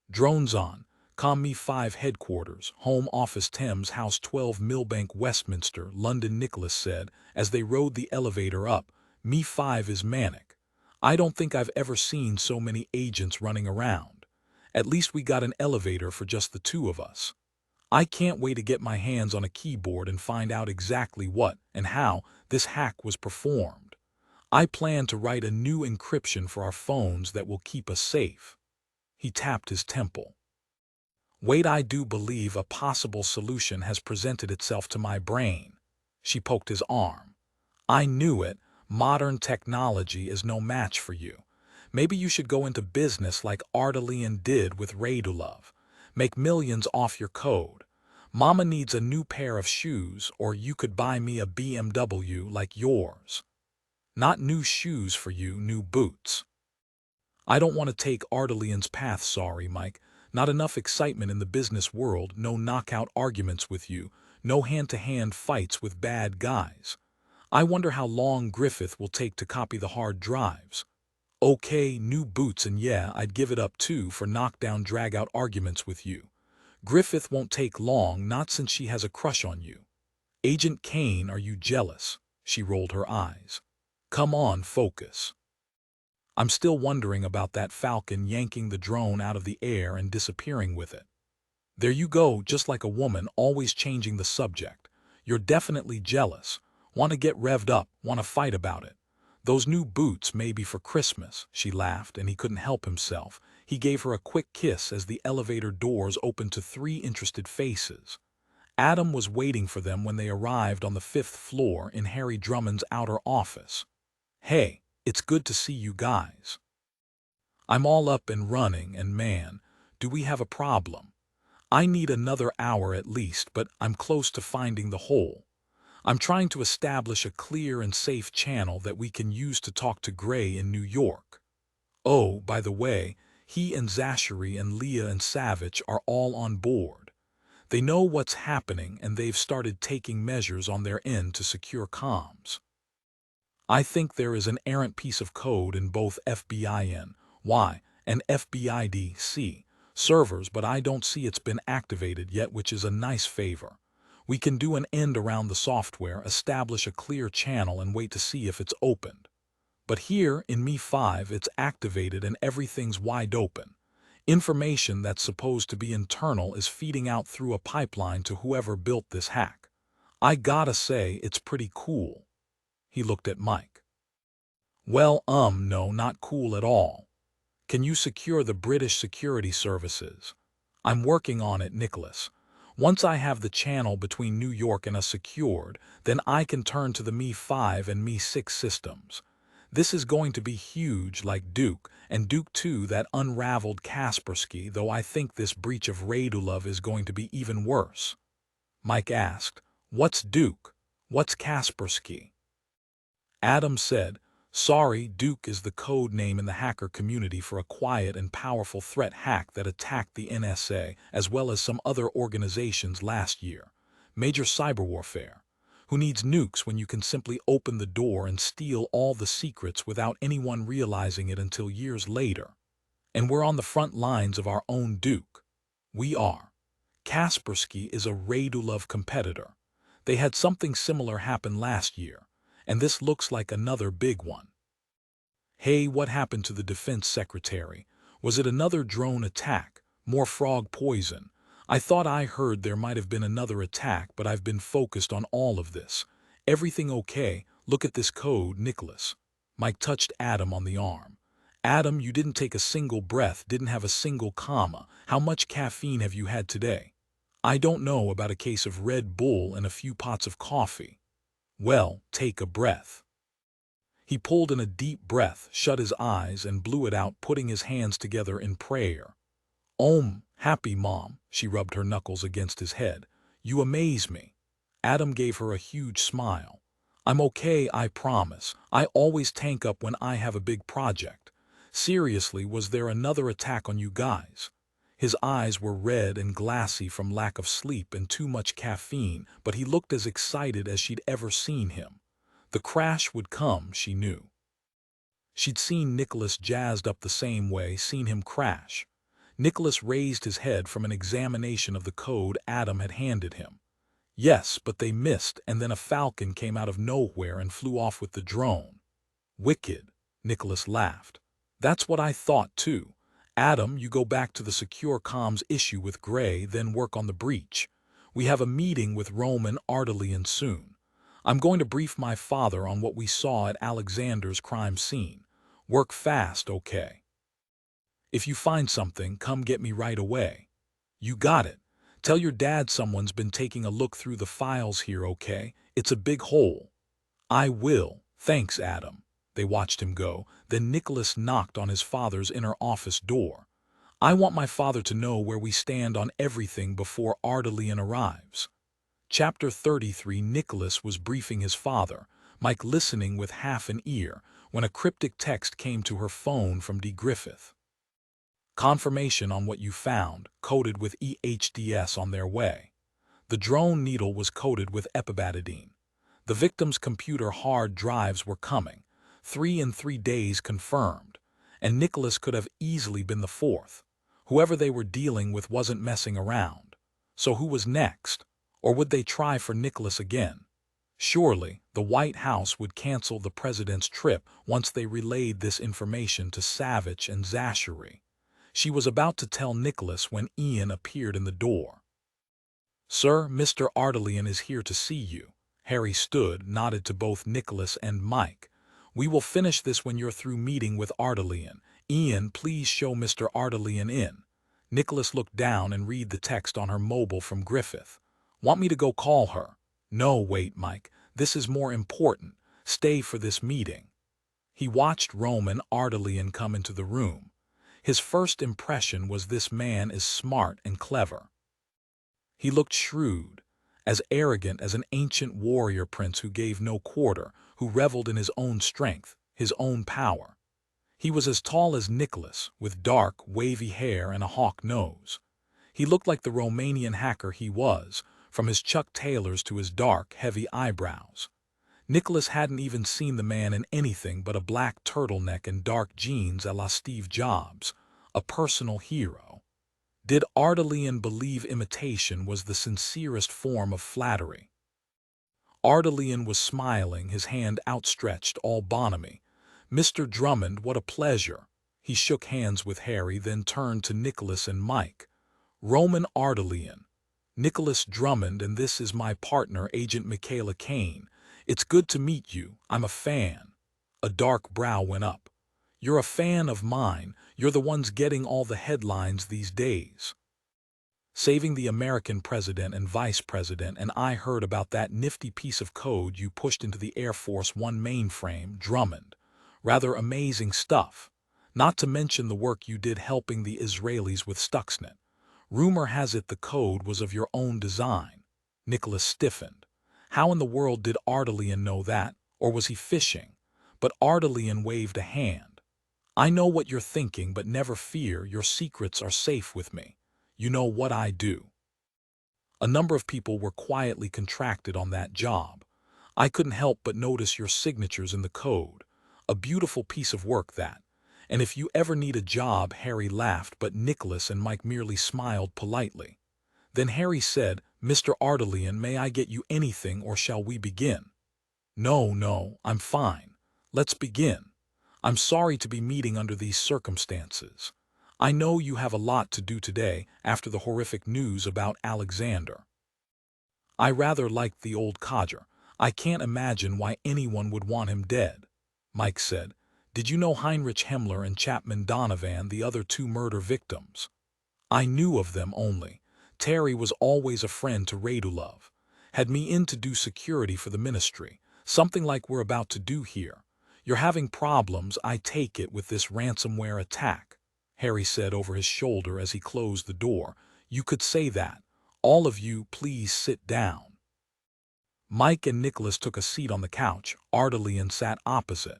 Drones on. Com-Me5 Headquarters, Home Office Thames House 12 Millbank Westminster, London. Nicholas said, as they rode the elevator up. Me5 is manic. I don't think I've ever seen so many agents running around. At least we got an elevator for just the two of us. I can't wait to get my hands on a keyboard and find out exactly what and how this hack was performed. I plan to write a new encryption for our phones that will keep us safe. He tapped his temple. Wait, I do believe a possible solution has presented itself to my brain. She poked his arm. I knew it. Modern technology is no match for you. Maybe you should go into business like Ellison did with Radulov. Make millions off your code. Mama needs a new pair of shoes, or you could buy me a BMW like yours. Not new shoes for you, new boots. I don't want to take Ardelian's path, sorry, Mike. Not enough excitement in the business world, no knockout arguments with you, no hand-to-hand fights with bad guys. I wonder how long Griffith will take to copy the hard drives. Okay, new boots, and yeah, I'd give it up too for knockdown drag-out arguments with you. Griffith won't take long, not since she has a crush on you. Agent Caine, are you jealous? She rolled her eyes. Come on, focus. I'm still wondering about that Falcon yanking the drone out of the air and disappearing with it. There you go, just like a woman, always changing the subject. You're definitely jealous. Want to get revved up, want to fight about it. Those new boots may be for Christmas, she laughed, and he couldn't help himself. He gave her a quick kiss as the elevator doors opened to 3 interested faces. Adam was waiting for them when they arrived on the 5th floor in Harry Drummond's outer office. Hey, it's good to see you guys. I'm all up and running, and man, do we have a problem. I need another hour at least, but I'm close to finding the hole. I'm trying to establish a clear and safe channel that we can use to talk to Gray in New York. Oh, by the way, he and Zachary and Leah and Savage are all on board. They know what's happening, and they've started taking measures on their end to secure comms. I think there is an errant piece of code in both FBIN-Y and FBID-C servers, but I don't see it's been activated yet, which is a nice favor. We can do an end around the software, establish a clear channel, and wait to see if it's opened. But here in Me5, it's activated and everything's wide open. Information that's supposed to be internal is feeding out through a pipeline to whoever built this hack. I gotta say, it's pretty cool. He looked at Mike. Well, no, not cool at all. Can you secure the British security services? I'm working on it, Nicholas. Once I have the channel between New York and us secured, then I can turn to the Me5 and Me6 systems. This is going to be huge, like Duke, and Duke 2, that unraveled Kaspersky, though I think this breach of Radulov is going to be even worse. Mike asked, What's Duke? What's Kaspersky? Adam said, Sorry, Duke is the code name in the hacker community for a quiet and powerful threat hack that attacked the NSA as well as some other organizations last year. Major cyber warfare. Who needs nukes when you can simply open the door and steal all the secrets without anyone realizing it until years later? And we're on the front lines of our own Duke. We are. Kaspersky is a Radulov competitor. They had something similar happen last year, and this looks like another big one. Hey, what happened to the defense secretary? Was it another drone attack? More frog poison? I thought I heard there might have been another attack, but I've been focused on all of this. Everything okay? Look at this code, Nicholas. Mike touched Adam on the arm. Adam, you didn't take a single breath, didn't have a single comma. How much caffeine have you had today? I don't know, about a case of Red Bull and a few pots of coffee. Well, take a breath. He pulled in a deep breath, shut his eyes, and blew it out, putting his hands together in prayer. Happy Mom, she rubbed her knuckles against his head. You amaze me. Adam gave her a huge smile. I'm okay, I promise. I always tank up when I have a big project. Seriously, was there another attack on you guys? His eyes were red and glassy from lack of sleep and too much caffeine, but he looked as excited as she'd ever seen him. The crash would come, she knew. She'd seen Nicholas jazzed up the same way, seen him crash. Nicholas raised his head from an examination of the code Adam had handed him. Yes, but they missed, and then a falcon came out of nowhere and flew off with the drone. Wicked, Nicholas laughed. That's what I thought too. Adam, you go back to the secure comms issue with Gray, then work on the breach. We have a meeting with Roman, Ardalian soon. I'm going to brief my father on what we saw at Alexander's crime scene. Work fast, okay? If you find something, come get me right away. You got it. Tell your dad someone's been taking a look through the files here, okay? It's a big hole. I will. Thanks, Adam. They watched him go. Then Nicholas knocked on his father's inner office door. I want my father to know where we stand on everything before Ardalian arrives. Chapter 33. Nicholas was briefing his father, Mike listening with half an ear, when a cryptic text came to her phone from D. Griffith. Confirmation on what you found, coded with EHDS on their way. The drone needle was coated with epibetadine. The victim's computer hard drives were coming, 3 in 3 days confirmed, and Nicholas could have easily been the fourth. Whoever they were dealing with wasn't messing around. So who was next? Or would they try for Nicholas again? Surely, the White House would cancel the president's trip once they relayed this information to Savage and Zachary. She was about to tell Nicholas when Ian appeared in the door. Sir, Mr. Ardalian is here to see you. Harry stood, nodded to both Nicholas and Mike. We will finish this when you're through meeting with Ardalian. Ian, please show Mr. Ardalian in. Nicholas looked down and read the text on her mobile from Griffith. Want me to go call her? No, wait, Mike. This is more important. Stay for this meeting. He watched Roman Ardalian come into the room. His first impression was this man is smart and clever. He looked shrewd, as arrogant as an ancient warrior prince who gave no quarter, who reveled in his own strength, his own power. He was as tall as Nicholas, with dark, wavy hair and a hawk nose. He looked like the Romanian hacker he was, from his Chuck Taylors to his dark, heavy eyebrows. Nicholas hadn't even seen the man in anything but a black turtleneck and dark jeans a la Steve Jobs, a personal hero. Did Ardalian believe imitation was the sincerest form of flattery? Ardalian was smiling, his hand outstretched, all bonhomie. Mr. Drummond, what a pleasure. He shook hands with Harry, then turned to Nicholas and Mike. Roman Ardalian. Nicholas Drummond, and this is my partner, Agent Michaela Caine. It's good to meet you. I'm a fan. A dark brow went up. You're a fan of mine. You're the ones getting all the headlines these days. Saving the American president and vice president, and I heard about that nifty piece of code you pushed into the Air Force One mainframe, Drummond. Rather amazing stuff. Not to mention the work you did helping the Israelis with Stuxnet. Rumor has it the code was of your own design. Nicholas stiffened. How in the world did Ardalian know that, or was he fishing? But Ardalian waved a hand. I know what you're thinking, but never fear, your secrets are safe with me. You know what I do. A number of people were quietly contracted on that job. I couldn't help but notice your signatures in the code. A beautiful piece of work, that. And if you ever need a job, Harry laughed, but Nicholas and Mike merely smiled politely. Then Harry said, Mr. Ardalian, may I get you anything, or shall we begin? No, I'm fine. Let's begin. I'm sorry to be meeting under these circumstances. I know you have a lot to do today after the horrific news about Alexander. I rather liked the old codger. I can't imagine why anyone would want him dead. Mike said, did you know Heinrich Himmler and Chapman Donovan, the other 2 murder victims? I knew of them only. Terry was always a friend to Radulov. Had me in to do security for the ministry, something like we're about to do here. You're having problems, I take it, with this ransomware attack, Harry said over his shoulder as he closed the door. You could say that. All of you, please sit down. Mike and Nicholas took a seat on the couch. Ardalian sat opposite.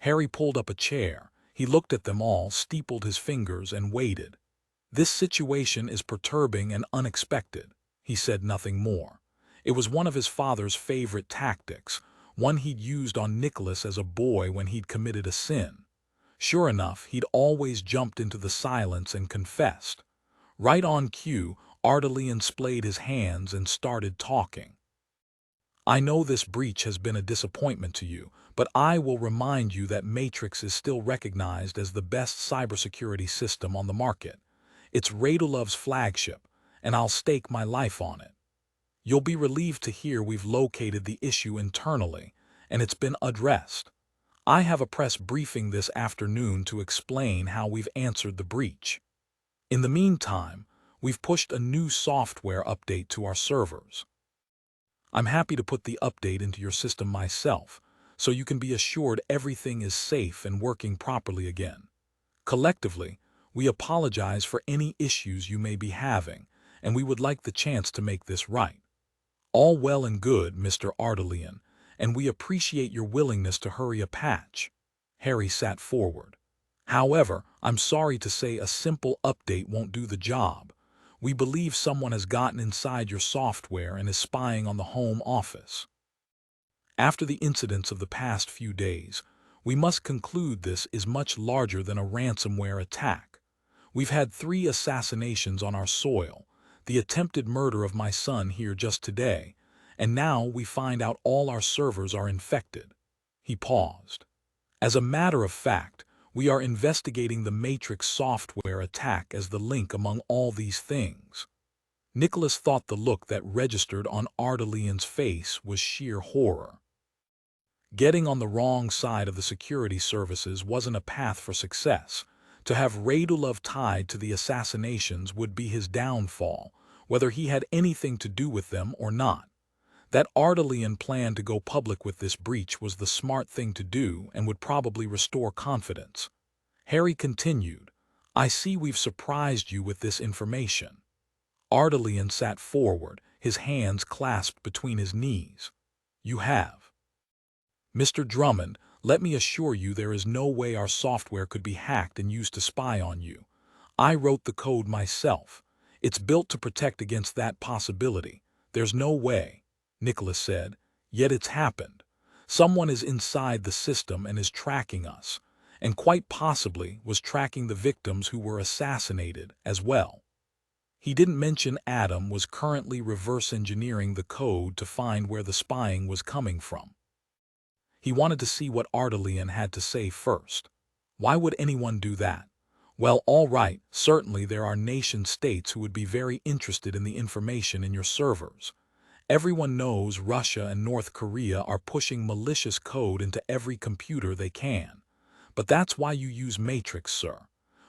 Harry pulled up a chair. He looked at them all, steepled his fingers, and waited. "This situation is perturbing and unexpected." He said nothing more. It was one of his father's favorite tactics, one he'd used on Nicholas as a boy when he'd committed a sin. Sure enough, he'd always jumped into the silence and confessed. Right on cue, Ardalian splayed his hands and started talking. "I know this breach has been a disappointment to you, but I will remind you that Matrix is still recognized as the best cybersecurity system on the market. It's Radulov's flagship, and I'll stake my life on it. You'll be relieved to hear we've located the issue internally, and it's been addressed. I have a press briefing this afternoon to explain how we've answered the breach. In the meantime, we've pushed a new software update to our servers. I'm happy to put the update into your system myself, so you can be assured everything is safe and working properly again. Collectively, we apologize for any issues you may be having, and we would like the chance to make this right. All well and good, Mr. Ardalian, and we appreciate your willingness to hurry a patch." Harry sat forward. "However, I'm sorry to say a simple update won't do the job. We believe someone has gotten inside your software and is spying on the Home Office. After the incidents of the past few days, we must conclude this is much larger than a ransomware attack. We've had 3 assassinations on our soil, the attempted murder of my son here just today, and now we find out all our servers are infected." He paused. "As a matter of fact, we are investigating the Matrix software attack as the link among all these things." Nicholas thought the look that registered on Ardalian's face was sheer horror. Getting on the wrong side of the security services wasn't a path for success. To have Radulov tied to the assassinations would be his downfall, whether he had anything to do with them or not. That Ardalian plan to go public with this breach was the smart thing to do and would probably restore confidence. Harry continued, "I see we've surprised you with this information." Ardalian sat forward, his hands clasped between his knees. "You have. Mr. Drummond, let me assure you there is no way our software could be hacked and used to spy on you. I wrote the code myself. It's built to protect against that possibility. There's no way," Nicholas said, "yet it's happened. Someone is inside the system and is tracking us, and quite possibly was tracking the victims who were assassinated as well." He didn't mention Adam was currently reverse engineering the code to find where the spying was coming from. He wanted to see what Ardalian had to say first. Why would anyone do that? Well, all right, certainly there are nation-states who would be very interested in the information in your servers. Everyone knows Russia and North Korea are pushing malicious code into every computer they can. But that's why you use Matrix, sir.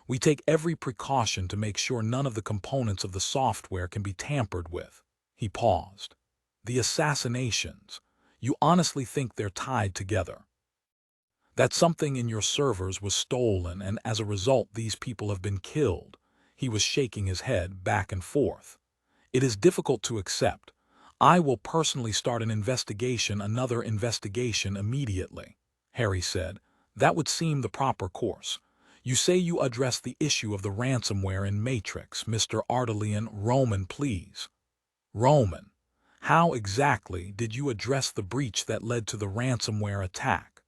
We take every precaution to make sure none of the components of the software can be tampered with." He paused. "The assassinations. You honestly think they're tied together? That something in your servers was stolen and as a result these people have been killed?" He was shaking his head back and forth. "It is difficult to accept. I will personally start another investigation immediately," Harry said. "That would seem the proper course. You say you addressed the issue of the ransomware in Matrix, Mr. Ardalian. Roman, please." "Roman, how exactly did you address the breach that led to the ransomware attack?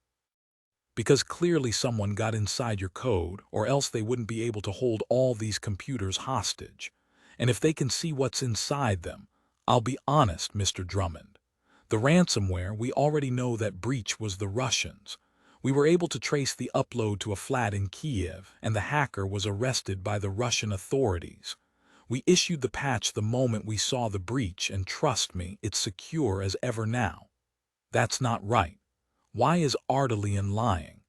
Because clearly someone got inside your code, or else they wouldn't be able to hold all these computers hostage. And if they can see what's inside them, I'll be honest, Mr. Drummond. The ransomware, we already know that breach was the Russians. We were able to trace the upload to a flat in Kiev, and the hacker was arrested by the Russian authorities. We issued the patch the moment we saw the breach, and trust me, it's secure as ever now." "That's not right. Why is Ardalian lying?"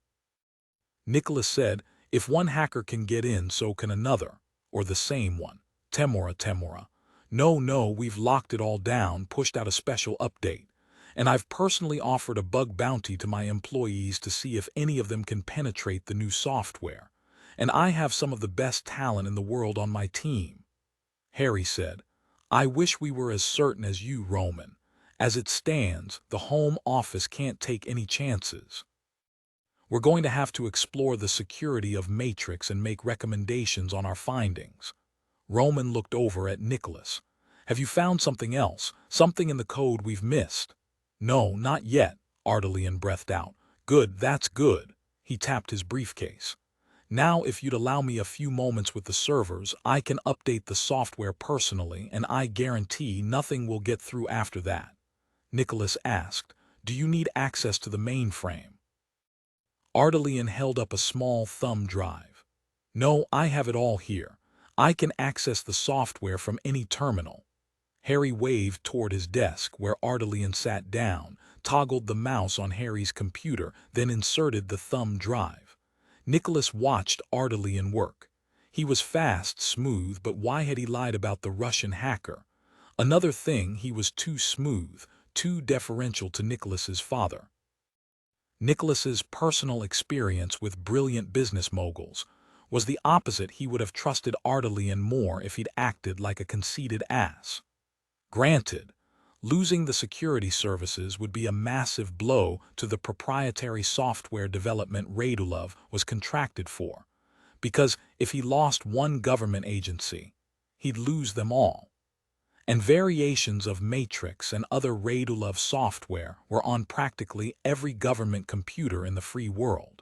Nicholas said, "If one hacker can get in, so can another, or the same one. Temora. No, we've locked it all down, pushed out a special update. And I've personally offered a bug bounty to my employees to see if any of them can penetrate the new software. And I have some of the best talent in the world on my team." Harry said, "I wish we were as certain as you, Roman. As it stands, the Home Office can't take any chances. We're going to have to explore the security of Matrix and make recommendations on our findings." Roman looked over at Nicholas. "Have you found something else? Something in the code we've missed?" "No, not yet," Ardalian breathed out. "Good, that's good." He tapped his briefcase. "Now if you'd allow me a few moments with the servers, I can update the software personally, and I guarantee nothing will get through after that." Nicholas asked, "Do you need access to the mainframe?" Ardalian held up a small thumb drive. "No, I have it all here. I can access the software from any terminal." Harry waved toward his desk, where Ardalian sat down, toggled the mouse on Harry's computer, then inserted the thumb drive. Nicholas watched Ardalian work. He was fast, smooth, but why had he lied about the Russian hacker? Another thing, he was too smooth, too deferential to Nicholas's father. Nicholas's personal experience with brilliant business moguls was the opposite. He would have trusted Ardalian more if he'd acted like a conceited ass. Granted, losing the security services would be a massive blow to the proprietary software development Radulov was contracted for, because if he lost one government agency, he'd lose them all. And variations of Matrix and other Radulov software were on practically every government computer in the free world.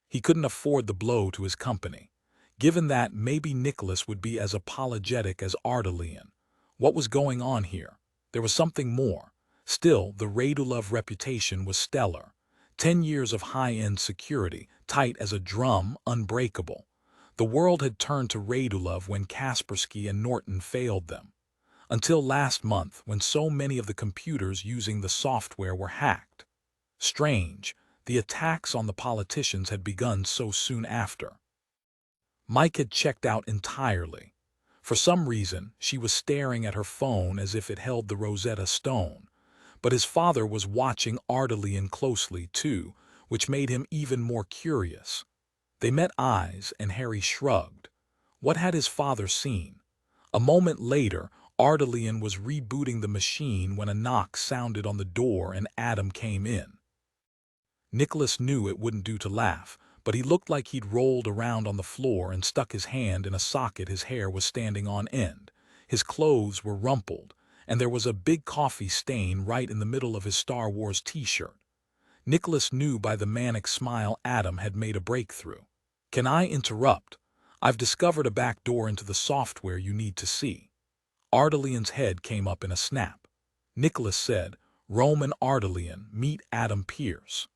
He couldn't afford the blow to his company. Given that, maybe Nicholas would be as apologetic as Ardalian. What was going on here? There was something more. Still, the Radulov reputation was stellar. 10 years of high-end security, tight as a drum, unbreakable. The world had turned to Radulov when Kaspersky and Norton failed them. Until last month, when so many of the computers using the software were hacked. Strange, the attacks on the politicians had begun so soon after. Mike had checked out entirely. For some reason, she was staring at her phone as if it held the Rosetta Stone. But his father was watching Ardalian closely too, which made him even more curious. They met eyes, and Harry shrugged. What had his father seen? A moment later, Ardalian was rebooting the machine when a knock sounded on the door and Adam came in. Nicholas knew it wouldn't do to laugh, but he looked like he'd rolled around on the floor and stuck his hand in a socket. His hair was standing on end. His clothes were rumpled, and there was a big coffee stain right in the middle of his Star Wars t-shirt. Nicholas knew by the manic smile Adam had made a breakthrough. "Can I interrupt? I've discovered a back door into the software you need to see." Ardalian's head came up in a snap. Nicholas said, "Roman Ardalian, meet Adam Pierce.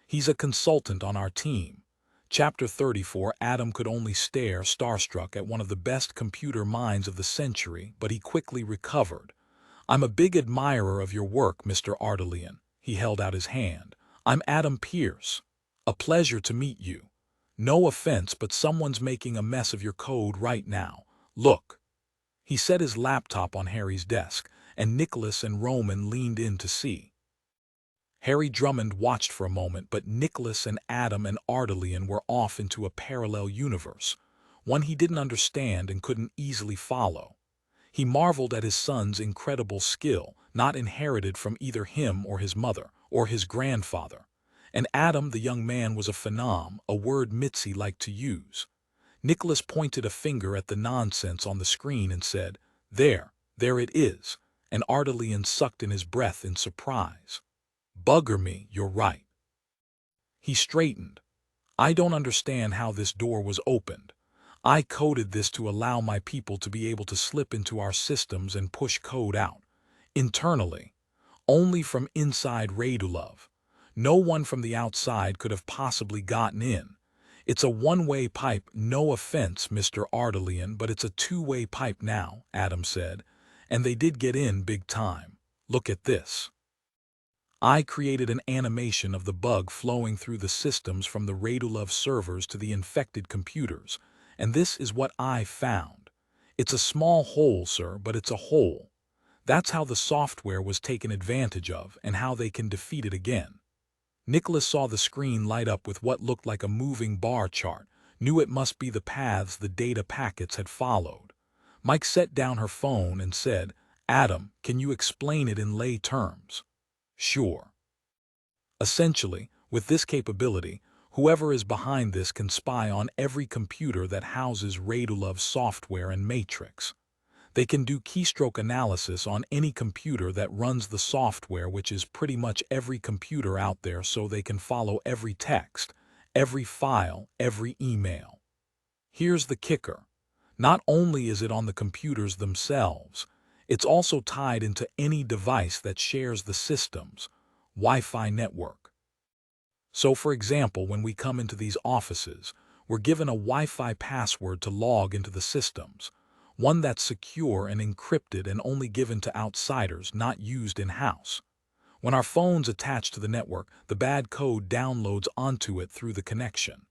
He's a consultant on our team." Chapter 34. Adam could only stare starstruck at one of the best computer minds of the century, but he quickly recovered. "I'm a big admirer of your work, Mr. Ardalian." He held out his hand. "I'm Adam Pierce. A pleasure to meet you. No offense, but someone's making a mess of your code right now. Look." He set his laptop on Harry's desk, and Nicholas and Roman leaned in to see. Harry Drummond watched for a moment, but Nicholas and Adam and Ardalian were off into a parallel universe, one he didn't understand and couldn't easily follow. He marveled at his son's incredible skill, not inherited from either him or his mother, or his grandfather. And Adam, the young man, was a phenom, a word Mitzi liked to use. Nicholas pointed a finger at the nonsense on the screen and said, there it is," and Ardalian sucked in his breath in surprise. "Bugger me, you're right." He straightened. "I don't understand how this door was opened. I coded this to allow my people to be able to slip into our systems and push code out. Internally. Only from inside Radulov. No one from the outside could have possibly gotten in. It's a one-way pipe. No offense, Mr. Ardalian, but it's a two-way pipe now," Adam said. "And they did get in big time. Look at this." I created an animation of the bug flowing through the systems from the Radulov servers to the infected computers, and this is what I found. It's a small hole, sir, but it's a hole. That's how the software was taken advantage of and how they can defeat it again. Nicholas saw the screen light up with what looked like a moving bar chart, knew it must be the paths the data packets had followed. Mike set down her phone and said, "Adam, can you explain it in lay terms?" "Sure. Essentially, With this capability, whoever is behind this can spy on every computer that houses Radulov's software and matrix. They can do keystroke analysis on any computer that runs the software, which is pretty much every computer out there, so they can follow every text, every file, every email. Here's the kicker. Not only is it on the computers themselves, it's also tied into any device that shares the system's Wi-Fi network. So, for example, when we come into these offices, we're given a Wi-Fi password to log into the systems, one that's secure and encrypted and only given to outsiders, not used in-house. When our phone's attached to the network, the bad code downloads onto it through the connection.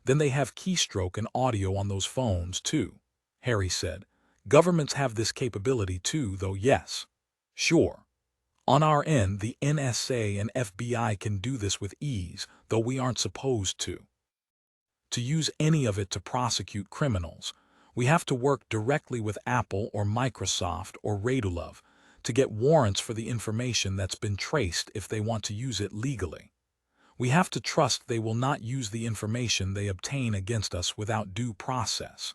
Then they have keystroke and audio on those phones, too, Harry said. Governments have this capability too, though, yes. Sure. On our end, the NSA and FBI can do this with ease, though we aren't supposed to. To use any of it to prosecute criminals, we have to work directly with Apple or Microsoft or Radulov to get warrants for the information that's been traced if they want to use it legally. We have to trust they will not use the information they obtain against us without due process.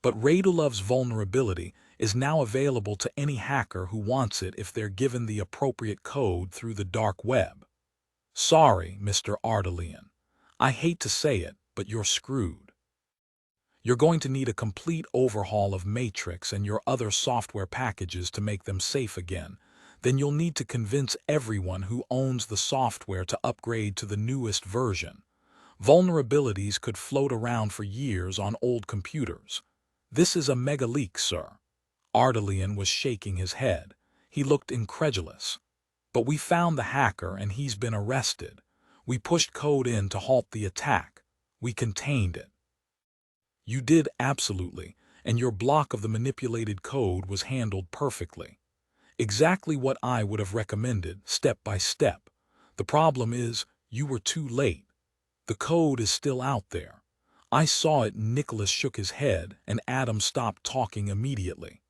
But Radulov's vulnerability is now available to any hacker who wants it if they're given the appropriate code through the dark web. Sorry, Mr. Ardelian. I hate to say it, but you're screwed. You're going to need a complete overhaul of Matrix and your other software packages to make them safe again. Then you'll need to convince everyone who owns the software to upgrade to the newest version. Vulnerabilities could float around for years on old computers. This is a mega leak, sir. Ardelian was shaking his head. He looked incredulous. But we found the hacker and he's been arrested. We pushed code in to halt the attack. We contained it. You did, absolutely, and your block of the manipulated code was handled perfectly. Exactly what I would have recommended, step by step. The problem is, you were too late. The code is still out there. I saw it. Nicholas shook his head, and Adam stopped talking immediately.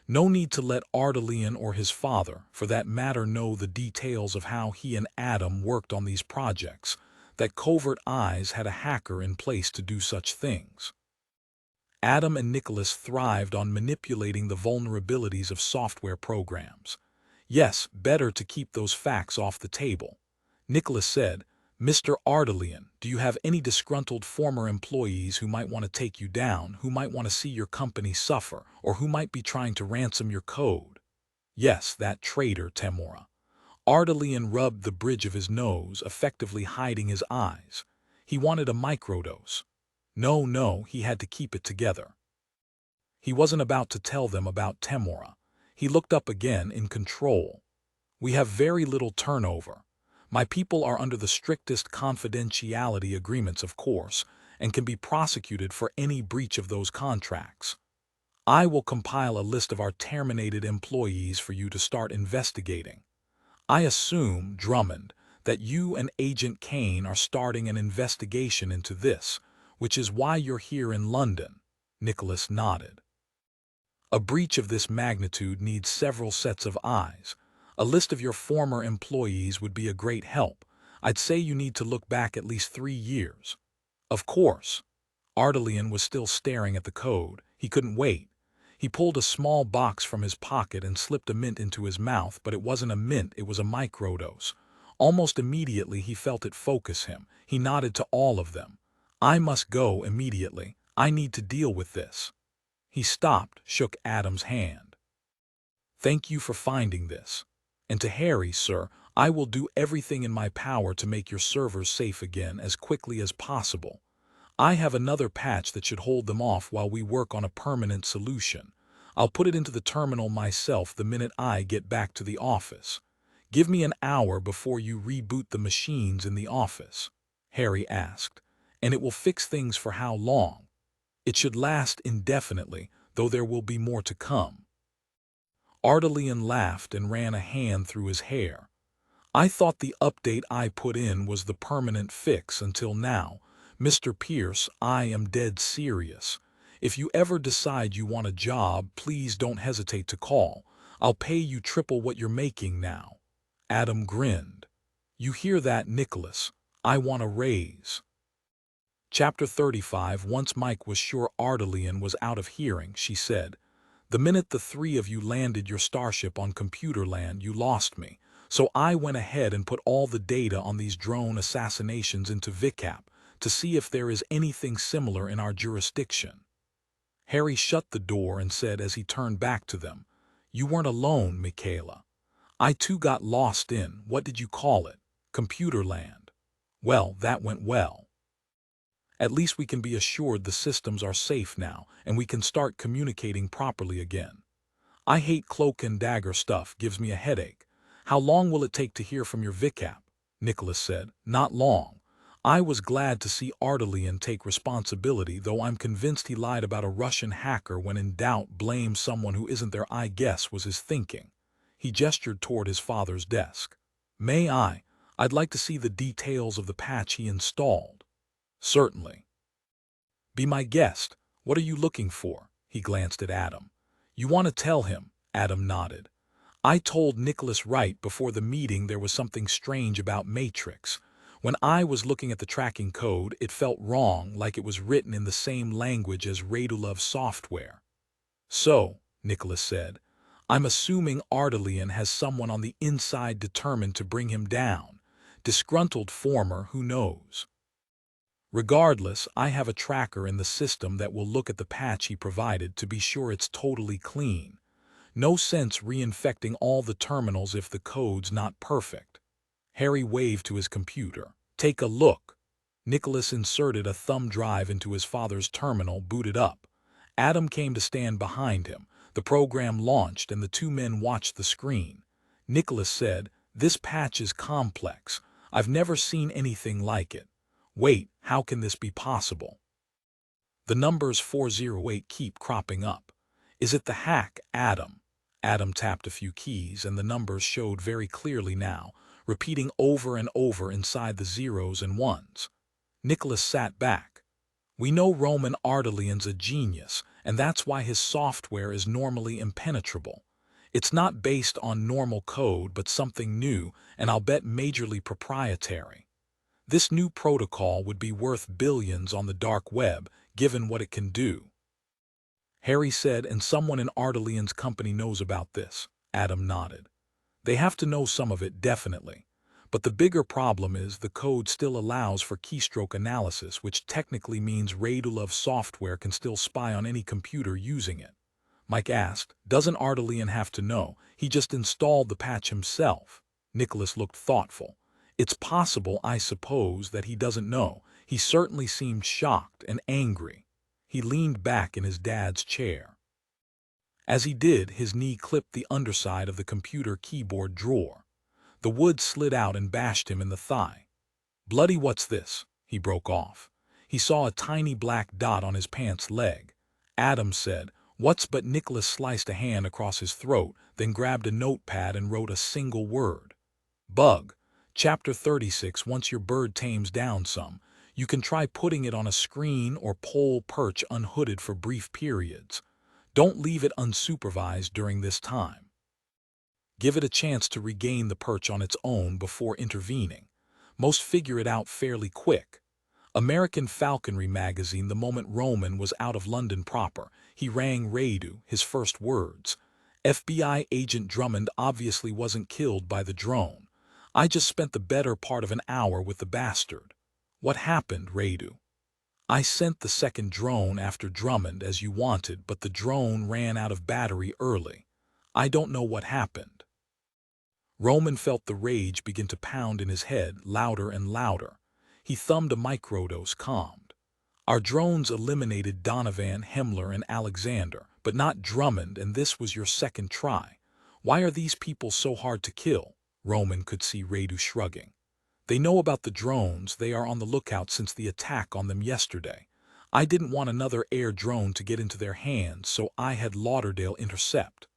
No need to let Ardelian or his father, for that matter, know the details of how he and Adam worked on these projects, that Covert Eyes had a hacker in place to do such things. Adam and Nicholas thrived on manipulating the vulnerabilities of software programs. Yes, better to keep those facts off the table. Nicholas said, Mr. Ardelian, do you have any disgruntled former employees who might want to take you down, who might want to see your company suffer, or who might be trying to ransom your code? Yes, that traitor Temora. Ardelian rubbed the bridge of his nose, effectively hiding his eyes. He wanted a microdose. No, he had to keep it together. He wasn't about to tell them about Temora. He looked up again, in control. We have very little turnover. My people are under the strictest confidentiality agreements, of course, and can be prosecuted for any breach of those contracts. I will compile a list of our terminated employees for you to start investigating. I assume, Drummond, that you and Agent Caine are starting an investigation into this, which is why you're here in London. Nicholas nodded. A breach of this magnitude needs several sets of eyes. A list of your former employees would be a great help. I'd say you need to look back at least 3 years. Of course. Ardelian was still staring at the code. He couldn't wait. He pulled a small box from his pocket and slipped a mint into his mouth, but it wasn't a mint, it was a microdose. Almost immediately he felt it focus him. He nodded to all of them. I must go immediately. I need to deal with this. He stopped, shook Adam's hand. Thank you for finding this. And to Harry, sir, I will do everything in my power to make your servers safe again as quickly as possible. I have another patch that should hold them off while we work on a permanent solution. I'll put it into the terminal myself the minute I get back to the office. Give me an hour before you reboot the machines in the office, Harry asked. And it will fix things for how long? It should last indefinitely, though there will be more to come. Ardelian laughed and ran a hand through his hair. I thought the update I put in was the permanent fix until now. Mr. Pierce, I am dead serious. If you ever decide you want a job, please don't hesitate to call. I'll pay you triple what you're making now. Adam grinned. You hear that, Nicholas? I want a raise. Chapter 35. Once Mike was sure Ardalian was out of hearing, she said, "The minute the three of you landed your starship on Computerland, you lost me. So I went ahead and put all the data on these drone assassinations into VICAP to see if there is anything similar in our jurisdiction." Harry shut the door and said as he turned back to them, "You weren't alone, Michaela. I too got lost in, what did you call it? Computerland. Well, that went well. At least we can be assured the systems are safe now and we can start communicating properly again. I hate cloak and dagger stuff, gives me a headache. How long will it take to hear from your VICAP?" Nicholas said. "Not long. I was glad to see Ardalian take responsibility, though I'm convinced he lied about a Russian hacker. When in doubt, blame someone who isn't there, I guess was his thinking." He gestured toward his father's desk. "May I? I'd like to see the details of the patch he installed." "Certainly. Be my guest. What are you looking for?" He glanced at Adam. "You want to tell him?" Adam nodded. "I told Nicholas right before the meeting there was something strange about Matrix. When I was looking at the tracking code, it felt wrong, like it was written in the same language as Radulov's software." "So," Nicholas said, "I'm assuming Ardalian has someone on the inside determined to bring him down. Disgruntled former, who knows? Regardless, I have a tracker in the system that will look at the patch he provided to be sure it's totally clean. No sense reinfecting all the terminals if the code's not perfect." Harry waved to his computer. "Take a look." Nicholas inserted a thumb drive into his father's terminal, booted up. Adam came to stand behind him. The program launched and the two men watched the screen. Nicholas said, "This patch is complex. I've never seen anything like it. Wait, how can this be possible? The numbers 408 keep cropping up. Is it the hack, Adam?" Adam tapped a few keys and the numbers showed very clearly now, repeating over and over inside the zeros and ones. Nicholas sat back. "We know Roman Ardalian's a genius, and that's why his software is normally impenetrable. It's not based on normal code but something new, and I'll bet majorly proprietary. This new protocol would be worth billions on the dark web, given what it can do." Harry said, "And someone in Ardalian's company knows about this." Adam nodded. "They have to know some of it, definitely. But the bigger problem is the code still allows for keystroke analysis, which technically means Radulov's software can still spy on any computer using it." Mike asked, "Doesn't Ardalian have to know? He just installed the patch himself." Nicholas looked thoughtful. "It's possible, I suppose, that he doesn't know. He certainly seemed shocked and angry." He leaned back in his dad's chair. As he did, his knee clipped the underside of the computer keyboard drawer. The wood slid out and bashed him in the thigh. "Bloody what's this?" he broke off. He saw a tiny black dot on his pants leg. Adam said, "What's?" but Nicholas sliced a hand across his throat, then grabbed a notepad and wrote a single word. "Bug. Chapter 36. Once your bird tames down some, you can try putting it on a screen or pole perch unhooded for brief periods. Don't leave it unsupervised during this time. Give it a chance to regain the perch on its own before intervening. Most figure it out fairly quick." American Falconry magazine. The moment Roman was out of London proper, he rang Radu, his first words. "FBI agent Drummond obviously wasn't killed by the drone. I just spent the better part of an hour with the bastard." "What happened, Radu?" "I sent the second drone after Drummond as you wanted, but the drone ran out of battery early. I don't know what happened." Roman felt the rage begin to pound in his head, louder and louder. He thumbed a microdose, calmed. "Our drones eliminated Donovan, Himmler, and Alexander, but not Drummond, and this was your second try. Why are these people so hard to kill?" Roman could see Radu shrugging. "They know about the drones. They are on the lookout since the attack on them yesterday. I didn't want another air drone to get into their hands, so I had Lauderdale intercept."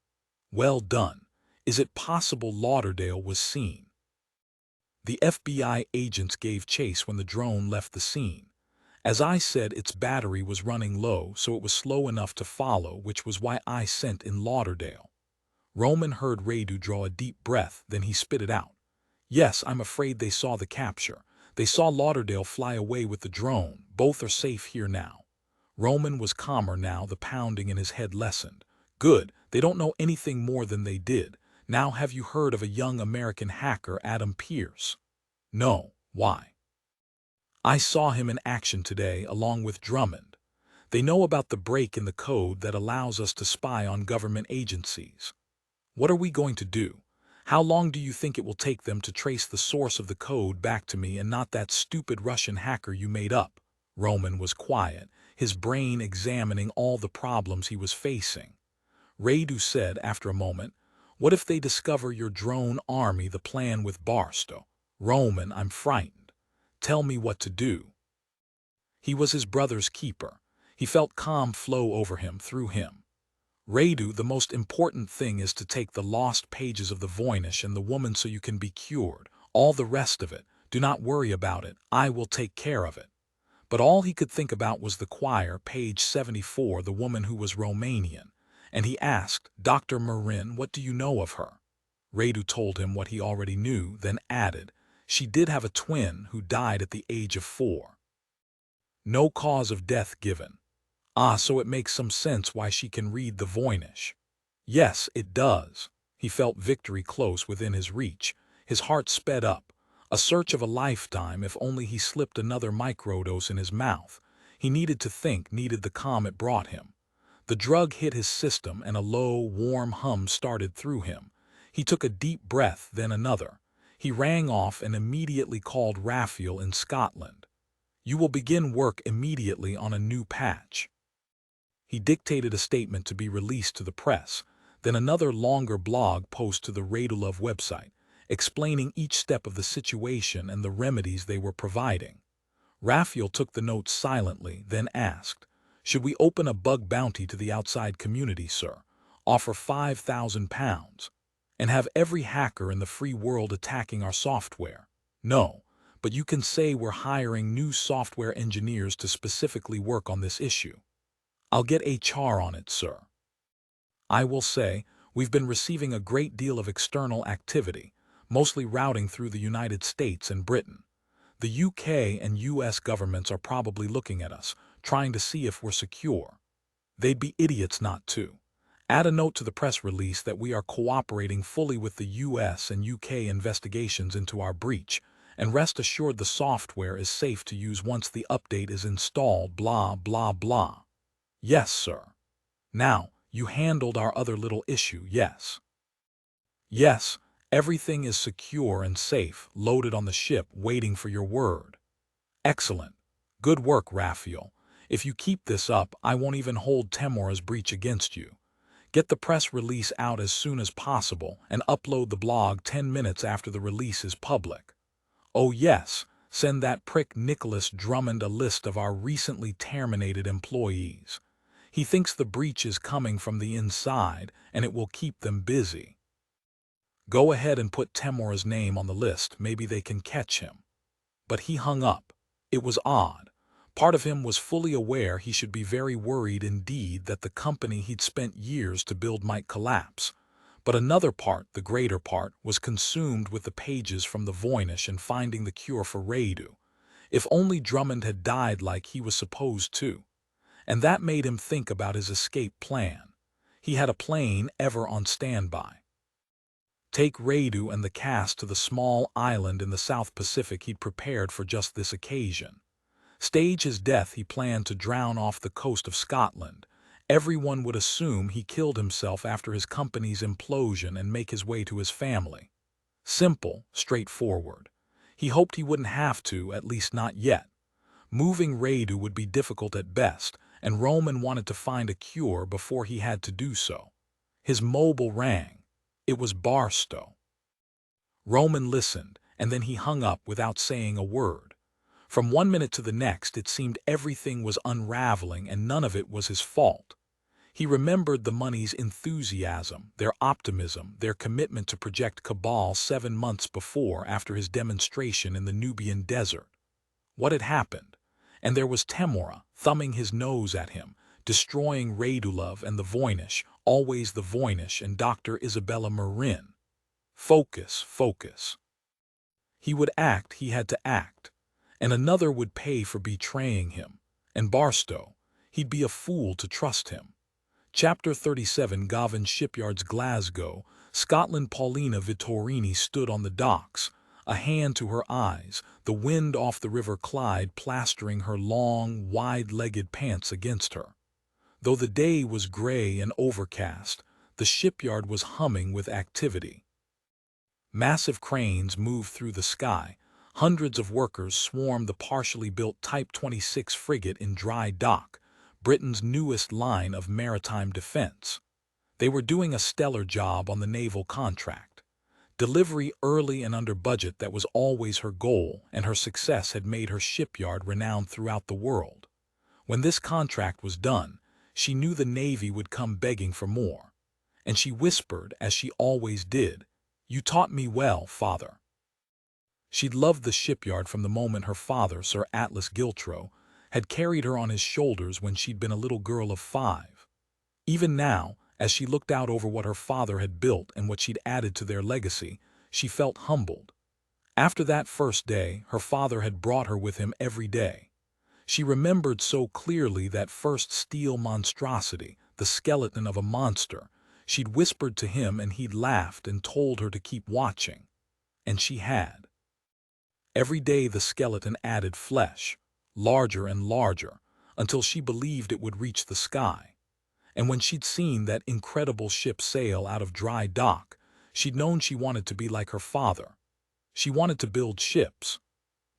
"Well done. Is it possible Lauderdale was seen?" "The FBI agents gave chase when the drone left the scene. As I said, its battery was running low, so it was slow enough to follow, which was why I sent in Lauderdale." Roman heard Radu draw a deep breath, then he spit it out. "Yes, I'm afraid they saw the capture. They saw Lauderdale fly away with the drone. Both are safe here now. Roman was calmer now, the pounding in his head lessened. Good, they don't know anything more than they did. Now have you heard of a young American hacker, Adam Pierce? No, why? I saw him in action today along with Drummond. They know about the break in the code that allows us to spy on government agencies. What are we going to do? How long do you think it will take them to trace the source of the code back to me and not that stupid Russian hacker you made up? Roman was quiet, his brain examining all the problems he was facing. Radu said after a moment, "What if they discover your drone army, the plan with Barstow?" "Roman, I'm frightened. Tell me what to do." He was his brother's keeper. He felt calm flow over him through him. "Radu, the most important thing is to take the lost pages of the Voynich and the woman so you can be cured. All the rest of it, do not worry about it. I will take care of it." But all he could think about was the choir, page 74, the woman who was Romanian. And he asked, "Dr. Marin, what do you know of her?" Radu told him what he already knew, then added, "She did have a twin who died at the age of 4. No cause of death given." "Ah, so it makes some sense why she can read the Voynich." "Yes, it does." He felt victory close within his reach. His heart sped up. A search of a lifetime, if only he slipped another microdose in his mouth. He needed to think, needed the calm it brought him. The drug hit his system and a low, warm hum started through him. He took a deep breath, then another. He rang off and immediately called Raphael in Scotland. "You will begin work immediately on a new patch." He dictated a statement to be released to the press, then another longer blog post to the Radulov website, explaining each step of the situation and the remedies they were providing. Raphael took the notes silently, then asked, "Should we open a bug bounty to the outside community, sir? Offer £5,000? And have every hacker in the free world attacking our software?" "No, but you can say we're hiring new software engineers to specifically work on this issue." "I'll get HR on it, sir." "I will say, we've been receiving a great deal of external activity, mostly routing through the United States and Britain. The UK and US governments are probably looking at us, trying to see if we're secure. They'd be idiots not to. Add a note to the press release that we are cooperating fully with the US and UK investigations into our breach, and rest assured the software is safe to use once the update is installed, blah, blah, blah." "Yes, sir." "Now, you handled our other little issue, yes?" "Yes, everything is secure and safe, loaded on the ship, waiting for your word." "Excellent. Good work, Raphael. If you keep this up, I won't even hold Temora's breach against you. Get the press release out as soon as possible and upload the blog 10 minutes after the release is public. Oh yes, send that prick Nicholas Drummond a list of our recently terminated employees. He thinks the breach is coming from the inside and it will keep them busy. Go ahead and put Temora's name on the list, maybe they can catch him." But he hung up. It was odd. Part of him was fully aware he should be very worried indeed that the company he'd spent years to build might collapse. But another part, the greater part, was consumed with the pages from the Voynich and finding the cure for Radu. If only Drummond had died like he was supposed to. And that made him think about his escape plan. He had a plane ever on standby. Take Radu and the cast to the small island in the South Pacific he'd prepared for just this occasion. Stage his death he planned to drown off the coast of Scotland. Everyone would assume he killed himself after his company's implosion and make his way to his family. Simple, straightforward. He hoped he wouldn't have to, at least not yet. Moving Radu would be difficult at best, and Roman wanted to find a cure before he had to do so. His mobile rang. It was Barstow. Roman listened, and then he hung up without saying a word. From 1 minute to the next, it seemed everything was unraveling and none of it was his fault. He remembered the money's enthusiasm, their optimism, their commitment to Project Cabal 7 months before after his demonstration in the Nubian desert. What had happened? And there was Temora, thumbing his nose at him, destroying Radulov and the Voynich, always the Voynich and Dr. Isabella Marin. Focus, focus. He would act, he had to act. and another would pay for betraying him. And Barstow, he'd be a fool to trust him. Chapter 37. Govan Shipyards, Glasgow, Scotland. Paulina Vittorini stood on the docks, a hand to her eyes, the wind off the River Clyde plastering her long, wide-legged pants against her. Though the day was gray and overcast, the shipyard was humming with activity. Massive cranes moved through the sky. Hundreds of workers swarmed the partially built Type 26 frigate in dry dock, Britain's newest line of maritime defense. They were doing a stellar job on the naval contract. Delivery early and under budget, that was always her goal, and her success had made her shipyard renowned throughout the world. When this contract was done, she knew the Navy would come begging for more. And she whispered, as she always did, "You taught me well, Father." She'd loved the shipyard from the moment her father, Sir Atlas Giltro, had carried her on his shoulders when she'd been a little girl of 5. Even now, as she looked out over what her father had built and what she'd added to their legacy, she felt humbled. After that first day, her father had brought her with him every day. She remembered so clearly that first steel monstrosity, the skeleton of a monster. She'd whispered to him and he'd laughed and told her to keep watching. And she had. Every day the skeleton added flesh, larger and larger, until she believed it would reach the sky. And when she'd seen that incredible ship sail out of dry dock, she'd known she wanted to be like her father. She wanted to build ships.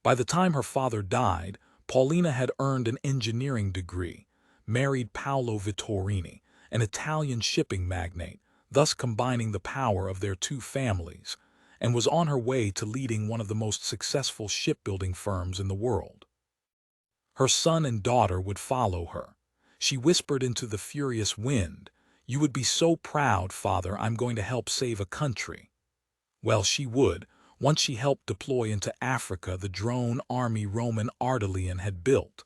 By the time her father died, Paulina had earned an engineering degree, married Paolo Vittorini, an Italian shipping magnate, thus combining the power of their two families, and was on her way to leading one of the most successful shipbuilding firms in the world. Her son and daughter would follow her. She whispered into the furious wind, "You would be so proud, Father. I'm going to help save a country." Well, she would, once she helped deploy into Africa the drone army Roman Ardalian had built.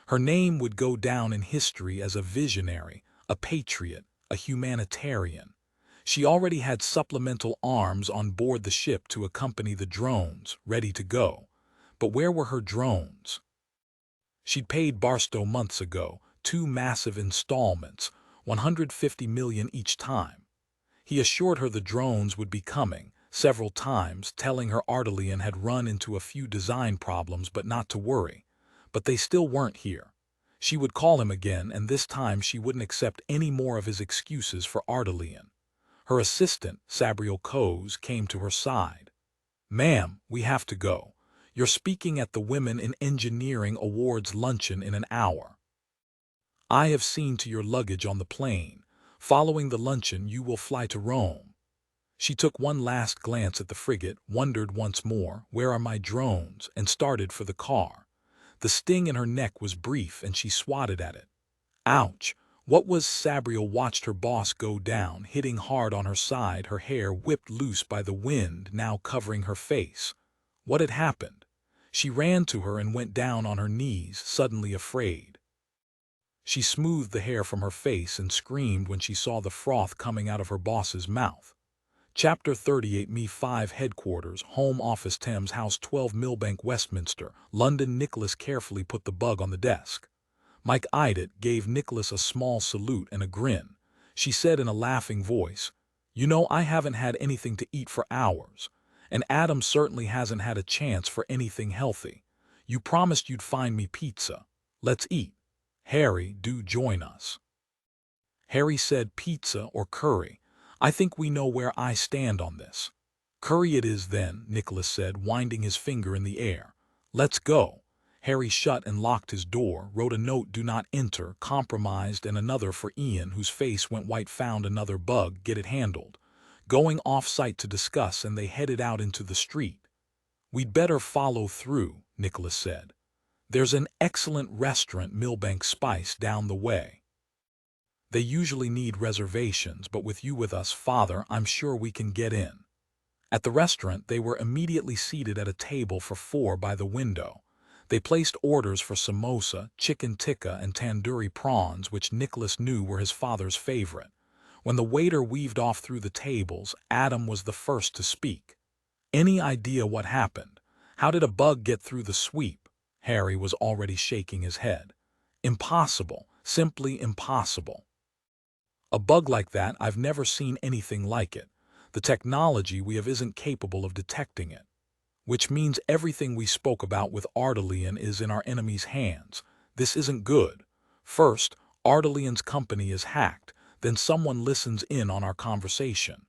Her name would go down in history as a visionary, a patriot, a humanitarian. She already had supplemental arms on board the ship to accompany the drones, ready to go. But where were her drones? She'd paid Barstow months ago 2 massive installments, $150 million each time. He assured her the drones would be coming, several times, telling her Ardalian had run into a few design problems but not to worry. But they still weren't here. She would call him again, and this time she wouldn't accept any more of his excuses for Ardalian. Her assistant, Sabriel Coase, came to her side. "Ma'am, we have to go. You're speaking at the Women in Engineering Awards luncheon in an hour. I have seen to your luggage on the plane. Following the luncheon, you will fly to Rome." She took one last glance at the frigate, wondered once more, "Where are my drones?" and started for the car. The sting in her neck was brief, and she swatted at it. Ouch! What was Sabriel watched her boss go down, hitting hard on her side, her hair whipped loose by the wind now covering her face. What had happened? She ran to her and went down on her knees, suddenly afraid. She smoothed the hair from her face and screamed when she saw the froth coming out of her boss's mouth. Chapter 38. Me5 Headquarters, Home Office, Thames House, 12 Millbank, Westminster, London. Nicholas carefully put the bug on the desk. Mike eyed it, gave Nicholas a small salute and a grin. She said in a laughing voice, "You know, I haven't had anything to eat for hours, and Adam certainly hasn't had a chance for anything healthy. You promised you'd find me pizza. Let's eat. Harry, do join us." Harry said, "Pizza or curry? I think we know where I stand on this." "Curry it is then," Nicholas said, winding his finger in the air. "Let's go." Harry shut and locked his door, wrote a note, "Do not enter," compromised, and another for Ian, whose face went white. Found another bug, get it handled. Going off-site to discuss, and they headed out into the street. "We'd better follow through," Nicholas said. "There's an excellent restaurant, Millbank Spice, down the way. They usually need reservations, but with you with us, Father, I'm sure we can get in." At the restaurant, they were immediately seated at a table for 4 by the window. They placed orders for samosa, chicken tikka, and tandoori prawns, which Nicholas knew were his father's favorite. When the waiter weaved off through the tables, Adam was the first to speak. "Any idea what happened? How did a bug get through the sweep?" Harry was already shaking his head. Impossible. Simply impossible. A bug like that, I've never seen anything like it. The technology we have isn't capable of detecting it. Which means everything we spoke about with Ardelian is in our enemy's hands. This isn't good. First, Ardelian's company is hacked, then someone listens in on our conversation.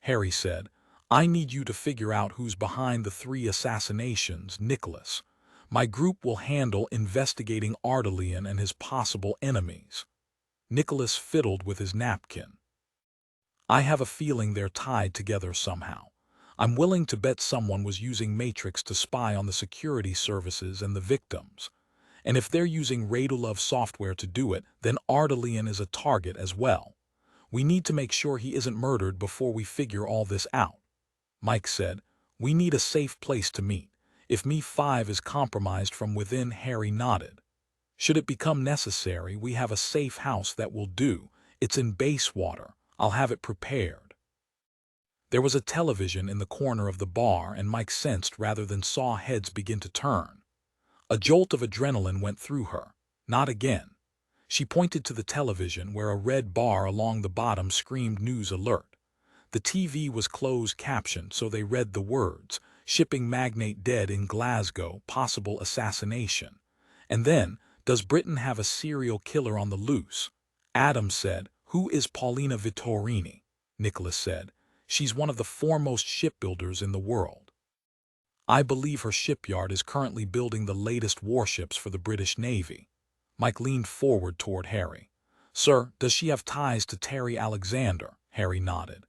Harry said, I need you to figure out who's behind the 3 assassinations, Nicholas. My group will handle investigating Ardelian and his possible enemies. Nicholas fiddled with his napkin. I have a feeling they're tied together somehow. I'm willing to bet someone was using Matrix to spy on the security services and the victims. And if they're using Radulov software to do it, then Ardelian is a target as well. We need to make sure he isn't murdered before we figure all this out. Mike said, we need a safe place to meet. If Me-5 is compromised from within, Harry nodded. Should it become necessary, we have a safe house that will do. It's in Basewater. I'll have it prepared. There was a television in the corner of the bar, and Mike sensed rather than saw heads begin to turn. A jolt of adrenaline went through her. Not again. She pointed to the television where a red bar along the bottom screamed news alert. The TV was closed captioned, so they read the words, shipping magnate dead in Glasgow, possible assassination. And then, does Britain have a serial killer on the loose? Adam said, who is Paulina Vittorini? Nicholas said, she's one of the foremost shipbuilders in the world. I believe her shipyard is currently building the latest warships for the British Navy. Mike leaned forward toward Harry. Sir, does she have ties to Terry Alexander? Harry nodded.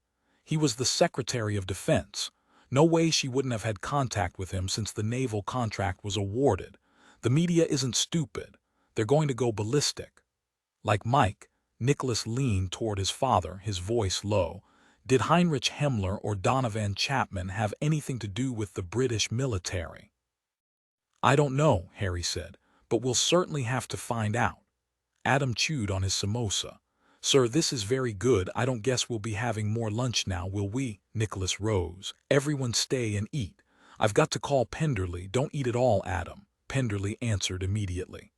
He was the Secretary of Defense. No way she wouldn't have had contact with him since the naval contract was awarded. The media isn't stupid. They're going to go ballistic. Like Mike, Nicholas leaned toward his father, his voice low. Did Heinrich Himmler or Donovan Chapman have anything to do with the British military? I don't know, Harry said, but we'll certainly have to find out. Adam chewed on his samosa. Sir, this is very good. I don't guess we'll be having more lunch now, will we? Nicholas rose. Everyone stay and eat. I've got to call Penderley. Don't eat it all, Adam. Penderley answered immediately.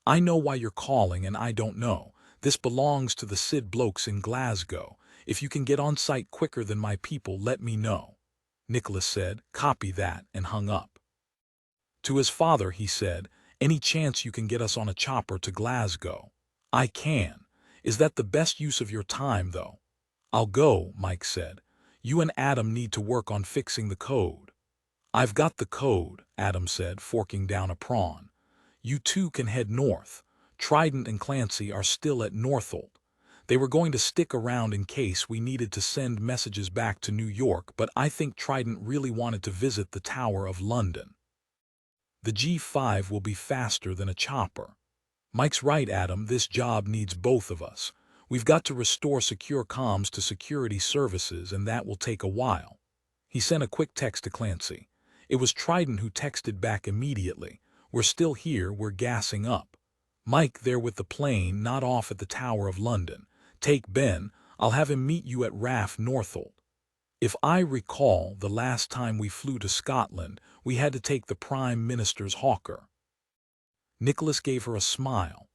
I know why you're calling, and I don't know. This belongs to the Sid blokes in Glasgow. If you can get on site quicker than my people, let me know. Nicholas said, copy that, and hung up. To his father, he said, any chance you can get us on a chopper to Glasgow? I can. Is that the best use of your time, though? I'll go, Mike said. You and Adam need to work on fixing the code. I've got the code, Adam said, forking down a prawn. You two can head north. Trident and Clancy are still at Northolt. They were going to stick around in case we needed to send messages back to New York, but I think Trident really wanted to visit the Tower of London. The G5 will be faster than a chopper. Mike's right, Adam, this job needs both of us. We've got to restore secure comms to security services, and that will take a while. He sent a quick text to Clancy. It was Trident who texted back immediately. We're still here, we're gassing up. Mike, there with the plane, not off at the Tower of London. Take Ben, I'll have him meet you at RAF Northolt. If I recall, the last time we flew to Scotland, we had to take the Prime Minister's Hawker. Nicholas gave her a smile.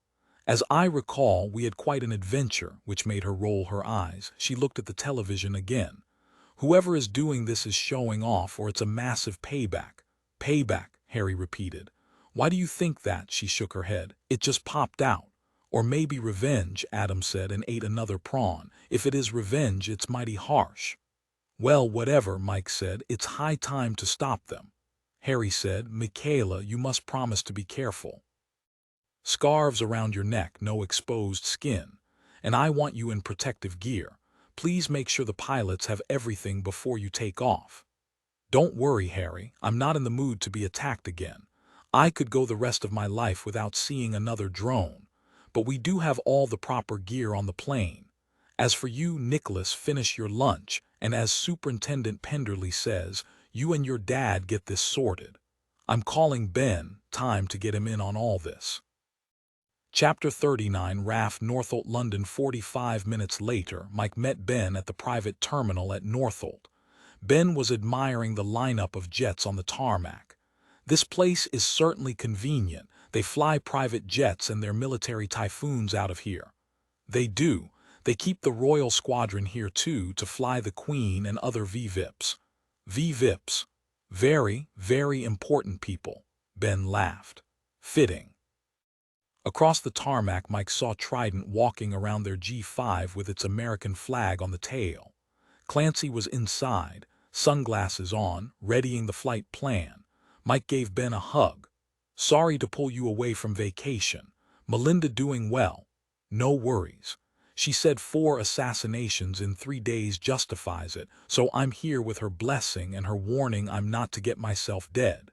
As I recall, we had quite an adventure, which made her roll her eyes. She looked at the television again. Whoever is doing this is showing off, or it's a massive payback. Payback, Harry repeated. Why do you think that? She shook her head. It just popped out. Or maybe revenge, Adam said, and ate another prawn. If it is revenge, it's mighty harsh. Well, whatever, Mike said. It's high time to stop them. Harry said, Michaela, you must promise to be careful. Scarves around your neck, no exposed skin. And I want you in protective gear. Please make sure the pilots have everything before you take off. Don't worry, Harry. I'm not in the mood to be attacked again. I could go the rest of my life without seeing another drone. But we do have all the proper gear on the plane. As for you, Nicholas, finish your lunch, and as Superintendent Penderley says, you and your dad get this sorted. I'm calling Ben, time to get him in on all this. Chapter 39, RAF Northolt, London. 45 minutes later, Mike met Ben at the private terminal at Northolt. Ben was admiring the lineup of jets on the tarmac. This place is certainly convenient. They fly private jets and their military typhoons out of here. They do. They keep the Royal Squadron here too to fly the Queen and other VVIPs. VVIPs. Very, very important people. Ben laughed. Fitting. Across the tarmac, Mike saw Trident walking around their G5 with its American flag on the tail. Clancy was inside, sunglasses on, readying the flight plan. Mike gave Ben a hug. Sorry to pull you away from vacation. Melinda doing well. No worries. She said 4 assassinations in 3 days justifies it, so I'm here with her blessing and her warning I'm not to get myself dead.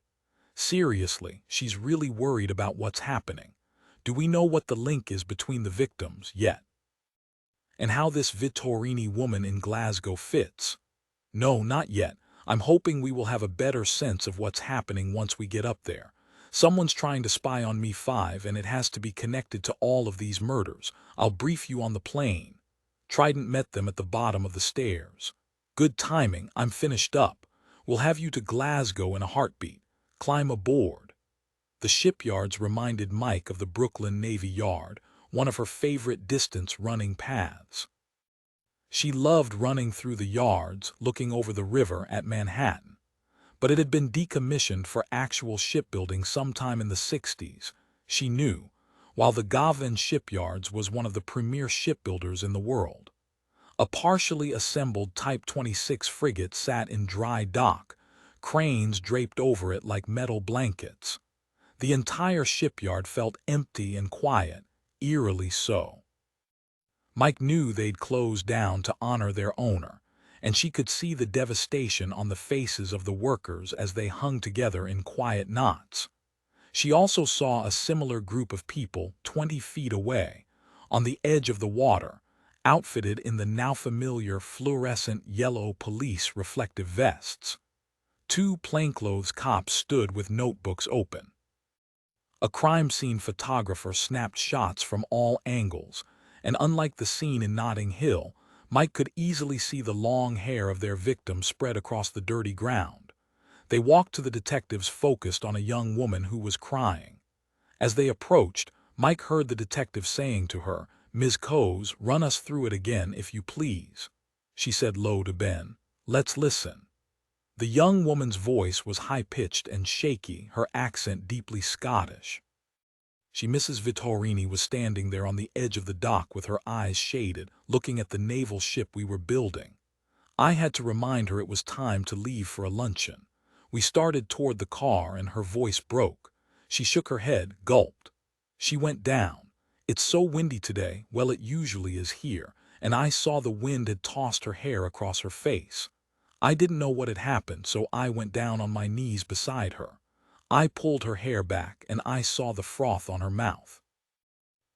Seriously, she's really worried about what's happening. Do we know what the link is between the victims yet? And how this Vittorini woman in Glasgow fits? No, not yet. I'm hoping we will have a better sense of what's happening once we get up there. Someone's trying to spy on me 5 and it has to be connected to all of these murders. I'll brief you on the plane. Trident met them at the bottom of the stairs. Good timing, I'm finished up. We'll have you to Glasgow in a heartbeat. Climb aboard. The shipyards reminded Mike of the Brooklyn Navy Yard, one of her favorite distance-running paths. She loved running through the yards, looking over the river at Manhattan. But it had been decommissioned for actual shipbuilding sometime in the 60s, she knew, while the Govan Shipyards was one of the premier shipbuilders in the world. A partially assembled Type 26 frigate sat in dry dock, cranes draped over it like metal blankets. The entire shipyard felt empty and quiet, eerily so. Mike knew they'd closed down to honor their owner, and she could see the devastation on the faces of the workers as they hung together in quiet knots. She also saw a similar group of people 20 feet away, on the edge of the water, outfitted in the now familiar fluorescent yellow police reflective vests. 2 plainclothes cops stood with notebooks open. A crime scene photographer snapped shots from all angles, and unlike the scene in Notting Hill, Mike could easily see the long hair of their victim spread across the dirty ground. They walked to the detectives focused on a young woman who was crying. As they approached, Mike heard the detective saying to her, "Ms. Coase, run us through it again if you please." She said low to Ben, "Let's listen." The young woman's voice was high-pitched and shaky, her accent deeply Scottish. Mrs. Vittorini was standing there on the edge of the dock with her eyes shaded, looking at the naval ship we were building. I had to remind her it was time to leave for a luncheon. We started toward the car and her voice broke. She shook her head, gulped. She went down. "It's so windy today, well it usually is here, and I saw the wind had tossed her hair across her face. I didn't know what had happened, so I went down on my knees beside her. I pulled her hair back, and I saw the froth on her mouth.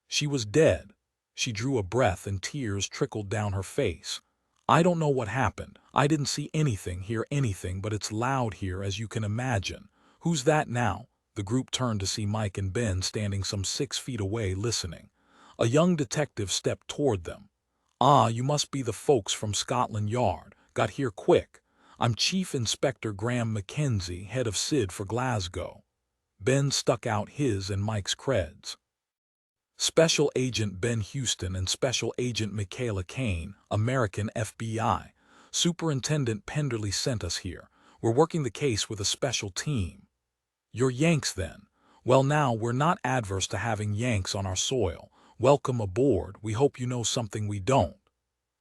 She was dead." She drew a breath and tears trickled down her face. "I don't know what happened. I didn't see anything, hear anything, but it's loud here as you can imagine. Who's that now?" The group turned to see Mike and Ben standing some 6 feet away listening. A young detective stepped toward them. "Ah, you must be the folks from Scotland Yard. Got here quick. I'm Chief Inspector Graham Mackenzie, head of SID for Glasgow." Ben stuck out his and Mike's creds. "Special Agent Ben Houston and Special Agent Michaela Caine, American FBI. Superintendent Penderley sent us here. We're working the case with a special team." "You're Yanks then? Well now, we're not adverse to having Yanks on our soil. Welcome aboard. We hope you know something we don't."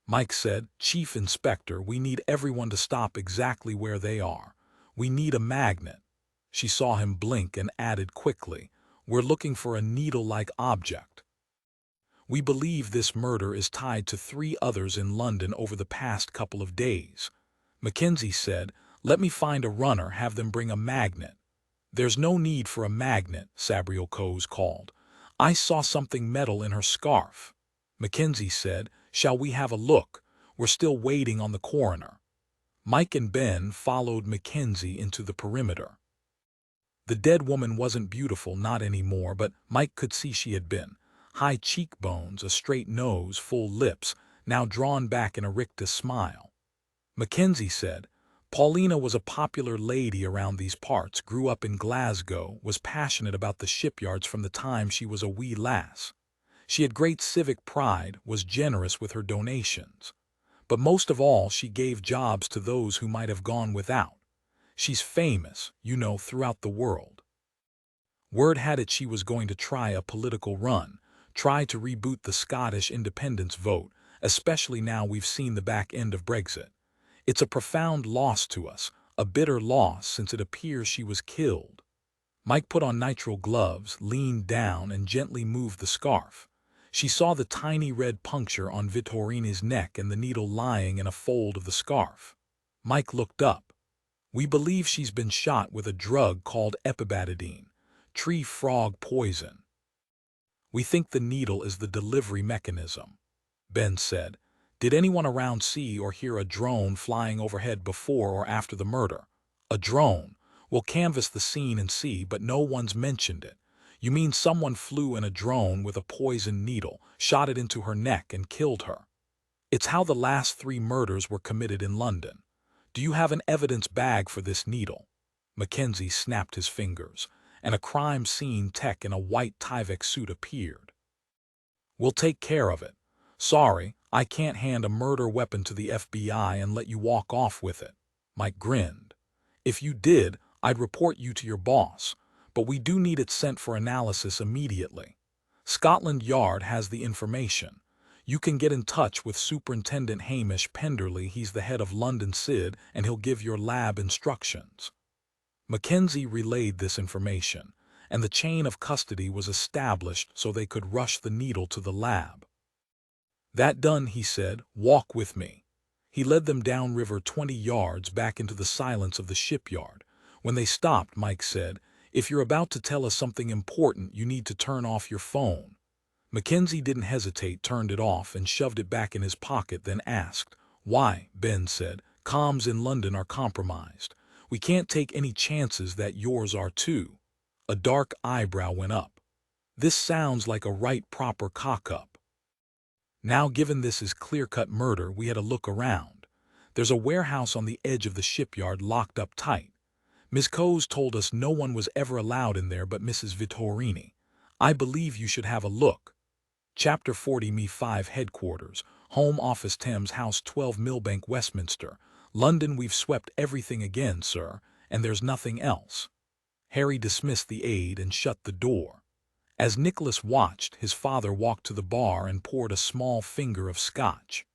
Mike said, "Chief Inspector, we need everyone to stop exactly where they are. We need a magnet." She saw him blink and added quickly, "We're looking for a needle-like object. We believe this murder is tied to 3 others in London over the past couple of days." Mackenzie said, "Let me find a runner, have them bring a magnet." "There's no need for a magnet," Sabriel Coase called. "I saw something metal in her scarf." Mackenzie said, "Shall we have a look? We're still waiting on the coroner." Mike and Ben followed Mackenzie into the perimeter. The dead woman wasn't beautiful, not anymore, but Mike could see she had been. High cheekbones, a straight nose, full lips, now drawn back in a rictus smile. Mackenzie said, Paulina was a popular lady around these parts, grew up in Glasgow, was passionate about the shipyards from the time she was a wee lass. She had great civic pride, was generous with her donations. But most of all, she gave jobs to those who might have gone without. She's famous, throughout the world. Word had it she was going to try a political run, try to reboot the Scottish independence vote, especially now we've seen the back end of Brexit. It's a profound loss to us, a bitter loss since it appears she was killed. Mike put on nitrile gloves, leaned down, and gently moved the scarf. She saw the tiny red puncture on Vittorini's neck and the needle lying in a fold of the scarf. Mike looked up. We believe she's been shot with a drug called epibadidine, tree frog poison. We think the needle is the delivery mechanism, Ben said. Did anyone around see or hear a drone flying overhead before or after the murder? A drone. We'll canvass the scene and see, but no one's mentioned it. You mean someone flew in a drone with a poison needle, shot it into her neck and killed her? It's how the last 3 murders were committed in London. Do you have an evidence bag for this needle? Mackenzie snapped his fingers, and a crime scene tech in a white Tyvek suit appeared. We'll take care of it. Sorry, I can't hand a murder weapon to the FBI and let you walk off with it. Mike grinned. If you did, I'd report you to your boss, but we do need it sent for analysis immediately. Scotland Yard has the information. You can get in touch with Superintendent Hamish Penderley, he's the head of London CID, and he'll give your lab instructions. Mackenzie relayed this information, and the chain of custody was established so they could rush the needle to the lab. That done, he said, walk with me. He led them downriver 20 yards back into the silence of the shipyard. When they stopped, Mike said, if you're about to tell us something important, you need to turn off your phone. Mackenzie didn't hesitate, turned it off and shoved it back in his pocket, then asked, why? Ben said, comms in London are compromised. We can't take any chances that yours are too. A dark eyebrow went up. This sounds like a right proper cock-up. Now, given this is clear-cut murder, we had a look around. There's a warehouse on the edge of the shipyard locked up tight. Ms. Coase told us no one was ever allowed in there but Mrs. Vittorini. I believe you should have a look. Chapter 40 Me 5 Headquarters, Home Office Thames House 12 Millbank Westminster, London. We've swept everything again, sir, and there's nothing else. Harry dismissed the aide and shut the door. As Nicholas watched, his father walked to the bar and poured a small finger of scotch.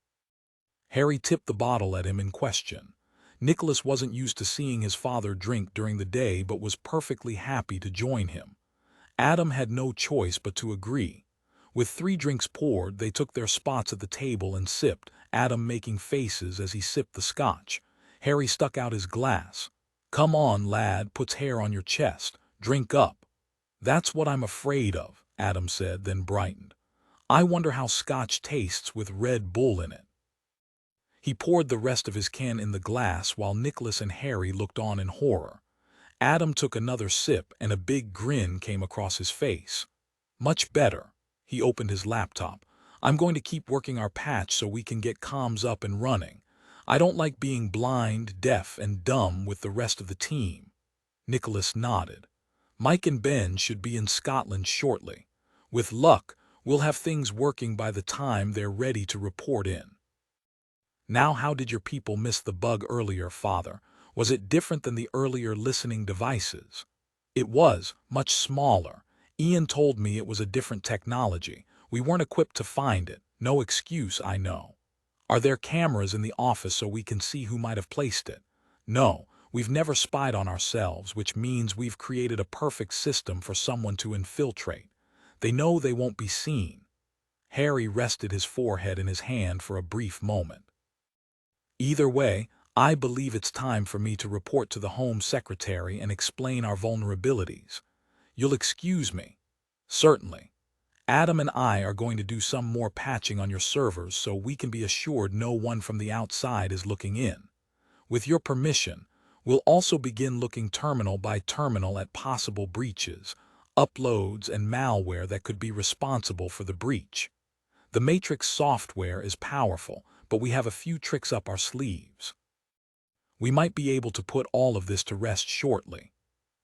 Harry tipped the bottle at him in question. Nicholas wasn't used to seeing his father drink during the day but was perfectly happy to join him. Adam had no choice but to agree. With 3 drinks poured, they took their spots at the table and sipped, Adam making faces as he sipped the scotch. Harry stuck out his glass. Come on, lad, puts hair on your chest. Drink up. That's what I'm afraid of, Adam said, then brightened. I wonder how scotch tastes with Red Bull in it. He poured the rest of his can in the glass while Nicholas and Harry looked on in horror. Adam took another sip and a big grin came across his face. Much better. He opened his laptop. I'm going to keep working our patch so we can get comms up and running. I don't like being blind, deaf, and dumb with the rest of the team. Nicholas nodded. Mike and Ben should be in Scotland shortly. With luck, we'll have things working by the time they're ready to report in. Now, how did your people miss the bug earlier, Father? Was it different than the earlier listening devices? It was, much smaller. Ian told me it was a different technology. We weren't equipped to find it. No excuse, I know. Are there cameras in the office so we can see who might have placed it? No, we've never spied on ourselves, which means we've created a perfect system for someone to infiltrate. They know they won't be seen. Harry rested his forehead in his hand for a brief moment. Either way, I believe it's time for me to report to the Home Secretary and explain our vulnerabilities. You'll excuse me? Certainly. Adam and I are going to do some more patching on your servers so we can be assured no one from the outside is looking in. With your permission, we'll also begin looking terminal by terminal at possible breaches, uploads, and malware that could be responsible for the breach. The Matrix software is powerful, but we have a few tricks up our sleeves. We might be able to put all of this to rest shortly.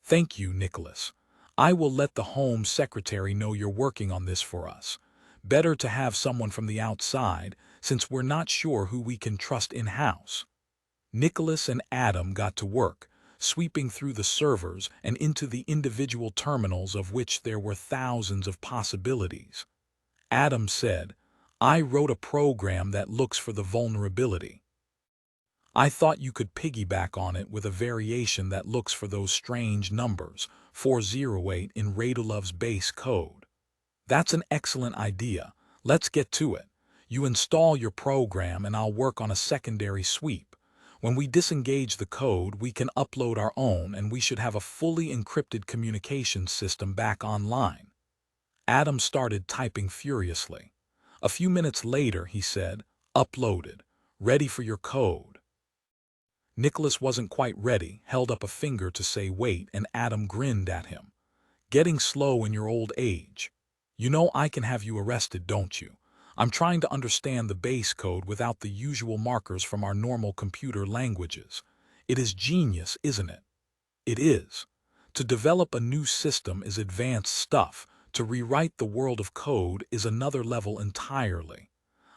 Thank you, Nicholas. I will let the Home Secretary know you're working on this for us. Better to have someone from the outside, since we're not sure who we can trust in-house. Nicholas and Adam got to work, sweeping through the servers and into the individual terminals, of which there were thousands of possibilities. Adam said, "I wrote a program that looks for the vulnerability. I thought you could piggyback on it with a variation that looks for those strange numbers, 408 in Radulov's base code." "That's an excellent idea. Let's get to it. You install your program and I'll work on a secondary sweep. When we disengage the code, we can upload our own and we should have a fully encrypted communications system back online." Adam started typing furiously. A few minutes later, he said, "Uploaded. Ready for your code." Nicholas wasn't quite ready, held up a finger to say wait, and Adam grinned at him. "Getting slow in your old age. You know I can have you arrested, don't you? I'm trying to understand the base code without the usual markers from our normal computer languages. It is genius, isn't it?" "It is. To develop a new system is advanced stuff. To rewrite the world of code is another level entirely.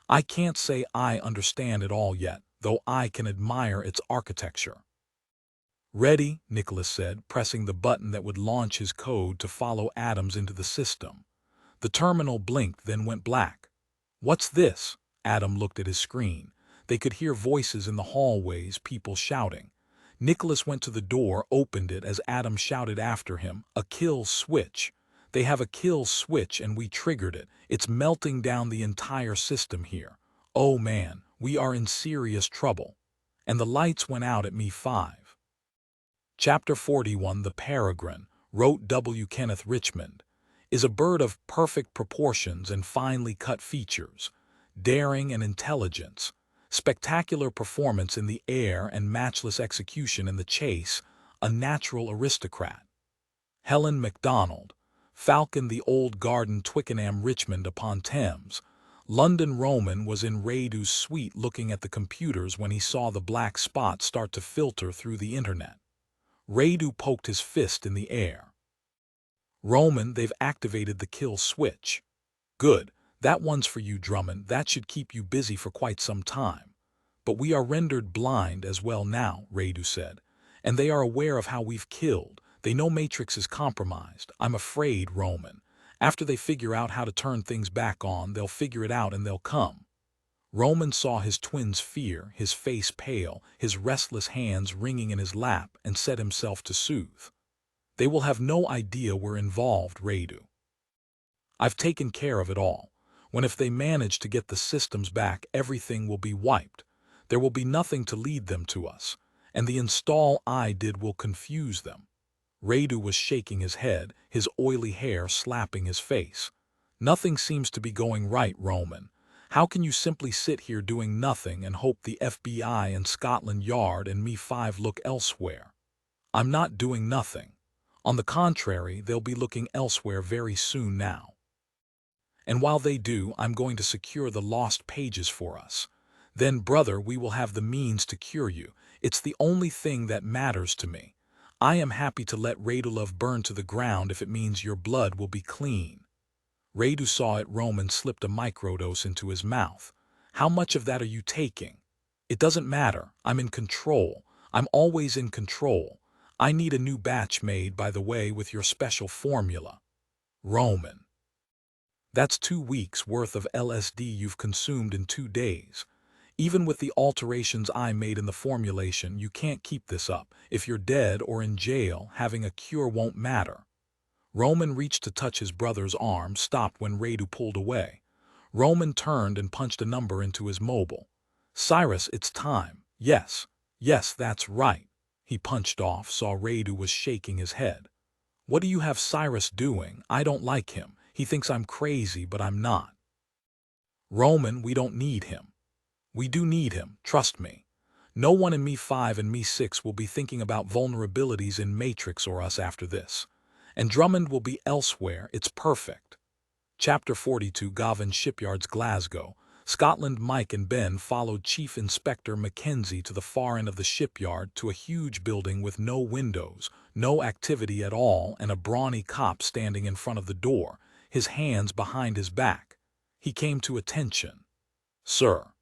I can't say I understand it all yet, though I can admire its architecture." "Ready," Nicholas said, pressing the button that would launch his code to follow Adam's into the system. The terminal blinked, then went black. "What's this?" Adam looked at his screen. They could hear voices in the hallways, people shouting. Nicholas went to the door, opened it as Adam shouted after him, "A kill switch. They have a kill switch and we triggered it. It's melting down the entire system here. Oh man, we are in serious trouble." And the lights went out at Me5. Chapter 41. The Peregrine, wrote W. Kenneth Richmond, is a bird of perfect proportions and finely cut features, daring and intelligence, spectacular performance in the air and matchless execution in the chase, a natural aristocrat. Helen MacDonald, Falcon, the Old Garden, Twickenham, Richmond upon Thames. London. Roman was in Radu's suite looking at the computers when he saw the black spot start to filter through the internet. Radu poked his fist in the air. "Roman, they've activated the kill switch." "Good. That one's for you, Drummond. That should keep you busy for quite some time." "But we are rendered blind as well now," Radu said. "And they are aware of how we've killed. They know Matrix is compromised. I'm afraid, Roman. After they figure out how to turn things back on, they'll figure it out and they'll come." Roman saw his twin's fear, his face pale, his restless hands wringing in his lap, and set himself to soothe. "They will have no idea we're involved, Radu. I've taken care of it all. When if they manage to get the systems back, everything will be wiped. There will be nothing to lead them to us, and the install I did will confuse them." Radu was shaking his head, his oily hair slapping his face. "Nothing seems to be going right, Roman. How can you simply sit here doing nothing and hope the FBI and Scotland Yard and Me5 look elsewhere? I'm not doing nothing. On the contrary, they'll be looking elsewhere very soon now. And while they do, I'm going to secure the lost pages for us. Then, brother, we will have the means to cure you. It's the only thing that matters to me. I am happy to let Radulov burn to the ground if it means your blood will be clean." Radu saw it. Roman slipped a microdose into his mouth. "How much of that are you taking?" "It doesn't matter. I'm in control. I'm always in control. I need a new batch made, by the way, with your special formula." "Roman, that's 2 weeks worth of LSD you've consumed in 2 days. Even with the alterations I made in the formulation, you can't keep this up. If you're dead or in jail, having a cure won't matter." Roman reached to touch his brother's arm, stopped when Radu pulled away. Roman turned and punched a number into his mobile. "Cyrus, it's time. Yes, yes, that's right." He punched off, saw Radu was shaking his head. "What do you have Cyrus doing? I don't like him. He thinks I'm crazy, but I'm not." "Roman, we don't need him." "We do need him, trust me. No one in Me5 and Me6 will be thinking about vulnerabilities in Matrix or us after this. And Drummond will be elsewhere. It's perfect." Chapter 42. Govan Shipyards, Glasgow. Scotland, Mike and Ben followed Chief Inspector Mackenzie to the far end of the shipyard to a huge building with no windows, no activity at all, and a brawny cop standing in front of the door, his hands behind his back. He came to attention. "Sir,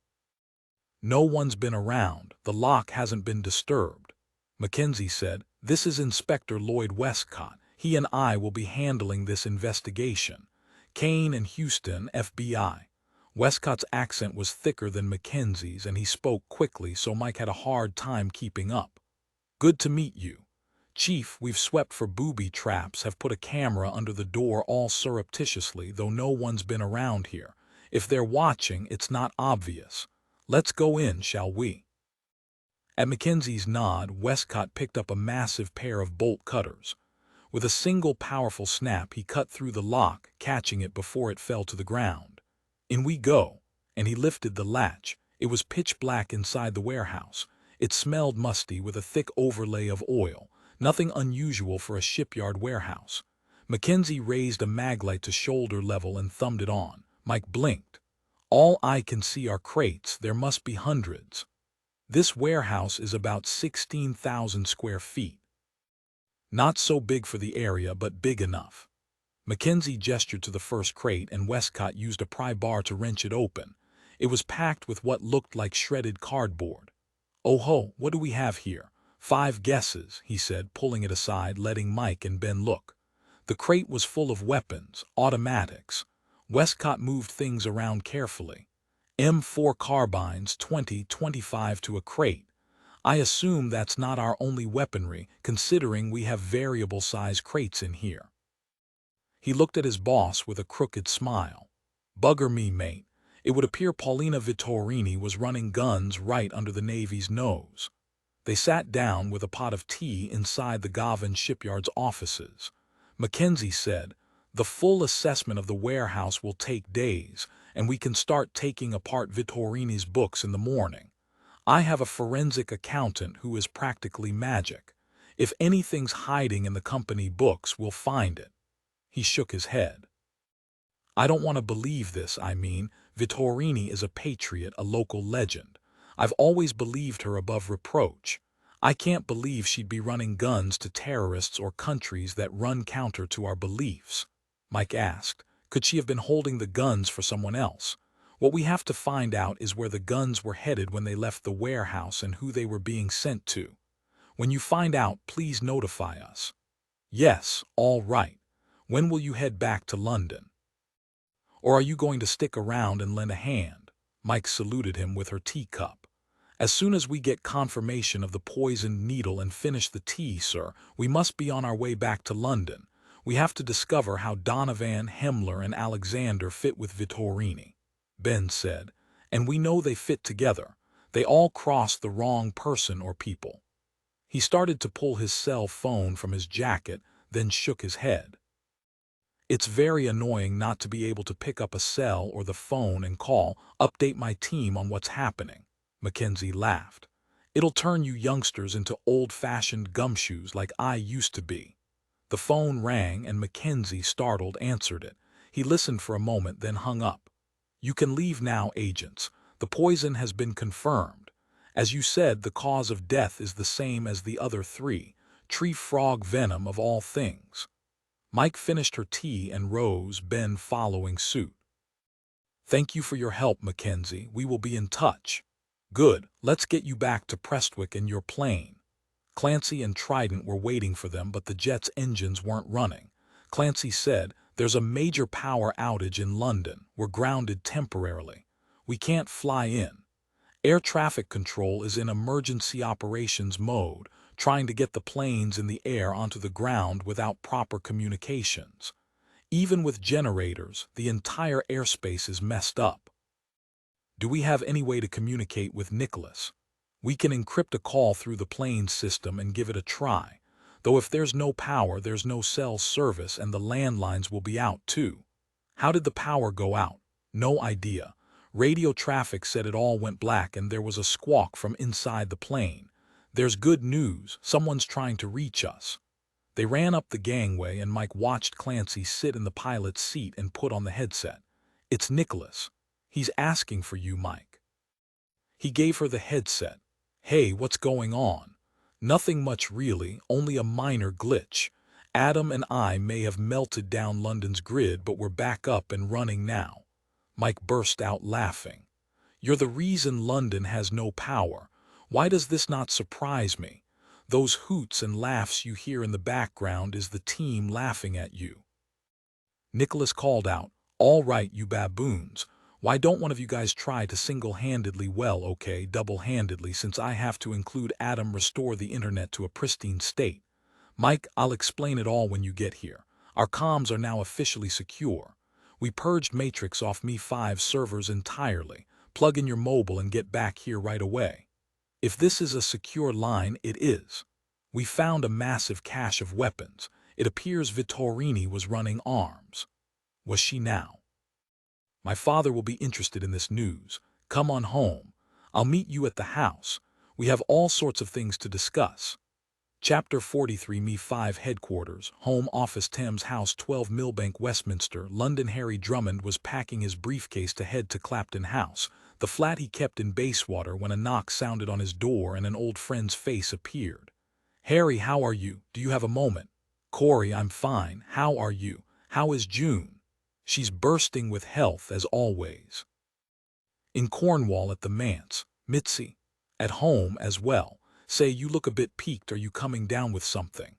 no one's been around. The lock hasn't been disturbed." Mackenzie said, "This is Inspector Lloyd Westcott. He and I will be handling this investigation. Caine and Houston, FBI." Westcott's accent was thicker than Mackenzie's, and he spoke quickly, so Mike had a hard time keeping up. "Good to meet you. Chief, we've swept for booby traps, have put a camera under the door all surreptitiously, though no one's been around here. If they're watching, it's not obvious. Let's go in, shall we?" At Mackenzie's nod, Westcott picked up a massive pair of bolt cutters. With a single powerful snap, he cut through the lock, catching it before it fell to the ground. "In we go," and he lifted the latch. It was pitch black inside the warehouse. It smelled musty with a thick overlay of oil, nothing unusual for a shipyard warehouse. Mackenzie raised a maglite to shoulder level and thumbed it on. Mike blinked. "All I can see are crates. There must be hundreds. This warehouse is about 16,000 square feet. Not so big for the area, but big enough." Mackenzie gestured to the first crate, and Westcott used a pry bar to wrench it open. It was packed with what looked like shredded cardboard. "Oh ho, what do we have here?" "5 guesses," he said, pulling it aside, letting Mike and Ben look. The crate was full of weapons, automatics. Westcott moved things around carefully. "M4 carbines, 20-25 to a crate. I assume that's not our only weaponry, considering we have variable-size crates in here." He looked at his boss with a crooked smile. "Bugger me, mate. It would appear Paulina Vittorini was running guns right under the Navy's nose." They sat down with a pot of tea inside the Govan shipyard's offices. Mackenzie said, "The full assessment of the warehouse will take days, and we can start taking apart Vittorini's books in the morning. I have a forensic accountant who is practically magic. If anything's hiding in the company books, we'll find it." He shook his head. "I don't want to believe this. I mean, Vittorini is a patriot, a local legend. I've always believed her above reproach. I can't believe she'd be running guns to terrorists or countries that run counter to our beliefs." Mike asked, "Could she have been holding the guns for someone else? What we have to find out is where the guns were headed when they left the warehouse and who they were being sent to. When you find out, please notify us." "Yes, all right. When will you head back to London? Or are you going to stick around and lend a hand?" Mike saluted him with her teacup. "As soon as we get confirmation of the poisoned needle and finish the tea, sir, we must be on our way back to London. We have to discover how Donovan, Himmler, and Alexander fit with Vittorini," Ben said. "And we know they fit together. They all crossed the wrong person or people." He started to pull his cell phone from his jacket, then shook his head. "It's very annoying not to be able to pick up a cell or the phone and call, update my team on what's happening." Mackenzie laughed. "It'll turn you youngsters into old-fashioned gumshoes like I used to be." The phone rang, and Mackenzie, startled, answered it. He listened for a moment, then hung up. "You can leave now, agents. The poison has been confirmed. As you said, the cause of death is the same as the other 3, tree frog venom of all things." Mike finished her tea and rose, Ben following suit. "Thank you for your help, Mackenzie. We will be in touch." "Good. Let's get you back to Prestwick in your plane." Clancy and Trident were waiting for them, but the jet's engines weren't running. Clancy said, "There's a major power outage in London. We're grounded temporarily. We can't fly in. Air traffic control is in emergency operations mode, trying to get the planes in the air onto the ground without proper communications. Even with generators, the entire airspace is messed up." "Do we have any way to communicate with Nicholas?" "We can encrypt a call through the plane system and give it a try. Though if there's no power, there's no cell service, and the landlines will be out too." "How did the power go out?" "No idea. Radio traffic said it all went black and there was a squawk from inside the plane. There's good news. Someone's trying to reach us." They ran up the gangway, and Mike watched Clancy sit in the pilot's seat and put on the headset. "It's Nicholas. He's asking for you, Mike. He gave her the headset. Hey, what's going on? Nothing much really, only a minor glitch. Adam and I may have melted down London's grid, but we're back up and running now. Mike burst out laughing. You're the reason London has no power. Why does this not surprise me? Those hoots and laughs you hear in the background is the team laughing at you. Nicholas called out, all right, you baboons. Why don't one of you guys try to single-handedly, well, okay, double-handedly, since I have to include Adam, restore the internet to a pristine state? Mike, I'll explain it all when you get here. Our comms are now officially secure. We purged Matrix off Me5 servers entirely. Plug in your mobile and get back here right away. If this is a secure line, it is. We found a massive cache of weapons. It appears Vittorini was running arms. Was she now? My father will be interested in this news. Come on home. I'll meet you at the house. We have all sorts of things to discuss. Chapter 43 Me5 Headquarters, Home Office Thames House 12 Millbank Westminster, London. Harry Drummond was packing his briefcase to head to Clapton House, the flat he kept in Bayswater, when a knock sounded on his door and an old friend's face appeared. Harry, how are you? Do you have a moment? Corey, I'm fine. How are you? How is June? She's bursting with health as always. In Cornwall at the manse. Mitzi. At home as well. Say, you look a bit peaked. Are you coming down with something?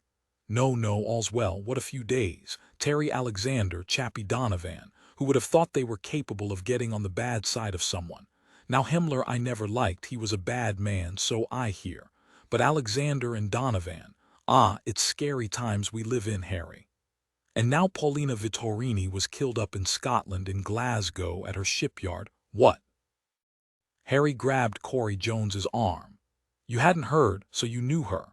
No, all's well. What a few days. Terry Alexander, Chappie Donovan, who would have thought they were capable of getting on the bad side of someone. Now Himmler I never liked. He was a bad man, so I hear. But Alexander and Donovan. It's scary times we live in, Harry. And now Paulina Vittorini was killed up in Scotland, in Glasgow, at her shipyard. What? Harry grabbed Corey Jones's arm. You hadn't heard, so you knew her.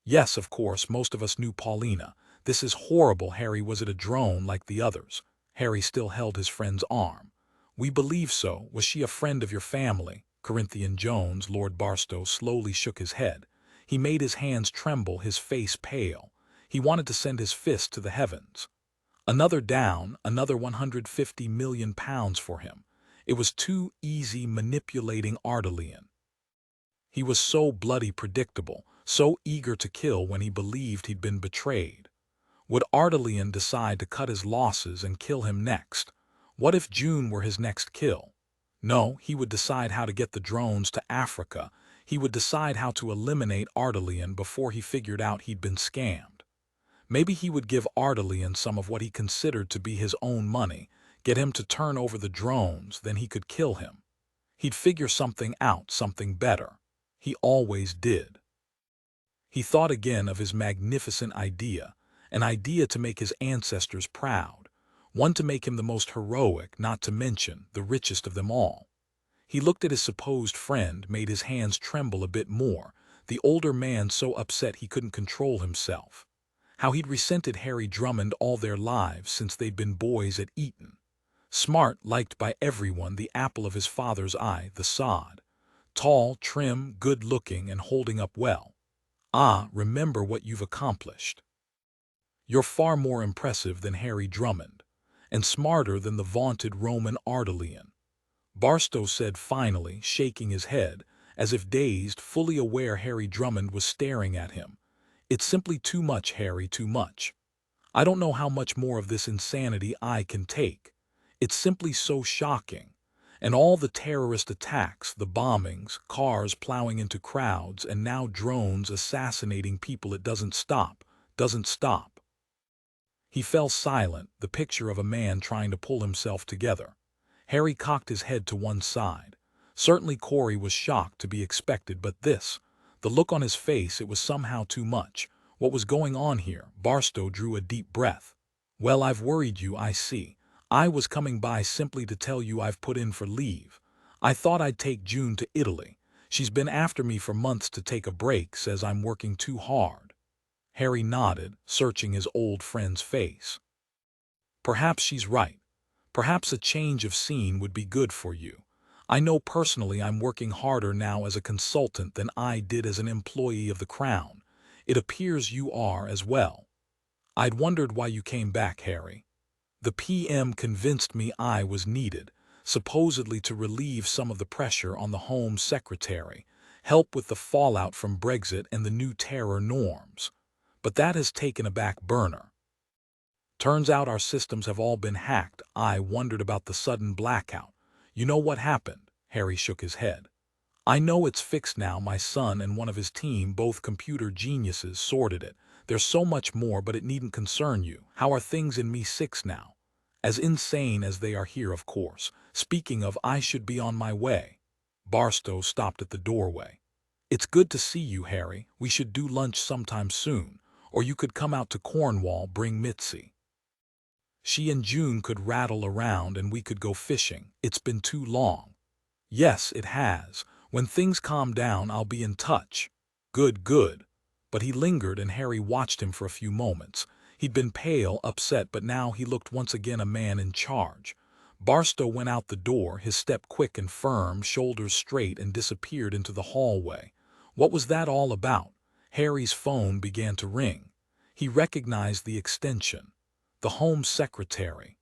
Yes, of course, most of us knew Paulina. This is horrible, Harry. Was it a drone like the others? Harry still held his friend's arm. We believe so. Was she a friend of your family? Corinthian Jones, Lord Barstow, slowly shook his head. He made his hands tremble, his face pale. He wanted to send his fist to the heavens. Another down, another £150 million for him. It was too easy manipulating Ardalian. He was so bloody predictable, so eager to kill when he believed he'd been betrayed. Would Ardalian decide to cut his losses and kill him next? What if June were his next kill? No, he would decide how to get the drones to Africa. He would decide how to eliminate Ardalian before he figured out he'd been scammed. Maybe he would give Ardalian some of what he considered to be his own money, get him to turn over the drones, then he could kill him. He'd figure something out, something better. He always did. He thought again of his magnificent idea, an idea to make his ancestors proud, one to make him the most heroic, not to mention the richest of them all. He looked at his supposed friend, made his hands tremble a bit more, the older man so upset he couldn't control himself. How he'd resented Harry Drummond all their lives since they'd been boys at Eton. Smart, liked by everyone, the apple of his father's eye, the sod. Tall, trim, good-looking, and holding up well. Remember what you've accomplished. You're far more impressive than Harry Drummond, and smarter than the vaunted Roman Ardalian. Barstow said finally, shaking his head, as if dazed, fully aware Harry Drummond was staring at him. It's simply too much, Harry, too much. I don't know how much more of this insanity I can take. It's simply so shocking. And all the terrorist attacks, the bombings, cars plowing into crowds, and now drones assassinating people. It doesn't stop, doesn't stop. He fell silent, the picture of a man trying to pull himself together. Harry cocked his head to one side. Certainly Corey was shocked, to be expected, but this, the look on his face, it was somehow too much. What was going on here? Barstow drew a deep breath. Well, I've worried you, I see. I was coming by simply to tell you I've put in for leave. I thought I'd take June to Italy. She's been after me for months to take a break, says I'm working too hard. Harry nodded, searching his old friend's face. Perhaps she's right. Perhaps a change of scene would be good for you. I know personally I'm working harder now as a consultant than I did as an employee of the Crown. It appears you are as well. I'd wondered why you came back, Harry. The PM convinced me I was needed. supposedly to relieve some of the pressure on the Home Secretary, help with the fallout from Brexit and the new terror norms. But that has taken a back burner. Turns out our systems have all been hacked. I wondered about the sudden blackout. You know what happened? Harry shook his head. I know it's fixed now. My son and one of his team, both computer geniuses, sorted it. There's so much more, but it needn't concern you. How are things in Me-6 now? As insane as they are here, of course. Speaking of, I should be on my way. Barstow stopped at the doorway. It's good to see you, Harry. We should do lunch sometime soon. Or you could come out to Cornwall, bring Mitzi. She and June could rattle around and we could go fishing. It's been too long. Yes, it has. When things calm down, I'll be in touch. Good, good. But he lingered and Harry watched him for a few moments. He'd been pale, upset, but now he looked once again a man in charge. Barstow went out the door, his step quick and firm, shoulders straight, and disappeared into the hallway. What was that all about? Harry's phone began to ring. He recognized the extension. The Home Secretary.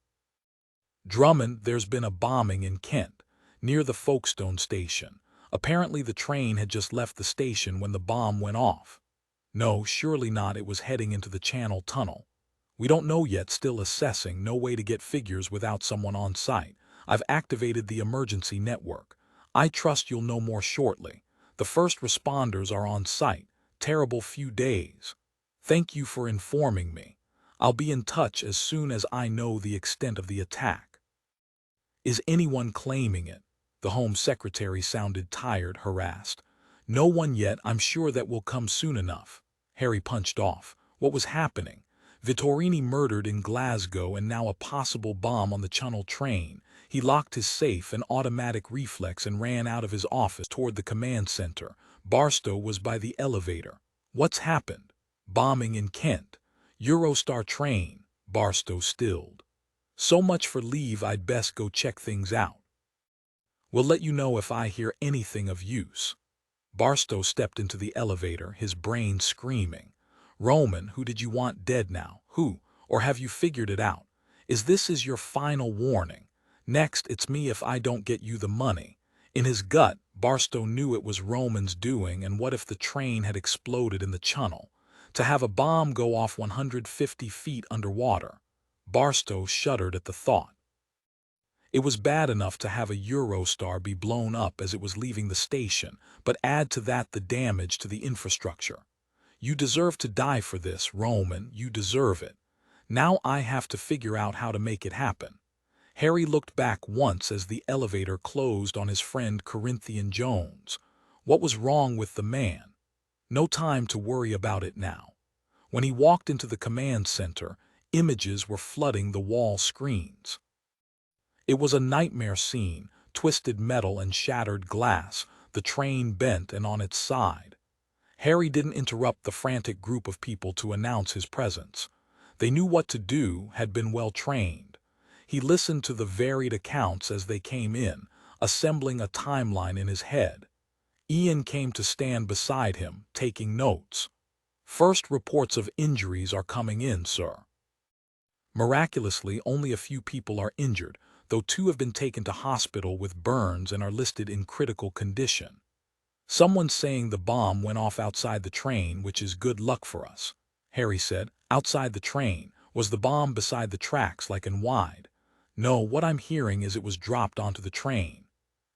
Drummond, there's been a bombing in Kent, near the Folkestone station. Apparently the train had just left the station when the bomb went off. No, surely not. It was heading into the Channel Tunnel. We don't know yet, still assessing. No way to get figures without someone on site. I've activated the emergency network. I trust you'll know more shortly. The first responders are on site. Terrible few days. Thank you for informing me. I'll be in touch as soon as I know the extent of the attack. Is anyone claiming it? The Home Secretary sounded tired, harassed. No one yet. I'm sure that will come soon enough. Harry punched off. What was happening? Vittorini murdered in Glasgow and now a possible bomb on the Channel train. He locked his safe, an automatic reflex, and ran out of his office toward the command center. Barstow was by the elevator. What's happened? Bombing in Kent. Eurostar train. Barstow stilled. So much for leave. I'd best go check things out. We'll let you know if I hear anything of use. Barstow stepped into the elevator, his brain screaming. Roman, who did you want dead now? Who? Or have you figured it out? Is your final warning? Next, it's me if I don't get you the money. In his gut, Barstow knew it was Roman's doing, and what if the train had exploded in the tunnel? To have a bomb go off 150 feet underwater. Barstow shuddered at the thought. It was bad enough to have a Eurostar be blown up as it was leaving the station, but add to that the damage to the infrastructure. You deserve to die for this, Roman. You deserve it. Now I have to figure out how to make it happen. Harry looked back once as the elevator closed on his friend Corinthian Jones. What was wrong with the man? No time to worry about it now. When he walked into the command center, images were flooding the wall screens. It was a nightmare scene, twisted metal and shattered glass, the train bent and on its side. Harry didn't interrupt the frantic group of people to announce his presence. They knew what to do, had been well trained. He listened to the varied accounts as they came in, assembling a timeline in his head. Ian came to stand beside him, taking notes. First reports of injuries are coming in, sir. Miraculously, only a few people are injured, though 2 have been taken to hospital with burns and are listed in critical condition. Someone's saying the bomb went off outside the train, which is good luck for us. Harry said, outside the train. Was the bomb beside the tracks, like in wide? No, what I'm hearing is it was dropped onto the train.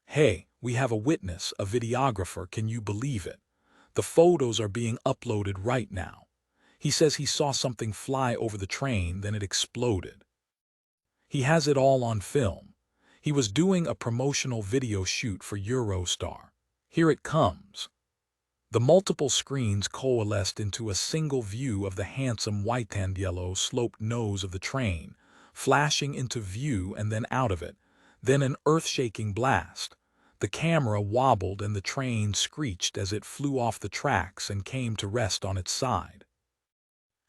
Hey, we have a witness, a videographer, can you believe it? The photos are being uploaded right now. He says he saw something fly over the train, then it exploded. He has it all on film. He was doing a promotional video shoot for Eurostar. Here it comes. The multiple screens coalesced into a single view of the handsome white and yellow sloped nose of the train, flashing into view and then out of it, then an earth-shaking blast. The camera wobbled and the train screeched as it flew off the tracks and came to rest on its side.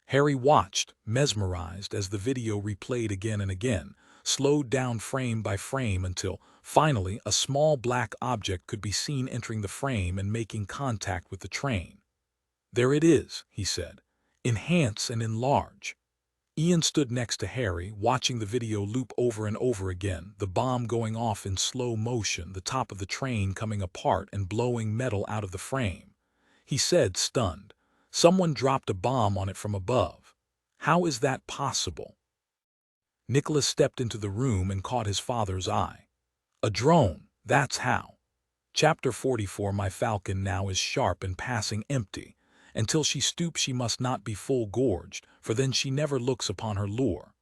Harry watched, mesmerized, as the video replayed again and again, slowed down frame by frame until, finally, a small black object could be seen entering the frame and making contact with the train. There it is, he said. Enhance and enlarge. Ian stood next to Harry, watching the video loop over and over again, the bomb going off in slow motion, the top of the train coming apart and blowing metal out of the frame. He said, stunned, "Someone dropped a bomb on it from above. How is that possible?" Nicholas stepped into the room and caught his father's eye. "A drone, that's how." Chapter 44. My falcon now is sharp and passing empty. Until she stoops she must not be full gorged, for then she never looks upon her lure.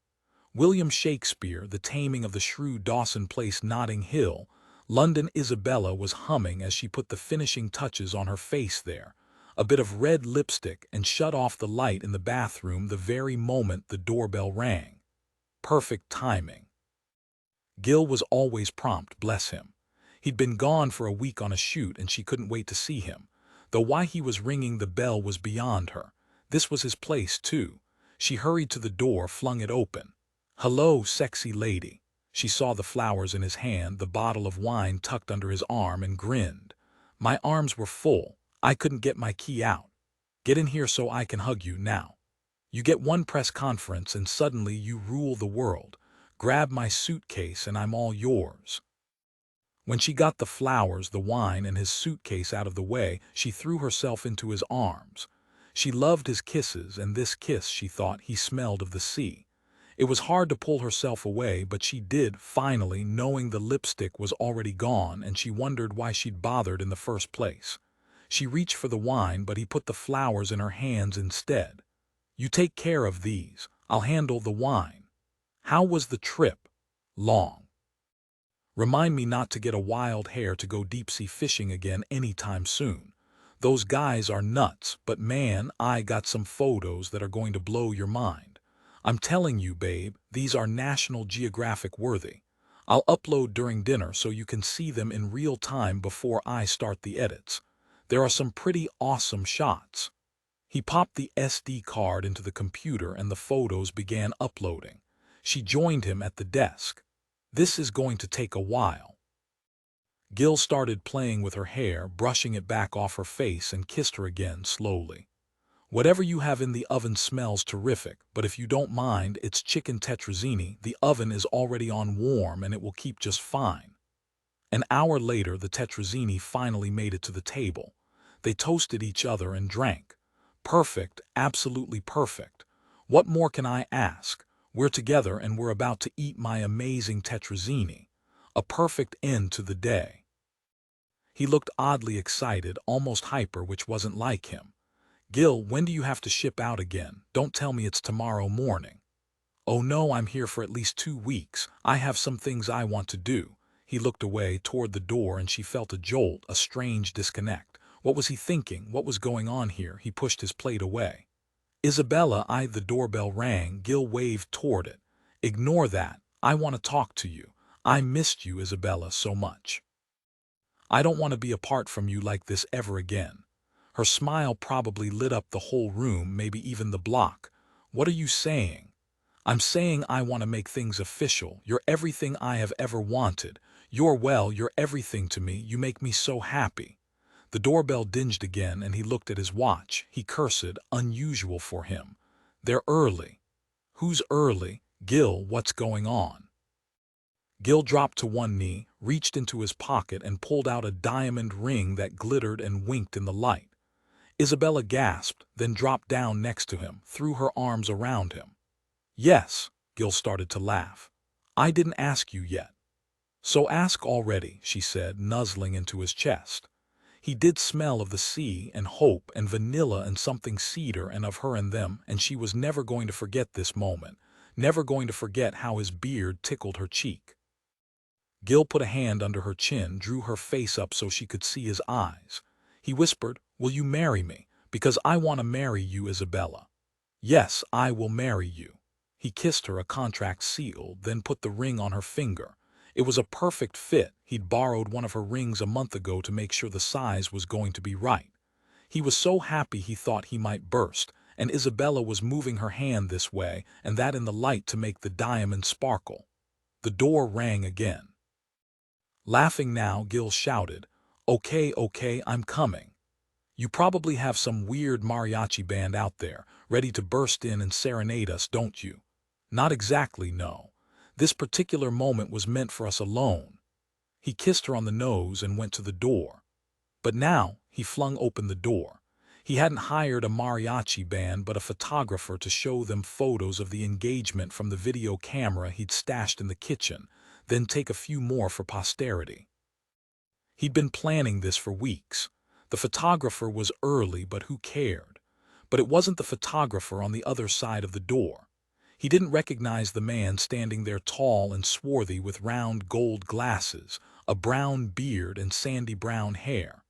William Shakespeare, The Taming of the Shrew. Dawson Place, Notting Hill, London. Isabella was humming as she put the finishing touches on her face there, a bit of red lipstick, and shut off the light in the bathroom the very moment the doorbell rang. Perfect timing. Gil was always prompt, bless him. He'd been gone for a week on a shoot and she couldn't wait to see him. Though why he was ringing the bell was beyond her. This was his place, too. She hurried to the door, flung it open. "Hello, sexy lady." She saw the flowers in his hand, the bottle of wine tucked under his arm, and grinned. "My arms were full. I couldn't get my key out. Get in here so I can hug you now. You get one press conference and suddenly you rule the world. Grab my suitcase and I'm all yours." When she got the flowers, the wine, and his suitcase out of the way, she threw herself into his arms. She loved his kisses, and this kiss, she thought, he smelled of the sea. It was hard to pull herself away, but she did, finally, knowing the lipstick was already gone, and she wondered why she'd bothered in the first place. She reached for the wine, but he put the flowers in her hands instead. "You take care of these. I'll handle the wine. How was the trip?" "Long. Remind me not to get a wild hair to go deep-sea fishing again anytime soon. Those guys are nuts, but man, I got some photos that are going to blow your mind. I'm telling you, babe, these are National Geographic worthy. I'll upload during dinner so you can see them in real time before I start the edits. There are some pretty awesome shots." He popped the SD card into the computer and the photos began uploading. She joined him at the desk. "This is going to take a while." Gil started playing with her hair, brushing it back off her face, and kissed her again slowly. "Whatever you have in the oven smells terrific, but if you don't mind, it's chicken tetrazzini. The oven is already on warm and it will keep just fine." An hour later, the tetrazzini finally made it to the table. They toasted each other and drank. "Perfect, absolutely perfect. What more can I ask? We're together and we're about to eat my amazing tetrazzini. A perfect end to the day." He looked oddly excited, almost hyper, which wasn't like him. "Gil, when do you have to ship out again? Don't tell me it's tomorrow morning." "Oh no, I'm here for at least 2 weeks. I have some things I want to do." He looked away toward the door and she felt a jolt, a strange disconnect. What was he thinking? What was going on here? He pushed his plate away. "Isabella, the doorbell rang." Gil waved toward it. "Ignore that. I want to talk to you. I missed you, Isabella, so much. I don't want to be apart from you like this ever again." Her smile probably lit up the whole room, maybe even the block. "What are you saying?" "I'm saying I want to make things official. You're everything I have ever wanted. You're everything to me. You make me so happy." The doorbell dinged again and he looked at his watch. He cursed, unusual for him. "They're early." "Who's early?" "Gil, what's going on?" Gil dropped to one knee, reached into his pocket and pulled out a diamond ring that glittered and winked in the light. Isabella gasped, then dropped down next to him, threw her arms around him. "Yes." Gil started to laugh. "I didn't ask you yet." "So ask already," she said, nuzzling into his chest. He did smell of the sea and hope and vanilla and something cedar and of her and them, and she was never going to forget this moment, never going to forget how his beard tickled her cheek. Gil put a hand under her chin, drew her face up so she could see his eyes. He whispered, "Will you marry me? Because I want to marry you, Isabella." "Yes, I will marry you." He kissed her, a contract sealed, then put the ring on her finger. It was a perfect fit. He'd borrowed one of her rings a month ago to make sure the size was going to be right. He was so happy he thought he might burst, and Isabella was moving her hand this way and that in the light to make the diamond sparkle. The door rang again. Laughing now, Gil shouted, "Okay, okay, I'm coming. You probably have some weird mariachi band out there, ready to burst in and serenade us, don't you?" Not exactly, no. This particular moment was meant for us alone. He kissed her on the nose and went to the door. But now, he flung open the door. He hadn't hired a mariachi band but a photographer to show them photos of the engagement from the video camera he'd stashed in the kitchen, then take a few more for posterity. He'd been planning this for weeks. The photographer was early, but who cared? But it wasn't the photographer on the other side of the door. He didn't recognize the man standing there, tall and swarthy with round gold glasses, a brown beard and sandy brown hair.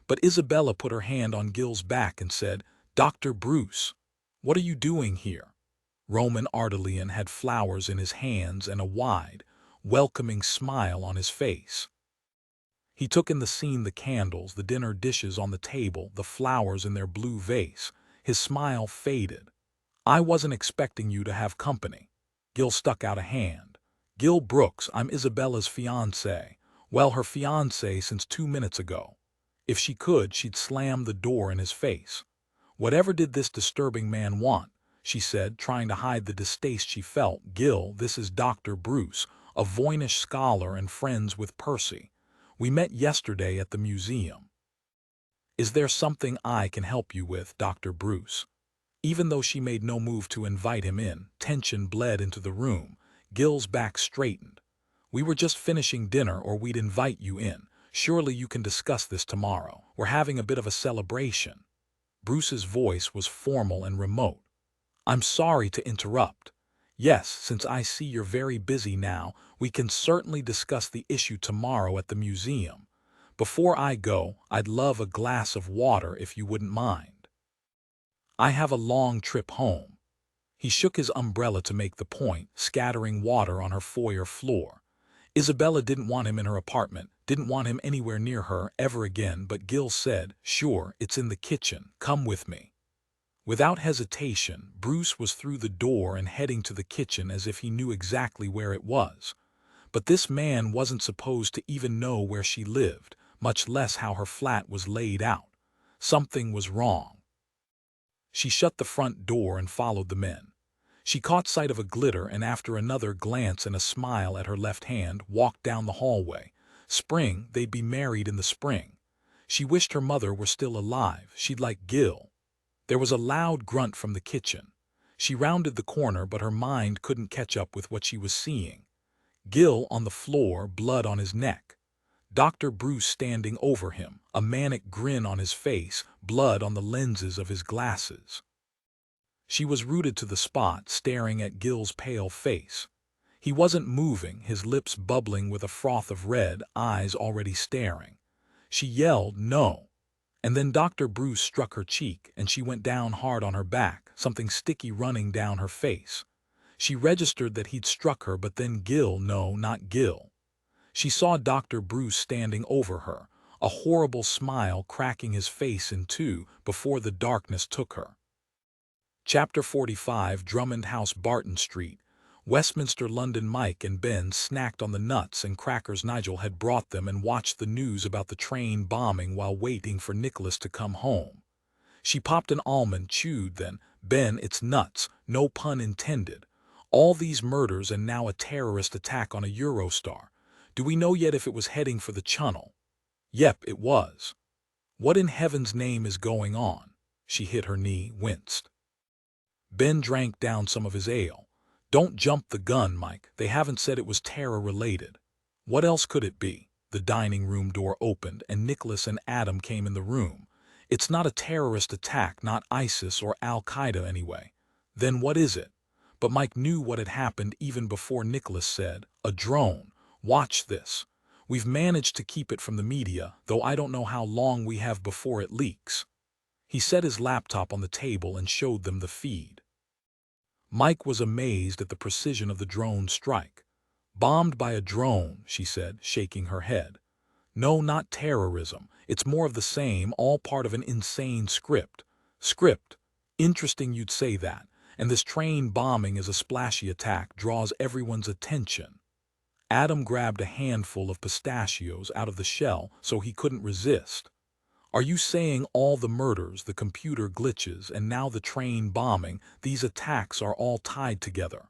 But Isabella put her hand on Gil's back and said, "Dr. Bruce, what are you doing here?" Roman Ardelian had flowers in his hands and a wide, welcoming smile on his face. He took in the scene, the candles, the dinner dishes on the table, the flowers in their blue vase. His smile faded. "I wasn't expecting you to have company." Gil stuck out a hand. "Gil Brooks, I'm Isabella's fiancé. Well, her fiancé since 2 minutes ago." If she could, she'd slam the door in his face. "Whatever did this disturbing man want?" she said, trying to hide the distaste she felt. "Gil, this is Dr. Bruce, a Voynich scholar and friends with Percy. We met yesterday at the museum." "Is there something I can help you with, Dr. Bruce?" Even though she made no move to invite him in, tension bled into the room. Gil's back straightened. "We were just finishing dinner, or we'd invite you in. Surely you can discuss this tomorrow. We're having a bit of a celebration." Bruce's voice was formal and remote. "I'm sorry to interrupt. Yes, since I see you're very busy now, we can certainly discuss the issue tomorrow at the museum. Before I go, I'd love a glass of water if you wouldn't mind. I have a long trip home." He shook his umbrella to make the point, scattering water on her foyer floor. Isabella didn't want him in her apartment, didn't want him anywhere near her ever again, but Gil said, "Sure, it's in the kitchen. Come with me." Without hesitation, Bruce was through the door and heading to the kitchen as if he knew exactly where it was. But this man wasn't supposed to even know where she lived, much less how her flat was laid out. Something was wrong. She shut the front door and followed the men. She caught sight of a glitter and, after another glance and a smile at her left hand, walked down the hallway. Spring, they'd be married in the spring. She wished her mother were still alive. She'd like Gil. There was a loud grunt from the kitchen. She rounded the corner, but her mind couldn't catch up with what she was seeing. Gil on the floor, blood on his neck. Dr. Bruce standing over him, a manic grin on his face, blood on the lenses of his glasses. She was rooted to the spot, staring at Gil's pale face. He wasn't moving, his lips bubbling with a froth of red, eyes already staring. She yelled, "No!" And then Dr. Bruce struck her cheek, and she went down hard on her back, something sticky running down her face. She registered that he'd struck her, but then Gil, no, not Gil. She saw Dr. Bruce standing over her, a horrible smile cracking his face in two before the darkness took her. Chapter 45, Drummond House, Barton Street, Westminster, London. Mike and Ben snacked on the nuts and crackers Nigel had brought them and watched the news about the train bombing while waiting for Nicholas to come home. She popped an almond, chewed, then, "Ben, it's nuts, no pun intended. All these murders and now a terrorist attack on a Eurostar. Do we know yet if it was heading for the Channel?" "Yep, it was." "What in heaven's name is going on?" She hit her knee, winced. Ben drank down some of his ale. "Don't jump the gun, Mike. They haven't said it was terror-related." "What else could it be?" The dining room door opened and Nicholas and Adam came in the room. "It's not a terrorist attack, not ISIS or Al-Qaeda anyway." "Then what is it?" But Mike knew what had happened even before Nicholas said, "A drone. Watch this. We've managed to keep it from the media, though I don't know how long we have before it leaks." He set his laptop on the table and showed them the feed. Mike was amazed at the precision of the drone strike. "Bombed by a drone," she said, shaking her head. "No, not terrorism. It's more of the same, all part of an insane script." "Script? Interesting you'd say that. And this train bombing is a splashy attack, draws everyone's attention." Adam grabbed a handful of pistachios out of the shell so he couldn't resist. "Are you saying all the murders, the computer glitches, and now the train bombing, these attacks are all tied together?"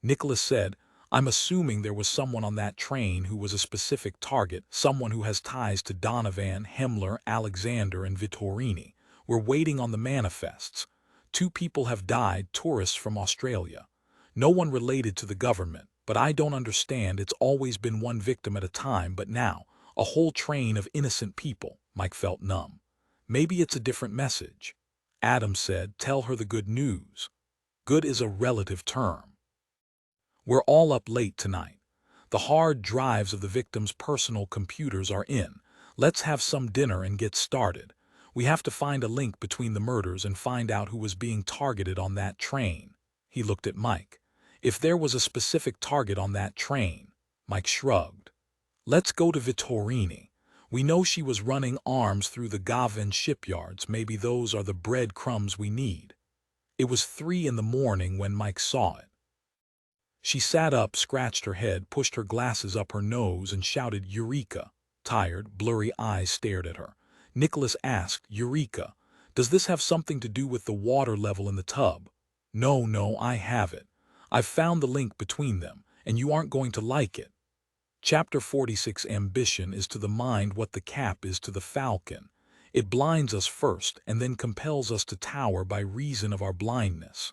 Nicholas said, I'm assuming there was someone on that train who was a specific target, someone who has ties to Donovan, Himmler, Alexander, and Vittorini. We're waiting on the manifests. 2 people have died, tourists from Australia. No one related to the government, but I don't understand. It's always been one victim at a time, but now, a whole train of innocent people. Mike felt numb. Maybe it's a different message. Adam said, tell her the good news. Good is a relative term. We're all up late tonight. The hard drives of the victims' personal computers are in. Let's have some dinner and get started. We have to find a link between the murders and find out who was being targeted on that train. He looked at Mike. If there was a specific target on that train, Mike shrugged. Let's go to Vittorini. We know she was running arms through the Gavin shipyards. Maybe those are the breadcrumbs we need. It was 3 in the morning when Mike saw it. She sat up, scratched her head, pushed her glasses up her nose, and shouted, Eureka! Tired, blurry eyes stared at her. Nicholas asked, Eureka, does this have something to do with the water level in the tub? No, I have it. I've found the link between them, and you aren't going to like it. Chapter 46. Ambition is to the mind what the cap is to the falcon. It blinds us first and then compels us to tower by reason of our blindness.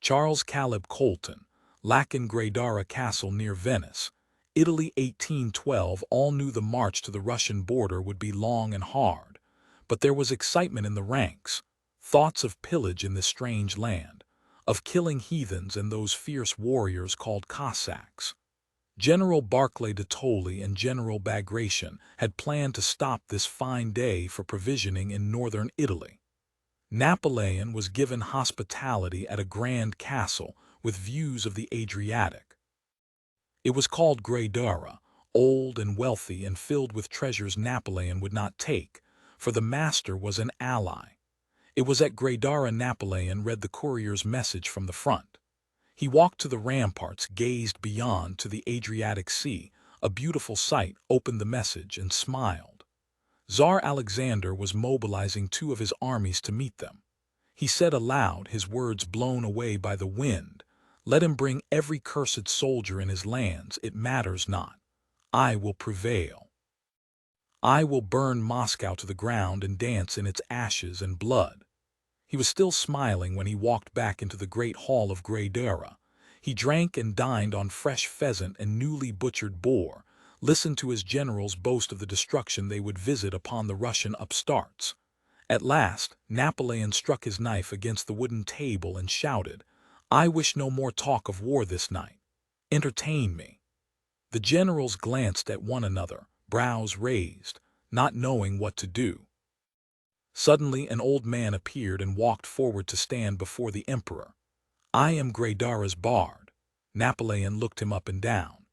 Charles Caleb Colton, Lachin-Gradara Castle near Venice, Italy 1812. All knew the march to the Russian border would be long and hard, but there was excitement in the ranks, thoughts of pillage in this strange land, of killing heathens and those fierce warriors called Cossacks. General Barclay de Tolly and General Bagration had planned to stop this fine day for provisioning in northern Italy. Napoleon was given hospitality at a grand castle with views of the Adriatic. It was called Gradara, old and wealthy and filled with treasures Napoleon would not take, for the master was an ally. It was at Gradara Napoleon read the courier's message from the front. He walked to the ramparts, gazed beyond to the Adriatic Sea, a beautiful sight, opened the message and smiled. Tsar Alexander was mobilizing 2 of his armies to meet them. He said aloud, his words blown away by the wind, let him bring every cursed soldier in his lands, it matters not. I will prevail. I will burn Moscow to the ground and dance in its ashes and blood. He was still smiling when he walked back into the great hall of Gradara. He drank and dined on fresh pheasant and newly butchered boar, listened to his generals boast of the destruction they would visit upon the Russian upstarts. At last, Napoleon struck his knife against the wooden table and shouted, I wish no more talk of war this night. Entertain me. The generals glanced at one another, brows raised, not knowing what to do. Suddenly an old man appeared and walked forward to stand before the emperor. I am Gradara's bard. Napoleon looked him up and down.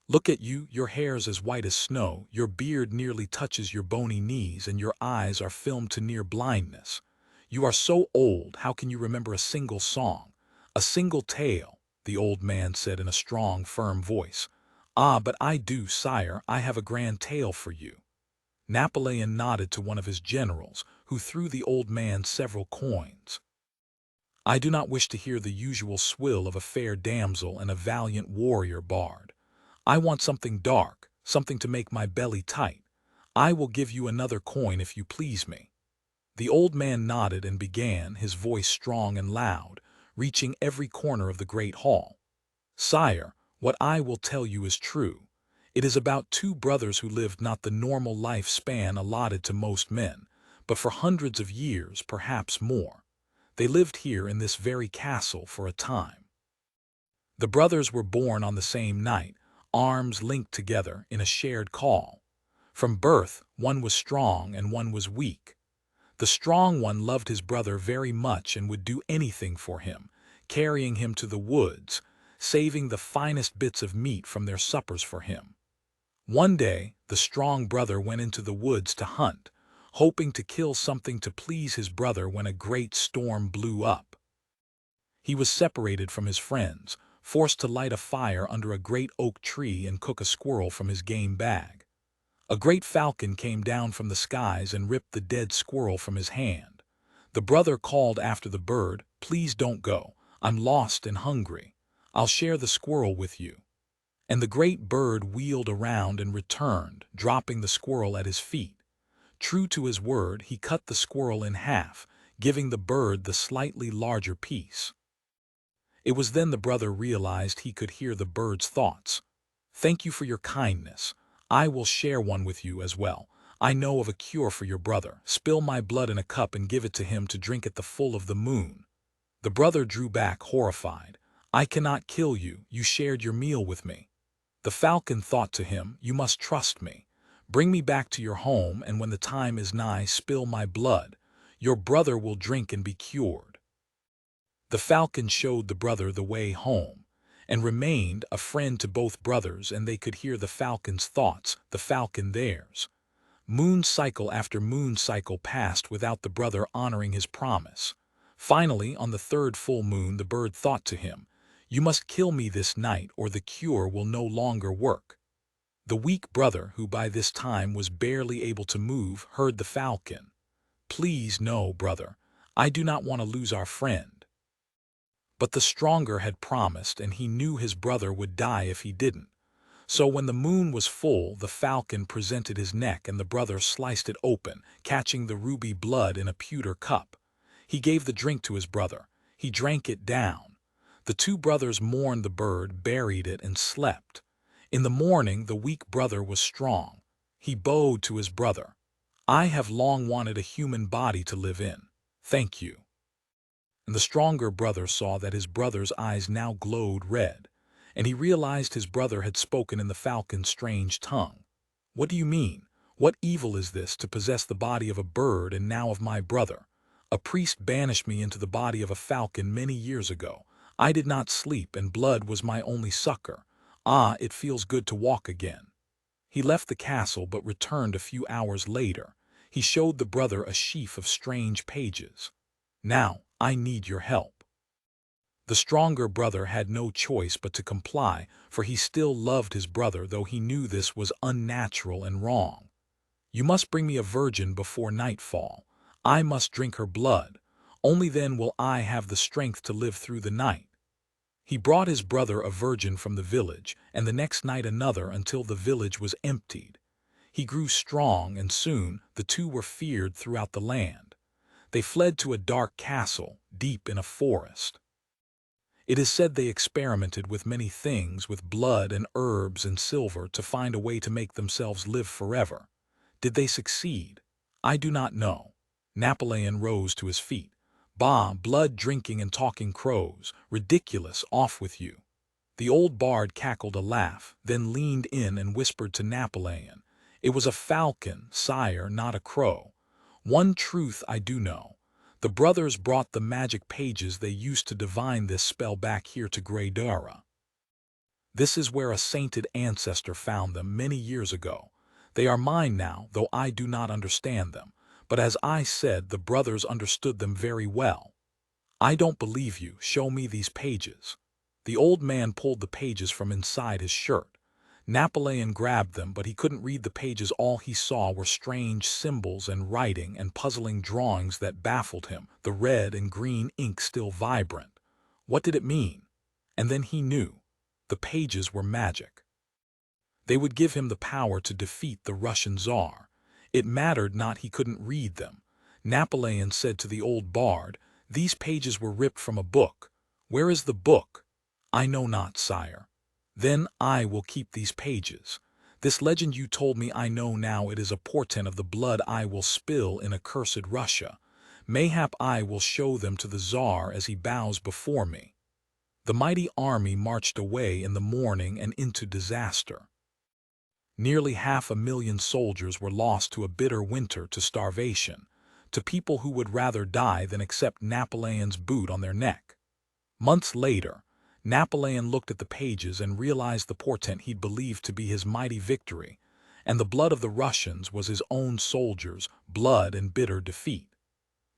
Look at you, your hair's as white as snow, your beard nearly touches your bony knees, and your eyes are filmed to near blindness. You are so old, how can you remember a single song? A single tale, the old man said in a strong, firm voice. Ah, but I do, sire, I have a grand tale for you. Napoleon nodded to one of his generals, who threw the old man several coins. I do not wish to hear the usual swill of a fair damsel and a valiant warrior bard. I want something dark, something to make my belly tight. I will give you another coin if you please me. The old man nodded and began, his voice strong and loud, reaching every corner of the great hall. Sire, what I will tell you is true. It is about 2 brothers who lived not the normal life span allotted to most men, but for hundreds of years, perhaps more. They lived here in this very castle for a time. The brothers were born on the same night, arms linked together in a shared call. From birth, one was strong and one was weak. The strong one loved his brother very much and would do anything for him, carrying him to the woods, saving the finest bits of meat from their suppers for him. One day, the strong brother went into the woods to hunt, hoping to kill something to please his brother when a great storm blew up. He was separated from his friends, forced to light a fire under a great oak tree and cook a squirrel from his game bag. A great falcon came down from the skies and ripped the dead squirrel from his hand. The brother called after the bird, "Please don't go. I'm lost and hungry. I'll share the squirrel with you." And the great bird wheeled around and returned, dropping the squirrel at his feet. True to his word, he cut the squirrel in half, giving the bird the slightly larger piece. It was then the brother realized he could hear the bird's thoughts. "Thank you for your kindness. I will share one with you as well. I know of a cure for your brother. Spill my blood in a cup and give it to him to drink at the full of the moon." The brother drew back, horrified. "I cannot kill you. You shared your meal with me." The falcon thought to him, "You must trust me. Bring me back to your home, and when the time is nigh, spill my blood. Your brother will drink and be cured." The falcon showed the brother the way home, and remained a friend to both brothers, and they could hear the falcon's thoughts, the falcon theirs. Moon cycle after moon cycle passed without the brother honoring his promise. Finally, on the third full moon, the bird thought to him, "You must kill me this night, or the cure will no longer work." The weak brother, who by this time was barely able to move, heard the falcon. "Please, no, brother. I do not want to lose our friend." But the stronger had promised, and he knew his brother would die if he didn't. So when the moon was full, the falcon presented his neck, and the brother sliced it open, catching the ruby blood in a pewter cup. He gave the drink to his brother. He drank it down. The two brothers mourned the bird, buried it, and slept. In the morning, the weak brother was strong. He bowed to his brother. "I have long wanted a human body to live in. Thank you." And the stronger brother saw that his brother's eyes now glowed red, and he realized his brother had spoken in the falcon's strange tongue. "What do you mean? What evil is this, to possess the body of a bird and now of my brother? A priest banished me into the body of a falcon many years ago. I did not sleep, and blood was my only succor. Ah, it feels good to walk again." He left the castle, but returned a few hours later. He showed the brother a sheaf of strange pages. "Now, I need your help." The stronger brother had no choice but to comply, for he still loved his brother, though he knew this was unnatural and wrong. "You must bring me a virgin before nightfall. I must drink her blood. Only then will I have the strength to live through the night." He brought his brother a virgin from the village, and the next night another, until the village was emptied. He grew strong, and soon the two were feared throughout the land. They fled to a dark castle, deep in a forest. It is said they experimented with many things, with blood and herbs and silver, to find a way to make themselves live forever. Did they succeed? I do not know. Napoleon rose to his feet. "Bah, blood drinking and talking crows. Ridiculous, off with you." The old bard cackled a laugh, then leaned in and whispered to Napoleon, "It was a falcon, sire, not a crow. One truth I do know. The brothers brought the magic pages they used to divine this spell back here to Grey Dara. This is where a sainted ancestor found them many years ago. They are mine now, though I do not understand them. But as I said, the brothers understood them very well. I don't believe you. Show me these pages." The old man pulled the pages from inside his shirt. Napoleon grabbed them, but he couldn't read the pages. All he saw were strange symbols and writing and puzzling drawings that baffled him, the red and green ink still vibrant. What did it mean? And then he knew. The pages were magic. They would give him the power to defeat the Russian Tsar. It mattered not he couldn't read them. Napoleon said to the old bard, "These pages were ripped from a book. Where is the book?" "I know not, sire." "Then I will keep these pages. This legend you told me, I know now it is a portent of the blood I will spill in accursed Russia. Mayhap I will show them to the Tsar as he bows before me." The mighty army marched away in the morning and into disaster. Nearly 500,000 soldiers were lost to a bitter winter, to starvation, to people who would rather die than accept Napoleon's boot on their neck. Months later, Napoleon looked at the pages and realized the portent he'd believed to be his mighty victory, and the blood of the Russians was his own soldiers' blood and bitter defeat.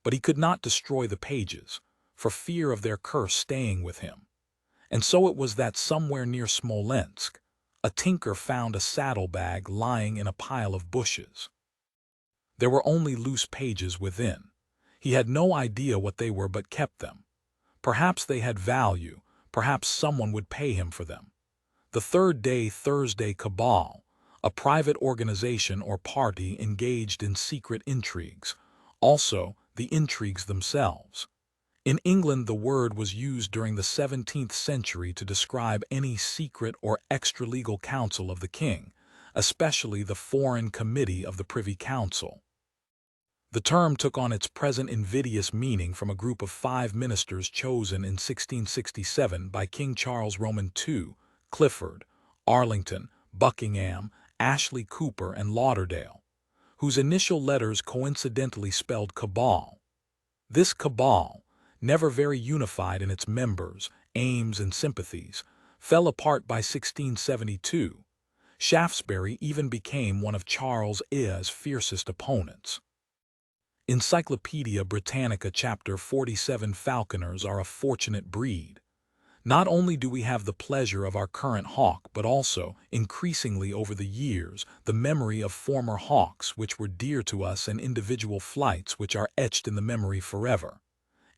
But he could not destroy the pages, for fear of their curse staying with him. And so it was that somewhere near Smolensk, a tinker found a saddlebag lying in a pile of bushes. There were only loose pages within. He had no idea what they were, but kept them. Perhaps they had value, Perhaps someone would pay him for them. The Third Day Thursday Cabal, a private organization or party engaged in secret intrigues. Also, the intrigues themselves. In England, the word was used during the 17th century to describe any secret or extra-legal counsel of the king, especially the Foreign Committee of the Privy Council. The term took on its present invidious meaning from a group of 5 ministers chosen in 1667 by King Charles Roman II, Clifford, Arlington, Buckingham, Ashley Cooper, and Lauderdale, whose initial letters coincidentally spelled cabal. This cabal, never very unified in its members, aims, and sympathies, fell apart by 1672. Shaftesbury even became one of Charles Eyre's fiercest opponents. Encyclopedia Britannica Chapter 47 Falconers are a fortunate breed. Not only do we have the pleasure of our current hawk, but also, increasingly over the years, the memory of former hawks which were dear to us and individual flights which are etched in the memory forever.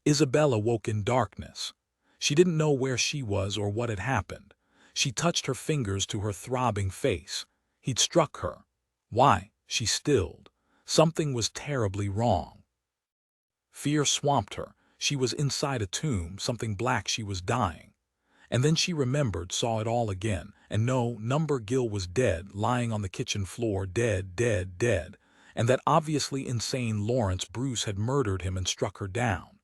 Isabella woke in darkness. She didn't know where she was or what had happened. She touched her fingers to her throbbing face. He'd struck her. Why? She stilled. Something was terribly wrong. Fear swamped her. She was inside a tomb, something black, she was dying. And then she remembered, saw it all again, and no, Number Gill was dead, lying on the kitchen floor, dead, dead, dead, and that obviously insane Lawrence Bruce had murdered him and struck her down.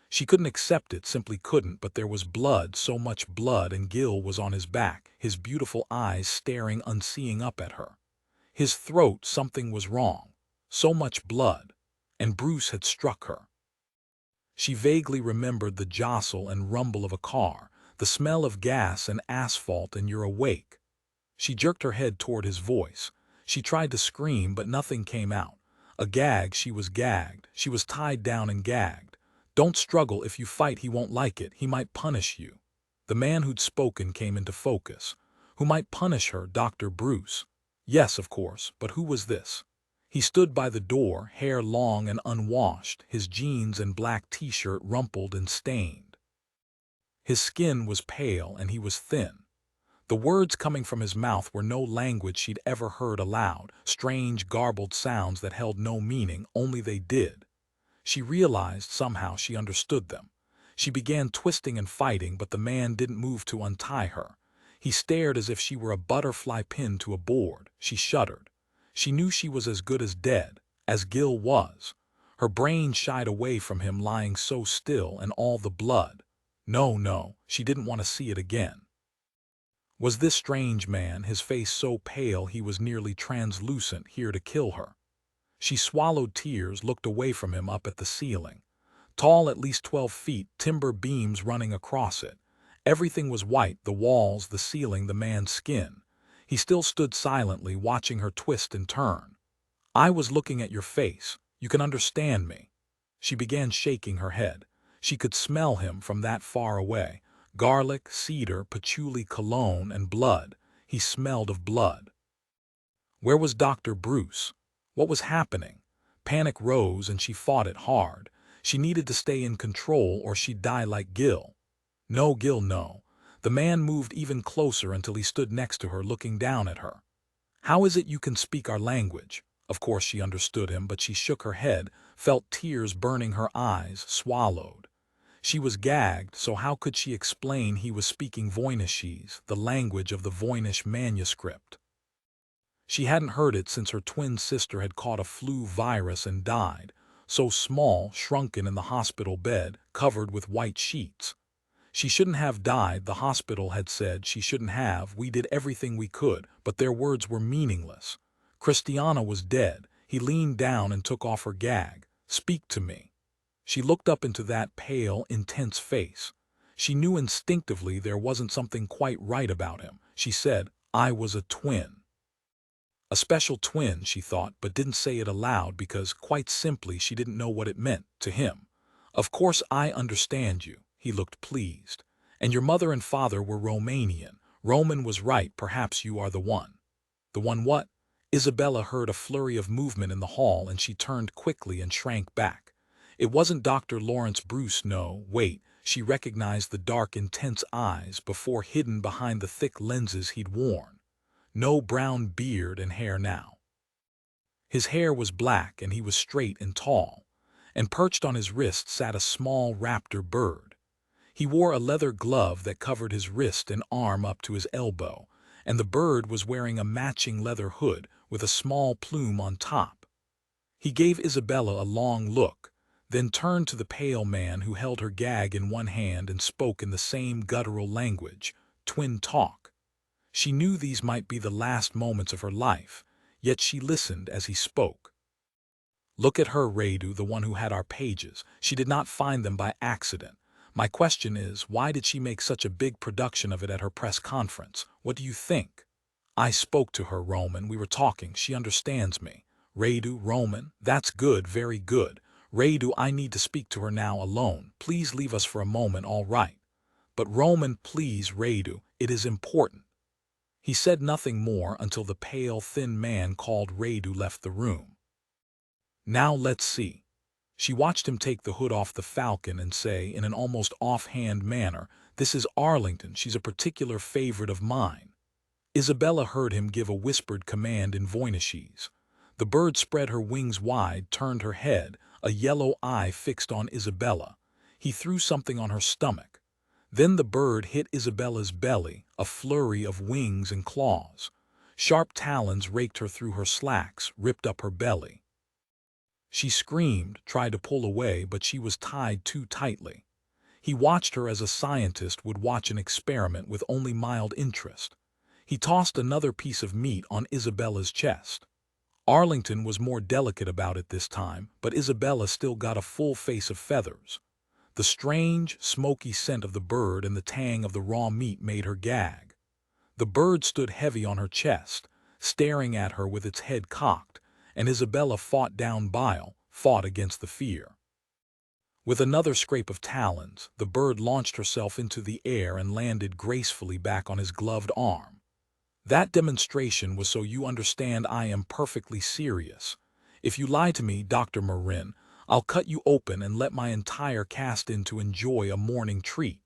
She couldn't accept it, simply couldn't, but there was blood, so much blood, and Gill was on his back, his beautiful eyes staring unseeing up at her. His throat, something was wrong. So much blood, and Bruce had struck her. She vaguely remembered the jostle and rumble of a car, the smell of gas and asphalt, and you're awake. She jerked her head toward his voice. She tried to scream, but nothing came out. A gag, she was gagged. She was tied down and gagged. Don't struggle, if you fight he won't like it, he might punish you. The man who'd spoken came into focus. Who might punish her? Dr. Bruce. Yes, of course, but who was this? He stood by the door, hair long and unwashed, his jeans and black t-shirt rumpled and stained. His skin was pale and he was thin. The words coming from his mouth were no language she'd ever heard aloud, strange garbled sounds that held no meaning, only they did. She realized somehow she understood them. She began twisting and fighting, but the man didn't move to untie her. He stared as if she were a butterfly pinned to a board. She shuddered. She knew she was as good as dead, as Gill was. Her brain shied away from him lying so still, and all the blood. No, she didn't want to see it again. Was this strange man, his face so pale he was nearly translucent, here to kill her? She swallowed tears, looked away from him up at the ceiling. Tall, at least 12 feet, timber beams running across it. Everything was white, the walls, the ceiling, the man's skin. He still stood silently, watching her twist and turn. I was looking at your face. You can understand me. She began shaking her head. She could smell him from that far away. Garlic, cedar, patchouli, cologne, and blood. He smelled of blood. Where was Dr. Bruce? What was happening? Panic rose and she fought it hard. She needed to stay in control or she'd die like Gill. No, Gill, no. The man moved even closer until he stood next to her, looking down at her. How is it you can speak our language? Of course she understood him, but she shook her head, felt tears burning her eyes, swallowed. She was gagged, so how could she explain he was speaking Voynishese, the language of the Voynish manuscript? She hadn't heard it since her twin sister had caught a flu virus and died, so small, shrunken in the hospital bed, covered with white sheets. She shouldn't have died, the hospital had said she shouldn't have. We did everything we could, but their words were meaningless. Christiana was dead. He leaned down and took off her gag. Speak to me. She looked up into that pale, intense face. She knew instinctively there wasn't something quite right about him. She said, I was a twin. A special twin, she thought, but didn't say it aloud because, quite simply, she didn't know what it meant to him. Of course I understand you. He looked pleased. And your mother and father were Romanian. Roman was right, perhaps you are the one. The one what? Isabella heard a flurry of movement in the hall and she turned quickly and shrank back. It wasn't Dr. Lawrence Bruce, no, wait. She recognized the dark, intense eyes before hidden behind the thick lenses he'd worn. No brown beard and hair now. His hair was black and he was straight and tall, and perched on his wrist sat a small raptor bird. He wore a leather glove that covered his wrist and arm up to his elbow, and the bird was wearing a matching leather hood with a small plume on top. He gave Isabella a long look, then turned to the pale man who held her gag in one hand and spoke in the same guttural language, twin talk. She knew these might be the last moments of her life, yet she listened as he spoke. Look at her, Radu, the one who had our pages. She did not find them by accident. My question is, why did she make such a big production of it at her press conference? What do you think? I spoke to her, Roman. We were talking. She understands me. Radu, Roman, that's good, very good. Radu, I need to speak to her now alone. Please leave us for a moment, all right. But Roman, please, Radu, it is important. He said nothing more until the pale, thin man called Radu left the room. Now let's see. She watched him take the hood off the Falcon and say, in an almost offhand manner, "This is Arlington. She's a particular favorite of mine." Isabella heard him give a whispered command in Voynishese. The bird spread her wings wide, turned her head, a yellow eye fixed on Isabella. He threw something on her stomach. Then the bird hit Isabella's belly, a flurry of wings and claws. Sharp talons raked her through her slacks, ripped up her belly. She screamed, tried to pull away, but she was tied too tightly. He watched her as a scientist would watch an experiment with only mild interest. He tossed another piece of meat on Isabella's chest. Arlington was more delicate about it this time, but Isabella still got a full face of feathers. The strange, smoky scent of the bird and the tang of the raw meat made her gag. The bird stood heavy on her chest, staring at her with its head cocked, and Isabella fought down bile, fought against the fear. With another scrape of talons, the bird launched herself into the air and landed gracefully back on his gloved arm. That demonstration was so you understand I am perfectly serious. If you lie to me, Dr. Marin, I'll cut you open and let my entire cast in to enjoy a morning treat.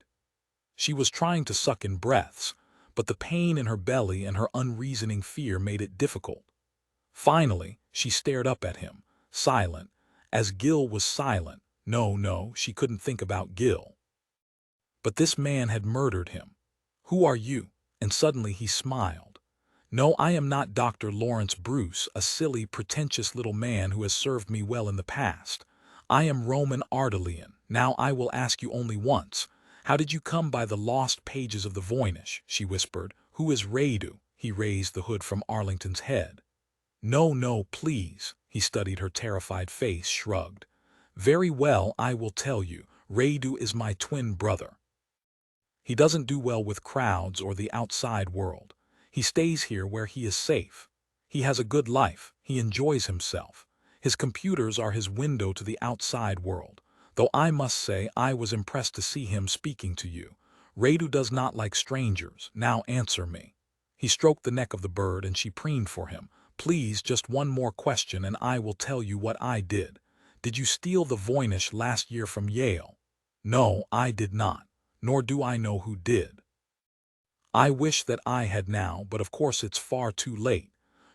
She was trying to suck in breaths, but the pain in her belly and her unreasoning fear made it difficult. Finally, she stared up at him, silent, as Gil was silent. No, she couldn't think about Gil. But this man had murdered him. Who are you? And suddenly he smiled. No, I am not Dr. Lawrence Bruce, a silly, pretentious little man who has served me well in the past. I am Roman Ardelian. Now I will ask you only once. How did you come by the lost pages of the Voynich? She whispered. Who is Radu? He raised the hood from Arlington's head. No, please. He studied her terrified face, shrugged. Very well, I will tell you. Radu is my twin brother. He doesn't do well with crowds or the outside world. He stays here where he is safe. He has a good life. He enjoys himself. His computers are his window to the outside world, though I must say I was impressed to see him speaking to you. Radu does not like strangers. Now answer me. He stroked the neck of the bird and she preened for him. Please, just one more question and I will tell you what I did. Did you steal the Voynich last year from Yale? No, I did not, nor do I know who did. I wish that I had now, but of course it's far too late.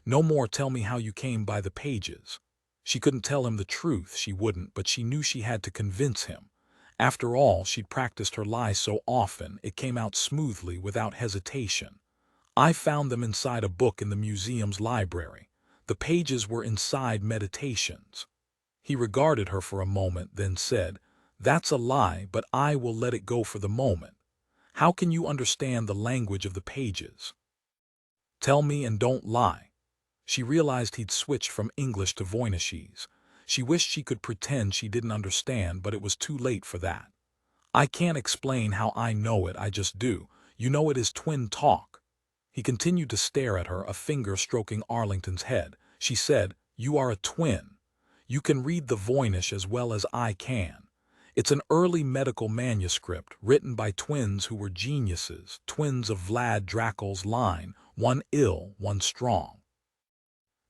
No more tell me how you came by the pages. She couldn't tell him the truth, she wouldn't, but she knew she had to convince him. After all, she'd practiced her lies so often, it came out smoothly, without hesitation. I found them inside a book in the museum's library. The pages were inside Meditations. He regarded her for a moment, then said, That's a lie, but I will let it go for the moment. How can you understand the language of the pages? Tell me and don't lie. She realized he'd switched from English to Voynishese. She wished she could pretend she didn't understand, but it was too late for that. I can't explain how I know it, I just do. You know it is twin talk. He continued to stare at her, a finger stroking Arlington's head. She said, You are a twin. You can read the Voynich as well as I can. It's an early medical manuscript written by twins who were geniuses, twins of Vlad Dracul's line, one ill, one strong.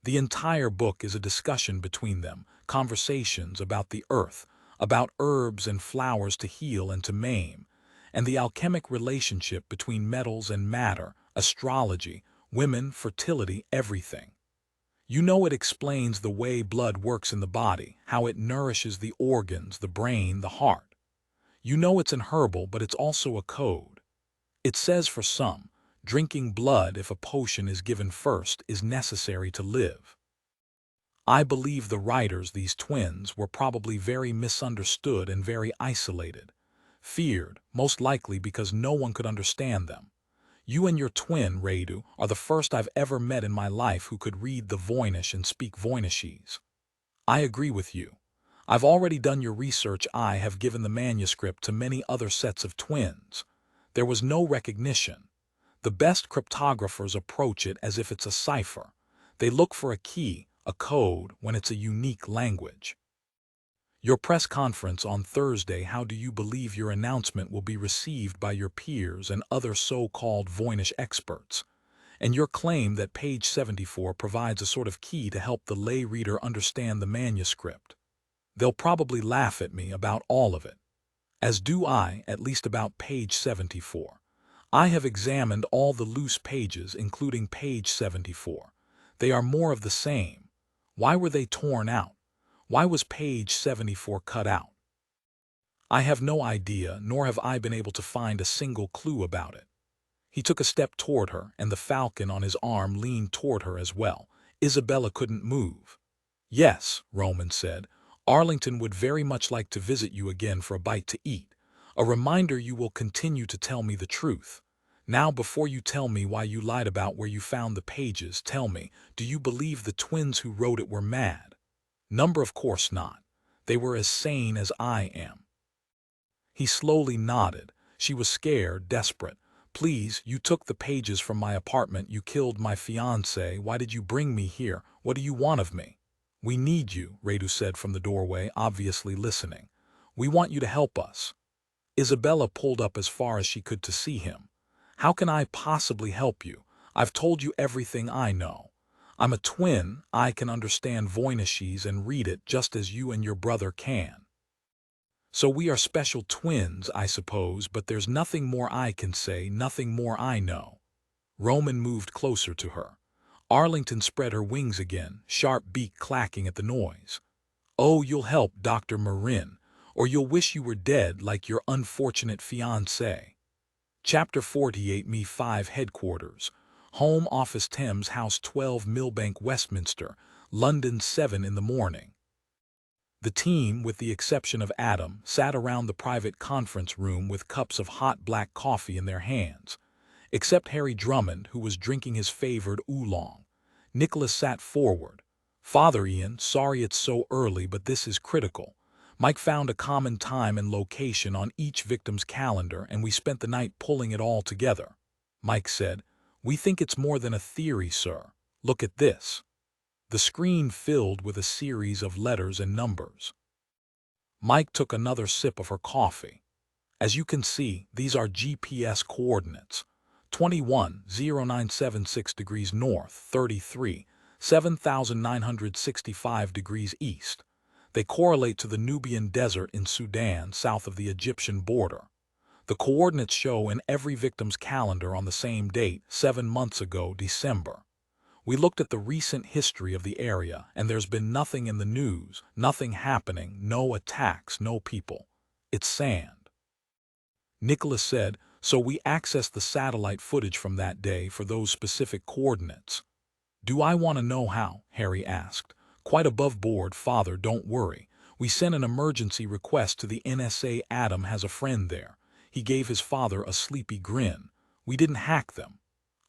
The entire book is a discussion between them, conversations about the earth. about herbs and flowers to heal and to maim, and the alchemic relationship between metals and matter, astrology, women, fertility, everything. You know, it explains the way blood works in the body, how it nourishes the organs, the brain, the heart. You know it's an herbal, but it's also a code. It says for some, drinking blood if a potion is given first is necessary to live. I believe the writers, these twins, were probably very misunderstood and very isolated. Feared, most likely because no one could understand them. You and your twin, Radu, are the first I've ever met in my life who could read the Voynich and speak Voynishese. I agree with you. I've already done your research. I have given the manuscript to many other sets of twins. There was no recognition. The best cryptographers approach it as if it's a cipher. They look for a key, a code, when it's a unique language. Your press conference on Thursday, how do you believe your announcement will be received by your peers and other so-called Voynich experts? And your claim that page 74 provides a sort of key to help the lay reader understand the manuscript. They'll probably laugh at me about all of it. As do I, at least about page 74. I have examined all the loose pages, including page 74. They are more of the same. Why were they torn out? Why was page 74 cut out? I have no idea, nor have I been able to find a single clue about it. He took a step toward her, and the falcon on his arm leaned toward her as well. Isabella couldn't move. Yes, Roman said, Arlington would very much like to visit you again for a bite to eat. A reminder you will continue to tell me the truth. Now, before you tell me why you lied about where you found the pages, tell me, do you believe the twins who wrote it were mad? Number, of course not. They were as sane as I am. He slowly nodded. She was scared, desperate. Please, you took the pages from my apartment. You killed my fiancé. Why did you bring me here? What do you want of me? We need you, Radu said from the doorway, obviously listening. We want you to help us. Isabella pulled up as far as she could to see him. How can I possibly help you? I've told you everything I know. I'm a twin. I can understand Voynishese and read it just as you and your brother can. So we are special twins, I suppose, but there's nothing more I can say, nothing more I know. Roman moved closer to her. Arlington spread her wings again, sharp beak clacking at the noise. Oh, you'll help, Dr. Marin, or you'll wish you were dead like your unfortunate fiancé. Chapter 48, Me 5 Headquarters. Home Office, Thames House 12, Millbank, Westminster, London, 7 in the morning. The team, with the exception of Adam, sat around the private conference room with cups of hot black coffee in their hands. Except Harry Drummond, who was drinking his favored oolong. Nicholas sat forward. Father Ian, sorry it's so early, but this is critical. Mike found a common time and location on each victim's calendar, and we spent the night pulling it all together. Mike said, We think it's more than a theory, sir. Look at this. The screen filled with a series of letters and numbers. Mike took another sip of her coffee. As you can see, these are GPS coordinates. 21,0976 degrees north, 33, 7,965 degrees east. They correlate to the Nubian Desert in Sudan, south of the Egyptian border. The coordinates show in every victim's calendar on the same date, 7 months ago, December. We looked at the recent history of the area, and there's been nothing in the news, nothing happening, no attacks, no people. It's sand. Nicholas said, so we accessed the satellite footage from that day for those specific coordinates. Do I want to know how? Harry asked. Quite above board, Father, don't worry. We sent an emergency request to the NSA. Adam has a friend there. He gave his father a sleepy grin. We didn't hack them.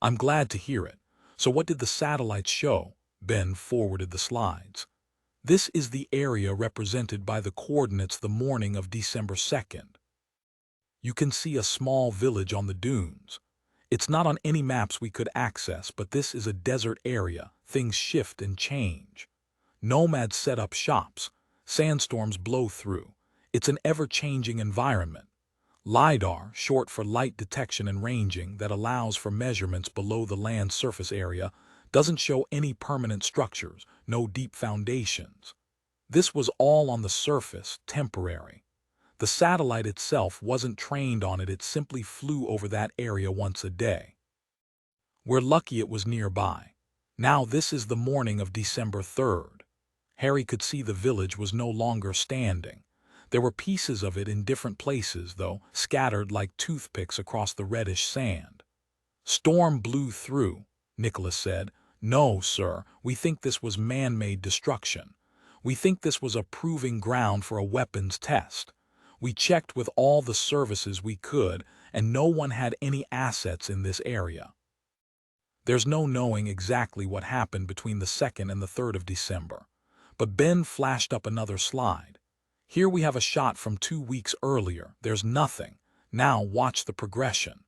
I'm glad to hear it. So what did the satellites show? Ben forwarded the slides. This is the area represented by the coordinates the morning of December 2nd. You can see a small village on the dunes. It's not on any maps we could access, but this is a desert area. Things shift and change. Nomads set up shops. Sandstorms blow through. It's an ever-changing environment. LiDAR, short for light detection and ranging, that allows for measurements below the land surface area, doesn't show any permanent structures, no deep foundations. This was all on the surface, temporary. The satellite itself wasn't trained on it, it simply flew over that area once a day. We're lucky it was nearby. Now this is the morning of December 3rd. Harry could see the village was no longer standing. There were pieces of it in different places, though, scattered like toothpicks across the reddish sand. Storm blew through, Nicholas said. No, sir, we think this was man-made destruction. We think this was a proving ground for a weapons test. We checked with all the services we could, and no one had any assets in this area. There's no knowing exactly what happened between the 2nd and the 3rd of December. But Ben flashed up another slide. Here we have a shot from 2 weeks earlier. There's nothing. Now watch the progression.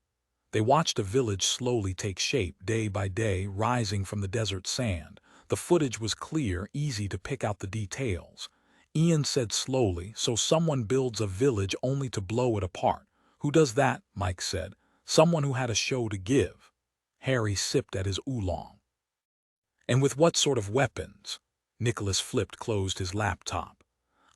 They watched a village slowly take shape day by day, rising from the desert sand. The footage was clear, easy to pick out the details. Ian said slowly, so someone builds a village only to blow it apart. Who does that? Mike said. Someone who had a show to give. Harry sipped at his oolong. And with what sort of weapons? Nicholas closed his laptop.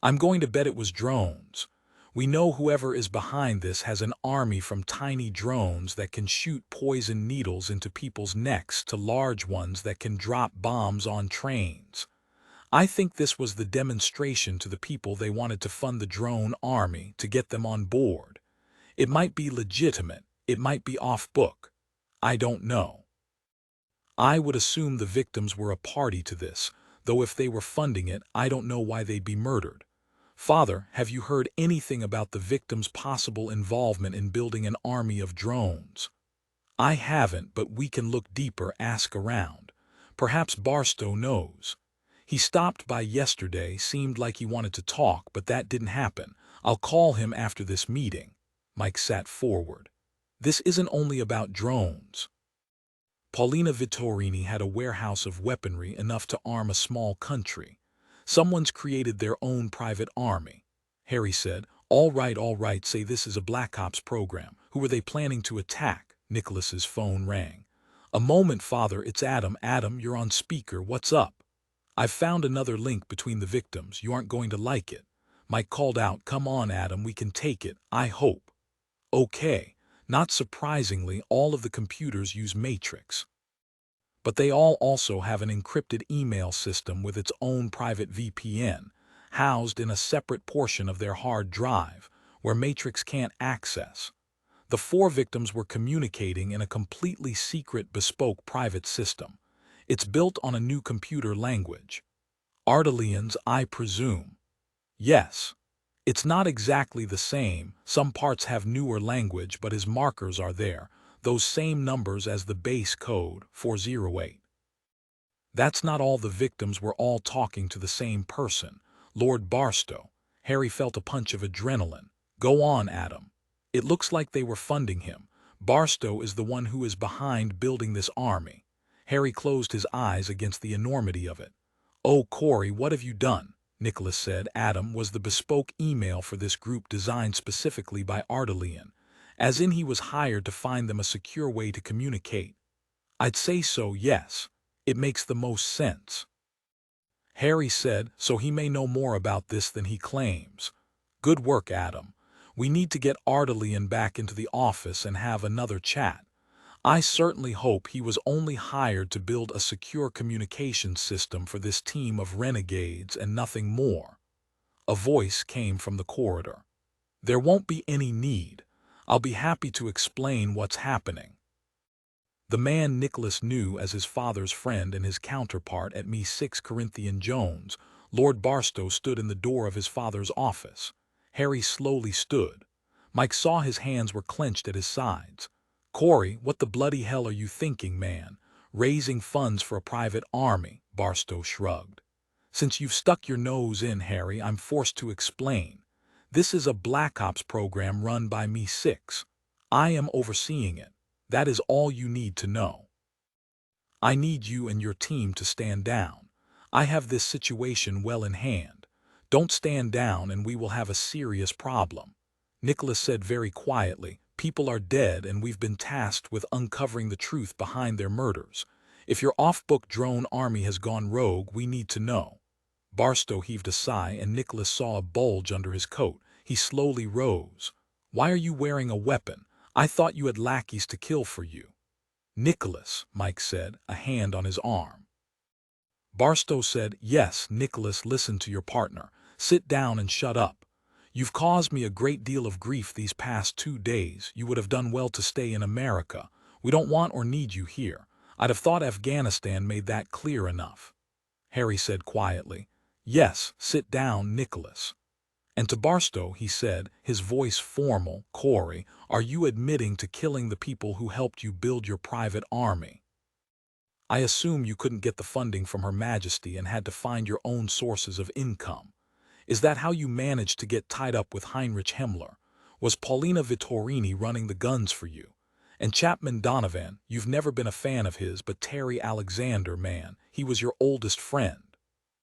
I'm going to bet it was drones. We know whoever is behind this has an army, from tiny drones that can shoot poison needles into people's necks to large ones that can drop bombs on trains. I think this was the demonstration to the people. They wanted to fund the drone army to get them on board. It might be legitimate, it might be off-book. I don't know. I would assume the victims were a party to this, though if they were funding it, I don't know why they'd be murdered. Father, have you heard anything about the victims' possible involvement in building an army of drones? I haven't, but we can look deeper, ask around. Perhaps Barstow knows. He stopped by yesterday, seemed like he wanted to talk, but that didn't happen. I'll call him after this meeting. Mike sat forward. This isn't only about drones. Paulina Vittorini had a warehouse of weaponry enough to arm a small country. Someone's created their own private army. Harry said, all right, say this is a Black Ops program. Who are they planning to attack? Nicholas's phone rang. A moment, Father, it's Adam. Adam, you're on speaker. What's up? I've found another link between the victims. You aren't going to like it. Mike called out, come on, Adam, we can take it, I hope. Okay. Not surprisingly, all of the computers use Matrix. But they all also have an encrypted email system with its own private VPN, housed in a separate portion of their hard drive, where Matrix can't access. The 4 victims were communicating in a completely secret, bespoke private system. It's built on a new computer language. Ardalian's, I presume. Yes. It's not exactly the same. Some parts have newer language, but his markers are there, those same numbers as the base code, 408. That's not all. The victims were all talking to the same person, Lord Barstow. Harry felt a punch of adrenaline. Go on, Adam. It looks like they were funding him. Barstow is the one who is behind building this army. Harry closed his eyes against the enormity of it. Oh, Corey, what have you done? Nicholas said. Adam was the bespoke email for this group, designed specifically by Ardalian, as in he was hired to find them a secure way to communicate. I'd say so, yes. It makes the most sense. Harry said, so he may know more about this than he claims. Good work, Adam. We need to get Ardalian back into the office and have another chat. I certainly hope he was only hired to build a secure communication system for this team of renegades and nothing more. A voice came from the corridor. There won't be any need. I'll be happy to explain what's happening. The man Nicholas knew as his father's friend and his counterpart at Me6 Corinthian Jones, Lord Barstow, stood in the door of his father's office. Harry slowly stood. Mike saw his hands were clenched at his sides. Corey, what the bloody hell are you thinking, man? Raising funds for a private army, Barstow shrugged. Since you've stuck your nose in, Harry, I'm forced to explain. This is a Black Ops program run by Me6. I am overseeing it. That is all you need to know. I need you and your team to stand down. I have this situation well in hand. Don't stand down and we will have a serious problem. Nicholas said very quietly, people are dead and we've been tasked with uncovering the truth behind their murders. If your off-book drone army has gone rogue, we need to know. Barstow heaved a sigh and Nicholas saw a bulge under his coat. He slowly rose. "Why are you wearing a weapon? I thought you had lackeys to kill for you." "Nicholas," Mike said, a hand on his arm. Barstow said, "Yes, Nicholas, listen to your partner. Sit down and shut up. You've caused me a great deal of grief these past 2 days. You would have done well to stay in America. We don't want or need you here. I'd have thought Afghanistan made that clear enough." Harry said quietly, "Yes, sit down, Nicholas." And to Barstow he said, his voice formal, "Corey, are you admitting to killing the people who helped you build your private army? I assume you couldn't get the funding from Her Majesty and had to find your own sources of income. Is that how you managed to get tied up with Heinrich Himmler? Was Paulina Vittorini running the guns for you? And Chapman Donovan, you've never been a fan of his, but Terry Alexander, man, he was your oldest friend."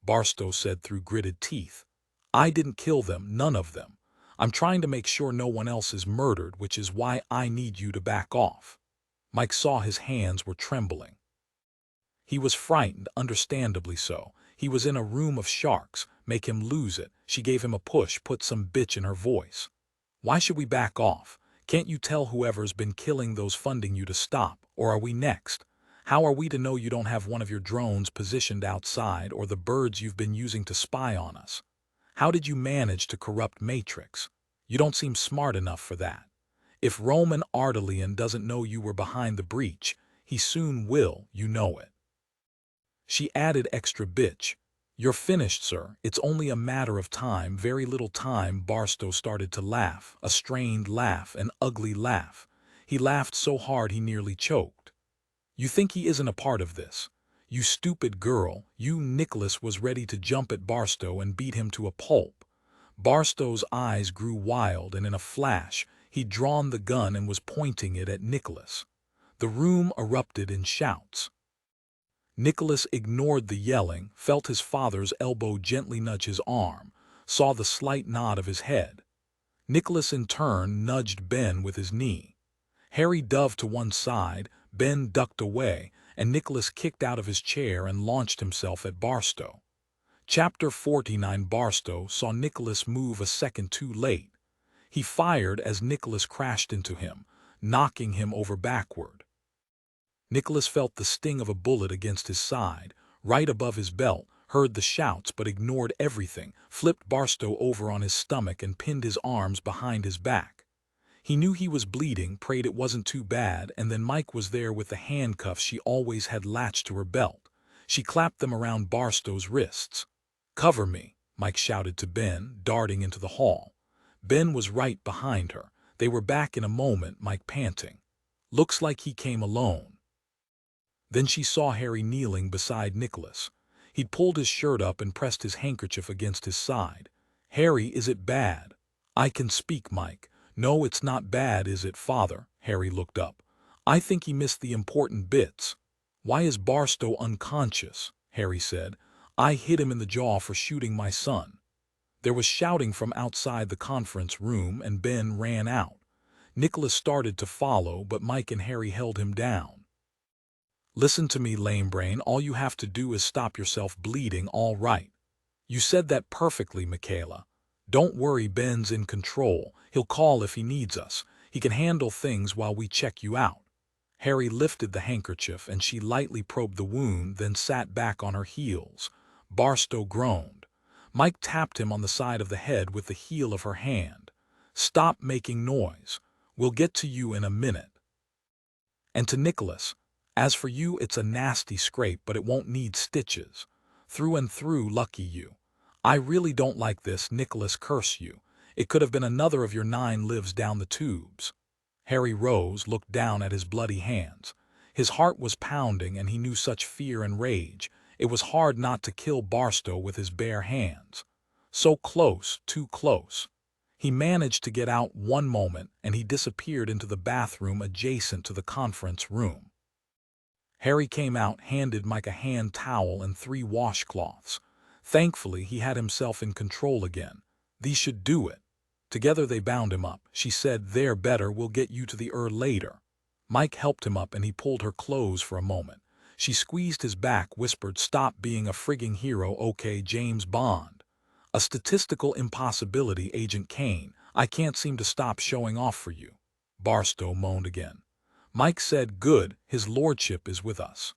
Barstow said through gritted teeth, "I didn't kill them, none of them. I'm trying to make sure no one else is murdered, which is why I need you to back off." Mike saw his hands were trembling. He was frightened, understandably so. He was in a room of sharks. Make him lose it. She gave him a push, put some bitch in her voice. "Why should we back off? Can't you tell whoever's been killing those funding you to stop, or are we next? How are we to know you don't have one of your drones positioned outside or the birds you've been using to spy on us? How did you manage to corrupt Matrix? You don't seem smart enough for that. If Roman Ardelian doesn't know you were behind the breach, he soon will, you know it." She added extra bitch, "You're finished, sir. It's only a matter of time, very little time." Barstow started to laugh, a strained laugh, an ugly laugh. He laughed so hard he nearly choked. "You think he isn't a part of this? You stupid girl, you." Nicholas was ready to jump at Barstow and beat him to a pulp. Barstow's eyes grew wild and in a flash he'd drawn the gun and was pointing it at Nicholas. The room erupted in shouts. Nicholas ignored the yelling, felt his father's elbow gently nudge his arm, saw the slight nod of his head. Nicholas in turn nudged Ben with his knee. Harry dove to one side, Ben ducked away, and Nicholas kicked out of his chair and launched himself at Barstow. Chapter 49. Barstow saw Nicholas move a second too late. He fired as Nicholas crashed into him, knocking him over backward. Nicholas felt the sting of a bullet against his side, right above his belt, heard the shouts but ignored everything, flipped Barstow over on his stomach and pinned his arms behind his back. He knew he was bleeding, prayed it wasn't too bad, and then Mike was there with the handcuffs she always had latched to her belt. She clapped them around Barstow's wrists. "Cover me," Mike shouted to Ben, darting into the hall. Ben was right behind her. They were back in a moment, Mike panting. "Looks like he came alone." Then she saw Harry kneeling beside Nicholas. He'd pulled his shirt up and pressed his handkerchief against his side. "Harry, is it bad?" "I can speak, Mike." "No, it's not bad, is it, Father?" Harry looked up. "I think he missed the important bits." "Why is Barstow unconscious?" Harry said. "I hit him in the jaw for shooting my son." There was shouting from outside the conference room and Ben ran out. Nicholas started to follow, but Mike and Harry held him down. "Listen to me, lamebrain. All you have to do is stop yourself bleeding, all right." "You said that perfectly, Michaela. Don't worry, Ben's in control. He'll call if he needs us. He can handle things while we check you out." Harry lifted the handkerchief and she lightly probed the wound, then sat back on her heels. Barstow groaned. Mike tapped him on the side of the head with the heel of her hand. "Stop making noise. We'll get to you in a minute." And to Nicholas, "As for you, it's a nasty scrape, but it won't need stitches. Through and through, lucky you. I really don't like this, Nicholas, curse you. It could have been another of your 9 lives down the tubes." Harry rose, looked down at his bloody hands. His heart was pounding and he knew such fear and rage. It was hard not to kill Barstow with his bare hands. So close, too close. He managed to get out one moment and he disappeared into the bathroom adjacent to the conference room. Harry came out, handed Mike a hand towel and 3 washcloths. Thankfully, he had himself in control again. "These should do it." Together they bound him up. She said, "They're better, we'll get you to the later." Mike helped him up and he pulled her clothes for a moment. She squeezed his back, whispered, "Stop being a frigging hero, okay, James Bond." "A statistical impossibility, Agent Caine. I can't seem to stop showing off for you." Barstow moaned again. Mike said, "Good, his lordship is with us.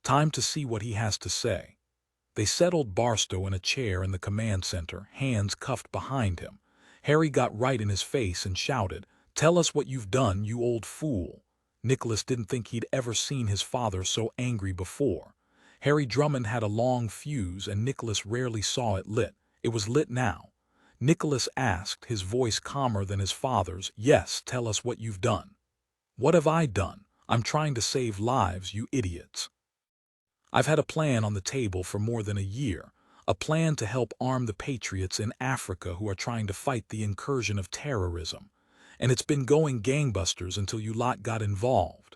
Time to see what he has to say." They settled Barstow in a chair in the command center, hands cuffed behind him. Harry got right in his face and shouted, "Tell us what you've done, you old fool." Nicholas didn't think he'd ever seen his father so angry before. Harry Drummond had a long fuse and Nicholas rarely saw it lit. It was lit now. Nicholas asked, his voice calmer than his father's, "Yes, tell us what you've done." "What have I done? I'm trying to save lives, you idiots. I've had a plan on the table for more than a year, a plan to help arm the patriots in Africa who are trying to fight the incursion of terrorism. And it's been going gangbusters until you lot got involved.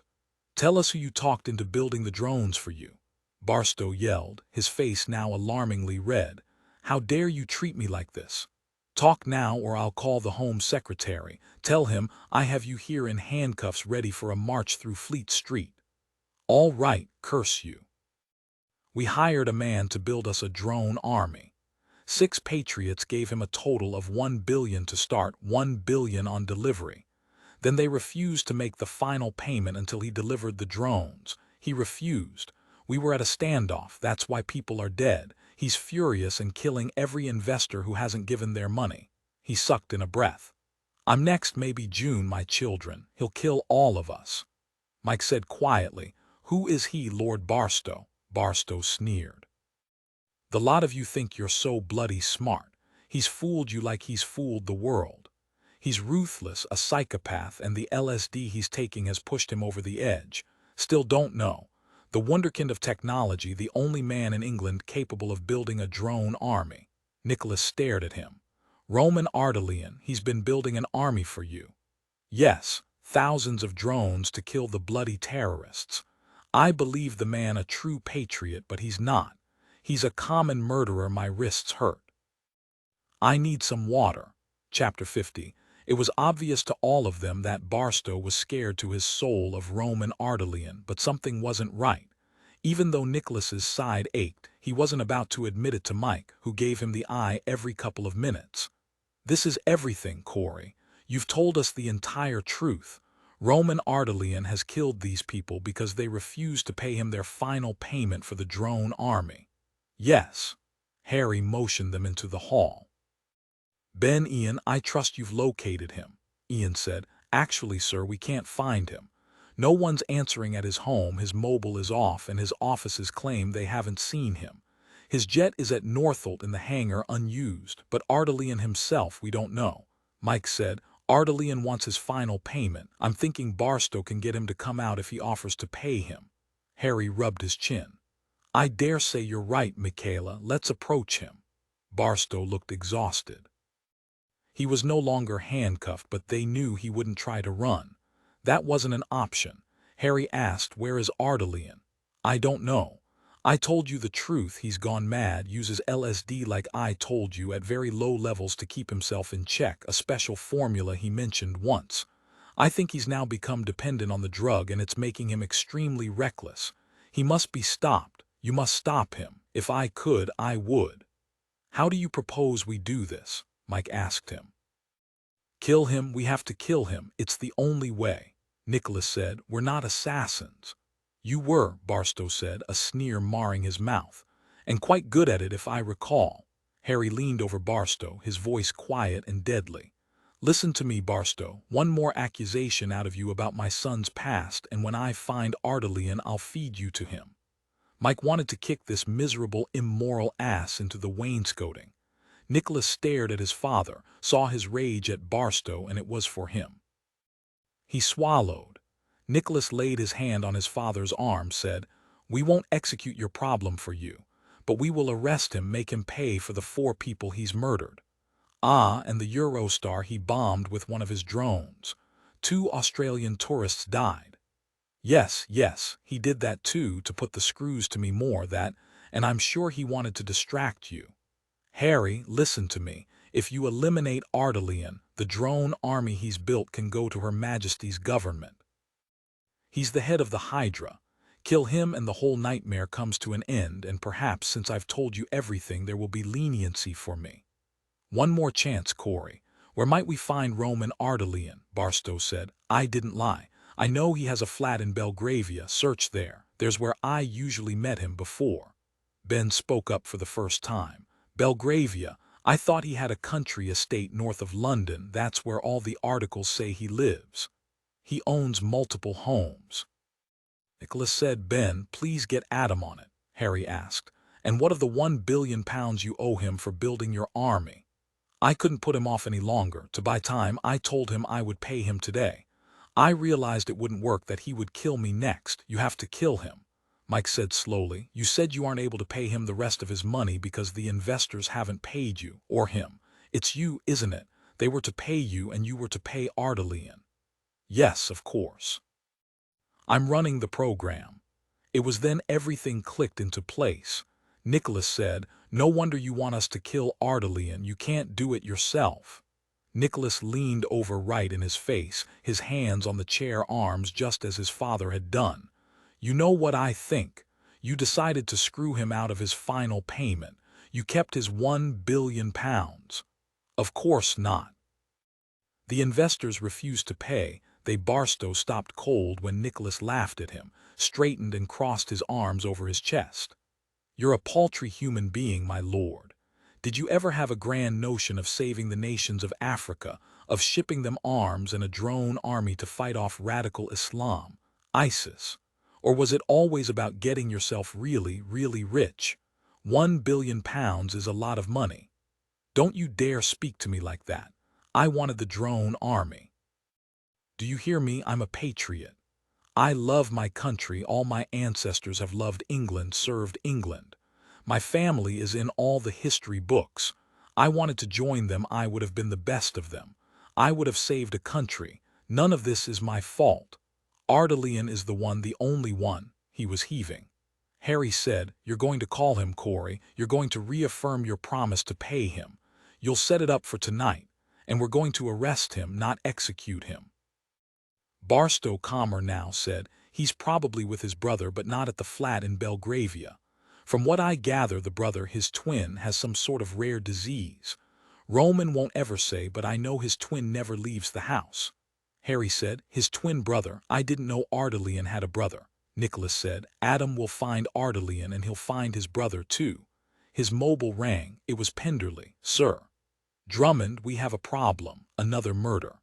Tell us who you talked into building the drones for you." Barstow yelled, his face now alarmingly red. "How dare you treat me like this? Talk now or I'll call the Home Secretary. Tell him I have you here in handcuffs ready for a march through Fleet Street." "All right, curse you. We hired a man to build us a drone army. 6 patriots gave him a total of $1 billion to start, $1 billion on delivery. Then they refused to make the final payment until he delivered the drones. He refused. We were at a standoff, that's why people are dead. He's furious and killing every investor who hasn't given their money." He sucked in a breath. "I'm next, maybe June, my children. He'll kill all of us." Mike said quietly, "Who is he, Lord Barstow?" Barstow sneered. "The lot of you think you're so bloody smart. He's fooled you like he's fooled the world. He's ruthless, a psychopath, and the LSD he's taking has pushed him over the edge. Still don't know. The wunderkind of technology, the only man in England capable of building a drone army." Nicholas stared at him. "Roman Ardalian, he's been building an army for you." "Yes, thousands of drones to kill the bloody terrorists. I believe the man a true patriot, but he's not. He's a common murderer. My wrists hurt. I need some water." Chapter 50. It was obvious to all of them that Barstow was scared to his soul of Roman Ardalian, but something wasn't right. Even though Nicholas's side ached, he wasn't about to admit it to Mike, who gave him the eye every couple of minutes. "This is everything, Corey. You've told us the entire truth. Roman Ardalian has killed these people because they refused to pay him their final payment for the drone army." "Yes." Harry motioned them into the hall. "Ben, Ian, I trust you've located him." Ian said, "Actually, sir, we can't find him. No one's answering at his home, his mobile is off, and his offices claim they haven't seen him. His jet is at Northolt in the hangar unused, but Ardalian himself we don't know." Mike said, "Ardalian wants his final payment. I'm thinking Barstow can get him to come out if he offers to pay him." Harry rubbed his chin. "I dare say you're right, Michaela. Let's approach him." Barstow looked exhausted. He was no longer handcuffed, but they knew he wouldn't try to run. That wasn't an option. Harry asked, "Where is Ardalian?" "I don't know. I told you the truth. He's gone mad, uses LSD like I told you at very low levels to keep himself in check, a special formula he mentioned once. I think he's now become dependent on the drug and it's making him extremely reckless. He must be stopped. You must stop him. If I could, I would." "How do you propose we do this?" Mike asked him. "Kill him. We have to kill him. It's the only way." Nicholas said, "We're not assassins." "You were," Barstow said, a sneer marring his mouth. "And quite good at it, if I recall." Harry leaned over Barstow, his voice quiet and deadly. "Listen to me, Barstow. One more accusation out of you about my son's past, and when I find Ardalian, I'll feed you to him." Mike wanted to kick this miserable, immoral ass into the wainscoting. Nicholas stared at his father, saw his rage at Barstow, and it was for him. He swallowed. Nicholas laid his hand on his father's arm, said, "We won't execute your problem for you, but we will arrest him, make him pay for the 4 people he's murdered. Ah, and the Eurostar he bombed with one of his drones. 2 Australian tourists died. Yes, he did that too, to put the screws to me more, that, and I'm sure he wanted to distract you. Harry, listen to me. If you eliminate Ardalian, the drone army he's built can go to Her Majesty's government. He's the head of the Hydra. Kill him and the whole nightmare comes to an end, and perhaps since I've told you everything there will be leniency for me. One more chance, Corey. Where might we find Roman Ardelian? Barstow said. I didn't lie. I know he has a flat in Belgravia. Search there. There's where I usually met him before. Ben spoke up for the first time. Belgravia. I thought he had a country estate north of London. That's where all the articles say he lives. He owns multiple homes. Nicholas said. Ben, please get Adam on it, Harry asked. And what of the £1 billion you owe him for building your army? I couldn't put him off any longer. To buy time, I told him I would pay him today. I realized it wouldn't work, that he would kill me next. You have to kill him, Mike said slowly. You said you aren't able to pay him the rest of his money because the investors haven't paid you, or him. It's you, isn't it? They were to pay you and you were to pay Ardelian. Yes, of course. I'm running the program. It was then everything clicked into place. Nicholas said, no wonder you want us to kill Ardelian. You can't do it yourself. Nicholas leaned over right in his face, his hands on the chair arms just as his father had done. You know what I think. You decided to screw him out of his final payment. You kept his £1 billion. Of course not. The investors refused to pay. Barstow stopped cold when Nicholas laughed at him, straightened and crossed his arms over his chest. You're a paltry human being, my lord. Did you ever have a grand notion of saving the nations of Africa, of shipping them arms and a drone army to fight off radical Islam, ISIS? Or was it always about getting yourself really, really rich? £1 billion is a lot of money. Don't you dare speak to me like that. I wanted the drone army. Do you hear me? I'm a patriot. I love my country. All my ancestors have loved England, served England. My family is in all the history books. I wanted to join them. I would have been the best of them. I would have saved a country. None of this is my fault. Ardelian is the one, the only one. He was heaving. Harry said, you're going to call him, Corey. You're going to reaffirm your promise to pay him. You'll set it up for tonight, and we're going to arrest him, not execute him. Barstow, calmer now, said, he's probably with his brother, but not at the flat in Belgravia. From what I gather, the brother, his twin, has some sort of rare disease. Roman won't ever say, but I know his twin never leaves the house. Harry said, his twin brother. I didn't know Ardelian had a brother. Nicholas said, Adam will find Ardelian and he'll find his brother too. His mobile rang. It was Penderley. Sir. Drummond, we have a problem. Another murder.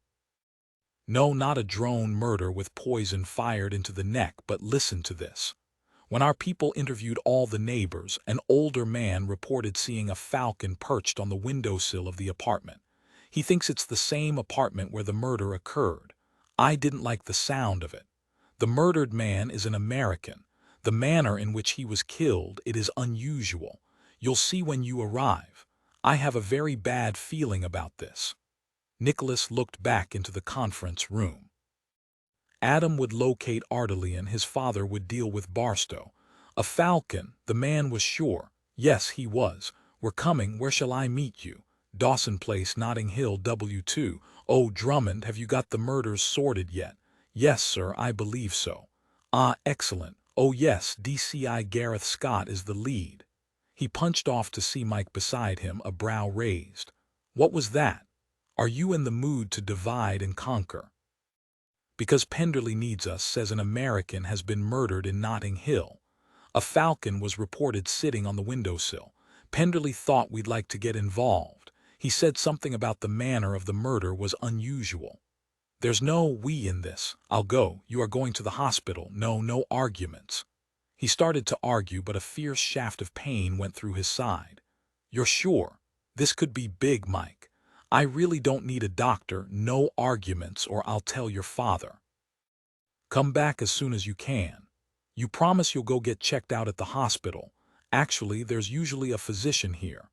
No, not a drone murder with poison fired into the neck, but listen to this. When our people interviewed all the neighbors, an older man reported seeing a falcon perched on the windowsill of the apartment. He thinks it's the same apartment where the murder occurred. I didn't like the sound of it. The murdered man is an American. The manner in which he was killed, it is unusual. You'll see when you arrive. I have a very bad feeling about this. Nicholas looked back into the conference room. Adam would locate Ardelian, his father would deal with Barstow. A falcon, the man was sure. Yes, he was. We're coming. Where shall I meet you? Dawson Place, Notting Hill, W2. Oh, Drummond, have you got the murders sorted yet? Yes, sir, I believe so. Ah, excellent. Oh yes, DCI Gareth Scott is the lead. He punched off to see Mike beside him, a brow raised. What was that? Are you in the mood to divide and conquer? Because Penderley needs us, says an American has been murdered in Notting Hill. A falcon was reported sitting on the windowsill. Penderley thought we'd like to get involved. He said something about the manner of the murder was unusual. There's no we in this. I'll go. You are going to the hospital. No arguments. He started to argue, but a fierce shaft of pain went through his side. You're sure? This could be big, Mike. I really don't need a doctor. No arguments, or I'll tell your father. Come back as soon as you can. You promise you'll go get checked out at the hospital. Actually, there's usually a physician here.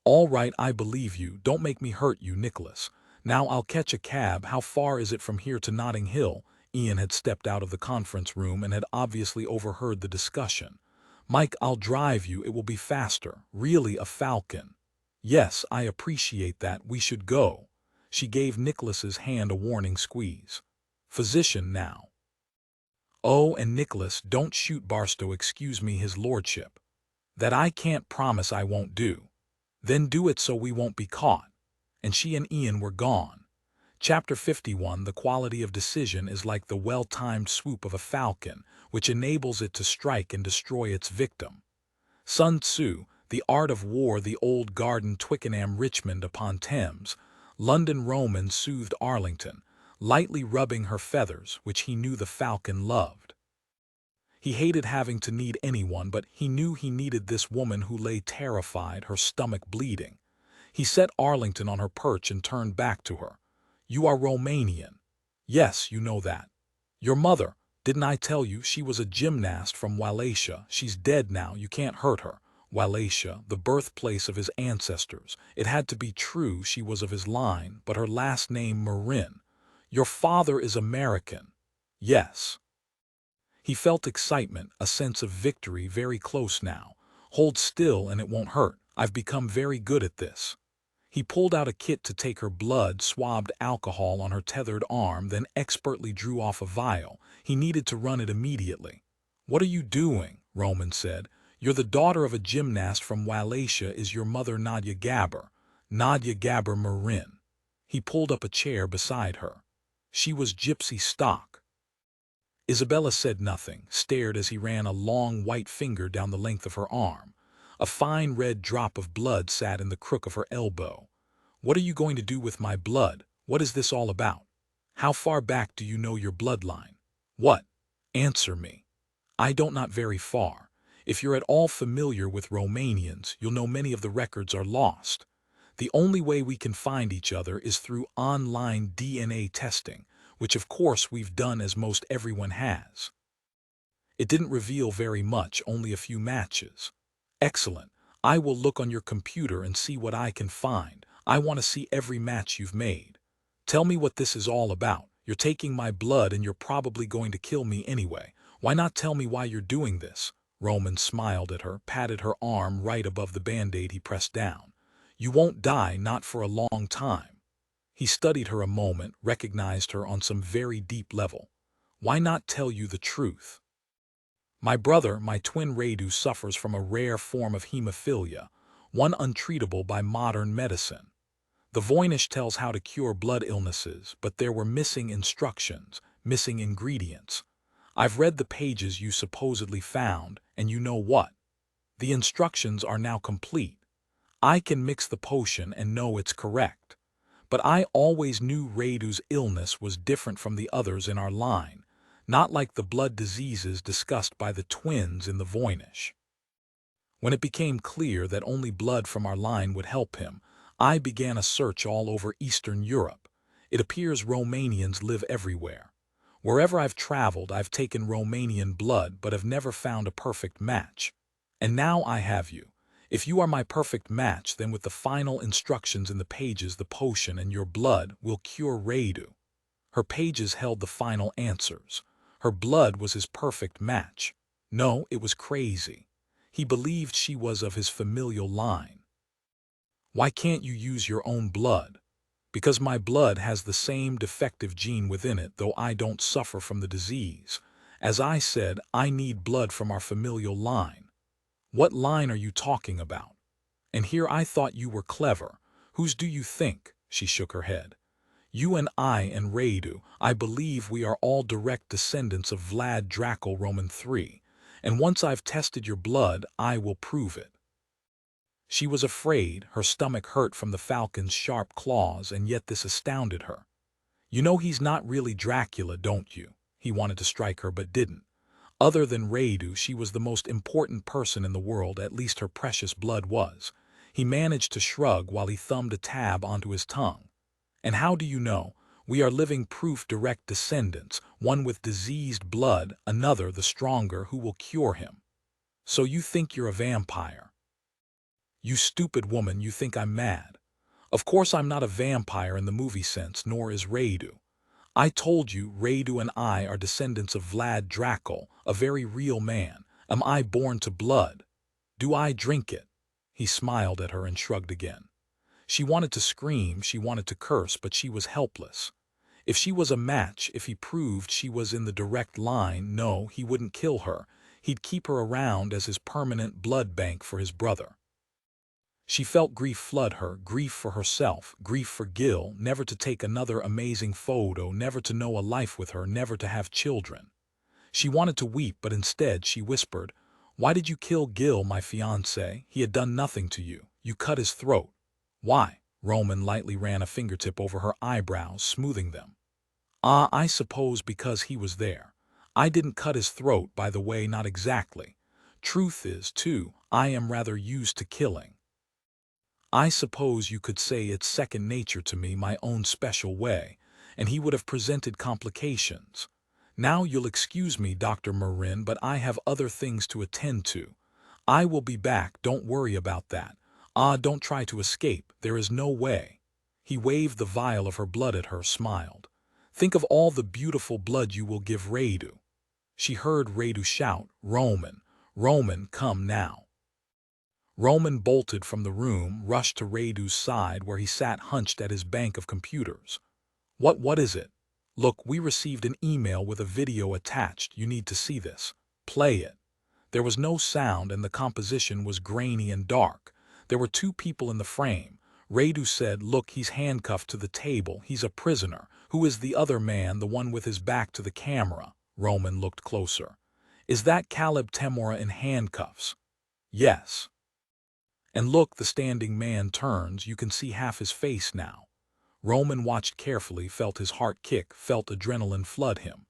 All right, I believe you. Don't make me hurt you, Nicholas. Now I'll catch a cab. How far is it from here to Notting Hill? Ian had stepped out of the conference room and had obviously overheard the discussion. Mike, I'll drive you. It will be faster. Really, a falcon. Yes, I appreciate that. We should go. She gave Nicholas's hand a warning squeeze. Physician now. Oh, and Nicholas, don't shoot Barstow, excuse me, his lordship. That I can't promise I won't do. Then do it so we won't be caught. And she and Ian were gone. Chapter 51. The quality of decision is like the well-timed swoop of a falcon, which enables it to strike and destroy its victim. Sun Tzu, The Art of War, the Old Garden, Twickenham, Richmond upon Thames. London Roman soothed Arlington, lightly rubbing her feathers, which he knew the falcon loved. He hated having to need anyone, but he knew he needed this woman who lay terrified, her stomach bleeding. He set Arlington on her perch and turned back to her. You are Romanian. Yes, you know that. Your mother, didn't I tell you she was a gymnast from Wallachia? She's dead now, you can't hurt her. Wallachia, the birthplace of his ancestors. It had to be true she was of his line, but her last name Marin. Your father is American. Yes. He felt excitement, a sense of victory, very close now. Hold still and it won't hurt. I've become very good at this. He pulled out a kit to take her blood, swabbed alcohol on her tethered arm, then expertly drew off a vial. He needed to run it immediately. What are you doing? Roman said. You're the daughter of a gymnast from Wallachia. Is your mother Nadia Gabor? Nadia Gabor Marin. He pulled up a chair beside her. She was gypsy stock. Isabella said nothing, stared as he ran a long white finger down the length of her arm. A fine red drop of blood sat in the crook of her elbow. What are you going to do with my blood? What is this all about? How far back do you know your bloodline? What? Answer me. I don't, not very far. If you're at all familiar with Romanians, you'll know many of the records are lost. The only way we can find each other is through online DNA testing, which of course we've done, as most everyone has. It didn't reveal very much, only a few matches. Excellent. I will look on your computer and see what I can find. I want to see every match you've made. Tell me what this is all about. You're taking my blood and you're probably going to kill me anyway. Why not tell me why you're doing this? Roman smiled at her, patted her arm right above the band-aid he pressed down. You won't die, not for a long time. He studied her a moment, recognized her on some very deep level. Why not tell you the truth? My brother, my twin Radu, suffers from a rare form of hemophilia, one untreatable by modern medicine. The Voynich tells how to cure blood illnesses, but there were missing instructions, missing ingredients. I've read the pages you supposedly found, and you know what? The instructions are now complete. I can mix the potion and know it's correct. But I always knew Radu's illness was different from the others in our line, not like the blood diseases discussed by the twins in the Voynich. When it became clear that only blood from our line would help him, I began a search all over Eastern Europe. It appears Romanians live everywhere. Wherever I've traveled, I've taken Romanian blood but have never found a perfect match. And now I have you. If you are my perfect match, then with the final instructions in the pages, the potion and your blood will cure Radu. Her pages held the final answers. Her blood was his perfect match. No, it was crazy. He believed she was of his familial line. Why can't you use your own blood? Because my blood has the same defective gene within it, though I don't suffer from the disease. As I said, I need blood from our familial line. What line are you talking about? And here I thought you were clever. Whose do you think? She shook her head. You and I and Radu, I believe we are all direct descendants of Vlad Dracul Roman III, and once I've tested your blood, I will prove it. She was afraid, her stomach hurt from the falcon's sharp claws, and yet this astounded her. You know he's not really Dracula, don't you? He wanted to strike her but didn't. Other than Radu, she was the most important person in the world, at least her precious blood was. He managed to shrug while he thumbed a tab onto his tongue. And how do you know? We are living proof direct descendants, one with diseased blood, another, the stronger, who will cure him. So you think you're a vampire? You stupid woman, you think I'm mad. Of course I'm not a vampire in the movie sense, nor is Radu. I told you Radu and I are descendants of Vlad Dracul, a very real man. Am I born to blood? Do I drink it? He smiled at her and shrugged again. She wanted to scream, she wanted to curse, but she was helpless. If she was a match, if he proved she was in the direct line, no, he wouldn't kill her. He'd keep her around as his permanent blood bank for his brother. She felt grief flood her, grief for herself, grief for Gil, never to take another amazing photo, never to know a life with her, never to have children. She wanted to weep, but instead she whispered, "Why did you kill Gil, my fiancé? He had done nothing to you. You cut his throat." "Why?" Roman lightly ran a fingertip over her eyebrows, smoothing them. "Ah, I suppose because he was there. I didn't cut his throat, by the way, not exactly. Truth is, too, I am rather used to killing. I suppose you could say it's second nature to me, my own special way," and he would have presented complications. "Now you'll excuse me, Dr. Marin, but I have other things to attend to. I will be back, don't worry about that. Ah, don't try to escape, there is no way." He waved the vial of her blood at her, smiled. "Think of all the beautiful blood you will give Radu." She heard Radu shout, "Roman, Roman, come now." Roman bolted from the room, rushed to Radu's side where he sat hunched at his bank of computers. What is it?" "Look, we received an email with a video attached. You need to see this." "Play it." There was no sound and the composition was grainy and dark. There were two people in the frame. Radu said, "Look, he's handcuffed to the table. He's a prisoner. Who is the other man, the one with his back to the camera?" Roman looked closer. "Is that Caleb Temora in handcuffs?" "Yes." "And look, the standing man turns. You can see half his face now." Roman watched carefully, felt his heart kick, felt adrenaline flood him.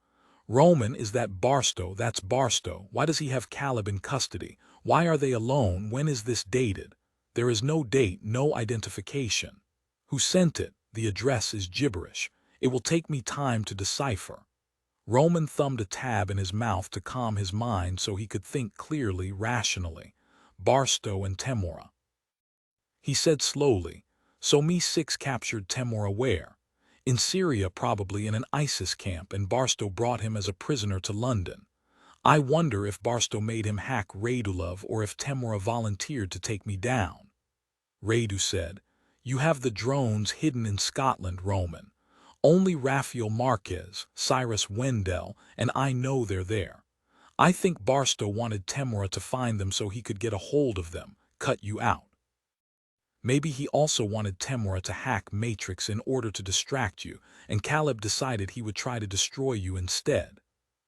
"Roman, is that Barstow? That's Barstow. Why does he have Caleb in custody? Why are they alone? When is this dated?" "There is no date, no identification." "Who sent it? The address is gibberish. It will take me time to decipher." Roman thumbed a tab in his mouth to calm his mind so he could think clearly, rationally. "Barstow and Temora." He said slowly, "So Me-6 captured Temora where?" "In Syria, probably in an ISIS camp, and Barstow brought him as a prisoner to London. I wonder if Barstow made him hack Radulov or if Temora volunteered to take me down." Radu said, "You have the drones hidden in Scotland, Roman. Only Raphael Marquez, Cyrus Wendell, and I know they're there. I think Barstow wanted Temora to find them so he could get a hold of them, cut you out. Maybe he also wanted Temora to hack Matrix in order to distract you, and Caleb decided he would try to destroy you instead.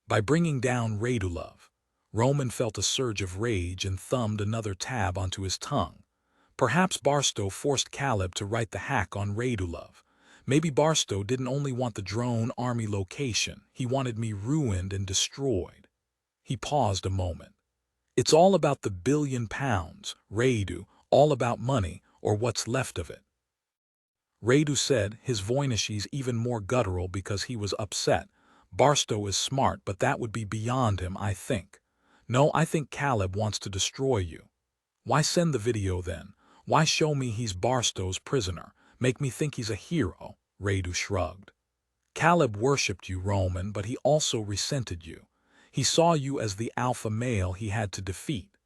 By bringing down Radulov." Roman felt a surge of rage and thumbed another tab onto his tongue. "Perhaps Barstow forced Caleb to write the hack on Radulov. Maybe Barstow didn't only want the drone army location, he wanted me ruined and destroyed." He paused a moment. "It's all about the £1 billion, Radu, all about money, or what's left of it." Radu said, his voice even more guttural because he was upset. "Barstow is smart, but that would be beyond him, I think. No, I think Caleb wants to destroy you." "Why send the video then? Why show me he's Barstow's prisoner? Make me think he's a hero?" Radu shrugged. "Caleb worshipped you, Roman, but he also resented you. He saw you as the alpha male he had to defeat.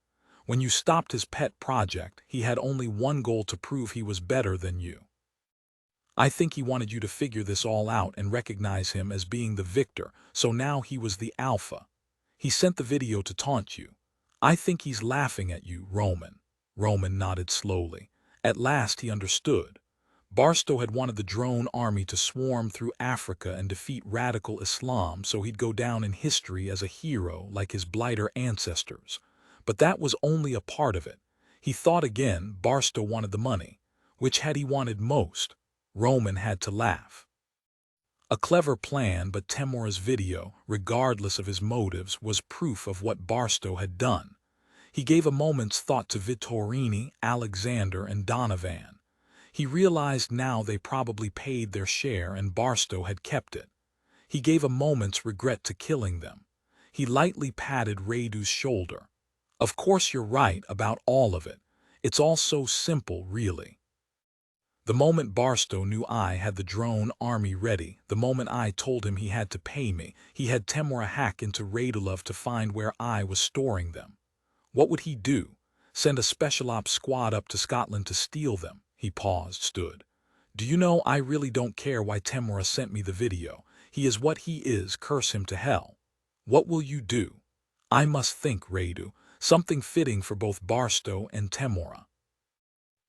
When you stopped his pet project, he had only one goal: to prove he was better than you. I think he wanted you to figure this all out and recognize him as being the victor, so now he was the alpha. He sent the video to taunt you. I think he's laughing at you, Roman." Roman nodded slowly. At last he understood. Barstow had wanted the drone army to swarm through Africa and defeat radical Islam so he'd go down in history as a hero like his blighter ancestors. But that was only a part of it. He thought again. Barstow wanted the money. Which had he wanted most? Roman had to laugh. A clever plan, but Temora's video, regardless of his motives, was proof of what Barstow had done. He gave a moment's thought to Vittorini, Alexander, and Donovan. He realized now they probably paid their share and Barstow had kept it. He gave a moment's regret to killing them. He lightly patted Radu's shoulder. "Of course you're right about all of it. It's all so simple, really. The moment Barstow knew I had the drone army ready, the moment I told him he had to pay me, he had Temora hack into Radulov to find where I was storing them. What would he do? Send a special ops squad up to Scotland to steal them?" He paused, stood. Do you know, I really don't care why Temura sent me the video. He is what he is, curse him to hell. What will you do? I must think, Radu, something fitting for both Barstow and Temura.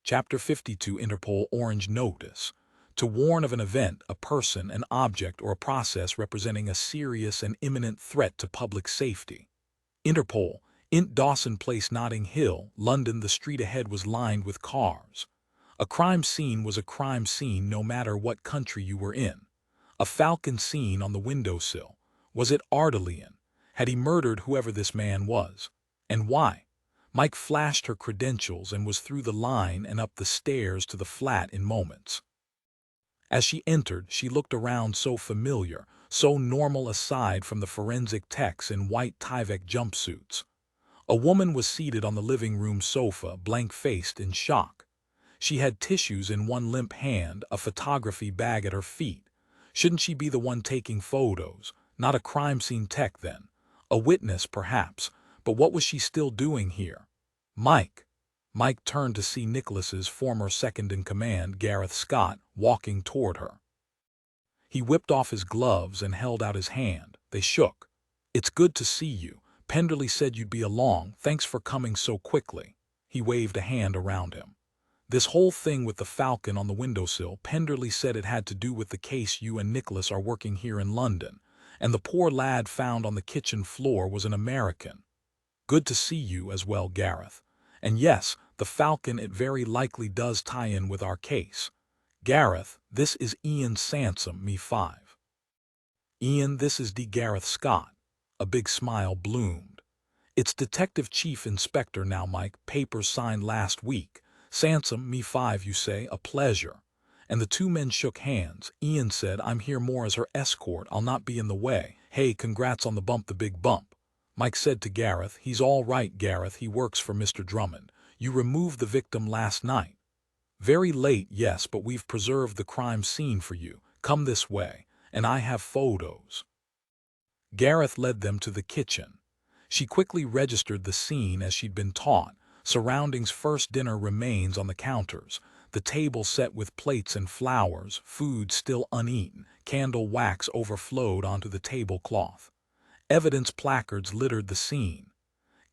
Chapter 52 Interpol Orange Notice. To warn of an event, a person, an object, or a process representing a serious and imminent threat to public safety. Interpol, Int Dawson Place, Notting Hill, London. The street ahead was lined with cars. A crime scene was a crime scene no matter what country you were in. A falcon seen on the windowsill. Was it Ardelian? Had he murdered whoever this man was? And why? Mike flashed her credentials and was through the line and up the stairs to the flat in moments. As she entered, she looked around, so familiar, so normal aside from the forensic techs in white Tyvek jumpsuits. A woman was seated on the living room sofa, blank-faced in shock. She had tissues in one limp hand, a photography bag at her feet. Shouldn't she be the one taking photos? Not a crime scene tech then. A witness, perhaps, but what was she still doing here? Mike turned to see Nicholas's former second-in-command, Gareth Scott, walking toward her. He whipped off his gloves and held out his hand. They shook. "It's good to see you. Penderley said you'd be along. Thanks for coming so quickly." He waved a hand around him. "This whole thing with the falcon on the windowsill, Penderley said it had to do with the case you and Nicholas are working here in London, and the poor lad found on the kitchen floor was an American. Good to see you as well, Gareth. And yes, the falcon, it very likely does tie in with our case. Gareth, this is Ian Sansom, me 5. Ian, this is D. Gareth Scott." A big smile bloomed. "It's Detective Chief Inspector now, Mike. Papers signed last week. Sansom, me 5, you say, a pleasure." And the two men shook hands. Ian said, "I'm here more as her escort. I'll not be in the way. Hey, congrats on the bump, the big bump." Mike said to Gareth, "He's all right, Gareth. He works for Mr. Drummond. You removed the victim last night." "Very late, yes, but we've preserved the crime scene for you. Come this way, and I have photos." Gareth led them to the kitchen. She quickly registered the scene as she'd been taught. Surroundings: first dinner remains on the counters, the table set with plates and flowers, food still uneaten, candle wax overflowed onto the tablecloth. Evidence placards littered the scene.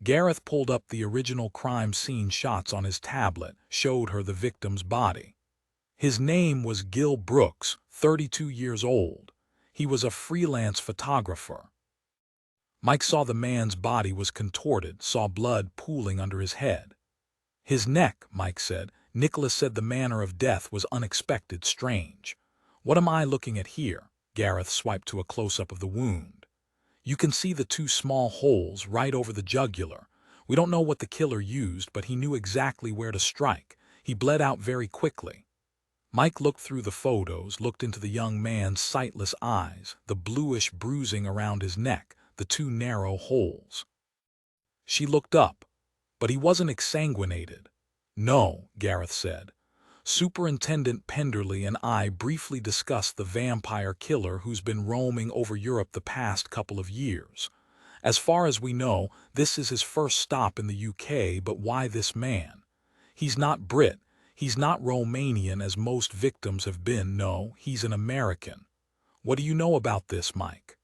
Gareth pulled up the original crime scene shots on his tablet, showed her the victim's body. His name was Gil Brooks, 32 years old. He was a freelance photographer. Mike saw the man's body was contorted, saw blood pooling under his head. "His neck," Mike said. "Nicholas said the manner of death was unexpected, strange." "What am I looking at here?" Gareth swiped to a close-up of the wound. "You can see the two small holes right over the jugular. We don't know what the killer used, but he knew exactly where to strike. He bled out very quickly." Mike looked through the photos, looked into the young man's sightless eyes, the bluish bruising around his neck, the two narrow holes. She looked up. "But he wasn't exsanguinated." "No," Gareth said. "Superintendent Penderley and I briefly discussed the vampire killer who's been roaming over Europe the past couple of years. As far as we know, this is his first stop in the UK, but why this man? He's not Brit, he's not Romanian as most victims have been. No, he's an American." "What do you know about this, Mike?"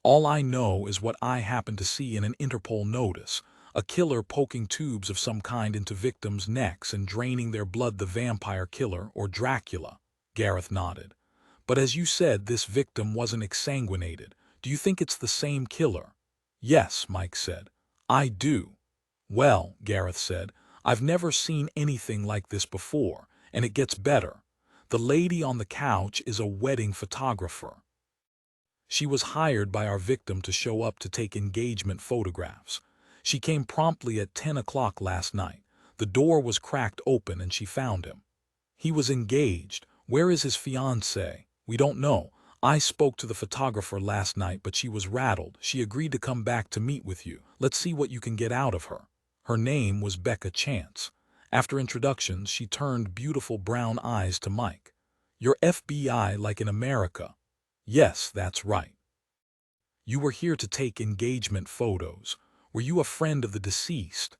"All I know is what I happened to see in an Interpol notice. A killer poking tubes of some kind into victims' necks and draining their blood. The vampire killer, or Dracula." Gareth nodded. "But as you said, this victim wasn't exsanguinated. Do you think it's the same killer?" "Yes," Mike said. "I do." "Well," Gareth said, "I've never seen anything like this before, and it gets better. The lady on the couch is a wedding photographer. She was hired by our victim to show up to take engagement photographs. She came promptly at 10 o'clock last night. The door was cracked open and she found him. He was engaged. Where is his fiancée? We don't know. I spoke to the photographer last night, but she was rattled. She agreed to come back to meet with you. Let's see what you can get out of her." Her name was Becca Chance. After introductions, she turned beautiful brown eyes to Mike. "You're FBI like in America." "Yes, that's right." "You were here to take engagement photos. Were you a friend of the deceased?"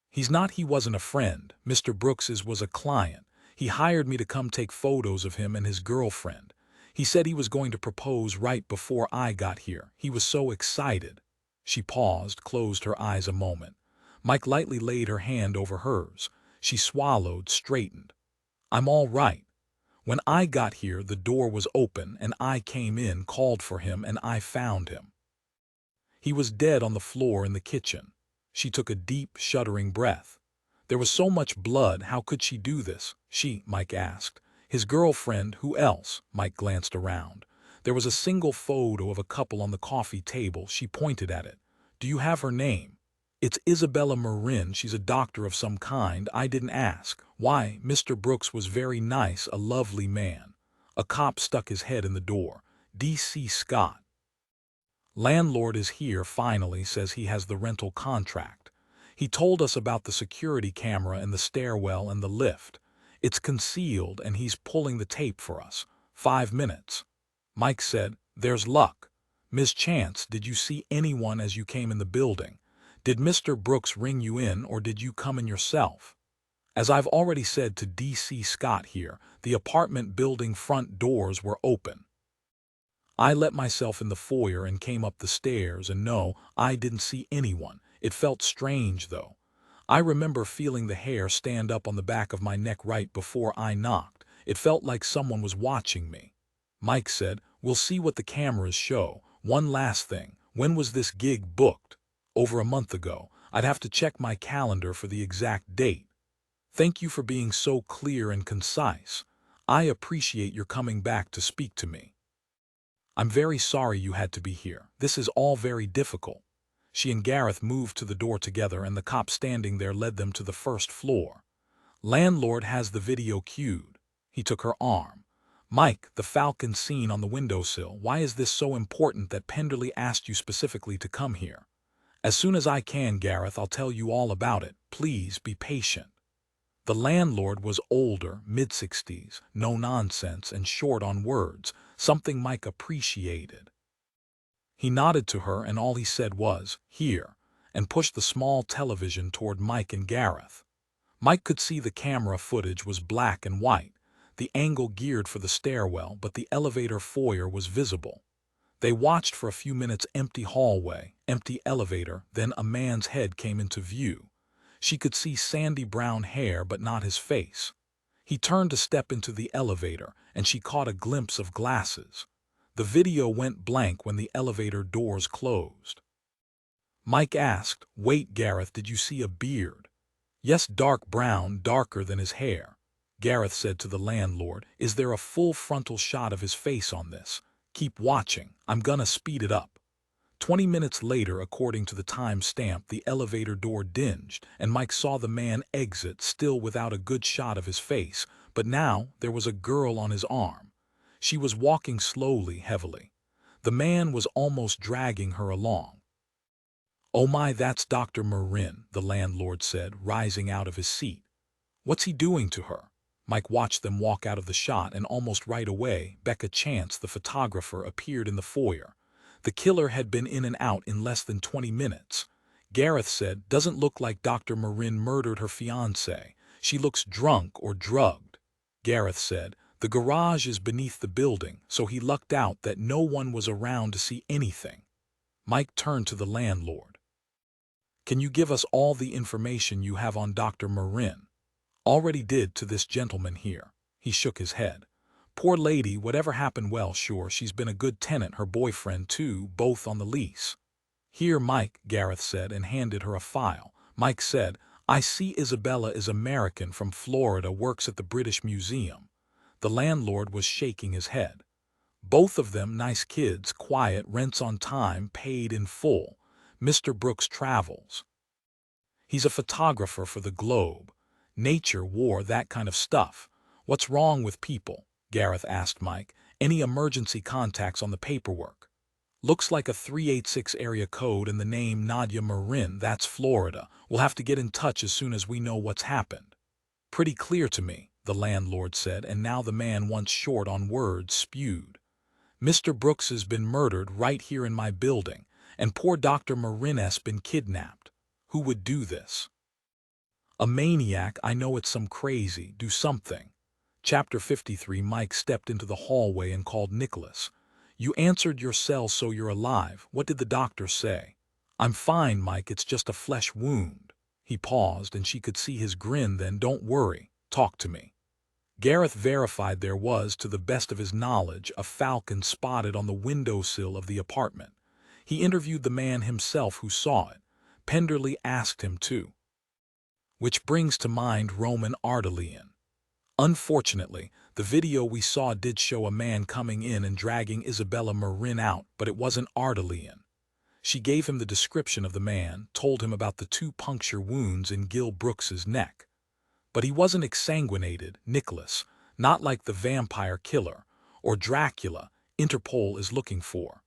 "He wasn't a friend. Mr. Brooks's was a client. He hired me to come take photos of him and his girlfriend. He said he was going to propose right before I got here. He was so excited." She paused, closed her eyes a moment. Mike lightly laid her hand over hers. She swallowed, straightened. "I'm all right. When I got here, the door was open, and I came in, called for him, and I found him. He was dead on the floor in the kitchen." She took a deep, shuddering breath. "There was so much blood, how could she do this?" Mike asked. "His girlfriend, who else?" Mike glanced around. There was a single photo of a couple on the coffee table. She pointed at it. "Do you have her name?" "It's Isabella Marin. She's a doctor of some kind. I didn't ask. Why, Mr. Brooks was very nice, a lovely man." A cop stuck his head in the door. "D.C. Scott. Landlord is here finally, says he has the rental contract. He told us about the security camera in the stairwell and the lift. It's concealed and he's pulling the tape for us. 5 minutes." Mike said, "There's luck. Ms. Chance, did you see anyone as you came in the building? Did Mr. Brooks ring you in or did you come in yourself?" "As I've already said to D.C. Scott here, the apartment building front doors were open. I let myself in the foyer and came up the stairs, and no, I didn't see anyone. It felt strange, though. I remember feeling the hair stand up on the back of my neck right before I knocked. It felt like someone was watching me." Mike said, "We'll see what the cameras show. One last thing. When was this gig booked?" "Over a month ago. I'd have to check my calendar for the exact date." "Thank you for being so clear and concise. I appreciate your coming back to speak to me. I'm very sorry you had to be here. This is all very difficult." She and Gareth moved to the door together, and the cop standing there led them to the first floor. "Landlord has the video cued." He took her arm. "Mike, the Falcon scene on the windowsill. Why is this so important that Penderley asked you specifically to come here?" "As soon as I can, Gareth, I'll tell you all about it. Please be patient." The landlord was older, mid-60s, no nonsense, and short on words, something Mike appreciated. He nodded to her, and all he said was, "Here," and pushed the small television toward Mike and Gareth. Mike could see the camera footage was black and white, the angle geared for the stairwell, but the elevator foyer was visible. They watched for a few minutes. Empty hallway, empty elevator, then a man's head came into view. She could see sandy brown hair, but not his face. He turned to step into the elevator, and she caught a glimpse of glasses. The video went blank when the elevator doors closed. Mike asked, "Wait, Gareth, did you see a beard?" "Yes, dark brown, darker than his hair." Gareth said to the landlord, "Is there a full frontal shot of his face on this?" "Keep watching. I'm gonna speed it up." 20 minutes later, according to the time stamp, the elevator door dinged, and Mike saw the man exit, still without a good shot of his face, but now there was a girl on his arm. She was walking slowly, heavily. The man was almost dragging her along. "Oh my, that's Dr. Marin," the landlord said, rising out of his seat. "What's he doing to her?" Mike watched them walk out of the shot, and almost right away, Becca Chance, the photographer, appeared in the foyer. The killer had been in and out in less than 20 minutes. Gareth said, "Doesn't look like Dr. Marin murdered her fiancé. She looks drunk or drugged." Gareth said, "The garage is beneath the building, so he lucked out that no one was around to see anything." Mike turned to the landlord. "Can you give us all the information you have on Dr. Marin?" "Already did to this gentleman here." He shook his head. "Poor lady, whatever happened, well, sure, she's been a good tenant, her boyfriend too, both on the lease." "Here, Mike," Gareth said, and handed her a file. Mike said, "I see Isabella is American, from Florida, works at the British Museum." The landlord was shaking his head. "Both of them nice kids, quiet, rents on time, paid in full. Mr. Brooks travels. He's a photographer for the Globe. Nature, war, that kind of stuff." "What's wrong with people?" Gareth asked Mike. "Any emergency contacts on the paperwork?" "Looks like a 386 area code and the name Nadia Marin, that's Florida. We'll have to get in touch as soon as we know what's happened." "Pretty clear to me," the landlord said, and now the man, once short on words, spewed. "Mr. Brooks has been murdered right here in my building, and poor Dr. Marin has been kidnapped. Who would do this?" "A maniac. I know it's some crazy. Do something." Chapter 53. Mike stepped into the hallway and called Nicholas. "You answered your cell, so you're alive. What did the doctor say?" "I'm fine, Mike, it's just a flesh wound." He paused, and she could see his grin then. "Don't worry, talk to me." Gareth verified there was, to the best of his knowledge, a falcon spotted on the windowsill of the apartment. He interviewed the man himself who saw it. Penderly asked him too. Which brings to mind Roman Ardelian. Unfortunately, the video we saw did show a man coming in and dragging Isabella Marin out, but it wasn't Ardelian. She gave him the description of the man, told him about the 2 puncture wounds in Gil Brooks's neck. But he wasn't exsanguinated, Nicholas, not like the vampire killer, or Dracula, Interpol is looking for.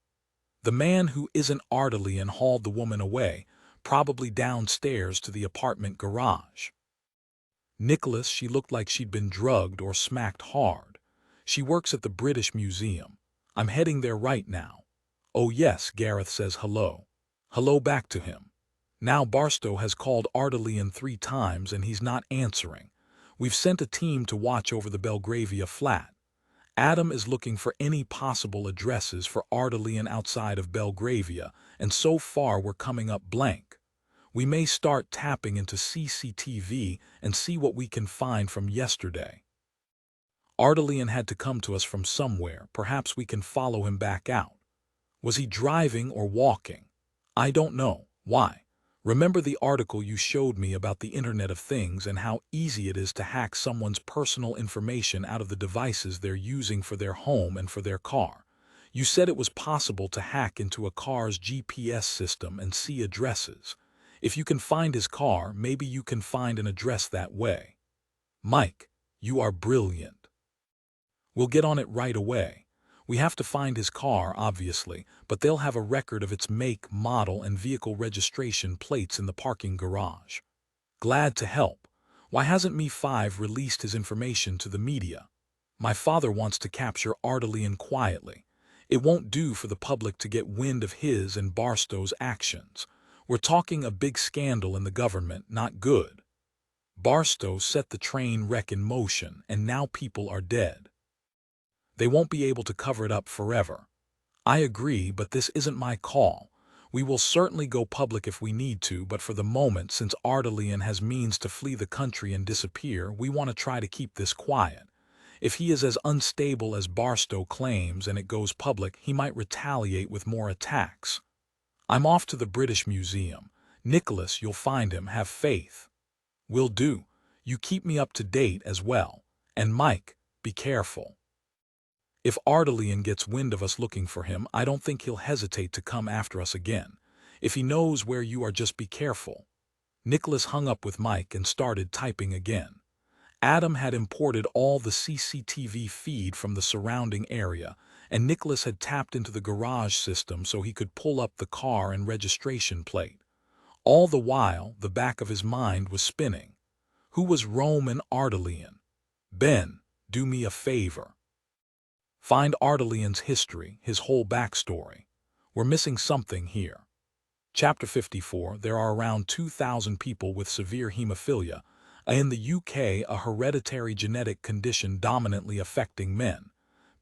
The man who isn't Ardelian hauled the woman away, probably downstairs to the apartment garage. Nicholas, she looked like she'd been drugged or smacked hard. She works at the British Museum. I'm heading there right now. Oh yes, Gareth says hello. Hello back to him. Now Barstow has called Ardelian 3 times and he's not answering. We've sent a team to watch over the Belgravia flat. Adam is looking for any possible addresses for Ardelian outside of Belgravia, and so far we're coming up blank. We may start tapping into CCTV and see what we can find from yesterday. Ardelian had to come to us from somewhere. Perhaps we can follow him back out. Was he driving or walking? I don't know. Why? Remember the article you showed me about the Internet of Things and how easy it is to hack someone's personal information out of the devices they're using for their home and for their car? You said it was possible to hack into a car's GPS system and see addresses. If you can find his car, maybe you can find an address that way. Mike, you are brilliant. We'll get on it right away. We have to find his car, obviously, but they'll have a record of its make, model, and vehicle registration plates in the parking garage. Glad to help. Why hasn't Me5 released his information to the media? My father wants to capture Ardelian quietly. It won't do for the public to get wind of his and Barstow's actions. We're talking a big scandal in the government, not good. Barstow set the train wreck in motion, and now people are dead. They won't be able to cover it up forever. I agree, but this isn't my call. We will certainly go public if we need to, but for the moment, since Ardelian has means to flee the country and disappear, we want to try to keep this quiet. If he is as unstable as Barstow claims and it goes public, he might retaliate with more attacks. I'm off to the British Museum. Nicholas, you'll find him. Have faith. Will do. You keep me up to date as well. And Mike, be careful. If Ardelian gets wind of us looking for him, I don't think he'll hesitate to come after us again. If he knows where you are, just be careful. Nicholas hung up with Mike and started typing again. Adam had imported all the CCTV feed from the surrounding area, and Nicholas had tapped into the garage system so he could pull up the car and registration plate. All the while, the back of his mind was spinning. Who was Roman Ardelian? Ben, do me a favor. Find Ardelian's history, his whole backstory. We're missing something here. Chapter 54. There are around 2,000 people with severe hemophilia. In the UK, a hereditary genetic condition dominantly affecting men.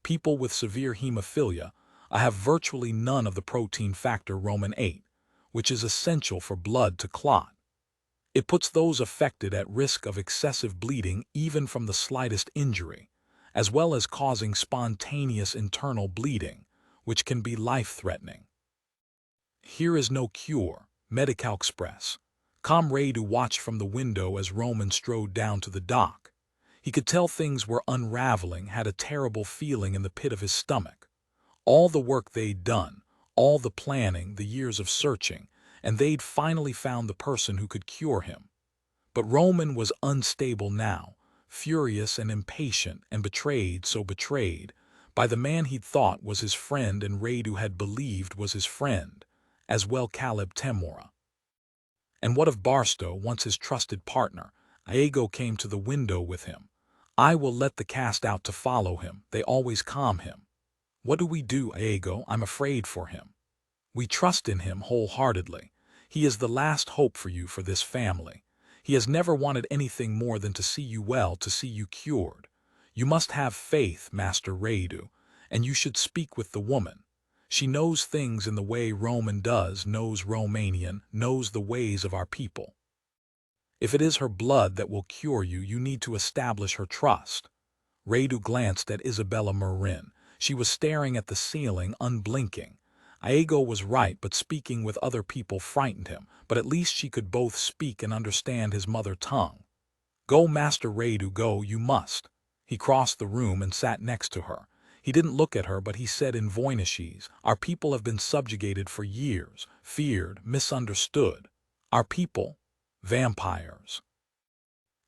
People with severe hemophilia have virtually none of the protein factor Roman 8, which is essential for blood to clot. It puts those affected at risk of excessive bleeding even from the slightest injury, as well as causing spontaneous internal bleeding, which can be life-threatening. Here is no cure. Medical Express. Comrade who watched from the window as Roman strode down to the dock. He could tell things were unraveling, had a terrible feeling in the pit of his stomach. All the work they'd done, all the planning, the years of searching, and they'd finally found the person who could cure him. But Roman was unstable now, furious and impatient, and betrayed, so betrayed, by the man he'd thought was his friend and Radu had believed was his friend, as well Caleb Temora. And what of Barstow, once his trusted partner? Iago came to the window with him. I will let the cast out to follow him. They always calm him. What do we do, Iago? I'm afraid for him. We trust in him wholeheartedly. He is the last hope for you, for this family. He has never wanted anything more than to see you well, to see you cured. You must have faith, Master Radu, and you should speak with the woman. She knows things in the way Roman does, knows Romanian, knows the ways of our people. If it is her blood that will cure you, you need to establish her trust. Radu glanced at Isabella Marin. She was staring at the ceiling, unblinking. Iago was right, but speaking with other people frightened him, but at least she could both speak and understand his mother tongue. Go, Master Radu, go, you must. He crossed the room and sat next to her. He didn't look at her, but he said in Voynishese, "Our people have been subjugated for years, feared, misunderstood. Our people, vampires."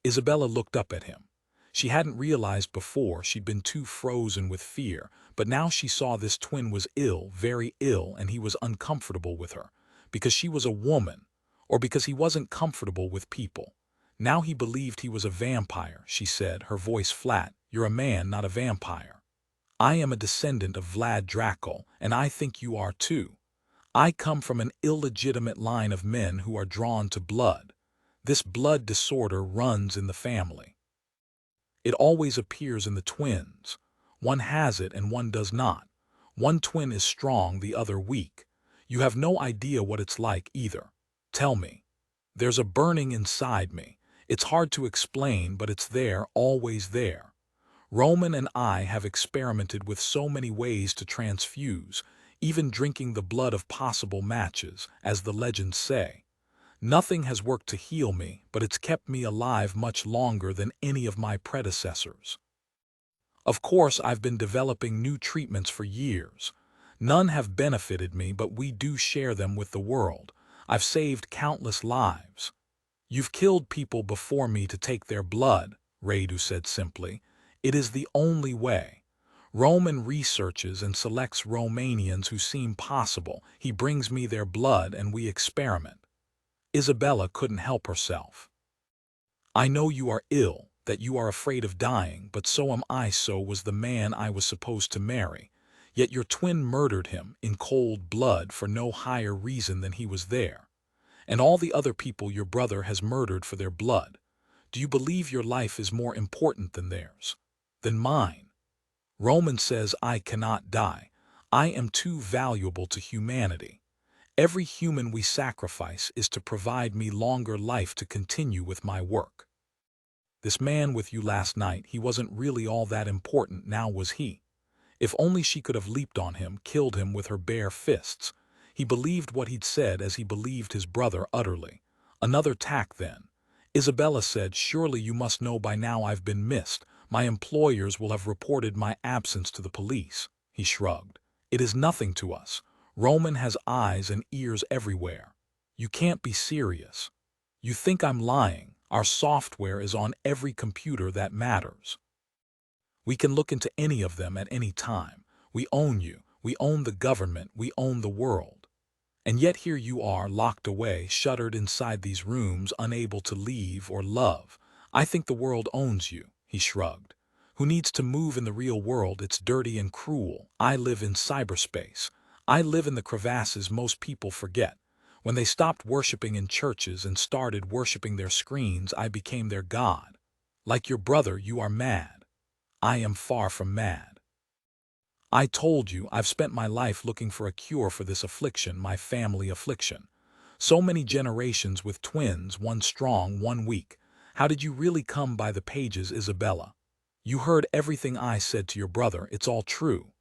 Isabella looked up at him. She hadn't realized before, she'd been too frozen with fear, but now she saw this twin was ill, very ill, and he was uncomfortable with her, because she was a woman, or because he wasn't comfortable with people. Now he believed he was a vampire, she said, her voice flat. "You're a man, not a vampire. I am a descendant of Vlad Dracul, and I think you are too. I come from an illegitimate line of men who are drawn to blood. This blood disorder runs in the family. It always appears in the twins. One has it and one does not. One twin is strong, the other weak. You have no idea what it's like either. Tell me. There's a burning inside me. It's hard to explain, but it's there, always there. Roman and I have experimented with so many ways to transfuse, even drinking the blood of possible matches, as the legends say. Nothing has worked to heal me, but it's kept me alive much longer than any of my predecessors. Of course, I've been developing new treatments for years. None have benefited me, but we do share them with the world. I've saved countless lives. You've killed people before me to take their blood, Radu said simply. It is the only way. Roman researches and selects Romanians who seem possible. He brings me their blood and we experiment. Isabella couldn't help herself. I know you are ill, that you are afraid of dying, but so am I. So was the man I was supposed to marry. Yet your twin murdered him in cold blood for no higher reason than he was there. And all the other people your brother has murdered for their blood. Do you believe your life is more important than theirs? Than mine? Roman says I cannot die. I am too valuable to humanity. Every human we sacrifice is to provide me longer life to continue with my work. This man with you last night, he wasn't really all that important, now was he? If only she could have leaped on him, killed him with her bare fists. He believed what he'd said as he believed his brother utterly. Another tack then. Isabella said, "Surely you must know by now I've been missed. My employers will have reported my absence to the police." He shrugged. "It is nothing to us. Roman has eyes and ears everywhere. You can't be serious. You think I'm lying. Our software is on every computer that matters. We can look into any of them at any time. We own you. We own the government. We own the world. And yet here you are, locked away, shuttered inside these rooms, unable to leave or love. I think the world owns you," he shrugged. "Who needs to move in the real world? It's dirty and cruel. I live in cyberspace. I live in the crevasses most people forget. When they stopped worshiping in churches and started worshiping their screens, I became their god. Like your brother, you are mad. I am far from mad. I told you I've spent my life looking for a cure for this affliction, my family affliction. So many generations with twins, one strong, one weak. How did you really come by the pages, Isabella? You heard everything I said to your brother. It's all true."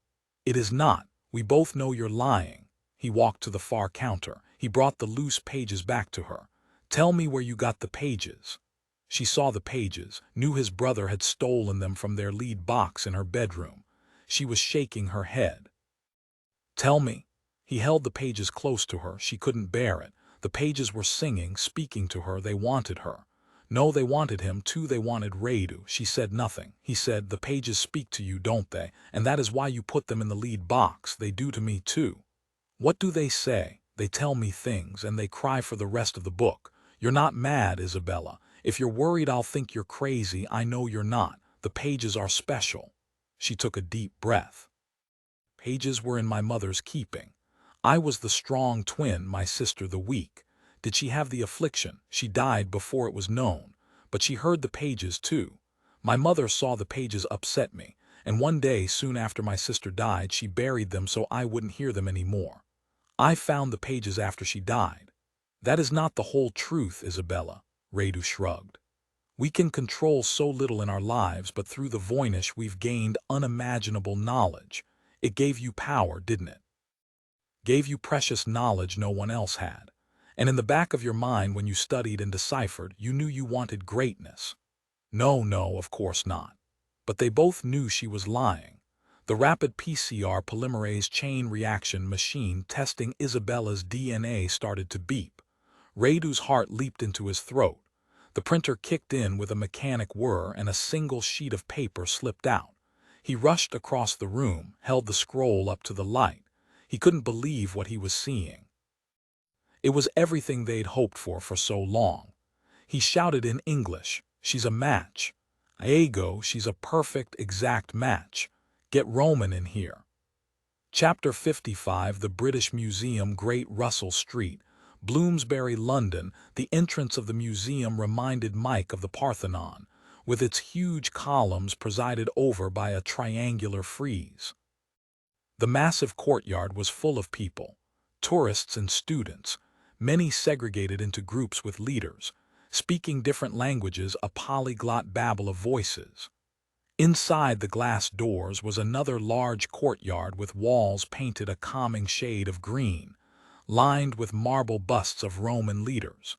"It is not. We both know you're lying." He walked to the far counter. He brought the loose pages back to her. "Tell me where you got the pages." She saw the pages, knew his brother had stolen them from their lead box in her bedroom. She was shaking her head. "Tell me." He held the pages close to her. She couldn't bear it. The pages were singing, speaking to her. They wanted her. No, they wanted him too. They wanted Radu. She said nothing. He said, "The pages speak to you, don't they? And that is why you put them in the lead box. They do to me too." "What do they say?" "They tell me things, and they cry for the rest of the book." "You're not mad, Isabella. If you're worried I'll think you're crazy, I know you're not. The pages are special." She took a deep breath. "Pages were in my mother's keeping. I was the strong twin, my sister the weak. Did she have the affliction? She died before it was known. But she heard the pages too. My mother saw the pages upset me, and one day soon after my sister died she buried them so I wouldn't hear them anymore. I found the pages after she died. That is not the whole truth, Isabella, Radu shrugged. We can control so little in our lives, but through the Voynich we've gained unimaginable knowledge. It gave you power, didn't it? Gave you precious knowledge no one else had. And in the back of your mind when you studied and deciphered, you knew you wanted greatness. No, no, of course not. But they both knew she was lying. The rapid PCR polymerase chain reaction machine testing Isabella's DNA started to beep. Radu's heart leaped into his throat. The printer kicked in with a mechanic whir and a single sheet of paper slipped out. He rushed across the room, held the scroll up to the light. He couldn't believe what he was seeing. It was everything they'd hoped for so long. He shouted in English, "She's a match. Aego, she's a perfect, exact match. Get Roman in here." Chapter 55, The British Museum, Great Russell Street, Bloomsbury, London. The entrance of the museum reminded Mike of the Parthenon, with its huge columns presided over by a triangular frieze. The massive courtyard was full of people, tourists and students, many segregated into groups with leaders, speaking different languages, a polyglot babble of voices. Inside the glass doors was another large courtyard with walls painted a calming shade of green, lined with marble busts of Roman leaders.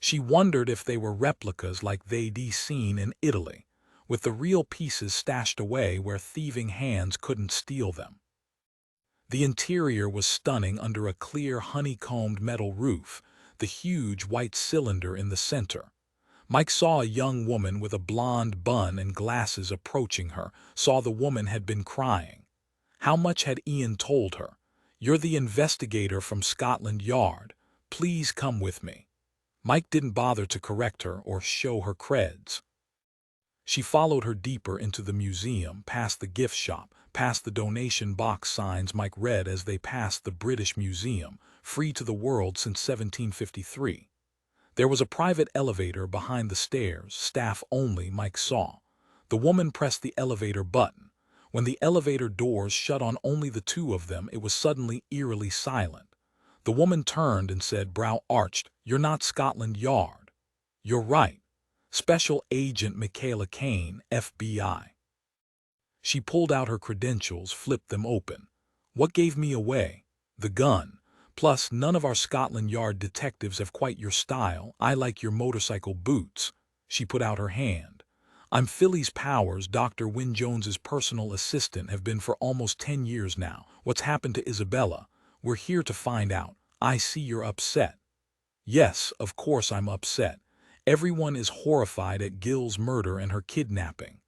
She wondered if they were replicas like they'd seen in Italy, with the real pieces stashed away where thieving hands couldn't steal them. The interior was stunning under a clear honeycombed metal roof, the huge white cylinder in the center. Mike saw a young woman with a blonde bun and glasses approaching her, saw the woman had been crying. How much had Ian told her? "You're the investigator from Scotland Yard. Please come with me." Mike didn't bother to correct her or show her creds. She followed her deeper into the museum, past the gift shop, past the donation box signs Mike read as they passed the British Museum, free to the world since 1753. There was a private elevator behind the stairs, staff only, Mike saw. The woman pressed the elevator button. When the elevator doors shut on only the two of them, it was suddenly eerily silent. The woman turned and said, brow arched, "You're not Scotland Yard." "You're right. Special Agent Michaela Caine, FBI." She pulled out her credentials, flipped them open. "What gave me away?" "The gun. Plus, none of our Scotland Yard detectives have quite your style. I like your motorcycle boots." She put out her hand. "I'm Phyllis Powers, Dr. Wynne Jones's personal assistant, have been for almost 10 years now. What's happened to Isabella? We're here to find out. I see you're upset." "Yes, of course I'm upset. Everyone is horrified at Gill's murder and her kidnapping.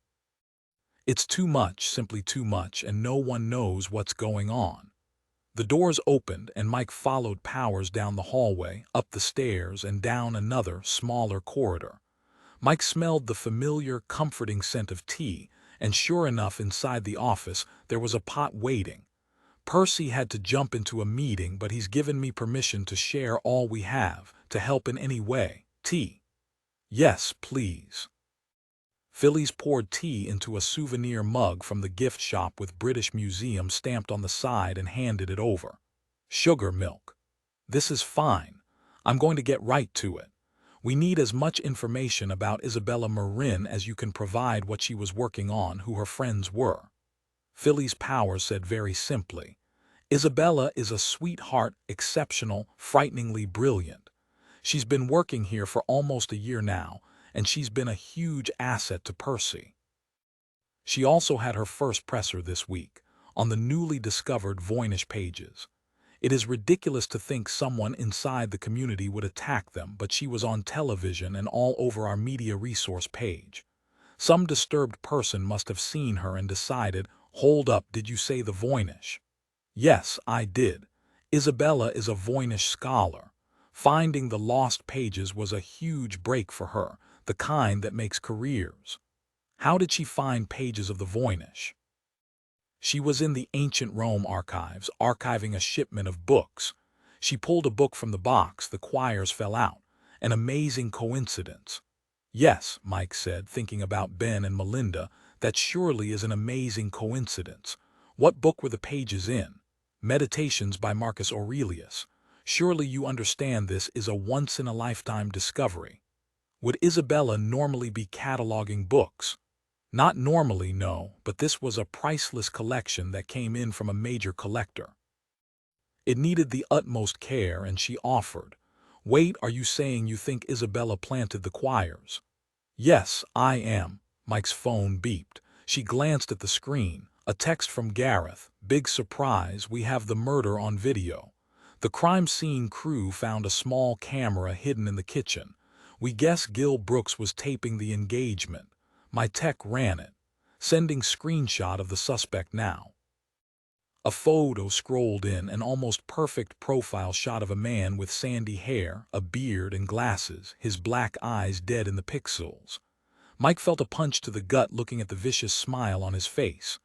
It's too much, simply too much, and no one knows what's going on." The doors opened, and Mike followed Powers down the hallway, up the stairs, and down another, smaller corridor. Mike smelled the familiar, comforting scent of tea, and sure enough, inside the office, there was a pot waiting. "Percy had to jump into a meeting, but he's given me permission to share all we have, to help in any way. Tea?" "Yes, please." Phyllis poured tea into a souvenir mug from the gift shop with British Museum stamped on the side and handed it over. "Sugar milk." "This is fine. I'm going to get right to it. We need as much information about Isabella Marin as you can provide what she was working on, who her friends were." Phyllis Powers said very simply, "Isabella is a sweetheart, exceptional, frighteningly brilliant. She's been working here for almost a year now, and she's been a huge asset to Percy. She also had her first presser this week, on the newly discovered Voynich pages. It is ridiculous to think someone inside the community would attack them, but she was on television and all over our media resource page. Some disturbed person must have seen her and decided, hold up, did you say the Voynich?" "Yes, I did. Isabella is a Voynich scholar. Finding the lost pages was a huge break for her, the kind that makes careers." "How did she find pages of the Voynich?" "She was in the ancient Rome archives, archiving a shipment of books. She pulled a book from the box, the quires fell out. An amazing coincidence." Yes, Mike said, thinking about Ben and Melinda. That surely is an amazing coincidence. What book were the pages in? Meditations by Marcus Aurelius. Surely you understand this is a once-in-a-lifetime discovery. Would Isabella normally be cataloging books? Not normally, no, but this was a priceless collection that came in from a major collector. It needed the utmost care, and she offered. Wait, are you saying you think Isabella planted the quires? Yes, I am. Mike's phone beeped. She glanced at the screen. A text from Gareth. Big surprise, we have the murder on video. The crime scene crew found a small camera hidden in the kitchen. We guess Gil Brooks was taping the engagement. My tech ran it. Sending screenshot of the suspect now. A photo scrolled in, an almost perfect profile shot of a man with sandy hair, a beard and glasses, his black eyes dead in the pixels. Mike felt a punch to the gut looking at the vicious smile on his face.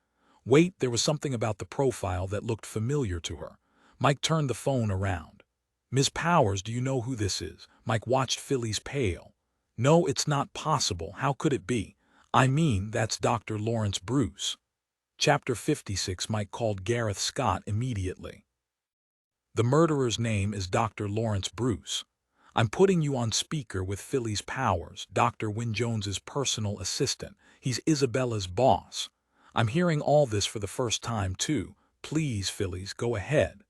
Wait, there was something about the profile that looked familiar to her. Mike turned the phone around. Ms. Powers, do you know who this is? Mike watched Philly's pale. No, it's not possible. How could it be? I mean, that's Dr. Lawrence Bruce. Chapter 56. Mike called Gareth Scott immediately. The murderer's name is Dr. Lawrence Bruce. I'm putting you on speaker with Philly's Powers, Dr. Wynne Jones's personal assistant. He's Isabella's boss. I'm hearing all this for the first time, too. Please, Phillies, go ahead.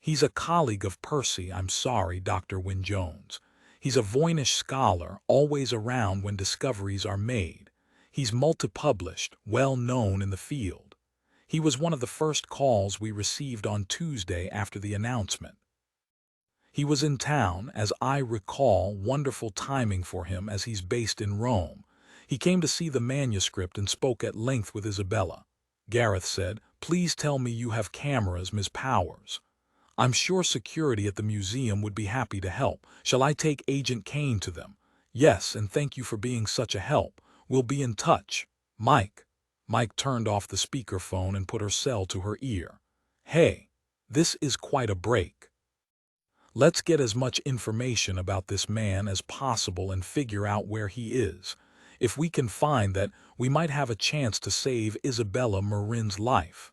He's a colleague of Percy. I'm sorry, Dr. Wynne Jones. He's a Voynich scholar, always around when discoveries are made. He's multi-published, well known in the field. He was one of the first calls we received on Tuesday after the announcement. He was in town, as I recall, wonderful timing for him as he's based in Rome. He came to see the manuscript and spoke at length with Isabella. Gareth said, please tell me you have cameras, Ms. Powers. I'm sure security at the museum would be happy to help. Shall I take Agent Caine to them? Yes, and thank you for being such a help. We'll be in touch. Mike. Mike turned off the speakerphone and put her cell to her ear. Hey, this is quite a break. Let's get as much information about this man as possible and figure out where he is. If we can find that, we might have a chance to save Isabella Marin's life.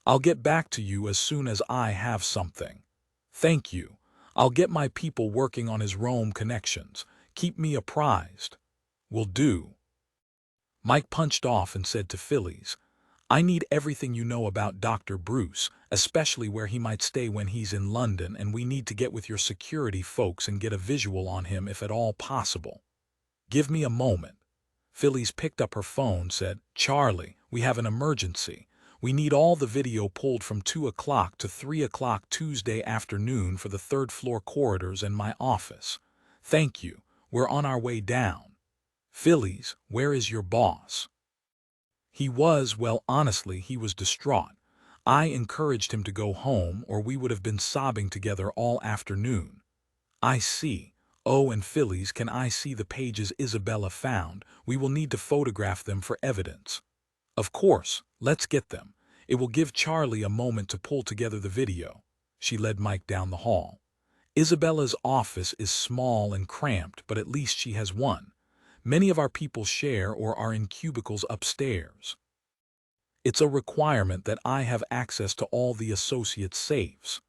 I'll get back to you as soon as I have something. Thank you. I'll get my people working on his Rome connections. Keep me apprised. Will do. Mike punched off and said to Phillies, I need everything you know about Dr. Bruce, especially where he might stay when he's in London, and we need to get with your security folks and get a visual on him if at all possible. Give me a moment. Phillies picked up her phone, said, Charlie, we have an emergency. We need all the video pulled from 2 o'clock to 3 o'clock Tuesday afternoon for the third-floor corridors and my office. Thank you. We're on our way down. Phillies, where is your boss? He was, well, honestly, he was distraught. I encouraged him to go home, or we would have been sobbing together all afternoon. I see. Oh, and Phillies, can I see the pages Isabella found? We will need to photograph them for evidence. Of course, let's get them. It will give Charlie a moment to pull together the video. She led Mike down the hall. Isabella's office is small and cramped, but at least she has one. Many of our people share or are in cubicles upstairs. It's a requirement that I have access to all the associates' safes.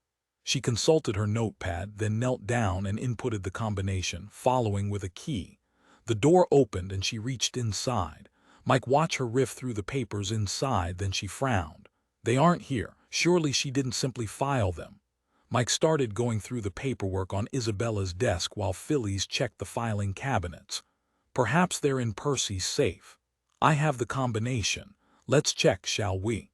She consulted her notepad, then knelt down and inputted the combination, following with a key. The door opened and she reached inside. Mike watched her riff through the papers inside, then she frowned. They aren't here. Surely she didn't simply file them. Mike started going through the paperwork on Isabella's desk while Phillies checked the filing cabinets. Perhaps they're in Percy's safe. I have the combination. Let's check, shall we?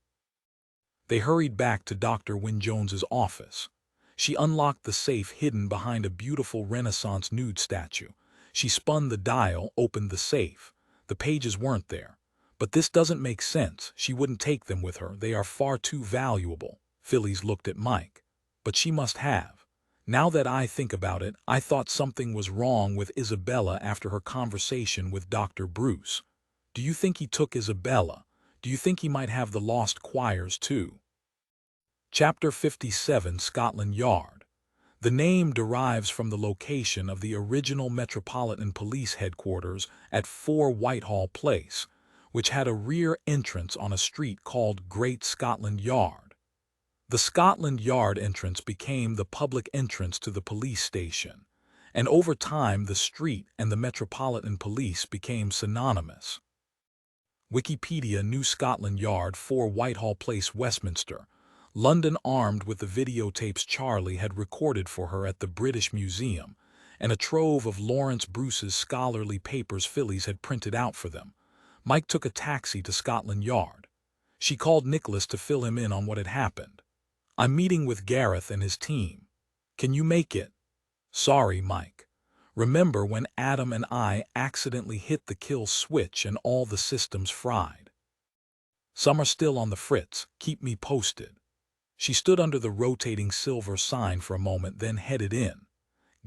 They hurried back to Dr. Wynne Jones's office. She unlocked the safe hidden behind a beautiful Renaissance nude statue. She spun the dial, opened the safe. The pages weren't there. But this doesn't make sense. She wouldn't take them with her. They are far too valuable. Phillies looked at Mike. But she must have. Now that I think about it, I thought something was wrong with Isabella after her conversation with Dr. Bruce. Do you think he took Isabella? Do you think he might have the lost quires too? Chapter 57. Scotland Yard. The name derives from the location of the original Metropolitan Police headquarters at 4 Whitehall Place, which had a rear entrance on a street called Great Scotland Yard. The Scotland Yard entrance became the public entrance to the police station, and over time the street and the Metropolitan Police became synonymous. Wikipedia: New Scotland Yard, 4 Whitehall Place, Westminster, London. Armed with the videotapes Charlie had recorded for her at the British Museum, and a trove of Lawrence Bruce's scholarly papers Phillies had printed out for them, Mike took a taxi to Scotland Yard. She called Nicholas to fill him in on what had happened. "I'm meeting with Gareth and his team. Can you make it?" "Sorry, Mike. Remember when Adam and I accidentally hit the kill switch and all the systems fried? Some are still on the fritz. Keep me posted." She stood under the rotating silver sign for a moment, then headed in.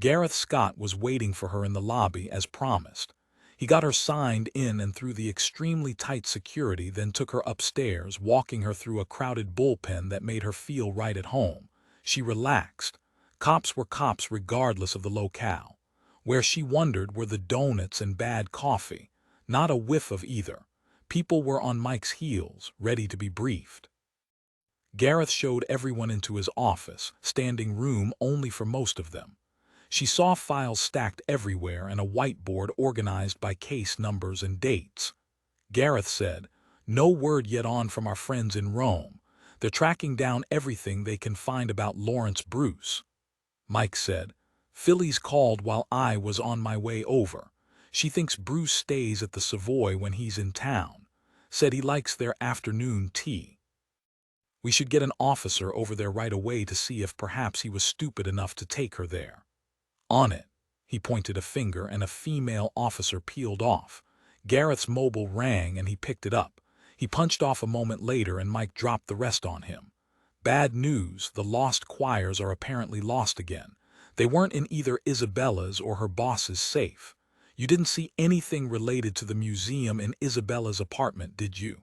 Gareth Scott was waiting for her in the lobby as promised. He got her signed in and through the extremely tight security, then took her upstairs, walking her through a crowded bullpen that made her feel right at home. She relaxed. Cops were cops regardless of the locale. Where she wondered were the donuts and bad coffee. Not a whiff of either. People were on Mike's heels, ready to be briefed. Gareth showed everyone into his office, standing room only for most of them. She saw files stacked everywhere and a whiteboard organized by case numbers and dates. Gareth said, "No word yet on from our friends in Rome. They're tracking down everything they can find about Lawrence Bruce." Mike said, "Phillies called while I was on my way over. She thinks Bruce stays at the Savoy when he's in town. Said he likes their afternoon tea. We should get an officer over there right away to see if perhaps he was stupid enough to take her there." "On it." He pointed a finger and a female officer peeled off. Gareth's mobile rang and he picked it up. He punched off a moment later and Mike dropped the rest on him. "Bad news, the lost choirs are apparently lost again. They weren't in either Isabella's or her boss's safe. You didn't see anything related to the museum in Isabella's apartment, did you?"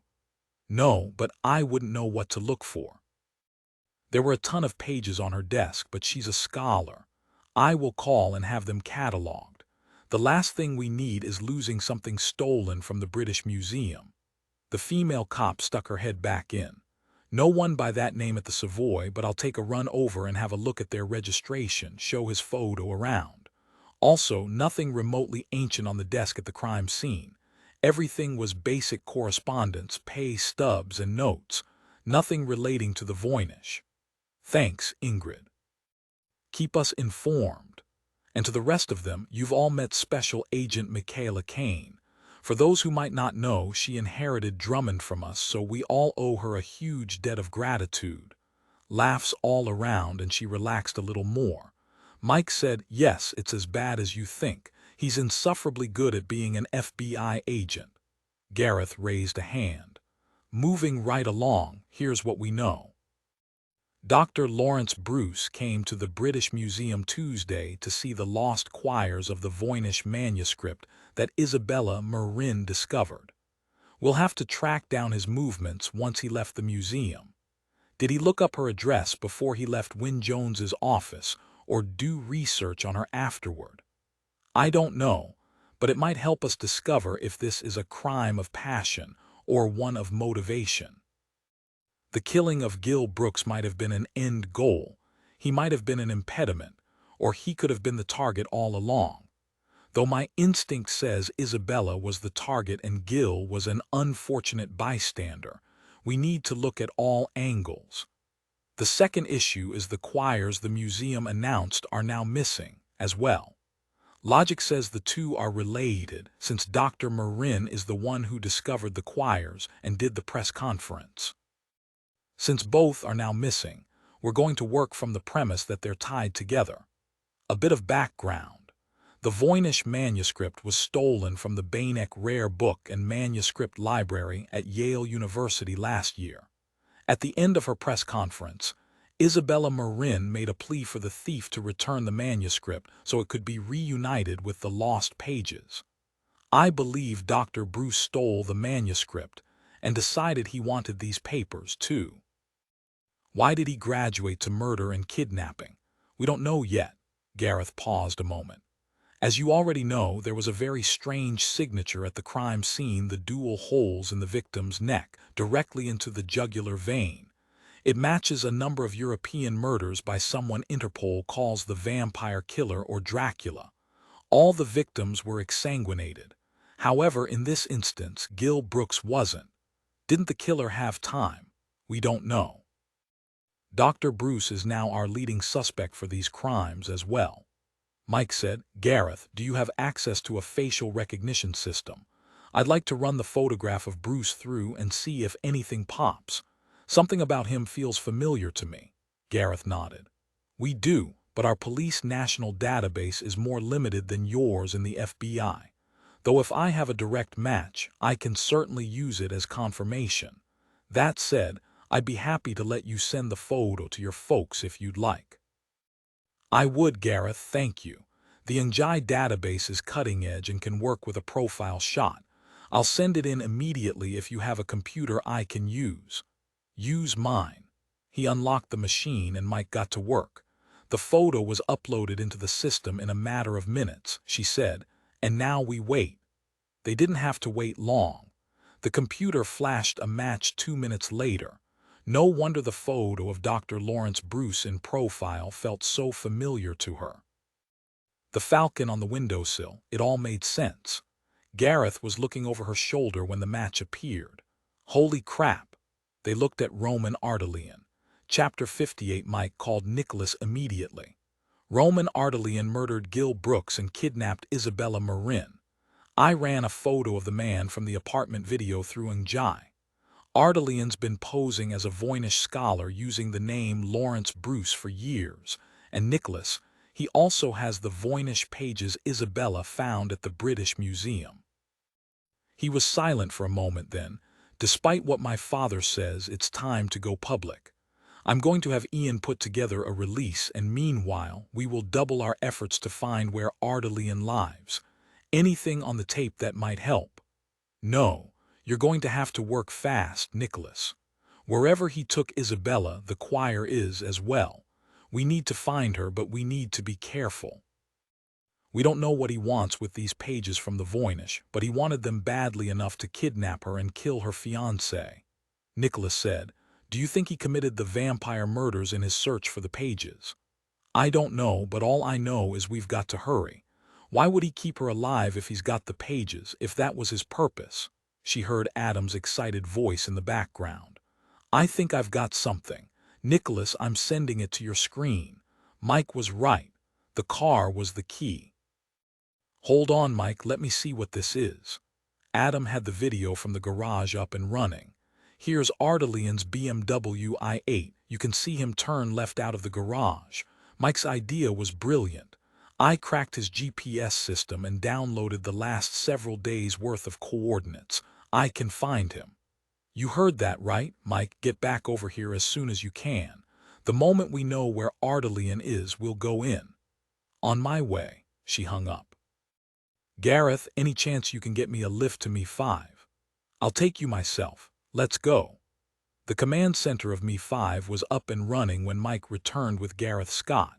"No, but I wouldn't know what to look for." "There were a ton of pages on her desk, but she's a scholar. I will call and have them cataloged. The last thing we need is losing something stolen from the British Museum." The female cop stuck her head back in. "No one by that name at the Savoy, but I'll take a run over and have a look at their registration, show his photo around. Also, nothing remotely ancient on the desk at the crime scene. Everything was basic correspondence, pay stubs and notes. Nothing relating to the Voynich." "Thanks, Ingrid. Keep us informed. And to the rest of them, you've all met Special Agent Michaela Caine. For those who might not know, she inherited Drummond from us, so we all owe her a huge debt of gratitude." Laughs all around, and she relaxed a little more. Mike said, "Yes, it's as bad as you think. He's insufferably good at being an FBI agent." Gareth raised a hand. "Moving right along, here's what we know. Dr. Lawrence Bruce came to the British Museum Tuesday to see the lost choirs of the Voynich manuscript that Isabella Marin discovered. We'll have to track down his movements once he left the museum. Did he look up her address before he left Wynne Jones's office or do research on her afterward? I don't know, but it might help us discover if this is a crime of passion or one of motivation. The killing of Gil Brooks might have been an end goal. He might have been an impediment, or he could have been the target all along. Though my instinct says Isabella was the target and Gil was an unfortunate bystander, we need to look at all angles. The second issue is the choirs the museum announced are now missing, as well. Logic says the two are related, since Dr. Marin is the one who discovered the choirs and did the press conference. Since both are now missing, we're going to work from the premise that they're tied together. A bit of background. The Voynich manuscript was stolen from the Beinecke Rare Book and Manuscript Library at Yale University last year. At the end of her press conference, Isabella Marin made a plea for the thief to return the manuscript so it could be reunited with the lost pages. I believe Dr. Bruce stole the manuscript and decided he wanted these papers too. Why did he graduate to murder and kidnapping? We don't know yet. Gareth paused a moment. As you already know, there was a very strange signature at the crime scene, the dual holes in the victim's neck, directly into the jugular vein. It matches a number of European murders by someone Interpol calls the vampire killer or Dracula. All the victims were exsanguinated. However, in this instance, Gil Brooks wasn't. Didn't the killer have time? We don't know. Dr. Bruce is now our leading suspect for these crimes as well. Mike said, Gareth, do you have access to a facial recognition system? I'd like to run the photograph of Bruce through and see if anything pops. Something about him feels familiar to me. Gareth nodded. We do, but our police national database is more limited than yours in the FBI. Though if I have a direct match, I can certainly use it as confirmation. That said, I'd be happy to let you send the photo to your folks if you'd like. I would, Gareth, thank you. The NJ database is cutting edge and can work with a profile shot. I'll send it in immediately if you have a computer I can use. Use mine. He unlocked the machine and Mike got to work. The photo was uploaded into the system in a matter of minutes, she said, and now we wait. They didn't have to wait long. The computer flashed a match 2 minutes later. No wonder the photo of Dr. Lawrence Bruce in profile felt so familiar to her. The falcon on the windowsill, it all made sense. Gareth was looking over her shoulder when the match appeared. Holy crap! They looked at Roman Ardelian. Chapter 58. Mike called Nicholas immediately. Roman Ardelian murdered Gil Brooks and kidnapped Isabella Marin. I ran a photo of the man from the apartment video through NJ. Ardelian's been posing as a Voynich scholar using the name Lawrence Bruce for years, and Nicholas, he also has the Voynich pages Isabella found at the British Museum. He was silent for a moment then. Despite what my father says, it's time to go public. I'm going to have Ian put together a release, and meanwhile, we will double our efforts to find where Ardelian lives. Anything on the tape that might help. No. You're going to have to work fast, Nicholas. Wherever he took Isabella, the choir is as well. We need to find her, but we need to be careful. We don't know what he wants with these pages from the Voynich, but he wanted them badly enough to kidnap her and kill her fiancé. Nicholas said, do you think he committed the vampire murders in his search for the pages? I don't know, but all I know is we've got to hurry. Why would he keep her alive if he's got the pages, if that was his purpose? She heard Adam's excited voice in the background. I think I've got something. Nicholas, I'm sending it to your screen. Mike was right. The car was the key. Hold on, Mike, let me see what this is. Adam had the video from the garage up and running. Here's Ardelian's BMW i8. You can see him turn left out of the garage. Mike's idea was brilliant. I cracked his GPS system and downloaded the last several days' worth of coordinates. I can find him. You heard that, right, Mike? Get back over here as soon as you can. The moment we know where Ardelian is, we'll go in. On my way. She hung up. Gareth, any chance you can get me a lift to Me5? I'll take you myself. Let's go. The command center of Me5 was up and running when Mike returned with Gareth Scott.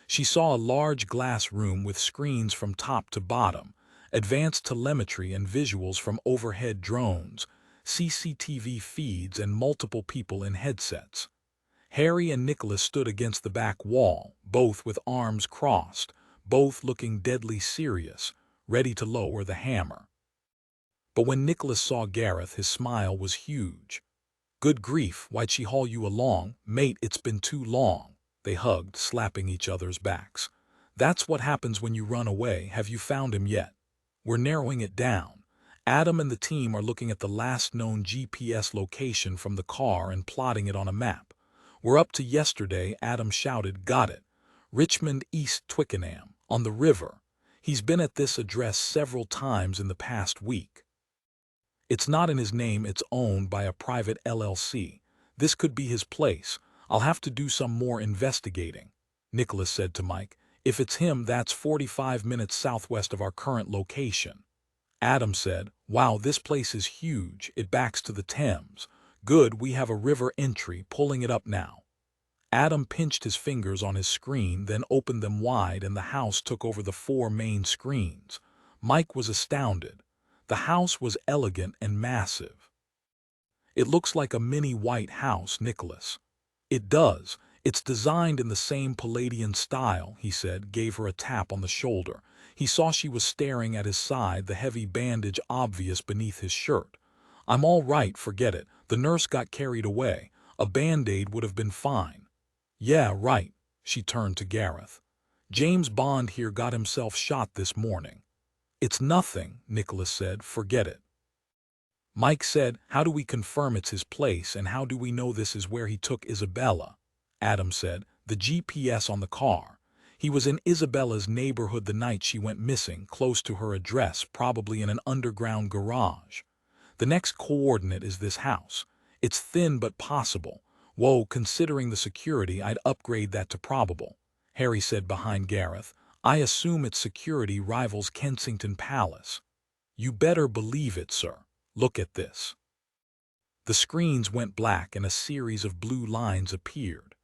She saw a large glass room with screens from top to bottom, advanced telemetry and visuals from overhead drones, CCTV feeds, and multiple people in headsets. Harry and Nicholas stood against the back wall, both with arms crossed, both looking deadly serious, ready to lower the hammer. But when Nicholas saw Gareth, his smile was huge. Good grief, why'd she haul you along? Mate, it's been too long. They hugged, slapping each other's backs. That's what happens when you run away. Have you found him yet? We're narrowing it down. Adam and the team are looking at the last known GPS location from the car and plotting it on a map. We're up to yesterday, Adam shouted. Got it. Richmond, East Twickenham, on the river. He's been at this address several times in the past week. It's not in his name, it's owned by a private LLC. This could be his place. I'll have to do some more investigating, Nicholas said to Mike. If it's him, that's 45 minutes southwest of our current location. Adam said, wow, this place is huge. It backs to the Thames. Good, we have a river entry, pulling it up now. Adam pinched his fingers on his screen, then opened them wide, and the house took over the 4 main screens. Mike was astounded. The house was elegant and massive. "It looks like a mini White House, Nicholas." "It does. It's designed in the same Palladian style," he said, gave her a tap on the shoulder. He saw she was staring at his side, the heavy bandage obvious beneath his shirt. "I'm all right, forget it. The nurse got carried away. A Band-Aid would have been fine." "Yeah, right." She turned to Gareth. "James Bond here got himself shot this morning." "It's nothing," Nicholas said, "forget it." Mike said, "How do we confirm it's his place, and how do we know this is where he took Isabella?" Adam said, "The GPS on the car. He was in Isabella's neighborhood the night she went missing, close to her address, probably in an underground garage. The next coordinate is this house. It's thin but possible. Whoa, considering the security, I'd upgrade that to probable." Harry said behind Gareth, "I assume its security rivals Kensington Palace." "You better believe it, sir. Look at this." The screens went black and a series of blue lines appeared.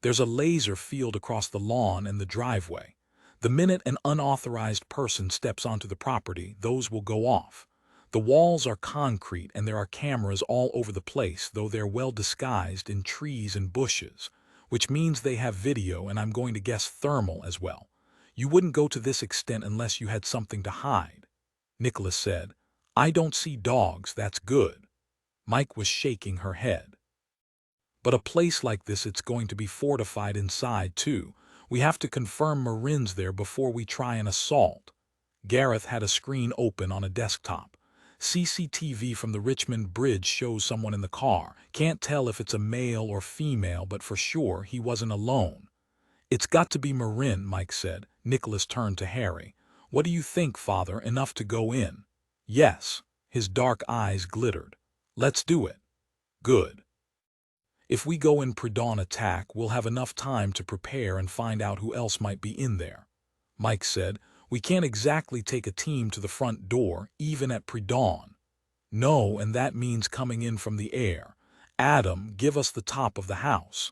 "There's a laser field across the lawn and the driveway. The minute an unauthorized person steps onto the property, those will go off. The walls are concrete and there are cameras all over the place, though they're well disguised in trees and bushes, which means they have video and I'm going to guess thermal as well. You wouldn't go to this extent unless you had something to hide." Nicholas said, "I don't see dogs, that's good." Mike was shaking her head. "But a place like this, it's going to be fortified inside too. We have to confirm Marin's there before we try an assault." Gareth had a screen open on a desktop. "CCTV from the Richmond Bridge shows someone in the car. Can't tell if it's a male or female, but for sure he wasn't alone." "It's got to be Marin," Mike said. Nicholas turned to Harry. "What do you think, Father? Enough to go in?" "Yes." His dark eyes glittered. "Let's do it." "Good. If we go in pre-dawn attack, we'll have enough time to prepare and find out who else might be in there." Mike said, "We can't exactly take a team to the front door, even at pre-dawn." "No, and that means coming in from the air. Adam, give us the top of the house."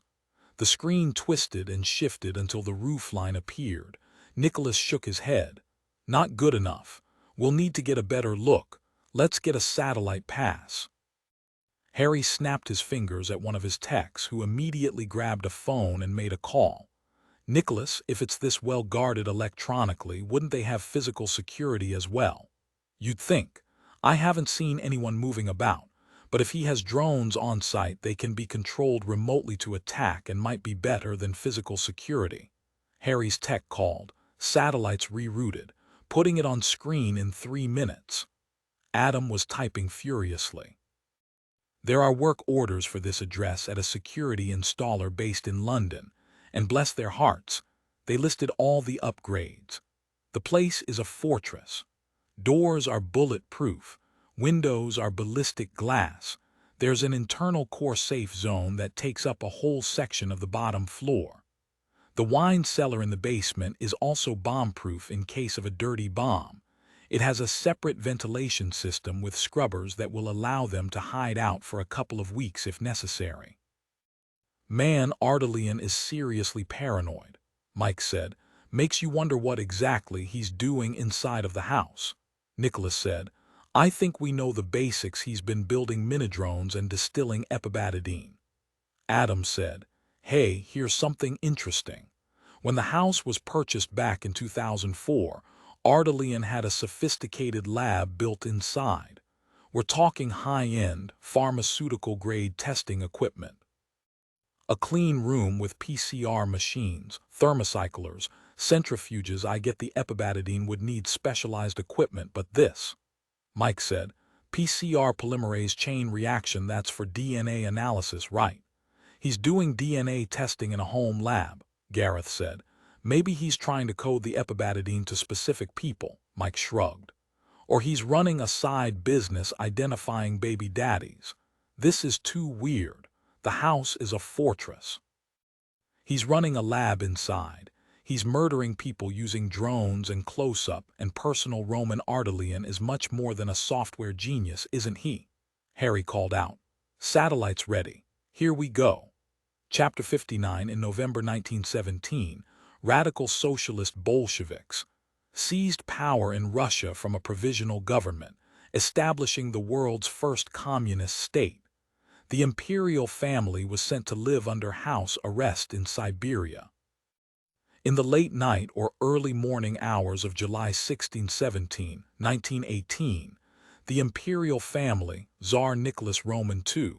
The screen twisted and shifted until the roof line appeared. Nicholas shook his head. "Not good enough. We'll need to get a better look. Let's get a satellite pass." Harry snapped his fingers at one of his techs, who immediately grabbed a phone and made a call. "Nicholas, if it's this well guarded electronically, wouldn't they have physical security as well?" "You'd think. I haven't seen anyone moving about, but if he has drones on site, they can be controlled remotely to attack and might be better than physical security." Harry's tech called. "Satellites rerouted. Putting it on screen in 3 minutes." Adam was typing furiously. "There are work orders for this address at a security installer based in London, and bless their hearts, they listed all the upgrades. The place is a fortress. Doors are bulletproof, windows are ballistic glass. There's an internal core safe zone that takes up a whole section of the bottom floor. The wine cellar in the basement is also bomb-proof in case of a dirty bomb. It has a separate ventilation system with scrubbers that will allow them to hide out for a couple of weeks if necessary." "Man, Ellison is seriously paranoid," Mike said. "Makes you wonder what exactly he's doing inside of the house." Nicholas said, "I think we know the basics. He's been building mini-drones and distilling epibadidine." Adam said, "Hey, here's something interesting. When the house was purchased back in 2004, Ellison had a sophisticated lab built inside. We're talking high-end, pharmaceutical-grade testing equipment. A clean room with PCR machines, thermocyclers, centrifuges. I get the epibadidine would need specialized equipment, but this," Mike said, "PCR polymerase chain reaction, that's for DNA analysis, right?" "He's doing DNA testing in a home lab," Gareth said. "Maybe he's trying to code the epibadidine to specific people," Mike shrugged. "Or he's running a side business identifying baby daddies. This is too weird. The house is a fortress. He's running a lab inside. He's murdering people using drones and close-up and personal. Roman Ellison is much more than a software genius, isn't he?" Harry called out. "Satellites ready. Here we go." Chapter 59 in November 1917, radical socialist Bolsheviks seized power in Russia from a provisional government, establishing the world's first communist state. The imperial family was sent to live under house arrest in Siberia. In the late night or early morning hours of July 16-17, 1918, the imperial family, Tsar Nicholas Roman II,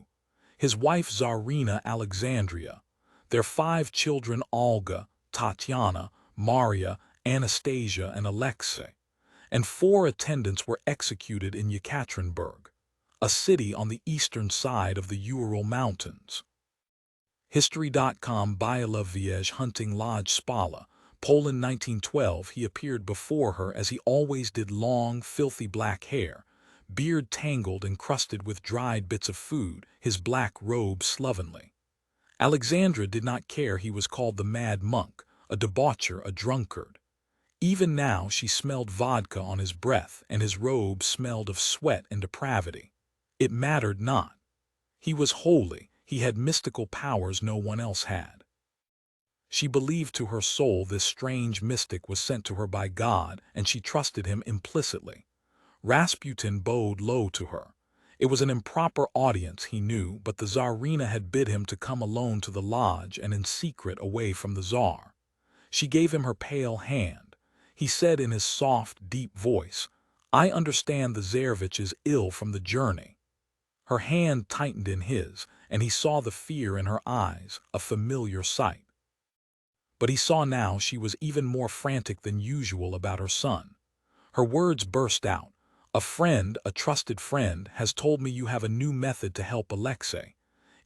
his wife Tsarina Alexandria, their 5 children Olga, Tatiana, Maria, Anastasia, and Alexei, and 4 attendants were executed in Yekaterinburg, a city on the eastern side of the Ural Mountains. History.com Bialoviej Hunting Lodge Spala, Poland 1912. He appeared before her as he always did, long, filthy black hair, beard tangled and crusted with dried bits of food, his black robe slovenly. Alexandra did not care he was called the mad monk, a debaucher, a drunkard. Even now she smelled vodka on his breath, and his robe smelled of sweat and depravity. It mattered not. He was holy, he had mystical powers no one else had. She believed to her soul this strange mystic was sent to her by God, and she trusted him implicitly. Rasputin bowed low to her. It was an improper audience, he knew, but the Tsarina had bid him to come alone to the lodge and in secret away from the Tsar. She gave him her pale hand. He said in his soft, deep voice, "I understand the Tsarevich is ill from the journey." Her hand tightened in his, and he saw the fear in her eyes, a familiar sight. But he saw now she was even more frantic than usual about her son. Her words burst out. "A friend, a trusted friend, has told me you have a new method to help Alexei."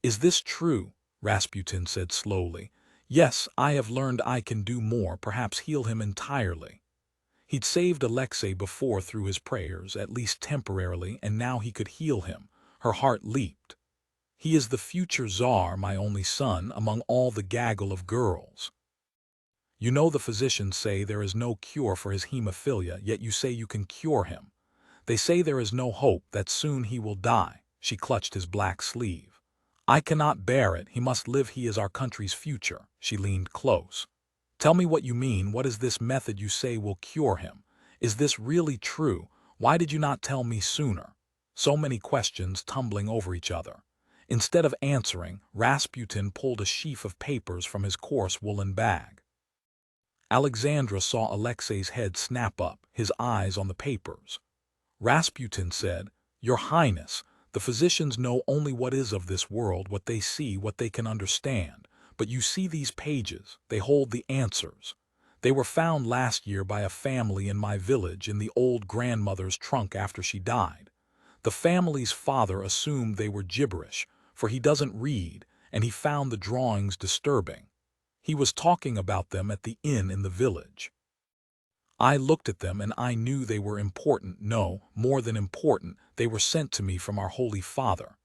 "Is this true?" Rasputin said slowly. "Yes, I have learned I can do more, perhaps heal him entirely." He'd saved Alexei before through his prayers, at least temporarily, and now he could heal him. Her heart leaped. "He is the future Tsar, my only son, among all the gaggle of girls. You know the physicians say there is no cure for his hemophilia, yet you say you can cure him. They say there is no hope, that soon he will die." She clutched his black sleeve. "I cannot bear it. He must live. He is our country's future." She leaned close. "Tell me what you mean. What is this method you say will cure him? Is this really true? Why did you not tell me sooner?" So many questions tumbling over each other. Instead of answering, Rasputin pulled a sheaf of papers from his coarse woolen bag. Alexandra saw Alexei's head snap up, his eyes on the papers. Rasputin said, "Your Highness, the physicians know only what is of this world, what they see, what they can understand. But you see these pages, they hold the answers. They were found last year by a family in my village in the old grandmother's trunk after she died. The family's father assumed they were gibberish, for he doesn't read, and he found the drawings disturbing. He was talking about them at the inn in the village. I looked at them and I knew they were important. No, more than important, they were sent to me from our Holy Father.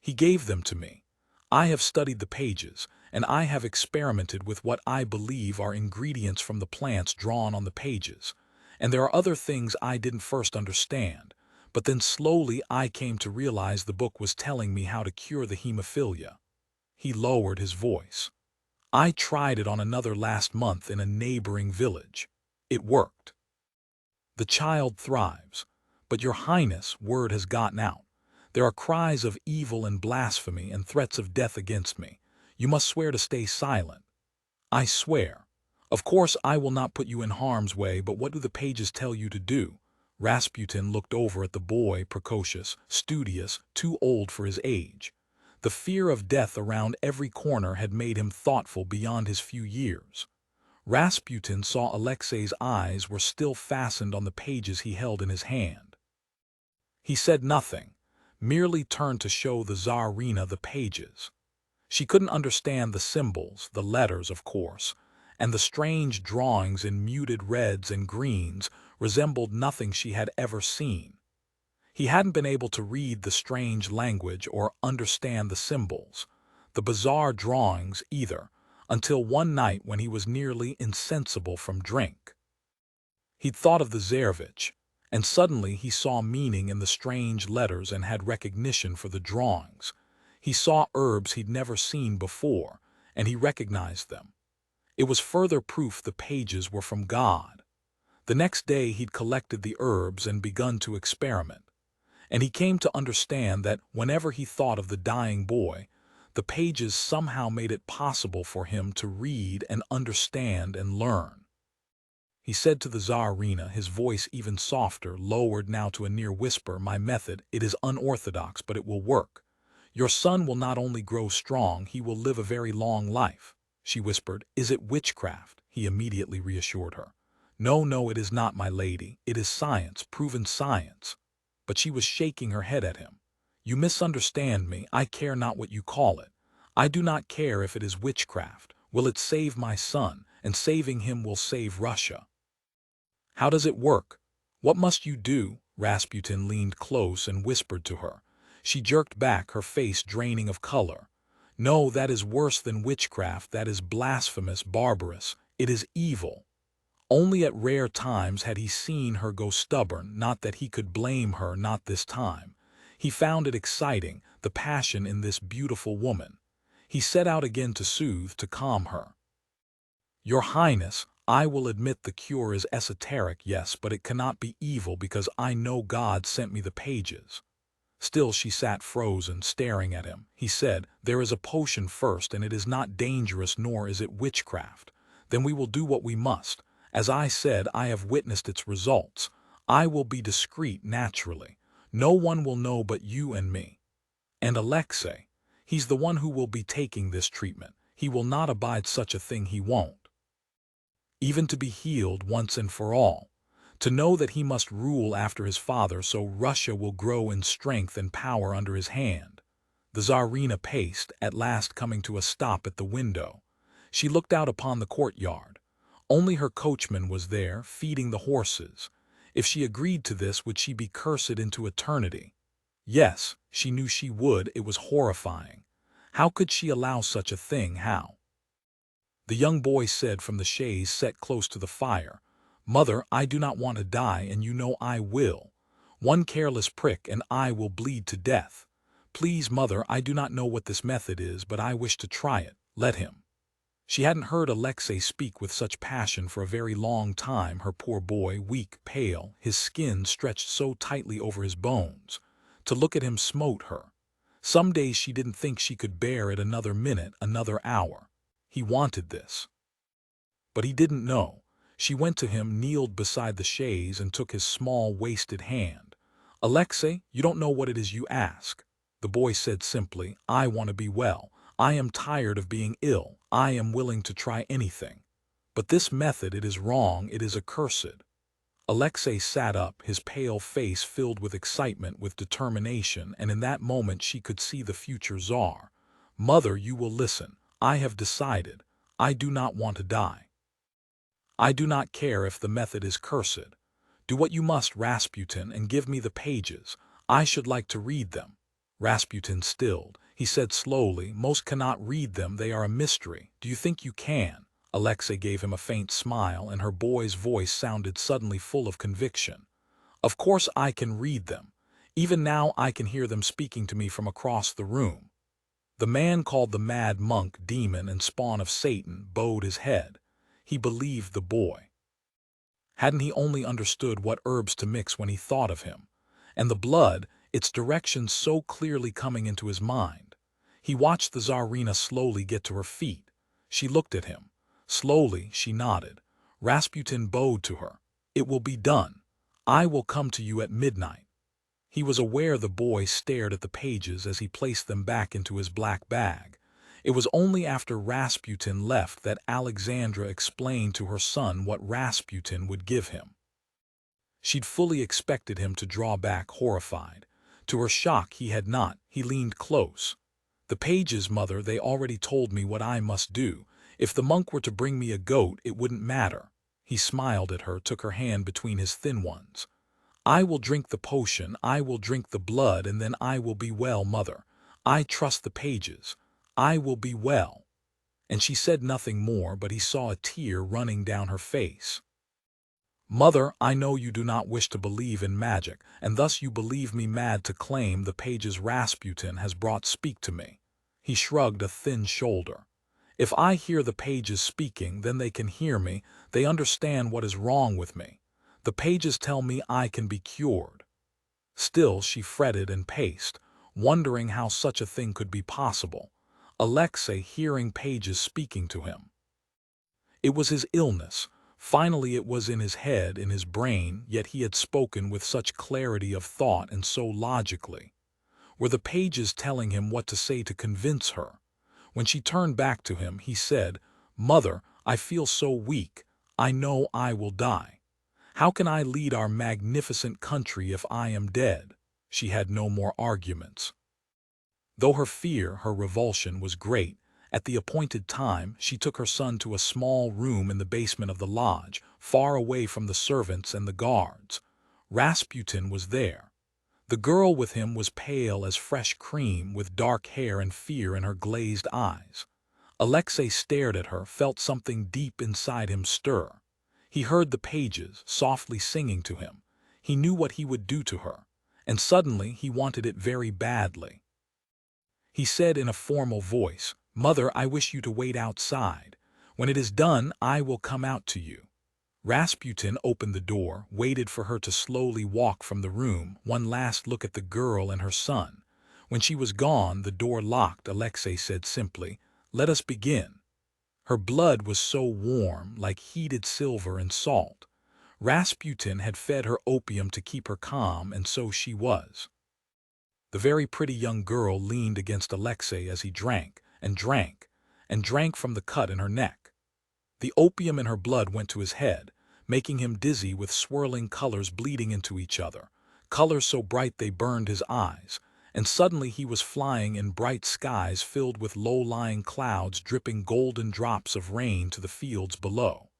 He gave them to me. I have studied the pages, and I have experimented with what I believe are ingredients from the plants drawn on the pages. And there are other things I didn't first understand, but then slowly I came to realize the book was telling me how to cure the hemophilia." He lowered his voice. "I tried it on another last month in a neighboring village. It worked. The child thrives. But your Highness, word has gotten out. There are cries of evil and blasphemy and threats of death against me. You must swear to stay silent." "I swear. Of course I will not put you in harm's way, but what do the pages tell you to do?" Rasputin looked over at the boy, precocious, studious, too old for his age. The fear of death around every corner had made him thoughtful beyond his few years. Rasputin saw Alexei's eyes were still fastened on the pages he held in his hand. He said nothing, merely turned to show the Tsarina the pages. She couldn't understand the symbols, the letters, of course, and the strange drawings in muted reds and greens resembled nothing she had ever seen. He hadn't been able to read the strange language or understand the symbols, the bizarre drawings either, until one night when he was nearly insensible from drink. He'd thought of the Tsarevich, and suddenly he saw meaning in the strange letters and had recognition for the drawings. He saw herbs he'd never seen before, and he recognized them. It was further proof the pages were from God. The next day he'd collected the herbs and begun to experiment, and he came to understand that whenever he thought of the dying boy, the pages somehow made it possible for him to read and understand and learn. He said to the Tsarina, his voice even softer, lowered now to a near whisper, "My method, it is unorthodox, but it will work. Your son will not only grow strong, he will live a very long life." She whispered, "Is it witchcraft?" He immediately reassured her. "No, no, it is not, my lady. It is science, proven science." But she was shaking her head at him. "You misunderstand me. I care not what you call it. I do not care if it is witchcraft. Will it save my son? And saving him will save Russia." "How does it work? What must you do?" Rasputin leaned close and whispered to her. She jerked back, her face draining of color. "No, that is worse than witchcraft. That is blasphemous, barbarous. It is evil." Only at rare times had he seen her go stubborn, not that he could blame her, not this time. He found it exciting, the passion in this beautiful woman. He set out again to soothe, to calm her. "Your Highness, I will admit the cure is esoteric, yes, but it cannot be evil because I know God sent me the pages." Still she sat frozen, staring at him. He said, "There is a potion first, and it is not dangerous, nor is it witchcraft. Then we will do what we must. As I said, I have witnessed its results. I will be discreet, naturally. No one will know but you and me. And Alexei, he's the one who will be taking this treatment. He will not abide such a thing, he won't. Even to be healed once and for all. To know that he must rule after his father, so Russia will grow in strength and power under his hand." The Tsarina paced, at last coming to a stop at the window. She looked out upon the courtyard. Only her coachman was there, feeding the horses. If she agreed to this, would she be cursed into eternity? Yes, she knew she would. It was horrifying. How could she allow such a thing? How? The young boy said from the chaise set close to the fire, "Mother, I do not want to die, and you know I will. One careless prick and I will bleed to death. Please, mother, I do not know what this method is, but I wish to try it. Let him." She hadn't heard Alexei speak with such passion for a very long time, her poor boy, weak, pale, his skin stretched so tightly over his bones. To look at him smote her. Some days she didn't think she could bear it another minute, another hour. He wanted this. But he didn't know. She went to him, kneeled beside the chaise, and took his small, wasted hand. "Alexei, you don't know what it is you ask." The boy said simply, "I want to be well. I am tired of being ill. I am willing to try anything. But this method, it is wrong, it is accursed." Alexei sat up, his pale face filled with excitement, with determination, and in that moment she could see the future Tsar. "Mother, you will listen. I have decided. I do not want to die. I do not care if the method is cursed. Do what you must, Rasputin, and give me the pages. I should like to read them." Rasputin stilled. He said slowly, "Most cannot read them. They are a mystery. Do you think you can?" Alexei gave him a faint smile, and her boy's voice sounded suddenly full of conviction. "Of course I can read them. Even now I can hear them speaking to me from across the room." The man called the mad monk, demon, and spawn of Satan bowed his head. He believed the boy. Hadn't he only understood what herbs to mix when he thought of him? And the blood, its directions so clearly coming into his mind. He watched the Tsarina slowly get to her feet. She looked at him. Slowly she nodded. Rasputin bowed to her. "It will be done. I will come to you at midnight." He was aware the boy stared at the pages as he placed them back into his black bag. It was only after Rasputin left that Alexandra explained to her son what Rasputin would give him. She'd fully expected him to draw back, horrified. To her shock, he had not. He leaned close. "The pages, mother, they already told me what I must do. If the monk were to bring me a goat, it wouldn't matter." He smiled at her, took her hand between his thin ones. "I will drink the potion, I will drink the blood, and then I will be well, mother. I trust the pages. I will be well." And she said nothing more, but he saw a tear running down her face. "Mother, I know you do not wish to believe in magic, and thus you believe me mad to claim the pages Rasputin has brought. Speak to me." He shrugged a thin shoulder. If I hear the pages speaking, then they can hear me, they understand what is wrong with me. The pages tell me I can be cured. Still she fretted and paced, wondering how such a thing could be possible. Alexei hearing pages speaking to him. It was his illness. Finally it was in his head, in his brain, yet he had spoken with such clarity of thought and so logically. Were the pages telling him what to say to convince her? When she turned back to him, he said, "Mother, I feel so weak. I know I will die. How can I lead our magnificent country if I am dead?" She had no more arguments. Though her fear, her revulsion, was great, at the appointed time she took her son to a small room in the basement of the lodge, far away from the servants and the guards. Rasputin was there. The girl with him was pale as fresh cream, with dark hair and fear in her glazed eyes. Alexei stared at her, felt something deep inside him stir. He heard the pages softly singing to him. He knew what he would do to her, and suddenly he wanted it very badly. He said in a formal voice, "Mother, I wish you to wait outside. When it is done, I will come out to you." Rasputin opened the door, waited for her to slowly walk from the room, one last look at the girl and her son. When she was gone, the door locked, Alexei said simply, "Let us begin." Her blood was so warm, like heated silver and salt. Rasputin had fed her opium to keep her calm, and so she was. The very pretty young girl leaned against Alexei as he drank, and drank, and drank from the cut in her neck. The opium in her blood went to his head, making him dizzy with swirling colors bleeding into each other, colors so bright they burned his eyes, and suddenly he was flying in bright skies filled with low-lying clouds dripping golden drops of rain to the fields below.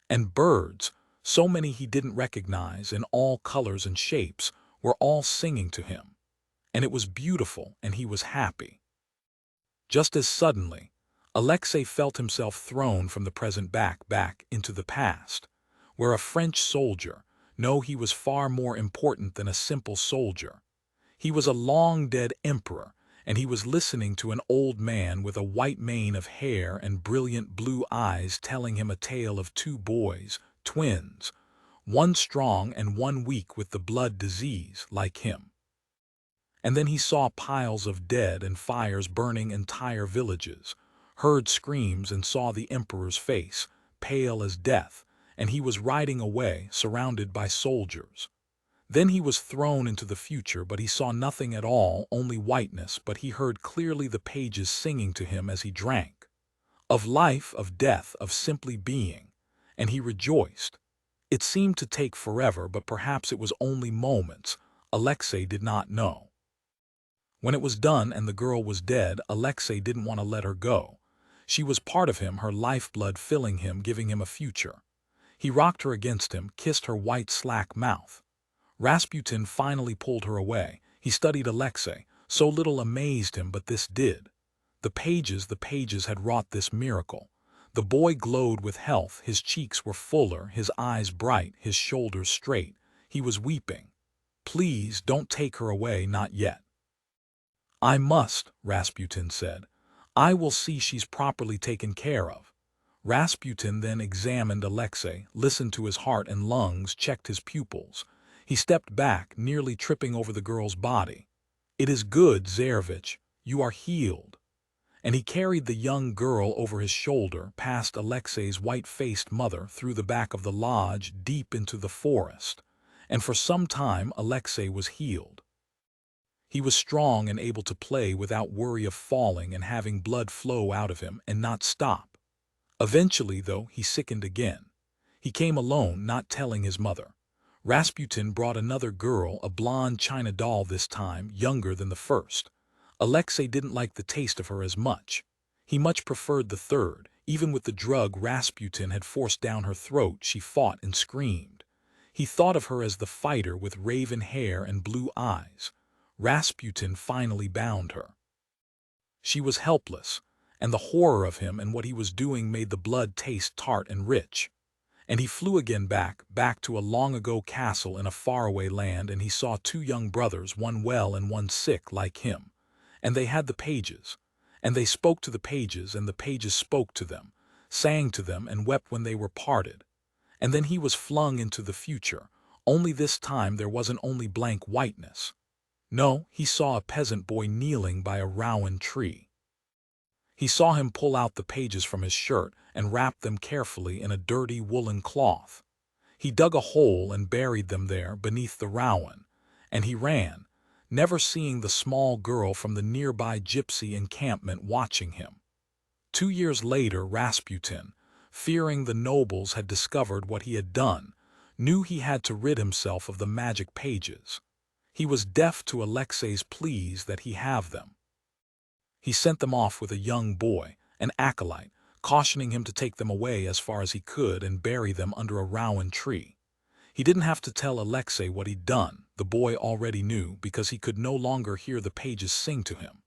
And birds, so many he didn't recognize, in all colors and shapes, were all singing to him. And it was beautiful, and he was happy. Just as suddenly, Alexei felt himself thrown from the present back into the past, where a French soldier, no, he was far more important than a simple soldier. He was a long-dead emperor, and he was listening to an old man with a white mane of hair and brilliant blue eyes telling him a tale of two boys, twins, one strong and one weak with the blood disease, like him. And then he saw piles of dead and fires burning entire villages, heard screams and saw the emperor's face, pale as death, and he was riding away, surrounded by soldiers. Then he was thrown into the future, but he saw nothing at all, only whiteness, but he heard clearly the pages singing to him as he drank. Of life, of death, of simply being, and he rejoiced. It seemed to take forever, but perhaps it was only moments. Alexei did not know. When it was done and the girl was dead, Alexei didn't want to let her go. She was part of him, her lifeblood filling him, giving him a future. He rocked her against him, kissed her white slack mouth. Rasputin finally pulled her away. He studied Alexei. So little amazed him, but this did. The pages had wrought this miracle. The boy glowed with health, his cheeks were fuller, his eyes bright, his shoulders straight. He was weeping. "Please, don't take her away, not yet." "I must," Rasputin said. "I will see she's properly taken care of." Rasputin then examined Alexei, listened to his heart and lungs, checked his pupils. He stepped back, nearly tripping over the girl's body. "It is good, Tsarevich. You are healed." And he carried the young girl over his shoulder, past Alexei's white-faced mother, through the back of the lodge, deep into the forest. And for some time Alexei was healed. He was strong and able to play without worry of falling and having blood flow out of him and not stop. Eventually, though, he sickened again. He came alone, not telling his mother. Rasputin brought another girl, a blonde china doll this time, younger than the first. Alexei didn't like the taste of her as much. He much preferred the third. Even with the drug Rasputin had forced down her throat, she fought and screamed. He thought of her as the fighter with raven hair and blue eyes. Rasputin finally bound her. She was helpless, and the horror of him and what he was doing made the blood taste tart and rich. And he flew again back to a long-ago castle in a faraway land, and he saw two young brothers, one well and one sick like him. And they had the pages. And they spoke to the pages, and the pages spoke to them, sang to them, and wept when they were parted. And then he was flung into the future, only this time there wasn't only blank whiteness. No, he saw a peasant boy kneeling by a rowan tree. He saw him pull out the pages from his shirt and wrap them carefully in a dirty woolen cloth. He dug a hole and buried them there beneath the rowan, and he ran, never seeing the small girl from the nearby gypsy encampment watching him. 2 years later, Rasputin, fearing the nobles had discovered what he had done, knew he had to rid himself of the magic pages. He was deaf to Alexei's pleas that he have them. He sent them off with a young boy, an acolyte, cautioning him to take them away as far as he could and bury them under a rowan tree. He didn't have to tell Alexei what he'd done. The boy already knew because he could no longer hear the pages sing to him.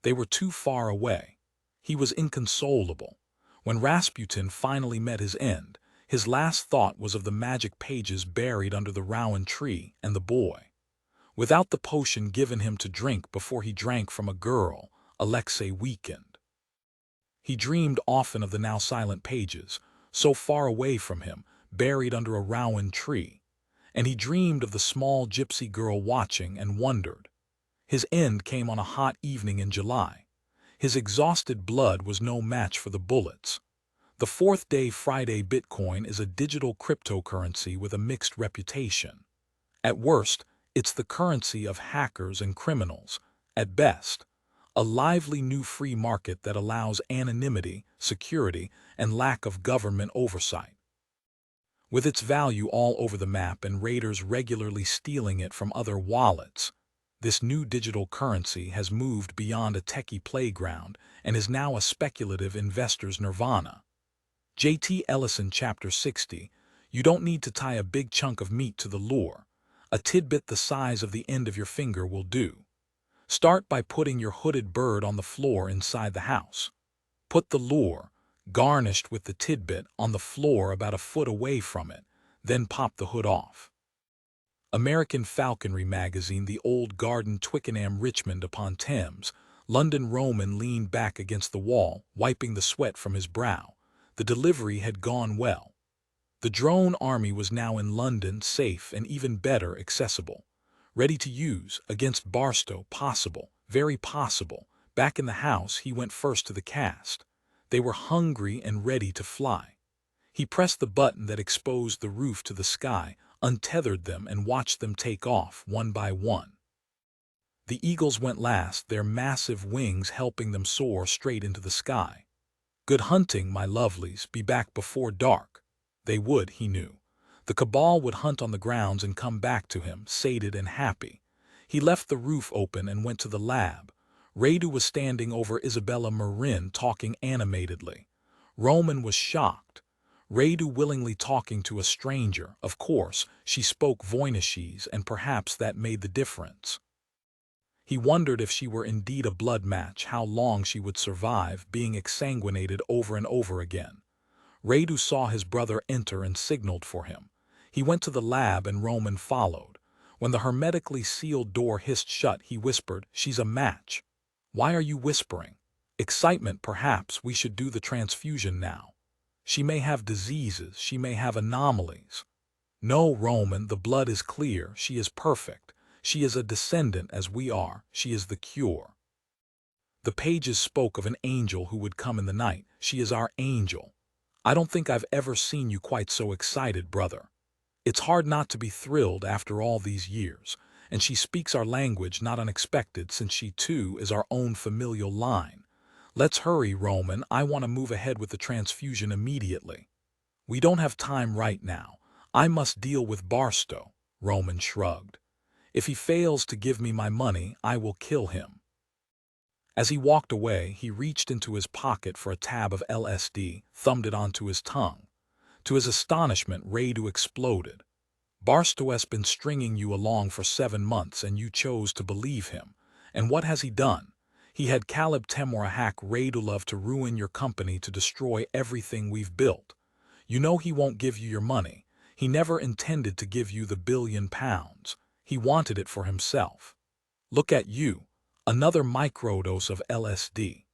They were too far away. He was inconsolable. When Rasputin finally met his end, his last thought was of the magic pages buried under the rowan tree and the boy. Without the potion given him to drink before he drank from a girl, Alexei weakened. He dreamed often of the now silent pages, so far away from him, buried under a rowan tree, and he dreamed of the small gypsy girl watching and wondered. His end came on a hot evening in July. His exhausted blood was no match for the bullets. The fourth day Friday Bitcoin is a digital cryptocurrency with a mixed reputation. At worst, it's the currency of hackers and criminals. At best, a lively new free market that allows anonymity, security, and lack of government oversight. With its value all over the map and raiders regularly stealing it from other wallets, this new digital currency has moved beyond a techie playground and is now a speculative investor's nirvana. J.T. Ellison, Chapter 60, you don't need to tie a big chunk of meat to the lure. A tidbit the size of the end of your finger will do. Start by putting your hooded bird on the floor inside the house. Put the lure, garnished with the tidbit, on the floor about a foot away from it, then pop the hood off. American Falconry Magazine, The Old Garden, Twickenham, Richmond upon Thames, London. Roman leaned back against the wall, wiping the sweat from his brow. The delivery had gone well. The drone army was now in London, safe and even better accessible. Ready to use, against Barstow, possible, very possible. Back in the house, he went first to the cast. They were hungry and ready to fly. He pressed the button that exposed the roof to the sky, untethered them, and watched them take off one by one. The eagles went last, their massive wings helping them soar straight into the sky. Good hunting, my lovelies, be back before dark. They would, he knew. The cabal would hunt on the grounds and come back to him, sated and happy. He left the roof open and went to the lab. Radu was standing over Isabella Marin, talking animatedly. Roman was shocked. Radu willingly talking to a stranger. Of course, she spoke Voynishese, and perhaps that made the difference. He wondered if she were indeed a blood match, how long she would survive, being exsanguinated over and over again. Radu saw his brother enter and signaled for him. He went to the lab and Roman followed. When the hermetically sealed door hissed shut, he whispered, "She's a match." "Why are you whispering?" "Excitement, perhaps. We should do the transfusion now. She may have diseases, she may have anomalies." "No, Roman, the blood is clear. She is perfect. She is a descendant as we are. She is the cure." The pages spoke of an angel who would come in the night. "She is our angel." "I don't think I've ever seen you quite so excited, brother." "It's hard not to be thrilled after all these years. And she speaks our language, not unexpected, since she too is our own familial line. Let's hurry, Roman. I want to move ahead with the transfusion immediately." "We don't have time right now. I must deal with Barstow." Roman shrugged. "If he fails to give me my money, I will kill him." As he walked away, he reached into his pocket for a tab of LSD, thumbed it onto his tongue. To his astonishment, Radu exploded. "Barstow has been stringing you along for 7 months, and you chose to believe him. And what has he done? He had Caleb Temora hack Radulov to ruin your company, to destroy everything we've built. You know he won't give you your money. He never intended to give you the £1 billion. He wanted it for himself. Look at you. Another microdose of LSD."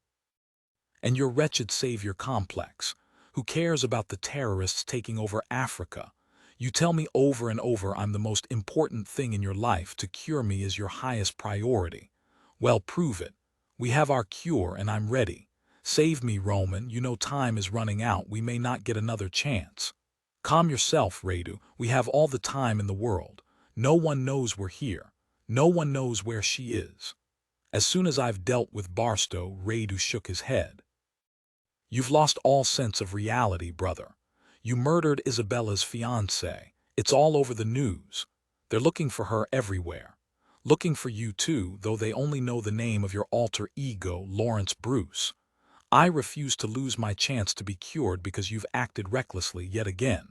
And your wretched savior complex, who cares about the terrorists taking over Africa. You tell me over and over I'm the most important thing in your life, to cure me is your highest priority. Well, prove it. We have our cure and I'm ready. Save me, Roman, you know time is running out, we may not get another chance. Calm yourself, Radu, we have all the time in the world. No one knows we're here. No one knows where she is. As soon as I've dealt with Barstow, Radu shook his head. You've lost all sense of reality, brother. You murdered Isabella's fiancé. It's all over the news. They're looking for her everywhere. Looking for you too, though they only know the name of your alter ego, Lawrence Bruce. I refuse to lose my chance to be cured because you've acted recklessly yet again.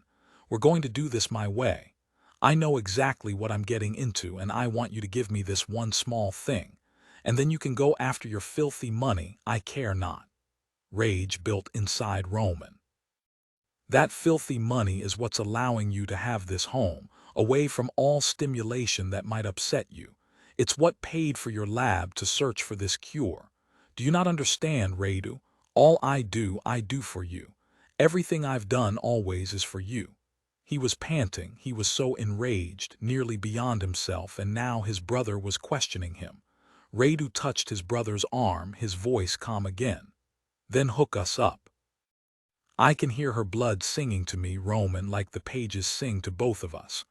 We're going to do this my way. I know exactly what I'm getting into, and I want you to give me this one small thing. And then you can go after your filthy money, I care not. Rage built inside Roman. That filthy money is what's allowing you to have this home, away from all stimulation that might upset you. It's what paid for your lab to search for this cure. Do you not understand, Radu? All I do for you. Everything I've done always is for you. He was panting, he was so enraged, nearly beyond himself, and now his brother was questioning him. Radu touched his brother's arm, his voice calm again. Then hook us up. I can hear her blood singing to me, Roman, like the pages sing to both of us.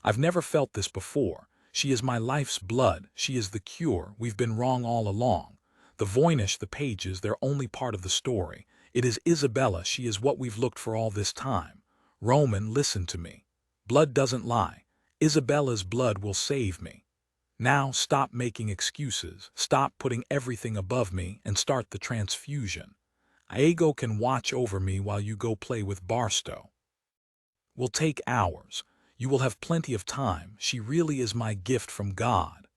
I've never felt this before. She is my life's blood. She is the cure. We've been wrong all along. The Voynich, the pages, they're only part of the story. It is Isabella. She is what we've looked for all this time. Roman, listen to me. Blood doesn't lie. Isabella's blood will save me. Now stop making excuses. Stop putting everything above me and start the transfusion. Iago can watch over me while you go play with Barstow. Will take hours. You will have plenty of time. She really is my gift from God.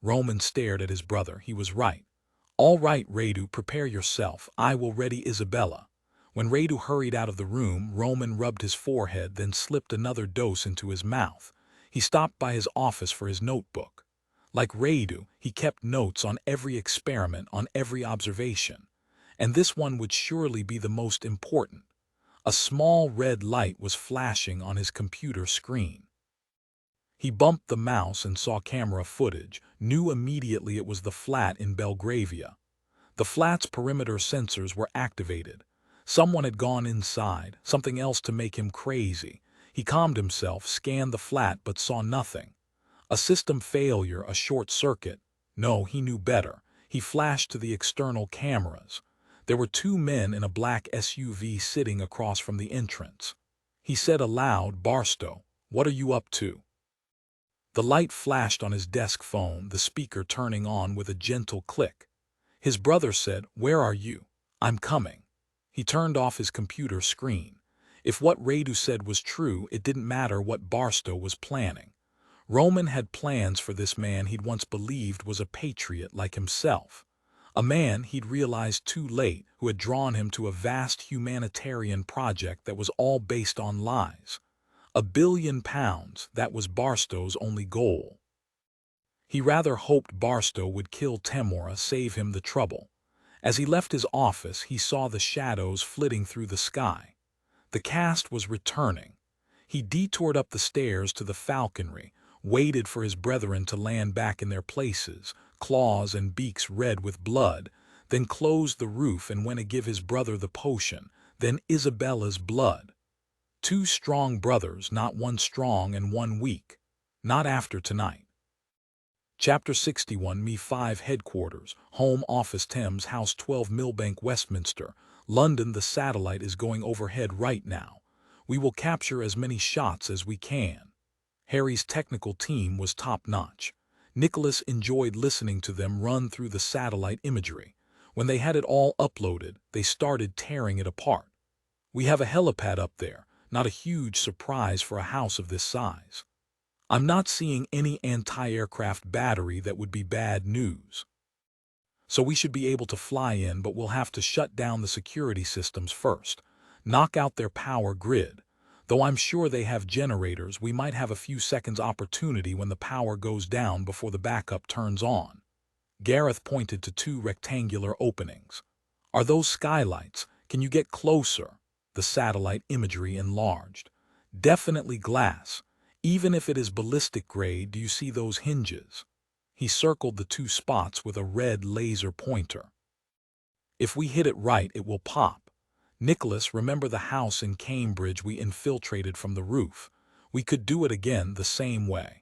Roman stared at his brother. He was right. All right, Radu, prepare yourself. I will ready Isabella. When Radu hurried out of the room, Roman rubbed his forehead, then slipped another dose into his mouth. He stopped by his office for his notebook. Like Radu, he kept notes on every experiment, on every observation. And this one would surely be the most important. A small red light was flashing on his computer screen. He bumped the mouse and saw camera footage, knew immediately it was the flat in Belgravia. The flat's perimeter sensors were activated. Someone had gone inside, something else to make him crazy. He calmed himself, scanned the flat, but saw nothing. A system failure, a short circuit. No, he knew better. He flashed to the external cameras. There were two men in a black SUV sitting across from the entrance. He said aloud, Barstow, what are you up to? The light flashed on his desk phone, the speaker turning on with a gentle click. His brother said, where are you? I'm coming. He turned off his computer screen. If what Radu said was true, it didn't matter what Barstow was planning. Roman had plans for this man he'd once believed was a patriot like himself. A man he'd realized too late who had drawn him to a vast humanitarian project that was all based on lies. £1 billion, that was Barstow's only goal. He rather hoped Barstow would kill Temora, save him the trouble. As he left his office, he saw the shadows flitting through the sky. The cast was returning. He detoured up the stairs to the falconry, waited for his brethren to land back in their places, claws and beaks red with blood, then closed the roof and went to give his brother the potion, then Isabella's blood. Two strong brothers, not one strong and one weak. Not after tonight. Chapter 61, Me5 Headquarters, Home Office Thames House 12 Millbank, Westminster, London. The satellite is going overhead right now. We will capture as many shots as we can. Harry's technical team was top-notch. Nicholas enjoyed listening to them run through the satellite imagery. When they had it all uploaded, they started tearing it apart. We have a helipad up there, not a huge surprise for a house of this size. I'm not seeing any anti-aircraft battery that would be bad news. So we should be able to fly in, but we'll have to shut down the security systems first. Knock out their power grid. Though I'm sure they have generators, we might have a few seconds opportunity when the power goes down before the backup turns on. Gareth pointed to two rectangular openings. Are those skylights? Can you get closer? The satellite imagery enlarged. Definitely glass. Even if it is ballistic grade, do you see those hinges? He circled the two spots with a red laser pointer. If we hit it right, it will pop. Nicholas, remember the house in Cambridge we infiltrated from the roof? We could do it again the same way.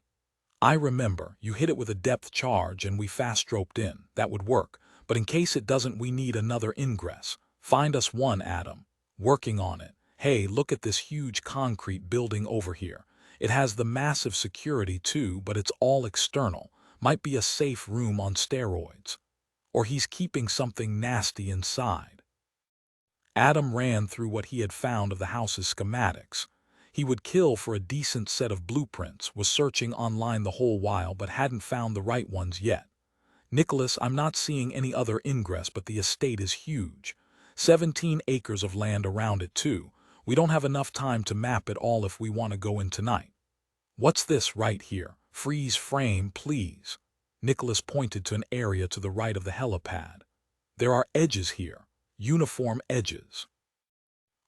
I remember, you hit it with a depth charge and we fast-roped in. That would work. But in case it doesn't, we need another ingress. Find us one, Adam. Working on it. Hey, look at this huge concrete building over here. It has the massive security too, but it's all external. Might be a safe room on steroids. Or he's keeping something nasty inside. Adam ran through what he had found of the house's schematics. He would kill for a decent set of blueprints, was searching online the whole while but hadn't found the right ones yet. Nicholas, I'm not seeing any other ingress, but the estate is huge. 17 acres of land around it too. We don't have enough time to map it all if we want to go in tonight. What's this right here? Freeze frame, please. Nicholas pointed to an area to the right of the helipad. There are edges here. Uniform edges.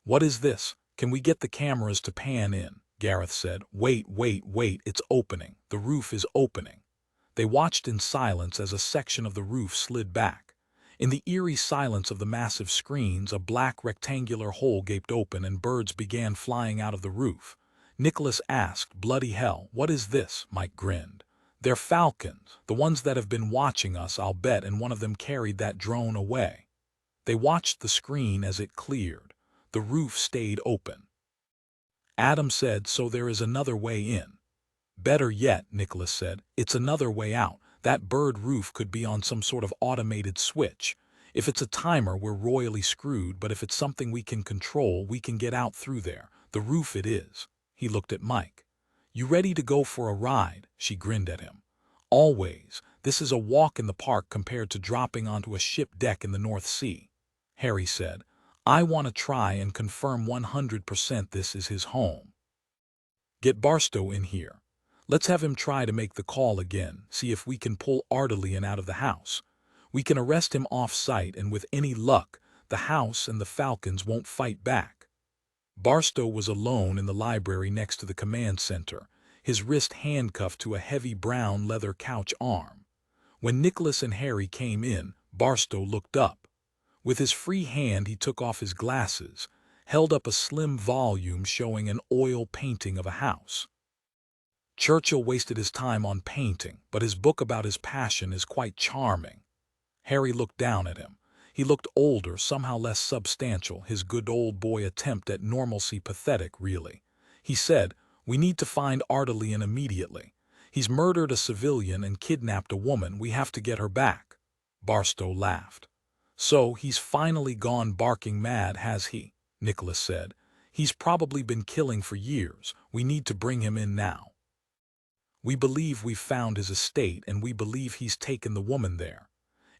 What is this? Can we get the cameras to pan in? Gareth said. Wait, it's opening. The roof is opening. They watched in silence as a section of the roof slid back. In the eerie silence of the massive screens, a black rectangular hole gaped open and birds began flying out of the roof. Nicholas asked, bloody hell, what is this? Mike grinned. They're falcons, the ones that have been watching us, I'll bet, and one of them carried that drone away. They watched the screen as it cleared. The roof stayed open. Adam said, so there is another way in. Better yet, Nicholas said, it's another way out. That bird roof could be on some sort of automated switch. If it's a timer, we're royally screwed, but if it's something we can control, we can get out through there. The roof it is. He looked at Mike. You ready to go for a ride? She grinned at him. Always. This is a walk in the park compared to dropping onto a ship deck in the North Sea. Harry said, I want to try and confirm 100% this is his home. Get Barstow in here. Let's have him try to make the call again, see if we can pull Ardelean out of the house. We can arrest him off-site, and with any luck, the house and the Falcons won't fight back. Barstow was alone in the library next to the command center, his wrist handcuffed to a heavy brown leather couch arm. When Nicholas and Harry came in, Barstow looked up. With his free hand he took off his glasses, held up a slim volume showing an oil painting of a house. Churchill wasted his time on painting, but his book about his passion is quite charming. Harry looked down at him. He looked older, somehow less substantial, his good old boy attempt at normalcy pathetic, really. He said, we need to find Ardelean immediately. He's murdered a civilian and kidnapped a woman. We have to get her back. Barstow laughed. So he's finally gone barking mad, has he? Nicholas said. He's probably been killing for years. We need to bring him in now. We believe we've found his estate, and we believe he's taken the woman there.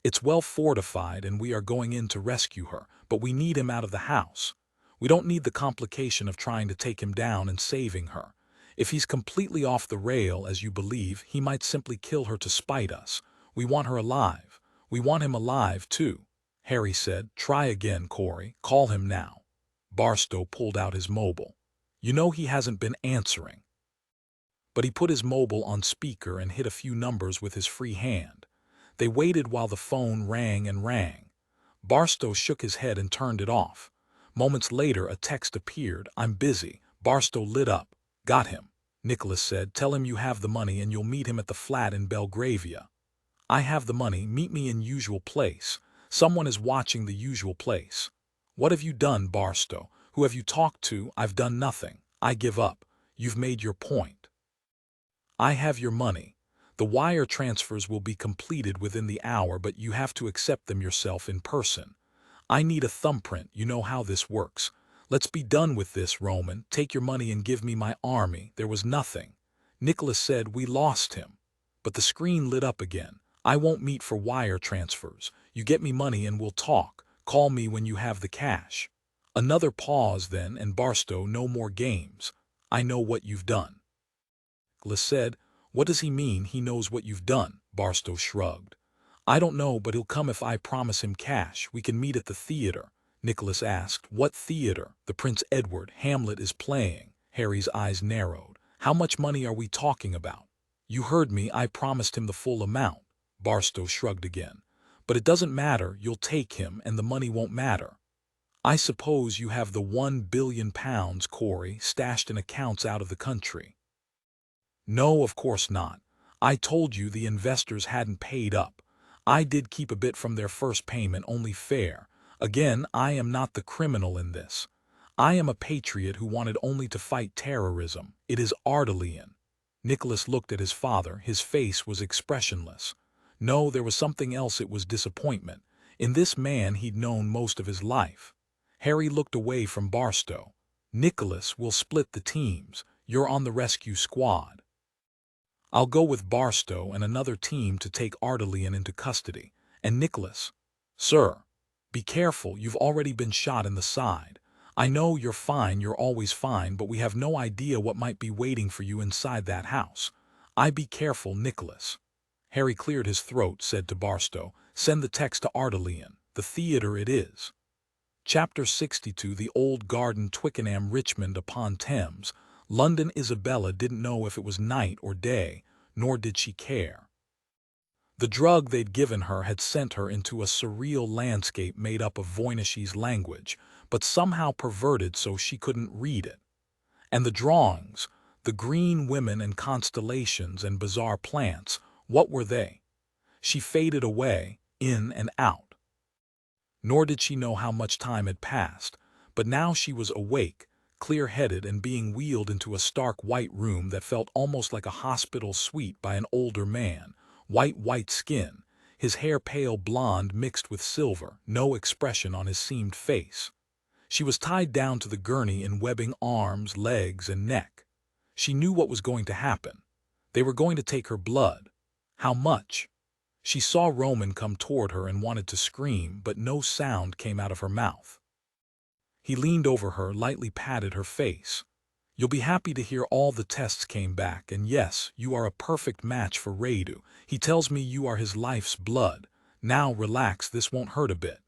It's well fortified, and we are going in to rescue her, but we need him out of the house. We don't need the complication of trying to take him down and saving her. If he's completely off the rail, as you believe, he might simply kill her to spite us. We want her alive. We want him alive, too. Harry said, try again, Corey. Call him now. Barstow pulled out his mobile. You know he hasn't been answering. But he put his mobile on speaker and hit a few numbers with his free hand. They waited while the phone rang and rang. Barstow shook his head and turned it off. Moments later, a text appeared. I'm busy. Barstow lit up. Got him. Nicholas said, tell him you have the money and you'll meet him at the flat in Belgravia. I have the money. Meet me in usual place. Someone is watching the usual place. What have you done, Barstow? Who have you talked to? I've done nothing. I give up. You've made your point. I have your money. The wire transfers will be completed within the hour, but you have to accept them yourself in person. I need a thumbprint. You know how this works. Let's be done with this, Roman. Take your money and give me my army. There was nothing. Nicholas said, we lost him. But the screen lit up again. I won't meet for wire transfers. You get me money and we'll talk. Call me when you have the cash. Another pause then, and Barstow, no more games. I know what you've done. Nicholas said, what does he mean he knows what you've done? Barstow shrugged. I don't know, but he'll come if I promise him cash. We can meet at the theater. Nicholas asked. What theater? The Prince Edward. Hamlet is playing. Harry's eyes narrowed. How much money are we talking about? You heard me, I promised him the full amount. Barstow shrugged again. But it doesn't matter, you'll take him and the money won't matter. I suppose you have the £1 billion, Corey, stashed in accounts out of the country. No, of course not. I told you the investors hadn't paid up. I did keep a bit from their first payment, only fair. Again, I am not the criminal in this. I am a patriot who wanted only to fight terrorism. It is Ardelean. Nicholas looked at his father. His face was expressionless. No, there was something else. It was disappointment. In this man he'd known most of his life. Harry looked away from Barstow. Nicholas, will split the teams. You're on the rescue squad. I'll go with Barstow and another team to take Ardelean into custody. And Nicholas. Sir. Be careful, you've already been shot in the side. I know you're fine, you're always fine, but we have no idea what might be waiting for you inside that house. Be careful, Nicholas. Harry cleared his throat, said to Barstow, send the text to Ardelean. The theater it is. Chapter 62. The Old Garden, Twickenham, Richmond upon Thames, London. Isabella didn't know if it was night or day, nor did she care. The drug they'd given her had sent her into a surreal landscape made up of Voynish's language, but somehow perverted so she couldn't read it. And the drawings, the green women and constellations and bizarre plants, what were they? She faded away, in and out. Nor did she know how much time had passed, but now she was awake, clear-headed, and being wheeled into a stark white room that felt almost like a hospital suite by an older man. White skin, his hair pale blonde mixed with silver, no expression on his seamed face. She was tied down to the gurney in webbing arms, legs, and neck. She knew what was going to happen. They were going to take her blood. How much? She saw Roman come toward her and wanted to scream, but no sound came out of her mouth. He leaned over her, lightly patted her face. You'll be happy to hear all the tests came back, and yes, you are a perfect match for Radu. He tells me you are his life's blood. Now relax, this won't hurt a bit.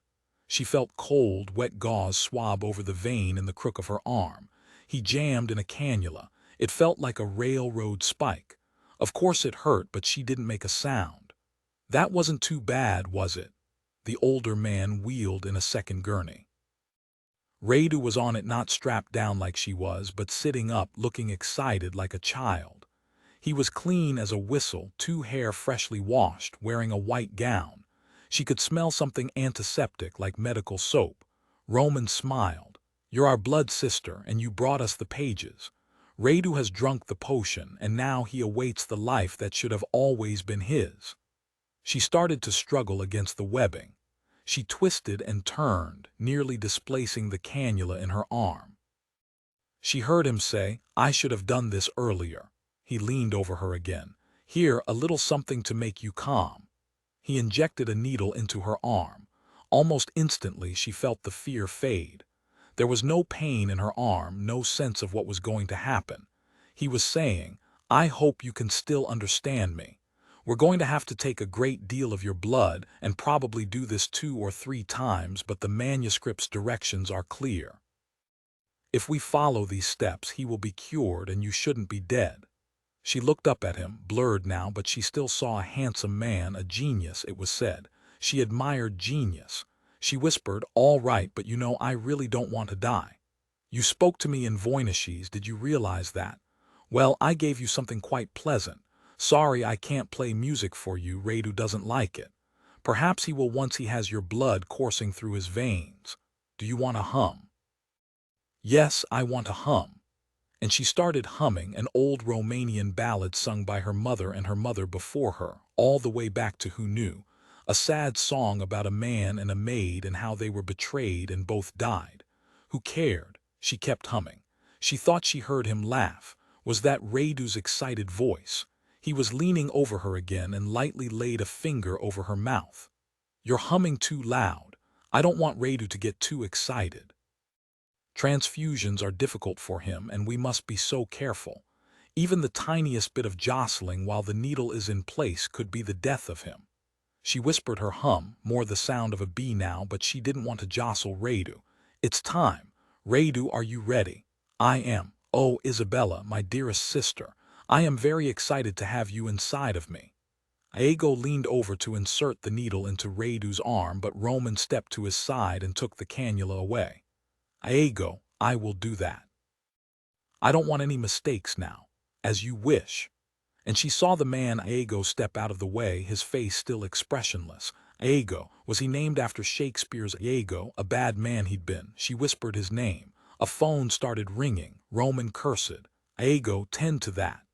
She felt cold, wet gauze swab over the vein in the crook of her arm. He jammed in a cannula. It felt like a railroad spike. Of course it hurt, but she didn't make a sound. That wasn't too bad, was it? The older man wheeled in a second gurney. Radu was on it, not strapped down like she was, but sitting up, looking excited like a child. He was clean as a whistle, two hair freshly washed, wearing a white gown. She could smell something antiseptic like medical soap. Roman smiled. You're our blood sister, and you brought us the pages. Radu has drunk the potion, and now he awaits the life that should have always been his. She started to struggle against the webbing. She twisted and turned, nearly displacing the cannula in her arm. She heard him say, I should have done this earlier. He leaned over her again. Here, a little something to make you calm. He injected a needle into her arm. Almost instantly she felt the fear fade. There was no pain in her arm, no sense of what was going to happen. He was saying, I hope you can still understand me. We're going to have to take a great deal of your blood and probably do this 2 or 3 times, but the manuscript's directions are clear. If we follow these steps, he will be cured and you shouldn't be dead. She looked up at him, blurred now, but she still saw a handsome man, a genius, it was said. She admired genius. She whispered, all right, but you know I really don't want to die. You spoke to me in Voynishese, did you realize that? Well, I gave you something quite pleasant. Sorry I can't play music for you, Radu doesn't like it. Perhaps he will once he has your blood coursing through his veins. Do you want to hum? Yes, I want to hum. And she started humming an old Romanian ballad sung by her mother and her mother before her, all the way back to Who Knew, a sad song about a man and a maid and how they were betrayed and both died. Who cared? She kept humming. She thought she heard him laugh. Was that Radu's excited voice? He was leaning over her again and lightly laid a finger over her mouth. You're humming too loud. I don't want Radu to get too excited. Transfusions are difficult for him, and we must be so careful. Even the tiniest bit of jostling while the needle is in place could be the death of him. She whispered her hum, more the sound of a bee now, but she didn't want to jostle Radu. "It's time. Radu, are you ready?" "I am. Oh, Isabella, my dearest sister, I am very excited to have you inside of me." Iago leaned over to insert the needle into Radu's arm, but Roman stepped to his side and took the cannula away. "Iago, I will do that. I don't want any mistakes now." "As you wish." And she saw the man Iago step out of the way, his face still expressionless. Iago, was he named after Shakespeare's Iago, a bad man he'd been? She whispered his name. A phone started ringing. Roman cursed. "Iago, tend to that."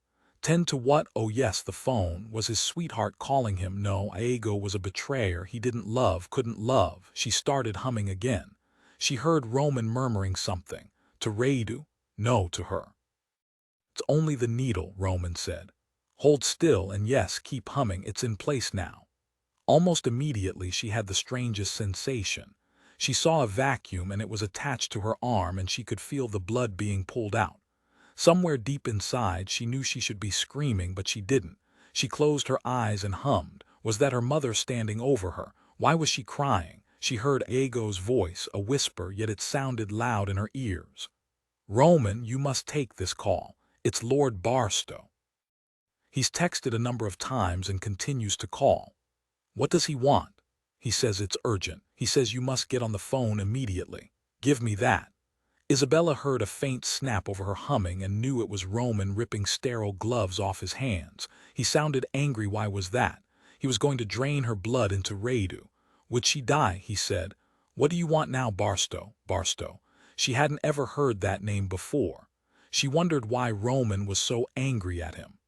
Tend to what? Oh yes, the phone. Was his sweetheart calling him? No, Iago was a betrayer he didn't love, couldn't love. She started humming again. She heard Roman murmuring something. To Radu? No, to her. "It's only the needle," Roman said. "Hold still, and yes, keep humming, it's in place now." Almost immediately she had the strangest sensation. She saw a vacuum and it was attached to her arm, and she could feel the blood being pulled out. Somewhere deep inside she knew she should be screaming, but she didn't. She closed her eyes and hummed. Was that her mother standing over her? Why was she crying? She heard Iago's voice, a whisper, yet it sounded loud in her ears. "Roman, you must take this call. It's Lord Barstow. He's texted a number of times and continues to call." "What does he want?" "He says it's urgent. He says you must get on the phone immediately." "Give me that." Isabella heard a faint snap over her humming and knew it was Roman ripping sterile gloves off his hands. He sounded angry. Why was that? He was going to drain her blood into Radu. Would she die? He said. "What do you want now, Barstow?" Barstow. She hadn't ever heard that name before. She wondered why Roman was so angry at him.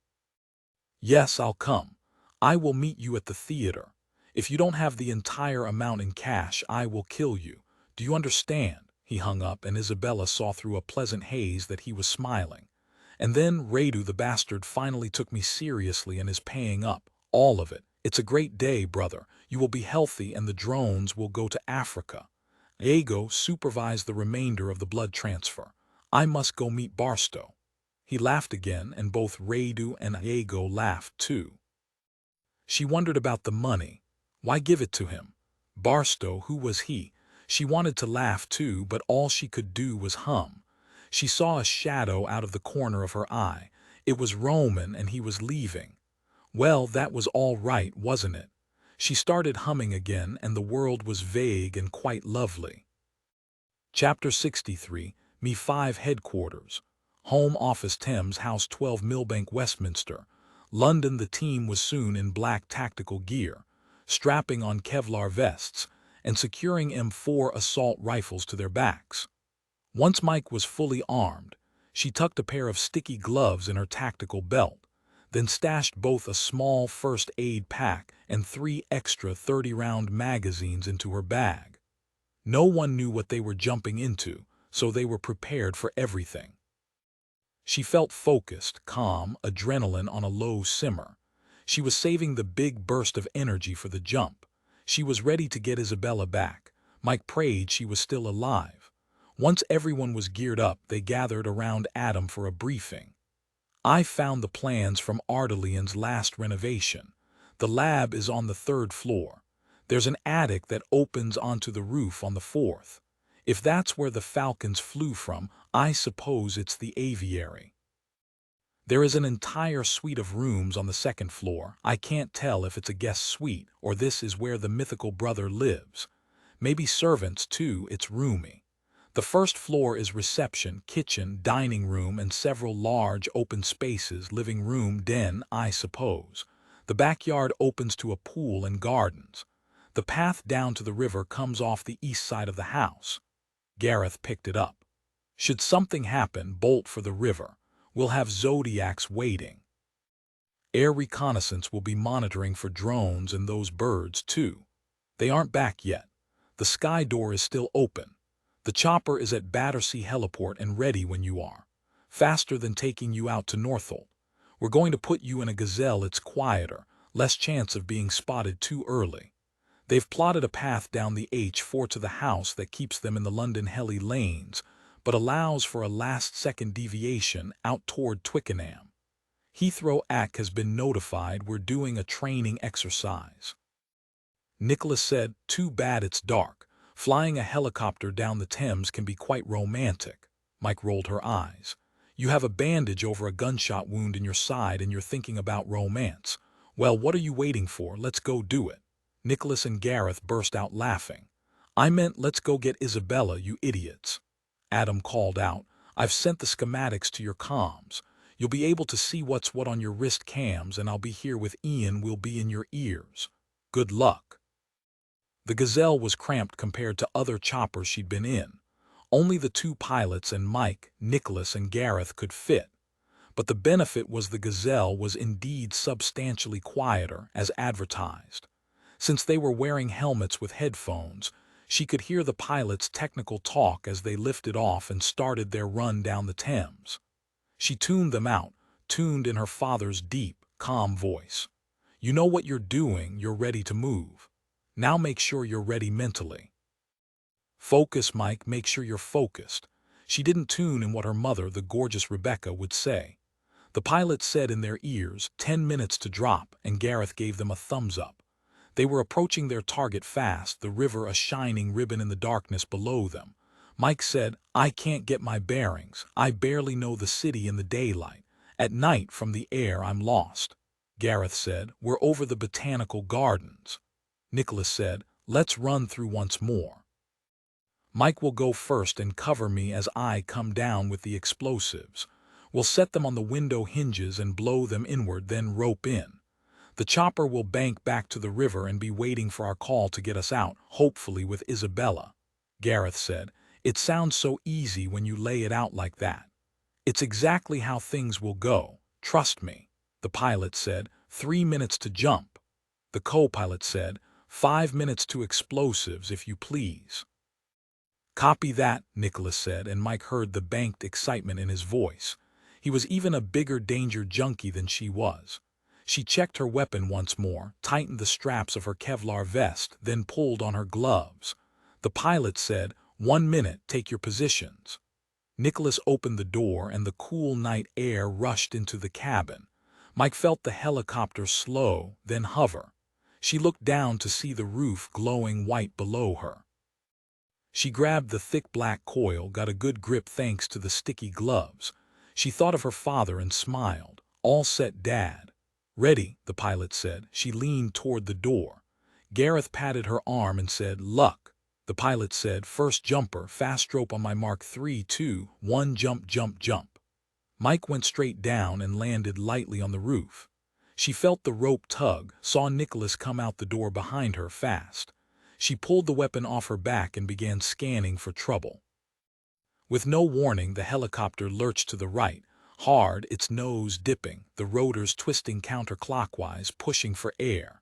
"Yes, I'll come. I will meet you at the theater. If you don't have the entire amount in cash, I will kill you. Do you understand?" He hung up, and Isabella saw through a pleasant haze that he was smiling. "And then Radu the bastard finally took me seriously and is paying up. All of it. It's a great day, brother. You will be healthy and the drones will go to Africa. Iago supervised the remainder of the blood transfer. I must go meet Barstow." He laughed again, and both Radu and Iago laughed too. She wondered about the money. Why give it to him? Barstow, who was he? She wanted to laugh too, but all she could do was hum. She saw a shadow out of the corner of her eye. It was Roman, and he was leaving. Well, that was all right, wasn't it? She started humming again, and the world was vague and quite lovely. Chapter 63, Me 5 Headquarters. Home Office, Thames House, 12 Millbank, Westminster, London. The team was soon in black tactical gear, strapping on Kevlar vests and securing M4 assault rifles to their backs. Once Mike was fully armed, she tucked a pair of sticky gloves in her tactical belt, then stashed both a small first aid pack and 3 extra 30-round magazines into her bag. No one knew what they were jumping into, so they were prepared for everything. She felt focused, calm, adrenaline on a low simmer. She was saving the big burst of energy for the jump. She was ready to get Isabella back. Mike prayed she was still alive. Once everyone was geared up, they gathered around Adam for a briefing. "I found the plans from Ardelian's last renovation. The lab is on the 3rd floor. There's an attic that opens onto the roof on the 4th. If that's where the falcons flew from, I suppose it's the aviary. There is an entire suite of rooms on the 2nd floor. I can't tell if it's a guest suite or this is where the mythical brother lives. Maybe servants too, it's roomy. The 1st floor is reception, kitchen, dining room, and several large open spaces, living room, den, I suppose. The backyard opens to a pool and gardens. The path down to the river comes off the east side of the house." Gareth picked it up. "Should something happen, bolt for the river. We'll have Zodiacs waiting. Air reconnaissance will be monitoring for drones and those birds too. They aren't back yet. The sky door is still open. The chopper is at Battersea Heliport and ready when you are. Faster than taking you out to Northolt. We're going to put you in a Gazelle. It's quieter, less chance of being spotted too early. They've plotted a path down the H4 to the house that keeps them in the London Heli lanes, but allows for a last-second deviation out toward Twickenham. Heathrow AC has been notified we're doing a training exercise." Nicholas said, "Too bad it's dark. Flying a helicopter down the Thames can be quite romantic." Mike rolled her eyes. "You have a bandage over a gunshot wound in your side and you're thinking about romance. Well, what are you waiting for? Let's go do it." Nicholas and Gareth burst out laughing. "I meant let's go get Isabella, you idiots." Adam called out, "I've sent the schematics to your comms. You'll be able to see what's what on your wrist cams, and I'll be here with Ian. We'll be in your ears. Good luck." The Gazelle was cramped compared to other choppers she'd been in. Only the two pilots and Mike, Nicholas, and Gareth could fit. But the benefit was the Gazelle was indeed substantially quieter, as advertised. Since they were wearing helmets with headphones, she could hear the pilots' technical talk as they lifted off and started their run down the Thames. She tuned them out, tuned in her father's deep, calm voice. "You know what you're doing, you're ready to move. Now make sure you're ready mentally. Focus, Mike, make sure you're focused." She didn't tune in what her mother, the gorgeous Rebecca, would say. The pilot said in their ears, 10 minutes to drop, and Gareth gave them a thumbs up. They were approaching their target fast, the river a shining ribbon in the darkness below them. Mike said, "I can't get my bearings. I barely know the city in the daylight. At night, from the air, I'm lost." Gareth said, "We're over the botanical gardens." Nicholas said, "Let's run through once more. Mike will go first and cover me as I come down with the explosives. We'll set them on the window hinges and blow them inward, then rope in. The chopper will bank back to the river and be waiting for our call to get us out, hopefully with Isabella." Gareth said, "It sounds so easy when you lay it out like that." "It's exactly how things will go. Trust me." The pilot said, 3 minutes to jump." The co-pilot said, 5 minutes to explosives, if you please." "Copy that," Nicholas said, and Mike heard the banked excitement in his voice. He was even a bigger danger junkie than she was. She checked her weapon once more, tightened the straps of her Kevlar vest, then pulled on her gloves. The pilot said, 1 minute, take your positions." Nicholas opened the door and the cool night air rushed into the cabin. Mike felt the helicopter slow, then hover. She looked down to see the roof glowing white below her. She grabbed the thick black coil, got a good grip thanks to the sticky gloves. She thought of her father and smiled. "All set, Dad." "Ready," the pilot said. She leaned toward the door. Gareth patted her arm and said, "Luck." The pilot said, "First jumper, fast rope on my mark, 3, 2, 1, jump, jump, jump." Mike went straight down and landed lightly on the roof. She felt the rope tug, saw Nicholas come out the door behind her fast. She pulled the weapon off her back and began scanning for trouble. With no warning, the helicopter lurched to the right, hard, its nose dipping, the rotors twisting counterclockwise, pushing for air.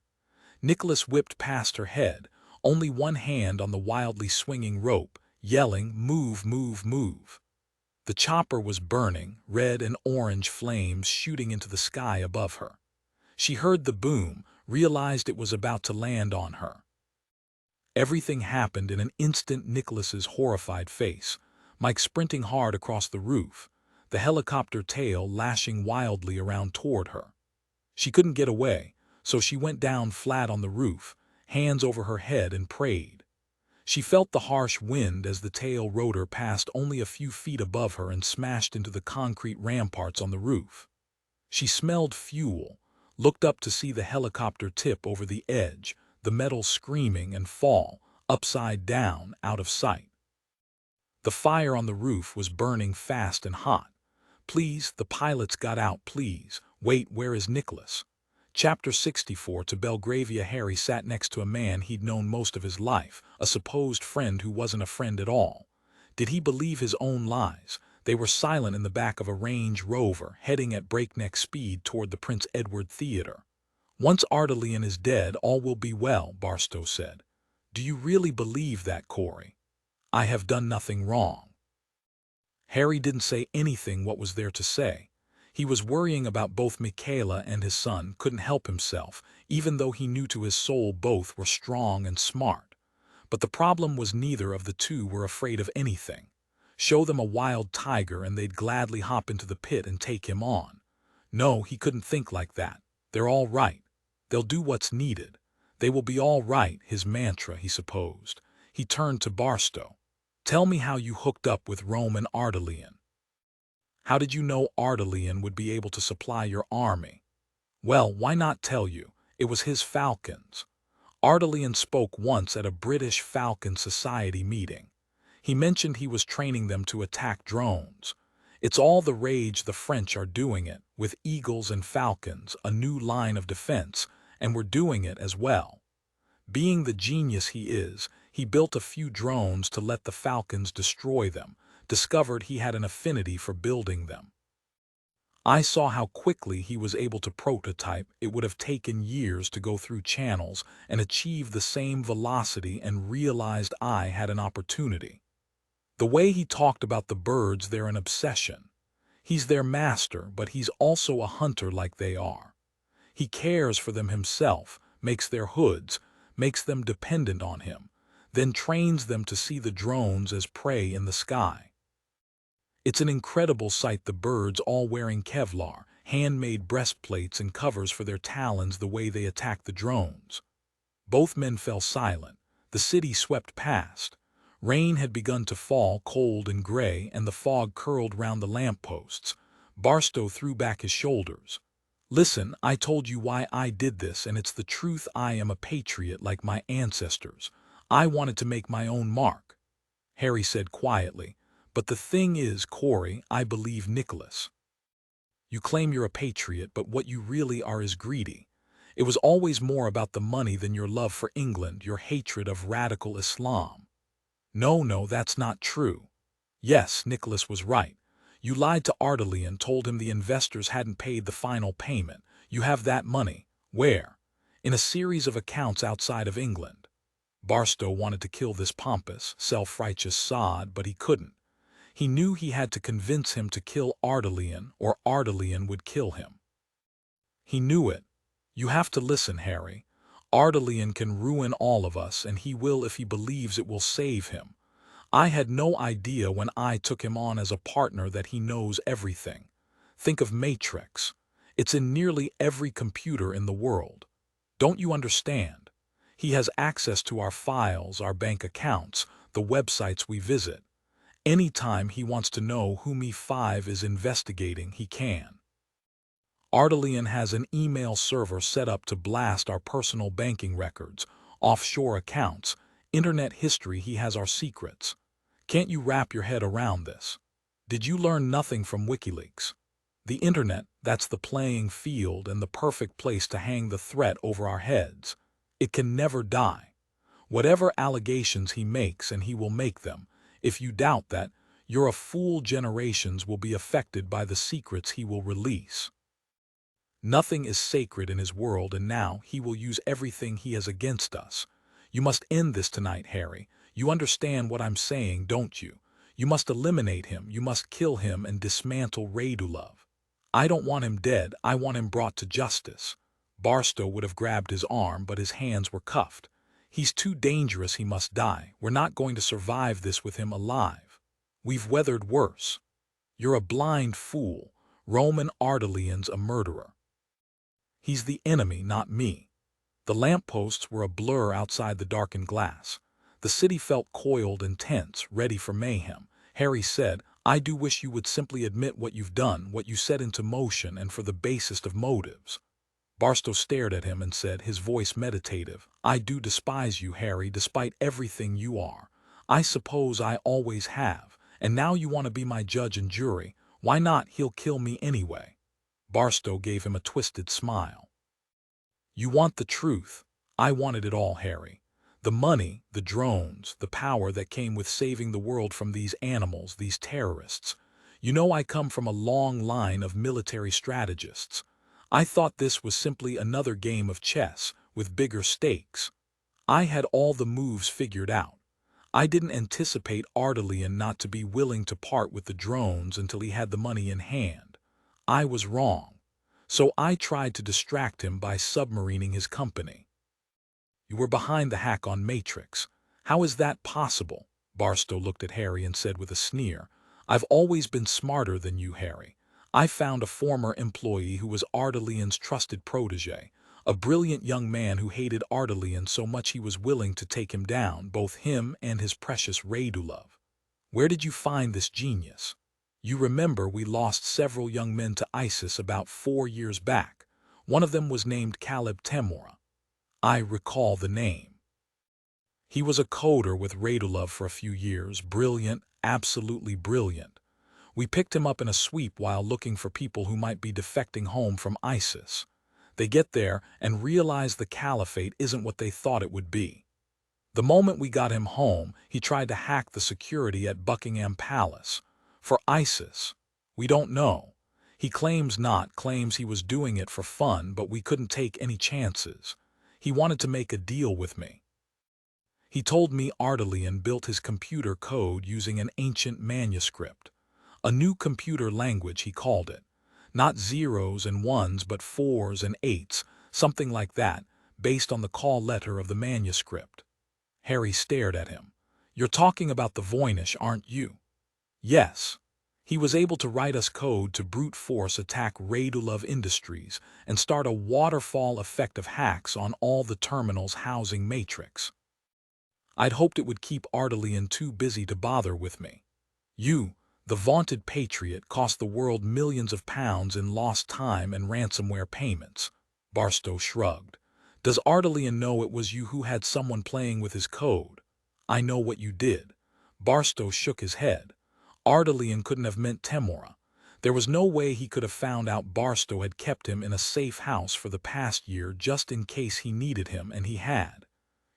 Nicholas whipped past her head, only one hand on the wildly swinging rope, yelling, "Move, move, move." The chopper was burning, red and orange flames shooting into the sky above her. She heard the boom, realized it was about to land on her. Everything happened in an instant. Nicholas's horrified face, Mike sprinting hard across the roof, the helicopter tail lashing wildly around toward her. She couldn't get away, so she went down flat on the roof, hands over her head, and prayed. She felt the harsh wind as the tail rotor passed only a few feet above her and smashed into the concrete ramparts on the roof. She smelled fuel, looked up to see the helicopter tip over the edge, the metal screaming, and fall, upside down, out of sight. The fire on the roof was burning fast and hot. "Please," the pilots got out, "please. Wait, where is Nicholas?" Chapter 64. To Belgravia. Harry sat next to a man he'd known most of his life, a supposed friend who wasn't a friend at all. Did he believe his own lies? They were silent in the back of a Range Rover, heading at breakneck speed toward the Prince Edward Theater. "Once Artelian is dead, all will be well," Barstow said. "Do you really believe that, Corey?" "I have done nothing wrong." Harry didn't say anything. What was there to say? He was worrying about both Michaela and his son, couldn't help himself, even though he knew to his soul both were strong and smart. But the problem was neither of the two were afraid of anything. Show them a wild tiger and they'd gladly hop into the pit and take him on. No, he couldn't think like that. They're all right. They'll do what's needed. They will be all right, his mantra, he supposed. He turned to Barstow. Tell me how you hooked up with Roman Ardalian. How did you know Ardalian would be able to supply your army? Well, why not tell you? It was his falcons. Ardalian spoke once at a British Falcon Society meeting. He mentioned he was training them to attack drones. It's all the rage, the French are doing it, with eagles and falcons, a new line of defense, and we're doing it as well. Being the genius he is, he built a few drones to let the falcons destroy them, discovered he had an affinity for building them. I saw how quickly he was able to prototype. It would have taken years to go through channels and achieve the same velocity, and realized I had an opportunity. The way he talked about the birds, they're an obsession. He's their master, but he's also a hunter like they are. He cares for them himself, makes their hoods, makes them dependent on him, then trains them to see the drones as prey in the sky. It's an incredible sight, the birds all wearing Kevlar, handmade breastplates and covers for their talons, the way they attack the drones. Both men fell silent. The city swept past. Rain had begun to fall, cold and gray, and the fog curled round the lampposts. Barstow threw back his shoulders. Listen, I told you why I did this, and it's the truth. I am a patriot like my ancestors. I wanted to make my own mark. Harry said quietly, but the thing is, Corey, I believe Nicholas. You claim you're a patriot, but what you really are is greedy. It was always more about the money than your love for England, your hatred of radical Islam. No, that's not true. Yes, Nicholas was right. You lied to Ardalian, told him the investors hadn't paid the final payment. You have that money. Where? In a series of accounts outside of England. Barstow wanted to kill this pompous, self-righteous sod, but he couldn't. He knew he had to convince him to kill Ardalian, or Ardalian would kill him. He knew it. You have to listen, Harry. Ardalian can ruin all of us, and he will if he believes it will save him. I had no idea when I took him on as a partner that he knows everything. Think of Matrix. It's in nearly every computer in the world. Don't you understand? He has access to our files, our bank accounts, the websites we visit. Anytime he wants to know who Mi-5 is investigating, he can. Ardalian has an email server set up to blast our personal banking records, offshore accounts, internet history. He has our secrets. Can't you wrap your head around this? Did you learn nothing from WikiLeaks? The internet, that's the playing field and the perfect place to hang the threat over our heads. It can never die. Whatever allegations he makes, and he will make them, if you doubt that, you're a fool. Generations will be affected by the secrets he will release. Nothing is sacred in his world, and now he will use everything he has against us. You must end this tonight, Harry. You understand what I'm saying, don't you? You must eliminate him. You must kill him and dismantle Radulov. I don't want him dead. I want him brought to justice. Barstow would have grabbed his arm, but his hands were cuffed. He's too dangerous. He must die. We're not going to survive this with him alive. We've weathered worse. You're a blind fool. Roman Ardalian's a murderer. He's the enemy, not me. The lampposts were a blur outside the darkened glass. The city felt coiled and tense, ready for mayhem. Harry said, I do wish you would simply admit what you've done, what you set into motion, and for the basest of motives. Barstow stared at him and said, his voice meditative, I do despise you, Harry, despite everything you are. I suppose I always have, and now you want to be my judge and jury. Why not? He'll kill me anyway. Barstow gave him a twisted smile. You want the truth. I wanted it all, Harry. The money, the drones, the power that came with saving the world from these animals, these terrorists. You know, I come from a long line of military strategists. I thought this was simply another game of chess with bigger stakes. I had all the moves figured out. I didn't anticipate Ardalian not to be willing to part with the drones until he had the money in hand. I was wrong. So I tried to distract him by submarining his company. You were behind the hack on Matrix. How is that possible? Barstow looked at Harry and said with a sneer, I've always been smarter than you, Harry. I found a former employee who was Ardalian's trusted protege, a brilliant young man who hated Ardalian so much he was willing to take him down, both him and his precious Radulov. Where did you find this genius? You remember we lost several young men to ISIS about 4 years back. One of them was named Caleb Temora. I recall the name. He was a coder with Radulov for a few years, brilliant, absolutely brilliant. We picked him up in a sweep while looking for people who might be defecting home from ISIS. They get there and realize the caliphate isn't what they thought it would be. The moment we got him home, he tried to hack the security at Buckingham Palace. For ISIS. We don't know. He claims he was doing it for fun, but we couldn't take any chances. He wanted to make a deal with me. He told me Ardalian built his computer code using an ancient manuscript. A new computer language, he called it. Not zeros and ones, but fours and eights, something like that, based on the call letter of the manuscript. Harry stared at him. You're talking about the Voynich, aren't you? Yes. He was able to write us code to brute force attack Radulov Industries and start a waterfall effect of hacks on all the terminals housing Matrix. I'd hoped it would keep Ardalian too busy to bother with me. You, the vaunted patriot, cost the world millions of pounds in lost time and ransomware payments. Barstow shrugged. Does Ardalian know it was you who had someone playing with his code? I know what you did. Barstow shook his head. Ardalian couldn't have meant Temora. There was no way he could have found out Barstow had kept him in a safe house for the past year just in case he needed him, and he had.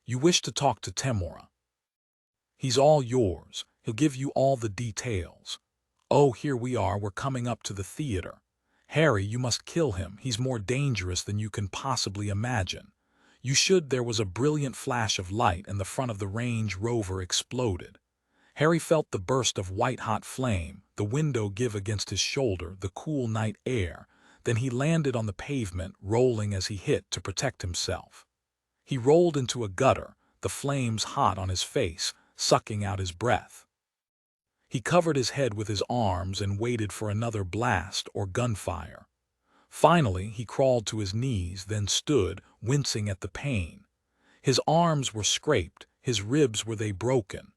You wish to talk to Temora. He's all yours. He'll give you all the details. Oh, here we are. We're coming up to the theater. Harry, you must kill him. He's more dangerous than you can possibly imagine. You should. There was a brilliant flash of light and the front of the Range Rover exploded. Harry felt the burst of white-hot flame, the window give against his shoulder, the cool night air. Then he landed on the pavement, rolling as he hit to protect himself. He rolled into a gutter, the flames hot on his face, sucking out his breath. He covered his head with his arms and waited for another blast or gunfire. Finally, he crawled to his knees, then stood, wincing at the pain. His arms were scraped, his ribs were broken.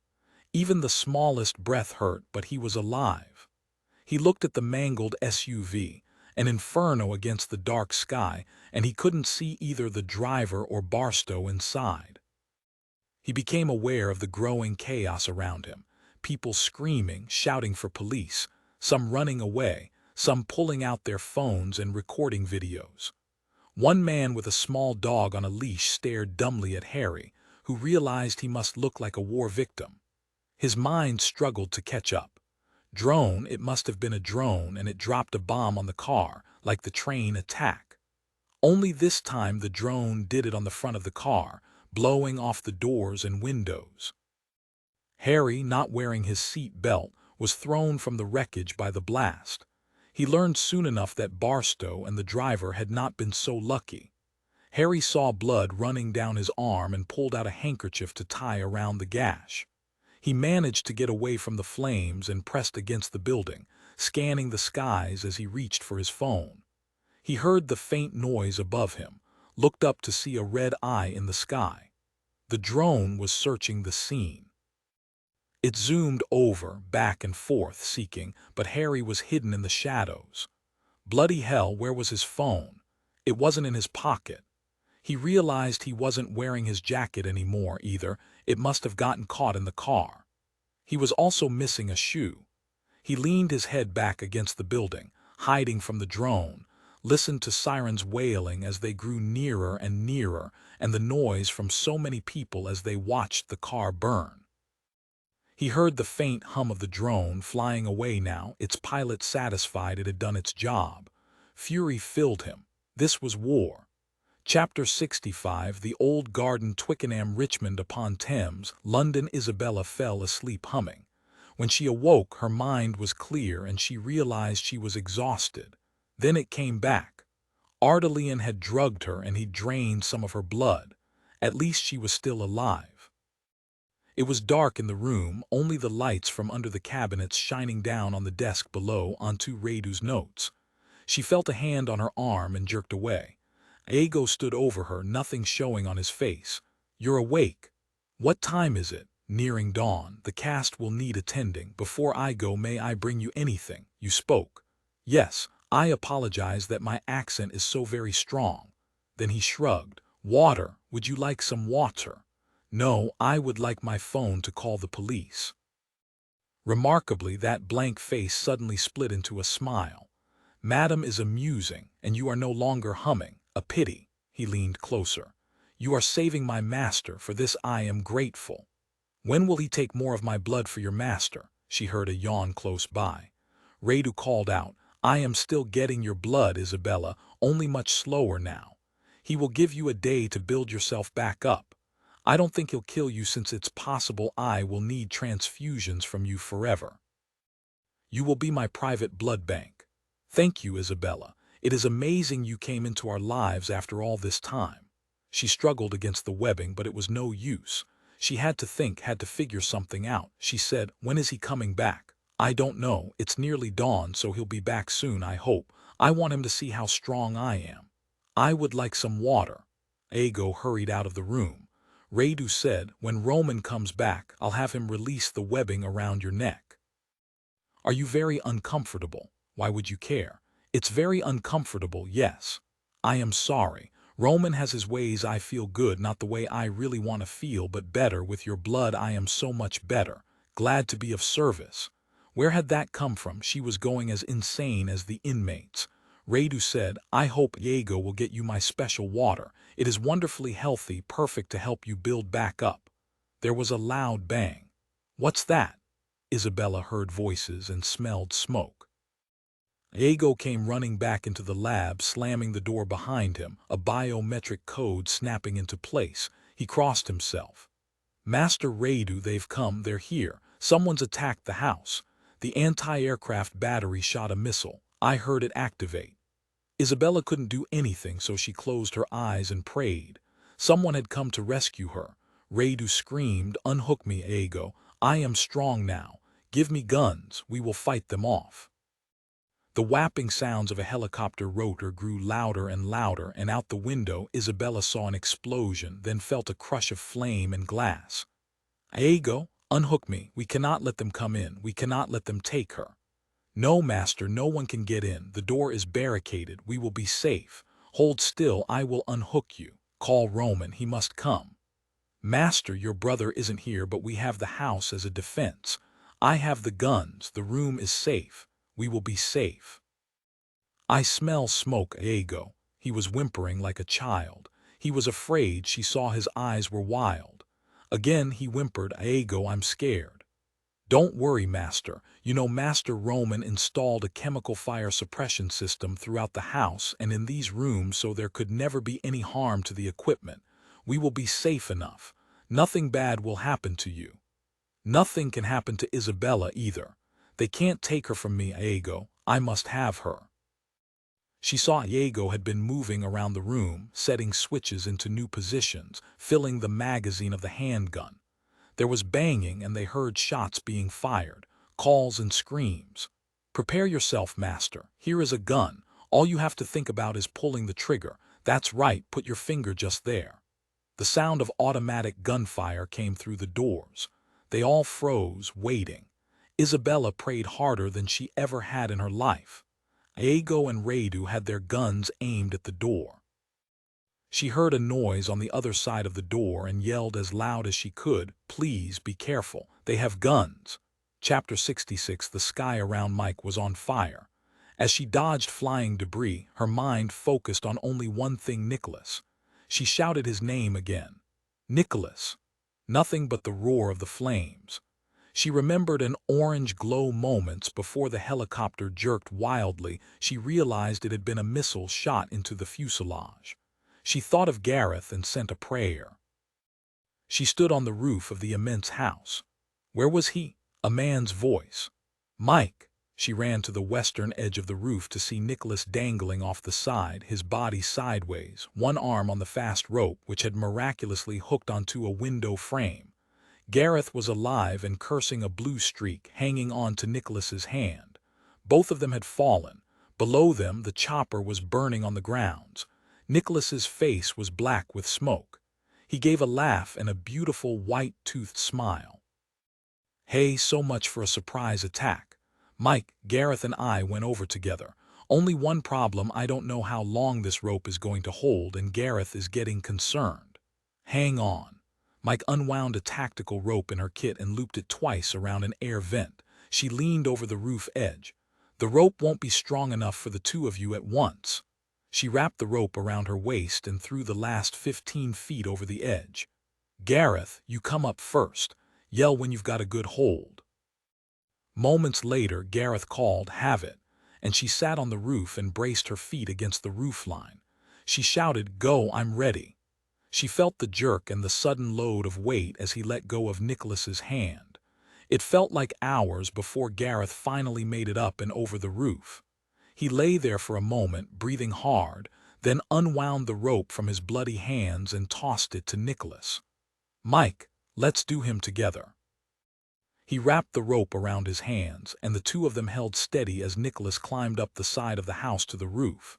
Even the smallest breath hurt, but he was alive. He looked at the mangled SUV, an inferno against the dark sky, and he couldn't see either the driver or Barstow inside. He became aware of the growing chaos around him, people screaming, shouting for police, some running away, some pulling out their phones and recording videos. One man with a small dog on a leash stared dumbly at Harry, who realized he must look like a war victim. His mind struggled to catch up. Drone, it must have been a drone, and it dropped a bomb on the car, like the train attack. Only this time the drone did it on the front of the car, blowing off the doors and windows. Harry, not wearing his seat belt, was thrown from the wreckage by the blast. He learned soon enough that Barstow and the driver had not been so lucky. Harry saw blood running down his arm and pulled out a handkerchief to tie around the gash. He managed to get away from the flames and pressed against the building, scanning the skies as he reached for his phone. He heard the faint noise above him, looked up to see a red eye in the sky. The drone was searching the scene. It zoomed over, back and forth, seeking, but Harry was hidden in the shadows. Bloody hell, where was his phone? It wasn't in his pocket. He realized he wasn't wearing his jacket anymore either. It must have gotten caught in the car. He was also missing a shoe. He leaned his head back against the building, hiding from the drone, listened to sirens wailing as they grew nearer and nearer, and the noise from so many people as they watched the car burn. He heard the faint hum of the drone flying away now, its pilot satisfied it had done its job. Fury filled him. This was war. Chapter 65, The Old Garden, Twickenham, Richmond upon Thames, London. Isabella fell asleep humming. When she awoke, her mind was clear and she realized she was exhausted. Then it came back. Ardalian had drugged her and he'd drained some of her blood. At least she was still alive. It was dark in the room, only the lights from under the cabinets shining down on the desk below onto Radu's notes. She felt a hand on her arm and jerked away. Ago stood over her, nothing showing on his face. "You're awake. What time is it?" "Nearing dawn. The cast will need attending. Before I go, may I bring you anything?" "You spoke." "Yes, I apologize that my accent is so very strong." Then he shrugged. "Water. Would you like some water?" "No, I would like my phone to call the police." Remarkably, that blank face suddenly split into a smile. "Madam is amusing, and you are no longer humming. A pity." He leaned closer. "You are saving my master, for this I am grateful." "When will he take more of my blood for your master?" She heard a yawn close by. Radu called out, "I am still getting your blood, Isabella, only much slower now. He will give you a day to build yourself back up. I don't think he'll kill you, since it's possible I will need transfusions from you forever. You will be my private blood bank." "Thank you, Isabella. It is amazing you came into our lives after all this time." She struggled against the webbing, but it was no use. She had to think, had to figure something out. She said, "When is he coming back?" "I don't know. It's nearly dawn, so he'll be back soon, I hope. I want him to see how strong I am." "I would like some water." Ago hurried out of the room. Radu said, "When Roman comes back, I'll have him release the webbing around your neck." "Are you very uncomfortable?" "Why would you care?" "It's very uncomfortable, yes." "I am sorry. Roman has his ways. I feel good, not the way I really want to feel, but better. With your blood I am so much better. Glad to be of service." Where had that come from? She was going as insane as the inmates. Radu said, "I hope Diego will get you my special water. It is wonderfully healthy, perfect to help you build back up." There was a loud bang. "What's that?" Isabella heard voices and smelled smoke. Diego came running back into the lab, slamming the door behind him, a biometric code snapping into place. He crossed himself. "Master Radu, they've come, they're here. Someone's attacked the house. The anti-aircraft battery shot a missile. I heard it activate." Isabella couldn't do anything, so she closed her eyes and prayed. Someone had come to rescue her. Radu screamed, "Unhook me, Diego. I am strong now. Give me guns, we will fight them off." The whapping sounds of a helicopter rotor grew louder and louder, and out the window Isabella saw an explosion, then felt a crush of flame and glass. "Diego, unhook me. We cannot let them come in. We cannot let them take her." "No, master, no one can get in. The door is barricaded. We will be safe. Hold still, I will unhook you. Call Roman, he must come." "Master, your brother isn't here, but we have the house as a defense. I have the guns. The room is safe. We will be safe." "I smell smoke, Diego." He was whimpering like a child. He was afraid. She saw his eyes were wild. Again he whimpered, "Diego, I'm scared." "Don't worry, master. You know Master Roman installed a chemical fire suppression system throughout the house and in these rooms, so there could never be any harm to the equipment. We will be safe enough. Nothing bad will happen to you. Nothing can happen to Isabella either. They can't take her from me, Diego. I must have her." She saw Diego had been moving around the room, setting switches into new positions, filling the magazine of the handgun. There was banging, and they heard shots being fired, calls and screams. "Prepare yourself, master. Here is a gun. All you have to think about is pulling the trigger. That's right, put your finger just there." The sound of automatic gunfire came through the doors. They all froze, waiting. Isabella prayed harder than she ever had in her life. Diego and Radu had their guns aimed at the door. She heard a noise on the other side of the door and yelled as loud as she could, "Please be careful, they have guns." Chapter 66. The sky around Mike was on fire. As she dodged flying debris, her mind focused on only one thing: Nicholas. She shouted his name again. "Nicholas!" Nothing but the roar of the flames. She remembered an orange glow moments before the helicopter jerked wildly. She realized it had been a missile shot into the fuselage. She thought of Gareth and sent a prayer. She stood on the roof of the immense house. Where was he? A man's voice. "Mike!" She ran to the western edge of the roof to see Nicholas dangling off the side, his body sideways, one arm on the fast rope which had miraculously hooked onto a window frame. Gareth was alive and cursing, a blue streak hanging on to Nicholas's hand. Both of them had fallen. Below them, the chopper was burning on the grounds. Nicholas's face was black with smoke. He gave a laugh and a beautiful white-toothed smile. "Hey, so much for a surprise attack. Mike, Gareth and I went over together. Only one problem, I don't know how long this rope is going to hold, and Gareth is getting concerned." "Hang on." Mike unwound a tactical rope in her kit and looped it twice around an air vent. She leaned over the roof edge. "The rope won't be strong enough for the two of you at once." She wrapped the rope around her waist and threw the last 15 feet over the edge. "Gareth, you come up first. Yell when you've got a good hold." Moments later, Gareth called, "Have it," and she sat on the roof and braced her feet against the roofline. She shouted, "Go, I'm ready." She felt the jerk and the sudden load of weight as he let go of Nicholas's hand. It felt like hours before Gareth finally made it up and over the roof. He lay there for a moment, breathing hard, then unwound the rope from his bloody hands and tossed it to Nicholas. "Mike, let's do him together." He wrapped the rope around his hands, and the two of them held steady as Nicholas climbed up the side of the house to the roof.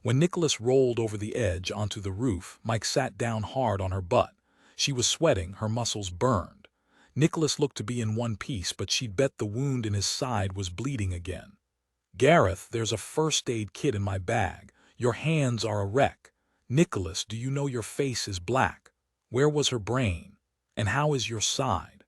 When Nicholas rolled over the edge onto the roof, Mike sat down hard on her butt. She was sweating, her muscles burned. Nicholas looked to be in one piece, but she'd bet the wound in his side was bleeding again. "Gareth, there's a first aid kit in my bag. Your hands are a wreck. Nicholas, do you know your face is black? Where was her brain? And how is your side?"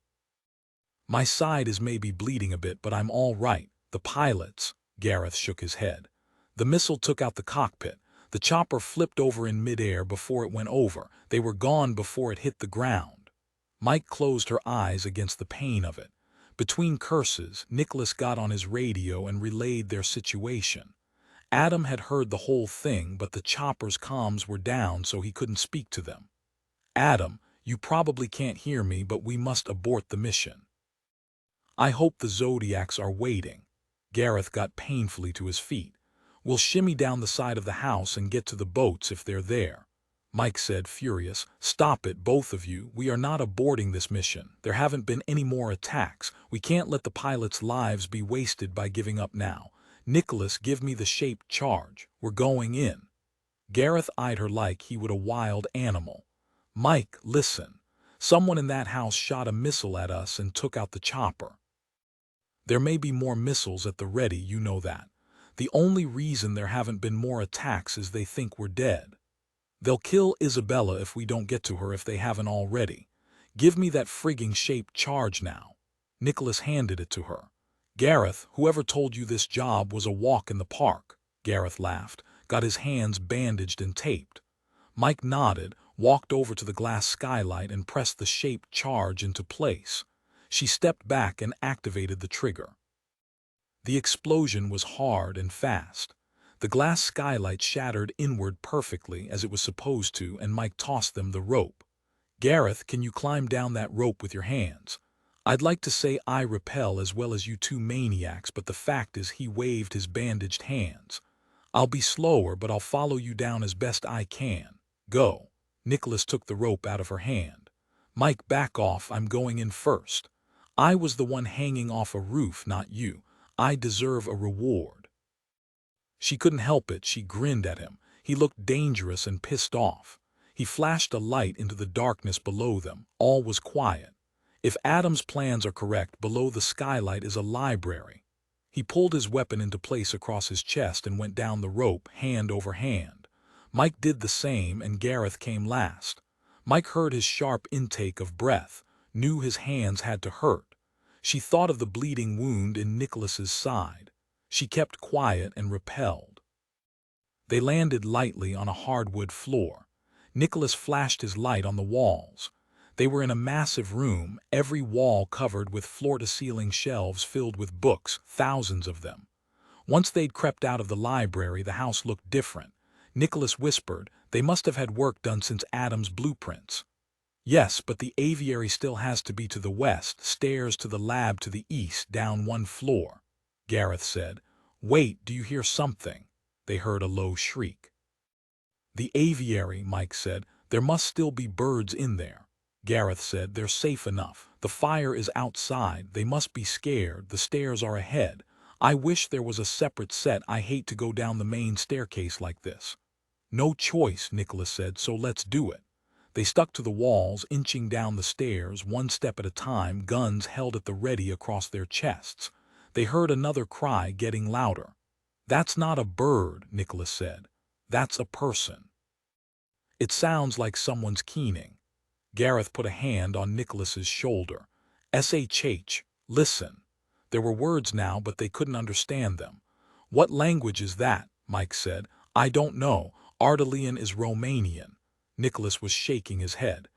"My side is maybe bleeding a bit, but I'm all right. The pilots." Gareth shook his head. "The missile took out the cockpit. The chopper flipped over in midair before it went over. They were gone before it hit the ground." Mike closed her eyes against the pain of it. Between curses, Nicholas got on his radio and relayed their situation. Adam had heard the whole thing, but the chopper's comms were down, so he couldn't speak to them. "Adam, you probably can't hear me, but we must abort the mission. I hope the Zodiacs are waiting." Gareth got painfully to his feet. "We'll shimmy down the side of the house and get to the boats if they're there." Mike said, furious, "Stop it, both of you. We are not aborting this mission. There haven't been any more attacks. We can't let the pilots' lives be wasted by giving up now. Nicholas, give me the shaped charge. We're going in." Gareth eyed her like he would a wild animal. "Mike, listen. Someone in that house shot a missile at us and took out the chopper. There may be more missiles at the ready, you know that. The only reason there haven't been more attacks is they think we're dead. They'll kill Isabella if we don't get to her, if they haven't already. Give me that frigging shaped charge now." Nicholas handed it to her. "Gareth, whoever told you this job was a walk in the park?" Gareth laughed, got his hands bandaged and taped. Mike nodded, walked over to the glass skylight and pressed the shaped charge into place. She stepped back and activated the trigger. The explosion was hard and fast. The glass skylight shattered inward perfectly as it was supposed to, and Mike tossed them the rope. "Gareth, can you climb down that rope with your hands? I'd like to say I repel as well as you two maniacs, but the fact is," he waved his bandaged hands, "I'll be slower, but I'll follow you down as best I can. Go." Nicholas took the rope out of her hand. "Mike, back off. I'm going in first. I was the one hanging off a roof, not you. I deserve a reward." She couldn't help it. She grinned at him. He looked dangerous and pissed off. He flashed a light into the darkness below them. All was quiet. If Adam's plans are correct, below the skylight is a library. He pulled his weapon into place across his chest and went down the rope, hand over hand. Mike did the same, and Gareth came last. Mike heard his sharp intake of breath, knew his hands had to hurt. She thought of the bleeding wound in Nicholas's side. She kept quiet and repelled. They landed lightly on a hardwood floor. Nicholas flashed his light on the walls. They were in a massive room, every wall covered with floor-to-ceiling shelves filled with books, thousands of them. Once they'd crept out of the library, the house looked different. Nicholas whispered, "They must have had work done since Adam's blueprints." "Yes, but the aviary still has to be to the west, stairs to the lab to the east, down one floor," Gareth said. "Wait, do you hear something?" They heard a low shriek. "The aviary," Mike said. "There must still be birds in there." Gareth said, "They're safe enough. The fire is outside. They must be scared. The stairs are ahead. I wish there was a separate set. I hate to go down the main staircase like this." No choice, Nicholas said, so let's do it. They stuck to the walls, inching down the stairs, one step at a time, guns held at the ready across their chests. They heard another cry getting louder. That's not a bird, Nicholas said. That's a person. It sounds like someone's keening. Gareth put a hand on Nicholas's shoulder. SHH, listen. There were words now, but they couldn't understand them. What language is that? Mike said. I don't know. Ardalian is Romanian. Nicholas was shaking his head.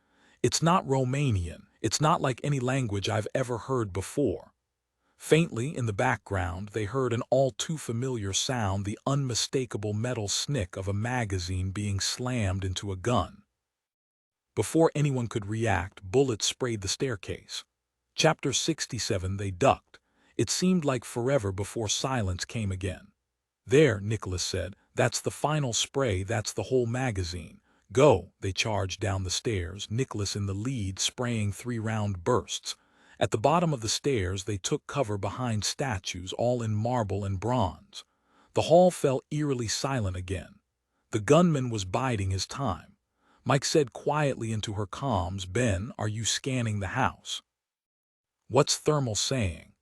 It's not Romanian. It's not like any language I've ever heard before. Faintly, in the background, they heard an all-too-familiar sound, the unmistakable metal snick of a magazine being slammed into a gun. Before anyone could react, bullets sprayed the staircase. Chapter 67. They ducked. It seemed like forever before silence came again. There, Nicholas said. That's the final spray. That's the whole magazine. Go. They charged down the stairs, Nicholas in the lead, spraying 3 round bursts. At the bottom of the stairs, they took cover behind statues, all in marble and bronze. The hall fell eerily silent again. The gunman was biding his time. Mike said quietly into her comms, Ben, are you scanning the house? What's Thermal saying?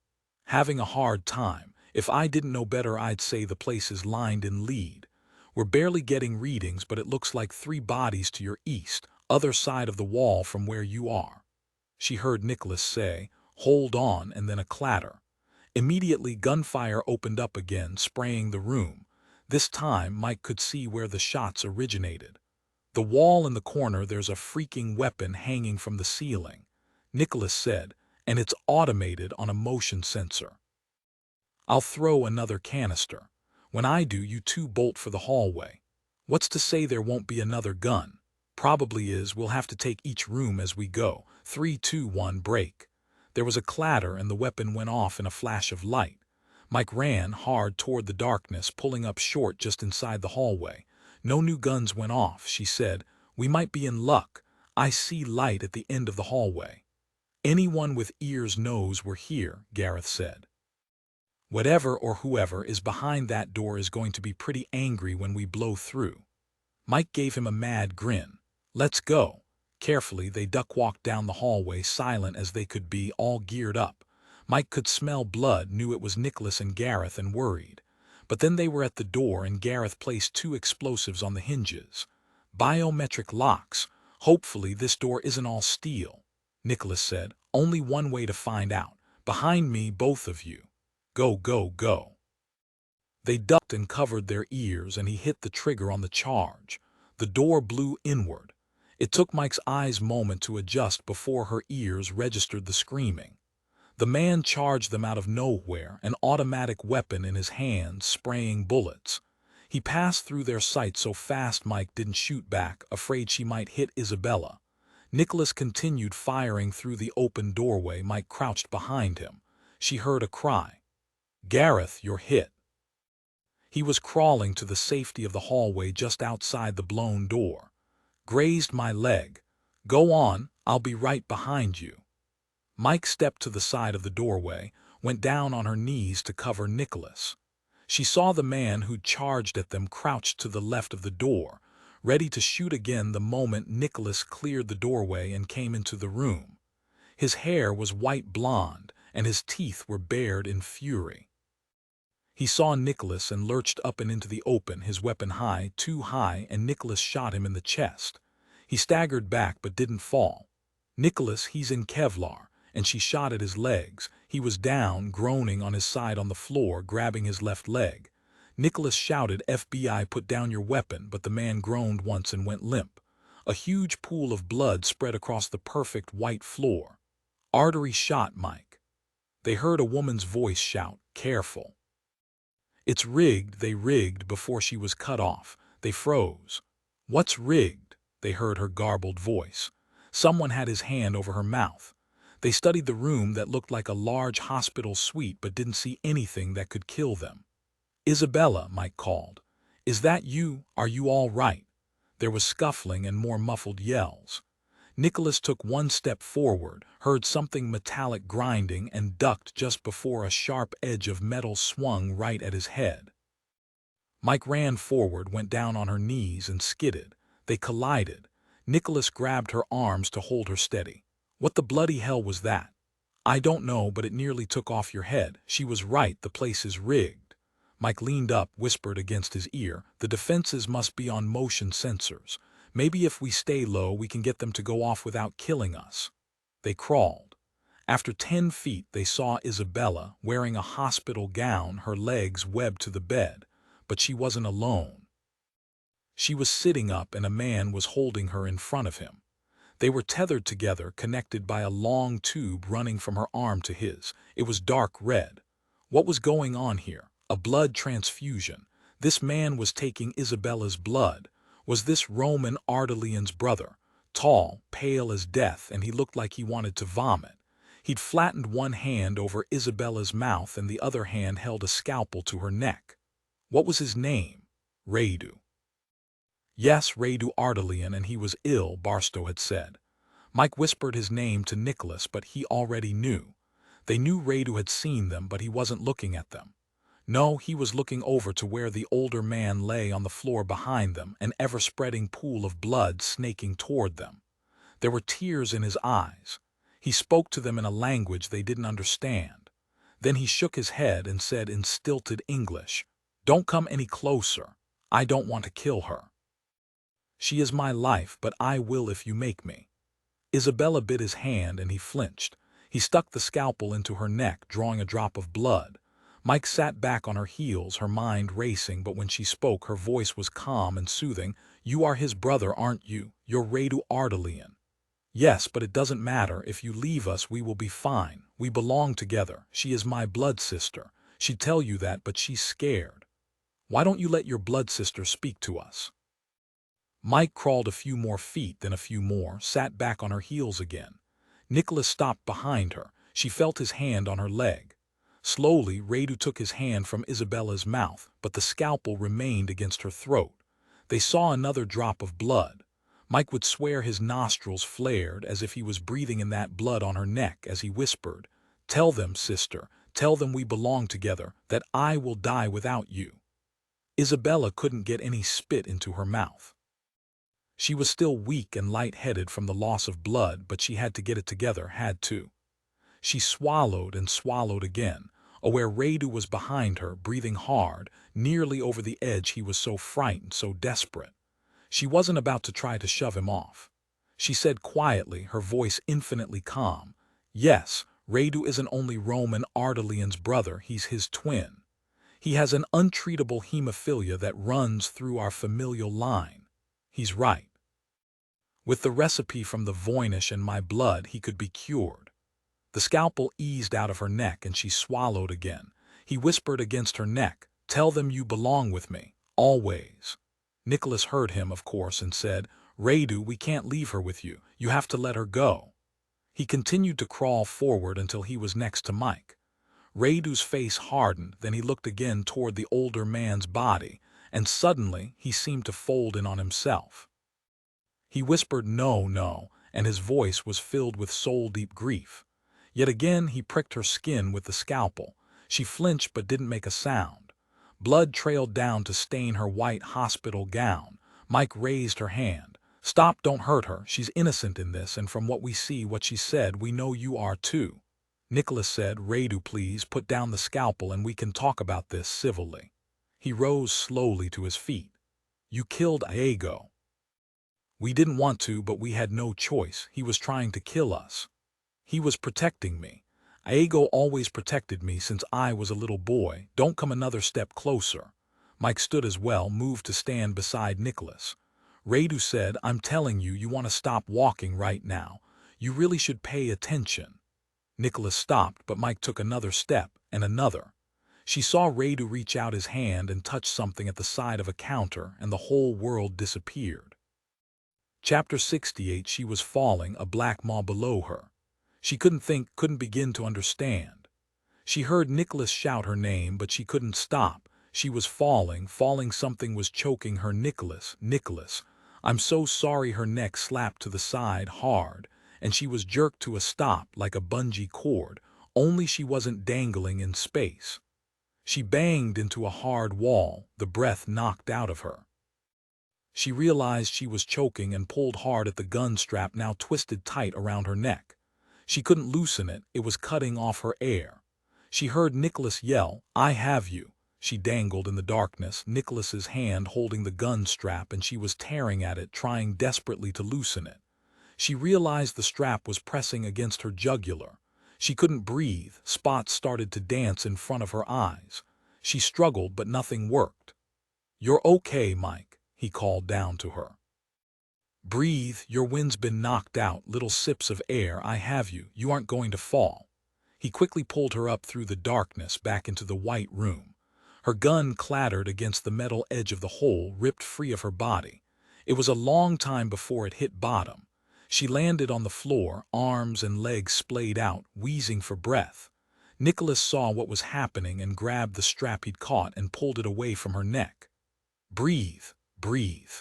Having a hard time. If I didn't know better, I'd say the place is lined in lead. We're barely getting readings, but it looks like 3 bodies to your east, other side of the wall from where you are. She heard Nicholas say, hold on, and then a clatter. Immediately, gunfire opened up again, spraying the room. This time, Mike could see where the shots originated. The wall in the corner, there's a freaking weapon hanging from the ceiling, Nicholas said, and it's automated on a motion sensor. I'll throw another canister. When I do, you 2 bolt for the hallway. What's to say there won't be another gun? Probably is. We'll have to take each room as we go. 3, 2, 1, break. There was a clatter and the weapon went off in a flash of light. Mike ran hard toward the darkness, pulling up short just inside the hallway. No new guns went off, she said. We might be in luck. I see light at the end of the hallway. Anyone with ears knows we're here, Gareth said. Whatever or whoever is behind that door is going to be pretty angry when we blow through. Mike gave him a mad grin. Let's go. Carefully, they duck-walked down the hallway, silent as they could be, all geared up. Mike could smell blood, knew it was Nicholas and Gareth, and worried. But then they were at the door, and Gareth placed 2 explosives on the hinges. Biometric locks. Hopefully this door isn't all steel, Nicholas said. Only one way to find out. Behind me, both of you. Go, go, go. They ducked and covered their ears, and he hit the trigger on the charge. The door blew inward. It took Mike's eyes a moment to adjust before her ears registered the screaming. The man charged them out of nowhere, an automatic weapon in his hands, spraying bullets. He passed through their sight so fast Mike didn't shoot back, afraid she might hit Isabella. Nicholas continued firing through the open doorway. Mike crouched behind him. She heard a cry. Gareth, you're hit. He was crawling to the safety of the hallway just outside the blown door. Grazed my leg. Go on, I'll be right behind you. Mike stepped to the side of the doorway, went down on her knees to cover Nicholas. She saw the man who'd charged at them crouched to the left of the door, ready to shoot again the moment Nicholas cleared the doorway and came into the room. His hair was white blonde, and his teeth were bared in fury. He saw Nicholas and lurched up and into the open, his weapon high, too high, and Nicholas shot him in the chest. He staggered back but didn't fall. Nicholas, he's in Kevlar, and she shot at his legs. He was down, groaning on his side on the floor, grabbing his left leg. Nicholas shouted, FBI, put down your weapon, but the man groaned once and went limp. A huge pool of blood spread across the perfect white floor. Artery shot Mike. They heard a woman's voice shout, careful. It's rigged, they rigged before she was cut off. They froze. What's rigged? They heard her garbled voice. Someone had his hand over her mouth. They studied the room that looked like a large hospital suite but didn't see anything that could kill them. Isabella, Mike called. Is that you? Are you all right? There was scuffling and more muffled yells. Nicholas took 1 step forward, heard something metallic grinding, and ducked just before a sharp edge of metal swung right at his head. Mike ran forward, went down on her knees, and skidded. They collided. Nicholas grabbed her arms to hold her steady. What the bloody hell was that? I don't know, but it nearly took off your head. She was right, the place is rigged. Mike leaned up, whispered against his ear, the defenses must be on motion sensors. Maybe if we stay low, we can get them to go off without killing us. They crawled. After 10 feet, they saw Isabella, wearing a hospital gown, her legs webbed to the bed. But she wasn't alone. She was sitting up and a man was holding her in front of him. They were tethered together, connected by a long tube running from her arm to his. It was dark red. What was going on here? A blood transfusion. This man was taking Isabella's blood. Was this Roman Ardelian's brother? Tall, pale as death, and he looked like he wanted to vomit. He'd flattened one hand over Isabella's mouth and the other hand held a scalpel to her neck. What was his name? Radu. Yes, Radu Ardelian, and he was ill, Barstow had said. Mike whispered his name to Nicholas, but he already knew. They knew Radu had seen them, but he wasn't looking at them. No, he was looking over to where the older man lay on the floor behind them, an ever-spreading pool of blood snaking toward them. There were tears in his eyes. He spoke to them in a language they didn't understand. Then he shook his head and said in stilted English, "Don't come any closer. I don't want to kill her. She is my life, but I will if you make me." Isabella bit his hand and he flinched. He stuck the scalpel into her neck, drawing a drop of blood. Mike sat back on her heels, her mind racing, but when she spoke, her voice was calm and soothing. "You are his brother, aren't you? You're Radu Ardelian." "Yes, but it doesn't matter. If you leave us, we will be fine. We belong together. She is my blood sister. She'd tell you that, but she's scared. Why don't you let your blood sister speak to us?" Mike crawled a few more feet, then a few more, sat back on her heels again. Nicholas stopped behind her. She felt his hand on her leg. Slowly, Radu took his hand from Isabella's mouth, but the scalpel remained against her throat. They saw another drop of blood. Mike would swear his nostrils flared as if he was breathing in that blood on her neck as he whispered, "Tell them, sister, tell them we belong together, that I will die without you." Isabella couldn't get any spit into her mouth. She was still weak and light-headed from the loss of blood, but she had to get it together, had to. She swallowed and swallowed again, aware Radu was behind her, breathing hard, nearly over the edge. He was so frightened, so desperate. She wasn't about to try to shove him off. She said quietly, her voice infinitely calm, "Yes, Radu isn't only Roman Ardelian's brother, he's his twin. He has an untreatable hemophilia that runs through our familial line. He's right. With the recipe from the Voynich and my blood, he could be cured." The scalpel eased out of her neck and she swallowed again. He whispered against her neck, "Tell them you belong with me, always." Nicholas heard him, of course, and said, "Radu, we can't leave her with you. You have to let her go." He continued to crawl forward until he was next to Mike. Radu's face hardened, then he looked again toward the older man's body, and suddenly he seemed to fold in on himself. He whispered, "No, no," and his voice was filled with soul-deep grief. Yet again he pricked her skin with the scalpel. She flinched but didn't make a sound. Blood trailed down to stain her white hospital gown. Mike raised her hand. "Stop, don't hurt her. She's innocent in this, and from what we see, what she said, we know you are too." Nicholas said, "Radu, please, put down the scalpel and we can talk about this civilly." He rose slowly to his feet. "You killed Iago." "We didn't want to, but we had no choice. He was trying to kill us. He was protecting me. Iago always protected me since I was a little boy. Don't come another step closer." Mike stood as well, moved to stand beside Nicholas. Radu said, "I'm telling you, you want to stop walking right now. You really should pay attention." Nicholas stopped, but Mike took another step, and another. She saw Radu reach out his hand and touch something at the side of a counter, and the whole world disappeared. Chapter 68. She was falling, a black maw below her. She couldn't think, couldn't begin to understand. She heard Nicholas shout her name, but she couldn't stop. She was falling, something was choking her. "Nicholas, Nicholas, I'm so sorry." Her neck slapped to the side hard, and she was jerked to a stop like a bungee cord, only she wasn't dangling in space. She banged into a hard wall, the breath knocked out of her. She realized she was choking and pulled hard at the gun strap now twisted tight around her neck. She couldn't loosen it, it was cutting off her air. She heard Nicholas yell, "I have you." She dangled in the darkness, Nicholas's hand holding the gun strap, and she was tearing at it, trying desperately to loosen it. She realized the strap was pressing against her jugular. She couldn't breathe, spots started to dance in front of her eyes. She struggled, but nothing worked. "You're okay, Mike," he called down to her. "Breathe, your wind's been knocked out, little sips of air, I have you, you aren't going to fall." He quickly pulled her up through the darkness back into the white room. Her gun clattered against the metal edge of the hole, ripped free of her body. It was a long time before it hit bottom. She landed on the floor, arms and legs splayed out, wheezing for breath. Nicholas saw what was happening and grabbed the strap he'd caught and pulled it away from her neck. "Breathe, breathe."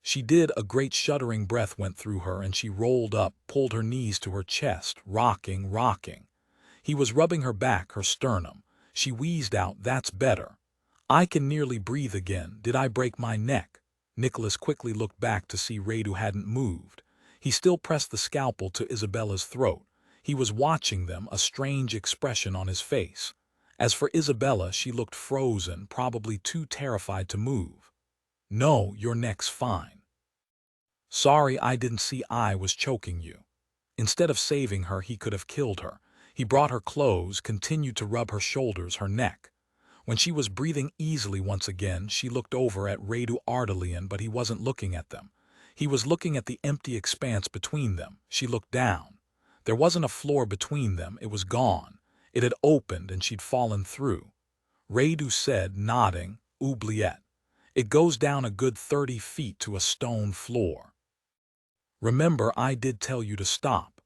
She did. A great shuddering breath went through her and she rolled up, pulled her knees to her chest, rocking. He was rubbing her back, her sternum. She wheezed out, "That's better. I can nearly breathe again. Did I break my neck?" Nicholas quickly looked back to see Radu hadn't moved. He still pressed the scalpel to Isabella's throat. He was watching them, a strange expression on his face. As for Isabella, she looked frozen, probably too terrified to move. "No, your neck's fine." "Sorry, I didn't see I was choking you." Instead of saving her, he could have killed her. He brought her clothes, continued to rub her shoulders, her neck. When she was breathing easily once again, she looked over at Radu Ardalian, but he wasn't looking at them. He was looking at the empty expanse between them. She looked down. There wasn't a floor between them, it was gone. It had opened and she'd fallen through. Radu said, nodding, "Oubliette. It goes down a good 30 feet to a stone floor. Remember, I did tell you to stop."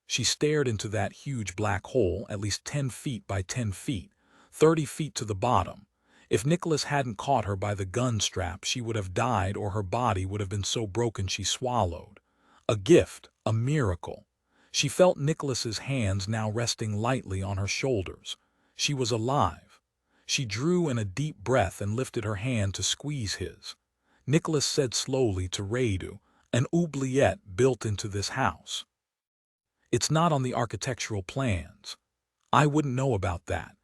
She stared into that huge black hole, at least 10 feet by 10 feet, 30 feet to the bottom. If Nicholas hadn't caught her by the gun strap, she would have died, or her body would have been so broken she swallowed. A gift, a miracle. She felt Nicholas's hands now resting lightly on her shoulders. She was alive. She drew in a deep breath and lifted her hand to squeeze his. Nicholas said slowly to Radu, "An oubliette built into this house. It's not on the architectural plans. I wouldn't know about that.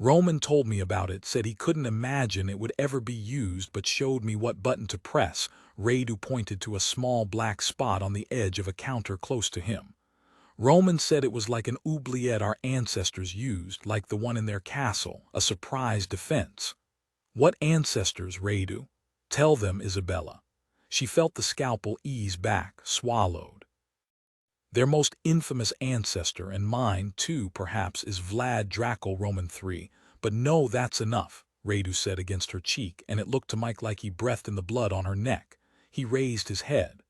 Roman told me about it, said he couldn't imagine it would ever be used, but showed me what button to press." Radu pointed to a small black spot on the edge of a counter close to him. "Roman said it was like an oubliette our ancestors used, like the one in their castle, a surprise defense." "What ancestors, Radu? Tell them, Isabella." She felt the scalpel ease back, swallowed. "Their most infamous ancestor, and mine too perhaps, is Vlad Dracul Roman III, but no, that's enough," Radu said against her cheek, and it looked to Mike like he breathed in the blood on her neck. He raised his head.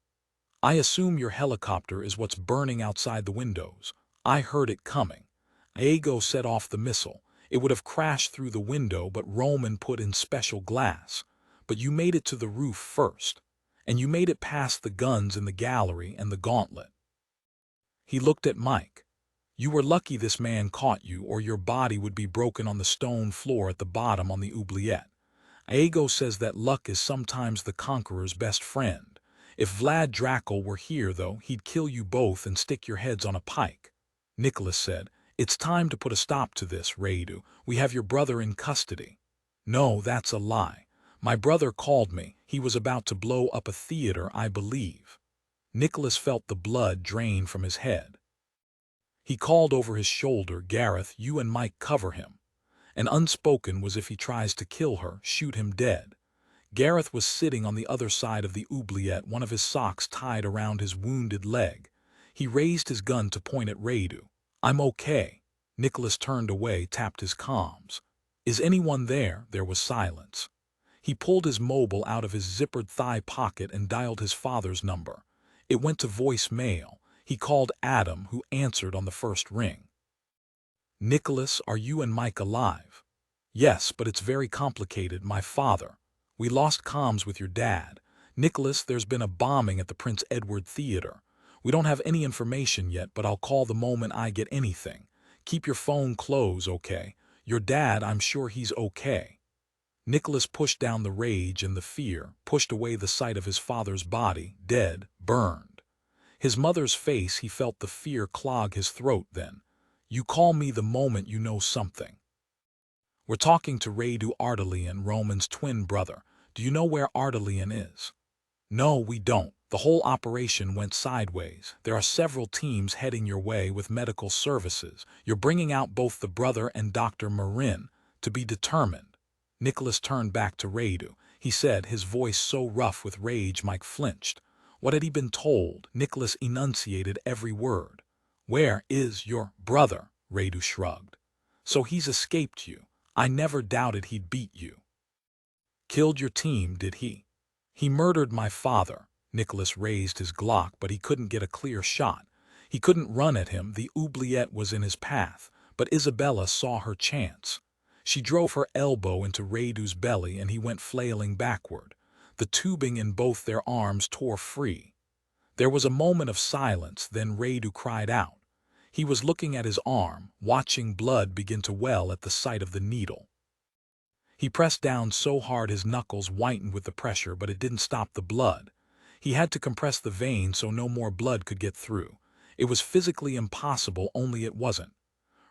"I assume your helicopter is what's burning outside the windows. I heard it coming. Ago set off the missile. It would have crashed through the window, but Roman put in special glass. But you made it to the roof first. And you made it past the guns in the gallery and the gauntlet." He looked at Mike. "You were lucky this man caught you, or your body would be broken on the stone floor at the bottom on the oubliette. Ago says that luck is sometimes the conqueror's best friend. If Vlad Dracul were here, though, he'd kill you both and stick your heads on a pike." Nicholas said, "It's time to put a stop to this, Radu. We have your brother in custody." "No, that's a lie. My brother called me. He was about to blow up a theater, I believe." Nicholas felt the blood drain from his head. He called over his shoulder, "Gareth, you and Mike cover him." And unspoken was, if he tries to kill her, shoot him dead. Gareth was sitting on the other side of the oubliette, one of his socks tied around his wounded leg. He raised his gun to point at Radu. "I'm okay." Nicholas turned away, tapped his comms. "Is anyone there?" There was silence. He pulled his mobile out of his zippered thigh pocket and dialed his father's number. It went to voicemail. He called Adam, who answered on the first ring. "Nicholas, are you and Mike alive?" "Yes, but it's very complicated, my father. We lost comms with your dad. Nicholas, there's been a bombing at the Prince Edward Theater. We don't have any information yet, but I'll call the moment I get anything. Keep your phone close, okay? Your dad, I'm sure he's okay." Nicholas pushed down the rage and the fear, pushed away the sight of his father's body, dead, burned. His mother's face, he felt the fear clog his throat then. "You call me the moment you know something." "We're talking to Radu Ardalian, Roman's twin brother. Do you know where Ardalian is?" "No, we don't. The whole operation went sideways. There are several teams heading your way with medical services. You're bringing out both the brother and Dr. Marin, to be determined." Nicholas turned back to Radu. He said, his voice so rough with rage Mike flinched. What had he been told? Nicholas enunciated every word. "Where is your brother?" Radu shrugged. "So he's escaped you. I never doubted he'd beat you." "Killed your team, did he?" "He murdered my father." Nicholas raised his Glock, but he couldn't get a clear shot. He couldn't run at him. The oubliette was in his path, but Isabella saw her chance. She drove her elbow into Radu's belly and he went flailing backward. The tubing in both their arms tore free. There was a moment of silence, then Radu cried out. He was looking at his arm, watching blood begin to well at the sight of the needle. He pressed down so hard his knuckles whitened with the pressure, but it didn't stop the blood. He had to compress the vein so no more blood could get through. It was physically impossible, only it wasn't.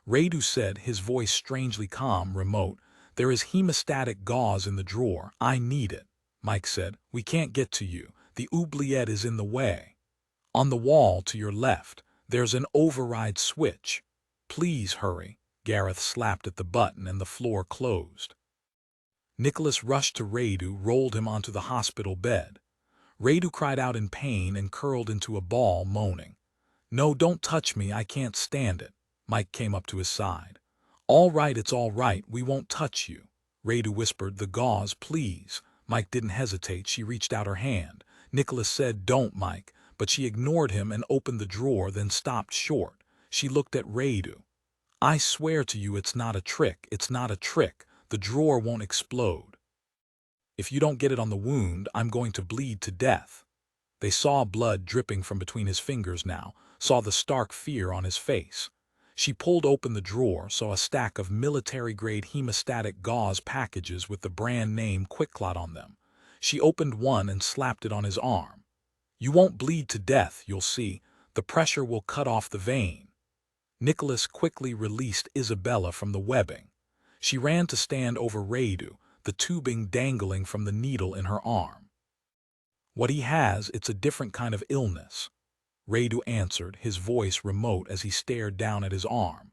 Radu said, his voice strangely calm, remote, "There is hemostatic gauze in the drawer. I need it." Mike said, "We can't get to you. The oubliette is in the way." "On the wall to your left. There's an override switch." "Please hurry." Gareth slapped at the button and the floor closed. Nicholas rushed to Radu, rolled him onto the hospital bed. Radu cried out in pain and curled into a ball, moaning. "No, don't touch me, I can't stand it." Mike came up to his side. "All right, it's all right, we won't touch you." Radu whispered, "The gauze, please." Mike didn't hesitate, she reached out her hand. Nicholas said, "Don't, Mike," but she ignored him and opened the drawer, then stopped short. She looked at Radu. "I swear to you it's not a trick, it's not a trick. The drawer won't explode. If you don't get it on the wound, I'm going to bleed to death." They saw blood dripping from between his fingers now, saw the stark fear on his face. She pulled open the drawer, saw a stack of military-grade hemostatic gauze packages with the brand name QuickClot on them. She opened one and slapped it on his arm. "You won't bleed to death, you'll see. The pressure will cut off the vein." Nicholas quickly released Isabella from the webbing. She ran to stand over Radu, the tubing dangling from the needle in her arm. "What he has, it's a different kind of illness." Radu answered, his voice remote as he stared down at his arm.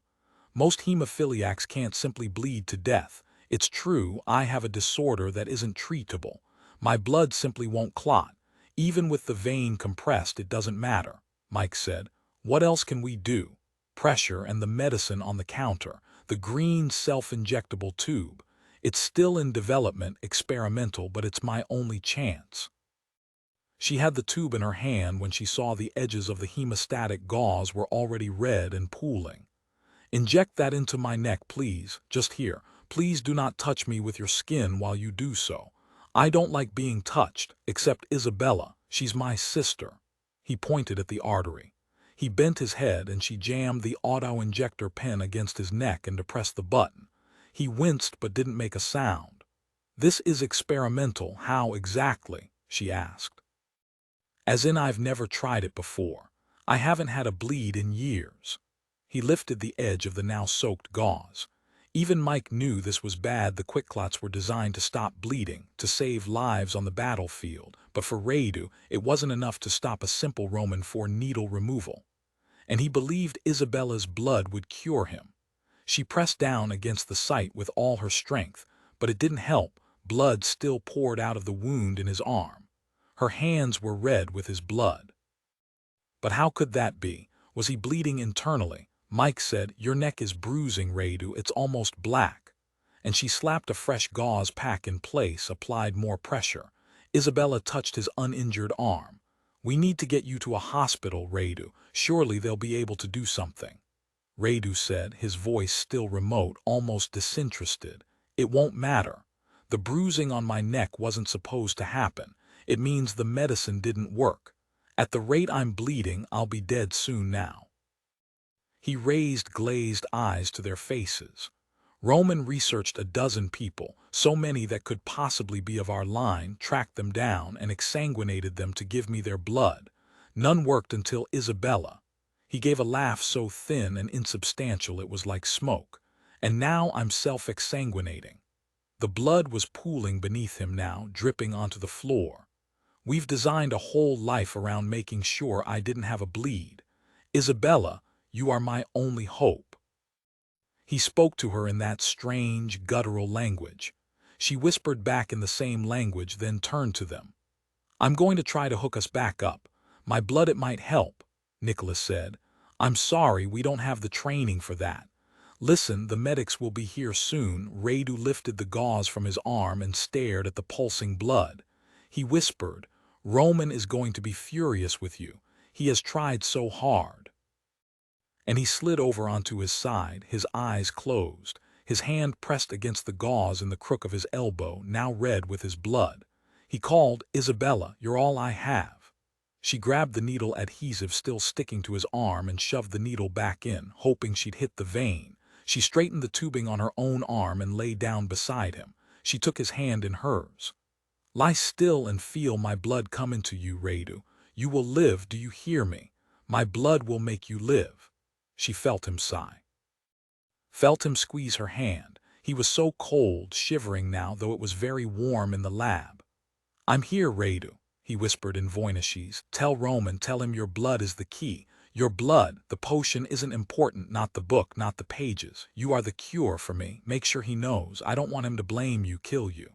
"Most hemophiliacs can't simply bleed to death. It's true, I have a disorder that isn't treatable. My blood simply won't clot. Even with the vein compressed, it doesn't matter." Mike said, "What else can we do?" "Pressure and the medicine on the counter. The green self-injectable tube. It's still in development, experimental, but it's my only chance." She had the tube in her hand when she saw the edges of the hemostatic gauze were already red and pooling. "Inject that into my neck, please, just here. Please do not touch me with your skin while you do so. I don't like being touched, except Isabella, she's my sister." He pointed at the artery. He bent his head and she jammed the auto-injector pen against his neck and depressed the button. He winced but didn't make a sound. "This is experimental, how exactly?" she asked. "As in I've never tried it before. I haven't had a bleed in years." He lifted the edge of the now soaked gauze. Even Mike knew this was bad. The QuickClots were designed to stop bleeding, to save lives on the battlefield, but for Radu, it wasn't enough to stop a simple Roman 4 needle removal. And he believed Isabella's blood would cure him. She pressed down against the site with all her strength, but it didn't help. Blood still poured out of the wound in his arm. Her hands were red with his blood. But how could that be? Was he bleeding internally? Mike said, "Your neck is bruising, Radu, it's almost black." And she slapped a fresh gauze pack in place, applied more pressure. Isabella touched his uninjured arm. "We need to get you to a hospital, Radu. Surely they'll be able to do something." Radu said, his voice still remote, almost disinterested. "It won't matter. The bruising on my neck wasn't supposed to happen. It means the medicine didn't work. At the rate I'm bleeding, I'll be dead soon now." He raised glazed eyes to their faces. Roman researched a dozen people, so many that could possibly be of our line, tracked them down and exsanguinated them to give me their blood. None worked until Isabella. He gave a laugh so thin and insubstantial it was like smoke. And now I'm self-exsanguinating. The blood was pooling beneath him now, dripping onto the floor. We've designed a whole life around making sure I didn't have a bleed. Isabella, you are my only hope. He spoke to her in that strange, guttural language. She whispered back in the same language, then turned to them. I'm going to try to hook us back up. My blood, it might help, Nicholas said. I'm sorry, we don't have the training for that. Listen, the medics will be here soon. Radu lifted the gauze from his arm and stared at the pulsing blood. He whispered, Roman is going to be furious with you. He has tried so hard. And he slid over onto his side, his eyes closed, his hand pressed against the gauze in the crook of his elbow, now red with his blood. He called, Isabella, you're all I have. She grabbed the needle adhesive still sticking to his arm and shoved the needle back in, hoping she'd hit the vein. She straightened the tubing on her own arm and lay down beside him. She took his hand in hers. Lie still and feel my blood come into you, Radu. You will live, do you hear me? My blood will make you live. She felt him sigh. Felt him squeeze her hand. He was so cold, shivering now, though it was very warm in the lab. I'm here, Radu, he whispered in Voynishese. Tell Roman, tell him your blood is the key. Your blood, the potion isn't important, not the book, not the pages. You are the cure for me. Make sure he knows. I don't want him to blame you, kill you.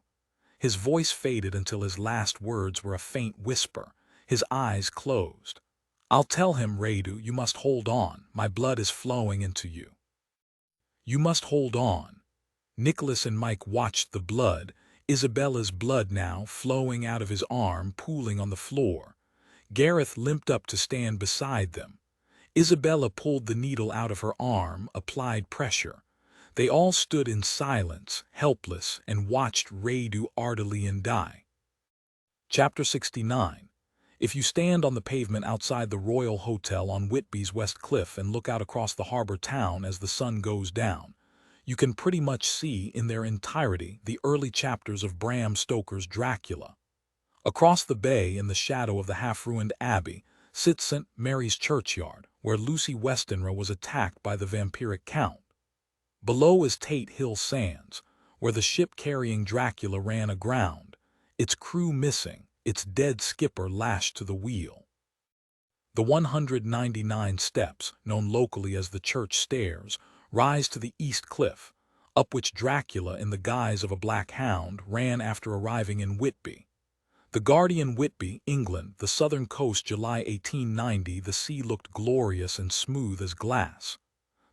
His voice faded until his last words were a faint whisper. His eyes closed. I'll tell him, Radu, you must hold on. My blood is flowing into you. You must hold on. Nicholas and Mike watched the blood, Isabella's blood now, flowing out of his arm, pooling on the floor. Gareth limped up to stand beside them. Isabella pulled the needle out of her arm, applied pressure. They all stood in silence, helpless, and watched Radu Ardalian die. Chapter 69. If you stand on the pavement outside the Royal Hotel on Whitby's West Cliff and look out across the harbor town as the sun goes down, you can pretty much see in their entirety the early chapters of Bram Stoker's Dracula. Across the bay, in the shadow of the half-ruined abbey, sits St. Mary's Churchyard, where Lucy Westenra was attacked by the vampiric count. Below is Tate Hill Sands, where the ship carrying Dracula ran aground, its crew missing, its dead skipper lashed to the wheel. The 199 steps, known locally as the church stairs, rise to the east cliff, up which Dracula, in the guise of a black hound, ran after arriving in Whitby. The Guardian, Whitby, England, the southern coast, July 1890. The sea looked glorious and smooth as glass.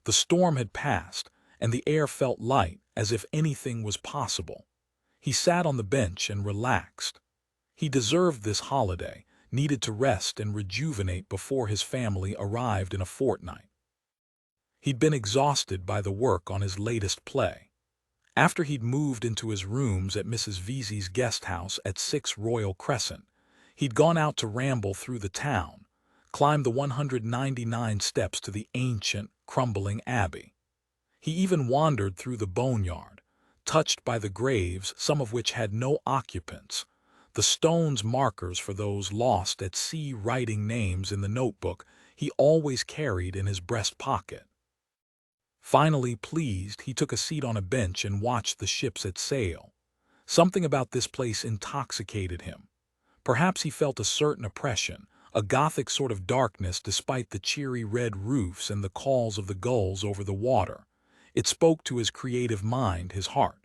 The storm had passed, and the air felt light, as if anything was possible. He sat on the bench and relaxed. He deserved this holiday, needed to rest and rejuvenate before his family arrived in a fortnight. He'd been exhausted by the work on his latest play. After he'd moved into his rooms at Mrs. Vesey's guest house at 6 Royal Crescent, he'd gone out to ramble through the town, climbed the 199 steps to the ancient, crumbling abbey. He even wandered through the boneyard, touched by the graves, some of which had no occupants, the stone's markers for those lost at sea, writing names in the notebook he always carried in his breast pocket. Finally pleased, he took a seat on a bench and watched the ships at sail. Something about this place intoxicated him. Perhaps he felt a certain oppression, a gothic sort of darkness despite the cheery red roofs and the calls of the gulls over the water. It spoke to his creative mind, his heart.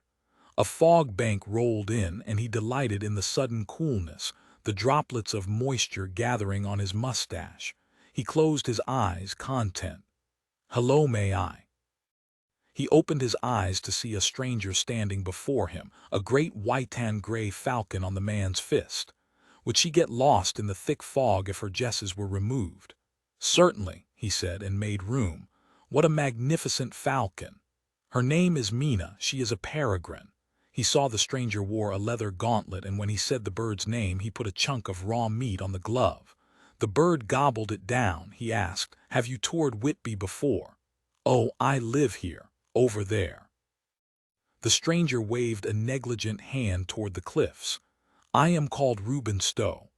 A fog bank rolled in, and he delighted in the sudden coolness, the droplets of moisture gathering on his mustache. He closed his eyes, content. Hello, may I? He opened his eyes to see a stranger standing before him, a great white-and-gray falcon on the man's fist. Would she get lost in the thick fog if her jesses were removed? Certainly, he said, and made room. What a magnificent falcon! Her name is Mina, she is a peregrine. He saw the stranger wore a leather gauntlet, and when he said the bird's name, he put a chunk of raw meat on the glove. The bird gobbled it down. He asked, "Have you toured Whitby before?" "Oh, I live here, over there." The stranger waved a negligent hand toward the cliffs. "I am called Reuben Stowe."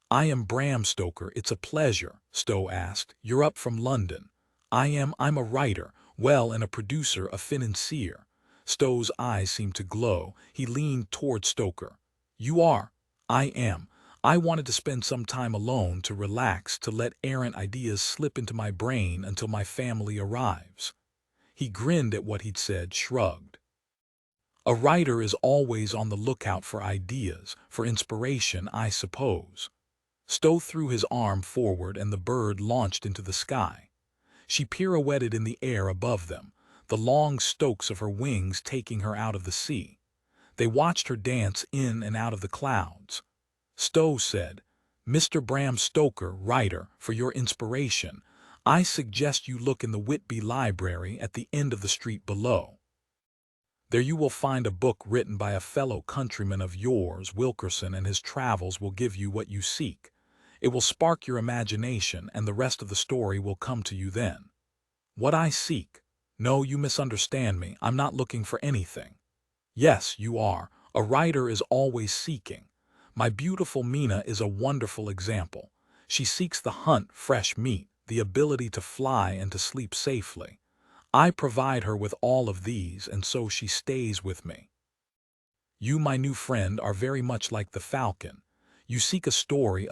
"I am Bram Stoker. It's a pleasure," Stowe asked. "You're up from London." I'm a writer, well, and a producer, a financier." Stowe's eyes seemed to glow. He leaned toward Stoker. "You are?" "I am. I wanted to spend some time alone, to relax, to let errant ideas slip into my brain until my family arrives." He grinned at what he'd said, shrugged. "A writer is always on the lookout for ideas, for inspiration, I suppose." Stowe threw his arm forward and the bird launched into the sky. She pirouetted in the air above them, the long strokes of her wings taking her out of the sea. They watched her dance in and out of the clouds. Stowe said, "Mr. Bram Stoker, writer, for your inspiration, I suggest you look in the Whitby Library at the end of the street below. There you will find a book written by a fellow countryman of yours. Wilkerson and his travels will give you what you seek. It will spark your imagination, and the rest of the story will come to you then." "What I seek? No, you misunderstand me. I'm not looking for anything." "Yes, you are. A writer is always seeking. My beautiful Mina is a wonderful example. She seeks the hunt, fresh meat, the ability to fly and to sleep safely. I provide her with all of these, and so she stays with me. You, my new friend, are very much like the falcon. You seek a story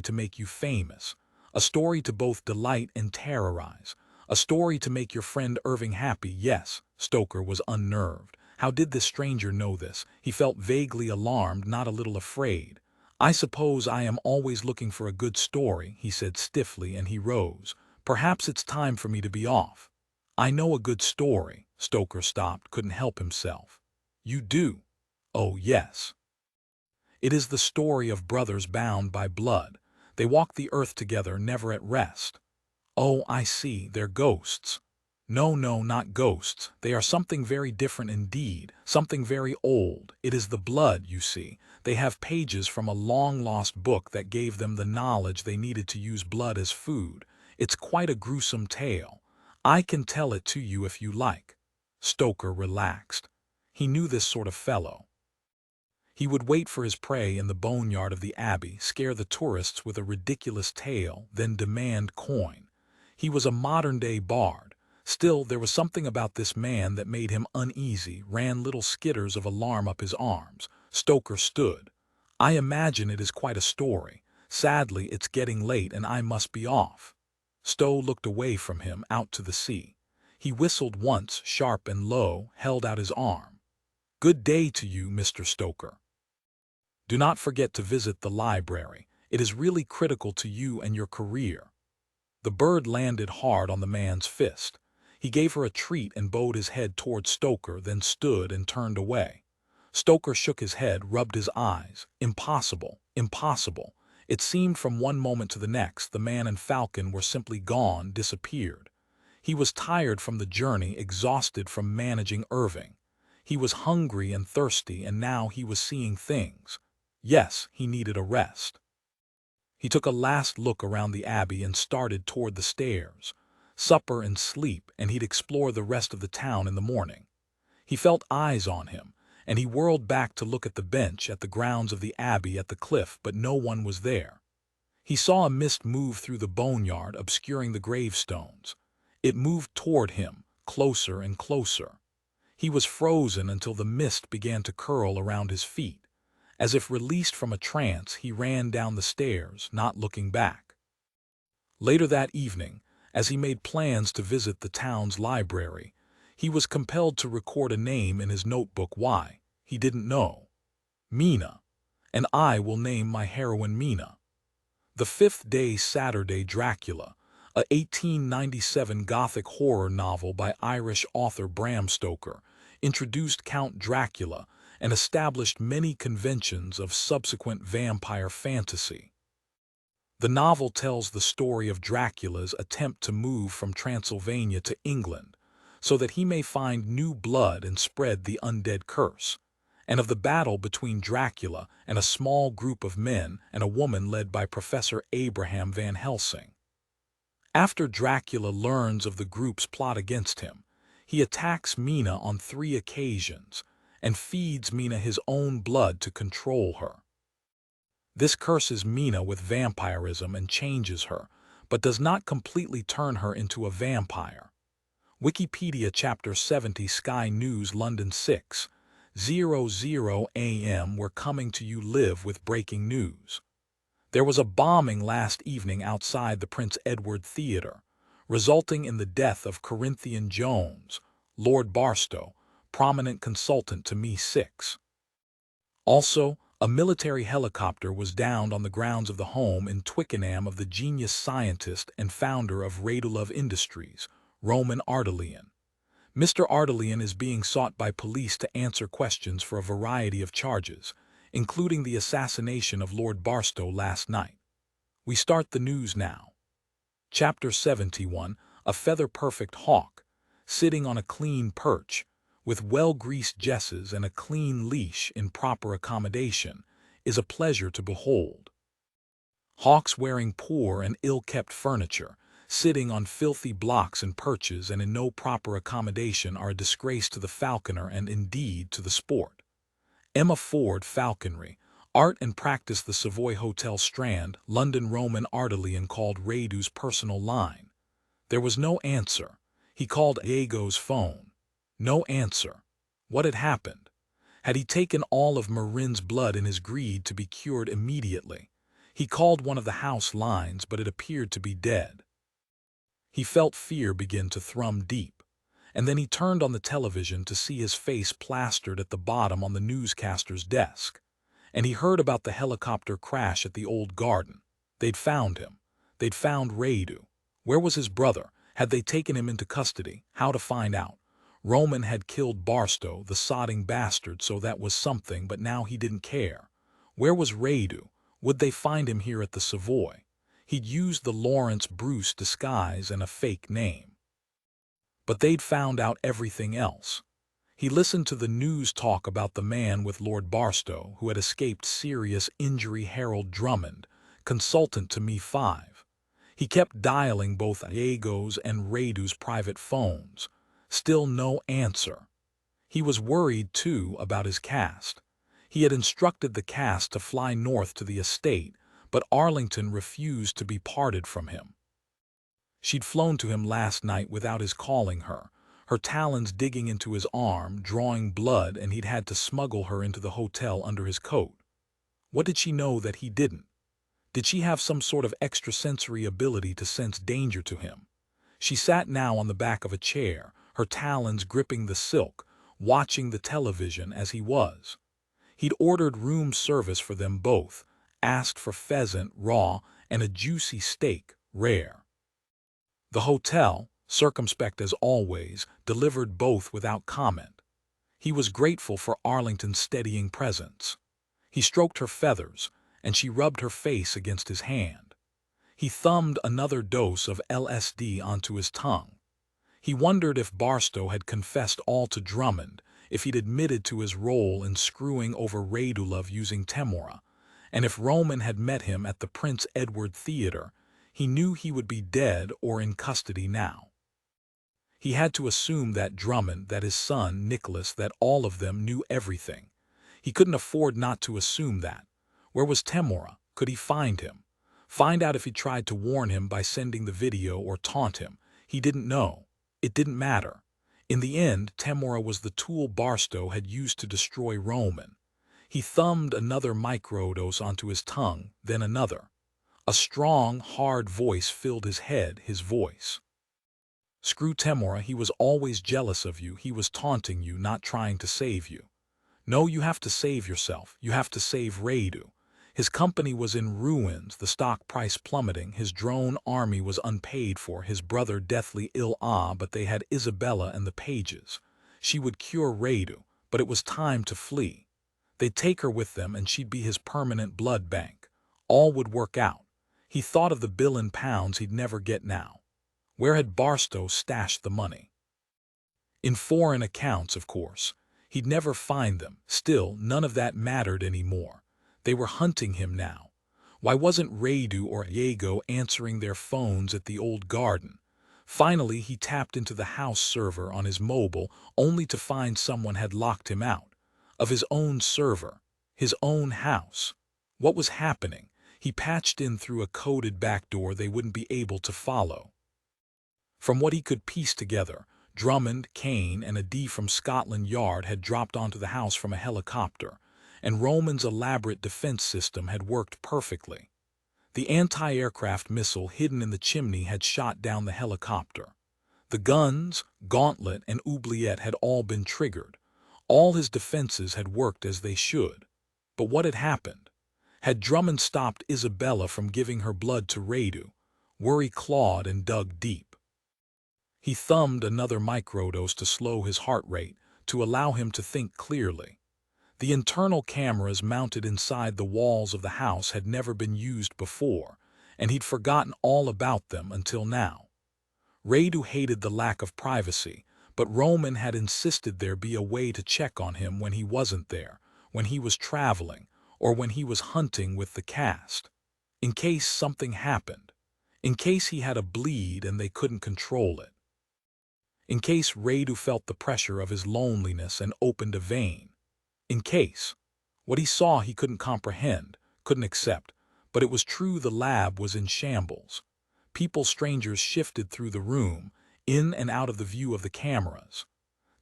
to make you famous, a story to both delight and terrorize, a story to make your friend Irving happy." Yes, Stoker was unnerved. How did this stranger know this? He felt vaguely alarmed, not a little afraid. "I suppose I am always looking for a good story," he said stiffly, and he rose. "Perhaps it's time for me to be off." "I know a good story." Stoker stopped, couldn't help himself. "You do?" "Oh, yes. It is the story of brothers bound by blood. They walk the earth together, never at rest." "Oh, I see. They're ghosts." "No, no, not ghosts. They are something very different indeed, something very old. It is the blood, you see. They have pages from a long-lost book that gave them the knowledge they needed to use blood as food. It's quite a gruesome tale. I can tell it to you if you like." Stoker relaxed. He knew this sort of fellow. He would wait for his prey in the boneyard of the Abbey, scare the tourists with a ridiculous tale, then demand coin. He was a modern-day bard. Still, there was something about this man that made him uneasy, ran little skitters of alarm up his arms. Stoker stood. "I imagine it is quite a story. Sadly, it's getting late and I must be off." Stowe looked away from him, out to the sea. He whistled once, sharp and low, held out his arm. "Good day to you, Mr. Stoker. Do not forget to visit the library. It is really critical to you and your career." The bird landed hard on the man's fist. He gave her a treat and bowed his head toward Stoker, then stood and turned away. Stoker shook his head, rubbed his eyes. Impossible, impossible. It seemed from one moment to the next the man and falcon were simply gone, disappeared. He was tired from the journey, exhausted from managing Irving. He was hungry and thirsty, and now he was seeing things. Yes, he needed a rest. He took a last look around the Abbey and started toward the stairs. Supper and sleep, and he'd explore the rest of the town in the morning. He felt eyes on him, and he whirled back to look at the bench, at the grounds of the Abbey, at the cliff, but no one was there. He saw a mist move through the boneyard, obscuring the gravestones. It moved toward him, closer and closer. He was frozen until the mist began to curl around his feet. As if released from a trance, he ran down the stairs, not looking back. Later that evening, as he made plans to visit the town's library, he was compelled to record a name in his notebook. Why? He didn't know. Mina. And I will name my heroine Mina. The Fifth Day, Saturday, Dracula, a 1897 Gothic horror novel by Irish author Bram Stoker, introduced Count Dracula and established many conventions of subsequent vampire fantasy. The novel tells the story of Dracula's attempt to move from Transylvania to England so that he may find new blood and spread the undead curse, and of the battle between Dracula and a small group of men and a woman led by Professor Abraham Van Helsing. After Dracula learns of the group's plot against him, he attacks Mina on 3 occasions, and feeds Mina his own blood to control her. This curses Mina with vampirism and changes her, but does not completely turn her into a vampire. Wikipedia Chapter 70 Sky News London 6:00 a.m. We're coming to you live with breaking news. There was a bombing last evening outside the Prince Edward Theatre, resulting in the death of Corinthian Jones, Lord Barstow, prominent consultant to Me 6. Also, a military helicopter was downed on the grounds of the home in Twickenham of the genius scientist and founder of Radulov Industries, Roman Ardelian. Mr. Ardelian is being sought by police to answer questions for a variety of charges, including the assassination of Lord Barstow last night. We start the news now. Chapter 71, a feather-perfect hawk, sitting on a clean perch, with well-greased jesses and a clean leash in proper accommodation, is a pleasure to behold. Hawks wearing poor and ill-kept furniture, sitting on filthy blocks and perches and in no proper accommodation are a disgrace to the falconer and indeed to the sport. Emma Ford Falconry, Art and Practice. The Savoy Hotel Strand, London. Roman Ardelian called Radu's personal line. There was no answer. He called Diego's phone. No answer. What had happened? Had he taken all of Marin's blood in his greed to be cured immediately? He called one of the house lines, but it appeared to be dead. He felt fear begin to thrum deep, and then he turned on the television to see his face plastered at the bottom on the newscaster's desk. And he heard about the helicopter crash at the old garden. They'd found him. They'd found Radu. Where was his brother? Had they taken him into custody? How to find out? Roman had killed Barstow, the sodding bastard, so that was something, but now he didn't care. Where was Radu? Would they find him here at the Savoy? He'd used the Lawrence Bruce disguise and a fake name. But they'd found out everything else. He listened to the news talk about the man with Lord Barstow who had escaped serious injury, Harold Drummond, consultant to Me 5. He kept dialing both Diego's and Radu's private phones. Still no answer. He was worried, too, about his cast. He had instructed the cast to fly north to the estate, but Arlington refused to be parted from him. She'd flown to him last night without his calling her, her talons digging into his arm, drawing blood, and he'd had to smuggle her into the hotel under his coat. What did she know that he didn't? Did she have some sort of extrasensory ability to sense danger to him? She sat now on the back of a chair, her talons gripping the silk, watching the television as he was. He'd ordered room service for them both, asked for pheasant, raw, and a juicy steak, rare. The hotel, circumspect as always, delivered both without comment. He was grateful for Arlington's steadying presence. He stroked her feathers, and she rubbed her face against his hand. He thumbed another dose of LSD onto his tongue. He wondered if Barstow had confessed all to Drummond, if he'd admitted to his role in screwing over Radulov using Temora, and if Roman had met him at the Prince Edward Theatre. He knew he would be dead or in custody now. He had to assume that Drummond, that his son, Nicholas, that all of them knew everything. He couldn't afford not to assume that. Where was Temora? Could he find him? Find out if he tried to warn him by sending the video or taunt him? He didn't know. It didn't matter. In the end, Temora was the tool Barstow had used to destroy Roman. He thumbed another microdose onto his tongue, then another. A strong, hard voice filled his head, his voice. Screw Temora, he was always jealous of you, he was taunting you, not trying to save you. No, you have to save yourself, you have to save Radu. His company was in ruins, the stock price plummeting, his drone army was unpaid for, his brother deathly ill, but they had Isabella and the pages. She would cure Radu, but it was time to flee. They'd take her with them and she'd be his permanent blood bank. All would work out. He thought of the bill in pounds he'd never get now. Where had Barstow stashed the money? In foreign accounts, of course. He'd never find them. Still, none of that mattered anymore. They were hunting him now. Why wasn't Radu or Diego answering their phones at the old garden? Finally, he tapped into the house server on his mobile, only to find someone had locked him out. of his own server, his own house. What was happening? He patched in through a coded back door they wouldn't be able to follow. From what he could piece together, Drummond, Caine, and a D from Scotland Yard had dropped onto the house from a helicopter, and Roman's elaborate defense system had worked perfectly. The anti-aircraft missile hidden in the chimney had shot down the helicopter. The guns, Gauntlet, and Oubliette had all been triggered. All his defenses had worked as they should. But what had happened? Had Drummond stopped Isabella from giving her blood to Radu? Worry clawed and dug deep. He thumbed another microdose to slow his heart rate, to allow him to think clearly. The internal cameras mounted inside the walls of the house had never been used before, and he'd forgotten all about them until now. Radu hated the lack of privacy, but Roman had insisted there be a way to check on him when he wasn't there, when he was traveling, or when he was hunting with the cast. In case something happened. In case he had a bleed and they couldn't control it. In case Radu felt the pressure of his loneliness and opened a vein. In case. What he saw he couldn't comprehend, couldn't accept, but it was true the lab was in shambles. Strangers shifted through the room, in and out of the view of the cameras.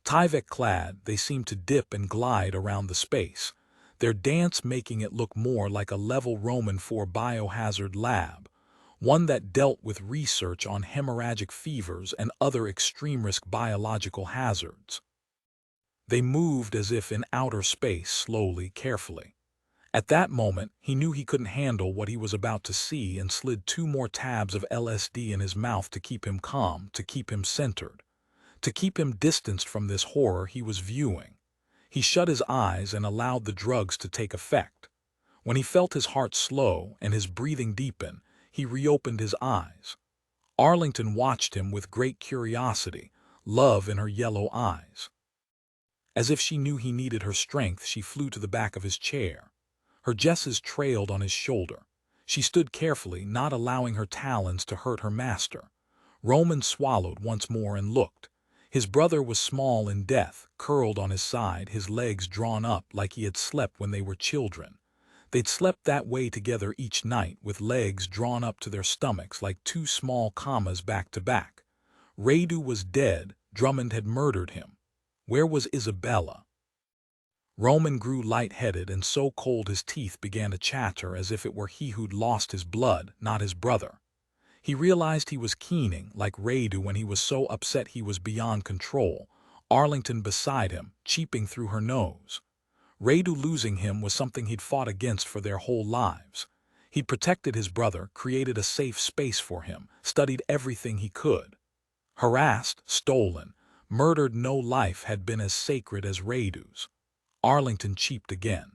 Tyvek-clad, they seemed to dip and glide around the space, their dance making it look more like a level Roman IV biohazard lab, one that dealt with research on hemorrhagic fevers and other extreme-risk biological hazards. They moved as if in outer space, slowly, carefully. At that moment, he knew he couldn't handle what he was about to see and slid 2 more tabs of LSD in his mouth to keep him calm, to keep him centered, to keep him distanced from this horror he was viewing. He shut his eyes and allowed the drugs to take effect. When he felt his heart slow and his breathing deepen, he reopened his eyes. Arlington watched him with great curiosity, love in her yellow eyes. As if she knew he needed her strength, she flew to the back of his chair. Her jesses trailed on his shoulder. She stood carefully, not allowing her talons to hurt her master. Roman swallowed once more and looked. His brother was small in death, curled on his side, his legs drawn up like he had slept when they were children. They'd slept that way together each night, with legs drawn up to their stomachs like 2 small commas back to back. Radu was dead. Drummond had murdered him. Where was Isabella? Roman grew light-headed and so cold his teeth began to chatter as if it were he who'd lost his blood, not his brother. He realized he was keening, like Radu when he was so upset he was beyond control, Arlington beside him, cheeping through her nose. Radu losing him was something he'd fought against for their whole lives. He'd protected his brother, created a safe space for him, studied everything he could. Harassed, stolen, murdered, no life had been as sacred as Radu's. Arlington cheeped again.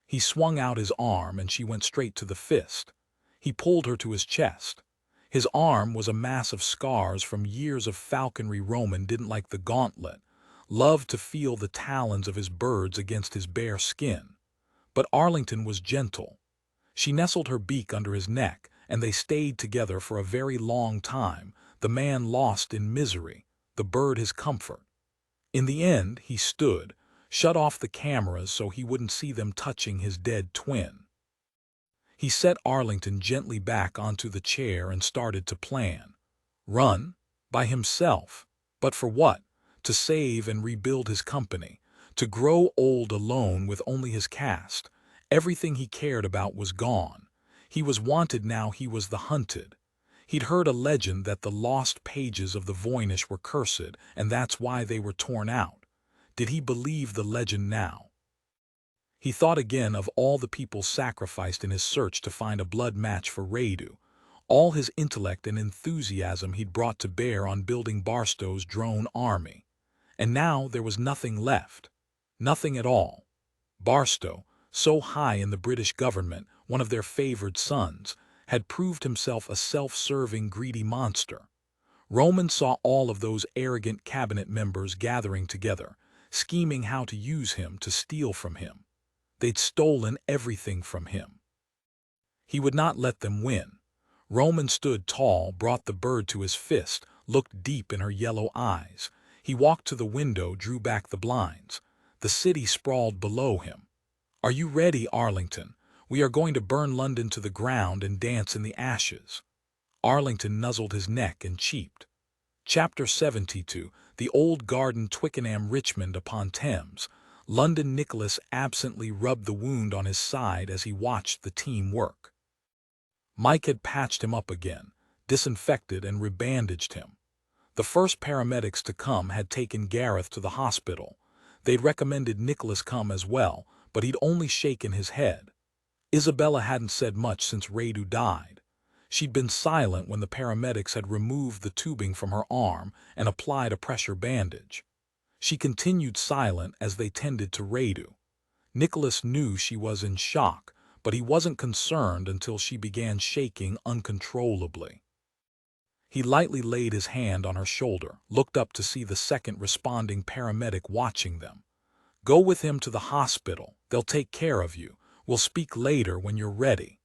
He swung out his arm and she went straight to the fist. He pulled her to his chest. His arm was a mass of scars from years of falconry. Roman didn't like the gauntlet, loved to feel the talons of his birds against his bare skin. But Arlington was gentle. She nestled her beak under his neck, and they stayed together for a very long time, the man lost in misery, the bird his comfort. In the end, he stood, shut off the cameras so he wouldn't see them touching his dead twin. He set Arlington gently back onto the chair and started to plan. Run? By himself. But for what? To save and rebuild his company. To grow old alone with only his cast. Everything he cared about was gone. He was wanted now, he was the hunted. He'd heard a legend that the lost pages of the Voynich were cursed, and that's why they were torn out. Did he believe the legend now? He thought again of all the people sacrificed in his search to find a blood match for Radu, all his intellect and enthusiasm he'd brought to bear on building Barstow's drone army. And now there was nothing left. Nothing at all. Barstow, so high in the British government, one of their favored sons, had proved himself a self-serving, greedy monster. Roman saw all of those arrogant cabinet members gathering together, scheming how to use him to steal from him. They'd stolen everything from him. He would not let them win. Roman stood tall, brought the bird to his fist, looked deep in her yellow eyes. He walked to the window, drew back the blinds. The city sprawled below him. "Are you ready, Arlington? We are going to burn London to the ground and dance in the ashes." Arlington nuzzled his neck and cheeped. Chapter 72, The Old Garden, Twickenham, Richmond upon Thames, London. Nicholas absently rubbed the wound on his side as he watched the team work. Mike had patched him up again, disinfected and rebandaged him. The first paramedics to come had taken Gareth to the hospital. They'd recommended Nicholas come as well, but he'd only shaken his head. Isabella hadn't said much since Radu died. She'd been silent when the paramedics had removed the tubing from her arm and applied a pressure bandage. She continued silent as they tended to Radu. Nicholas knew she was in shock, but he wasn't concerned until she began shaking uncontrollably. He lightly laid his hand on her shoulder, looked up to see the second responding paramedic watching them. "Go with him to the hospital. They'll take care of you. We'll speak later when you're ready."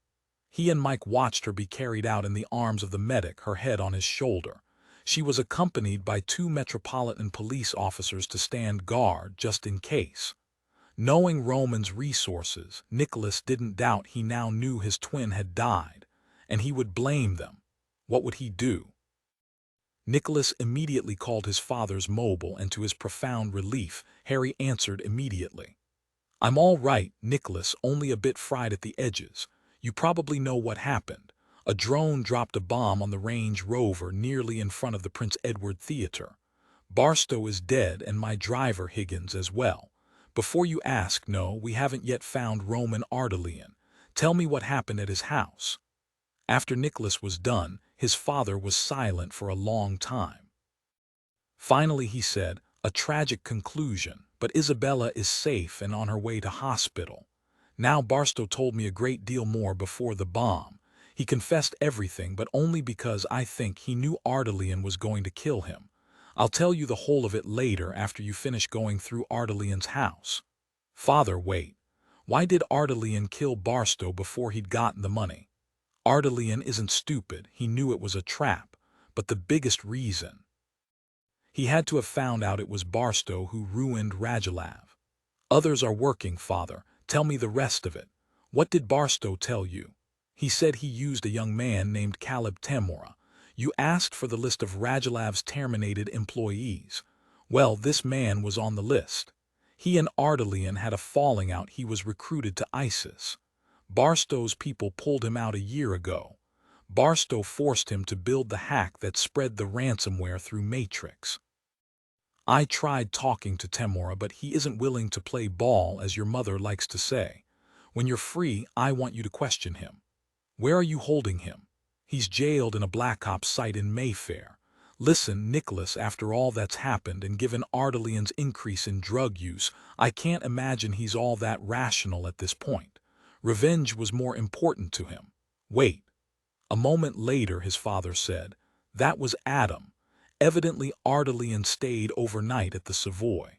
He and Mike watched her be carried out in the arms of the medic, her head on his shoulder. She was accompanied by 2 Metropolitan Police officers to stand guard just in case. Knowing Roman's resources, Nicholas didn't doubt he now knew his twin had died, and he would blame them. What would he do? Nicholas immediately called his father's mobile, and to his profound relief, Harry answered immediately. "I'm all right, Nicholas, only a bit fried at the edges. You probably know what happened. A drone dropped a bomb on the Range Rover nearly in front of the Prince Edward Theatre. Barstow is dead and my driver Higgins as well. Before you ask, no, we haven't yet found Roman Ardelian. Tell me what happened at his house." After Nicholas was done, his father was silent for a long time. Finally he said, "A tragic conclusion, but Isabella is safe and on her way to hospital. Now Barstow told me a great deal more before the bomb. He confessed everything, but only because I think he knew Ardelian was going to kill him. I'll tell you the whole of it later after you finish going through Ardelian's house." "Father, wait. Why did Ardelian kill Barstow before he'd gotten the money?" "Ardelian isn't stupid. He knew it was a trap. But the biggest reason. He had to have found out it was Barstow who ruined Radulav. Others are working, Father. Tell me the rest of it. What did Barstow tell you?" "He said he used a young man named Caleb Temora. You asked for the list of Radulav's terminated employees. Well, this man was on the list. He and Ardelian had a falling out. He was recruited to ISIS. Barstow's people pulled him out a year ago. Barstow forced him to build the hack that spread the ransomware through Matrix. I tried talking to Temora, but he isn't willing to play ball, as your mother likes to say. When you're free, I want you to question him." "Where are you holding him?" "He's jailed in a Black Ops site in Mayfair. Listen, Nicholas, after all that's happened and given Ardelian's increase in drug use, I can't imagine he's all that rational at this point. Revenge was more important to him." "Wait." A moment later his father said, "That was Adam. Evidently Ardelian stayed overnight at the Savoy.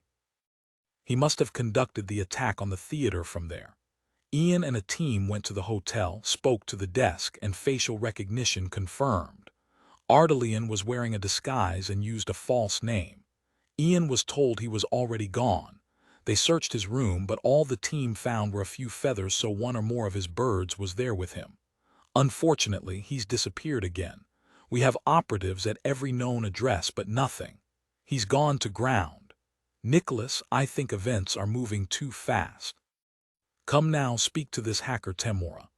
He must have conducted the attack on the theater from there. Ian and a team went to the hotel, spoke to the desk, and facial recognition confirmed. Ardelian was wearing a disguise and used a false name. Ian was told he was already gone. They searched his room, but all the team found were a few feathers, so one or more of his birds was there with him. Unfortunately, he's disappeared again. We have operatives at every known address, but nothing. He's gone to ground. Nicholas, I think events are moving too fast. Come now, speak to this hacker Temora.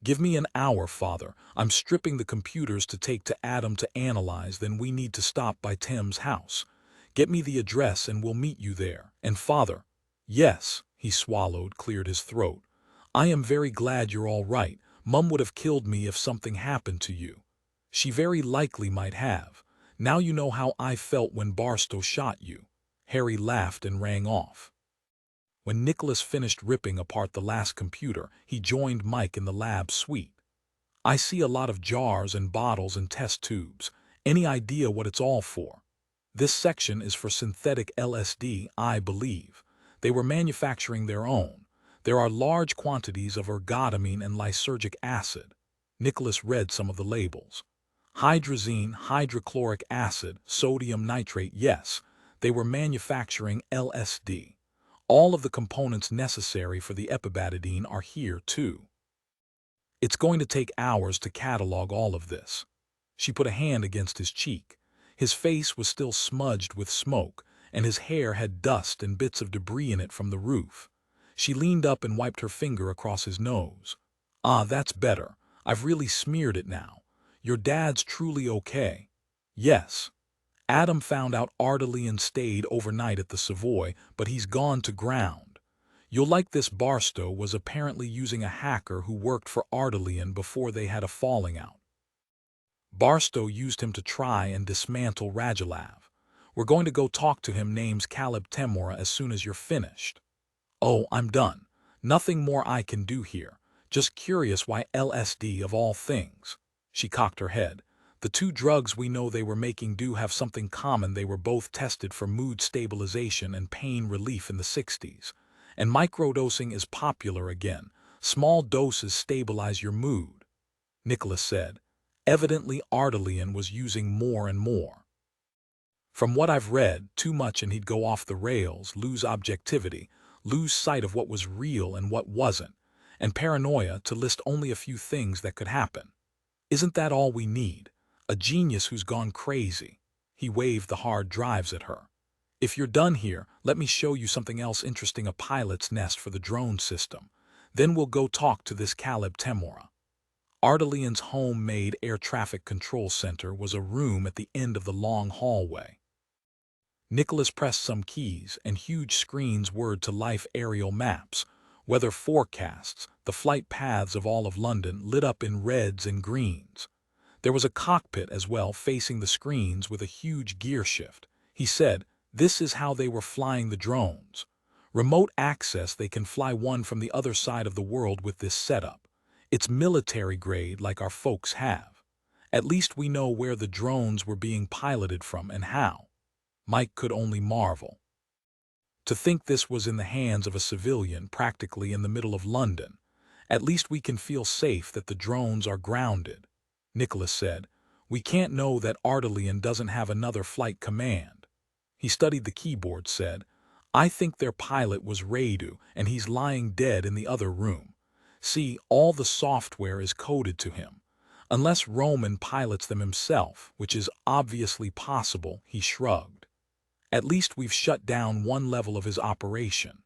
Give me an hour, Father. I'm stripping the computers to take to Adam to analyze, then we need to stop by Tim's house. Get me the address and we'll meet you there. And Father..." "Yes," he swallowed, cleared his throat. "I am very glad you're all right. Mum would have killed me if something happened to you. She very likely might have. Now you know how I felt when Barstow shot you." Harry laughed and rang off. When Nicholas finished ripping apart the last computer, he joined Mike in the lab suite. "I see a lot of jars and bottles and test tubes. Any idea what it's all for?" "This section is for synthetic LSD, I believe. They were manufacturing their own. There are large quantities of ergotamine and lysergic acid." Nicholas read some of the labels. "Hydrazine, hydrochloric acid, sodium nitrate, yes. They were manufacturing LSD. All of the components necessary for the epibetadine are here, too. It's going to take hours to catalog all of this. She put a hand against his cheek. His face was still smudged with smoke, and his hair had dust and bits of debris in it from the roof. She leaned up and wiped her finger across his nose. Ah, that's better. I've really smeared it now. Your dad's truly okay. Yes. Adam found out Ardalian stayed overnight at the Savoy, but he's gone to ground. You'll like this. Barstow was apparently using a hacker who worked for Ardalian before they had a falling out. Barstow used him to try and dismantle Radulav. We're going to go talk to him. Name's Caleb Temora as soon as you're finished. Oh, I'm done. Nothing more I can do here. Just curious why LSD of all things. She cocked her head. The two drugs we know they were making do have something common. They were both tested for mood stabilization and pain relief in the 60s. And microdosing is popular again. Small doses stabilize your mood. Nicholas said. Evidently Ardalian was using more and more. From what I've read, too much and he'd go off the rails, lose objectivity, lose sight of what was real and what wasn't, and paranoia, to list only a few things that could happen. Isn't that all we need? A genius who's gone crazy. He waved the hard drives at her. If you're done here, let me show you something else interesting, a pilot's nest for the drone system. Then we'll go talk to this Caleb Temora. Ardalian's homemade air traffic control center was a room at the end of the long hallway. Nicholas pressed some keys and huge screens whirred to life. Aerial maps, weather forecasts, the flight paths of all of London lit up in reds and greens. There was a cockpit as well facing the screens with a huge gear shift. He said, this is how they were flying the drones. Remote access, they can fly one from the other side of the world with this setup. It's military grade like our folks have. At least we know where the drones were being piloted from and how. Mike could only marvel. To think this was in the hands of a civilian practically in the middle of London. At least we can feel safe that the drones are grounded. Nicholas said, we can't know that Ardalian doesn't have another flight command. He studied the keyboard, said, I think their pilot was Radu and he's lying dead in the other room. See, all the software is coded to him. Unless Roman pilots them himself, which is obviously possible, he shrugged. At least we've shut down one level of his operation.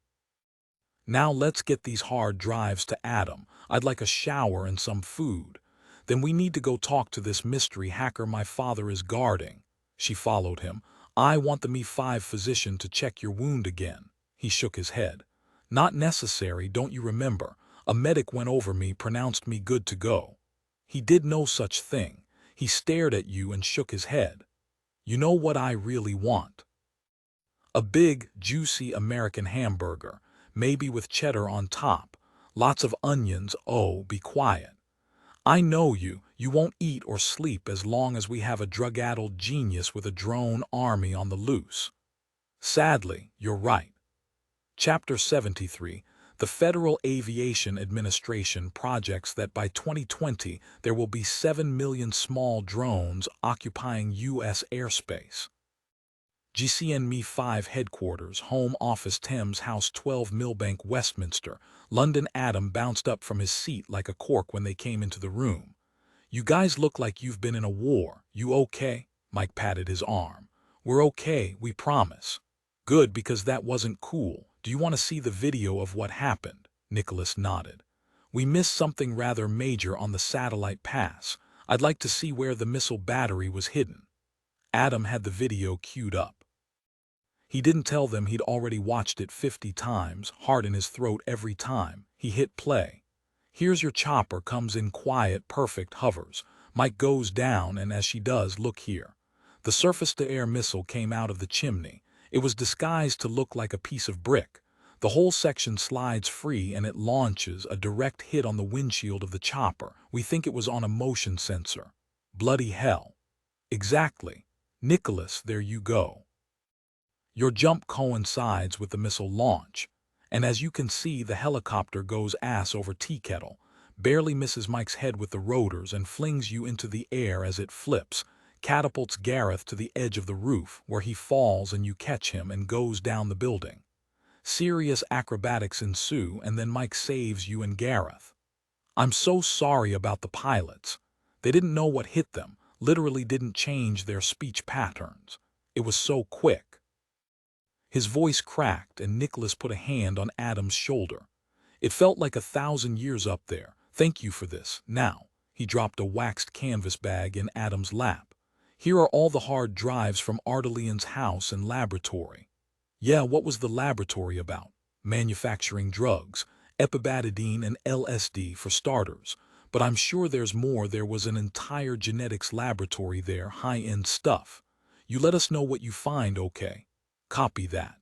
Now let's get these hard drives to Adam. I'd like a shower and some food. Then we need to go talk to this mystery hacker my father is guarding. She followed him. I want the Mi-5 physician to check your wound again. He shook his head. Not necessary, don't you remember? A medic went over me, pronounced me good to go. He did no such thing. He stared at you and shook his head. You know what I really want? A big, juicy American hamburger, maybe with cheddar on top, lots of onions. Oh, be quiet. I know you won't eat or sleep as long as we have a drug-addled genius with a drone army on the loose. Sadly, you're right. Chapter 73, the Federal Aviation Administration projects that by 2020 there will be 7 million small drones occupying U.S. airspace. GCN Mi-5 Headquarters, Home Office, Thames House 12, Millbank, Westminster, London. Adam bounced up from his seat like a cork when they came into the room. You guys look like you've been in a war. You okay? Mike patted his arm. We're okay, we promise. Good, because that wasn't cool. Do you want to see the video of what happened? Nicholas nodded. We missed something rather major on the satellite pass. I'd like to see where the missile battery was hidden. Adam had the video queued up. He didn't tell them he'd already watched it 50 times, heart in his throat every time. He hit play. Here's your chopper, comes in quiet, perfect, hovers. Mike goes down, and as she does, look here. The surface-to-air missile came out of the chimney. It was disguised to look like a piece of brick. The whole section slides free and it launches, a direct hit on the windshield of the chopper. We think it was on a motion sensor. Bloody hell. Exactly. Nicholas, there you go. Your jump coincides with the missile launch, and as you can see, the helicopter goes ass over tea kettle, barely misses Mike's head with the rotors and flings you into the air as it flips, catapults Gareth to the edge of the roof, where he falls and you catch him and goes down the building. Serious acrobatics ensue, and then Mike saves you and Gareth. I'm so sorry about the pilots. They didn't know what hit them, literally didn't change their speech patterns. It was so quick. His voice cracked, and Nicholas put a hand on Adam's shoulder. It felt like 1,000 years up there. Thank you for this. Now, he dropped a waxed canvas bag in Adam's lap. Here are all the hard drives from Ardelian's house and laboratory. Yeah, what was the laboratory about? Manufacturing drugs, epibadidine and LSD for starters. But I'm sure there's more. There was an entire genetics laboratory there, high-end stuff. You let us know what you find, okay? Copy that.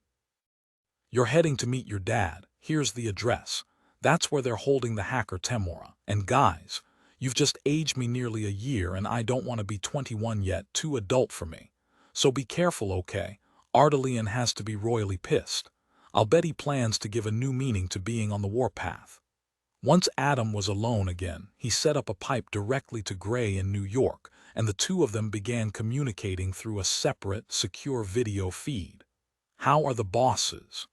You're heading to meet your dad. Here's the address. That's where they're holding the hacker Temora. And guys, you've just aged me nearly a year and I don't want to be 21 yet, too adult for me. So be careful, okay? Ardelian has to be royally pissed. I'll bet he plans to give a new meaning to being on the warpath. Once Adam was alone again, he set up a pipe directly to Gray in New York, and the two of them began communicating through a separate, secure video feed. How are the bosses?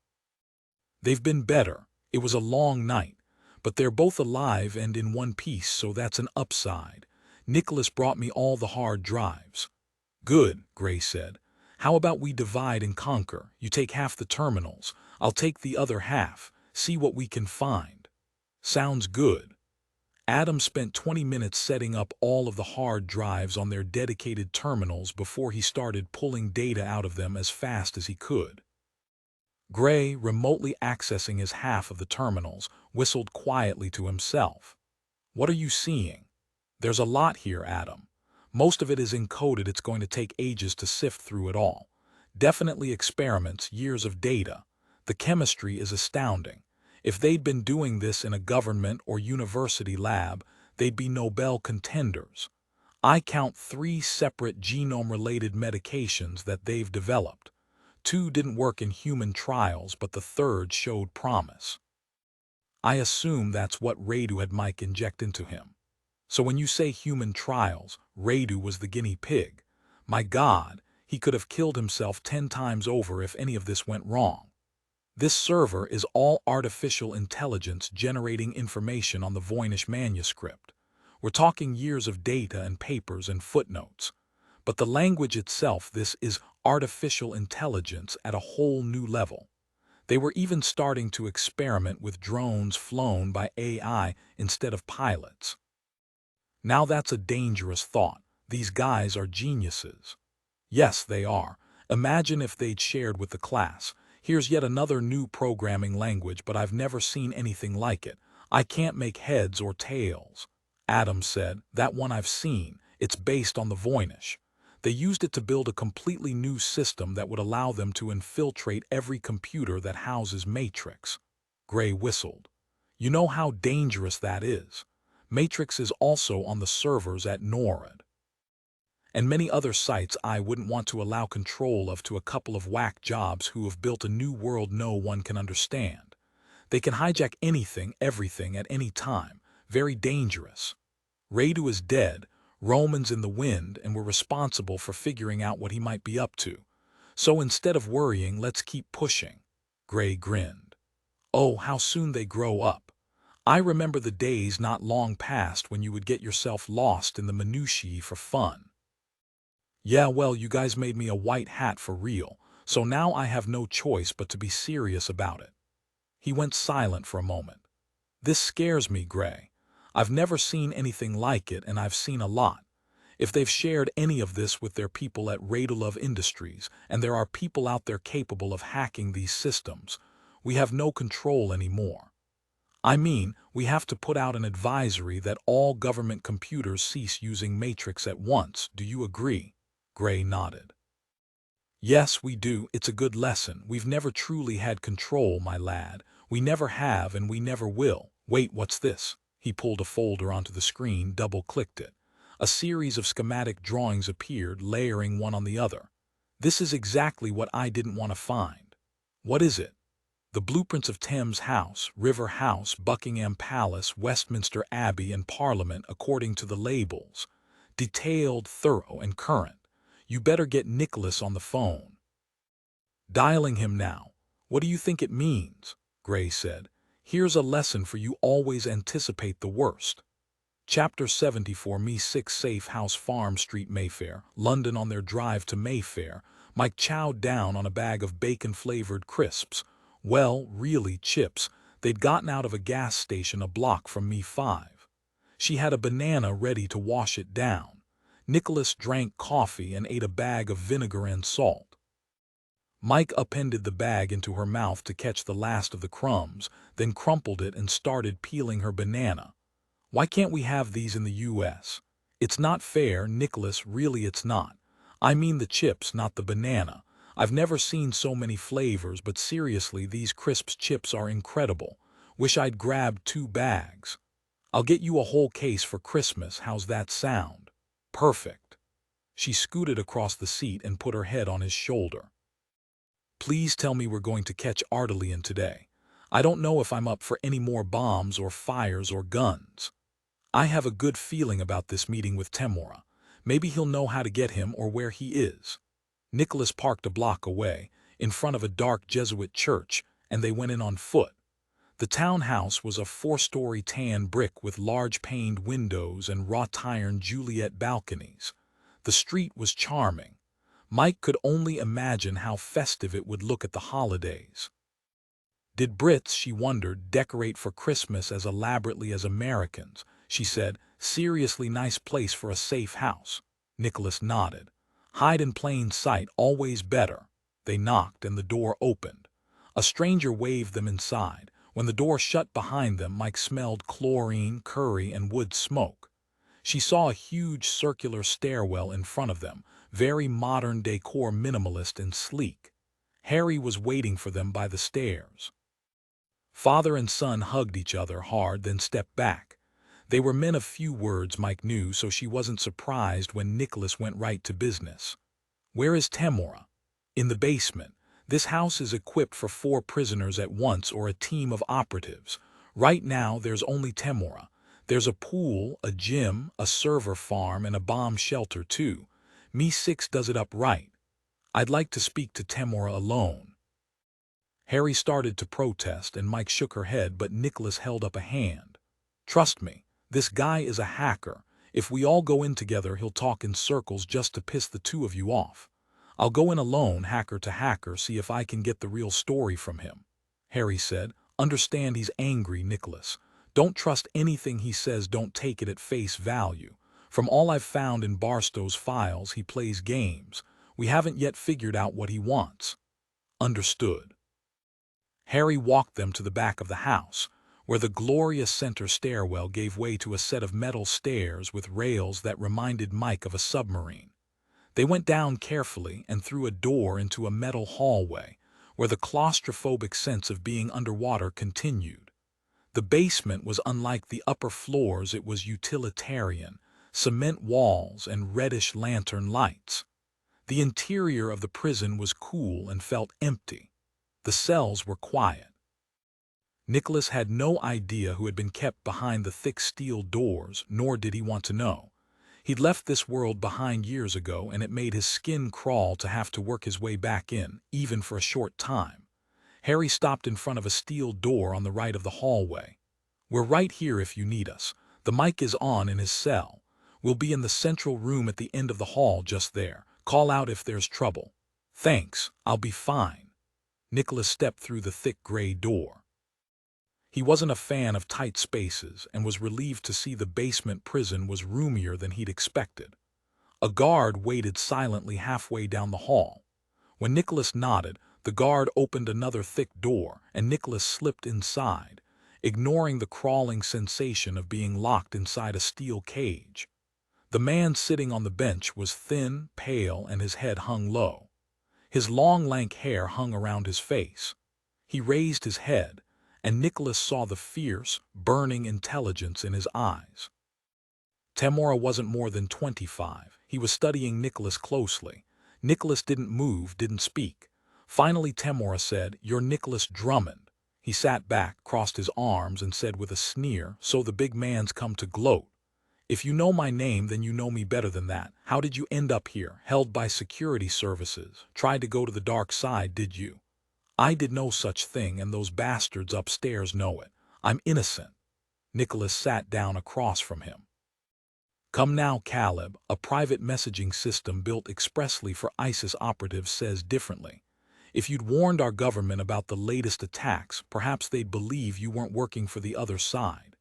They've been better. It was a long night, but they're both alive and in one piece, so that's an upside. Nicholas brought me all the hard drives. Good, Gray said. How about we divide and conquer? You take half the terminals. I'll take the other half. See what we can find. Sounds good. Adam spent 20 minutes setting up all of the hard drives on their dedicated terminals before he started pulling data out of them as fast as he could. Gray, remotely accessing his half of the terminals, whistled quietly to himself. What are you seeing? There's a lot here, Adam. Most of it is encoded. It's going to take ages to sift through it all. Definitely experiments, years of data. The chemistry is astounding. If they'd been doing this in a government or university lab, they'd be Nobel contenders. I count 3 separate genome-related medications that they've developed. 2 didn't work in human trials, but the 3rd showed promise. I assume that's what Radu had Mike inject into him. So when you say human trials, Radu was the guinea pig. My God, he could have killed himself 10 times over if any of this went wrong. This server is all artificial intelligence generating information on the Voynich manuscript. We're talking years of data and papers and footnotes. But the language itself, this is artificial intelligence at a whole new level. They were even starting to experiment with drones flown by AI instead of pilots. Now that's a dangerous thought. These guys are geniuses. Yes, they are. Imagine if they'd shared with the class. Here's yet another new programming language, but I've never seen anything like it. I can't make heads or tails. Adam said, that one I've seen. It's based on the Voynich. They used it to build a completely new system that would allow them to infiltrate every computer that houses Matrix. Gray whistled. You know how dangerous that is. Matrix is also on the servers at NORAD. And many other sites I wouldn't want to allow control of to a couple of whack jobs who have built a new world no one can understand. They can hijack anything, everything, at any time. Very dangerous. Radu is dead, Roman's in the wind, and we're responsible for figuring out what he might be up to. So instead of worrying, let's keep pushing. Gray grinned. Oh, how soon they grow up. I remember the days not long past when you would get yourself lost in the minutiae for fun. Yeah, well, you guys made me a white hat for real, so now I have no choice but to be serious about it. He went silent for a moment. This scares me, Gray. I've never seen anything like it, and I've seen a lot. If they've shared any of this with their people at Radulov Industries, and there are people out there capable of hacking these systems, we have no control anymore. I mean, we have to put out an advisory that all government computers cease using Matrix at once. Do you agree? Gray nodded. Yes, we do. It's a good lesson. We've never truly had control, my lad. We never have and we never will. Wait, what's this? He pulled a folder onto the screen, double-clicked it. A series of schematic drawings appeared, layering one on the other. This is exactly what I didn't want to find. What is it? The blueprints of Thames House, River House, Buckingham Palace, Westminster Abbey, and Parliament according to the labels. Detailed, thorough, and current. You better get Nicholas on the phone. Dialing him now. What do you think it means? Gray said. Here's a lesson for you: always anticipate the worst. Chapter 74. Me 6 Safe House Farm Street, Mayfair, London. On their drive to Mayfair, Mike chowed down on a bag of bacon-flavored crisps. Well, really chips. They'd gotten out of a gas station a block from Me 5. She had a banana ready to wash it down. Nicholas drank coffee and ate a bag of vinegar and salt. Mike upended the bag into her mouth to catch the last of the crumbs, then crumpled it and started peeling her banana. Why can't we have these in the U.S.? It's not fair, Nicholas, really it's not. I mean the chips, not the banana. I've never seen so many flavors, but seriously, these crisps chips are incredible. Wish I'd grabbed 2 bags. I'll get you a whole case for Christmas, how's that sound? Perfect. She scooted across the seat and put her head on his shoulder. Please tell me we're going to catch Ardelian today. I don't know if I'm up for any more bombs or fires or guns. I have a good feeling about this meeting with Temora. Maybe he'll know how to get him or where he is. Nicholas parked a block away, in front of a dark Jesuit church, and they went in on foot. The townhouse was a 4-story tan brick with large paned windows and wrought-iron Juliet balconies. The street was charming. Mike could only imagine how festive it would look at the holidays. Did Brits, she wondered, decorate for Christmas as elaborately as Americans? She said, seriously nice place for a safe house. Nicholas nodded. Hide in plain sight, always better. They knocked and the door opened. A stranger waved them inside. When the door shut behind them, Mike smelled chlorine, curry, and wood smoke. She saw a huge circular stairwell in front of them, very modern decor, minimalist and sleek. Harry was waiting for them by the stairs. Father and son hugged each other hard, then stepped back. They were men of few words, Mike knew, so she wasn't surprised when Nicholas went right to business. Where is Temora? In the basement. This house is equipped for 4 prisoners at once or a team of operatives. Right now there's only Temora. There's a pool, a gym, a server farm, and a bomb shelter too. Me 6 does it up right. I'd like to speak to Temora alone. Harry started to protest and Mike shook her head, but Nicholas held up a hand. Trust me, this guy is a hacker. If we all go in together, he'll talk in circles just to piss the 2 of you off. I'll go in alone, hacker to hacker, see if I can get the real story from him. Harry said, understand he's angry, Nicholas. Don't trust anything he says, don't take it at face value. From all I've found in Barstow's files, he plays games. We haven't yet figured out what he wants. Understood. Harry walked them to the back of the house, where the glorious center stairwell gave way to a set of metal stairs with rails that reminded Mike of a submarine. They went down carefully and through a door into a metal hallway, where the claustrophobic sense of being underwater continued. The basement was unlike the upper floors. It was utilitarian, cement walls and reddish lantern lights. The interior of the prison was cool and felt empty. The cells were quiet. Nicholas had no idea who had been kept behind the thick steel doors, nor did he want to know. He'd left this world behind years ago, and it made his skin crawl to have to work his way back in, even for a short time. Harry stopped in front of a steel door on the right of the hallway. We're right here if you need us. The mic is on in his cell. We'll be in the central room at the end of the hall just there. Call out if there's trouble. Thanks, I'll be fine. Nicholas stepped through the thick gray door. He wasn't a fan of tight spaces and was relieved to see the basement prison was roomier than he'd expected. A guard waited silently halfway down the hall. When Nicholas nodded, the guard opened another thick door and Nicholas slipped inside, ignoring the crawling sensation of being locked inside a steel cage. The man sitting on the bench was thin, pale, and his head hung low. His long, lank hair hung around his face. He raised his head, and Nicholas saw the fierce, burning intelligence in his eyes. Temora wasn't more than 25. He was studying Nicholas closely. Nicholas didn't move, didn't speak. Finally Temora said, "You're Nicholas Drummond." He sat back, crossed his arms, and said with a sneer, "So the big man's come to gloat. If you know my name, then you know me better than that. How did you end up here, held by security services? Tried to go to the dark side, did you?" I did no such thing, and those bastards upstairs know it. I'm innocent. Nicholas sat down across from him. Come now, Caleb, a private messaging system built expressly for ISIS operatives says differently. If you'd warned our government about the latest attacks, perhaps they'd believe you weren't working for the other side.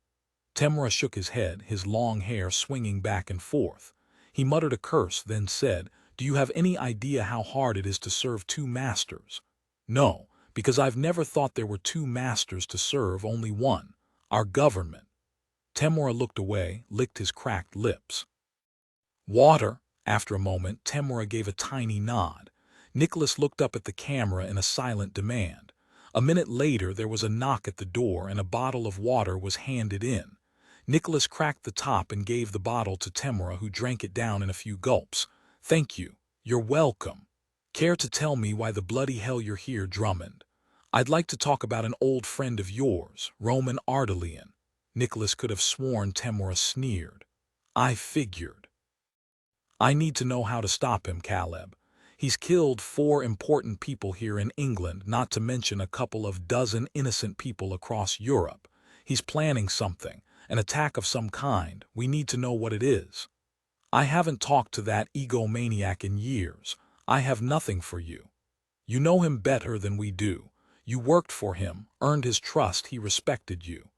Temura shook his head, his long hair swinging back and forth. He muttered a curse, then said, "Do you have any idea how hard it is to serve two masters?" "No, because I've never thought there were two masters to serve, only one. Our government." Temura looked away, licked his cracked lips. "Water?" After a moment, Temura gave a tiny nod. Nicholas looked up at the camera in a silent demand. A minute later, there was a knock at the door and a bottle of water was handed in. Nicholas cracked the top and gave the bottle to Temura, who drank it down in a few gulps. "Thank you. You're welcome. Care to tell me why the bloody hell you're here, Drummond?" "I'd like to talk about an old friend of yours, Roman Ardalian." Nicholas could have sworn Temura sneered. "I figured. I need to know how to stop him, Caleb. He's killed 4 important people here in England, not to mention a couple of dozen innocent people across Europe. He's planning something, an attack of some kind. We need to know what it is." "I haven't talked to that egomaniac in years. I have nothing for you. You know him better than we do. You worked for him, earned his trust, he respected you.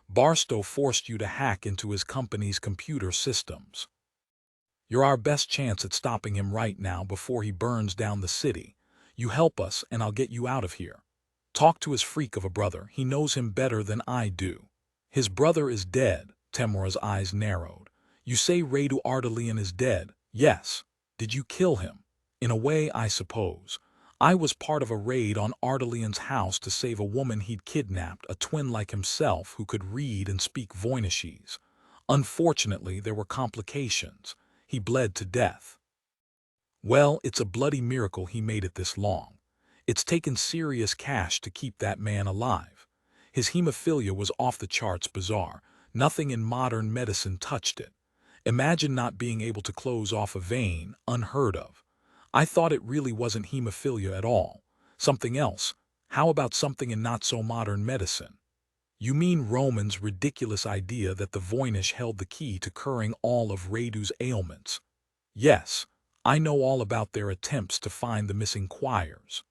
Barstow forced you to hack into his company's computer systems. You're our best chance at stopping him right now before he burns down the city. You help us and I'll get you out of here. Talk to his freak of a brother. He knows him better than I do." "His brother is dead." Temura's eyes narrowed. "You say Radu Ardalian is dead?" "Yes." "Did you kill him?" "In a way, I suppose. I was part of a raid on Ardalian's house to save a woman he'd kidnapped, a twin like himself who could read and speak Voynishese. Unfortunately, there were complications. He bled to death. Well, it's a bloody miracle he made it this long. It's taken serious cash to keep that man alive. His hemophilia was off the charts bizarre. Nothing in modern medicine touched it. Imagine not being able to close off a vein, unheard of. I thought it really wasn't hemophilia at all. Something else. How about something in not-so-modern medicine? You mean Roman's ridiculous idea that the Voynish held the key to curing all of Radu's ailments? Yes, I know all about their attempts to find the missing quires.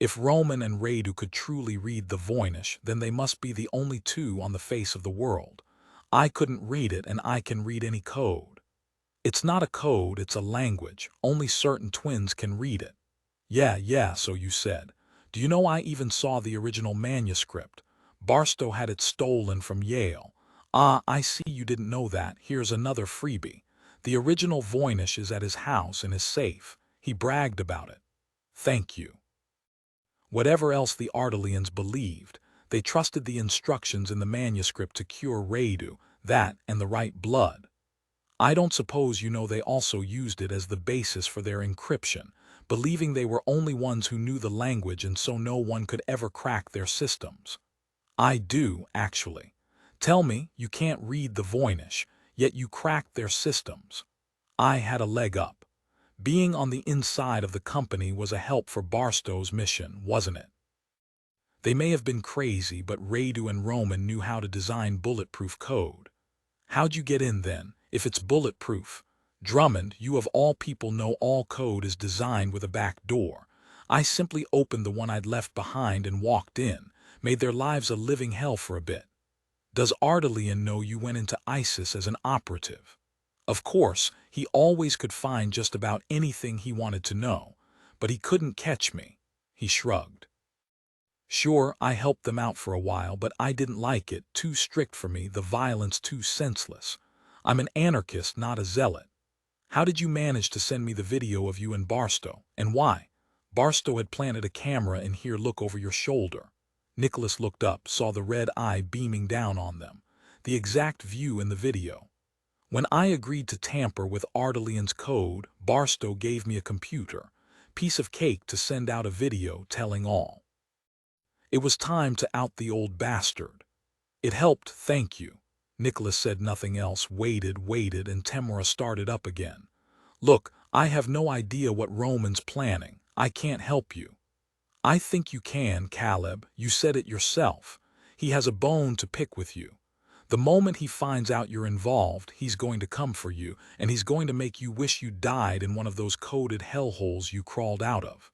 If Roman and Radu could truly read the Voynish, then they must be the only two on the face of the world. I couldn't read it, and I can read any code. It's not a code, it's a language. Only certain twins can read it. Yeah, so you said. Do you know I even saw the original manuscript? Barstow had it stolen from Yale. Ah, I see you didn't know that. Here's another freebie. The original Voynish is at his house in his safe. He bragged about it. Thank you. Whatever else the Ardalians believed, they trusted the instructions in the manuscript to cure Radu, that and the right blood. I don't suppose you know they also used it as the basis for their encryption, believing they were only ones who knew the language and so no one could ever crack their systems. I do, actually. Tell me, you can't read the Voynish, yet you cracked their systems. I had a leg up. Being on the inside of the company was a help for Barstow's mission, wasn't it? They may have been crazy, but Radu and Roman knew how to design bulletproof code. How'd you get in then, if it's bulletproof? Drummond, you of all people know all code is designed with a back door. I simply opened the one I'd left behind and walked in, made their lives a living hell for a bit. Does Ardalian know you went into ISIS as an operative? Of course, he always could find just about anything he wanted to know, but he couldn't catch me. He shrugged. Sure, I helped them out for a while, but I didn't like it. Too strict for me, the violence too senseless. I'm an anarchist, not a zealot. How did you manage to send me the video of you and Barstow, and why? Barstow had planted a camera in here. Look over your shoulder. Nicholas looked up, saw the red eye beaming down on them. The exact view in the video. When I agreed to tamper with Ardalian's code, Barstow gave me a computer. Piece of cake to send out a video telling all. It was time to out the old bastard. It helped, thank you. Nicholas said nothing else, waited, and Temura started up again. Look, I have no idea what Roman's planning. I can't help you. I think you can, Caleb. You said it yourself. He has a bone to pick with you. The moment he finds out you're involved, he's going to come for you, and he's going to make you wish you died in one of those coded hellholes you crawled out of.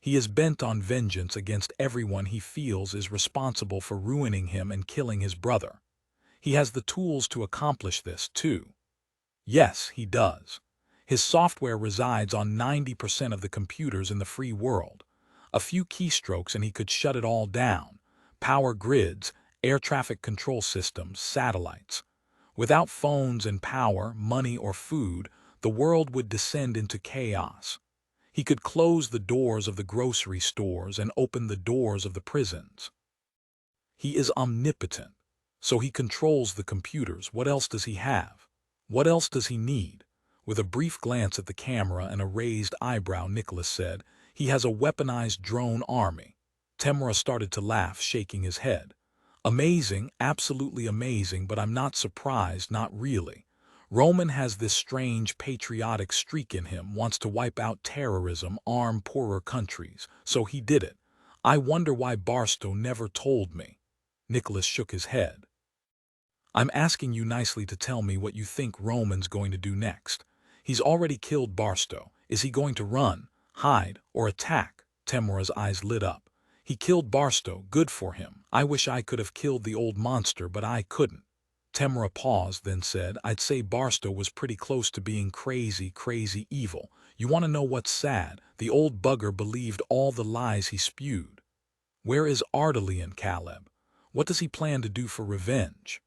He is bent on vengeance against everyone he feels is responsible for ruining him and killing his brother. He has the tools to accomplish this, too. Yes, he does. His software resides on 90% of the computers in the free world. A few keystrokes and he could shut it all down. Power grids, air traffic control systems, satellites. Without phones and power, money or food, the world would descend into chaos. He could close the doors of the grocery stores and open the doors of the prisons. He is omnipotent, so he controls the computers. What else does he have? What else does he need? With a brief glance at the camera and a raised eyebrow, Nicholas said, he has a weaponized drone army. Temura started to laugh, shaking his head. Amazing, absolutely amazing, but I'm not surprised, not really. Roman has this strange patriotic streak in him, wants to wipe out terrorism, arm poorer countries, so he did it. I wonder why Barstow never told me. Nicholas shook his head. I'm asking you nicely to tell me what you think Roman's going to do next. He's already killed Barstow. Is he going to run, hide, or attack? Temura's eyes lit up. He killed Barstow, good for him. I wish I could have killed the old monster, but I couldn't. Temura paused, then said, I'd say Barstow was pretty close to being crazy, crazy evil. You want to know what's sad? The old bugger believed all the lies he spewed. Where is Ardalian, Caleb? What does he plan to do for revenge?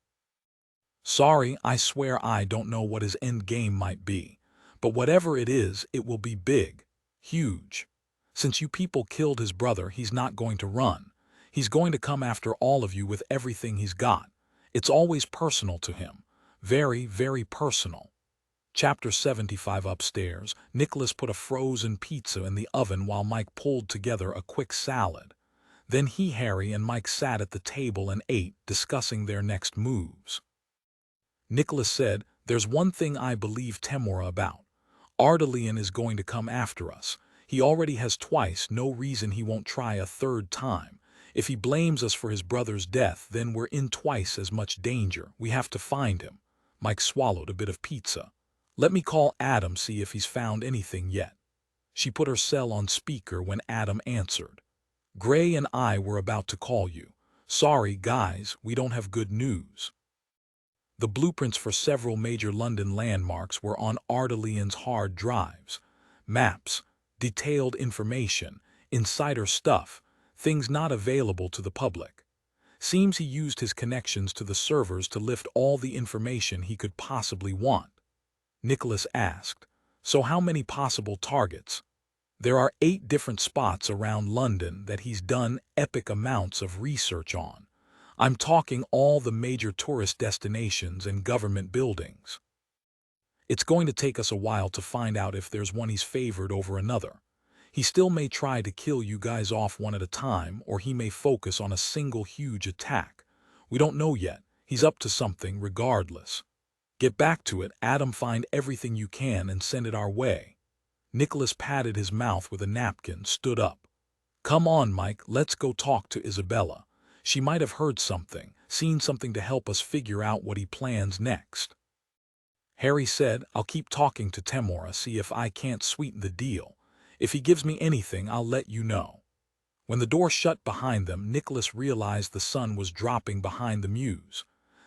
Sorry, I swear I don't know what his end game might be. But whatever it is, it will be big. Huge. Since you people killed his brother, he's not going to run. He's going to come after all of you with everything he's got. It's always personal to him. Very, very personal. Chapter 75. Upstairs, Nicholas put a frozen pizza in the oven while Mike pulled together a quick salad. Then he, Harry, and Mike sat at the table and ate, discussing their next moves. Nicholas said, There's one thing I believe Temura about. Ardalian is going to come after us. He already has twice, no reason he won't try a third time. If he blames us for his brother's death, then we're in twice as much danger. We have to find him. Mike swallowed a bit of pizza. Let me call Adam, see if he's found anything yet. She put her cell on speaker when Adam answered. Gray and I were about to call you. Sorry, guys, we don't have good news. The blueprints for several major London landmarks were on Ardalian's hard drives. Maps, detailed information, insider stuff, things not available to the public. Seems he used his connections to the servers to lift all the information he could possibly want. Nicholas asked, So how many possible targets? There are 8 different spots around London that he's done epic amounts of research on. I'm talking all the major tourist destinations and government buildings. It's going to take us a while to find out if there's one he's favored over another. He still may try to kill you guys off one at a time, or he may focus on a single huge attack. We don't know yet. He's up to something regardless. Get back to it, Adam. Find everything you can and send it our way. Nicholas patted his mouth with a napkin, stood up. Come on, Mike, let's go talk to Isabella. She might have heard something, seen something to help us figure out what he plans next. Harry said, I'll keep talking to Temura, see if I can't sweeten the deal. If he gives me anything, I'll let you know. When the door shut behind them, Nicholas realized the sun was dropping behind the mews.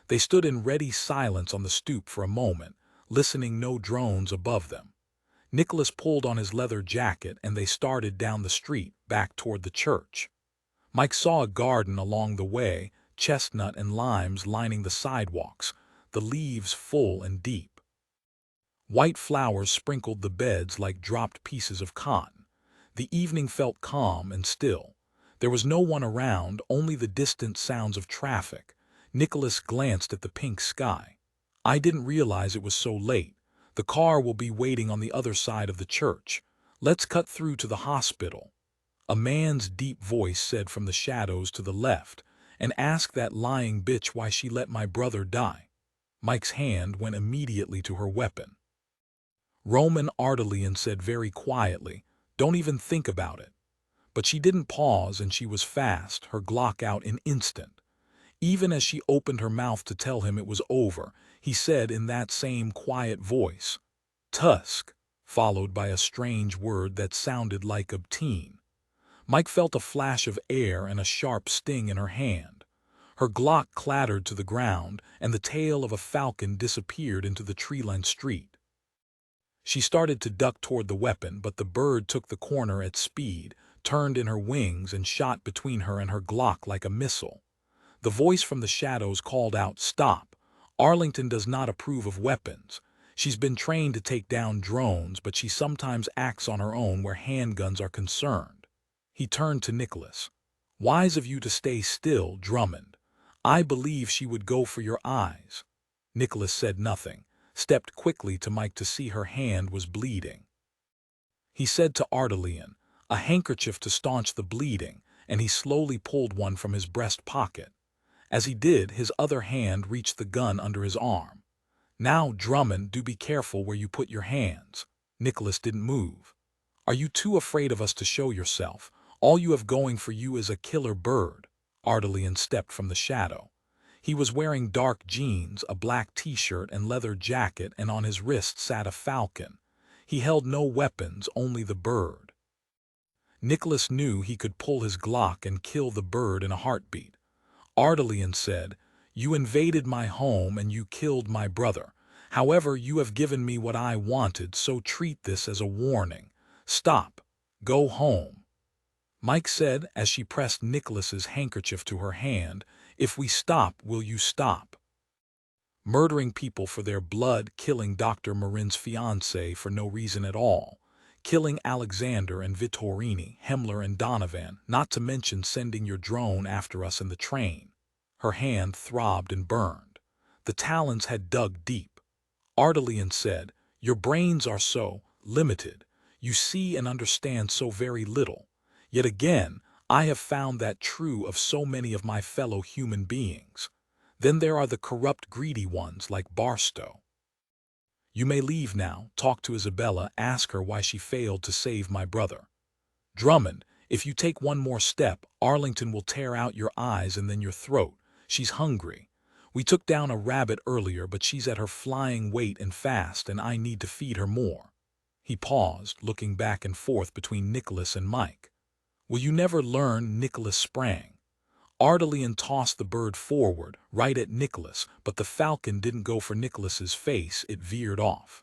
They stood in ready silence on the stoop for a moment, listening. No drones above them. Nicholas pulled on his leather jacket and they started down the street, back toward the church. Mike saw a garden along the way, chestnut and limes lining the sidewalks, the leaves full and deep. White flowers sprinkled the beds like dropped pieces of cotton. The evening felt calm and still. There was no one around, only the distant sounds of traffic. Nicholas glanced at the pink sky. I didn't realize it was so late. The car will be waiting on the other side of the church. Let's cut through to the hospital. A man's deep voice said from the shadows to the left, and ask that lying bitch why she let my brother die. Mike's hand went immediately to her weapon. Roman Ardalian said very quietly, Don't even think about it. But she didn't pause, and she was fast, her Glock out in instant. Even as she opened her mouth to tell him it was over, he said in that same quiet voice, "Tusk," followed by a strange word that sounded like obscene. Mike felt a flash of air and a sharp sting in her hand. Her Glock clattered to the ground, and the tail of a falcon disappeared into the tree-lined street. She started to duck toward the weapon, but the bird took the corner at speed, turned in her wings, and shot between her and her Glock like a missile. The voice from the shadows called out, "Stop! Arlington does not approve of weapons. She's been trained to take down drones, but she sometimes acts on her own where handguns are concerned." He turned to Nicholas. "Wise of you to stay still, Drummond. I believe she would go for your eyes." Nicholas said nothing, stepped quickly to Mike to see her hand was bleeding. He said to Ellison, "A handkerchief to staunch the bleeding," and he slowly pulled one from his breast pocket. As he did, his other hand reached the gun under his arm. "Now, Drummond, do be careful where you put your hands." Nicholas didn't move. "Are you too afraid of us to show yourself? All you have going for you is a killer bird." Ellison stepped from the shadow. He was wearing dark jeans, a black t-shirt and leather jacket, and on his wrist sat a falcon. He held no weapons, only the bird. Nicholas knew he could pull his Glock and kill the bird in a heartbeat. Ellison said, "You invaded my home and you killed my brother. However, you have given me what I wanted, so treat this as a warning. Stop. Go home." Mike said as she pressed Nicholas's handkerchief to her hand, "If we stop, will you stop? Murdering people for their blood, killing Dr. Marin's fiancé for no reason at all, killing Alexander and Vittorini, Himmler and Donovan, not to mention sending your drone after us in the train." Her hand throbbed and burned. The talons had dug deep. Ellison said, "Your brains are so limited. You see and understand so very little. Yet again, I have found that true of so many of my fellow human beings. Then there are the corrupt, greedy ones like Barstow. You may leave now, talk to Isabella, ask her why she failed to save my brother. Drummond, if you take one more step, Arlington will tear out your eyes and then your throat. She's hungry. We took down a rabbit earlier, but she's at her flying weight and fast, and I need to feed her more." He paused, looking back and forth between Nicholas and Mike. "Will you never learn?" Nicholas sprang. Ellison tossed the bird forward, right at Nicholas, but the falcon didn't go for Nicholas's face, it veered off.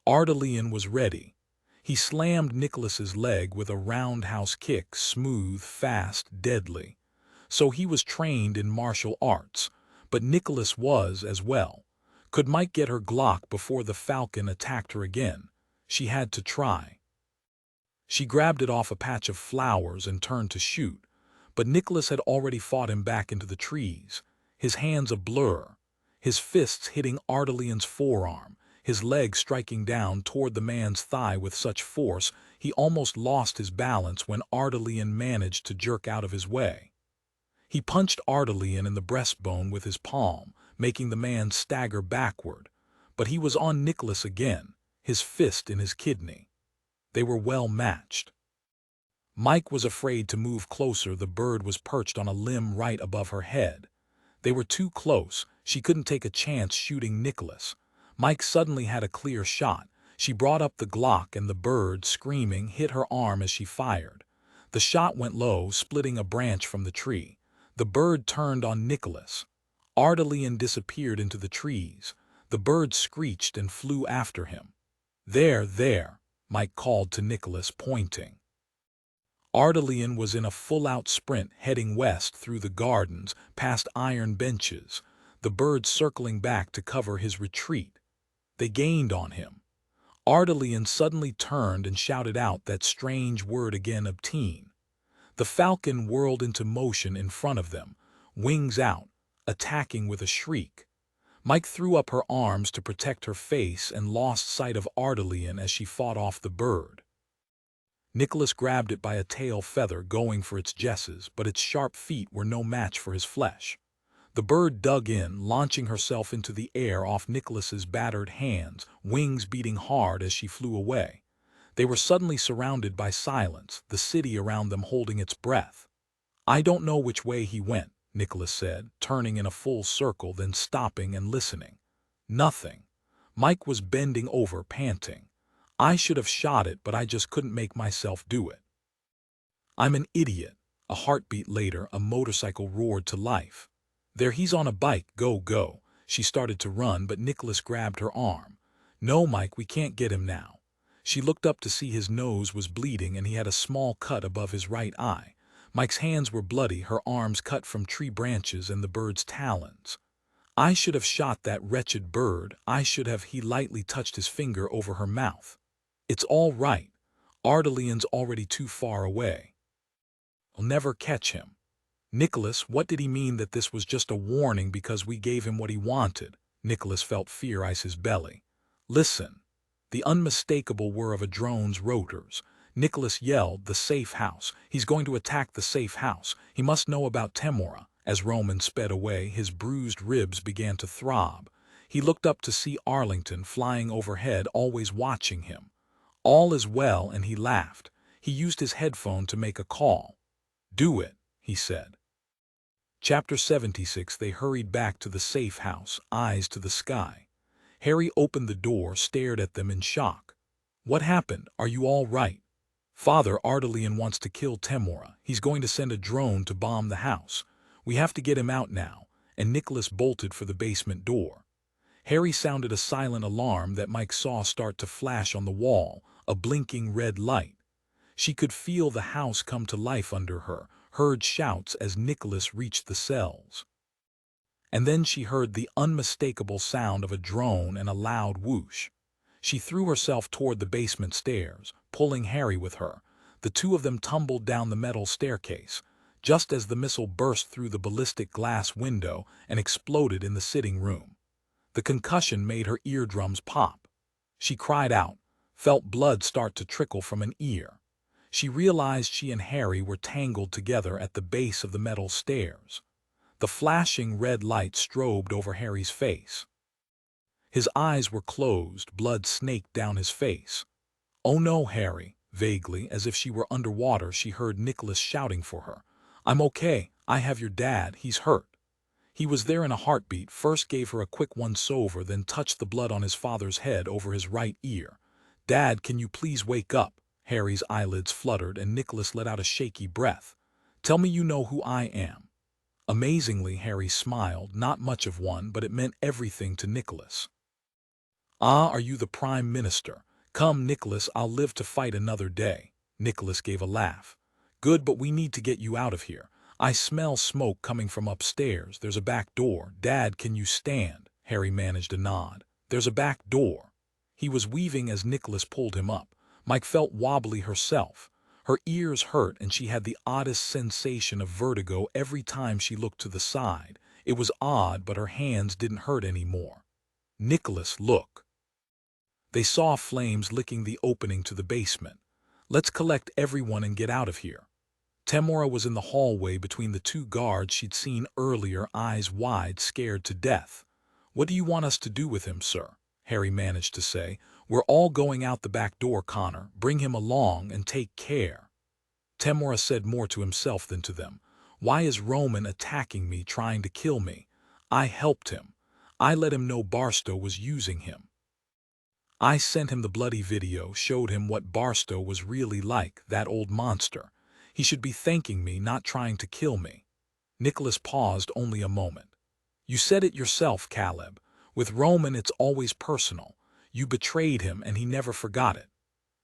Ellison was ready. He slammed Nicholas's leg with a roundhouse kick, smooth, fast, deadly. So he was trained in martial arts, but Nicholas was as well. Could Mike get her Glock before the falcon attacked her again? She had to try. She grabbed it off a patch of flowers and turned to shoot, but Nicholas had already fought him back into the trees, his hands a blur, his fists hitting Ellison's forearm, his leg striking down toward the man's thigh with such force he almost lost his balance when Ellison managed to jerk out of his way. He punched Ellison in the breastbone with his palm, making the man stagger backward, but he was on Nicholas again, his fist in his kidney. They were well matched. Mike was afraid to move closer. The bird was perched on a limb right above her head. They were too close. She couldn't take a chance shooting Nicholas. Mike suddenly had a clear shot. She brought up the Glock and the bird, screaming, hit her arm as she fired. The shot went low, splitting a branch from the tree. The bird turned on Nicholas. Ellison disappeared into the trees. The bird screeched and flew after him. "There, there," Mike called to Nicholas, pointing. Ellison was in a full-out sprint heading west through the gardens, past iron benches, the bird circling back to cover his retreat. They gained on him. Ellison suddenly turned and shouted out that strange word again, obscene. The falcon whirled into motion in front of them, wings out, attacking with a shriek. Mike threw up her arms to protect her face and lost sight of Ellison as she fought off the bird. Nicholas grabbed it by a tail feather, going for its jesses, but its sharp feet were no match for his flesh. The bird dug in, launching herself into the air off Nicholas's battered hands, wings beating hard as she flew away. They were suddenly surrounded by silence, the city around them holding its breath. "I don't know which way he went," Nicholas said, turning in a full circle, then stopping and listening. Nothing. Mike was bending over, panting. "I should have shot it, but I just couldn't make myself do it. I'm an idiot." A heartbeat later, a motorcycle roared to life. "There, he's on a bike, go, go." She started to run, but Nicholas grabbed her arm. "No, Mike, we can't get him now." She looked up to see his nose was bleeding and he had a small cut above his right eye. Mike's hands were bloody, her arms cut from tree branches and the bird's talons. "I should have shot that wretched bird, I should have." He lightly touched his finger over her mouth. "It's all right. Ardelian's already too far away. I'll never catch him." "Nicholas, what did he mean that this was just a warning because we gave him what he wanted?" Nicholas felt fear ice his belly. "Listen." The unmistakable whir of a drone's rotors. Nicholas yelled, "The safe house. He's going to attack the safe house. He must know about Temora." As Roman sped away, his bruised ribs began to throb. He looked up to see Arlington flying overhead, always watching him. "All is well," and he laughed. He used his headphone to make a call. "Do it," he said. Chapter 76. They hurried back to the safe house, eyes to the sky. Harry opened the door, stared at them in shock. "What happened? Are you all right?" "Father, Ardelian wants to kill Temora. He's going to send a drone to bomb the house. We have to get him out now," and Nicholas bolted for the basement door. Harry sounded a silent alarm that Mike saw start to flash on the wall, a blinking red light. She could feel the house come to life under her, heard shouts as Nicholas reached the cells. And then she heard the unmistakable sound of a drone and a loud whoosh. She threw herself toward the basement stairs, pulling Harry with her. The two of them tumbled down the metal staircase, just as the missile burst through the ballistic glass window and exploded in the sitting room. The concussion made her eardrums pop. She cried out, felt blood start to trickle from an ear. She realized she and Harry were tangled together at the base of the metal stairs. The flashing red light strobed over Harry's face. His eyes were closed, blood snaked down his face. "Oh no, Harry." Vaguely, as if she were underwater, she heard Nicholas shouting for her. "I'm okay. I have your dad. He's hurt." He was there in a heartbeat, first gave her a quick once-over, then touched the blood on his father's head over his right ear. "Dad, can you please wake up?" Harry's eyelids fluttered and Nicholas let out a shaky breath. "Tell me you know who I am." Amazingly, Harry smiled, not much of one, but it meant everything to Nicholas. "Ah, are you the Prime Minister? Come, Nicholas, I'll live to fight another day." Nicholas gave a laugh. "Good, but we need to get you out of here. I smell smoke coming from upstairs. There's a back door. Dad, can you stand?" Harry managed a nod. "There's a back door." He was weaving as Nicholas pulled him up. Mike felt wobbly herself. Her ears hurt and she had the oddest sensation of vertigo every time she looked to the side. It was odd, but her hands didn't hurt anymore. "Nicholas, look." They saw flames licking the opening to the basement. "Let's collect everyone and get out of here." Temora was in the hallway between the two guards she'd seen earlier, eyes wide, scared to death. "What do you want us to do with him, sir?" Harry managed to say. "We're all going out the back door, Connor. Bring him along and take care." Temora said more to himself than to them. "Why is Roman attacking me, trying to kill me? I helped him. I let him know Barstow was using him. I sent him the bloody video, showed him what Barstow was really like, that old monster. He should be thanking me, not trying to kill me." Nicholas paused only a moment. "You said it yourself, Caleb. With Roman it's always personal. You betrayed him and he never forgot it."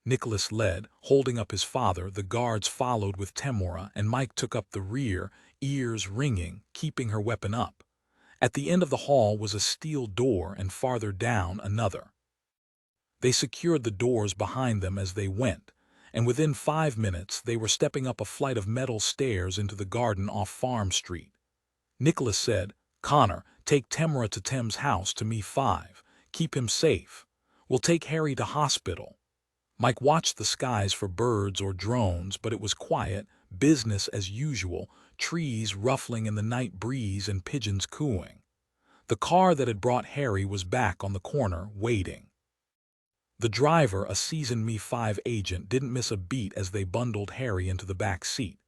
Nicholas led, holding up his father. The guards followed with Temora, and Mike took up the rear, ears ringing, keeping her weapon up. At the end of the hall was a steel door and farther down another. They secured the doors behind them as they went, and within 5 minutes they were stepping up a flight of metal stairs into the garden off Farm Street. Nicholas said, "Connor, take Temora to Tem's house to me 5. Keep him safe. We'll take Harry to hospital." Mike watched the skies for birds or drones, but it was quiet, business as usual, trees ruffling in the night breeze and pigeons cooing. The car that had brought Harry was back on the corner, waiting. The driver, a seasoned Mi-5 agent, didn't miss a beat as they bundled Harry into the back seat.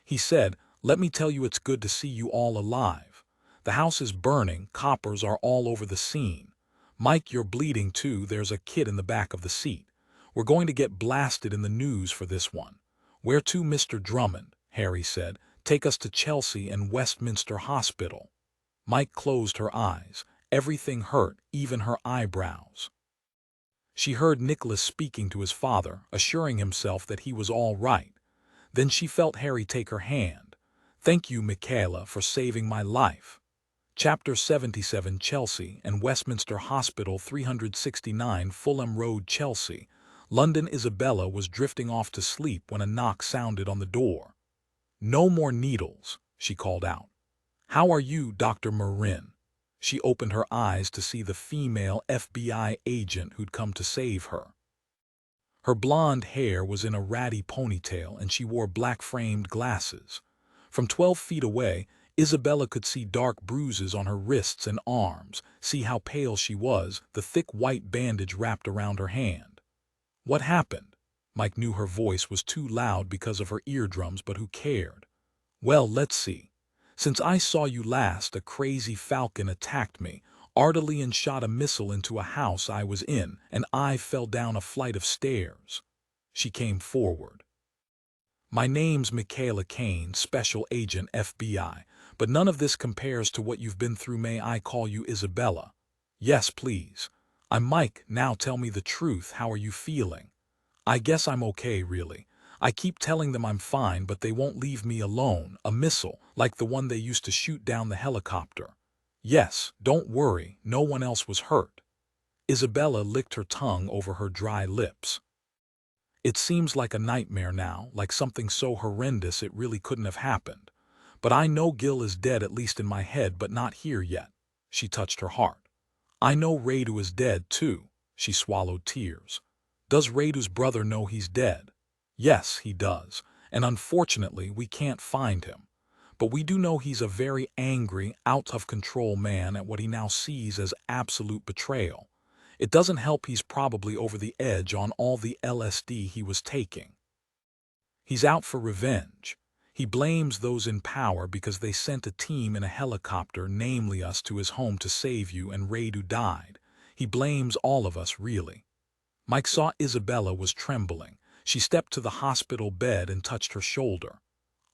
He said, "Let me tell you, it's good to see you all alive. The house is burning, coppers are all over the scene. Mike, you're bleeding too, there's a kid in the back of the seat. We're going to get blasted in the news for this one." "Where to, Mr. Drummond?" Harry said. "Take us to Chelsea and Westminster Hospital." Mike closed her eyes. Everything hurt, even her eyebrows. She heard Nicholas speaking to his father, assuring himself that he was all right. Then she felt Harry take her hand. "Thank you, Michaela, for saving my life." Chapter 77. Chelsea and Westminster Hospital, 369 Fulham Road, Chelsea, London. Isabella was drifting off to sleep when a knock sounded on the door. "No more needles," she called out. "How are you, Dr. Marin?" She opened her eyes to see the female FBI agent who'd come to save her. Her blonde hair was in a ratty ponytail and she wore black-framed glasses. From 12 feet away, Isabella could see dark bruises on her wrists and arms, see how pale she was, the thick white bandage wrapped around her hand. "What happened?" Mike knew her voice was too loud because of her eardrums, but who cared? "Well, let's see. Since I saw you last, a crazy falcon attacked me, artillery, and shot a missile into a house I was in, and I fell down a flight of stairs." She came forward. "My name's Michaela Caine, Special Agent FBI, but none of this compares to what you've been through. May I call you Isabella?" "Yes, please." "I'm Mike. Now tell me the truth. How are you feeling?" "I guess I'm okay, really. I keep telling them I'm fine, but they won't leave me alone. A missile, like the one they used to shoot down the helicopter." "Yes, don't worry, no one else was hurt." Isabella licked her tongue over her dry lips. "It seems like a nightmare now, like something so horrendous it really couldn't have happened. But I know Gil is dead, at least in my head, but not here yet." She touched her heart. "I know Radu is dead, too." She swallowed tears. "Does Radu's brother know he's dead?" "Yes, he does, and unfortunately we can't find him. But we do know he's a very angry, out-of-control man at what he now sees as absolute betrayal. It doesn't help he's probably over the edge on all the LSD he was taking. He's out for revenge. He blames those in power because they sent a team in a helicopter, namely us, to his home to save you, and Radu died. He blames all of us, really." Mike saw Isabella was trembling. She stepped to the hospital bed and touched her shoulder.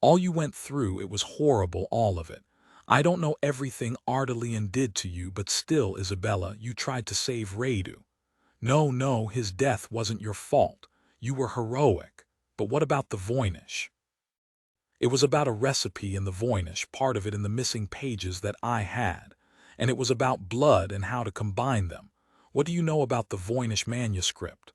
"All you went through, it was horrible, all of it. I don't know everything Ardalian did to you, but still, Isabella, you tried to save Radu. No, his death wasn't your fault. You were heroic. But what about the Voynich?" "It was about a recipe in the Voynich, part of it in the missing pages that I had. And it was about blood and how to combine them. What do you know about the Voynich manuscript?"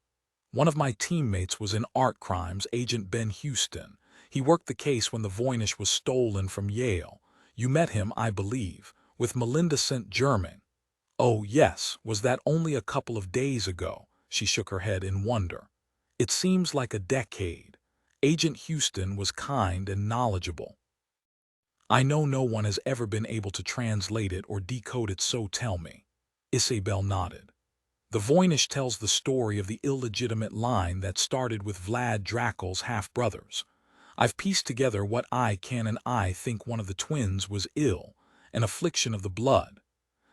"One of my teammates was in art crimes, Agent Ben Houston. He worked the case when the Voynich was stolen from Yale. You met him, I believe, with Melinda St. Germain." "Oh, yes, was that only a couple of days ago?" She shook her head in wonder. "It seems like a decade. Agent Houston was kind and knowledgeable. I know no one has ever been able to translate it or decode it, so tell me." Isabel nodded. "The Voynich tells the story of the illegitimate line that started with Vlad Dracul's half-brothers. I've pieced together what I can, and I think one of the twins was ill, an affliction of the blood.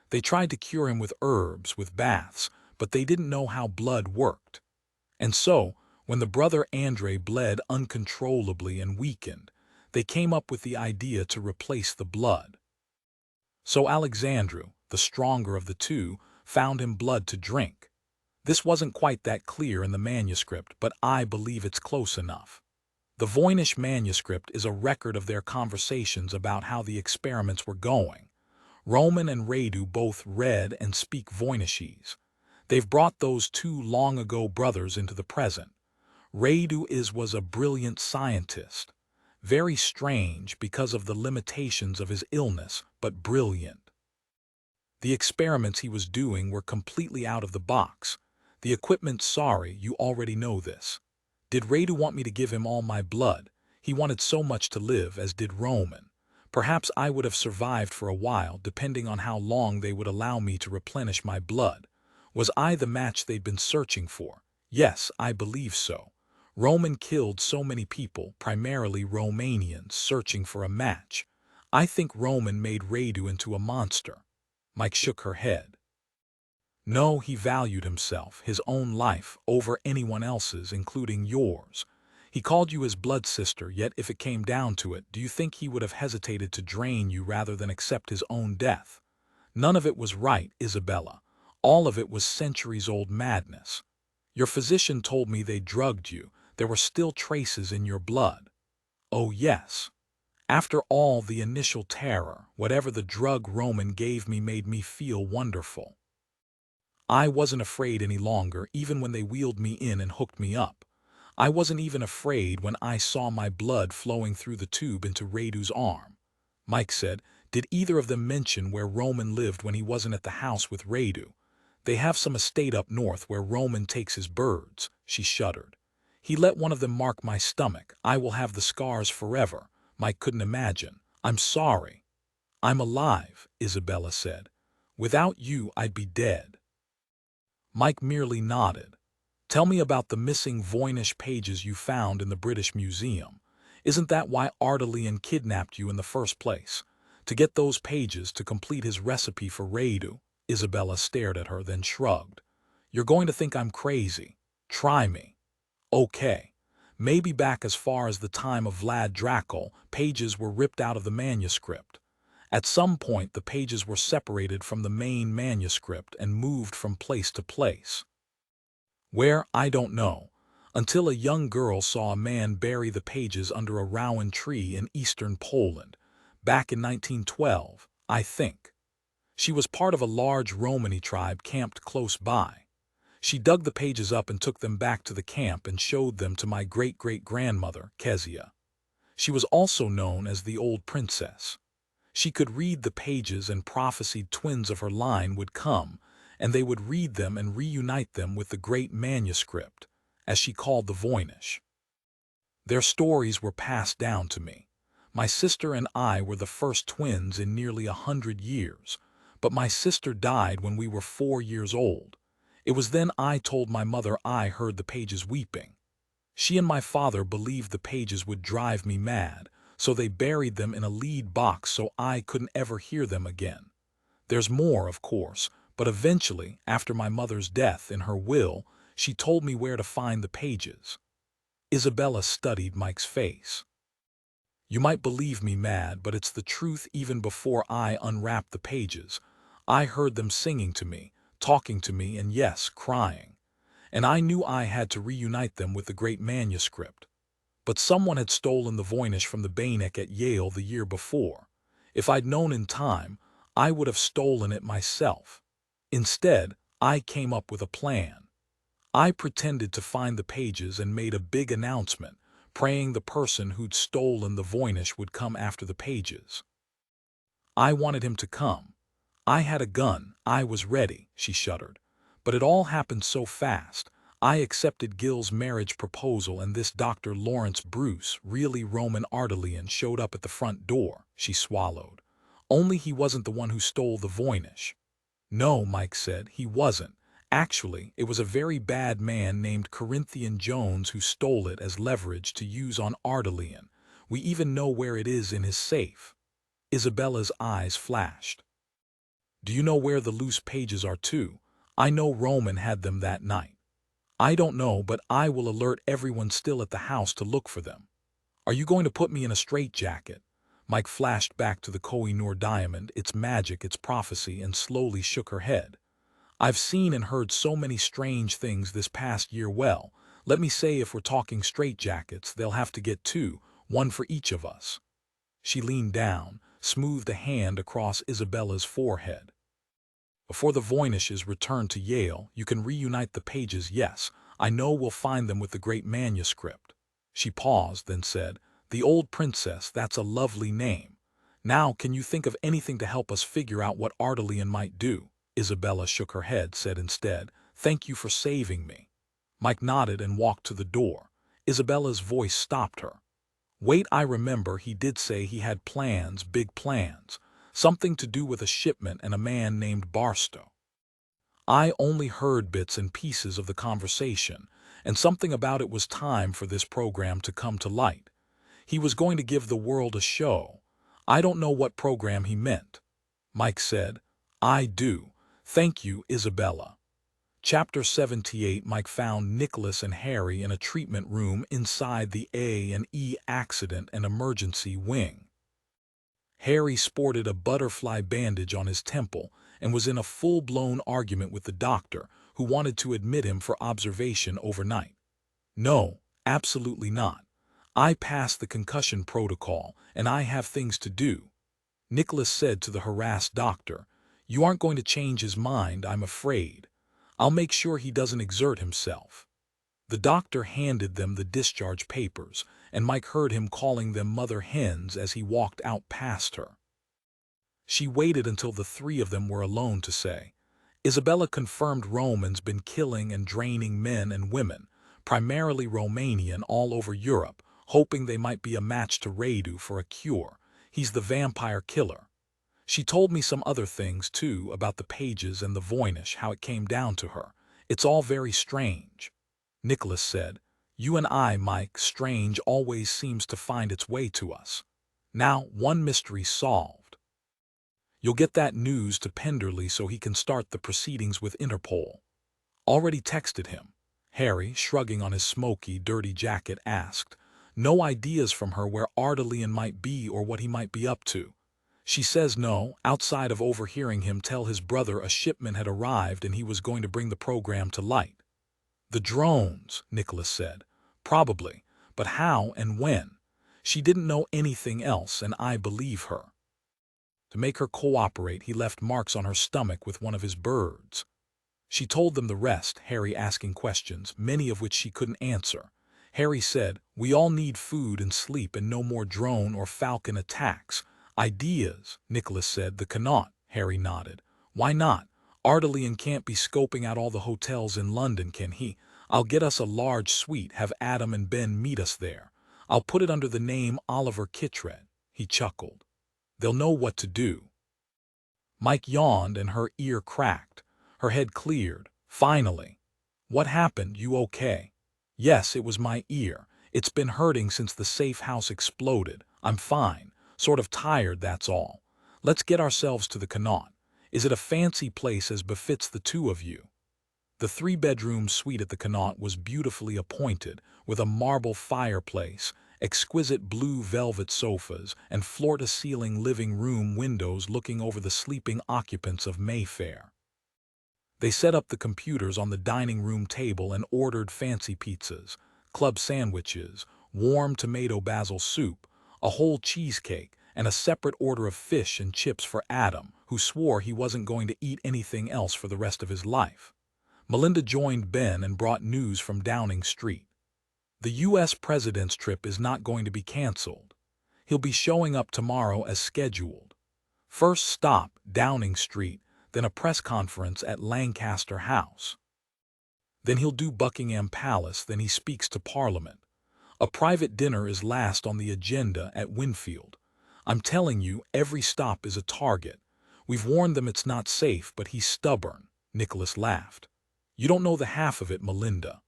They tried to cure him with herbs, with baths, but they didn't know how blood worked. And so, when the brother Andre bled uncontrollably and weakened, they came up with the idea to replace the blood. So Alexandru, the stronger of the two, found him blood to drink. This wasn't quite that clear in the manuscript, but I believe it's close enough. The Voynich manuscript is a record of their conversations about how the experiments were going. Roman and Radu both read and speak Voynichese. They've brought those two long-ago brothers into the present. Radu was a brilliant scientist. Very strange because of the limitations of his illness, but brilliant. The experiments he was doing were completely out of the box. The equipment, sorry, you already know this. Did Radu want me to give him all my blood? He wanted so much to live, as did Roman. Perhaps I would have survived for a while, depending on how long they would allow me to replenish my blood. Was I the match they'd been searching for? Yes, I believe so. Roman killed so many people, primarily Romanians, searching for a match. I think Roman made Radu into a monster. Mike shook her head. No, he valued himself, his own life, over anyone else's, including yours. He called you his blood sister, yet if it came down to it, do you think he would have hesitated to drain you rather than accept his own death? None of it was right, Isabella. All of it was centuries-old madness. Your physician told me they drugged you. There were still traces in your blood. Oh, yes. After all the initial terror, whatever the drug Roman gave me made me feel wonderful. I wasn't afraid any longer, even when they wheeled me in and hooked me up. I wasn't even afraid when I saw my blood flowing through the tube into Radu's arm. Mike said, did either of them mention where Roman lived when he wasn't at the house with Radu? They have some estate up north where Roman takes his birds. She shuddered. He let one of them mark my stomach. I will have the scars forever. Mike couldn't imagine. I'm sorry. I'm alive, Isabella said. Without you, I'd be dead. Mike merely nodded. Tell me about the missing Voynich pages you found in the British Museum. Isn't that why Ardalian kidnapped you in the first place? To get those pages to complete his recipe for Radu? Isabella stared at her, then shrugged. You're going to think I'm crazy. Try me. Okay. Maybe back as far as the time of Vlad Dracul, pages were ripped out of the manuscript. At some point, the pages were separated from the main manuscript and moved from place to place. Where, I don't know, until a young girl saw a man bury the pages under a rowan tree in eastern Poland, back in 1912, I think. She was part of a large Romani tribe camped close by. She dug the pages up and took them back to the camp and showed them to my great-great-grandmother, Kezia. She was also known as the Old Princess. She could read the pages and prophesied twins of her line would come, and they would read them and reunite them with the great manuscript, as she called the Voynich. Their stories were passed down to me. My sister and I were the first twins in nearly 100 years, but my sister died when we were 4 years old. It was then I told my mother I heard the pages weeping. She and my father believed the pages would drive me mad, so they buried them in a lead box so I couldn't ever hear them again. There's more, of course, but eventually, after my mother's death, in her will, she told me where to find the pages. Isabella studied Mike's face. You might believe me mad, but it's the truth. Even before I unwrapped the pages, I heard them singing to me, talking to me, and yes, crying. And I knew I had to reunite them with the great manuscript. But someone had stolen the Voynich from the Banek at Yale the year before. If I'd known in time, I would have stolen it myself. Instead, I came up with a plan. I pretended to find the pages and made a big announcement, praying the person who'd stolen the Voynich would come after the pages. I wanted him to come. I had a gun, I was ready, she shuddered. But it all happened so fast. I accepted Gil's marriage proposal and this Dr. Lawrence Bruce, really Roman Ardalian, showed up at the front door, she swallowed. Only he wasn't the one who stole the Voynich. No, Mike said, he wasn't. Actually, it was a very bad man named Corinthian Jones who stole it as leverage to use on Ardalian. We even know where it is in his safe. Isabella's eyes flashed. Do you know where the loose pages are too? I know Roman had them that night. I don't know, but I will alert everyone still at the house to look for them. Are you going to put me in a straitjacket? Mike flashed back to the Koh-i-Noor diamond, its magic, its prophecy, and slowly shook her head. I've seen and heard so many strange things this past year. Well, let me say, if we're talking straitjackets, they'll have to get 2, 1 for each of us. She leaned down, smoothed a hand across Isabella's forehead. Before the Voyniches return to Yale, you can reunite the pages. Yes, I know we'll find them with the great manuscript. She paused, then said, The Old Princess, that's a lovely name. Now, can you think of anything to help us figure out what Ardalian might do? Isabella shook her head, said instead, Thank you for saving me. Mike nodded and walked to the door. Isabella's voice stopped her. Wait, I remember he did say he had plans, big plans. Something to do with a shipment and a man named Barstow. I only heard bits and pieces of the conversation, and something about it was time for this program to come to light. He was going to give the world a show. I don't know what program he meant. Mike said, I do. Thank you, Isabella. Chapter 78. Mike found Nicholas and Harry in a treatment room inside the A&E Accident and Emergency Wing. Harry sported a butterfly bandage on his temple and was in a full-blown argument with the doctor, who wanted to admit him for observation overnight. No, absolutely not. I passed the concussion protocol, and I have things to do. Nicholas said to the harassed doctor, You aren't going to change his mind, I'm afraid. I'll make sure he doesn't exert himself. The doctor handed them the discharge papers, and Mike heard him calling them mother hens as he walked out past her. She waited until the three of them were alone to say, Isabella confirmed Roman's been killing and draining men and women, primarily Romanian, all over Europe, hoping they might be a match to Radu for a cure. He's the vampire killer. She told me some other things, too, about the pages and the Voynich, how it came down to her. It's all very strange. Nicholas said, You and I, Mike, strange always seems to find its way to us. Now, one mystery solved. You'll get that news to Penderley so he can start the proceedings with Interpol. Already texted him. Harry, shrugging on his smoky, dirty jacket, asked. No ideas from her where Ardalian might be or what he might be up to. She says no, outside of overhearing him tell his brother a shipment had arrived and he was going to bring the program to light. The drones, Nicholas said. Probably, but how and when? She didn't know anything else, and I believe her. To make her cooperate, he left marks on her stomach with one of his birds. She told them the rest, Harry asking questions, many of which she couldn't answer. Harry said, We all need food and sleep and no more drone or falcon attacks. Ideas, Nicholas said. The Connaught, Harry nodded. Why not? Ardalian can't be scoping out all the hotels in London, can he? I'll get us a large suite, have Adam and Ben meet us there. I'll put it under the name Oliver Kittredge. He chuckled. They'll know what to do. Mike yawned and her ear cracked. Her head cleared. Finally. What happened? You okay? Yes, it was my ear. It's been hurting since the safe house exploded. I'm fine. Sort of tired, that's all. Let's get ourselves to the Connaught. Is it a fancy place as befits the two of you? The three-bedroom suite at the Connaught was beautifully appointed, with a marble fireplace, exquisite blue velvet sofas, and floor-to-ceiling living room windows looking over the sleeping occupants of Mayfair. They set up the computers on the dining room table and ordered fancy pizzas, club sandwiches, warm tomato basil soup, a whole cheesecake, and a separate order of fish and chips for Adam, who swore he wasn't going to eat anything else for the rest of his life. Melinda joined Ben and brought news from Downing Street. The U.S. president's trip is not going to be canceled. He'll be showing up tomorrow as scheduled. First stop, Downing Street, then a press conference at Lancaster House. Then he'll do Buckingham Palace, then he speaks to Parliament. A private dinner is last on the agenda at Winfield. I'm telling you, every stop is a target. We've warned them it's not safe, but he's stubborn. Nicholas laughed. You don't know the half of it, Melinda.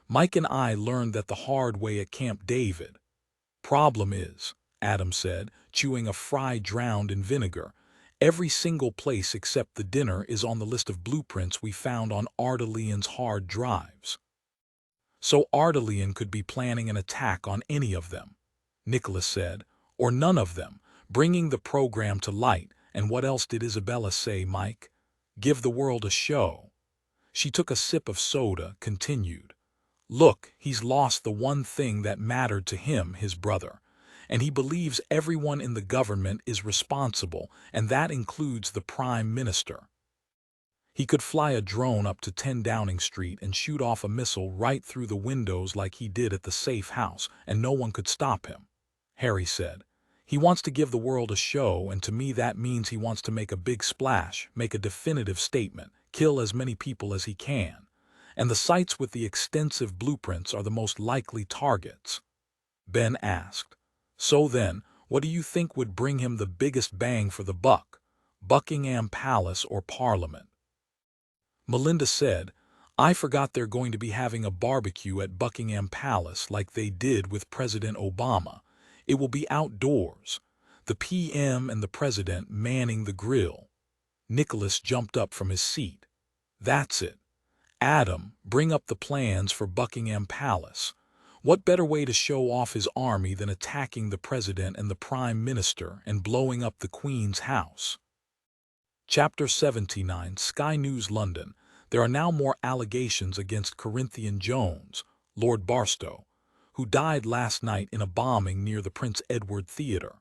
Mike and I learned that the hard way at Camp David. Problem is, Adam said, chewing a fry drowned in vinegar, every single place except the dinner is on the list of blueprints we found on Ardalian's hard drives. So Ardalian could be planning an attack on any of them, Nicholas said, or none of them, bringing the program to light. And what else did Isabella say, Mike? Give the world a show. She took a sip of soda, continued. Look, he's lost the one thing that mattered to him, his brother, and he believes everyone in the government is responsible, and that includes the Prime Minister. He could fly a drone up to 10 Downing Street and shoot off a missile right through the windows like he did at the safe house, and no one could stop him. Harry said, He wants to give the world a show, and to me that means he wants to make a big splash, make a definitive statement, kill as many people as he can. And the sites with the extensive blueprints are the most likely targets. Ben asked, So then, what do you think would bring him the biggest bang for the buck? Buckingham Palace or Parliament? Melinda said, "I forgot they're going to be having a barbecue at Buckingham Palace like they did with President Obama. It will be outdoors. The PM and the president manning the grill." Nicholas jumped up from his seat. "That's it. Adam, bring up the plans for Buckingham Palace. What better way to show off his army than attacking the president and the prime minister and blowing up the Queen's house?" Chapter 79, Sky News London. There are now more allegations against Corinthian Jones, Lord Barstow, who died last night in a bombing near the Prince Edward Theatre.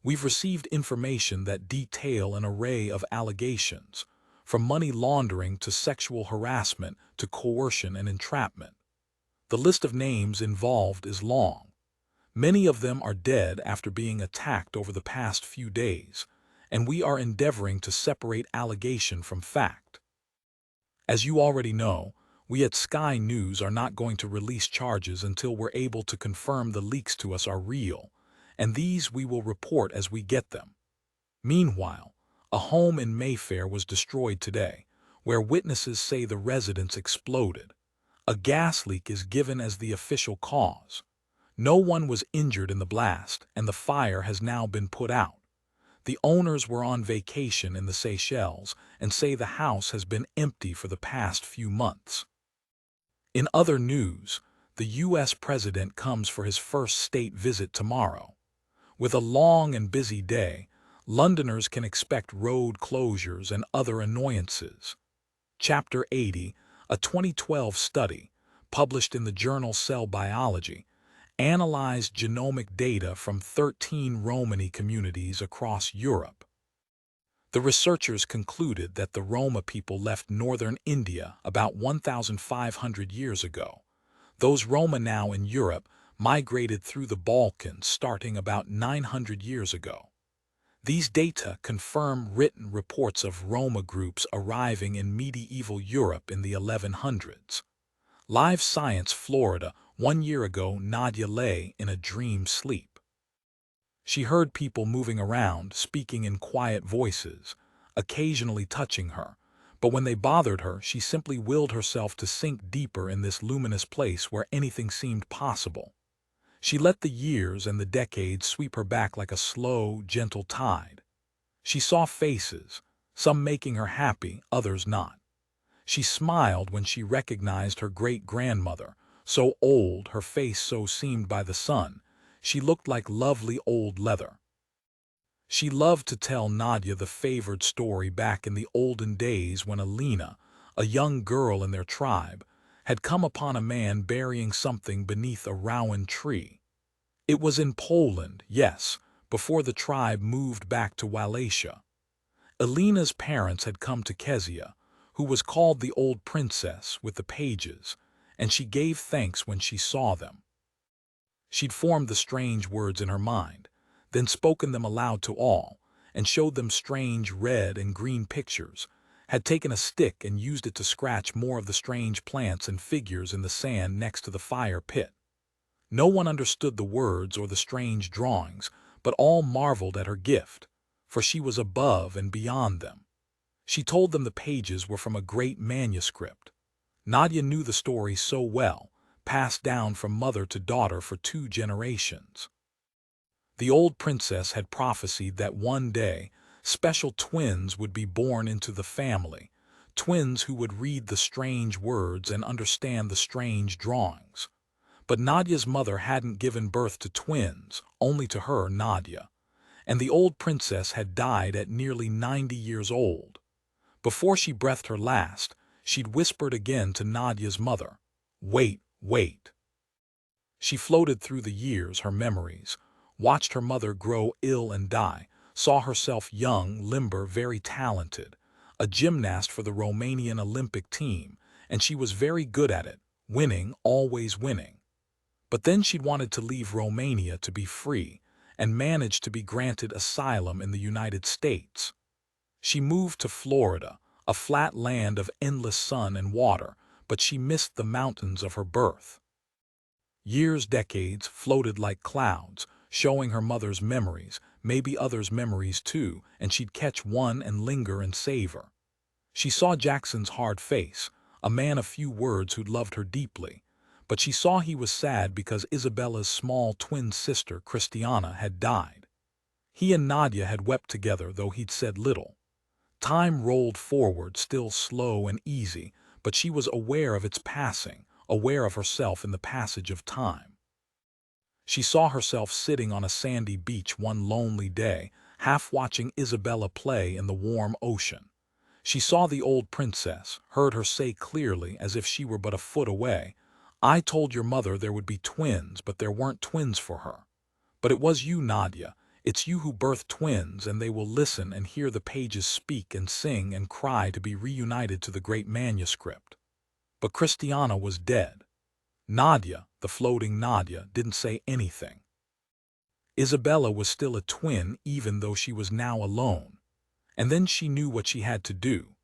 We've received information that detail an array of allegations, from money laundering to sexual harassment to coercion and entrapment. The list of names involved is long. Many of them are dead after being attacked over the past few days, and we are endeavoring to separate allegation from fact. As you already know, we at Sky News are not going to release charges until we're able to confirm the leaks to us are real, and these we will report as we get them. Meanwhile, a home in Mayfair was destroyed today, where witnesses say the residence exploded. A gas leak is given as the official cause. No one was injured in the blast, and the fire has now been put out. The owners were on vacation in the Seychelles and say the house has been empty for the past few months. In other news, the U.S. president comes for his first state visit tomorrow. With a long and busy day, Londoners can expect road closures and other annoyances. Chapter 80, a 2012 study, published in the journal Cell Biology, analyzed genomic data from 13 Romani communities across Europe. The researchers concluded that the Roma people left northern India about 1,500 years ago. Those Roma now in Europe migrated through the Balkans starting about 900 years ago. These data confirm written reports of Roma groups arriving in medieval Europe in the 1100s. Live Science, Florida. 1 year ago, Nadia lay in a dream sleep. She heard people moving around, speaking in quiet voices, occasionally touching her, but when they bothered her, she simply willed herself to sink deeper in this luminous place where anything seemed possible. She let the years and the decades sweep her back like a slow, gentle tide. She saw faces, some making her happy, others not. She smiled when she recognized her great-grandmother, so old her face so seamed by the sun, she looked like lovely old leather. She loved to tell Nadia the favored story back in the olden days when Alina, a young girl in their tribe, had come upon a man burying something beneath a rowan tree. It was in Poland, yes, before the tribe moved back to Wallachia. Alina's parents had come to Kezia, who was called the old princess, with the pages, and she gave thanks when she saw them. She'd formed the strange words in her mind, then spoken them aloud to all, and showed them strange red and green pictures, had taken a stick and used it to scratch more of the strange plants and figures in the sand next to the fire pit. No one understood the words or the strange drawings, but all marveled at her gift, for she was above and beyond them. She told them the pages were from a great manuscript. Nadia knew the story so well, passed down from mother to daughter for 2 generations. The old princess had prophesied that one day special twins would be born into the family, twins who would read the strange words and understand the strange drawings. But Nadia's mother hadn't given birth to twins, only to her, Nadia, and the old princess had died at nearly 90 years old. Before she breathed her last, she'd whispered again to Nadia's mother, "Wait, wait." She floated through the years, her memories, watched her mother grow ill and die, saw herself young, limber, very talented, a gymnast for the Romanian Olympic team, and she was very good at it, winning, always winning. But then she'd wanted to leave Romania to be free, and managed to be granted asylum in the United States. She moved to Florida, a flat land of endless sun and water, but she missed the mountains of her birth. Years, decades, floated like clouds, showing her mother's memories, maybe others' memories too, and she'd catch one and linger and savor. She saw Jackson's hard face, a man of few words who'd loved her deeply, but she saw he was sad because Isabella's small twin sister, Christiana, had died. He and Nadia had wept together, though he'd said little. Time rolled forward, still slow and easy, but she was aware of its passing, aware of herself in the passage of time. She saw herself sitting on a sandy beach one lonely day, half watching Isabella play in the warm ocean. She saw the old princess, heard her say clearly, as if she were but a foot away, "I told your mother there would be twins, but there weren't twins for her. But it was you, Nadia. It's you who birthed twins, and they will listen and hear the pages speak and sing and cry to be reunited to the great manuscript." But Christiana was dead. Nadia, the floating Nadia, didn't say anything. Isabella was still a twin even though she was now alone. And then she knew what she had to do.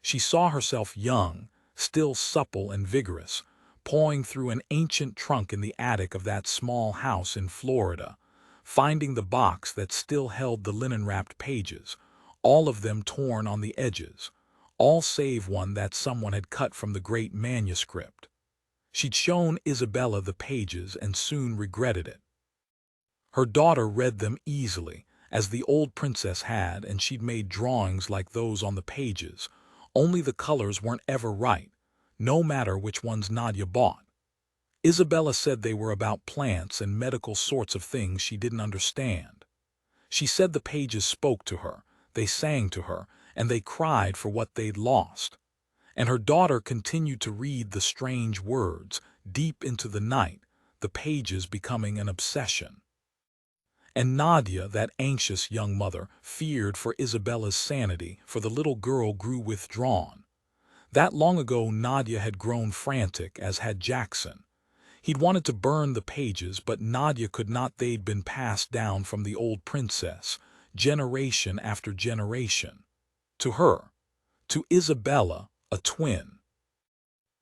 She saw herself young, still supple and vigorous, pawing through an ancient trunk in the attic of that small house in Florida, finding the box that still held the linen-wrapped pages, all of them torn on the edges, all save one that someone had cut from the great manuscript. She'd shown Isabella the pages and soon regretted it. Her daughter read them easily, as the old princess had, and she'd made drawings like those on the pages, only the colors weren't ever right, no matter which ones Nadia bought. Isabella said they were about plants and medical sorts of things she didn't understand. She said the pages spoke to her, they sang to her, and they cried for what they'd lost. And her daughter continued to read the strange words, deep into the night, the pages becoming an obsession. And Nadia, that anxious young mother, feared for Isabella's sanity, for the little girl grew withdrawn. That long ago Nadia had grown frantic, as had Jackson. He'd wanted to burn the pages, but Nadia could not. They'd been passed down from the old princess, generation after generation. To her, to Isabella, a twin.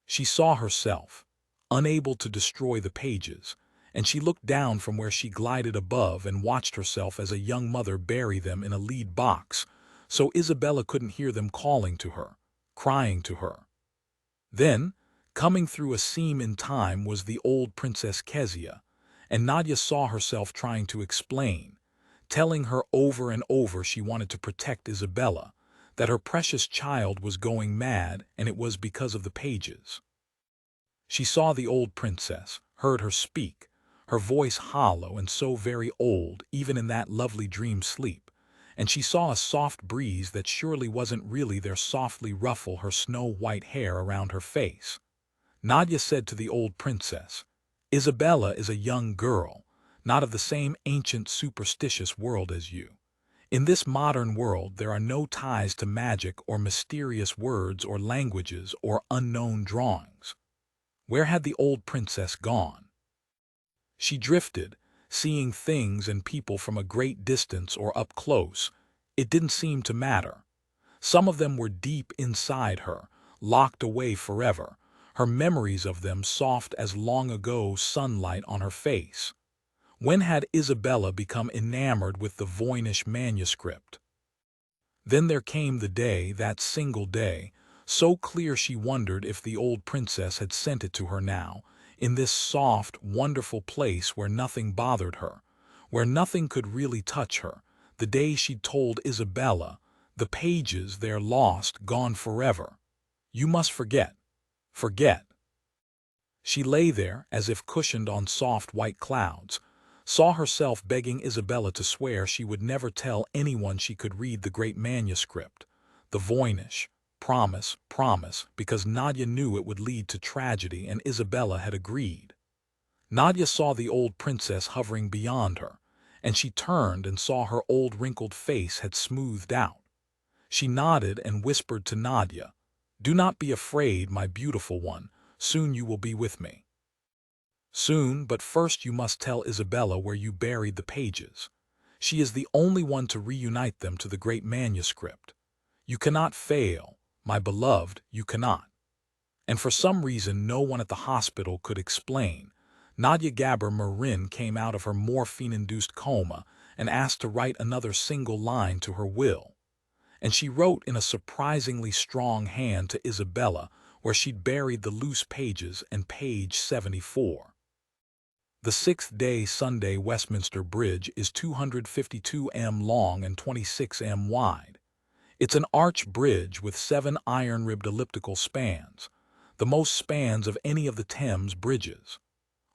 She saw herself, unable to destroy the pages, and she looked down from where she glided above and watched herself as a young mother bury them in a lead box, so Isabella couldn't hear them calling to her, crying to her. Then, coming through a seam in time, was the old Princess Kezia, and Nadia saw herself trying to explain, telling her over and over she wanted to protect Isabella, that her precious child was going mad and it was because of the pages. She saw the old princess, heard her speak, her voice hollow and so very old even in that lovely dream sleep, and she saw a soft breeze that surely wasn't really there softly ruffle her snow-white hair around her face. Nadia said to the old princess, "Isabella is a young girl, not of the same ancient superstitious world as you. In this modern world there are no ties to magic or mysterious words or languages or unknown drawings." Where had the old princess gone? She drifted, seeing things and people from a great distance or up close. It didn't seem to matter. Some of them were deep inside her, locked away forever, her memories of them soft as long ago sunlight on her face. When had Isabella become enamored with the Voynich manuscript? Then there came the day, that single day, so clear she wondered if the old princess had sent it to her now, in this soft, wonderful place where nothing bothered her, where nothing could really touch her, the day she'd told Isabella, "The pages, they're lost, gone forever. You must forget. Forget." She lay there, as if cushioned on soft white clouds, saw herself begging Isabella to swear she would never tell anyone she could read the great manuscript, the Voynich. Promise, promise, because Nadia knew it would lead to tragedy and Isabella had agreed. Nadia saw the old princess hovering beyond her, and she turned and saw her old wrinkled face had smoothed out. She nodded and whispered to Nadia, "Do not be afraid, my beautiful one, soon you will be with me." "Soon, but first you must tell Isabella where you buried the pages. She is the only one to reunite them to the great manuscript. You cannot fail, my beloved, you cannot." And for some reason no one at the hospital could explain, Nadia Gabor Marin came out of her morphine-induced coma and asked to write another single line to her will. and she wrote in a surprisingly strong hand to Isabella, where she'd buried the loose pages and page 74. The sixth-day Sunday Westminster Bridge is 252 m long and 26 m wide. It's an arch bridge with 7 iron-ribbed elliptical spans, the most spans of any of the Thames bridges.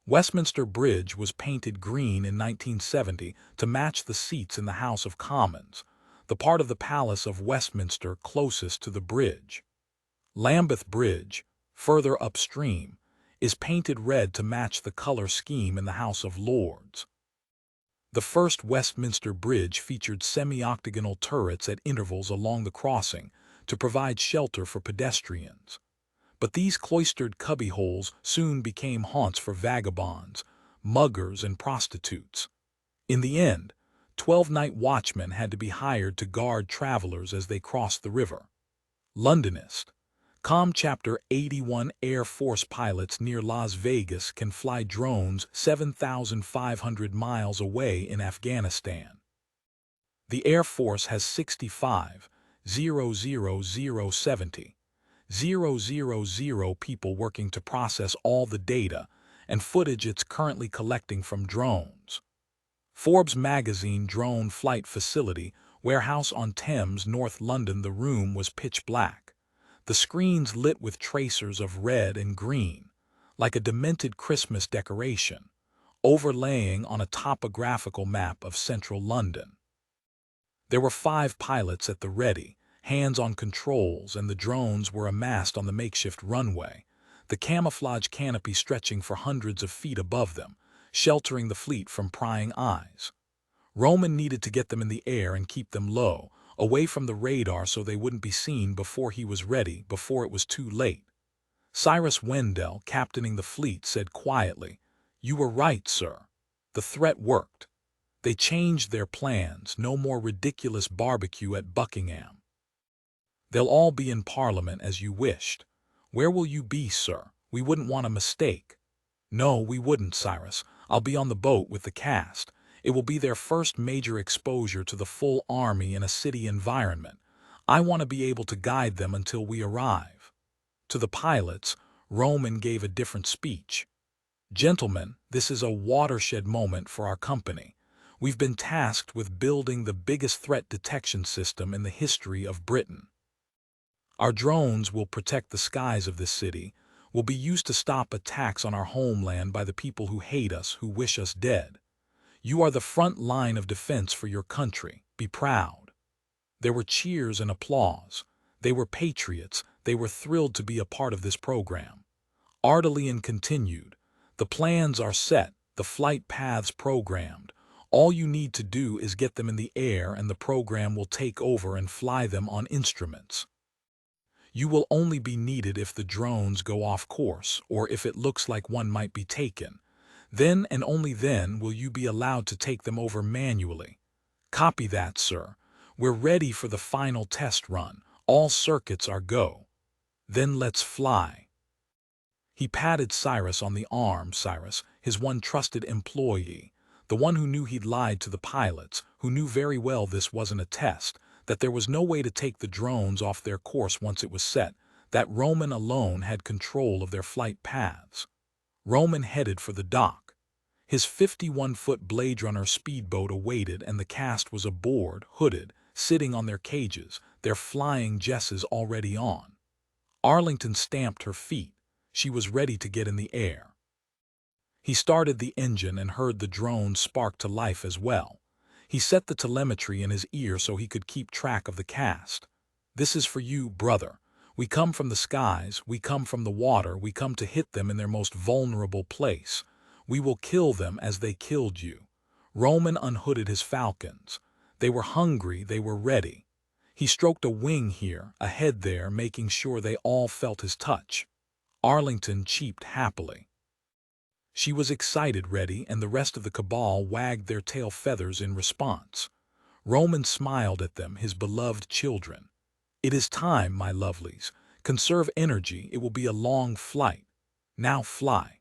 Westminster Bridge was painted green in 1970 to match the seats in the House of Commons, the part of the Palace of Westminster closest to the bridge. Lambeth Bridge, further upstream, is painted red to match the color scheme in the House of Lords. The first Westminster Bridge featured semi-octagonal turrets at intervals along the crossing to provide shelter for pedestrians. But these cloistered cubbyholes soon became haunts for vagabonds, muggers, and prostitutes. In the end, 12 night watchmen had to be hired to guard travelers as they crossed the river. Londonist. Com Chapter 81 Air Force pilots near Las Vegas can fly drones 7,500 miles away in Afghanistan. The Air Force has 65,000 people working to process all the data and footage it's currently collecting from drones. Forbes magazine drone flight facility, warehouse on Thames, North London. The room was pitch black. The screens lit with tracers of red and green, like a demented Christmas decoration, overlaying on a topographical map of central London. There were 5 pilots at the ready, hands on controls, and the drones were amassed on the makeshift runway, the camouflage canopy stretching for hundreds of feet above them, sheltering the fleet from prying eyes. Roman needed to get them in the air and keep them low, away from the radar so they wouldn't be seen before he was ready, before it was too late. Cyrus Wendell, captaining the fleet, said quietly, "You were right, sir. The threat worked. They changed their plans, no more ridiculous barbecue at Buckingham. They'll all be in Parliament as you wished. Where will you be, sir? We wouldn't want a mistake." "No, we wouldn't, Cyrus. I'll be on the boat with the cast. It will be their first major exposure to the full army in a city environment. I want to be able to guide them until we arrive." To the pilots, Roman gave a different speech. "Gentlemen, this is a watershed moment for our company. We've been tasked with building the biggest threat detection system in the history of Britain. Our drones will protect the skies of this city, will be used to stop attacks on our homeland by the people who hate us, who wish us dead. You are the front line of defense for your country. Be proud." There were cheers and applause. They were patriots. They were thrilled to be a part of this program. Artelian continued, "The plans are set, the flight paths programmed. All you need to do is get them in the air and the program will take over and fly them on instruments. You will only be needed if the drones go off course or if it looks like one might be taken. Then and only then will you be allowed to take them over manually." "Copy that, sir. We're ready for the final test run. All circuits are go." "Then let's fly." He patted Cyrus on the arm. Cyrus, his one trusted employee, the one who knew he'd lied to the pilots, who knew very well this wasn't a test, that there was no way to take the drones off their course once it was set, that Roman alone had control of their flight paths. Roman headed for the dock. His 51-foot Blade Runner speedboat awaited, and the cast was aboard, hooded, sitting on their cages, their flying jesses already on. Arlington stamped her feet. She was ready to get in the air. He started the engine and heard the drone spark to life as well. He set the telemetry in his ear so he could keep track of the cast. "This is for you, brother. We come from the skies, we come from the water, we come to hit them in their most vulnerable place. We will kill them as they killed you." Roman unhooded his falcons. They were hungry, they were ready. He stroked a wing here, a head there, making sure they all felt his touch. Arlington cheeped happily. She was excited, ready, and the rest of the cabal wagged their tail feathers in response. Roman smiled at them, his beloved children. "It is time, my lovelies. Conserve energy, it will be a long flight. Now fly."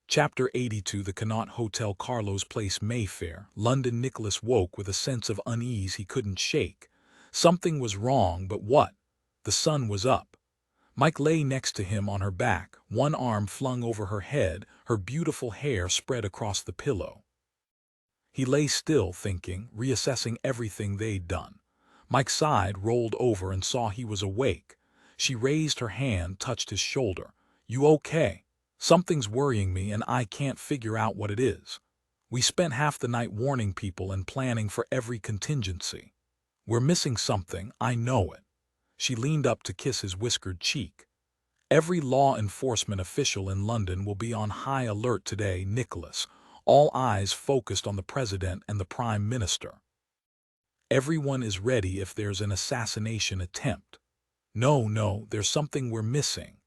Chapter 82 The Connaught Hotel, Carlo's Place, Mayfair, London. Nicholas woke with a sense of unease he couldn't shake. Something was wrong, but what? The sun was up. Mike lay next to him on her back, one arm flung over her head, her beautiful hair spread across the pillow. He lay still, thinking, reassessing everything they'd done. Mike sighed, rolled over, and saw he was awake. She raised her hand, touched his shoulder. "You okay? Something's worrying me and I can't figure out what it is. We spent half the night warning people and planning for every contingency. We're missing something, I know it." She leaned up to kiss his whiskered cheek. "Every law enforcement official in London will be on high alert today, Nicholas. All eyes focused on the President and the Prime Minister. Everyone is ready if there's an assassination attempt. No, there's something we're missing.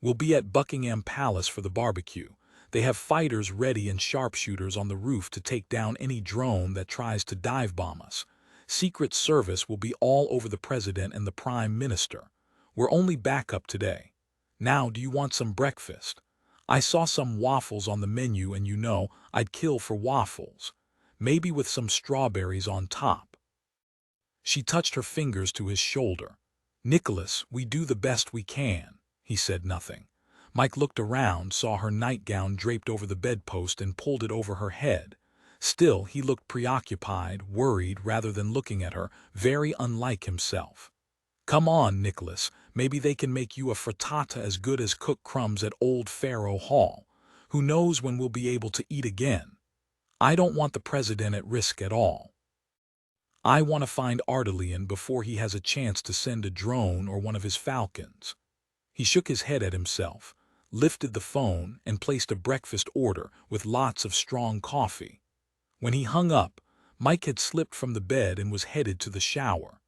We'll be at Buckingham Palace for the barbecue. They have fighters ready and sharpshooters on the roof to take down any drone that tries to dive bomb us. Secret Service will be all over the President and the Prime Minister. We're only backup today. Now, do you want some breakfast? I saw some waffles on the menu and I'd kill for waffles. Maybe with some strawberries on top." She touched her fingers to his shoulder. "Nicholas, we do the best we can." He said nothing. Mike looked around, saw her nightgown draped over the bedpost and pulled it over her head. Still, he looked preoccupied, worried rather than looking at her, very unlike himself. "Come on, Nicholas, maybe they can make you a frittata as good as cook crumbs at Old Pharaoh Hall. Who knows when we'll be able to eat again? I don't want the President at risk at all. I want to find Ellison before he has a chance to send a drone or one of his falcons." He shook his head at himself, lifted the phone, and placed a breakfast order with lots of strong coffee. When he hung up, Mike had slipped from the bed and was headed to the shower.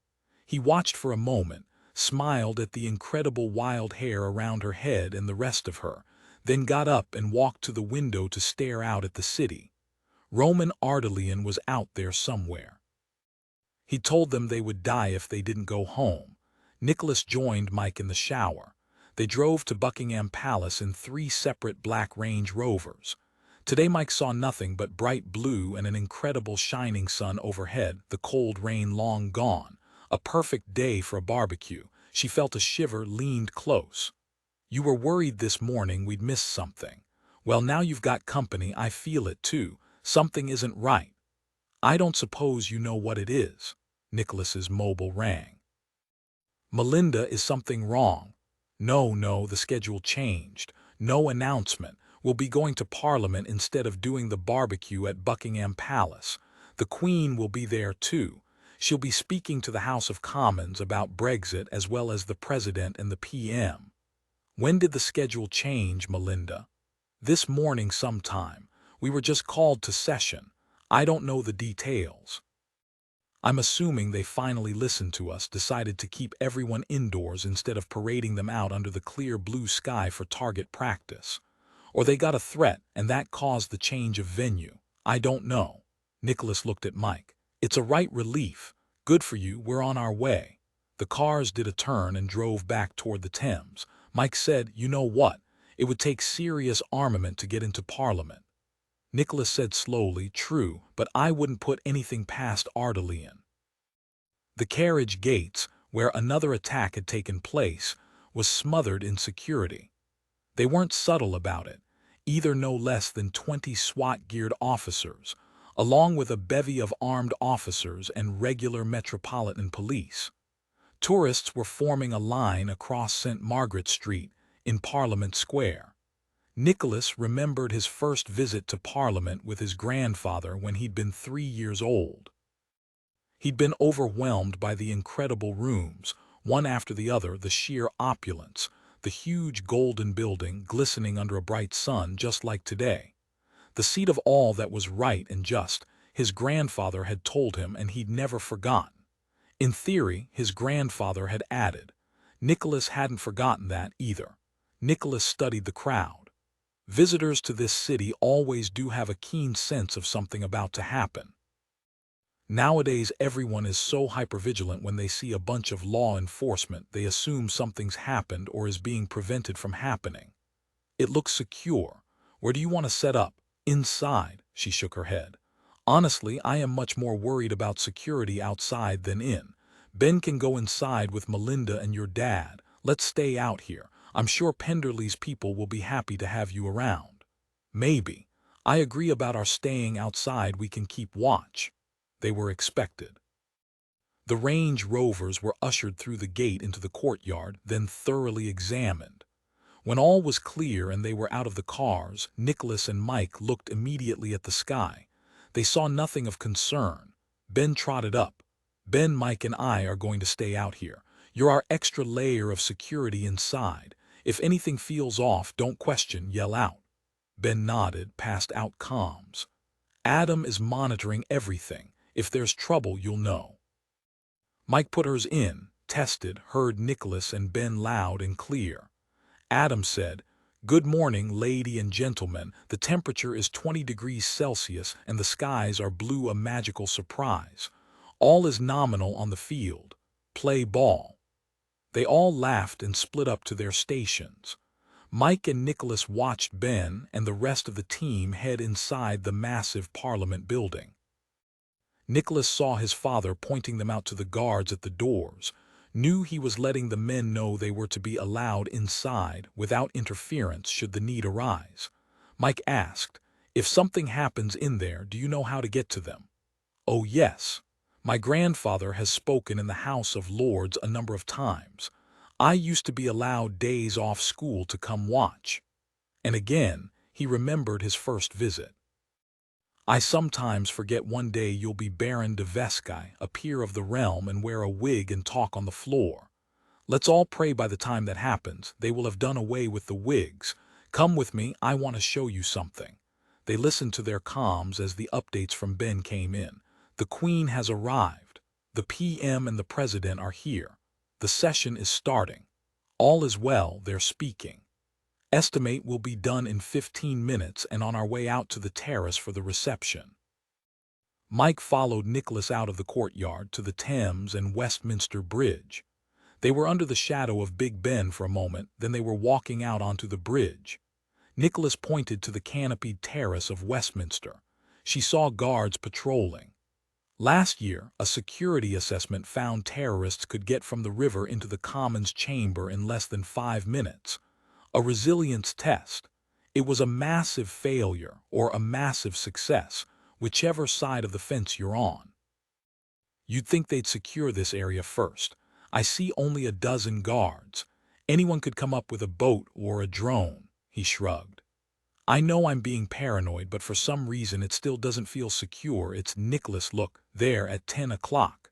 He watched for a moment, smiled at the incredible wild hair around her head and the rest of her, then got up and walked to the window to stare out at the city. Roman Ellison was out there somewhere. He told them they would die if they didn't go home. Nicholas joined Mike in the shower. They drove to Buckingham Palace in 3 separate black Range Rovers. Today Mike saw nothing but bright blue and an incredible shining sun overhead, the cold rain long gone. A perfect day for a barbecue. She felt a shiver, leaned close. "You were worried this morning we'd miss something. Well, now you've got company, I feel it too. Something isn't right. I don't suppose you know what it is." Nicholas's mobile rang. "Melinda, is something wrong?" No, the schedule changed. No announcement. We'll be going to Parliament instead of doing the barbecue at Buckingham Palace. The Queen will be there too. She'll be speaking to the House of Commons about Brexit as well as the President and the PM. "When did the schedule change, Melinda?" "This morning sometime. We were just called to session. I don't know the details. I'm assuming they finally listened to us, decided to keep everyone indoors instead of parading them out under the clear blue sky for target practice. Or they got a threat and that caused the change of venue. I don't know." Nicholas looked at Mike. "It's a right relief. Good for you, we're on our way." The cars did a turn and drove back toward the Thames. Mike said, "You know what? It would take serious armament to get into Parliament." Nicholas said slowly, "True, but I wouldn't put anything past Ellison." The carriage gates, where another attack had taken place, was smothered in security. They weren't subtle about it, either no less than 20 SWAT-geared officers, along with a bevy of armed officers and regular Metropolitan Police. Tourists were forming a line across St. Margaret Street in Parliament Square. Nicholas remembered his first visit to Parliament with his grandfather when he'd been 3 years old. He'd been overwhelmed by the incredible rooms, one after the other, the sheer opulence, the huge golden building glistening under a bright sun just like today. The seat of all that was right and just, his grandfather had told him, and he'd never forgotten. In theory, his grandfather had added. Nicholas hadn't forgotten that either. Nicholas studied the crowd. Visitors to this city always do have a keen sense of something about to happen. Nowadays everyone is so hypervigilant when they see a bunch of law enforcement they assume something's happened or is being prevented from happening. "It looks secure. Where do you want to set up?" "Inside," she shook her head. "Honestly, I am much more worried about security outside than in. Ben can go inside with Melinda and your dad. Let's stay out here. I'm sure Penderley's people will be happy to have you around. Maybe. I agree about our staying outside. We can keep watch. They were expected. The Range Rovers were ushered through the gate into the courtyard, then thoroughly examined. When all was clear and they were out of the cars, Nicholas and Mike looked immediately at the sky. They saw nothing of concern. Ben trotted up. Ben, Mike, and I are going to stay out here. You're our extra layer of security inside. If anything feels off, don't question, yell out. Ben nodded, passed out comms. Adam is monitoring everything. If there's trouble, you'll know. Mike put hers in, tested, heard Nicholas and Ben loud and clear. Adam said, "Good morning, lady and gentlemen. The temperature is 20 degrees Celsius and the skies are blue, a magical surprise. All is nominal on the field. Play ball." They all laughed and split up to their stations. Mike and Nicholas watched Ben and the rest of the team head inside the massive Parliament building. Nicholas saw his father pointing them out to the guards at the doors, knew he was letting the men know they were to be allowed inside without interference should the need arise. Mike asked, "If something happens in there, do you know how to get to them?" "Oh yes. My grandfather has spoken in the House of Lords a number of times. I used to be allowed days off school to come watch." And again, he remembered his first visit. "I sometimes forget one day you'll be Baron de Vesci, a peer of the realm, and wear a wig and talk on the floor. Let's all pray by the time that happens, they will have done away with the wigs. Come with me, I want to show you something." They listened to their comms as the updates from Ben came in. "The Queen has arrived. The PM and the President are here. The session is starting. All is well, they're speaking. Estimate will be done in 15 minutes and on our way out to the terrace for the reception." Mike followed Nicholas out of the courtyard to the Thames and Westminster Bridge. They were under the shadow of Big Ben for a moment, then they were walking out onto the bridge. Nicholas pointed to the canopied terrace of Westminster. She saw guards patrolling. Last year, a security assessment found terrorists could get from the river into the Commons chamber in less than 5 minutes. A resilience test. It was a massive failure or a massive success, whichever side of the fence you're on. "You'd think they'd secure this area first. I see only a dozen guards. Anyone could come up with a boat or a drone," he shrugged. "I know I'm being paranoid, but for some reason it still doesn't feel secure. It's Nicholas, look, there at 10 o'clock.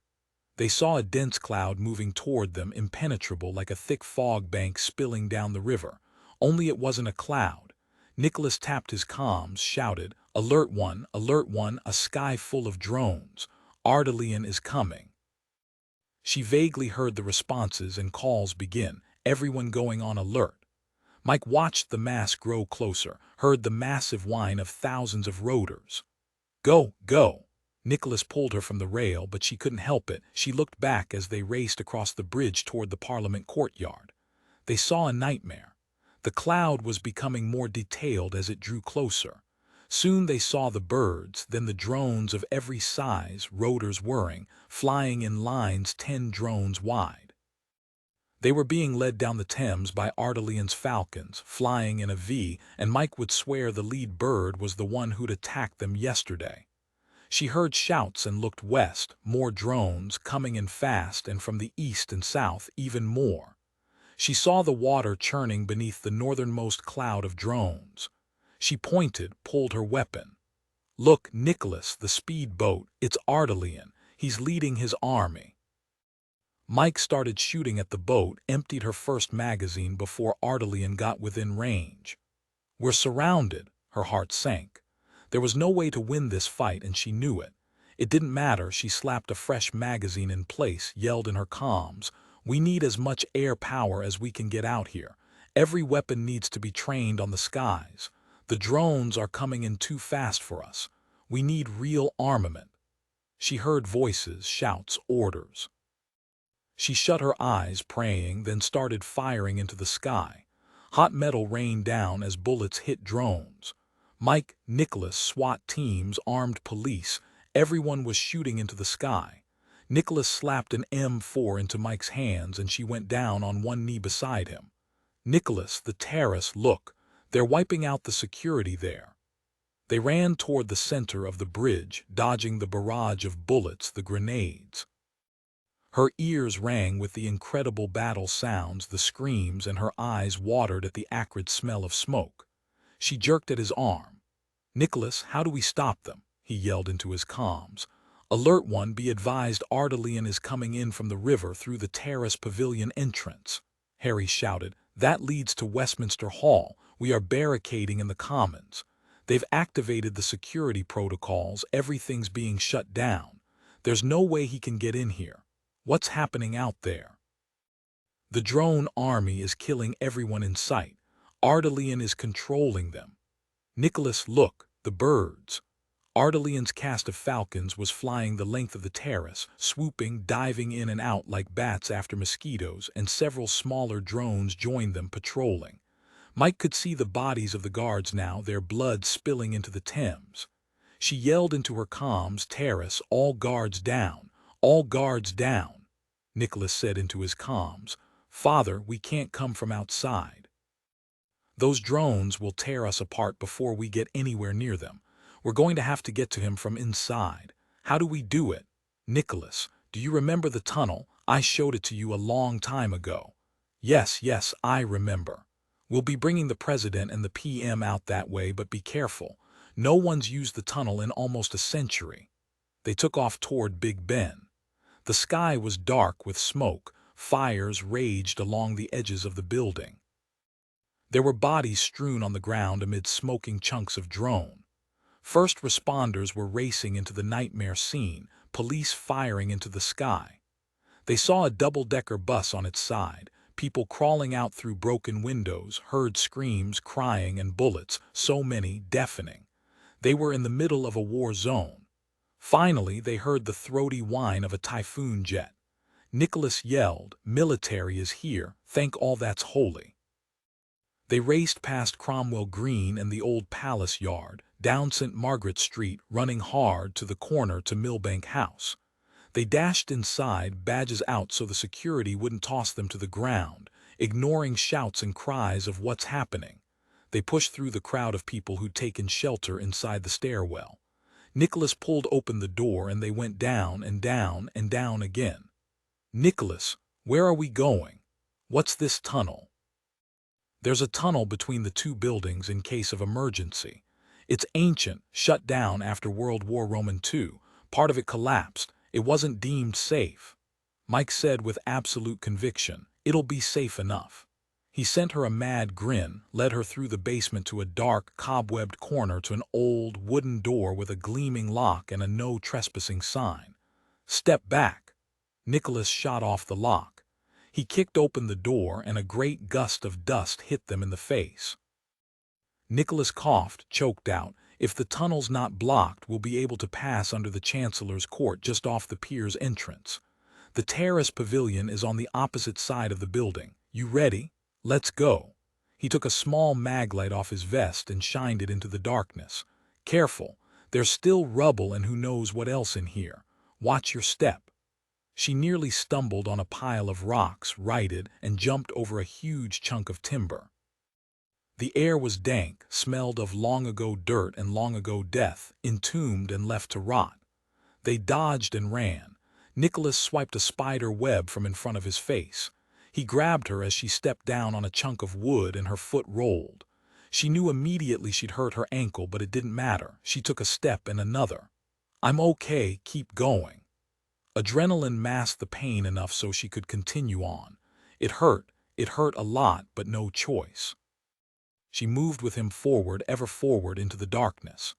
They saw a dense cloud moving toward them, impenetrable like a thick fog bank spilling down the river. Only it wasn't a cloud. Nicholas tapped his comms, shouted, Alert 1, a sky full of drones. Ardelian is coming." She vaguely heard the responses and calls begin, everyone going on alert. Mike watched the mass grow closer, heard the massive whine of thousands of rotors. "Go, go!" Nicholas pulled her from the rail, but she couldn't help it. She looked back as they raced across the bridge toward the Parliament courtyard. They saw a nightmare. The cloud was becoming more detailed as it drew closer. Soon they saw the birds, then the drones of every size, rotors whirring, flying in lines 10 drones wide. They were being led down the Thames by Ardelian's falcons, flying in a V, and Mike would swear the lead bird was the one who'd attacked them yesterday. She heard shouts and looked west, more drones coming in fast, and from the east and south even more. She saw the water churning beneath the northernmost cloud of drones. She pointed, pulled her weapon. "Look, Nicholas, the speedboat, it's Ardelian. He's leading his army." Mike started shooting at the boat, emptied her first magazine before Ardelian got within range. "We're surrounded," her heart sank. There was no way to win this fight, and she knew it. It didn't matter. She slapped a fresh magazine in place, yelled in her comms, "We need as much air power as we can get out here. Every weapon needs to be trained on the skies. The drones are coming in too fast for us. We need real armament." She heard voices, shouts, orders. She shut her eyes, praying, then started firing into the sky. Hot metal rained down as bullets hit drones. Mike, Nicholas, SWAT teams, armed police, everyone was shooting into the sky. Nicholas slapped an M4 into Mike's hands and she went down on one knee beside him. "Nicholas, the terrace, look. They're wiping out the security there." They ran toward the center of the bridge, dodging the barrage of bullets, the grenades. Her ears rang with the incredible battle sounds, the screams, and her eyes watered at the acrid smell of smoke. She jerked at his arm. "Nicholas, how do we stop them?" he yelled into his comms. "Alert One, be advised Ardalian is coming in from the river through the terrace pavilion entrance." Harry shouted. "That leads to Westminster Hall. We are barricading in the Commons. They've activated the security protocols. Everything's being shut down. There's no way he can get in here. What's happening out there?" "The drone army is killing everyone in sight. Ardalian is controlling them." "Nicholas, look, the birds." Ardalian's cast of falcons was flying the length of the terrace, swooping, diving in and out like bats after mosquitoes, and several smaller drones joined them, patrolling. Mike could see the bodies of the guards now, their blood spilling into the Thames. She yelled into her comms, "Terrace, all guards down, all guards down." Nicholas said into his comms, "Father, we can't come from outside. Those drones will tear us apart before we get anywhere near them. We're going to have to get to him from inside. How do we do it?" "Nicholas, do you remember the tunnel? I showed it to you a long time ago." Yes, I remember. We'll be bringing the president and the PM out that way, but be careful. No one's used the tunnel in almost a century." They took off toward Big Ben. The sky was dark with smoke. Fires raged along the edges of the building. There were bodies strewn on the ground amid smoking chunks of drone. First responders were racing into the nightmare scene, police firing into the sky. They saw a double-decker bus on its side, people crawling out through broken windows, heard screams, crying, and bullets, so many, deafening. They were in the middle of a war zone. Finally, they heard the throaty whine of a typhoon jet. Nicholas yelled, "Military is here, thank all that's holy." They raced past Cromwell Green and the old Palace Yard, down St. Margaret Street, running hard to the corner to Millbank House. They dashed inside, badges out so the security wouldn't toss them to the ground, ignoring shouts and cries of "What's happening?" They pushed through the crowd of people who'd taken shelter inside the stairwell. Nicholas pulled open the door and they went down and down and down again. "Nicholas, where are we going? What's this tunnel?" "There's a tunnel between the two buildings in case of emergency. It's ancient, shut down after World War II. Part of it collapsed. It wasn't deemed safe." Mike said with absolute conviction, "It'll be safe enough." He sent her a mad grin, led her through the basement to a dark, cobwebbed corner to an old, wooden door with a gleaming lock and a "No Trespassing" sign. "Step back." Nicholas shot off the lock. He kicked open the door and a great gust of dust hit them in the face. Nicholas coughed, choked out, "If the tunnel's not blocked, we'll be able to pass under the Chancellor's Court just off the pier's entrance. The terrace pavilion is on the opposite side of the building. You ready? Let's go." He took a small maglite off his vest and shined it into the darkness. "Careful, there's still rubble and who knows what else in here. Watch your step." She nearly stumbled on a pile of rocks, righted, and jumped over a huge chunk of timber. The air was dank, smelled of long-ago dirt and long-ago death, entombed and left to rot. They dodged and ran. Nicholas swiped a spider web from in front of his face. He grabbed her as she stepped down on a chunk of wood and her foot rolled. She knew immediately she'd hurt her ankle, but it didn't matter. She took a step and another. "I'm okay, keep going." Adrenaline masked the pain enough so she could continue on. It hurt a lot, but no choice. She moved with him forward, ever forward into the darkness.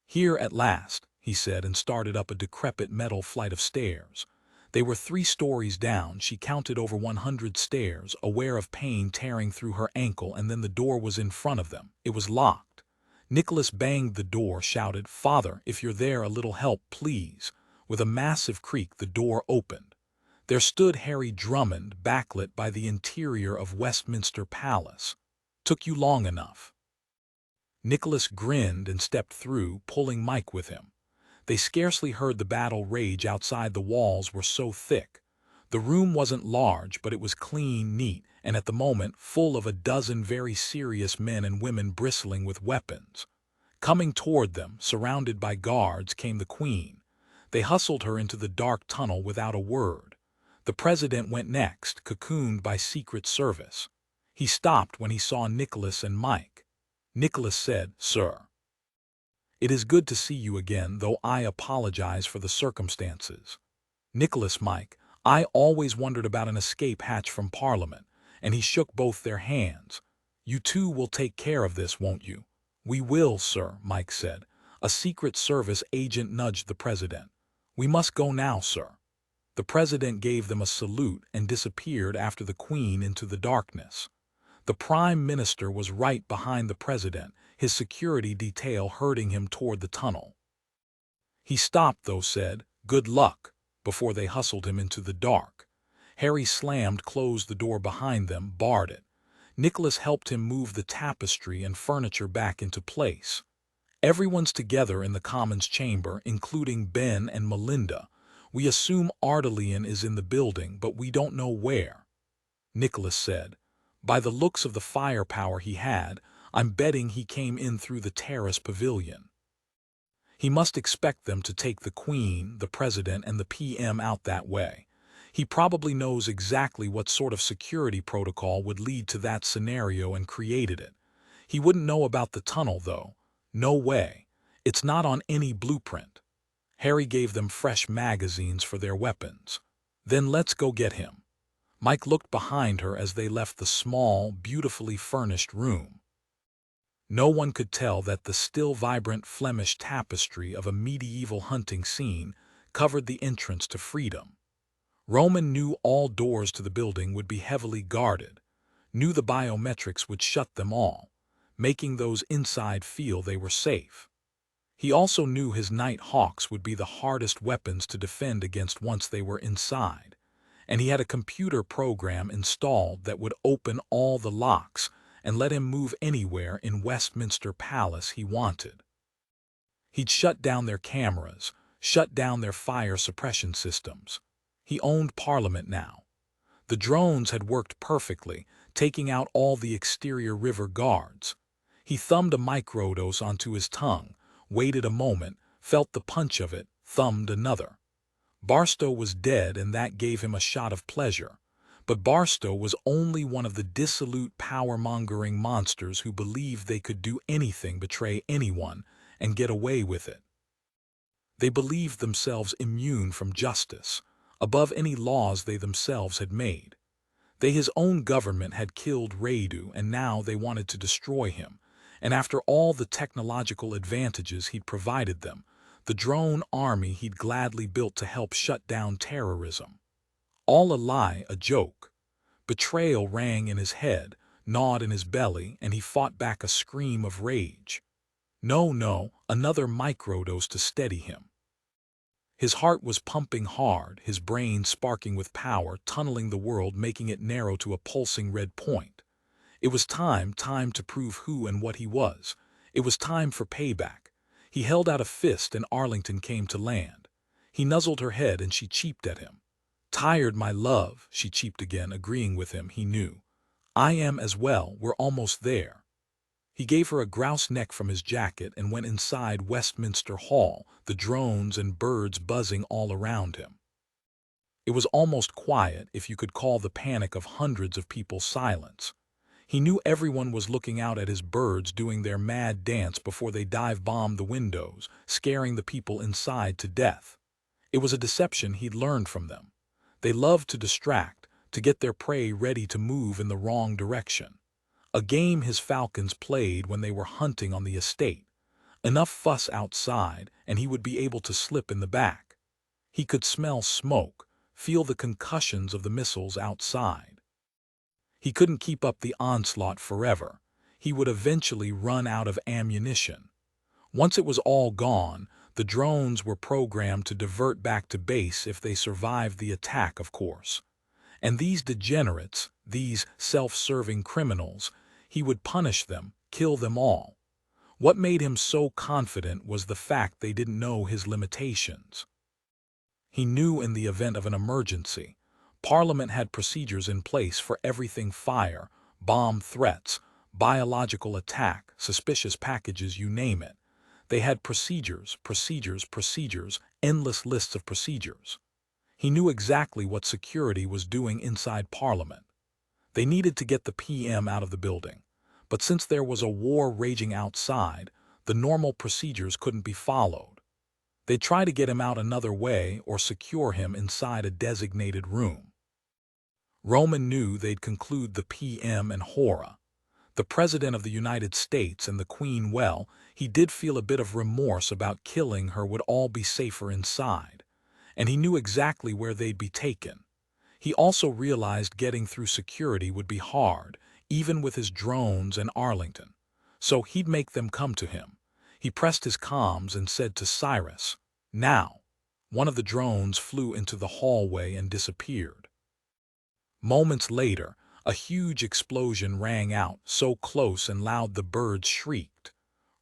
"Here at last," he said, and started up a decrepit metal flight of stairs. They were 3 stories down. She counted over 100 stairs, aware of pain tearing through her ankle, and then the door was in front of them. It was locked. Nicholas banged the door, shouted, "Father, if you're there, a little help, please." With a massive creak, the door opened. There stood Harry Drummond, backlit by the interior of Westminster Palace. "Took you long enough." Nicholas grinned and stepped through, pulling Mike with him. They scarcely heard the battle rage outside. The walls were so thick. The room wasn't large, but it was clean, neat, and at the moment full of a dozen very serious men and women bristling with weapons. Coming toward them, surrounded by guards, came the Queen. They hustled her into the dark tunnel without a word. The president went next, cocooned by Secret Service. He stopped when he saw Nicholas and Mike. Nicholas said, "Sir, it is good to see you again, though I apologize for the circumstances." "Nicholas, Mike, I always wondered about an escape hatch from Parliament," and he shook both their hands. "You two will take care of this, won't you?" "We will, sir," Mike said. A Secret Service agent nudged the president. "We must go now, sir." The president gave them a salute and disappeared after the Queen into the darkness. The Prime Minister was right behind the president, his security detail herding him toward the tunnel. He stopped, though, said, "Good luck," before they hustled him into the dark. Harry closed the door behind them, barred it. Nicholas helped him move the tapestry and furniture back into place. Everyone's together in the Commons chamber, including Ben and Melinda. "We assume Ardelian is in the building, but we don't know where," Nicholas said. "By the looks of the firepower he had, I'm betting he came in through the terrace pavilion. He must expect them to take the Queen, the President, and the PM out that way. He probably knows exactly what sort of security protocol would lead to that scenario and created it. He wouldn't know about the tunnel, though. No way. It's not on any blueprint." Harry gave them fresh magazines for their weapons. "Then let's go get him." Mike looked behind her as they left the small, beautifully furnished room. No one could tell that the still vibrant Flemish tapestry of a medieval hunting scene covered the entrance to freedom. Roman knew all doors to the building would be heavily guarded, knew the biometrics would shut them all, making those inside feel they were safe. He also knew his Night Hawks would be the hardest weapons to defend against once they were inside, and he had a computer program installed that would open all the locks and let him move anywhere in Westminster Palace he wanted. He'd shut down their cameras, shut down their fire suppression systems. He owned Parliament now. The drones had worked perfectly, taking out all the exterior river guards. He thumbed a microdose onto his tongue, waited a moment, felt the punch of it, thumbed another. Barstow was dead, and that gave him a shot of pleasure. But Barstow was only one of the dissolute power-mongering monsters who believed they could do anything, betray anyone, and get away with it. They believed themselves immune from justice, above any laws they themselves had made. His own government had killed Radu, and now they wanted to destroy him. And after all the technological advantages he'd provided them, the drone army he'd gladly built to help shut down terrorism. All a lie, a joke. Betrayal rang in his head, gnawed in his belly, and he fought back a scream of rage. No, another microdose to steady him. His heart was pumping hard, his brain sparking with power, tunneling the world, making it narrow to a pulsing red point. It was time to prove who and what he was. It was time for payback. He held out a fist and Arlington came to land. He nuzzled her head and she cheeped at him. "Tired, my love," she cheeped again, agreeing with him, he knew. "I am as well, we're almost there." He gave her a grouse neck from his jacket and went inside Westminster Hall, the drones and birds buzzing all around him. It was almost quiet, if you could call the panic of hundreds of people silence. He knew everyone was looking out at his birds doing their mad dance before they dive-bombed the windows, scaring the people inside to death. It was a deception he'd learned from them. They loved to distract, to get their prey ready to move in the wrong direction. A game his falcons played when they were hunting on the estate. Enough fuss outside, and he would be able to slip in the back. He could smell smoke, feel the concussions of the missiles outside. He couldn't keep up the onslaught forever. He would eventually run out of ammunition. Once it was all gone, the drones were programmed to divert back to base if they survived the attack, of course. And these degenerates, these self-serving criminals, he would punish them, kill them all. What made him so confident was the fact they didn't know his limitations. He knew in the event of an emergency, Parliament had procedures in place for everything: fire, bomb threats, biological attack, suspicious packages, you name it. They had procedures, endless lists of procedures. He knew exactly what security was doing inside Parliament. They needed to get the PM out of the building, but since there was a war raging outside, the normal procedures couldn't be followed. They'd try to get him out another way or secure him inside a designated room. Roman knew they'd conclude the PM and Hora, the President of the United States, and the Queen. Well, he did feel a bit of remorse about killing her. Would all be safer inside, and he knew exactly where they'd be taken. He also realized getting through security would be hard, even with his drones and Arlington. So he'd make them come to him. He pressed his comms and said to Cyrus, "Now." One of the drones flew into the hallway and disappeared. Moments later, a huge explosion rang out, so close and loud the birds shrieked.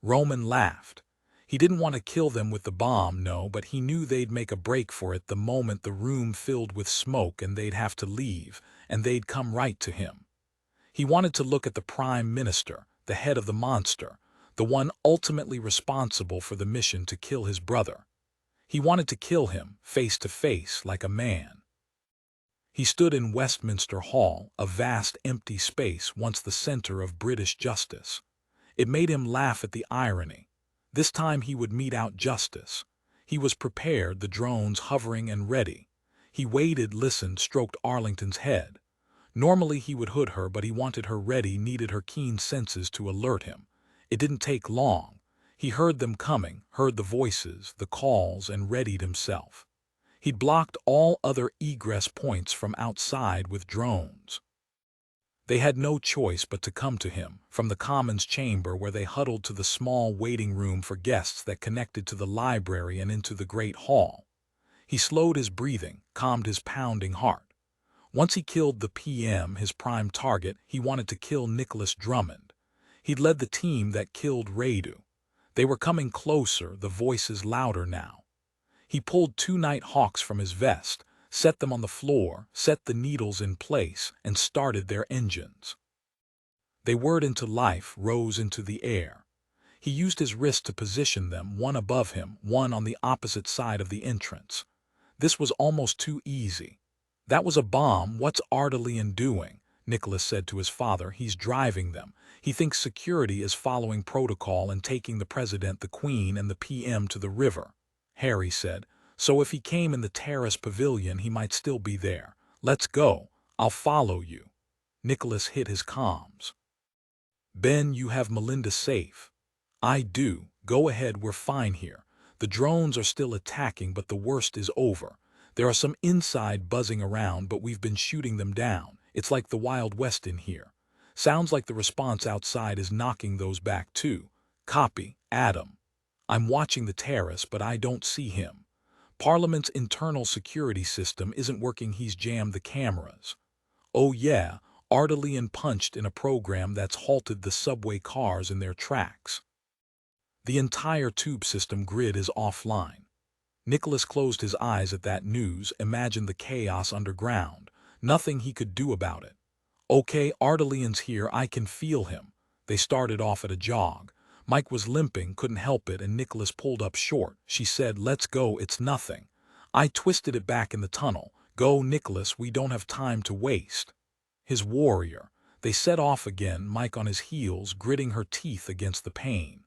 Roman laughed. He didn't want to kill them with the bomb, no, but he knew they'd make a break for it the moment the room filled with smoke, and they'd have to leave, and they'd come right to him. He wanted to look at the Prime Minister, the head of the monster, the one ultimately responsible for the mission to kill his brother. He wanted to kill him, face to face, like a man. He stood in Westminster Hall, a vast empty space once the center of British justice. It made him laugh at the irony. This time he would mete out justice. He was prepared, the drones hovering and ready. He waited, listened, stroked Arlington's head. Normally he would hood her, but he wanted her ready, needed her keen senses to alert him. It didn't take long. He heard them coming, heard the voices, the calls, and readied himself. He'd blocked all other egress points from outside with drones. They had no choice but to come to him, from the Commons chamber where they huddled to the small waiting room for guests that connected to the library and into the great hall. He slowed his breathing, calmed his pounding heart. Once he killed the PM, his prime target, he wanted to kill Nicholas Drummond. He'd led the team that killed Radu. They were coming closer, the voices louder now. He pulled 2 Night Hawks from his vest, set them on the floor, set the needles in place, and started their engines. They whirred into life, rose into the air. He used his wrist to position them, one above him, one on the opposite side of the entrance. This was almost too easy. "That was a bomb. What's Ellison doing?" Nicholas said to his father. "He's driving them. He thinks security is following protocol and taking the President, the Queen, and the PM to the river." Harry said, "So if he came in the terrace pavilion, he might still be there. Let's go. I'll follow you." Nicholas hit his comms. "Ben, you have Melinda safe?" "I do. Go ahead, we're fine here. The drones are still attacking, but the worst is over. There are some inside buzzing around, but we've been shooting them down. It's like the Wild West in here. Sounds like the response outside is knocking those back too." "Copy, Adam." "I'm watching the terrace, but I don't see him. Parliament's internal security system isn't working. He's jammed the cameras." "Oh yeah, Ellison punched in a program that's halted the subway cars in their tracks. The entire tube system grid is offline." Nicholas closed his eyes at that news, imagined the chaos underground. Nothing he could do about it. "Okay, Ellison's here, I can feel him." They started off at a jog. Mike was limping, couldn't help it, and Nicholas pulled up short. She said, "Let's go, it's nothing." I twisted it back in the tunnel. "Go, Nicholas, we don't have time to waste." His warrior. They set off again, Mike on his heels, gritting her teeth against the pain.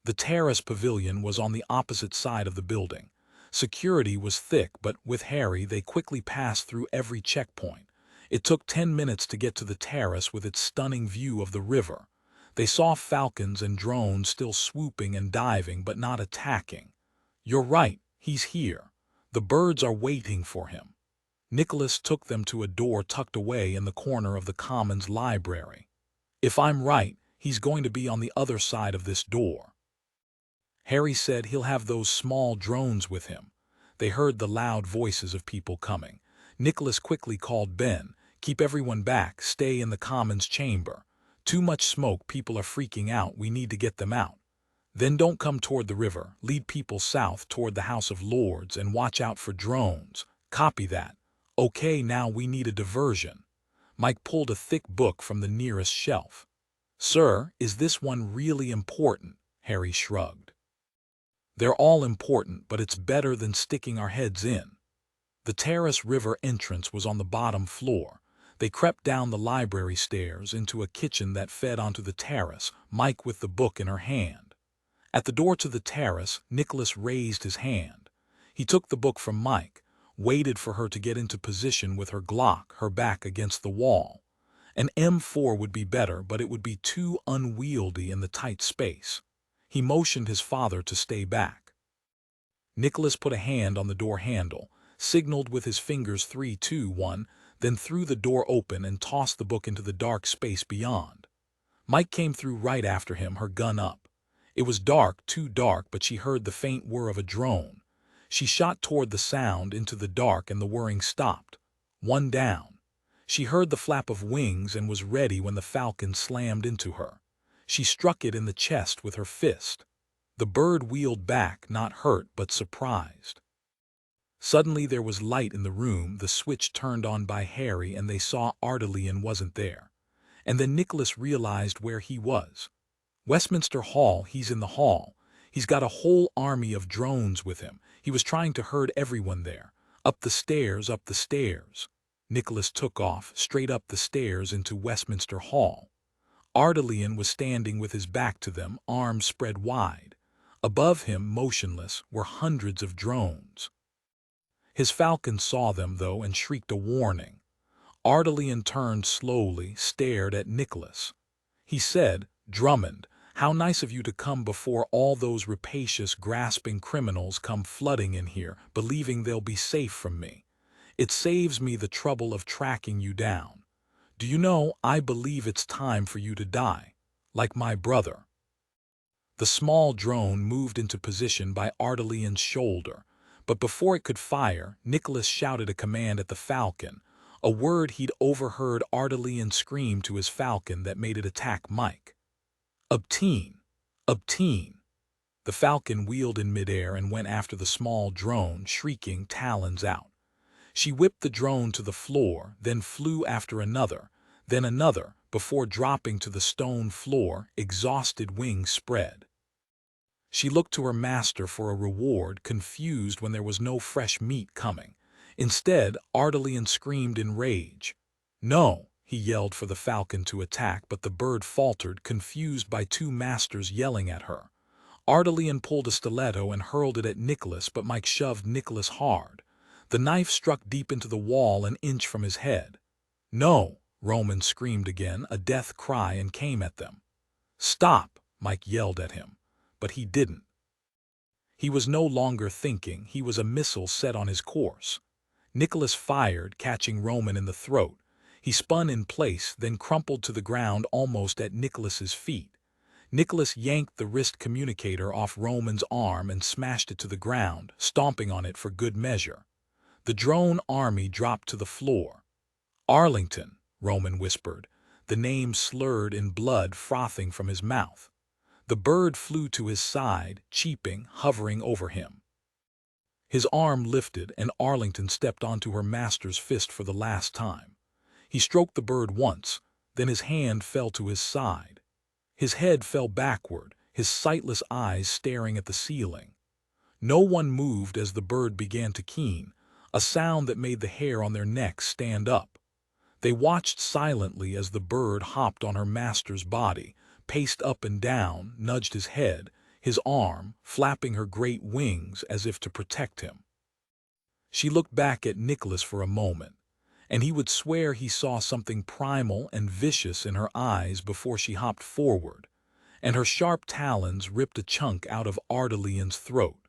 The terrace pavilion was on the opposite side of the building. Security was thick, but with Harry they quickly passed through every checkpoint. It took 10 minutes to get to the terrace with its stunning view of the river. They saw falcons and drones still swooping and diving, but not attacking. "You're right, he's here. The birds are waiting for him." Nicholas took them to a door tucked away in the corner of the Commons library. "If I'm right, he's going to be on the other side of this door." Harry said he'll have those small drones with him. They heard the loud voices of people coming. Nicholas quickly called Ben. "Keep everyone back, stay in the Commons chamber." Too much smoke, people are freaking out, we need to get them out. Then don't come toward the river, lead people south toward the House of Lords and watch out for drones. Copy that. Okay, now we need a diversion. Mike pulled a thick book from the nearest shelf. Sir, is this one really important? Harry shrugged. They're all important, but it's better than sticking our heads in. The terrace river entrance was on the bottom floor. They crept down the library stairs into a kitchen that fed onto the terrace, Mike with the book in her hand. At the door to the terrace, Nicholas raised his hand. He took the book from Mike, waited for her to get into position with her Glock, her back against the wall. An M4 would be better, but it would be too unwieldy in the tight space. He motioned his father to stay back. Nicholas put a hand on the door handle, signaled with his fingers 3, 2, 1, then threw the door open and tossed the book into the dark space beyond. Mike came through right after him, her gun up. It was dark, too dark, but she heard the faint whir of a drone. She shot toward the sound into the dark and the whirring stopped. One down. She heard the flap of wings and was ready when the falcon slammed into her. She struck it in the chest with her fist. The bird wheeled back, not hurt but surprised. Suddenly there was light in the room, the switch turned on by Harry, and they saw Ellison wasn't there. And then Nicholas realized where he was. Westminster Hall, he's in the hall. He's got a whole army of drones with him. He was trying to herd everyone there. Up the stairs, up the stairs. Nicholas took off, straight up the stairs into Westminster Hall. Ellison was standing with his back to them, arms spread wide. Above him, motionless, were hundreds of drones. His falcon saw them, though, and shrieked a warning. Ellison turned slowly, stared at Nicholas. He said, "Drummond, how nice of you to come before all those rapacious, grasping criminals come flooding in here, believing they'll be safe from me. It saves me the trouble of tracking you down. Do you know, I believe it's time for you to die, like my brother." The small drone moved into position by Ellison's shoulder, but before it could fire, Nicholas shouted a command at the falcon, a word he'd overheard Ellison scream to his falcon that made it attack Mike. "Obteen! Obteen!" The falcon wheeled in midair and went after the small drone, shrieking, talons out. She whipped the drone to the floor, then flew after another, then another, before dropping to the stone floor, exhausted, wings spread. She looked to her master for a reward, confused when there was no fresh meat coming. Instead, Ellison screamed in rage. "No!" He yelled for the falcon to attack, but the bird faltered, confused by two masters yelling at her. Ellison pulled a stiletto and hurled it at Nicholas, but Mike shoved Nicholas hard. The knife struck deep into the wall an inch from his head. "No!" Roman screamed again, a death cry, and came at them. "Stop!" Mike yelled at him. But he didn't. He was no longer thinking, he was a missile set on his course. Nicholas fired, catching Roman in the throat. He spun in place, then crumpled to the ground almost at Nicholas's feet. Nicholas yanked the wrist communicator off Roman's arm and smashed it to the ground, stomping on it for good measure. The drone army dropped to the floor. "Arlington," Roman whispered, the name slurred in blood frothing from his mouth. The bird flew to his side, cheeping, hovering over him. His arm lifted, and Ellison stepped onto her master's fist for the last time. He stroked the bird once, then his hand fell to his side. His head fell backward, his sightless eyes staring at the ceiling. No one moved as the bird began to keen, a sound that made the hair on their necks stand up. They watched silently as the bird hopped on her master's body, paced up and down, nudged his head, his arm, flapping her great wings as if to protect him. She looked back at Nicholas for a moment, and he would swear he saw something primal and vicious in her eyes before she hopped forward, and her sharp talons ripped a chunk out of Ellison's throat.